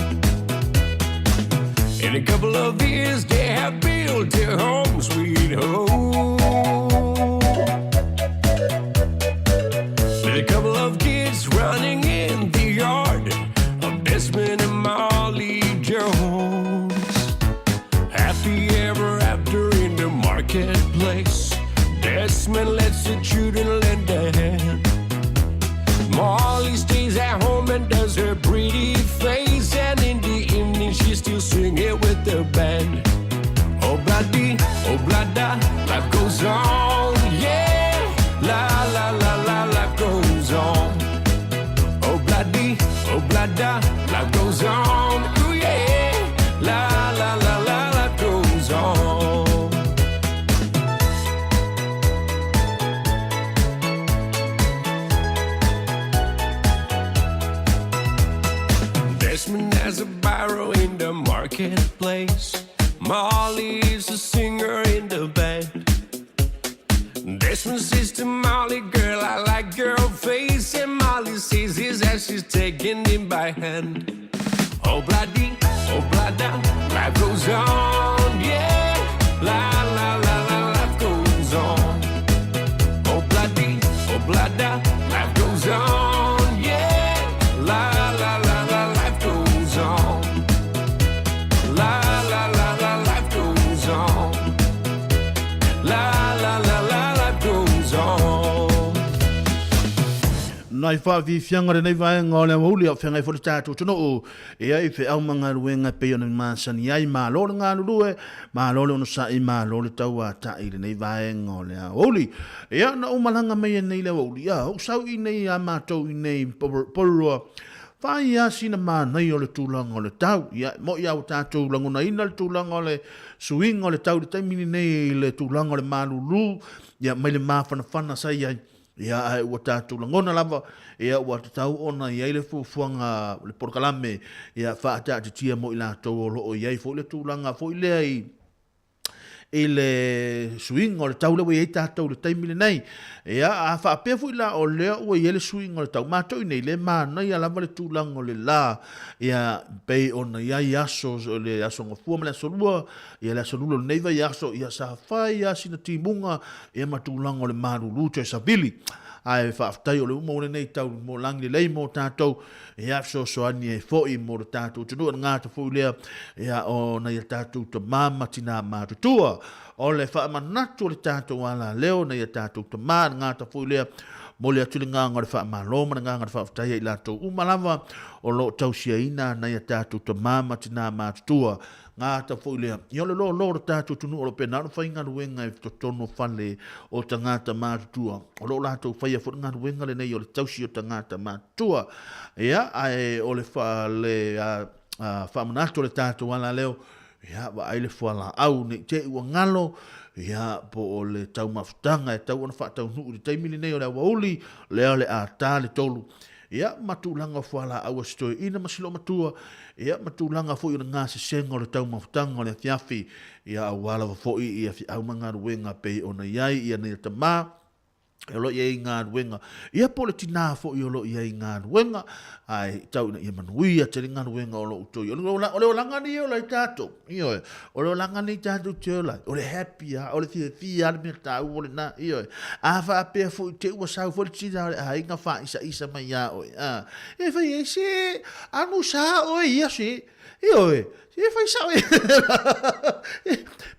In a couple of years, they have built their home, sweet home. A couple of kids running in the yard of Desmond and Molly Jones. Happy ever after in the marketplace. Desmond lets the children lend a hand. Molly stays at home and does her pretty face, and in the evening she's still singing with the band. Oh blada, life goes on, yeah. La la la la, life goes on. Oh blada, life goes on, ooh yeah. La la la la, life goes on. Desmond has a barrow in the marketplace. Molly's a singer in the band. Desmond says to Molly, girl, I like your face. And Molly says this as she's taking him by hand. Oh blada, life goes on, yeah. La la la la, life goes on. Oh blada, life goes on, yeah. La la la la, life goes on. La la la la, life goes on. La la la la, life goes on. Nai whaawi whianga nei vaenga o le mauli au whianga i whore tātou tono o e ai whi au manga ruenga pe ona māsani ai mā lore ngā lurue mā lore ono sa i mā lore tau a tai le nei vaenga o le mauli e ana o malanga mea nei le mauli o sau i nei a mātou i nei porua whai a sina mā nei o le tūlanga o le tau mo i au tātou langona ina le tūlanga o le suinga o le tau le taimini nei le tūlanga o le mālulu mai le māwhanawhana sai ai ia ai ua tātou langona lava ia ua tatau ona iai le fuafuanga le porkalame ia whaatatitia mo i lātou o loo iai fo le tūlanga fo i lea i le suinga o le tau lewa iai tātou le taimile nei ia a whaapea fo i la o lea ua iai le suinga o le tau mātou i nei le mānai a lava le tūlanga o le la ia pei ona iai aso le aso ngafua ma le aso lua ia le aso lula le neiva i aso ia sa whai asina timunga ia ma tūlanga o le mārulu te sa vili ai whaaftai o le umo le nei tau mo langi lei mo tātou e afso so ani e foi mo le tātou tunu ngā ta foi lea ia o na ia tātou ta mama tina mātutua o le whaamanatu le tātou ala leo na ia tātou ta mā ngā ta foi lea mo le atuli ngā ngā le whaamaloma ngā ngā le whaaftai i lātou umalava o lo tausia ina na ia tātou ta mama tina mātutua ngā ta foi lea i ole lo lo tātou tunu o lo pena no whainga ruenga e tono whale o ta ngāta mātua o lo lātou whaia fo ngā ruenga le nei o le tausi o ta ngāta mātua ia ai o le whale whamanatu le tātou ala leo ia wa ai le whala au ne te ua ngalo ia po o le tau mafutanga e tau ona whaatau nuu le taimili nei o le awauli leo le a tā le tolu ia matulanga whala au astoi ina masilo matua ia matulanga fo i ngā se sengo le tau mafutanga le fiafi ia awala fo i ia fi au manga ruenga pe ona iai ia nei ta mā e lo ia ngā ruenga ia po le tina fo i lo ia ngā ruenga ai tau na ia manuia te ngā ruenga o lo utoi o le langa ni o le tato io o le langa ni tato tiola o le happy o le fia me tau o le na io a fa pe fo te ua sau fo le tina ai nga fa isa mai ia o e fa ia se anu sa o ia se io se fa sa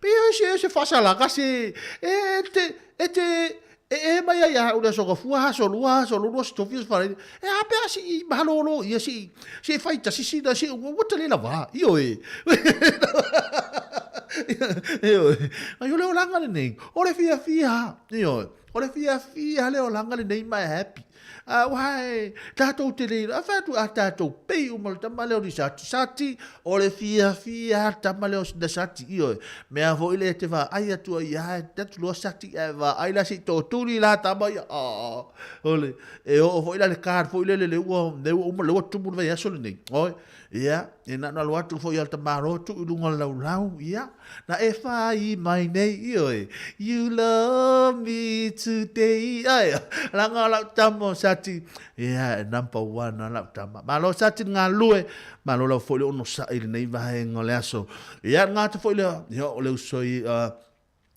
pe se fa sa la kasi e mai ia o le so fua so lua sto fios fare e a pe si malolo ia si fai ta si da si o tele la va io ai o le langa le nei o le fia io o le fia le o langa le nei mai happy wai tatou te le a fatu a tatou pei o mal tamale o di sati o le fia tamale o da sati io me a vo ile te va ai Atua ia tatu lo sati e va ai la si to tuli la tamai ole e o vo ile le kar vo ile le o mo le tu mo vai aso nei oi ia e na lo atu fo ia tamaro tu lunga lau ia na e fai mai nei io you love me today ai langa la tamo sati ia number 1 la tama malo sati nga lue malo la fo le ono sa ile nei vai ngole aso ia nga te fo le yo le soi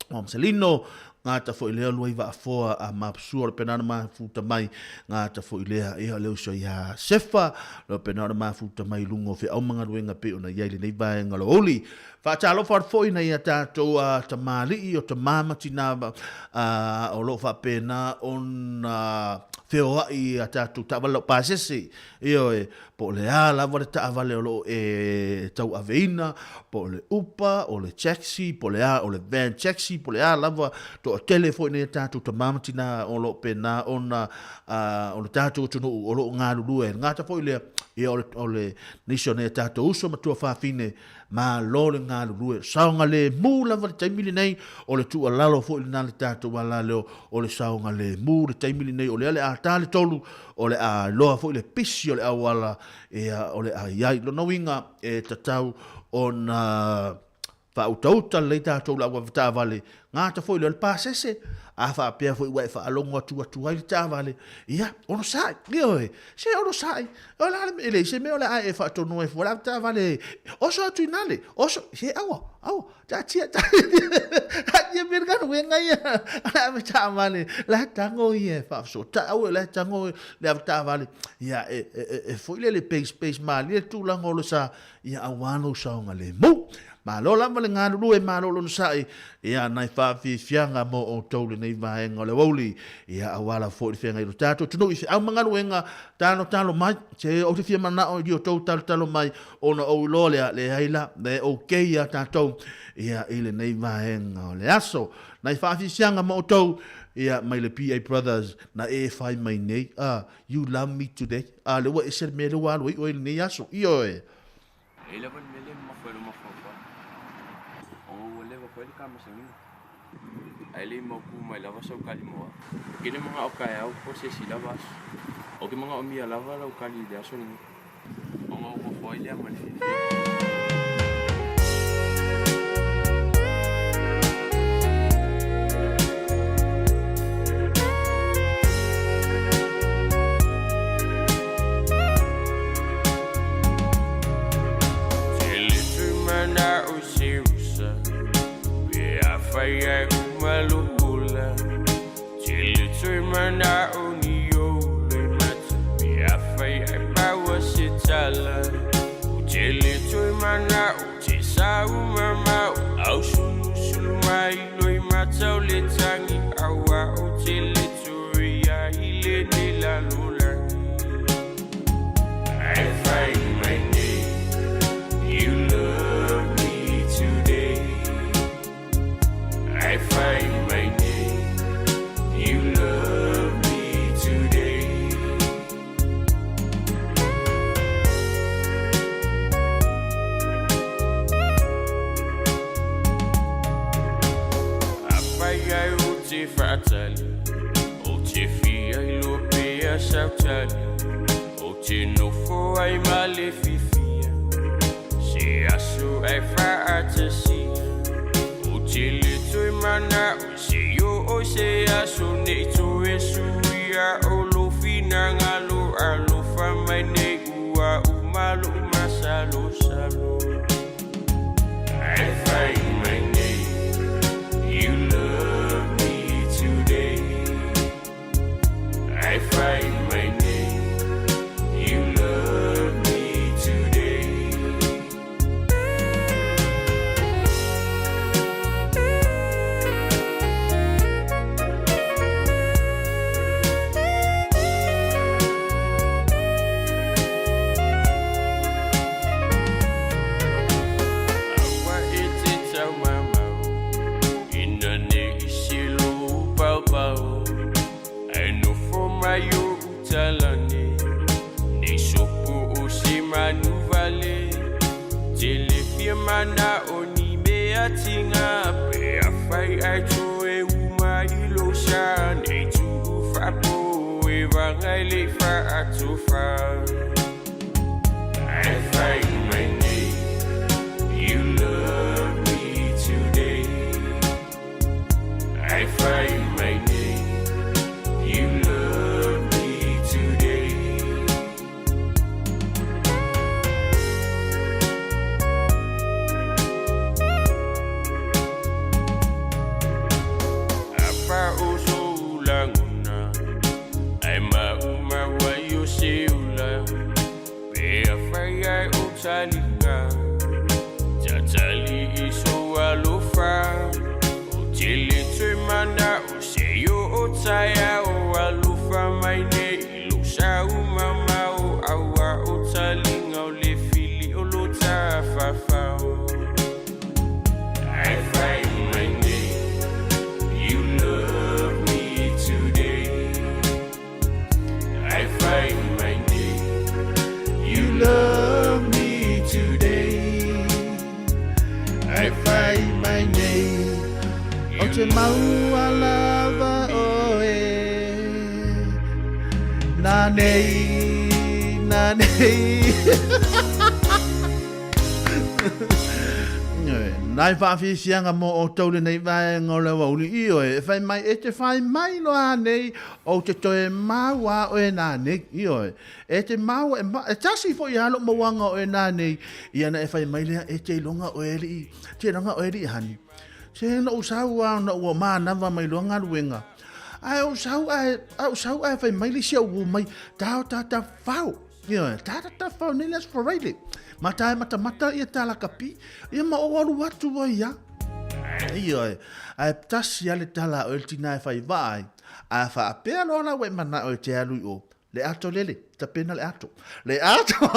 Marcelino ngā ta fo ilea lua iwa afoa a mapsua le penana mafuta mai ngā ta fo ilea ia leo so ia sefa le penana mafuta mai lungo fe au manga ruenga pe ona iaile nei vai ngalo oli whaatalo whaarfoi na ia tātou ta mali o ta mamatina o lo whapena on wheo ai a tātou tawala pāsese io po le ala wale ta avale o lo e tau aveina po le upa o le taxi po le o le van taxi po le lava to telefone ne tātou ta mamatina o lo pena ona o le tātou tunu o lo ngā lulu ngata foi le ia o le nisione tātou uso matua whawhine ma lo le ngā lulu saonga le mū lava le taimili nei o le tua lalo foi le nā le tātou wala leo o le saonga le mū le taimili nei o le ale a tā le tolu o le a loa foi le pisi o le awala o le a iai lo nawinga e tatau o na whautauta le tātou la wavata vale ngata foi le pasese a fa pia foi wa fa longo tu ai ta vale ia ono sai io se ono sai o la ele se me ola e fa to no e fora ta vale o so tu nale o so se awa ta tia ta ia merga no venga ia la ta vale la tango ia fa so ta o la tango le ta vale ia e foi le space mali tu la ngolo sa ia awano sa ngale mo ma lo la le ngalo lu e ma lo no sai ia nai fa fi fianga mo o tole nei vai ngole woli ia awala fo i fianga i tato tu no i au manga wenga talo mai che o te fia mana o io talo mai ona o lo le haila le okay ia tato ia ile nei vai ngole aso nai fa fi fianga mo to ia mai le PA brothers na e fai mai nei you love me today le wa isel me le wa lo i nei aso io ele va me le ma foi lo ma foi o le va foi le kama se ni ai mo ku mai lava so kali mo ke le mga o kai au po se sila vas o ke mga o mia lava la kali de aso ni o mo foi le ma ni Fire malula, chili tree mana uni. umama au sulu mai loi matau le tangi awa o te le turia ile ni la lula. I find my name, you love me today. I find my name, you love me today. Apai o te fatali, o te fia I lo pea sautali. Te no fo ai male fifia, se aso ai faatasi. O te le toi mana o se yo o se aso ne to e suia o lo fina ngalo alo fa mai ne ua umalo masalo salo. I find my name, you love me today. I find my name. You love me today. Awa ete tau mamau, ina ne isilo pau pau. Ai no fo mai o utalane. Sopo o se manu vale, telefia mana o ni me atinga pe a fai ai to e uma I lo shan e tu fa po e vangai le fa atu fa. I find my name, you love me today. I find my name, you love me today. Talinga, tatali iso alufa. O tele tui mana o se yo o taya o alufa mai ne ilo sa umama o awa o talinga o le fili o lo ta fafa o. I find my name, you love me today. I find my name, you love me today. I find my name. O te mau alava oe. Nā nei, nā nei. Nai whawhiwhianga mo o taule nei vai ngole wauri I oe. E whai mai, e te whai mai loa nei o te toe maua oe nā nei I oe. E te maua, e tasi fo I halo mawanga oe nā nei. Iana e whai mai lea e te longa oe li. Te longa oe li hani. Se na usau a na ua maa nawa mai longa ruenga. Ai usau ai whai mai li sia ua mai. Tau tata whau. I oe, tata whau nei las foreile. Mata mata ia tala kapi ia ma o alu watu wa ia oi ai tasi ale tala o tina e fai vai a fa pe lona we mana o te alu o le ato lele ta pena le ato le ato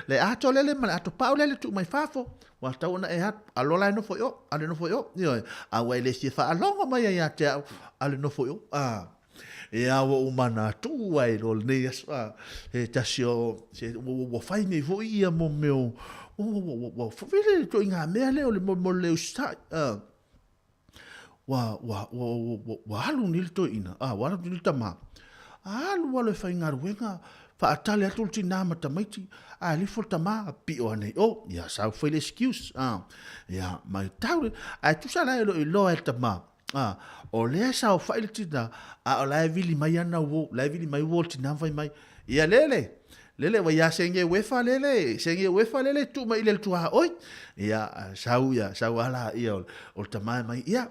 le ato lele ma ato pa lele tu mai fafo wa ta ona e hat alola no fo yo ale no fo yo oi a we le si fa alonga mai ia te ale no fo yo e awa umana tu ai lo nei asa e tasio se wo fai nei vo ia mo meu wo vile to inga me ale o le mo le usta wa halu ni to ina wa halu ni tama alu wale fai ngaruenga fa atale atul tina mata maiti a li fo tama pi o nei o ya sa foi le excuse ya mai tau a tu sala lo e tama o le sa o fai tina a o la vili mai ana wo la vili mai wo tina vai mai ia lele wa ya senge wefa lele tu mai le tu oi ia sau ala ia o tama mai ia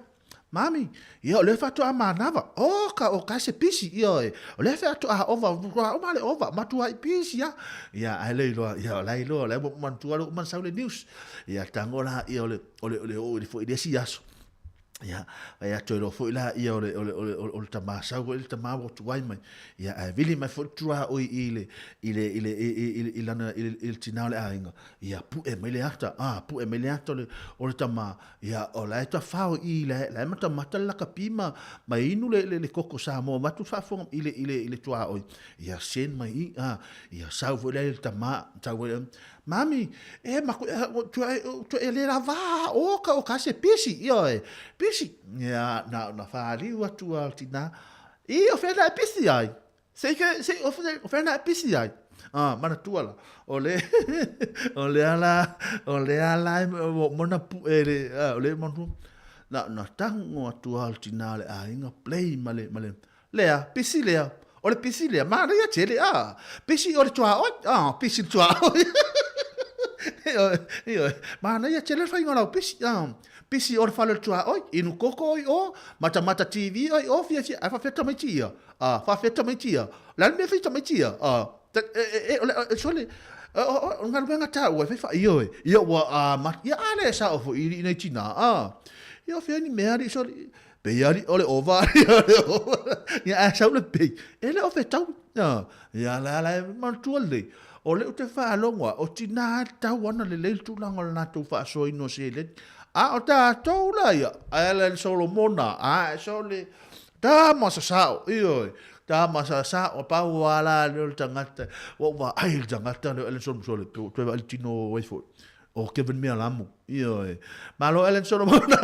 mami, ia o le fa to a manava. O ka se pisi ia o le fa to a ova o male ova matua I pisi ya. Ia ai le lo ia lai lo le man tua lo man saule news. Ia tangola ia o le fo ide si aso. Ya, ya toro foi la ia o tama sa o tama o tuai mai. Ya vili mai foi tua o ile tinale ainga. Ya pu e mele ata, pu e mele ata o tama ya o la ta fa ile la mata mata la kapima mai inu le koko Samoa matu fa fo ile tua o. Ya sen mai ya sa foi le tama ta mami, maku tu ele lava o ka se pisi io pisi ya na fali watu altina o fena pisi ai sei o fena pisi ai mana tuala ole ala mona pu ole monu na tango atu altina le ainga play male lea pisi lea ole pisi lea ma ya chele pisi ole tua pisi tua io mana ia chele fai ngala pisi or falo tua oi inu koko oi mata TV oi fia fa feta mai tia fa feta mai tia la me feta mai tia sole ngal wenga ta wa fa io wa ma ia ale sa o I nei tina io fia ni meari sole pe yari ole ova ia sa le pe ele o feta ia la mantuale o le te fa longa o tina ta wana le tulanga na tu fa so ino se le o ta to la ya ele solo mona so le ta masa io ta masa o pa wala le tangata wa ai tangata le so le to el tino wai fo o Kevin me alamu io ma lo ele solo mona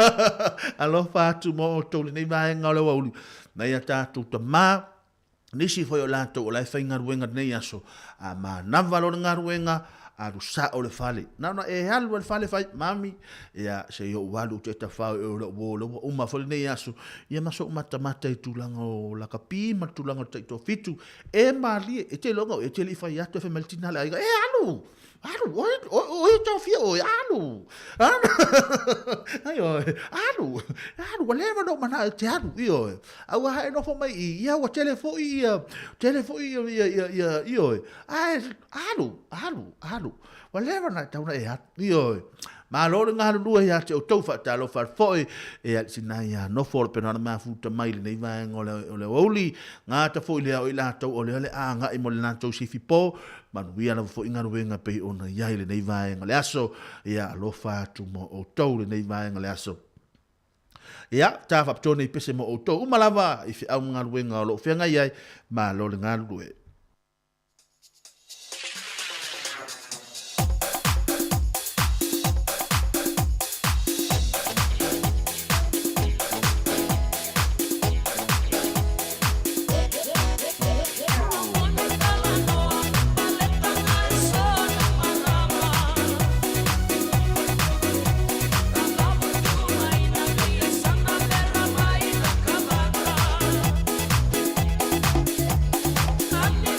alo fa tu mo to le nei vai ngalo wa uli na ya ta tu ta ma nisi foi o lato o lai fai ngaruenga nei aso ma navalo ngaruenga a sa o le fale na halu le fale fai mami ia se yo walu te ta fa o ma fole nei aso ia maso mata I tulanga o la kapi ma tulanga te to fitu mali te longo te li fai ato fe maltina la alu o to fia o alu alu whatever no mana te alu io au ha no fo mai ia o telefo ia alu whatever na tauna io ma lo nga lu ia te o tofa ta lo far foi sina ia no for pena ma futa mai nei va ole oli nga ta foi le o ila to ole nga I mo le na to si fipo ma wia na fo inga wenga pe ona ia le nei va le aso ia lo fa tu mo o to le nei va le aso ia ta fa tone pese mo o to umalava I fi au nga wenga lo fenga ia ma lo nga lu I'm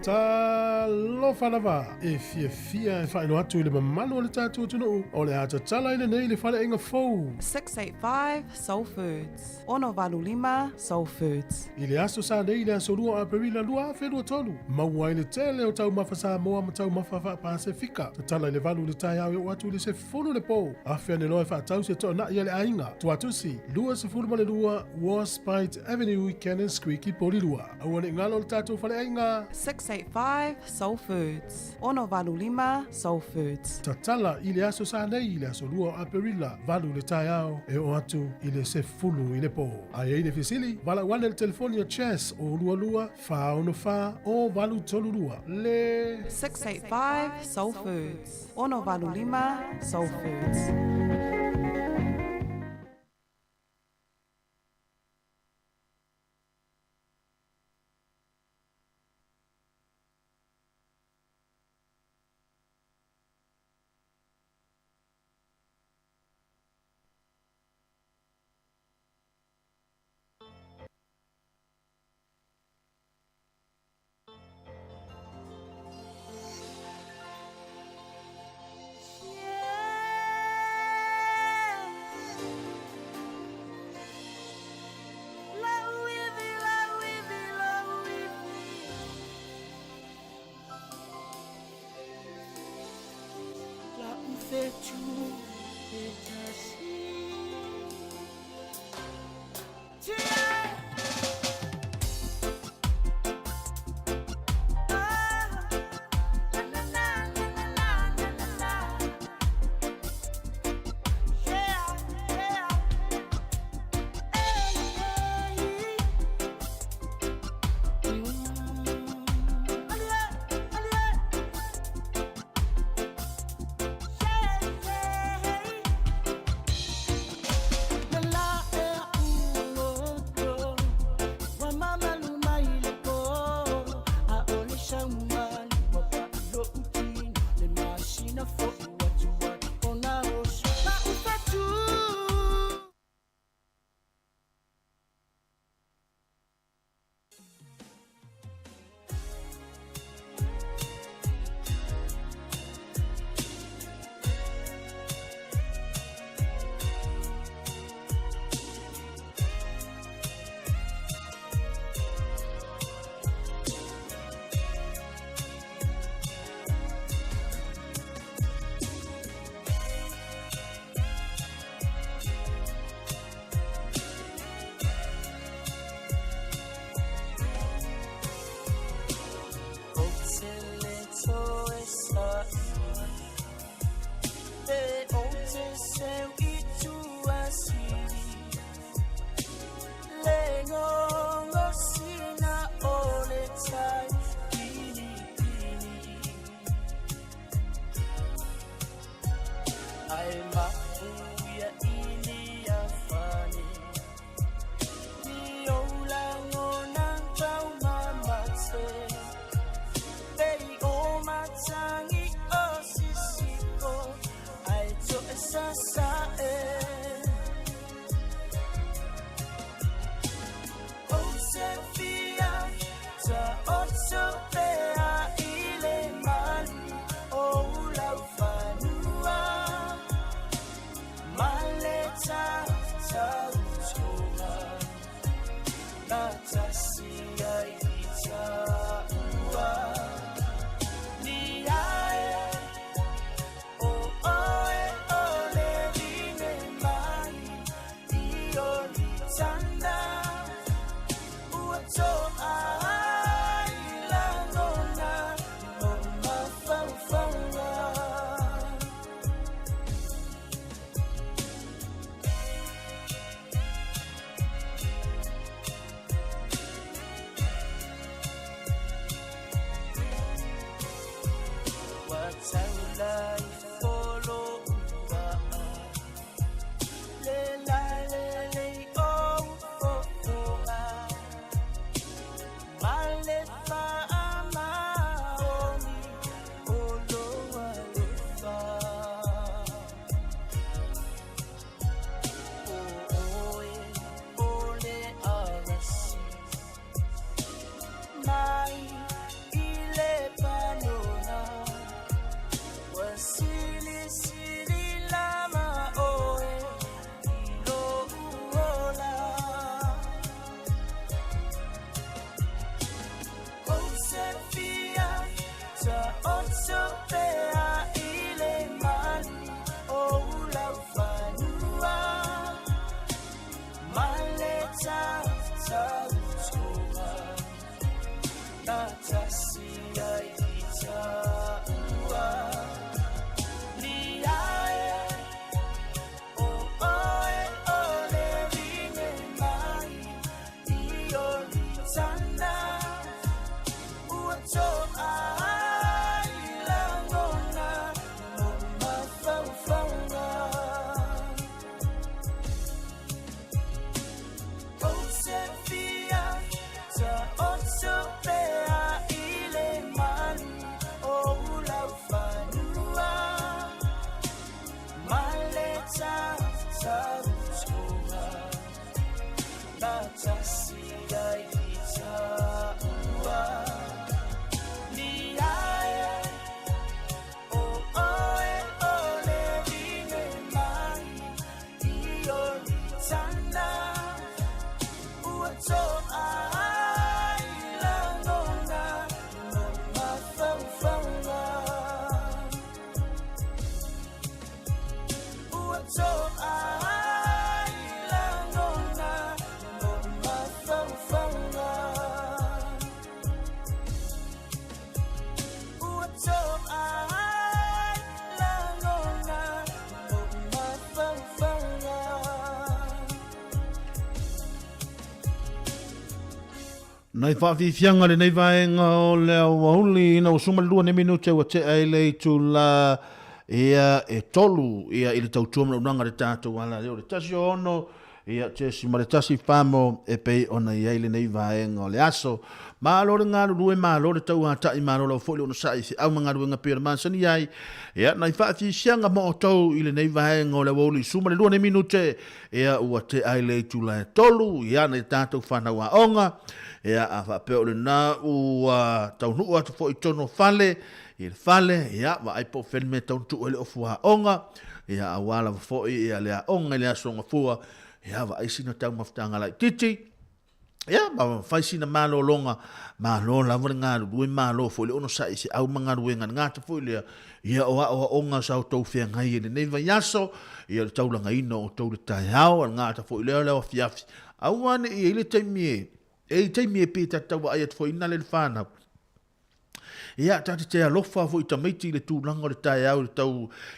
Talofa lava e fia e whaino atu i le mamano o le tātua tunu o le ata tala i le nei le whale inga fou. 685 Soul Foods. Ono Valu Lima Soul Foods. I le aso sa nei le aso lua a perila lua a whenua tonu. Maua i le tele o tau mafa Samoa ma tau mafa wha Pasifika. Ta tala i le valu le tai au e o atu le se funu le po. A whea ne loe wha tau se toa na i le ainga. Tu atusi, lua se funu ma le lua, Warspite Avenue, Cannons Creek i poli lua. Aua ne ngalo le tātua whale ainga. 685 Soul Foods. Ono Valu Lima Soul Foods. Ta tala i le aso sa nei i le aso lua a perila. Valu le tai au e o atu i le se funu i le po. A e le fisili, vala wane le telefonia chess o lua lua, fa ono fa o valu tolu lua. Le 685 Soul Foods. Ono Valu Lima Soul Foods. Nai whaafifianga le nei vaenga o leo wauli na usuma lua ne minute wa te aile tu la ia e tolu ia i le tautua mna unanga le tātou ala leo le tasi ono ia te si ma le tasi whamo e pei ona i aile nei vaenga o le aso ma lo le ngāru rue ma lo le tau hatai ma lo le foli ono sai se au mga rue ngapira mansani ai ia nai whaafifianga mo o tau i le nei vaenga o le wauli suma le lua ne minute ia ua te aile tu la e tolu ia nei tātou whanau a onga ia a whapeo le nā ua taunua tu fo i tono fale i le fale ia wa aipo fen me tauntu ele o fua onga ia a wala fo i ia le a onga le a songa fua ia wa aisina tau maftanga lai titi ia ma faisina malo longa malo la vrenga rue malo fo le ono sai se au manga rue ngata fo le ia o onga sa to fe ngai le nei va yaso ia tau langa ino o tau le tai hao ngata fo le o fiafi au wane i le taimie e taimi e pita tau ai fo ina le fana ia tati te alofa fo i tamaiti le tūlanga le tai au le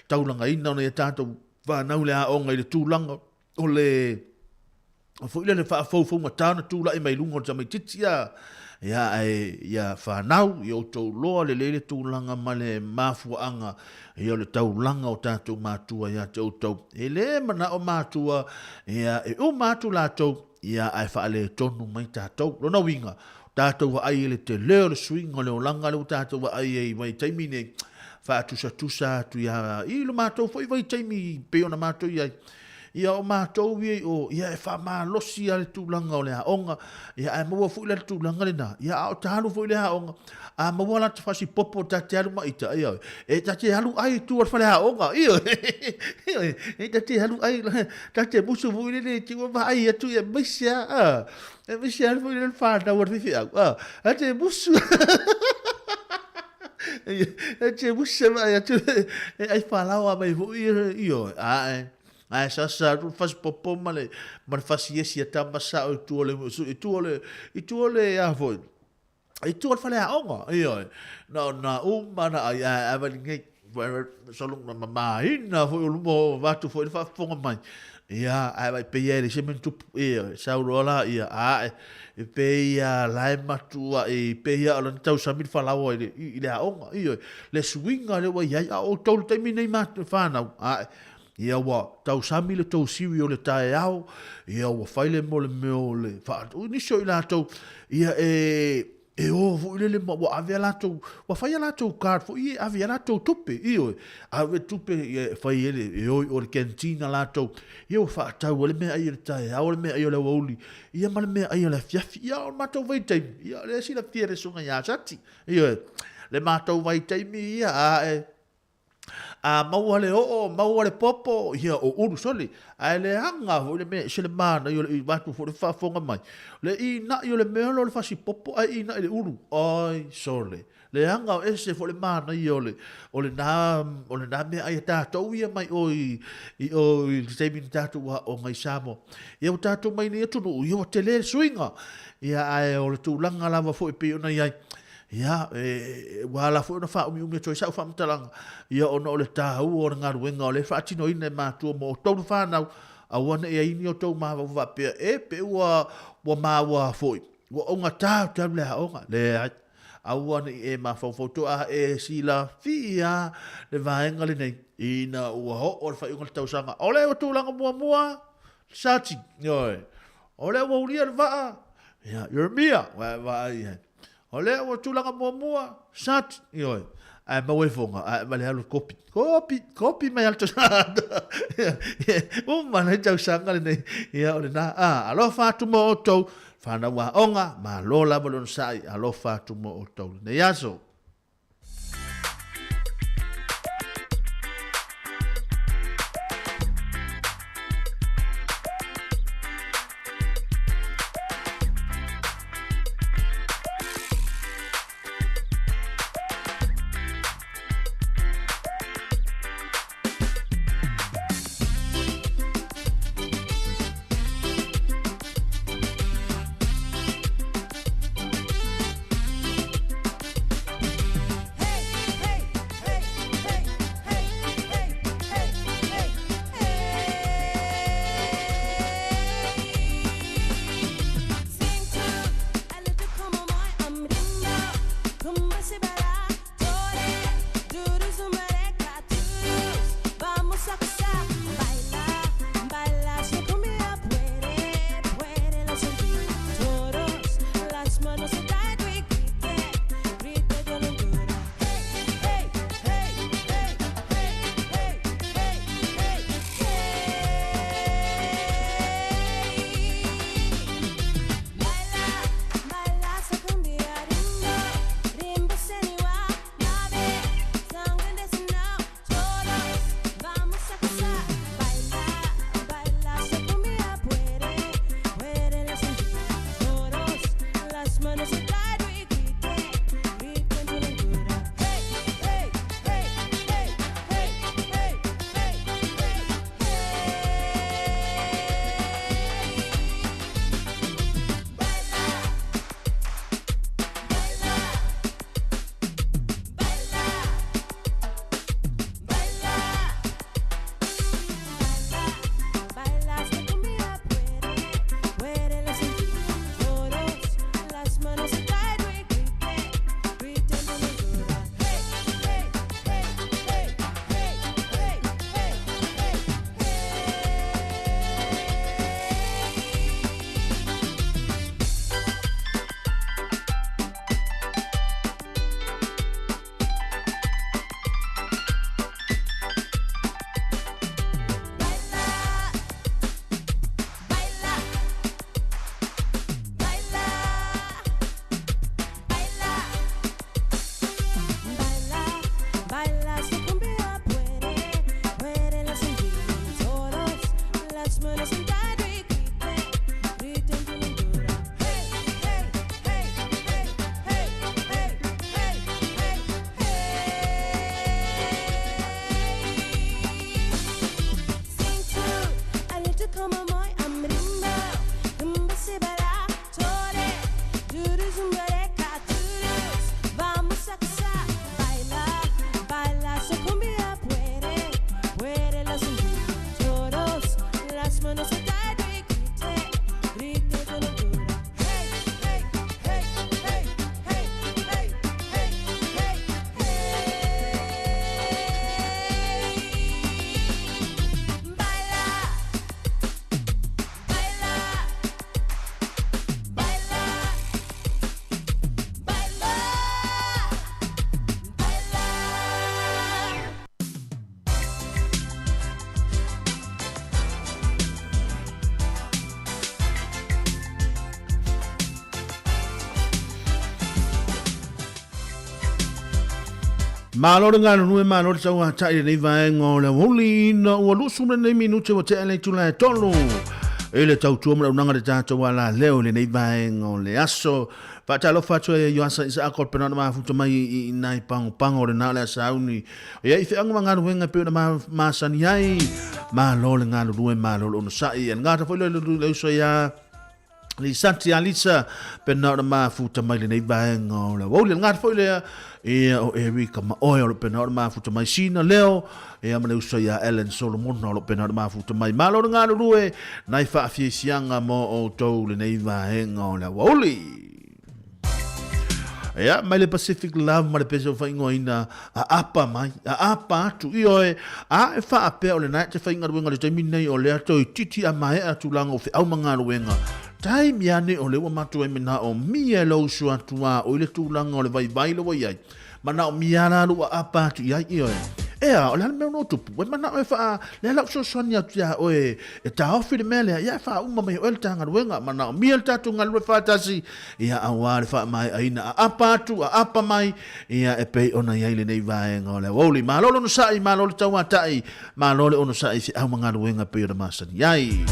tau langa ina ona ia tātou whanau le a onga i le tūlanga o le fo ina le whaafau matana tūla i mai lunga o tamaititi ia whanau i o tau loa le le tūlanga ma le mafuanga i o le taulanga o tātou mātua ia te o tau e le mana o mātua ia e o mātu lātou ia ai whaale tonu mai tātou. Rona winga, tātou wa ai ele te leo le swinga leo langa leo tātou wa ai ei mai taimi ne tusa tu ia i lo mātou fo i vai taimi peo na mātou iai. Ia o mātou iei o ia e wha maa losi a le tūlanga o le haonga. Ia e maua fo i le tūlanga le na. Ia o tahalu fo i le haonga. A maua la te whasi popo ta te alu maita. Ia e ta te halu ai tu ar whale haonga. Ia e ta te halu ai ta te musu fo i le te ua ai atu ia maisia. E maisia fo i le whāna war fifi au. A te musu. E te musu mai atu. E ai whalau a mai fo i io. Ai sa tu fas popo male mar fasi esi ta masa o tu ole a foi e tu al fale a onga io no na mana ai avalinge solo na mama ina foi o mo vatu foi fa fonga mai ia ai vai peiere se men tu ia sa rola ia e peia lai matua e peia ala tau samir fala o i le a onga io le swinga le wa ia o tol temi nei mat fana ia wa tau sami le tau siwi o le tae au, ia wa whaile mo le meo le whaatu. Niso i lātou, ia o fu ile le wa avea lātou, wa whaia lātou kār, fu i avea lātou tupe, io, ave tupe whai ele, o le kentina lātou, ia wa whaatau, le mea ai le tae au, le mea ai le wauli, ia ma le mea ai le fiafi, ia o mātou vai taimi, ia le si la fiere sunga ia sati, ia le mātou vai taimi, ia a maua le o maua le popo ia o uru soli a le hanga o le me se le mana yo le watu fo le fafonga mai le I na yo le melo le fasi popo a I na le uru oi sole le hanga o ese fo le mana yo le o le na me ai tatou ia mai oi se min tatou wa o ngai samo ia o tatou mai ni tunu ia o tele swinga ia ai o le tulanga lava fo pe ona ia ia wala fo na fa umi toi sa fa mtalanga ia ona o le tau o nga ruenga o le fa tino ine ma tu mo tau fa na a wana e ini o tau ma va pe pe wa ma wa fo wa onga ta le onga le a wana e ma fo to a e sila fia le vaenga le nei ina o ho o fa unga tau sanga o le o tulanga mua sati noi o le o ria va ia you're mia va ia o le o tulanga mua sat ioi ai ma we fonga ai ma le halo kopi mai alto o ma le tau sanga le ia o le na alo fa tu mo to fa na wa onga ma lo la bolon sai alo fa tu mo to ne yaso Malore ngā nunue malore tau a tai nei vaenga o le holi na ua lusu me nei minute o te ele tula e tolu. Ele tau tua mra unanga de tātou ala leo le nei vaenga o le aso. Pata lo fatu e yoasa isa akor pena ma futa mai I nai pango le na le sauni. E I whianga ngā nuenga pe na masani ai. Malore ngā nunue malore ono sai. En ngāta foi le uso ia Li santi alisa pena na ma futa mai le nei vaenga o le woli ngāta foi le ia o Erika ma oe o le pena o ma futa mai sina leo e amane usa ia Ellen Solomon o le pena o ma futa mai malo ngā rue nai whaafiesianga mo o tau le nei vaenga o le woli ia mai le Pacific Love ma le pese o whaingo ina a apa mai a apa atu I oe a e whaapea o le nai te whainga ruenga le taimi nei o le ato I titi a mai atu langa o whiau manga ruenga tai miane o le wa matu e mena o mia lo so atua o le tūlanga o le vai lo iai mana o miana lu apa tu iai io e a o le me no tupu e mana o fa le la so sonia tu ya o e ta ofi le mele ia fa uma mai o le tanga ruenga mana o mia tatu ngal le fa tasi ia a wa le fa mai aina apa tu apa mai ia e pe ona iai le nei vaenga o le woli malolo no sai malolo tau atai malolo ono sai fi au manga ruenga pe o masani iai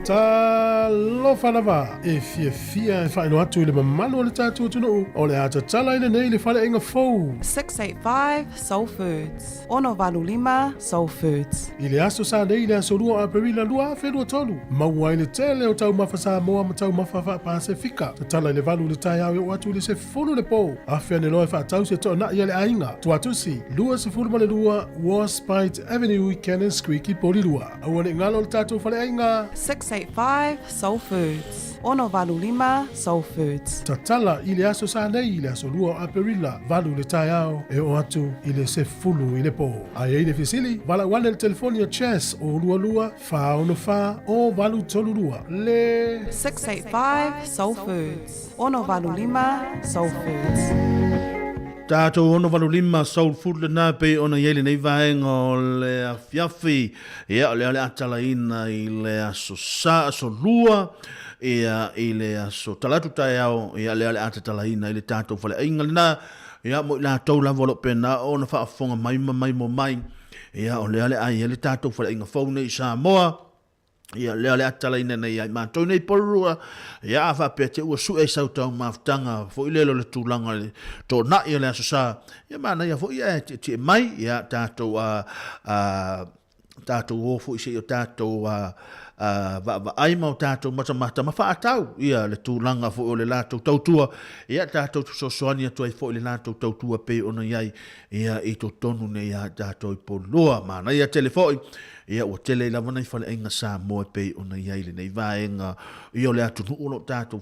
Talofa lava e fia e whaino atu i le mamano o le tātua tunu o le ata tala ina nei le whale inga fou. 685 Soul Foods. Ono valu lima Soul Foods. I le aso sa nei le aso lua a perila lua a whenua tolu. Maua i le tele o tau mafa Samoa ma tau mafa wha Pasifika. Ta tala i le valu le tai au e o atu le se funu le po. A whea ne loe wha tau se toa na i le ainga. Tu atusi, lua se funu ma le lua Warspite Avenue i Cannon Squeaky Poli lua. Aua le ngalo le tātua whale ainga. 685 Soul Foods. Ono valu lima Soul Foods. Ta tala i le aso sa nei i le aso lua a perila. Valu le tai au e o atu i le se fulu i le po. A ei le fisili, vala wane le telefonia chess o lua lua, fa ono fa o valu tolu lua. Le 685 Soul Foods. Ono valu lima Soul Foods. Tātou ono walu lima soul food le nā pe ona yele nei vaenga o le afiafi. Ia o le ale atala ina i le aso sa, aso lua. Ia i le aso talatu tai au. Ia le ale atatala ina i le tātou whale ainga le nā. Ia mo i la tau la volo pena o na whaafonga mai mo mai. Ia o le ale ai le tātou whale ainga faune i Samoa. Ia le ale atala ina nei ai mātou nei porua. Ia a whapea te ua su e sau tau maafutanga. Fo i lelo le tūlanga le tō na ia le aso sa. Ia mana ia fo ia te mai. Ia tātou tātou ofo i se o tātou ai mau tātou mata ma whaatau. Ia le tūlanga fo o le lātou tautua. Ia tātou tu sosoani atu ai fo i le lātou tautua pe ona iai. Ia i tō tonu nei ia tātou i poloa. Mana ia telefoi. Ia o tele la wana i whale inga Samoa pe ona iai le nei vaenga. Ia o le atu nuu lo tātou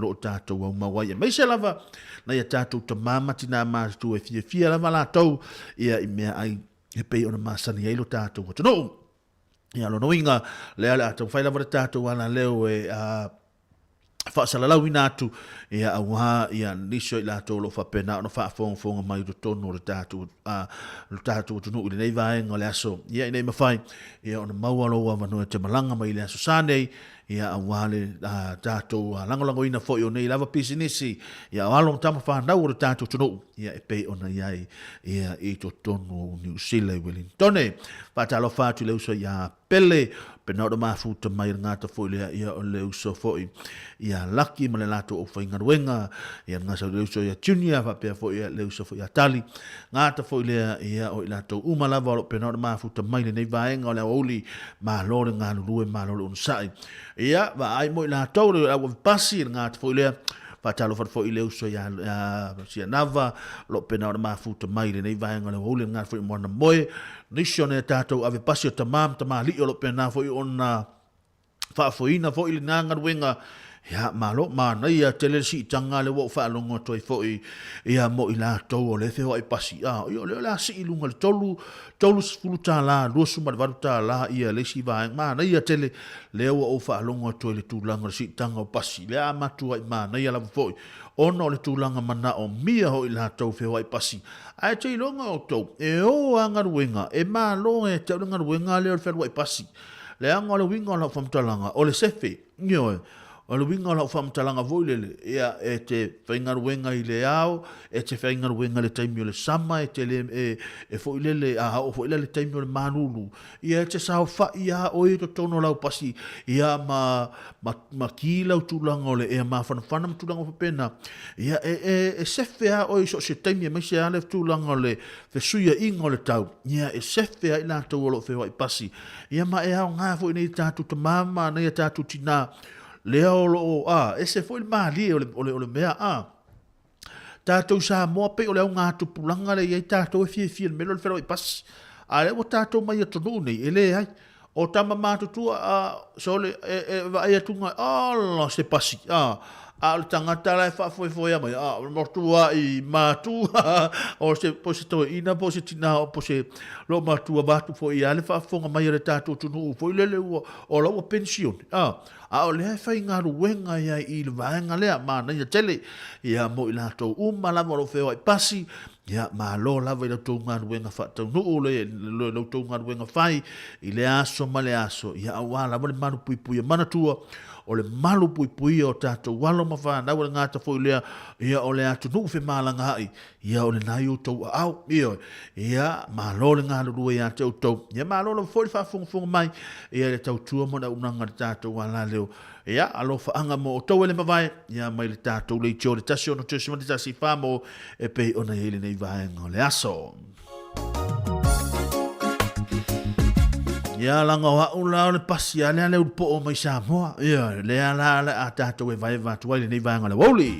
lo tātou au mawai. Mai se lava na ia tātou ta mamati nā mātou e fia lava lātou. Ia i mea ai he pe ona māsani ai lo tātou atu nuu. Ia lo noinga le ale atu whai lava le tātou ana leo e whaasalalau ina atu. Ia awaha ia niso i lātou lo whapena ona whaafonga mai do tono le tātou atu nuu le nei vaenga le aso. Ia i nei mawhai. Ia ona maualoa wanoe te malanga mai le aso sānei. Ia awale tātou langolango ina fo i o nei lava pisinisi. Ia awalong tama whanau o le tātou tunu. Ia e pei ona iai. Ia i to tono New Zealand Wellingtone. Whatalo whātu le uso ia pele. Pena o mafuta mai ngata fo i ia o le uso fo i. Ia laki ma le lato o whaingaruenga. Ia ngasa le uso ia junior. Whapea fo i le uso fo ia tali. Ngata fo i lea ia o i lato umalava. Pena o mafuta mai le nei vaenga o le oli. Ma lore ngā lulue ma lore unsai. Ia, va ai mo i la tau le awa pasi ngā te fo i lea. Whatalo fo i le uso ia sia nava. Lo pena o mafuta mai le nei vaenga le oli ngā fo i moana moe. Nisio ne tātou ave pasi o tamam li o lo pena fo i ona whaafoina fo i le ngā wenga. Ia malo mana ia tele si tanga le wo whaalonga toi fo i ia mo i la tau o le whewa i pasi. Ia le la si ilunga le tolu sifulu tā la, luasu marvaru tā la ia le si vaeng. Mana ia tele le o whaalonga toi le tūlanga le si tanga o pasi. Le a matua i mana ia lava fo i. Ona o le tūlanga mana o mia ho i la tau whewa i pasi. Ai te ilonga o tau, e o angaruenga, e malo e te angaruenga le o whewa i pasi. Le anga o le winga o la whamtalanga, o le sefe, nioe. O le winga o la whamtalanga voilele, ia e te whaingaruenga i le ao, e te whaingaruenga le taimi o le sama, e te le e foilele, o foilele taimi o le manulu. Ia e te sao wha ia o e to tono lau pasi, ia ma ki lau tūlanga o le ea ma whanawhana ma tūlanga o pena. Ia e sefe a o i so se taimi, e mai se ale tūlanga o le whesuia inga o le tau. Ia e sefe a i lātou o lo whewa i pasi. Ia ma e ao ngā fo i nei tātou ta mama, nei tātou tina. Lea o lo e se foi mali o le mea tātou sa moa pe o le au ngā tupulanga le iei tātou e fie melo le whero i pas a le o tātou mai atonu nei e le ai o tama mātutua so le vai atunga ala se pasi a le tangata la e whaafoe mai o mortua i mātua o se po se toi ina po se tina o po se lo mātua mātu fo i ale whaafonga mai le tātou tunu fo i lele o lau a pension a o lea whai ngā ruenga ia i le vaenga lea mana ia tele ia mo i lātou umalama o whewa i pasi ya ma lo la vai to nga wenga fa to no le lo to nga wenga fai I le aso ma le aso ya wala ma le manu pui pui mana tua o le malu pui pui o tato walo ma fa na wala ngata fo le ya o le atu no fe malanga ai ya o le na yo to au ya ma lo le nga lu ya to ya ma lo fo fa fung mai ya le tau tua mo na unanga tato wala leo ya alo fa anga mo to le mavai ya mai le tato le cho le tasio no tesimo le tasi famo e pe ona ele nei vai ngole aso ya langa wa ula le pasi ale le po o mai Samoa ya le ala a tato e vai va tu le nei vai ngole woli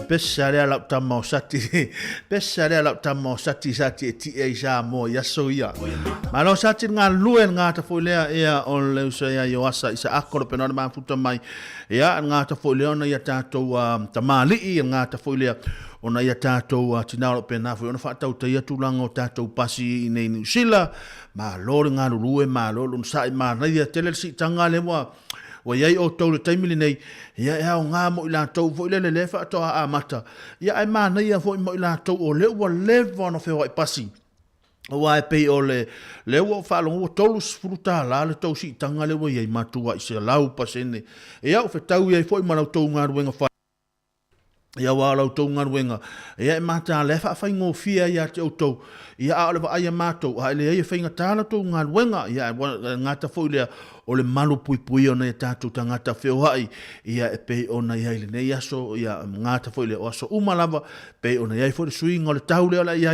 Pesare ala tamo sati pesare ala tamo sati e ti e ja mo ya so ya Malo sa tin nga luen nga ta folea ia o le usa ia yo asa isa akor pe na mafuta mai ia nga ta folea na ia tatou tamali nga ta folea ona ia tatou tinalo pe na foi ona fa tau ia tulanga o tatou pasi i nei New Zealand ma lo nga lue ma lo sai ma na ia tele si tanga le wa wa ia o tau le taimili nei ia o nga mo ila tau foi le le fa to a mata ia ai ma na ia foi mo ila tau o le wa le no fe wa pasi wa pe ole le wo fa lo tolu fruta la le tau si tanga le wo ia matua i se lau pasene ia o fe tau ia foi mana tau nga ruenga fa ia wa lau tau nga ruenga ia mata le fa ngo fia ia te auto ia a le ai mato ha le ia fainga tala tau nga ruenga ia nga ta foi le o le malu pui pui ona ta tu tanga ta fe hai ia pe ona ia le nei aso ia nga ta foi le aso umalava pe ona ia foi swing o le tau le ala ia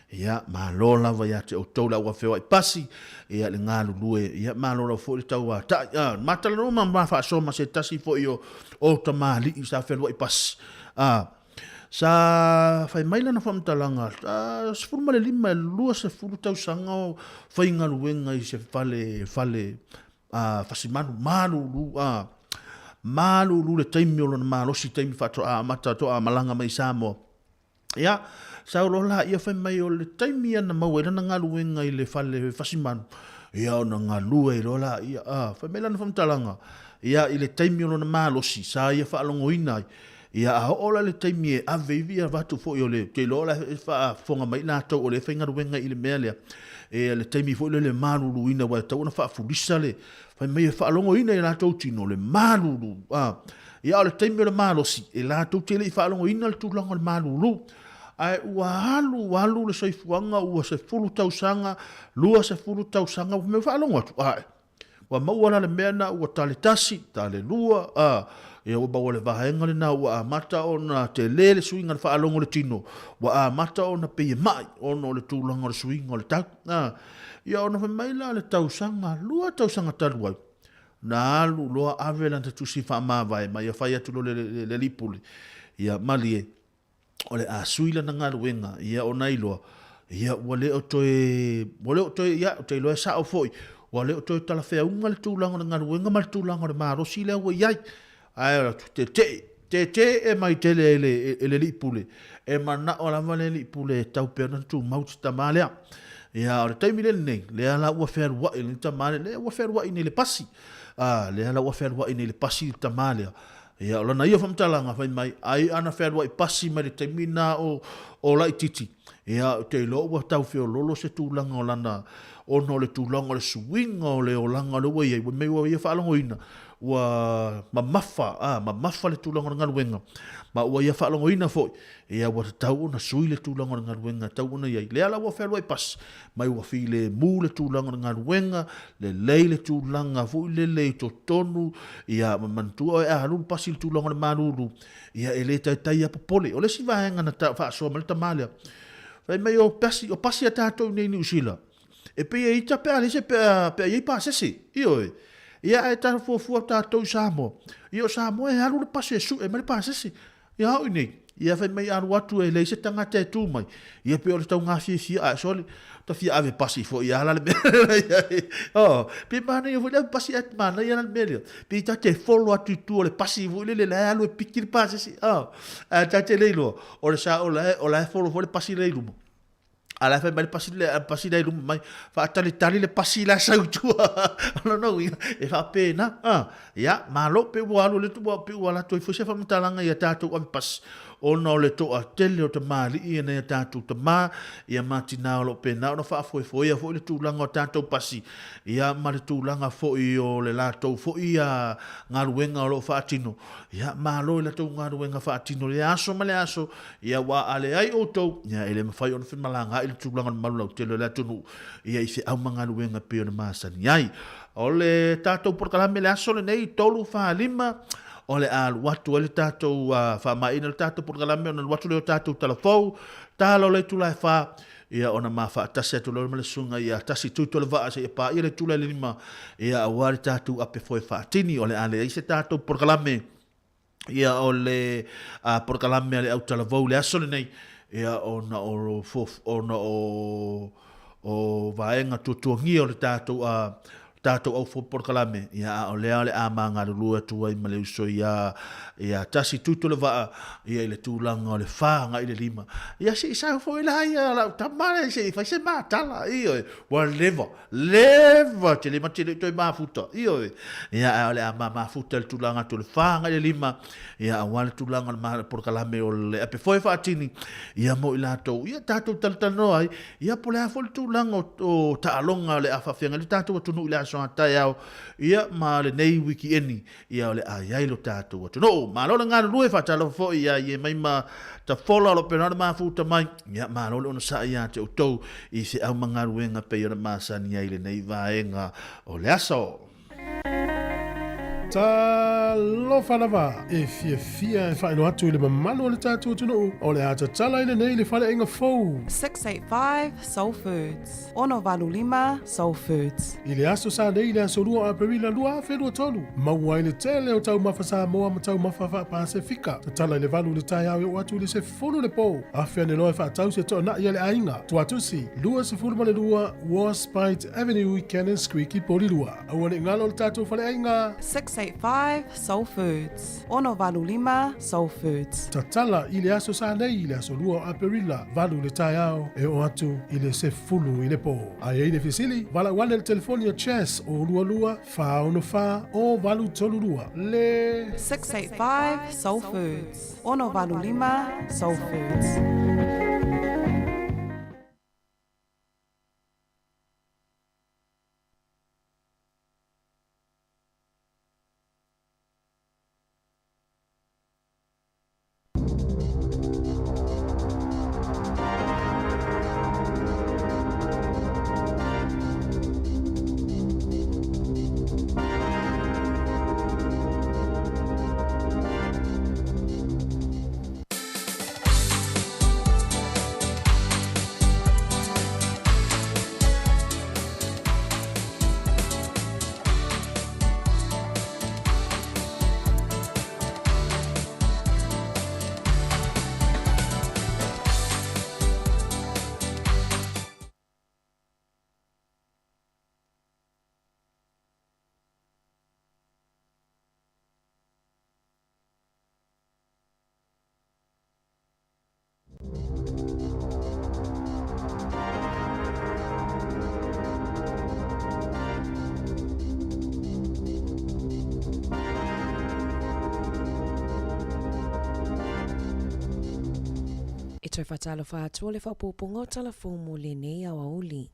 ia malola va ia te o tola wa feo ai pasi ia le ngalu lue ia malola fo le tau ta mata no ma fa so ma se tasi fo io o tamali sa feo ai pas sa fai mai lana fam talanga sfur male lima lua se furu tau sanga fai ngalu wenga i se fale fasimanu malu lu le taimi o le malo si taimi fa to mata to malanga mai Samoa ia sa rola ia fa mai o le taimi ana mau era nga luenga i le fale fasimanu ia ona nga lua i rola ia fa mai lana fam talanga ia i le taimi o na malosi sa ia fa longoina ia a ola le taimi e ave via vatu fo yo le te lola fa fonga mai na to o le fa nga luenga i le mele e le taimi fo le malu luina wa ta ona fa fulisa le fa mai fa longoina i la to tino le malu ia o le taimi o le malosi e la to te le fa longoina le tulanga le malu ai ua halu le soifuanga ua se fulu tausanga lua se fulu tausanga me whaalonga atu ai ua mauana le mena ua tale tasi tale lua ia ua baua le vahenga le na ua amata o na te lele suinga le whaalonga le tino ua amata o na peye mai o no le tūlanga le suinga le tau ia o na whamaila le tausanga lua tausanga taluai na alu loa avela te tusi whaamawai ma ia whai atu lo le lipuli ia malie o le asuila na ngaruenga ia o nailoa ia wale o toe ia o te loa sa o foi wale o toe tala fea unga le tūlanga na ngaruenga ma le tūlanga le marosi le ua iai ai te e mai tele ele lipule e mana o la vale lipule tau pea na tu mauti tamalea ia o le taimi le nei le ala ua fea rua i le tamale le ua fea rua i le pasi le ala ua fea rua i le pasi tamalea ia ola na ia famtalanga fai mai ai ana ferwa i pasi mai le taimina o lai titi ia te lo wa tau feo lolo se tūlanga o lana ono le tūlanga le suinga o le olanga le wai me wa ia whaalongoina wa mamafa le tūlanga o ngaruenga ma ua ia whaalongoina foi ia wa tau na sui le tūlanga o ngaruenga tau na iai le ala wa ferwa i pas mai wa fi le mu le tūlanga o ngaruenga le lei le tūlanga foi le lei to tonu ia mantua e alu pasi le tūlanga o maruru ia ele tai a popole o le si vahenga na ta fa so mal tamale vai mai o pasi a tatou nei New Zealand e pe e ita pe ale se pe e pa sesi io ia e ta fu tatou Samoa io Samoa e alu le pasi su e mai pa sesi ia o nei ia vai mai alu atu e le se tanga te tu mai ia pe o tau ngasi a soli ta fia ave pasi fo ia la le pe mana io volevo pasi at mana ia la meglio pe ta te follow atu tu le pasi vole le alu e pikir pasi si ta te le lo o le sa o la follow le pasi le lu ala fa mal pasi le lu mai fa tali le pasi la sa tu no e fa pena ia malo pe walo le tu pe wala tu fo se fa mtalanga ia ta tu pas ona o le toa tele o te mali ia nei tātou te mā, ia mātina o lo pena, ona wha foi le tūlanga o tātou pasi, ia ma le tūlanga foi o le lātou foi a ngaruenga o lo whaatino, ia mālo le tau ngaruenga whaatino, le aso ma le aso, ia wā ale ai o tau, ia ele mawhai ona whimalanga, ele tūlanga o malulau tele le atunu, ia i se au ma ngaruenga pe o na māsani ai, o le tātou porkalame le aso le nei, tolu wha lima, o le alu watu ele tātou whamaina le tātou porkalame, ona watu leo tātou talafou, tālo le tulai wha, ia ona ma whaatasi atu lor male sunga, ia tasi tuito le waa se ia pā, ia le tulai le lima, ia awari tātou ape foi whaatini, o le ale ise tātou porkalame, ia o le porkalame ale au talafou le aso le nei, ia ona o o vaenga tutuangia o le tātou au whoporkalame ia o lea le āmanga lulua tua i maleu so ia tasi tutu le vaa ia i le tūlanga o le whanga i le lima ia si isa fo i la ia la tamare se i whaise mātala ia wa leva te le mati le toi mafuta ia o le āma mafuta le tūlanga tu le whanga i le lima ia a wale tūlanga le porkalame o le ape foi whaatini ia mo i lātou ia tātou taltanoa ia po le hafo le tūlanga o taalonga le awhawhianga le tātou atunu i le so atai au ia ma le nei wiki eni ia le ai lo tātou atu no ma lo ngā lue whatalo fo ia ia mai ma ta fola lo penana ma futa mai ia ma lo ono sa ia te utou i se au manga ruenga pe ia ma sani ai le nei vaenga o le aso Ta lo whanava e fia e whaino atu i le mamano o le tātua tunu o le ata tala i le nei le whale inga fou 685 Soul Foods. Ono valu lima Soul Foods. I le aso sa nei le aso lua a perila lua a whenua tolu maua i le tele o tau mawha Samoa ma tau mawha wha Pasifika ta tala i le valu le tai au e o atu i le se funu le po a whea ne loe wha tau se toa na i le ainga tu atusi lua se funu mane lua Warspite Avenue i Cannons Creek i poli lua au ane ngalo le tātua whale ainga 685 Soul Foods. Ono valu lima Soul Foods. Tatala i le aso sa nei i le aso lua a perila valu le tai au e o atu i le se fulu i le po. A e le fisili, vala wane le telefonia chess o lua lua, fa ono fa o valu tolu lua. Le 685 Soul Foods. Ono valu lima Soul Foods. E toi whatalo whātua le whapoponga o talafomu le nei au auli.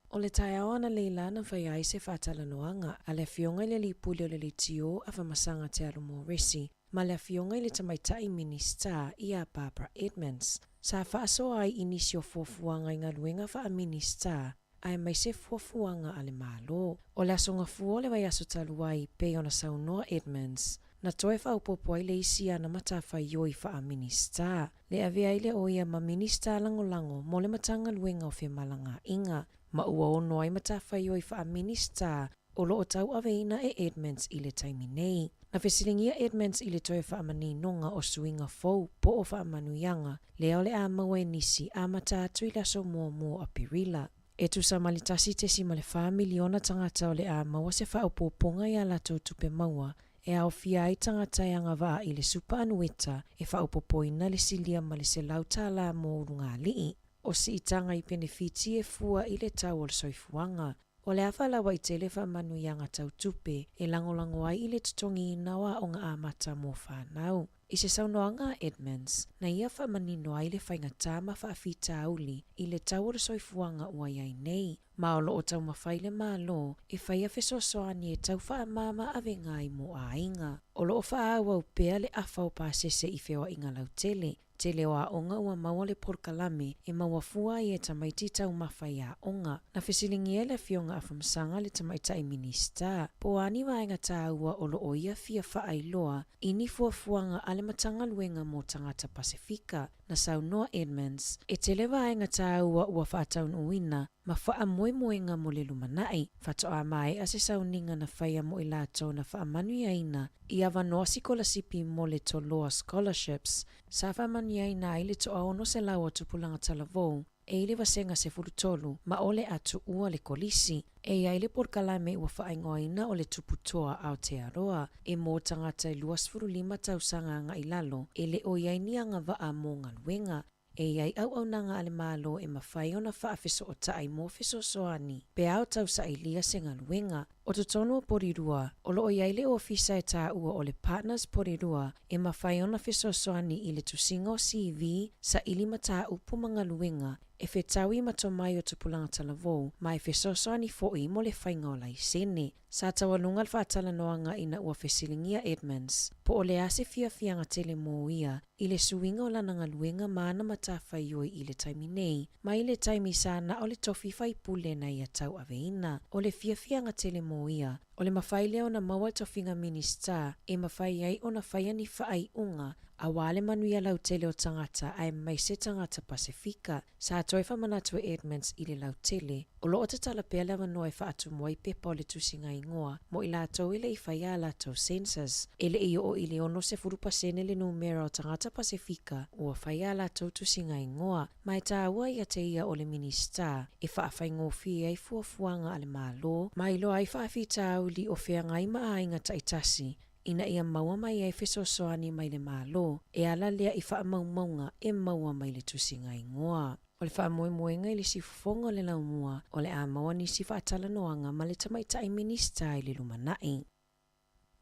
O le tai awana leilana whai ai se whatala noanga a le fionga le li puli o le li tio a whamasanga te alo resi, ma le fionga le tamaitai minista i a Barbara Edmonds. Sa whaaso ai inisio fuafuanga i ngā luenga wha a minista ai mai se fuafuanga ale malo. O le asonga fua le vai aso taluai pe ona saunoa Edmonds. Na toe whaupopo ai le isi ana matawha ioi wha a minista. Le avea ile o ia ma minista lango mo le matanga luenga o whi malanga inga. Ma ua ono ai matawha ioi wha a minista o lo o tau aveina e Edmonds i le taimi nei. Na whesilingia Edmonds i le toe wha amani nonga o suinga fau po o wha amanuyanga. Leo le a mawe nisi a matatu i laso mua a pirila. E tu sa malitasi te si male 5 miliona tangata o le a mawa se wha upoponga i a lato tupe maua. E au fia ai tangata anga waa i le supa anueta e wha upopoina le silia ma le se lautala mo urunga lii. O si itanga i benefiti e fua i le tau o le soifuanga. O le awhalawa i te lewa manuyanga tau tupe e langolango ai i le tutongi inawa o ngā amata mo whanau. I se saunoanga Edmonds, na ia wha manino ai le whainga tāma wha awhita auli i le tau o le soifuanga ua iai nei. Ma o lo o tau mawhaile mā lo, e whaia fesosoani e tau wha mama ave ngai mo a inga. O lo o wha awa upea le awhau pāsese i whewa inga lautele. Te leo a onga ua maua le porkalame e maua fua i e tamaiti tau mawhai a onga. Na whesilingi e le fionga a whamsanga le tamaitai minista. Po ani waenga tā ua o lo o ia fia whaailoa ini fuafuanga ale matanga luenga mo tangata Pasifika. Na saunoa Edmonds, e te le waenga tā ua whaataun uina ma wha moemoenga mo le lumanai. Whatoa mai a se sauninga na whaia mo i lato na wha manuiaina i awa noasi kola sipi mo le toloa scholarships. Sa wha manuiaina i le toa ono se laua tupulanga talavou. e ile vasenga se fulutolu ma ole atu ua le kolisi. E ia ile porkalame ua whaingoina o le tuputoa Aotearoa e mō tangata 25 tausanga nga ilalo e le o iainia nga vaa mō ngaluenga. E iai au nanga ale malo e mawhai ona whaafeso o taai mō feso soani. Pe au tau sa ilia se ngaluenga. O totono o porirua, o lo o iai le ofisa e tā ua o le partners porirua e mawhai ona feso soani i le tusingo CV sa ili mata upu mangaluenga e whetawi matomai o tupulanga talavou ma e feso soani fo'i mo le whainga o lai sene. Sa tawalungal whaatala noanga ina ua Fesilingia Edmonds. Po o le ase fianga tele mō ia i le suinga o lana ngaluenga maana matawhai oi i le taimi nei, ma i le taimi sana o le tofi whai pule na ia tau aveina. O le fianga tele mō ia, o le mawhai leo na maua tofinga minister e mawhai ai o na whai ani whaai unga a wale manuia lau tele o tangata ai mai se tangata Pasifika. Sa toi whamanatu Edmonds i le lau tele, o lo o te tala pēla wanoa e whaatu mwai pepa o le tusinga ingoa, mo i lātou ile i whaia lātou census. Ele i o ile ono se furupasene le numera o tangata Pasifika ua whaia lātou tusinga ingoa, mai tā ua ia te ia o le minister e whaafai ngofi ai fuafuanga ale mālo, mai lo ai whaafi tāu li o whea ngai maa inga taitasi. Ina ia maua mai ai feso soani mai le malo, e ala lea i wha maunga e maua mai le tusinga ingoa. O le wha moemoenga i le sifufonga le laumua, o le a maua nisi wha atala noanga ma le tamaitai minista i le lumanai.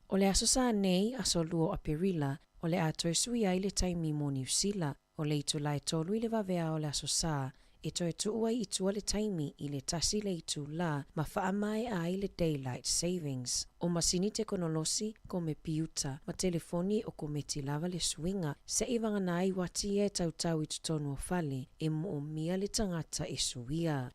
O le aso sa nei, aso luo a Perila, o le ato e sui ai le taimi mo New Zealand, o le itu lai tolu i le vavea o le aso sa, e toi tuua i itua le taimi i le tasi le itu la ma wha mai a i le daylight savings. O masini teknolosi ko me piuta, ma telefoni o ko me tilava le swinga, se i wangana ai wati e tautau i tutonu o fale, e mo o mia le tangata e suia.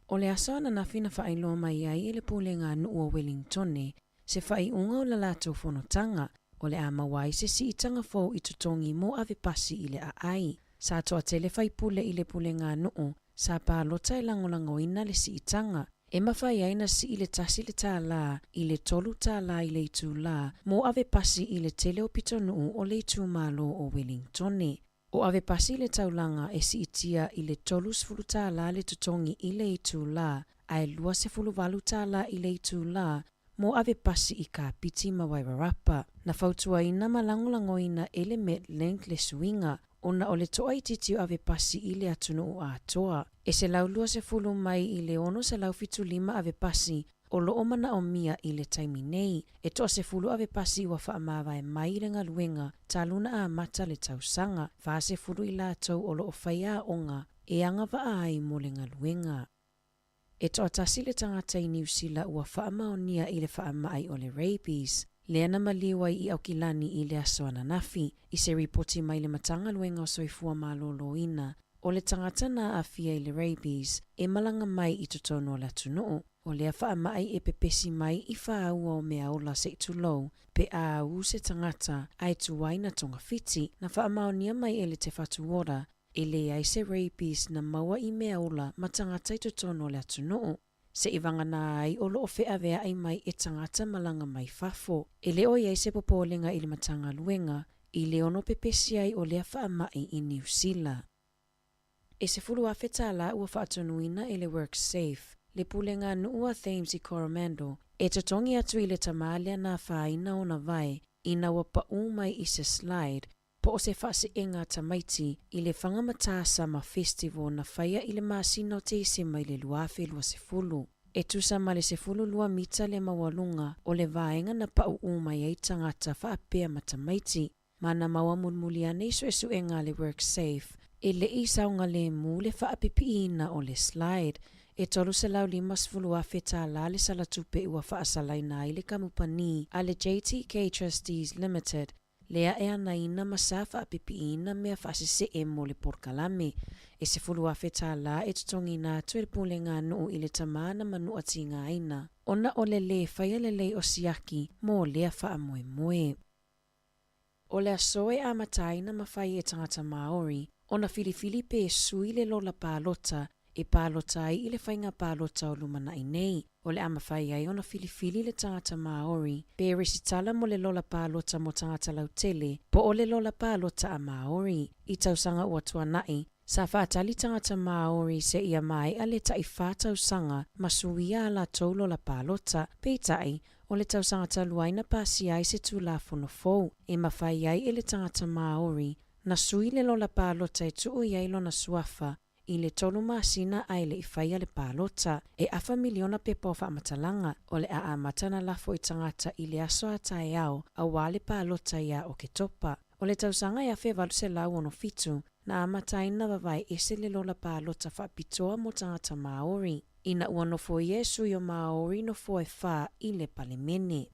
O le aso ana na fina wha ailoa mai ai e le pulenga nuu o Wellingtone, se whai unga o la lato whanotanga, o le ama wai se si itanga fōu i tutongi mo ave pasi i le a ai. Sa toa tele whai pule i le pule ngā nuu, sa pā lota e langolangoina le si itanga. E mawhai aina si i le tasi le tā la, i le tolu tā la i le itu la, mo ave pasi i le tele o pito nuu o le itu malo o Wellingtone. O ave pasi le taulanga e si itia i le tolu sfulu tā la le tutongi i le itu la, ai lua se fulu valu tā la i le itu la, mo ave pasi i ka piti ma Wairarapa. Na fautua ina malangolangoina ele met length le suinga, ona o le toa i titi o ave pasi i le atunu o Atua. E se lau lua se fulu mai i le ono se lau fitu 5 ave pasi, o lo o mana o mia i le taimi nei. E toa se fulu ave pasi ua wha amawa e mai le ngaluenga, ta luna a mata le tausanga, wha se fulu i lātou o lo o whaia onga, e anga wa ai mo le ngaluenga. E toa tasi le tangata i New Zealand ua wha amaonia i le wha amai o le rabies. Leana maliwai i aukilani i le aso ananafi, i se ripoti mai le matanga luenga o soifua malolo ina. O le tangata na afia i le rabies, e malanga mai i tutono la tunuu. O lea wha mai e pepesi mai i wha aua o mea ola se itulou, pe a au se tangata ai tuwai na tonga fiti, na wha amaonia mai e le te whatuora, e le ai se rabies na maua i mea ola ma tangata i tutono la tunuu. Se iwangana ai o loo whea vea ai mai e tangata malanga mai fafo. E leo iai se popolenga i le matanga luenga, i leono pepesi ai o lea wha mai i New Zealand. E se fulu a whetala ua whaatonuina e le work safe, le pulenga nuua Thames i Coromandel, e tatongi atu i le tamalia na whaina o na vai, i na wapa umai i se slide, po o se whase enga tamaiti i le whangamatasa ma festival na whaia i le masino te ise mai le luafe lua se fulu. E tusa ma le se fulu lua mita le mawalunga o le vaenga na pau umai ai tangata whaapea matamaiti. Mana maua mulmuliane iso esu enga le work safe, e le isaunga le mu le whaapipi ina o le slide, e tolu se lau 5 fulu a wheta la le salatupe ua whaasalaina i le kamupani a le JTK Trustees Limited, lea e ana ina masafa a pipi ina mea whaasise e mo le porkalame. E se fulu a wheta la e tutongi nā tue le pulenga nuu i le tamana manu ati ngā ina. Ona o le le whaia le lei o siaki mo lea wha moe moe. O le asoe a mataina mawhai e tangata Maori, ona filifili pe sui le lola pālota, e pālota ai i le whainga pālota o lumana i nei. O le amawhai ai ona filifili le tangata Maori, pe resitala mo le lola pālota mo tangata lautele, po o le lola pālota a Maori. I tausanga ua tuanai, Sa whaatali tangata Māori se ia mai a le tai whātau sanga masuia la taulo la pālota, peitai o le tausanga taluaina pasi ai se tūlafono fou, e mawhai ai e le tangata Māori, na sui le lo la pālota e tuu iai lo na suafa, i le tolu masina ai le iwhaia le pālota, e afa miliona pepo whaamatalanga o le a matana lafo i tangata i le aso atai au, a wale pālota ia o ke topa. O le tausanga ia whewalu se lau ono fitu, na amataina wawai ese le lola pālota whaapitoa mo tangata Māori. Ina ua nofo Yesu i o Māori nofo e wha i le palemene.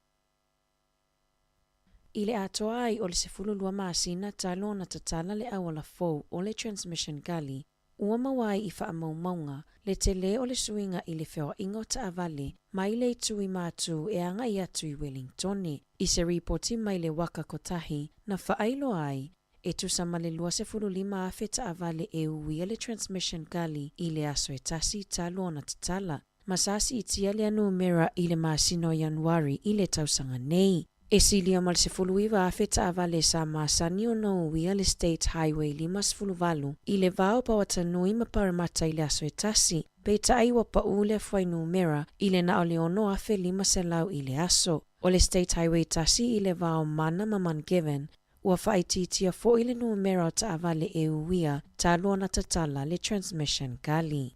I le atoa ai o le sefulu lua maasina talo na tatala le awala fou o le transmission gali, ua mawai i wha maunga le tele o le suinga i le whea ingo ta avale, mai le tui mātu e anga i atu i Wellingtone. I se ripoti mai le waka kotahi na whaailo ai, e tusama le lua sefulu lima afe ta avale e uia le transmission gali i le aso e tasi talo na tatala. Masasi i tia le anu mera i le maasino Januari i le tausanga nei. E silia mal sefulu iwa afe ta avale sa maasani o no uia le State Highway 5 i le vao pa watanui maparamata i le aso e tasi. Beita aiwa pa ule fuainu mera i le na ole ono afe 5 selau i le aso. O le State Highway tasi i le vao mana maman given, ua whaititia fo i le numera o ta avale e uia ta luana tatala le transmission gali.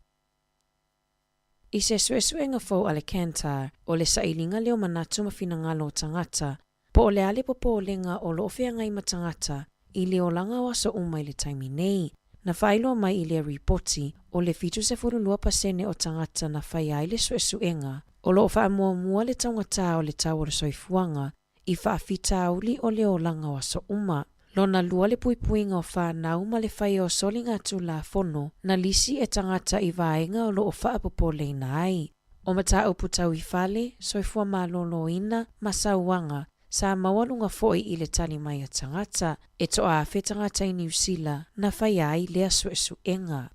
I se suesuenga fo ale Kantar, o le sailinga leo manatu mawhinangalo tangata, po o le ale popo o lenga o lo ofeanga i matangata, i leo langa waso umai le taimi nei. Na whailo mai i le ripoti, o le fitu se furulua pasene o tangata na whaia i le suesuenga, o lo wha mua le taungata o le tau o le soifuanga, i whaafita uli o le o langa waso uma. Lona lua le puipuinga o whanau ma le whai o solinga tu la fono, na lisi e tangata i vaenga o lo o whaapopo leina ai. O mata upu tau i whale, soifua malolo ina, masauanga, sa mawalunga foi i le tani mai a tangata, e toa a tangata i New Zealand, na whai ai lea suesu enga.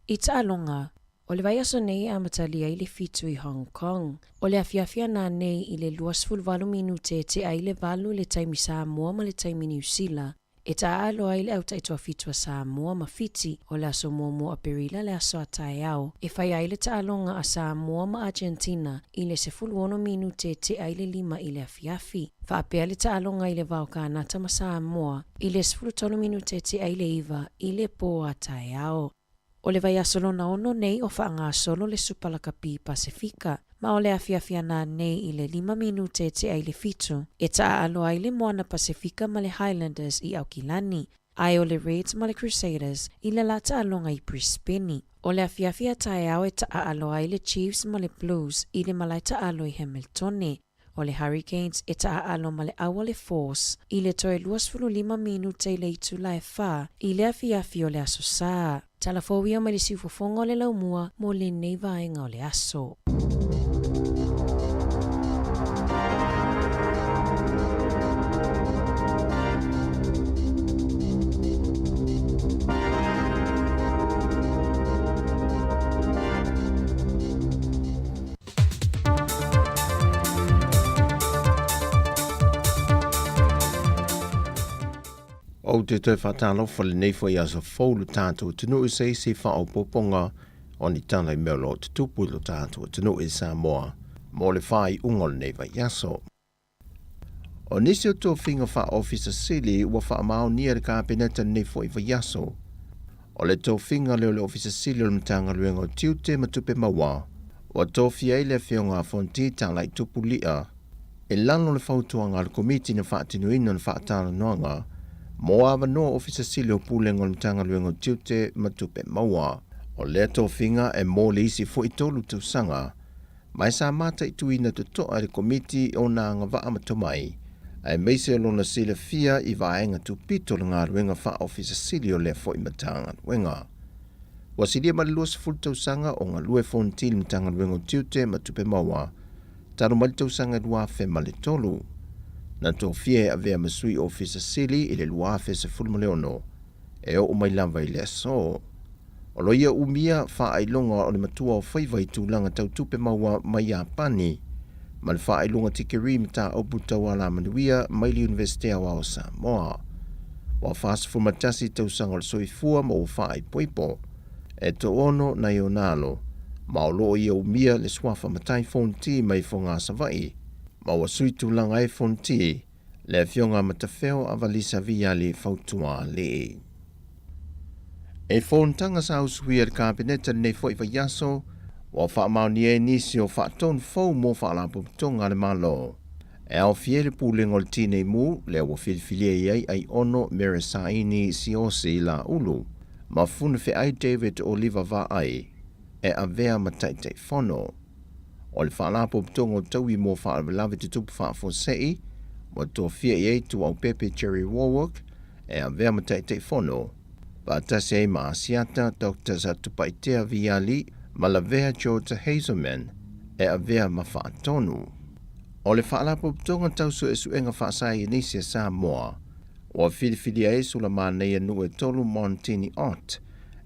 I taalonga, o le vai aso nei a matalia i le fitu i Hong Kong. O le afiafia na nei i le 28 minute te ai le valu le taimi Samoa ma le taimi New Zealand. E ta alo ai le au taitoa fitua Samoa ma fiti o le aso momo a perila le aso atai au. E fai ai le taalonga a Samoa ma Argentina i le 10 minute te ai le 5 i le afiafi. Whaapea le taalonga i le vau kanata ma Samoa i le 10 minute te ai le iwa i le po atai au. O le vai asolo na ono nei o whaanga solo le supalakapi Pasifika, ma o le afiafiana nei i le 5 minute te ai le fitu, e taa alo ai le moana Pasifika ma le Highlanders i Aukilani, ai o le Reds ma le Crusaders i le lata alonga i Brisbane. O le afiafia tae au e taa alo ai le Chiefs ma le Blues i le malaita alo i Hamiltone. O le Hurricanes e taa alo ma le awa le Force i le toe 25 minute i le itula e wha i le afiafi o le aso saa. Talafowia ma le siufofonga o le laumua mo le nei vaenga o le aso. O te te whatalofa le nei fo i aso fōlu tātou tunu i se whao poponga o ni tana i meo lo te tupulu tātou tunu i Samoa mo le whai ungol nei vai aso. O nisi o tō whinga wha ofisa sili ua wha mao nia le kāpeneta nei fo i vai aso. O le tō whinga leo le ofisa sili o le mtanga luenga o tiute matupe mawa o tō fia i le whionga fonti tala i tupulia e lano le whautuanga le komiti na whaatinu ina na whaatana noanga mo ava noa ofisa sili o pūlenga o le mtanga luenga o tiute matupe maua. O lea tō whinga e mō le isi fo i tolu tausanga, mai sa mata i tuina to toa le komiti o nā ngā vaa matomai, ai meise o lona sile fia i vaenga tupito le ngā luenga wha ofisa sili o lea fo i matanga luenga. Wa silia ma le lua sifuru tausanga o ngā lue fonti le mtanga luenga o tiute matupe maua, talo mali tausanga lua fe mali tolu. Na tō fie a vea masui ofisa sili i le lua fe se fulmoleono, e o mai lava i le aso. O loia umia wha ailonga o le matua o whaiva i tūlanga tau tupe maua mai a pani, ma le wha ailonga tikeri mta opu tau ala manuia mai li Universitea wa o Samoa. wa fasifu matasi tausanga o le soifua ma ua faa i poipo. E to ono na ionalo, ma o loo ia umia le swafa matai fonti mai fonga savai, ma ua sui tūlanga e fonti, le fionga matafeo avalisa viali fautua le. E fontanga sa usuia le kabineta nei fo i yaso, wa wha mauni e nisi o wha ton fau mo wha la puputonga le malo. E au fiele pūlengo le tine mu, le wa filfilia iei ai ono Merisaini Siosi la ulu, ma funa fe ai David Oliver va ai, e a vea mataitei fono. O le wha la puputonga o taui mo wha alawe te tupu wha fosei, wa tō fia iei tu au Pepe Cherry Warwick, e a vea mataitei fono, va tase ai ma asiata Dr. Zatupaitea Viali, ma la vea George Hazelman, e a vea ma wha tonu. O le whaalapo putonga tausu e suenga whaasai e nisi a Samoa, o a whiriwhiria e sula mānei anu e tolu Montini Ott,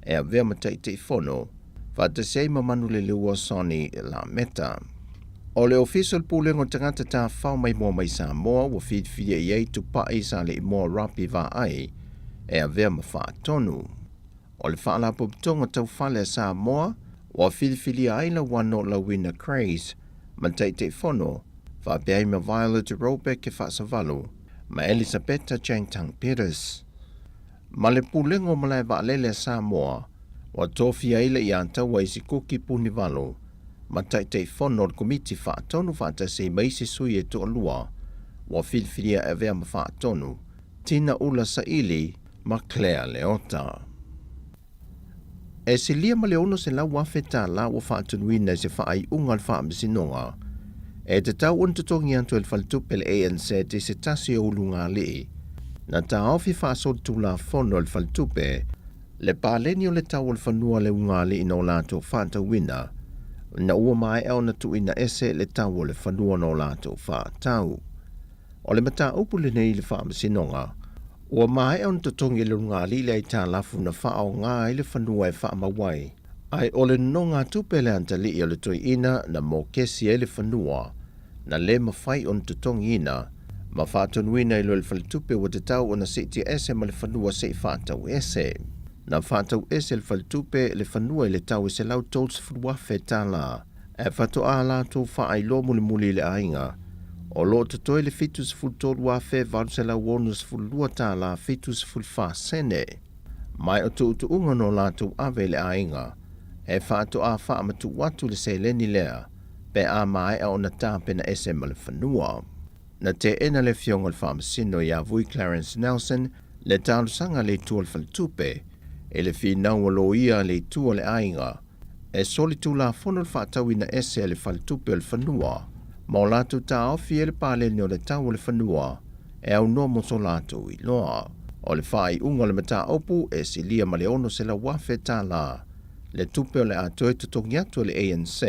e a vea mataitei fono, whatasei ma manu le lua soni la meta. O le official pūlengo tangata tā whao mai mua mai Samoa, o whiriwhiria i ei tu pae sa le i mua rapi va ai, e a vea ma wha tonu. O le whaalapo putonga tau whale a Samoa, o a whiriwhiria aina wano la wina craze, mataitei fono, whapeai ma Violet Robeck e whaasavalu, ma Elisabetta Changtang Peters. Ma le pulengo malai waalele Samoa, wa tofi aile i antaua isi kuki puni valu, ma taitei fono le komiti whaatonu whaatase maisi sui e to alua, wa whiriwhiria e vea ma whaatonu, Tina Ula Saili, ma Claire Leota. E se lia ma leono se la wafeta la wa whaatunuina se whaai unga le whaamisinonga, e te tau un tutongi antu el faltupe le ANC te se tasi o ulunga li, na ta ofi whaasol tu la fono el faltupe, le pāleni o le tau al whanua le unga li ino lato whaata wina, na ua mai au na tu ina ese le tau o le whanua no lato whaatau. O le mata upu le nei le whaamisinonga, ua mai au na tutongi le unga li le ta lafu na whaao ngā le whanua e whaamawai, ai o le nonga tupe le antali i o le toi ina na mo kesi e le whanua, na le mawhai on tutongi ina, ma whātonuina i lo le whalitupe wa te tau o na seti ese ma le whanua se i whātau ese. Na whātau ese le whalitupe le whanua i le tau e se lau tōls furuafe tā la, e whato a la tō whaai lo muli le ainga, o lo te toi le fitus ful tōlu afe varu se lau onus ful lua tā la fitus ful wha sene. Mai o tō unga no la tō ave le ainga, e whāto a wha amatu watu le se leni lea, pe a mai au na tāpe na ese ma le whanua. Na te ena le fionga le whaamasino i a vui Clarence Nelson, le tālusanga le tua le whalitupe, e le whinau lo ia le tua le ainga, e soli tu la fono le whaatau ina ese le whalitupe le whanua, ma o latu tā ofi e le pāleni o le tau le whanua, e au no mo so latu i loa. O le whaai unga le mata opu e si lia ma le ono se la wafe tā la, le tupe o le atoe tutongi atu le ANC,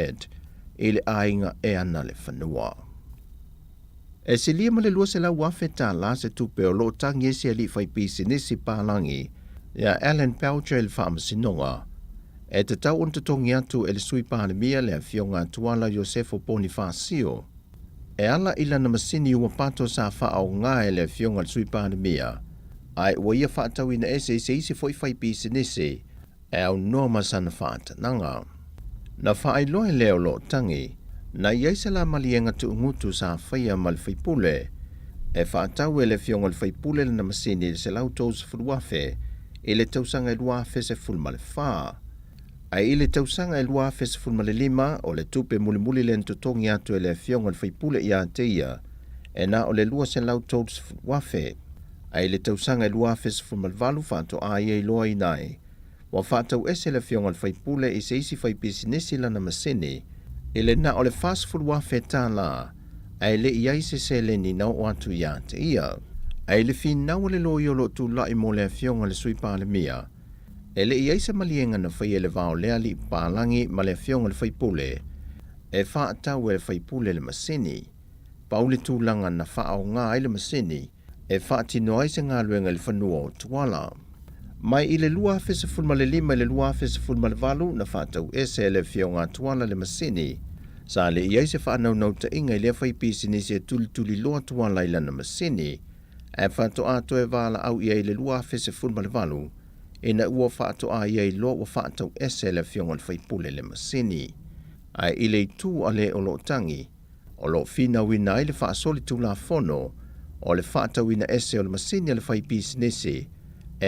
e le ainga e ana le whanua. E se lia ma le lua se la wafe tā la se tupe o lo tangi e se ali fai pisi nisi pālangi, ia Alan Pelcher le whaamasinonga, e te tau on tutongi atu e le sui pālemia le a fionga tuala Josefo Bonifacio, e ala ila na masini ua pato sa wha au ngā e le fionga le sui pālemia, ai ua ia whaatau ina ese i se isi foi fai pisi nisi, e au noa masana whaatananga. Na whaailoe leo lo tangi, na iaisa la malienga tu ngutu sa whaia mal whaipule, e whaatau e le fionga le whaipule le na masini se lau tōs furuafe, e le tausanga e luafe se fulma le whaa. Ai le tausanga e luafe se fulma le lima o le tupe muli le ntutongi atu e le fionga le whaipule i a teia, e na o le lua se lau tōs furuafe. Ai le tausanga e luafe se fulma le valu whaato a i loa i nai, wa whaatau ese le fionga le whaipule i se isi whaipisi nisi la na masini, e le na o le fast furuafe tā la, ai le iai se le ni nau o atu i a teia. Ai le finau le lo iolo tu lai mo le fionga le sui pālemia, e le iai se malienga na whai le vao lea li pālangi ma le fionga le whaipule, e whaatau e le whaipule le masini, paule tūlanga na whaao ngā i le masini, e whaatino ai se ngā luenga le whanua o tuala. Mai i le lua fese fulma le lima i le lua fese fulma le valu na whaatau ese le fionga tuala le masini, sa le iai se whaanau nau ta inga i le whaipisi nisi e tuli loa tuala i lana masini, E whatoa to e wala au i le lua fese fulma le valu, e na ua whatoa i lo wa whatau ese le fionga le whaipule le masini. Ai i le tū a le o lo tangi, o lo fina wina i le whaasoli tū la fono, o le whaatau wina ese o le masini le whai business e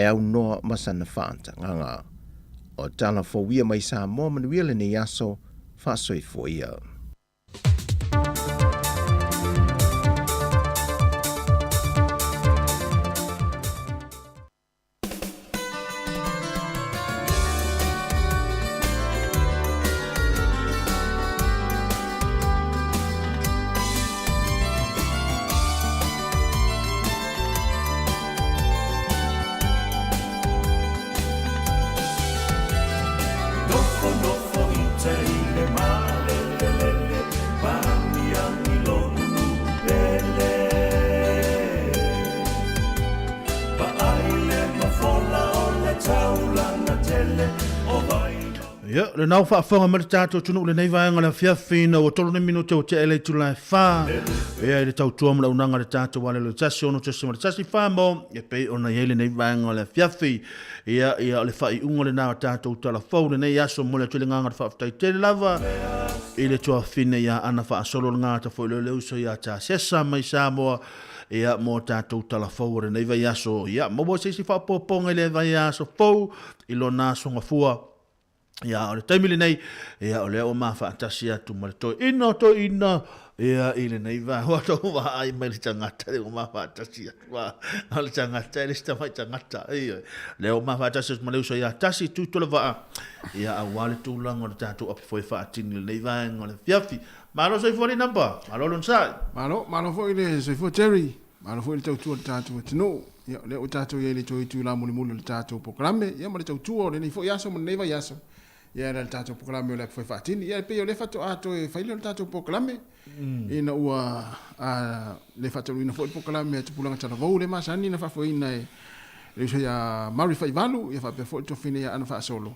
au noa masana whaanta nganga. O tala fo wia mai Samoa manuia le ni aso, whaasoi fo ia. Ya, le nau whaafonga mara tātou tunu le nei vaenga le whiawhina o tolu ne minuta o te ele tu lai wha. Ea le tau tua mara unanga le tātou wale le tasi ono tasi mara tasi wha mo. Ia pei ona ele nei vaenga le whiawhi. Ia le whai unga le nā tātou tala whau le nei aso mo le tuli nganga le whaaftai te lava. I le tua whine ia ana wha asolo le ngata fo le leuso ia tā sesa mai Samoa. Ia mo tātou tala whau le nei vai aso. Ia mo seisi whaapoponga le vai aso whau. Ilo nā songa fua. Ia o le taimile nei, ia o le o mawhaatasi atu ma le toi ina, ia i le nei va, hoa tau wa ai mai le tangata, le o mawhaatasi atu, o le tangata, le sta mai tangata, le o mawhaatasi atu ma le usa ia tasi tūtola waa, ia a wale tūlanga o le tātou api foi whaatini le nei vaenga o le fiafi. Malo soifo ni namba, malo lon sai. Malo foi le soifo Terry, malo foi le tautua le tātou tino, ia le o tātou ia le toi tūla muli muli le tātou pokalame, ia ma le tautua o le nei fo yaso ma le nei vai yaso. Ia le tātou pokalame o le foi whaatini, ia pe o le whato ato e whaile o le tātou pokalame, ina ua le whato ina foi pokalame e tupulanga tala vau le masani na whafoina e le usa ia mauri whaivalu, ia whape foi tofine ia ana whaasolo.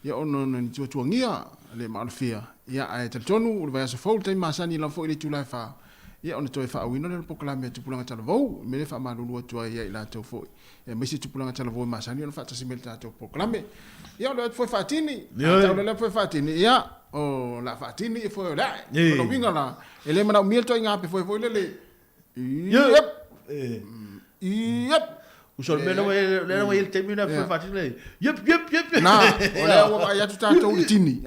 Ia ono ni tua ngia le maalfia, ia ai taritonu, ule vai asa fau tai masani la foi le tūlai wha. Ia ona toi whaawina le pokalame e tupulanga tala vau, me le wha malulua tua ia i la tau foi. Ia mesi tupulanga tala vau masani, ona whaatasi me le tātou pokalame. Ia o le foi whaatini, tau le foi whaatini, ia o la whaatini e foi o lai, ona winga la, e le mana o mia toi ngape foi lele, iep, Usol mena wa il temina foi whaatini le, iep, na, o le o vai atu tātou le tini,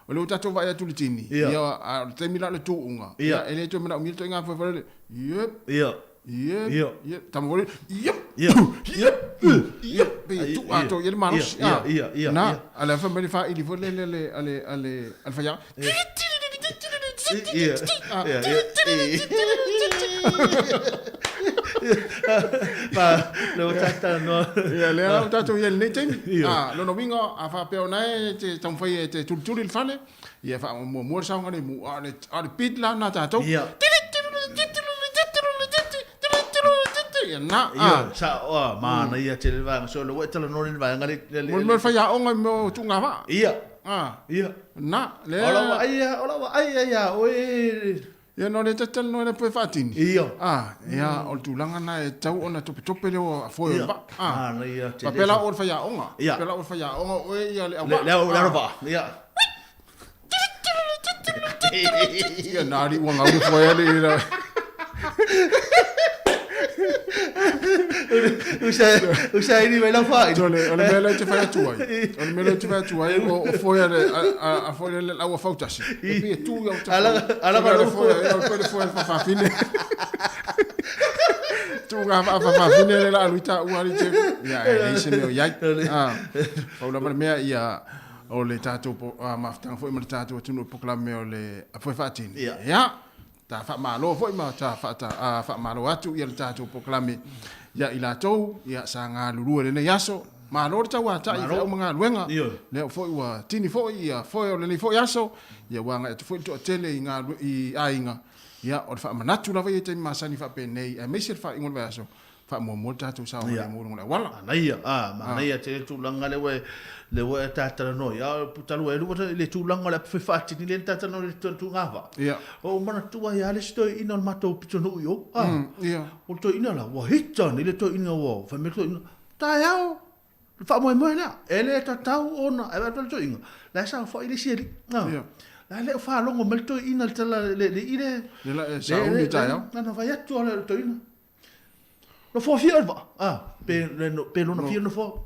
o le tātou vai atu le tini, ia o temina le tūunga, ia e le toi mana o mia toi ngape foi lele, iep, tamore, iep, tu ato il manos na ala fa mali fa ili volle le ale alfaya pa lo tata no ya le tato il neten lo no vingo a fa pe ona te tam fai te tulturi il fale ia fa mo sa ngani mu ale pit la na tato na sa o mana ia te vanga so lo tala no ni vanga le mo fa ya onga mo tunga va ia na le ola ai oi ia no le tatal no le pe fatin ia o tulanga na e tau ona tope le o foi va na ia te pela o fa ya onga pela o fa ya onga o ia le va ia ia nari wanga o foi le Usa ini mai la fai. Ole mele te fai tuai. Ole mele te fai tuai o foi a foi le au fautasi. E pe tu yo. Ala para foi fa fine. Tu ga fa fine la luita u ali te. Ya e se me ya. Paula para me ia o le tato po maftang foi mal tato tu no proclame o le foi fatin. Ya. Ta fa malo foi ma ta fa malo atu ia le tato proclame. Ya ila tau ya sanga lulu le yaso ma lo ta wa ta i o mga luenga le fo wa tini fo ia fo le fo yaso ya wanga fo to tele nga i ainga ya o fa manatu la vai te masani fa pe nei e mesel fa ingol yaso fa mo tātou sa mo le wala naia naia te tūlanga le we tātara no ia putalu e luata le tūlanga le whewhati ni le tātara no le tūngava o mana tua ia le stoi ina le matou pitonu i o o to ina la wa hita ni le to ina wa fa me to ina ta yao fa mo na ele tatau ona e va to ina la sa fo ile sieri la le fa longo me to ina le ile le sa uni ta yao na va ya to le to ina no fo fierva pe no fierno fo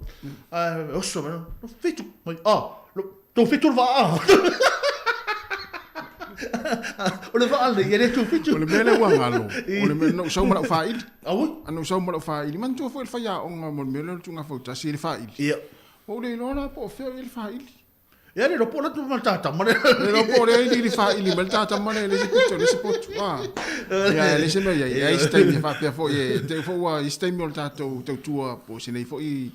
osso no fitu to fitu va o le va alle ye to fitu o le mele wa ngalo o le mele no so mara fa ili anu so mara fa ili man to fo fa ya on mo mele tu nga fo ta si fa ili o le lona po fe il fa ili ya le po la tu maltata ma le po le ili fa ili maltata ma le pitu le spot ya le se no ya stai mi fa pe fo ye te fo wa stai mi maltato te tua po se nei fo i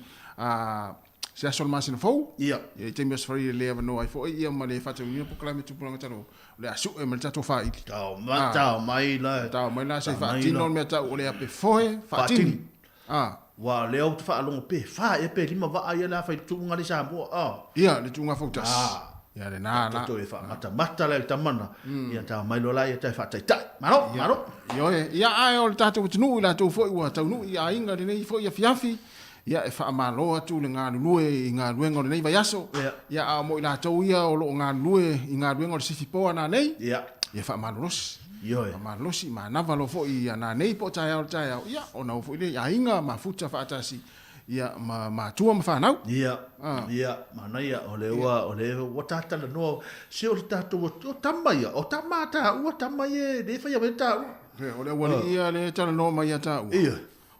se asol mas no fo ia te mi as fari le no ai fo ia ma le fa te ni po klame tu po ngata le asu e maltato fa ili tau mai la se fa ti non me ta o le ape fo fa ti wa le au fa longo pe fa e pe lima va ai la fa tu ngari sa mo ia le tu nga fo tas ia le na to e fa mata le tamana ia ta mai lo la ia ta fa tai maro yo ia ai o ta tu nu la tu fo wa ta nu ia inga de nei fo ia fiafi ia e fa malo atu le nga lue nga luengo nei va yaso ia a mo ila to ia o lo nga lue nga luengo si fipo na nei ia fa malos yo ma losi ma na valo fo ia na nei po ta ia ona fo ile ia inga ma futa fa atasi ia ma tua ma fa nau ia ma na ia o le wa tata no se o tata o tamai o tamata o tamai de fa ia beta o le wali ia le tala no mai ata ia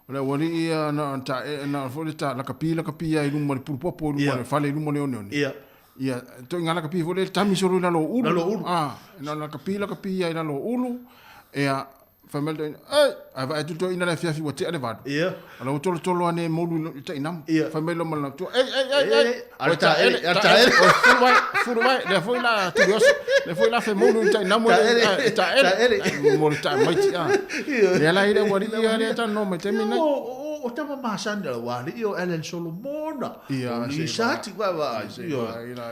o le wali ia na ta na fo le ta la kapia i lumo le pulpopo lumo le fale lumo le onon ia to ngala kapi fo le tami soro la lo ulu na la kapi ina lo ulu ia famel do ava tu ina la fiafi wati ale vado ia ala to tolo ane molu ta inam famel lo mal to ata furu vai le foi la tios le foi la fe molu ta inam ta molu ta mai ia la ida wali ia ta no me temina o tama masanda wali io Ellen Solomona ni sati wa io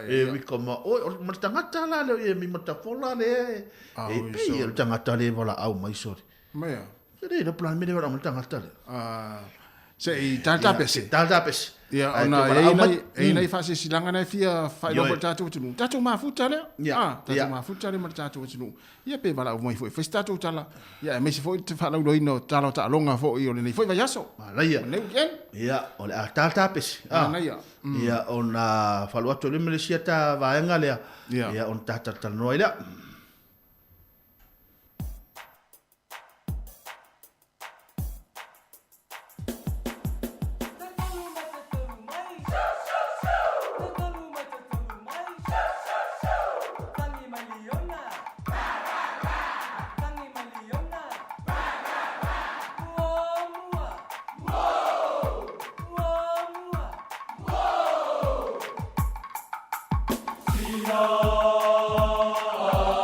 e mi koma o matangata la le mi matafola le e pi el tangata le vola au mai sori mea se le plan me le matangata le se tata pes ia ona e nei fase silanga nei fia fai lo tatu tatu ma futale tatu ma futale ma tatu tunu ia pe bala mo foi tatu tala ia me se foi te fala lo ino tala ta longa foi o nei foi va yaso la ia ia o le tata pes ia ona falu atu le me sia ta va ngale ia on tata no ila Oh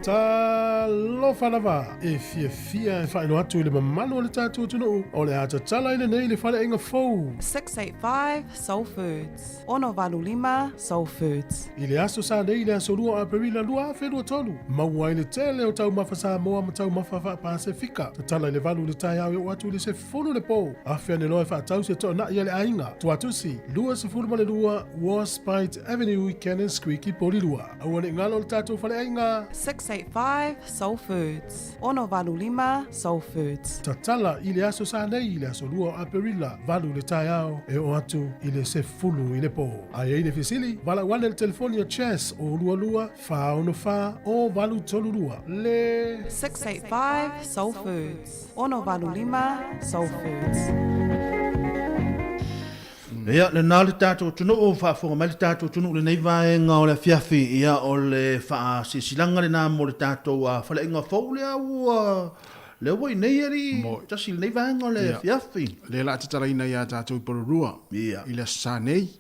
Talofa lava e fia e whaino atu i le mamano o le tātou tunu o le ata tala i le nei le whale inga fou. 685 Soul Foods. Ono Valu Lima Soul Foods. I le aso sa nei le aso lua a perila lua a whenua tolu. Maua i le tele o tau mafa Samoa ma tau mafa wha Pasifika. Ta tala i le valu le tai au i o atu i le se funu le po. A whia ne loe wha tau se to na i le ainga. Tu atu si, lua se funu ma le lua, Warspite Avenue i Cannons Creek i poli lua. Aua ne ngalo le tātou whale ainga. 685 Soul Foods. Ono Valu Lima Soul Foods. Ta tala i le aso sa nei i le aso lua a perila. Valu le tai au e o atu i le se funu i le po. Ai e le fisili, vala wane le telefonia chess o lua lua, fa ono fa o valu tolu lua. Le 685 Soul Foods. Ono Valu Lima Soul Foods. Ia, le nā le tātou tunu o whaafonga mai le tātou tunu le nei vaenga o le fiafi ia o le wha sisilanga le nā mo le tātou a whale inga fau le au le wai nei eri tasi le nei vaenga o le fiafi. Le la te tala ina ia tātou i pororua. Ia. I le sa nei,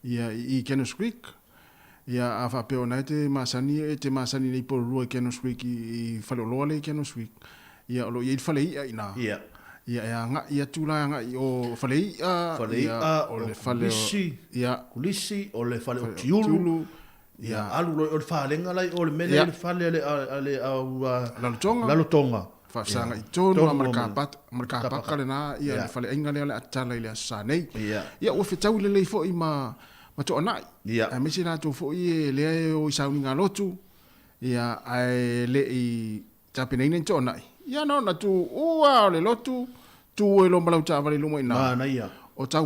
ia i Cannons Creek. Ia a whapeo nei te masani nei pororua i Cannons Creek i whale o loa le Cannons Creek. Ia o lo i whale ia ina. Ia. Ia nga ia tula nga o falei o le fale kulisi o le fale o tiulu ia alu o le falenga lai o le mele le fale ale au lalotonga fasanga i tonu marka pat le na ia le fale inga le atala ile sa nei ia o fetau le fo i ma to nai ia a mesi na to fo i le o sauninga lotu ia ai le i tapinene to nai ia no na tu ua le lotu tu e lo malau ta vale lumo ina na ia o tau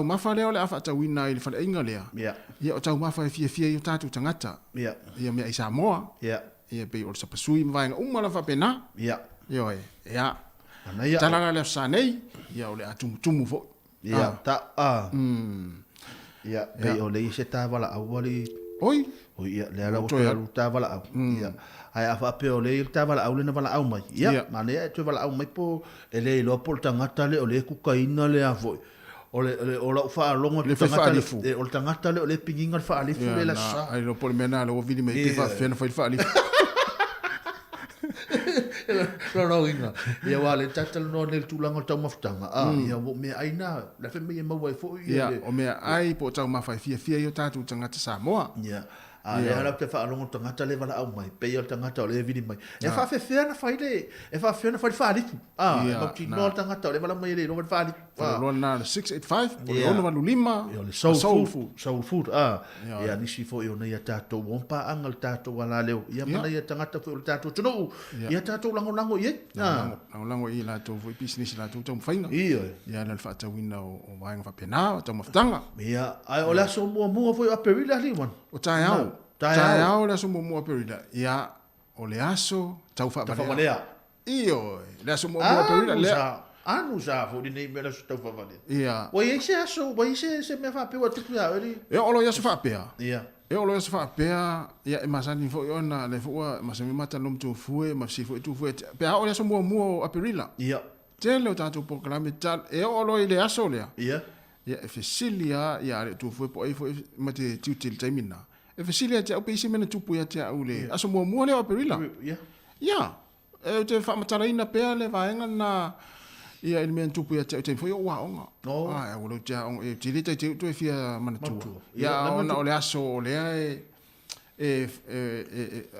mafa le ole afa tau ina i le fale inga lea ia o tau mafa e fia i o tatu tangata ia mea i Samoa ia pe o sapasui mvaenga umala fa pena ia ia talanga le sa nei ia o le atumu fo ia ta ia pe o le se ta vala awali oi ia le ala o ta vala ia ai afa peo le ta vala au le na vala au mai ia ma le tu vala au mai po ele lo por tangata le o le kukaina le avo o la fa longo le fa alifu o tangata le o le pinginga fa alifu le la sa ai lo por mena lo vidi me te fa fena fa alifu no inga ia wale tatal no le tulanga tau maftanga ia wo me aina la fe me mo wai fo ia o me ai po tau mafai fia yo tatu tangata Samoa ia le ala te fa longo tangata le vala au mai pe o tangata o le vidi mai e fa fe fena fa ile e fa fena fa ali ma ti no tangata le vala mai le no fa ali lo na 685 o lo Valu Lima o le soul food ia nisi fo io nei tato wompa angal tato wala leo ia mana ia tangata fo le tato tunu ia tato lango ie lango i la to vo business la to fainga ia na fa tawina o vainga fa pena to maftanga ia ai ola so mo fo a perila li man o taiao le aso mo perila ia o le aso tau fa valea io le aso mo perila le anu sa fo di nei mela so tau fa valea ia o ia se aso o ia se me fa pe wa tu ya eri e o lo ia so fa pe ia e o lo ia so fa pe ia e masani fo ona le fo masami mata lom tu fue ma si fo tu fue pe o le aso mo a perila ia tele o tatu programa tal e o lo ile aso le ia ia e fesilia ia le tu fue po e fo mate tutil taimina e fesilia te o pe mena tupu ia te au le aso mo le o perila ia e te fa mataraina pe le vaenga na ia il men tupu ia te foi o waonga ai o lo te e tili te tu e fia mana tu ia ona o le aso o le e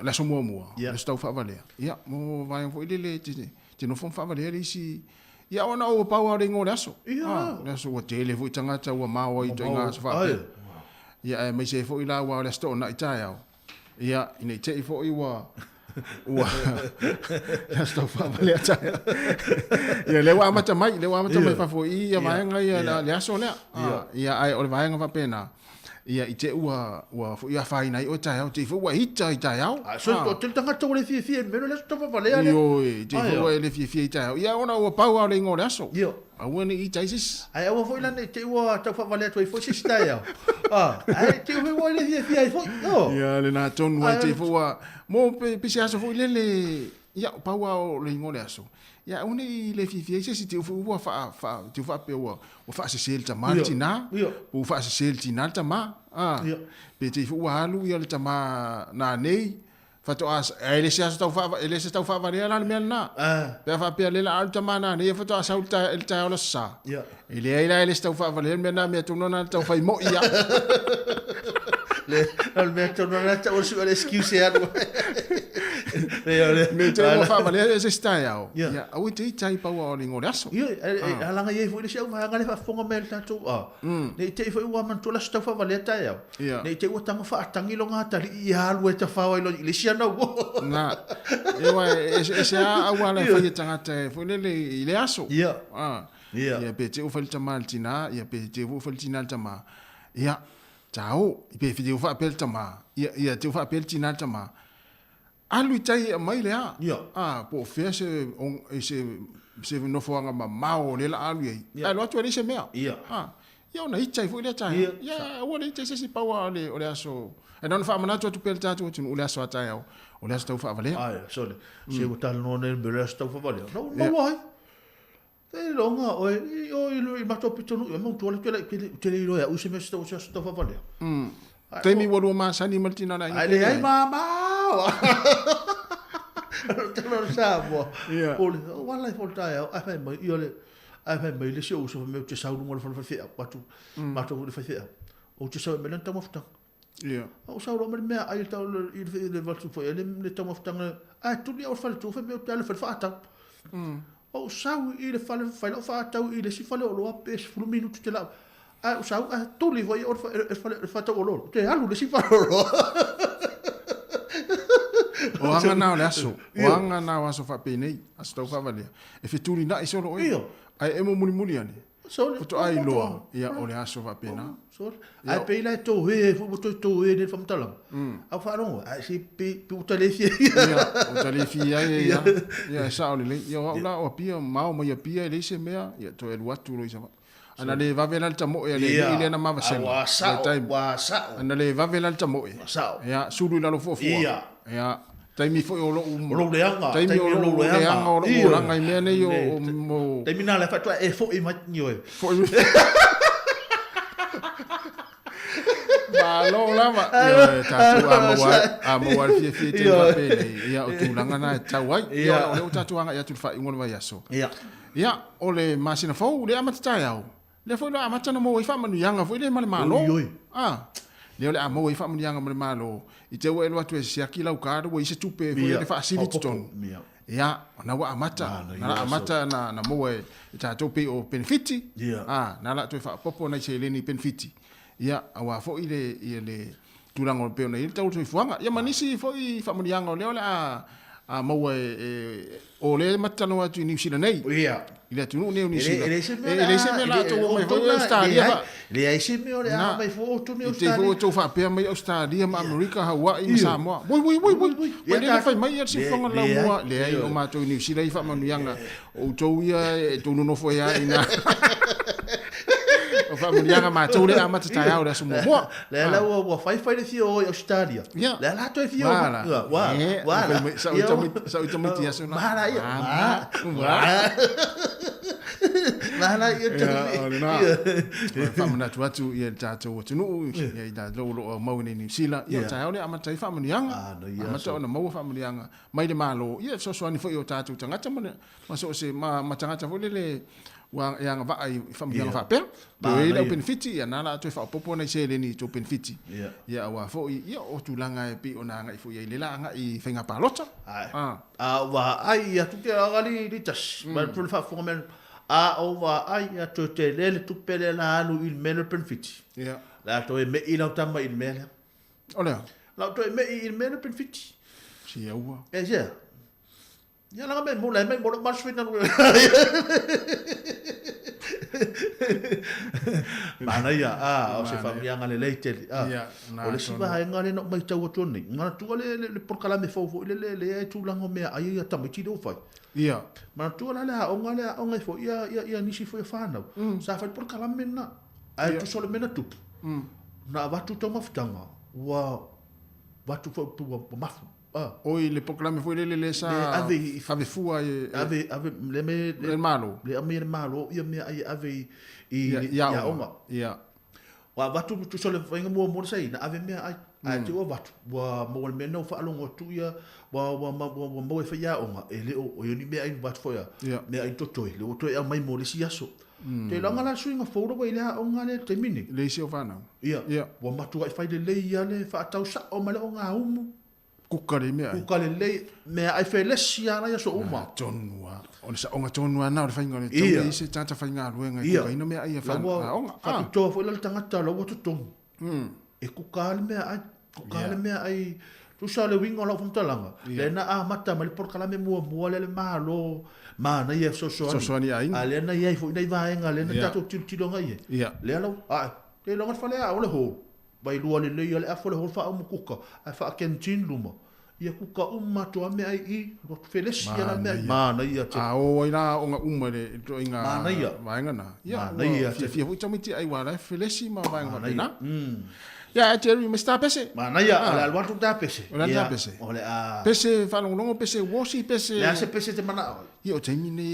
la so mo le sto fa valea ia mo vai foi le te no fon fa valea isi ia ona o pau ringo le aso le aso o tele foi tangata o mau i to inga so fa ia mai se foi la wa le sto na itai au ia ina te foi wa la sto fa valea tai ia le wa mata mai fa foi ia vai nga ia le aso le ia ai o le vai nga fa pena ia i te ua foi ia fai nai o tai au te foi hita i tai au so to tanga to le fie meno le sto fa valea le yo te foi le fie i tai au ia ona o pau le ngo le aso a wene i tai sis ai o foi la te ua to fa valea to foi sis tai au ai te foi le fie foi ia le na tonu ai te foi mo pe se aso foi le ia pau o le ngo le aso ia une le fie se te foi ua fa te fa pe ua o fa se sel ta martina o fa se sel tina ta ma pe te foi halu ia le ta ma na nei Fato as ele se tau fa varia la me na. Pe fa pe le la alta mana ne fato as alta el ta ola sa. Ele tau fa varia me na me tu na tau fa mo ia. Le me tu na tau su excuse ya. Me te mo fa varia se sta ya. Ya, au te tai pa wa ni ngore aso. Ala nga ye foi le se ma nga le fa fonga mel ta tu. Ne te foi wa man tu la sta fa varia ta ya. Ne te wa tanga fa tangi lo nga ta ia lu ta fa wa le sia na wo. Na. Ese a wala fa ye tanga te foi le aso. Ia pe te o fa tama tina, ia pe te o fa tina tama. Ia tau, pe te o fa pel tama. Ia te o fa pel tina tama. Alu tai mai le a. Po fe se no fo nga mamao le la alu ai. Alu atu le se mea. Ia ona itai foi le tai. Ia ona itai se pa wa le aso. E non fa mana tu pel tatu tu o le aso atai au. O le aso tau fa vale. So le. Se o tal no ne be le aso tau fa vale. No wai. Te longa o i mato pitonu e mo tu le ke le ro ya u se me sto fa vale. Te mi woru ma sani martina na. Ai mama. Te lo sa mo. O wala fo tai ai fa mai io le ai fa mai le show so me te sa mo fa fa mato le fa o te sa me lan tamofta. O sa ro me ai ta le va tu fo le tamofta ai tu li o fa tu fa me te le fa ta. O sau i le fale lo fa tau i le si fale o lo ape fu minuto te la o sau tu li voi o fa tau o lo te alu le si fale o lo o anga na le aso o anga na aso fa pe nei aso tau fa vale e fituli na iso lo ai e mo muli ani so to ai lo ia o le aso fa pe na so ai pe la to he fu to he ne fam talang a fa no ai si pe pu tale fi o tale fi ia sa o le ia la o pia mau mo ia pia le se mea ia to e watu lo isa ana le va vela tamo ia le na ma va se wa sa ana le va vela tamo ia sulu la lo fo ia taimi fo o lo leanga taimi o lo leanga o lo ranga i mene yo mo taimi na le fa to e fo i ma nyo fo ba lo la ma tatu amo wa fi te va pe ia o tu langa na tawai ia o tatu anga ia tu fa ngol va yaso ia o le masina fo le amata au le fo la amata no mo i fa manu yanga fo le ma malo le ole amo i fa manu yanga ma malo i te wa lo tu sia kila u ka do i se tupe fo le fa sili ton ia na wa amata na mo e tatu pe o benefiti na la tu fa popo na se le ni benefiti ia awa fo ile tulango pe ona ile tau fuanga ia manisi fo i fa monianga le ole a mo o le matano atu ni sila nei ia ile tu no ni sila ele se me la to mai fo Australia le ai se me ole a mai fo tu ni Australia te fo to fa pe mai Australia ma America Hawaii Samoa boi le fa mai se fonga la mo le ai o ma to ni sila i fa monianga o to ia to no fo ia ina o fa murianga ma tole a mata tai au so mo le la o fai le fio Australia le la to fio wa sa o mi tia so na la fa mana tu ia tato o tunu ia da lo mau ni sila ia tai au le amata fa murianga amata ona mau fa murianga mai le malo ia so ani fo o tato tangata ma so se ma tangata fo le wa yang va ai fam yang va per to e la benefiti ya na la to fa popo na se le ni to benefiti ya wa fo ya o tu langa e pi ona nga i fo ya le la nga i fenga palota wa ai ya tu te agali li tas ma tu fa fo men o wa ai ya to te le tu pele la lu il meno benefiti ya la to e me il au tama il mele ola la to e me il meno benefiti si ya wa e ja ya la me mo la me mo ma sfina mana ya o se famia ngale leite o le siba ngale no mai tau toni ngana tu le por kala me fo le tu lango me ai ya tamiti do fai ia mana tu la o ngale fo ia nisi fo fa na sa fa por kala me na ai tu solo me na tu na va tu toma ftanga wa va tu fo tu mafu oi le proclame foi le sa ave fua ave le me le malo le me malo ia me ai ave i ya oma ia wa watu tu sole fainga mo sai na ave me ai te o watu wa mo me no fa longo tu ya wa mo fa ya o ele o yo ni me ai watu fo ya me ai to toi le o to ya mai mo le si aso te langa la swinga fo ro ile o ngale te mini le si o fana wa matu ai fa le ya le fa tau sa o male o nga umu kukare me ai kukare le me ai fe le si ana ya so uma tonua on sa onga tonua na o fainga le tau se tata fainga luenga ku ina me ai fa fa to fo le tanga ta lo to tong e kukale me ai tu sa le winga lo fun talanga le na a mata mal por kala me mo le malo ma na ye so ni ai ale na ye fo nei va nga le na ta to ti lo ngai le lo te lo fa le a o le ho bai lua le le a fo le ho fa mo kuka a fa kentin luma ia kuka umma to me ai I ro felesi na me ma na ia a o ina o nga umma le to inga ma na ia vainga na ma na ia fia fu chamiti ai wala felesi ma vainga na ya Jerry me sta pese ma na ia ala alwatu da pese ole a pese fa longo pese wosi pese ya se pese te mana io teni ne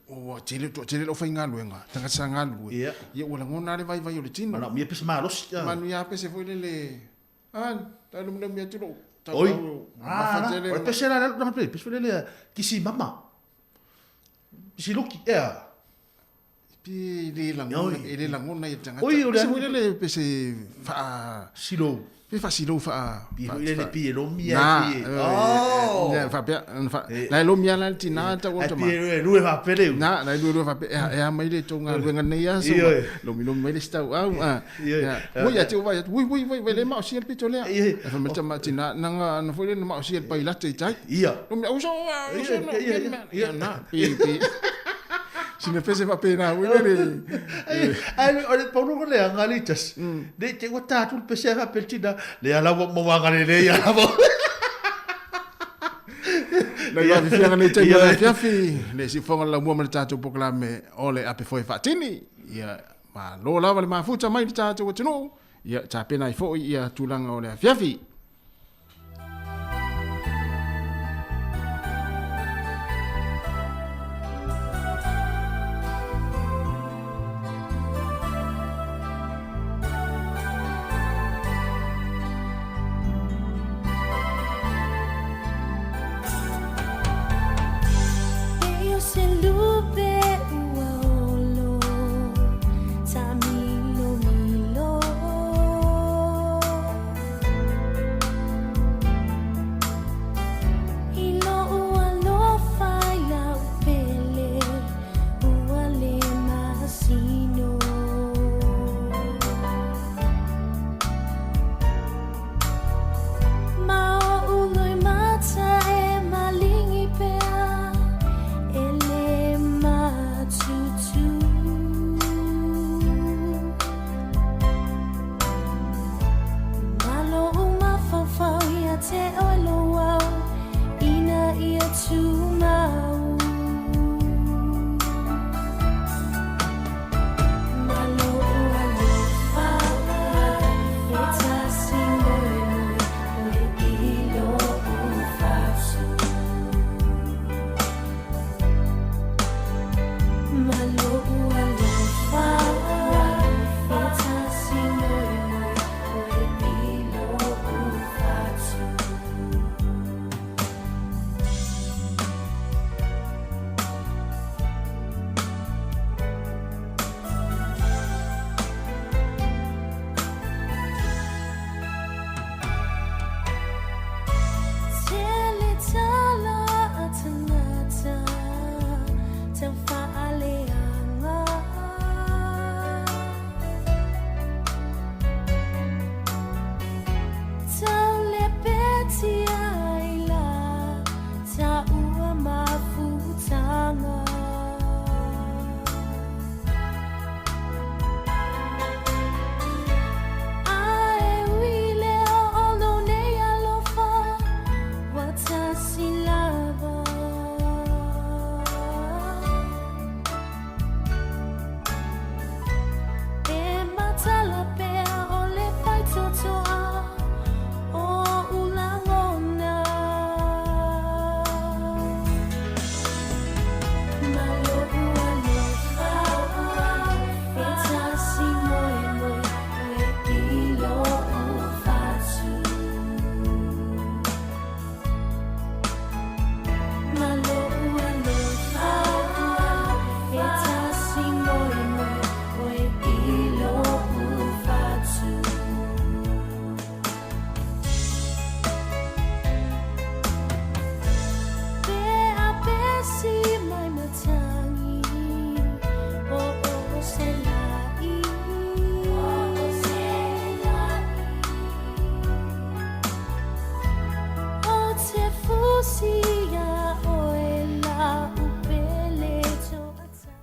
o tele lo fainga luenga tanga sanga lu ia wala ngona le vai o le tino mana mi pese malos manu ya pese foi le ta lu me tiro oi o pese la no pese le kisi mama kisi loki pi le langona ia tanga oi o le pese fa silo pe fa silo fa pi le pi lo mia pi fa la lo mia la tina ta o tama pi lu fa pele na lu fa e mai le tonga luenga nei ya so lo mi mai le sta mo ya te vai ui le ma si el pito le fa me tama tina na na foi le ma si el pai la tai lo mi uso na pi si me pese va pena wele ai paulo le angalitas de te wata tu pese va peltina le ala mo wangale le ya mo na ya fia ngane te ya fi le si fonga la mo tatu proclame ole ape foi fatini ya ma lo la vale ma futa mai tatu tino ya ta pena i foi ya tulanga ole fiafi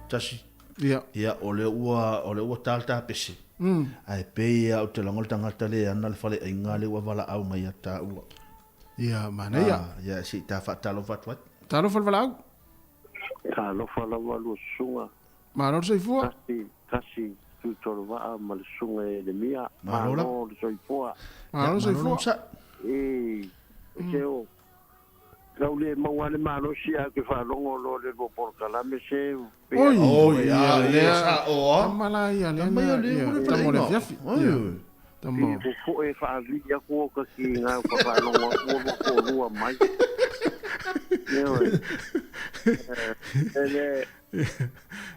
Tasi. Ia. Ia o le ua talta pese. Ai pe ia o te langol tangata le ana le fale inga le ua wala au mai ata ua. Ia mana ia. Ia si ta fa talo fa twat. Talo fa wala au. Talo fa la walu sunga. Malo se fua. Kasi tu tolo va mal sunga le mia. Malo so fua. Malo se fua. Keo. Kau le mawale malo sia ke fa longo lo le bo por kala me se. Oi, le sa o. Mala ia le. Tamo le fiafi. Tamo. Ko e fa vi ya ko ka ki nga fa longo ko lua mai.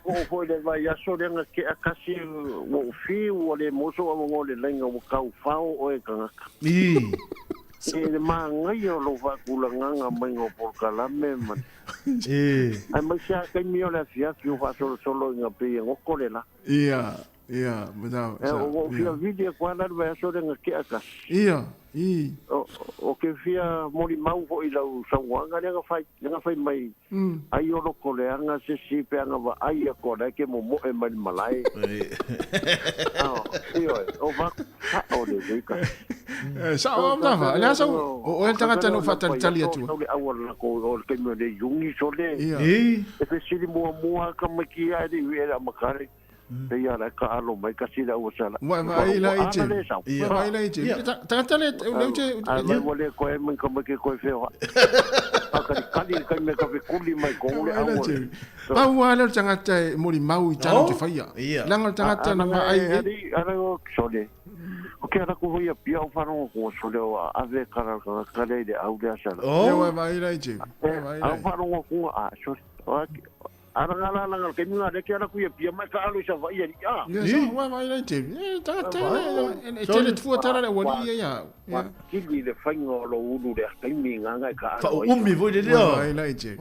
O le vai a so lenga ke akasi o fi o le moso o le lenga o kau fao o e kanga. Le mangai o lo va kulanga mai o por kalame man. Ai mai sia kai mi o la fia ki o fa solo nga pe o kolela. Ia, madam. O fia video kwa na vai so lenga ke akasi. Ia. O ke fia mori mau ho ila u sawanga nga fai mai ai o lo koleanga se si pe nga va ai ko da ke mo e mai malai o va o de vika sa o mava la sa o tanga tano fatal tali atu o le awala ko o ke mo de yungi so le e se si mo ka maki ai de era makare te ia la ka alo mai ka sila o sala vai la ite vai la ite tata le ute ai vole ko e men como que ko feo kali me ka kuli mai ko le awo pa wala tangata mori mau i tano te faia langa tangata na ai ara o sole o que era ko ia pia o faro ko sole o ave kara kale de au de sala vai la ite au faro ko a so Arangala ngal ke minga de kera ku ye pia mai ka alu sa vai ya. Vai la ite. Tata e tele fu tara le wali ya. Ki le fango lo ulu de ka minga ngai ka. Fa umi voi de dia. Vai la ite.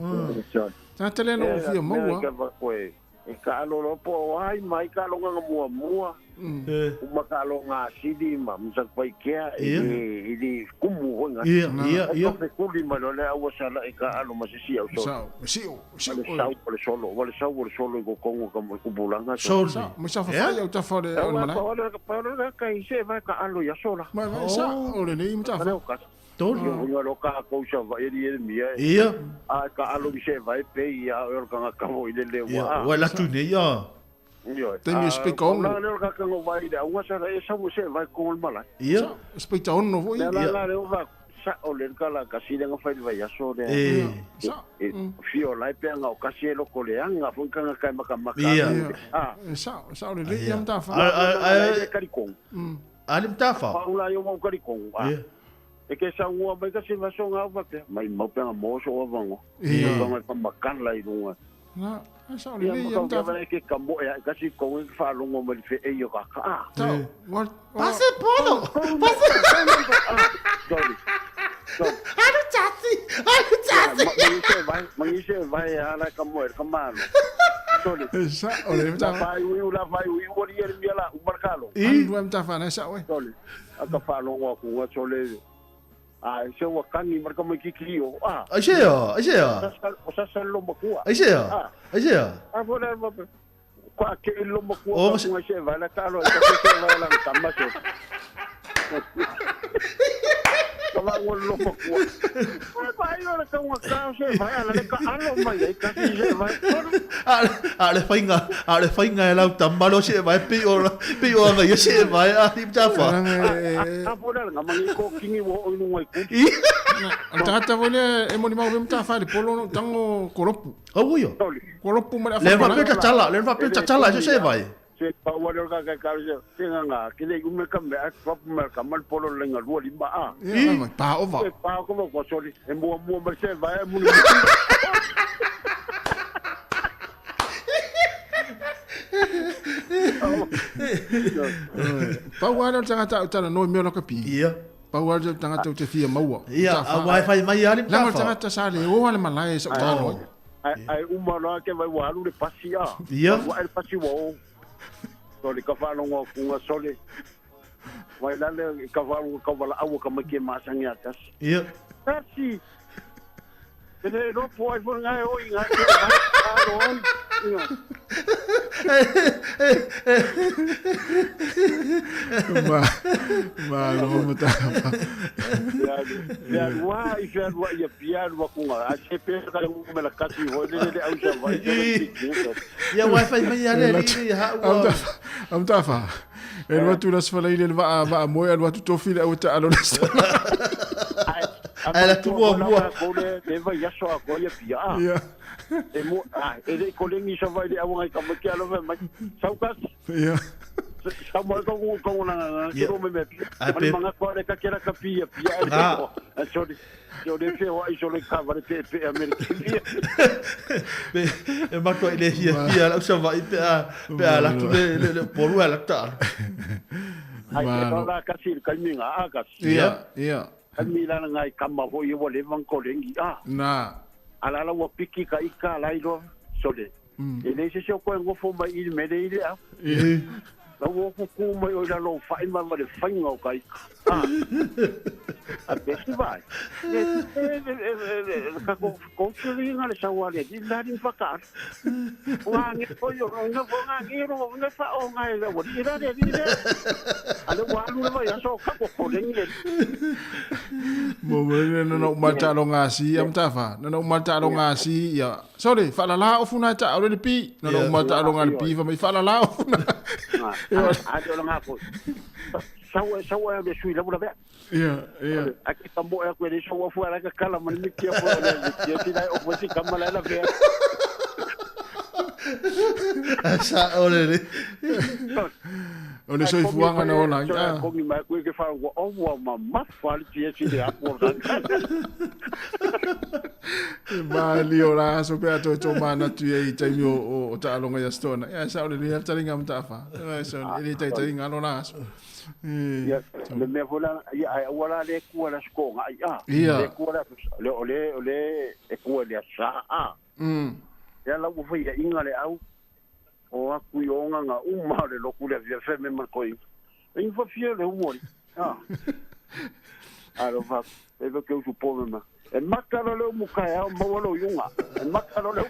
Tata le no fia mo. E ka lo po ai mai ka lo nga mua. Uma ka lo nga sidi ma msa pai ke e di kumu ho nga. Ia. Pe kuli ma lo le awa sala e ka alo ma si au so. Wale solo ko kongo ka mo kubulanga. So, mo sa fa ya uta fa de o mana. Pa ka ise va ka alo ya sola. Ma sa o le ni mta fa. Todo lo ka ko sa va e mia. Ia. A ka alo ise vai pe ia o ka ka mo ile le wa. Wala tu ne ya. Tem speak on. Não, não, que não vai dar. Uma só essa você vai com o malai. Ia. Speak on no voi. Ia. Não, vai. Sa olen kala kasi nga fai vai aso de. Fio lai pe nga o kasi lo koleanga fun kanga kai makamaka. Sa ole le yam ta fa. Karikong. Alim ta fa. Paula yo mo karikong. E ke sa ua mai kasi vaso nga va pe. Mai mo pe nga mo so vango. Nga nga makan lai dunga. Na, sa ole le yam ta fa. Ke kambo ya kasi ko fa longo mo fe e yo ka. What? Pase polo. Pase. Sorry. Aduh casi. Mengisi vai ala kamu kemana? Sorry. Sa oleh la vai o dia dia lá o marcalo. Andu am ta fa na sa we. Sorry. Aka fa lo ko wa sole. Se wa kani marka mo kikio. Asia. O sa lo makua. Asia. Agora ko ke lo makua ko se vai la kalo se vai la tamaso. Kama lo makua. Vai ora ka wa ka se vai ala ka alo mai ka se vai. Ale fainga la tambalo se vai pi o nga se vai a tim ta fa. Apora nga mangi ko kingi wo no mai ku. Tata vole e moni mau ta fa de polo tango koropu. Oh yo. Koropu ma le va pe chala se vai. Se pa wa lo ka se nga kile ume ka me fa me ka mal polo lenga ro li ba. Pa ova. Pa ko ko soli e mo se vai mo. Pauara tangata utana no me lo kapi. Ia. Pauara tangata te fia maua. Ia, a wifi mai ali tafa. Langa tangata sale o ale malai sa utano. Ai uma ke vai walu de pasia. Ia. Vai pasi wo. Soli ka fa no ku soli. Vai lá le ka vala awu ka me ke masangi atas. Ia. Pasi. Ele no foi ngai o inga. Ma lo mata. Ya wa ya pian wa ku nga se pe ka mo me la kati ho le au sa vai. Ya wifi mai ya le ha wa. Am tafa. El watu las fala ile va mo ya watu tofi le wata alo. Ala tu mo ko le va ya so ko ya pia. E mo ele ko le ni sa vai le au ngai ka mo ke alo mai. Saukas. Ya. Sama ko na ko me me. Ana manga ko le ka kera ka pia. Sorry. Yo de fe wa iso le cover te American. E ma ko ile hia la sa vai pe la tu le polu la ta. Ai ko la ka sir ka minga ka. Ia. Ami la ngai kama ho yo le van ko lengi na ala la wa piki ka ika la ilo sole ele se se ko ngo fo mai il me le ile la wo ku mai o la lo fa ma le fa ngo ka ika a besi vai ka ko chiri ngale sa wa le di la di fa ka wa ngi ko yo ngo fo nga ngi ro nga fa o nga le wo di la de di ale wa lu le ya so ka ko lengi mo no mata lo ngasi am tafa no mata lo ngasi ya sorry fa la o funa ta o le pi no mata lo ngal pi fa mai fa la o funa do lo ngapo sawa be sui la bula be aki tambo ya kweli so wa fuara ka kala man mi kia fo le kia ti dai o fo si kamala la be sa ole Ole soi fuanga na ona. Ko mi mai ko ke fa o ma fa ti e si de aporta. Ma li ora so pe ato to mana tu e tai o ta longa ya stona. Ya sa ole li ta ringa mta fa. So ele tai ringa lona. Ya le me vola ya wala le ku la sko ya. Le ku la le ole e ku le sa ya la ku fa ya ingale au o aku yonga nga umare lokule via feme makoi in fa fiele umori alo va evo que eu povo ma e makalo le mukaya ma walo yunga e makalo le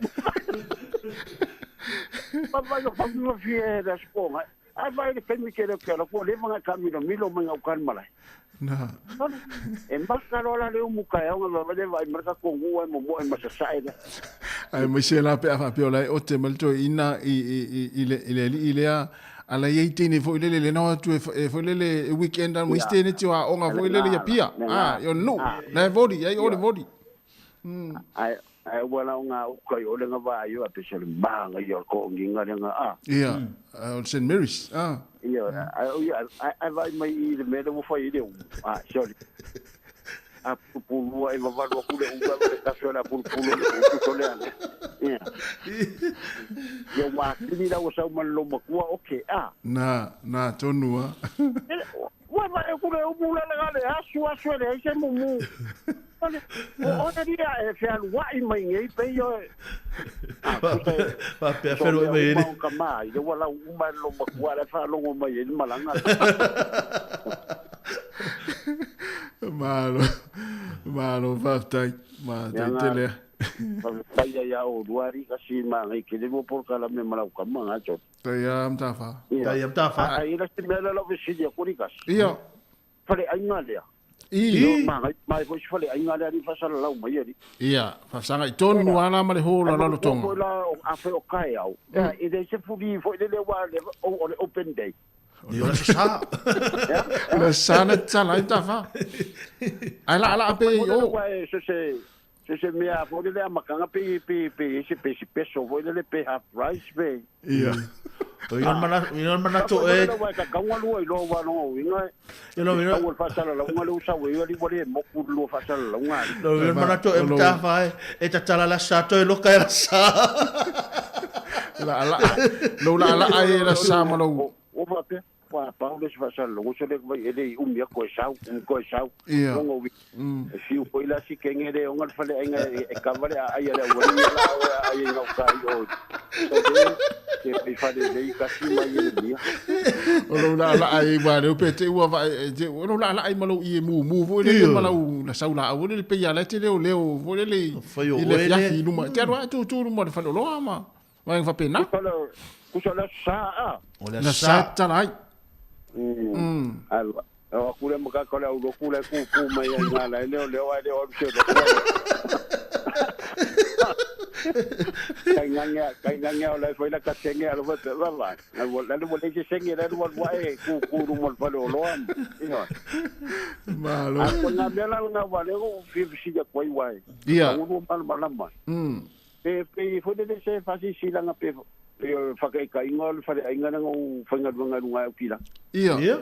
pa va yo fa no fiele da scola ai vai le pemi que lo ko le manga camino milo manga kalmala na e makalo le mukaya nga va le vai marka ko ngua mo ma sa ida ai mai se la pe fa pe ola o te malto ina ile ala ye tini fo ile no tu fo ile weekend an wiste ne tu o nga fo ile ya pia yo no na vodi ai o vodi ai wala nga ko yo le nga va yo a pe se banga yo ko nginga nga yeah St Mary's ai vai mai ile me do fo ile sorry a pulu e va do ku le unga le casola pulu to le ale yo wa ni da wo sa man lo makua okay na tonua wa va e ku le ubula le ale asu le se mumu o dia e fe al wa i mai ngai pe yo va pe fero mai ni ka mai yo wala uma lo makua le fa lo mai ni malanga malo faftai ma tele Paya ya o duari kasi mangai kile mo por kala me mala ka manga cho tayam tafa ai la stimela la vesidia kurikas iyo fale aingalea mai ko fale aingalea ni fasala la mai ri iya fasanga itonu ana male ho la lo tonga la afe o kai au e de se fudi fo de le wa o open day yo sa la sana tsala tafa ala pe yo se mea fo de makanga pe se so vo de pe half rice pe iya yo mana to e ka kangwa lu i lo wa no winga yo o fa sala la ngalo sa we yo li mo ku lu fa sala la nga yo mana to e ta fa e ta tala la sa to e lo ka sa la ai la sa mo lo o va pe pa le fa sala lo so le ele ya ko sa ngo wi si u ko ila si kengere o ngal fa le e ka vale ai le wo la ai no ka yo ke pe fa de ka si mai le o la ai ba le pe te wa va o la ai malo i mu vo le malo na sa la o le pe ya le te le vo le fa yo le ya fi no ma te ro tu no mo fa lo ma va fa pena kusa la saa. La saa tarai. Alwa. O kule maka kole au kule ku mai ngala leo ai leo se. Kainyanga oleh foi la kasenge alo va va. La lo le que senge la lo va ku mo fa lo loam. Malo. Aku ngamela nga vale ko fi ya koi wai. Ia. Uno mal malama. Pe foi de se fasi sila nga pe fa kai ngol fa inga ngo fa nga nga pila. Ia.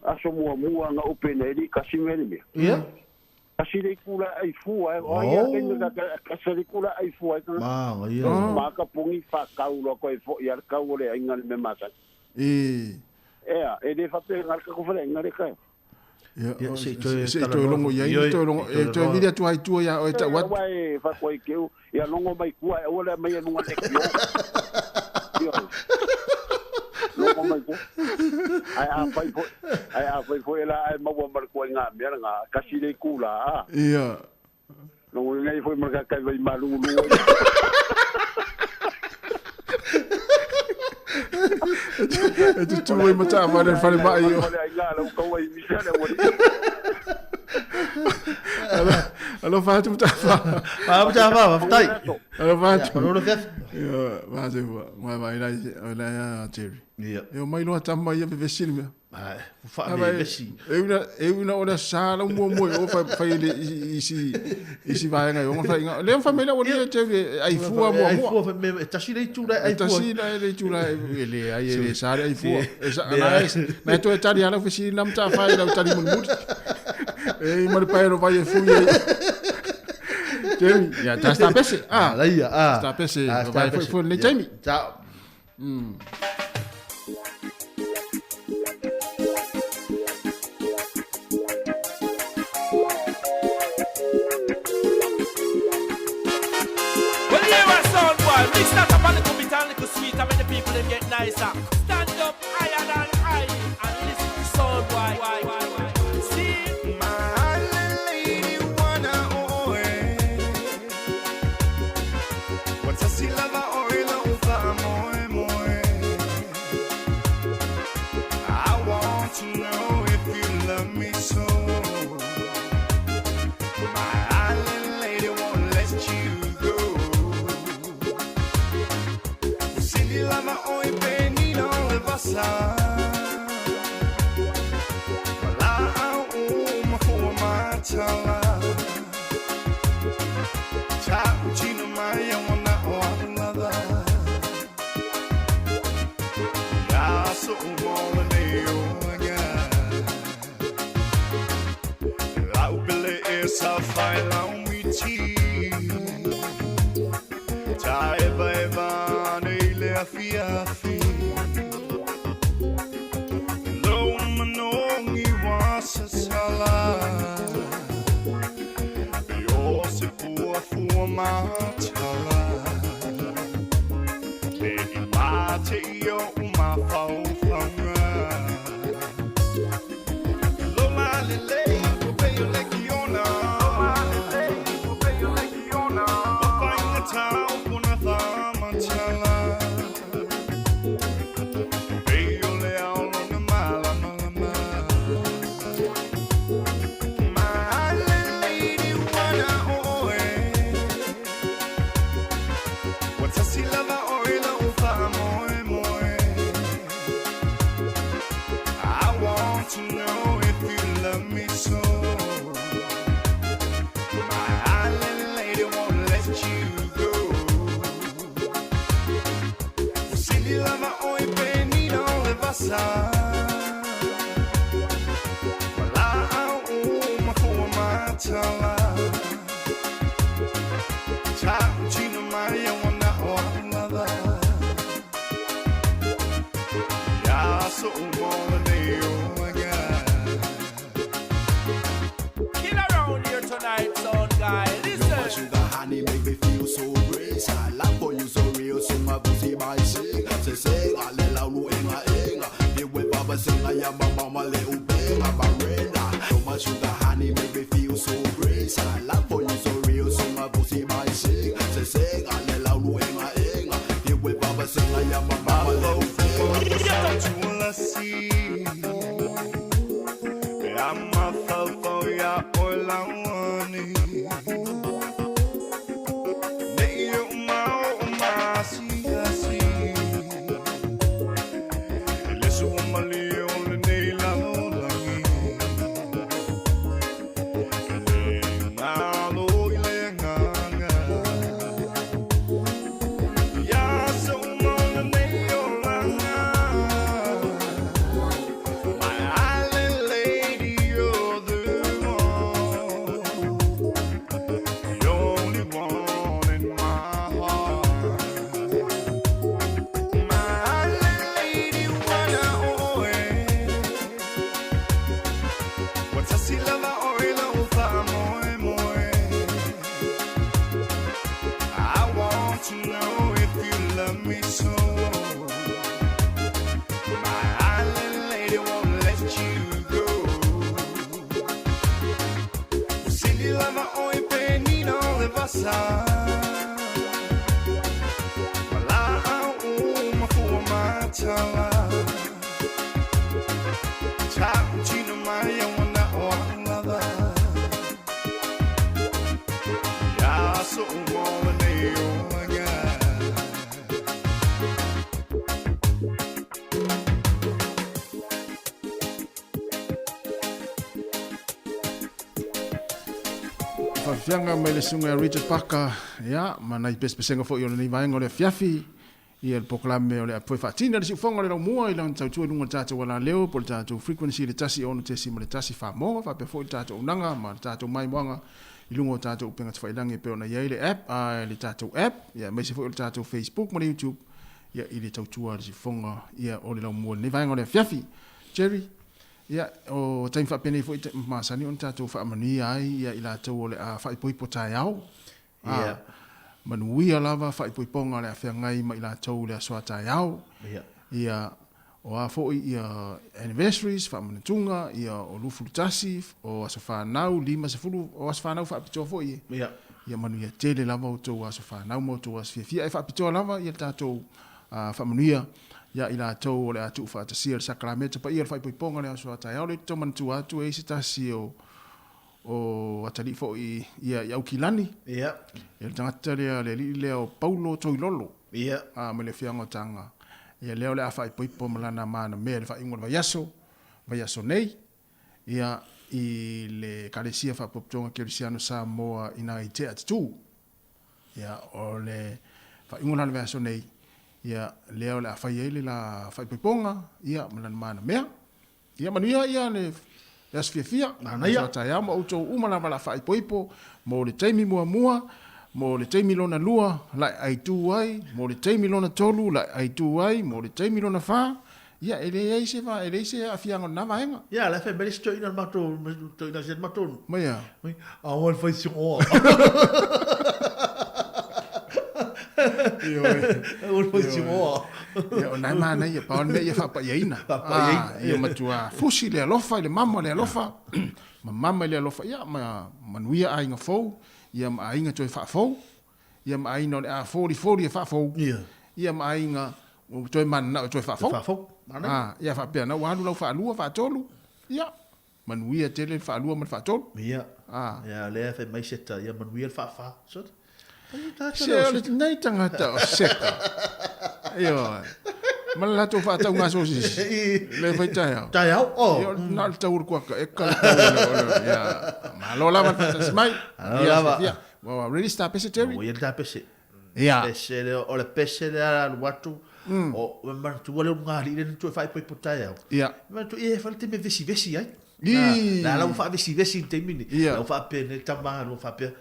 Aso mua nga openeri kasimeli me. Ia. Kasile kula ai fua o ia kenga kasile kula ai fua ma ia maka pungi fa kaulo ko fo ia kaule ingal me masa e de fa pe ngal ko fa ingal ka ya se to longo ia to longo to video tu ai tu ya o ta wat wai fa ko ke ia longo mai ku ai ola mai no ngale yo longo mai ku ai a foi ela ai mo mar ko nga me nga kasile kula ia no ngai foi mar ka vai malu tu tu vai mata ma del fare mai io allora fate un tafa dai allora faccio non lo fai va se vai la Jerry io mai lo tamma io per vestirmi fa vesti e una ora sala un mo o fa isi vai nga io fa le famiglia vuol dire che ai fu mo tasi dei tura ai le ai le sare ai fu ma tu tari ala fesi nam ta fa la tari mun mut e mar paero vai fu ya sta pese sta pese vai fu le Jamie ciao Mix that up a little bit and little sweet and make the people them get nicer. Stand up higher than high and listen to sound boy. See my lady wanna what's a silava oil over more. I want to know if you love me so. My lady won't let you go. Lama oi benino le vasa la ma matala cha chino mai wana wana ya so mo ne onya la ubele esa faila umiti cha eva Fiafi Lo manongi wasa sala Yo se pua fua matala Beni mate yo uma fau fanga Lo malile ubeyo lekiona Wafainga tau kuna thama chala Sugar honey make me feel so great. I love for you so real, so my pussy might sing. Say, I let out, you with Baba sing, I am Fianga mai le sunga Richard Parker ya mana i pespesenga fo yo nei vaenga le fiafi ia le poklame o le apoi fatina le sifonga le mua i lan tau lunga tata wala leo por tata frequency le tasi ono tesi mo le tasi fa mo fa pe fo tata unanga ma tata mai moanga i lunga tata upenga tfa ilange pe ona ia le app le tata app ia mai se fo le tata Facebook mo le YouTube ia i le tau tua le sifonga ia o le mua nei vaenga le fiafi Jerry ia o taim fa pene foi masani on tato fa mani ai ia ila to le a fa poi potai au ia manuia lava fa poi ponga le fa ngai ma ila to le so tai au ia o a foi ia anniversaries fa mantunga ia o lufu tasi o so fa nau lima se fulu o so fa nau fa pito foi ia manuia tele lava o to so fa nau mo to fia fa pito lava ia tato fa manuia ya ila tau le atu fa ta sia sakramento pa ia fa ponga le so ta ia le to man tu atu e sta sio o atali fo ia ukilani ia ele tanga le o Paulo Toilolo ia a me le fianga tanga ia le le fa po malana mana me le fa ingol va yaso nei ia i le kalesia fa poptonga Cristiano Samoa ina i te atu ia o le fa ingol va yaso nei ia leo la fai ele la fai ponga ia malan mana mea ia manuia ia le as fia na ia ta ia mo auto umala la fai poipo mo le taimi mua mo le taimi lona lua la ai tu ai mo le taimi lona tolu la ai tu ai mo le taimi lona fa ia ele ai se va ele se afia ngona vaenga ia la fai beli sto ina mato to ina jet mato mai a wal fai si o o foi timo o na mana ia pa me ia fa pa ina ia matua fusi le alofa le mama le alofa mama le alofa ia manuia ai nga fo ia ma ai nga toi fa fo ia ma ai no le a 40 fa fo ia ma ai nga toi man na toi fa fo ia fa pe na wa lu fa lu fa tolu ia manuia tele fa lu ma fa tolu ia ia le fa mai seta ia manuia fa so se nei tangata o seka io mala to fa ta unga sosi le fai tai au io na ta ur kwa ka e ka ya ma lo lava ta mai ya wa really stop pesiteri o ia ta pese ya pese o le pese le al watu o ma tu wale ngali le tu fai poi potai au ya ma tu e fa te me vesi ai la fa vesi te mini la fa pe ne tama no fa pe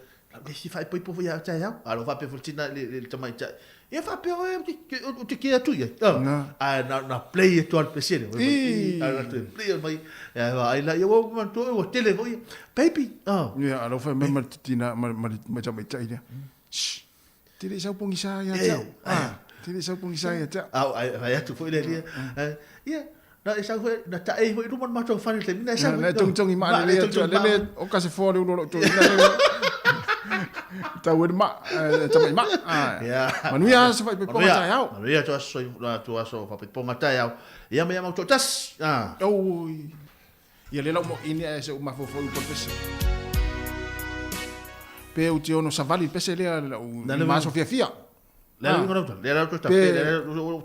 si fai poi po ia tai au alo fa pe fortina le tama ia ia fa pe o te kia tu ia na play to al pesere ala te play mai ai la ia o man to o tele foi baby ia alo fa me martina ma tama tai ia tiri sa pungi sa ia tiri sa pungi sa ia ai tu foi le ia na isa foi na ta e foi ruman ma to fa le mina sa na tung i ma le o ka se fo le to Tau ma, tamai ma. Manuia se fai peponga tai au. Manuia to aso fa peponga tai au. Ia me mau to tas. Oi. Ia le mo ini e se uma fo por pese. Pe o tio no savali pese le ma so fia. Le ngoro to, le to sta pe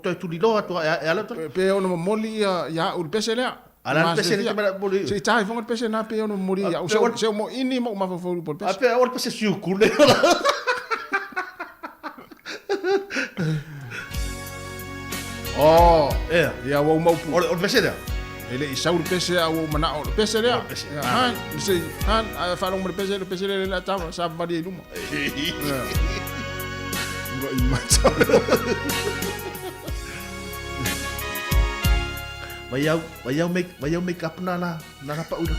to tu di lo to e ala to. Pe o no moli ya ul pese le. Ala pese le para boli. Se tai fo pese na pe o no moli ya. Se mo ini mo ma fo por pese. Pe o pese siu kule. Oh, ya wo mau pu. O pese le. Ele isaur pese a wo mana o pese le. Han, se han fa lo mo pese le la tama sa va di luma. Vai make up na pa udah.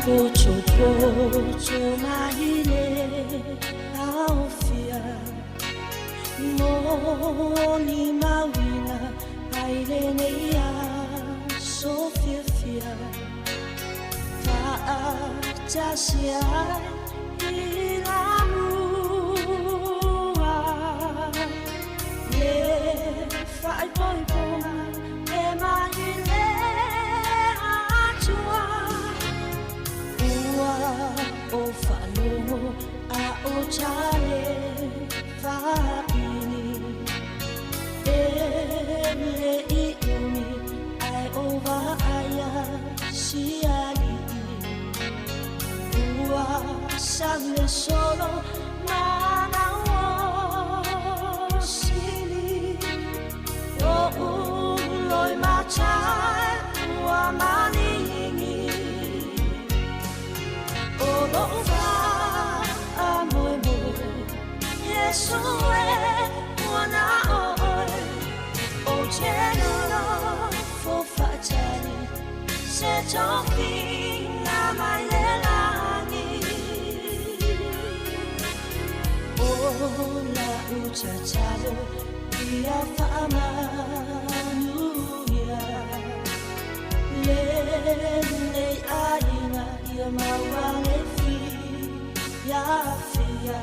Pocho mahine aufia Moni mawina ailenea Sofia Fa'atasia ilamua Le fai poi e mahine Atua o falo a o chale faini ele iumi ai ova aya siali ua sale solo mana o sili o loi machai ua mani Yesue wana oi o chenolo fo fatali se topi na mailelani o la uchachalo ia fama nuia le aina ia mawale fi ya fia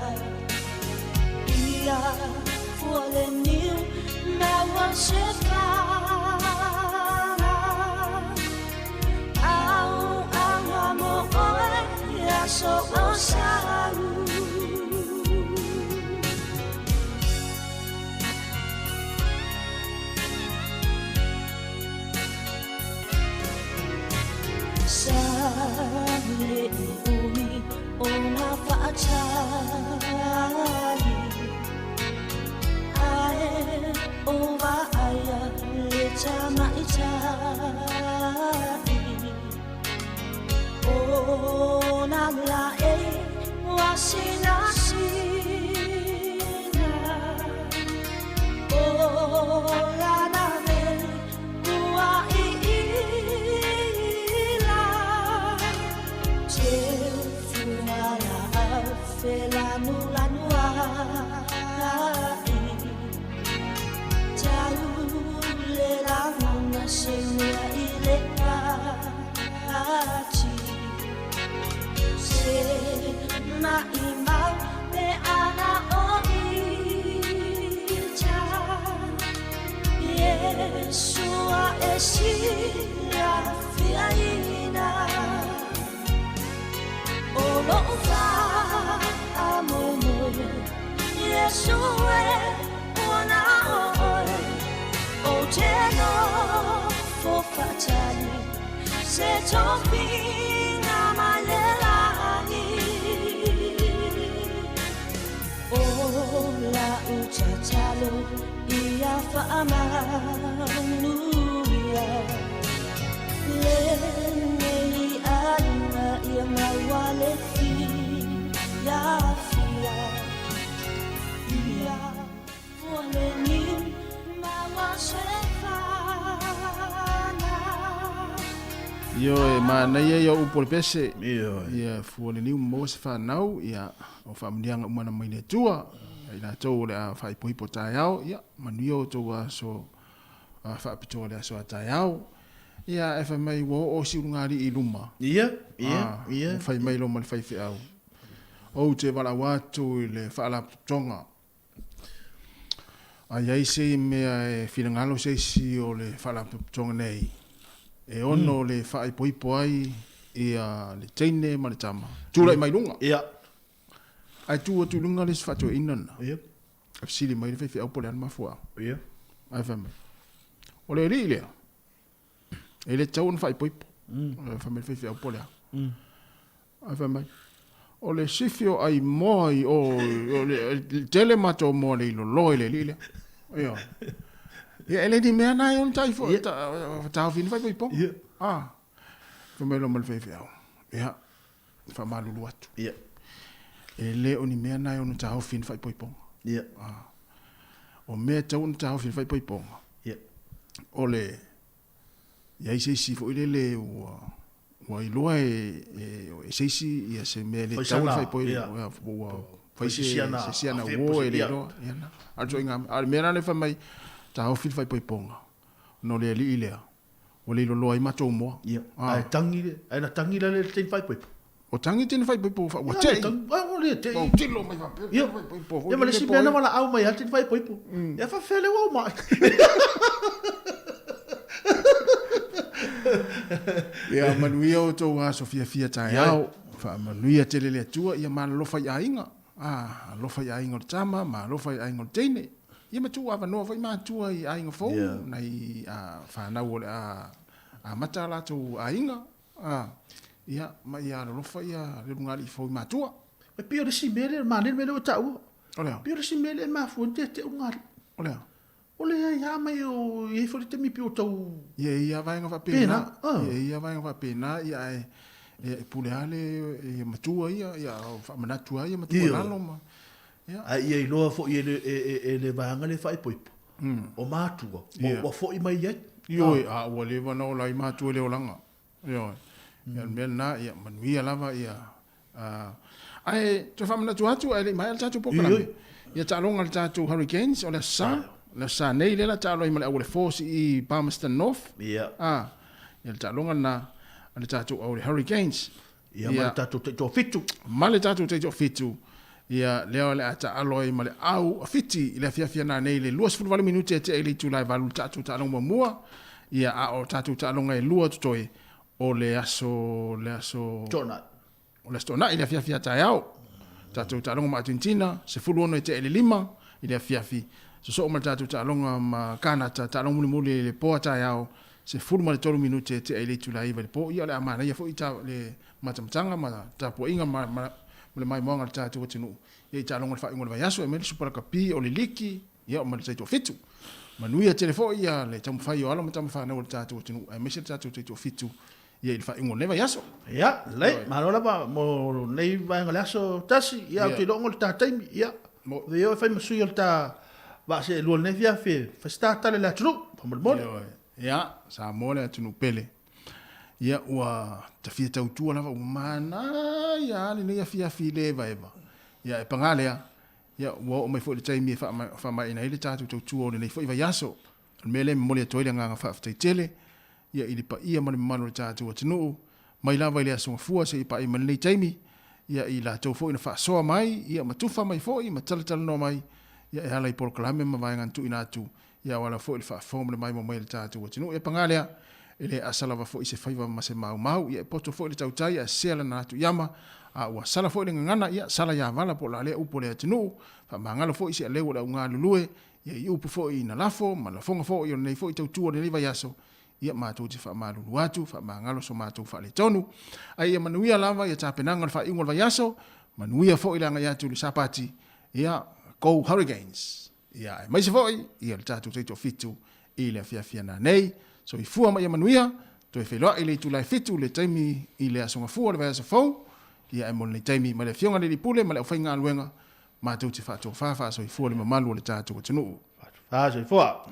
for the new now so osaru Sale umi ona fa'atali Ova aya lecha maitai Ona la wasina sina Ola na veli ua ila Te fuala fela nula nua Senia ileka ati se maima me ana oicha Yesua esila fiaina Olofa amomo Yesua ona oi O geno for fatali se topi na malelani O la uchachalo ia fa'amanuia le nei alma ia mawale fi ya fia ia vole ni Yo e mana ia upol pese. Ia fuole ni mo se fa nau ia o famdianga mana mai tua. ina tau le a fai poipo tai au, ia, manuia o tau a so fai pito le a so a tai au, ia e fai mai wo o si ungari I luma. Ia. O fai mai lo mal fai fi au. O te wala watu I le fai la tonga. A iai se mea e whilangalo se si o le fai la tonga nei. E ono le fai poipo ai ia le teine ma le tama. Tūrai mai lunga. Ia. Ai tu lunga le sfato inana. Ia. Af sili mai le fi au pole an mafua. Ia. Ai fami. O le rile. E le tau na fai poipo. Fami le fi au pole. Ai fami. O le sifio ai moi o le telemato mo le lo le rile. Ia. Ia ele di mea nai on tai fo. Ta fin fai poipo. Ia. Fami lo mal fi au. Ia. Fama lulu atu. Ia. E le o ni mea nai on ta fin fai poipo. Ia. O mea tau on ta fin fai poipo. Ia. O le ia se si fo le o I loa e se si ia se me le tau fai poi fai se siana wo e le loa ia na alto inga al mera le fai mai ta o fil fai poi ponga no le li ilea o le loa I mato mo ia ai tangi ai na tangi le te fai poi o tangi te fai poi po o te o le te o tilo mai fa ia ia ma le si mena wala au mai te fai poi po ia fa fele wo mai ia manuia o tau a Sofia fia tai au fa manuia te le atua ia ma lofa ia inga lofa ia inga o tama ma lofa ia inga o teine ia ma tu ava no vai ma tua I inga fo nai fa na o a mata la tu a inga ia ma ia lofa ia le ngali fo ma tua e pio de si mele ma le mele o tau olea pio de si mele ma fu te ngali olea ole ia mai o e fo te mi pio tau ia vai nga fa pena ia vai nga fa pena ia e puleale ia matua ia fa manatua ia matua lalo ma ia ai ia loa fo ia le vanga le fai poipo o matua o fo I mai ia io o le va no lai matua le olanga io ia mena ia manuia lava ia ai te fa manatua tu ai mai al tatu pokra ia talonga al tatu Hurricanes o le sa la sa nei le la talo I male au le force I Palmerston North ia ia le talonga na le tatu au le Hurricanes ia ma tatu te to fitu ma le tatu te to fitu ia leo le ata aloi male au fiti le fia na nei le 2 minute te ele tu lai valu tatu talonga mua ia o tatu talonga e lua toi o le aso tona o le stona ile fia tai au tatu talonga ma Argentina se fuluono te ele 5 ile fia so ma tatu talonga ma Canada talonga muli le po tai au se fulu ma le 3 minute te ele tu lai vale po ia le amana ia fo ita le matamtanga ma tapo inga ma le mai monga tatu o tinu ia talonga fa ingola yaso e me super kapi o le liki ia ma le tatu fitu manuia telefo ia le tamu fai o ala ma tamu fa na o tatu o tinu e me se tatu te fitu ia il fa ingola yaso ia le ma lola ba mo nei va ngola yaso tasi ia te longo le tatai ia mo io fai masu ia ta va se lo ne via fe sta tale la tru mo mo ia sa mo le tunu pele ia wa ta fia tau tu la mana ia ni ia fia le va eva ia e pangale ia wo mai fo le tai mi fa mai na ile tatu tau tu o le fo va yaso mele mo le toile nga fa fa tele ia ili pa ia mo le manu tatu o tunu mai lava ile aso fua se pa i mele taimi ia ila tau fo ina fa so mai ia matufa mai fo i matal no mai ia e hala I proclame ma vai ngan tu ina tu ia wala fo il fa form le mai mo mai le tatu o tinu e pangalea ele asala va fo I se faiva ma se mau ia poto fo le tau tai a sela na tu yama a wa sala fo le ngana ia sala ya vala po la le upo le tinu fa mangalo fo I se le wala unga lulue ia I upo fo I na lafo ma la fonga fo I nei fo I tau tu o le va yaso ia ma tu ti fa malu watu fa mangalo so ma tu fa le tonu ai ia manuia lava ia tapenanga fa ingol va yaso manuia fo I langa ya tu le sapati ia Go Hurricanes. Ia, mai se foi, ia le tatu teito fitu I le fia na nei. So I fua mai manuia, to I wheloa I le tu lai fitu le taimi I le asonga fua le vaya fau. Ia e mon le taimi ma le fionga le pule ma le whainga aluenga. Ma tau te whato whawha so I fua le mamalu le tatu o tunu. So I fua.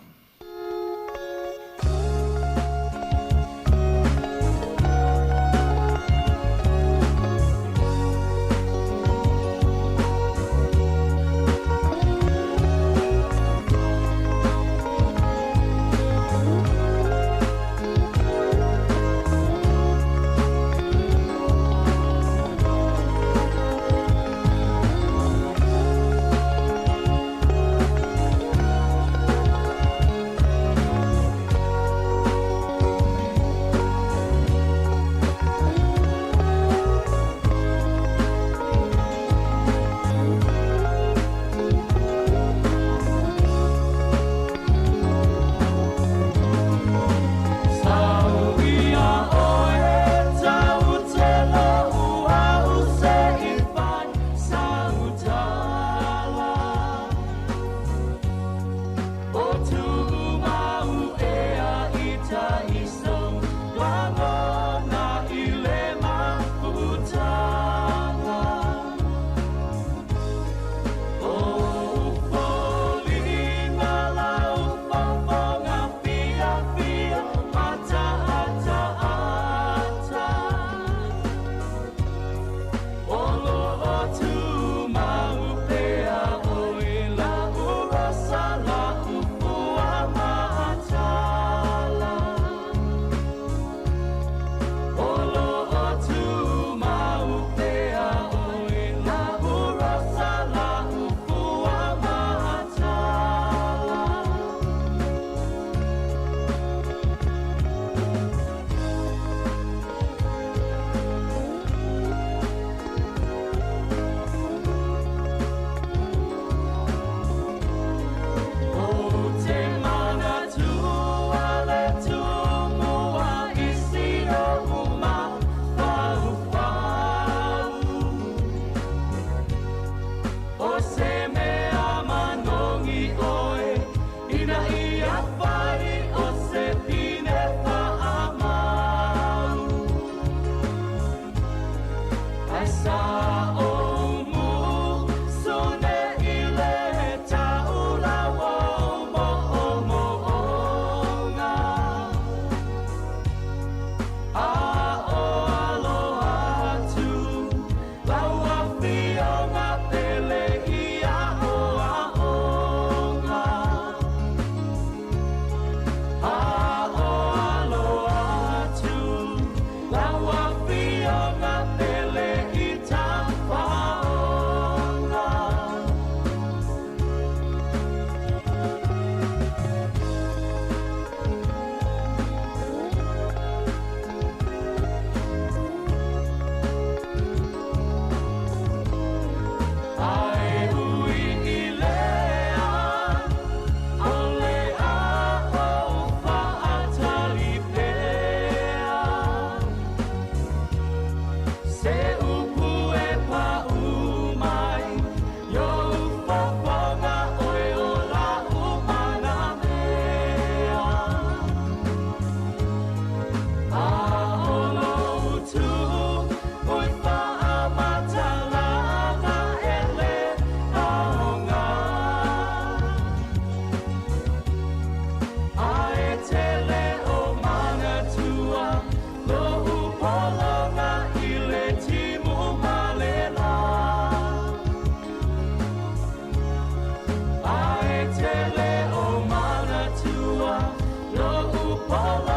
oh,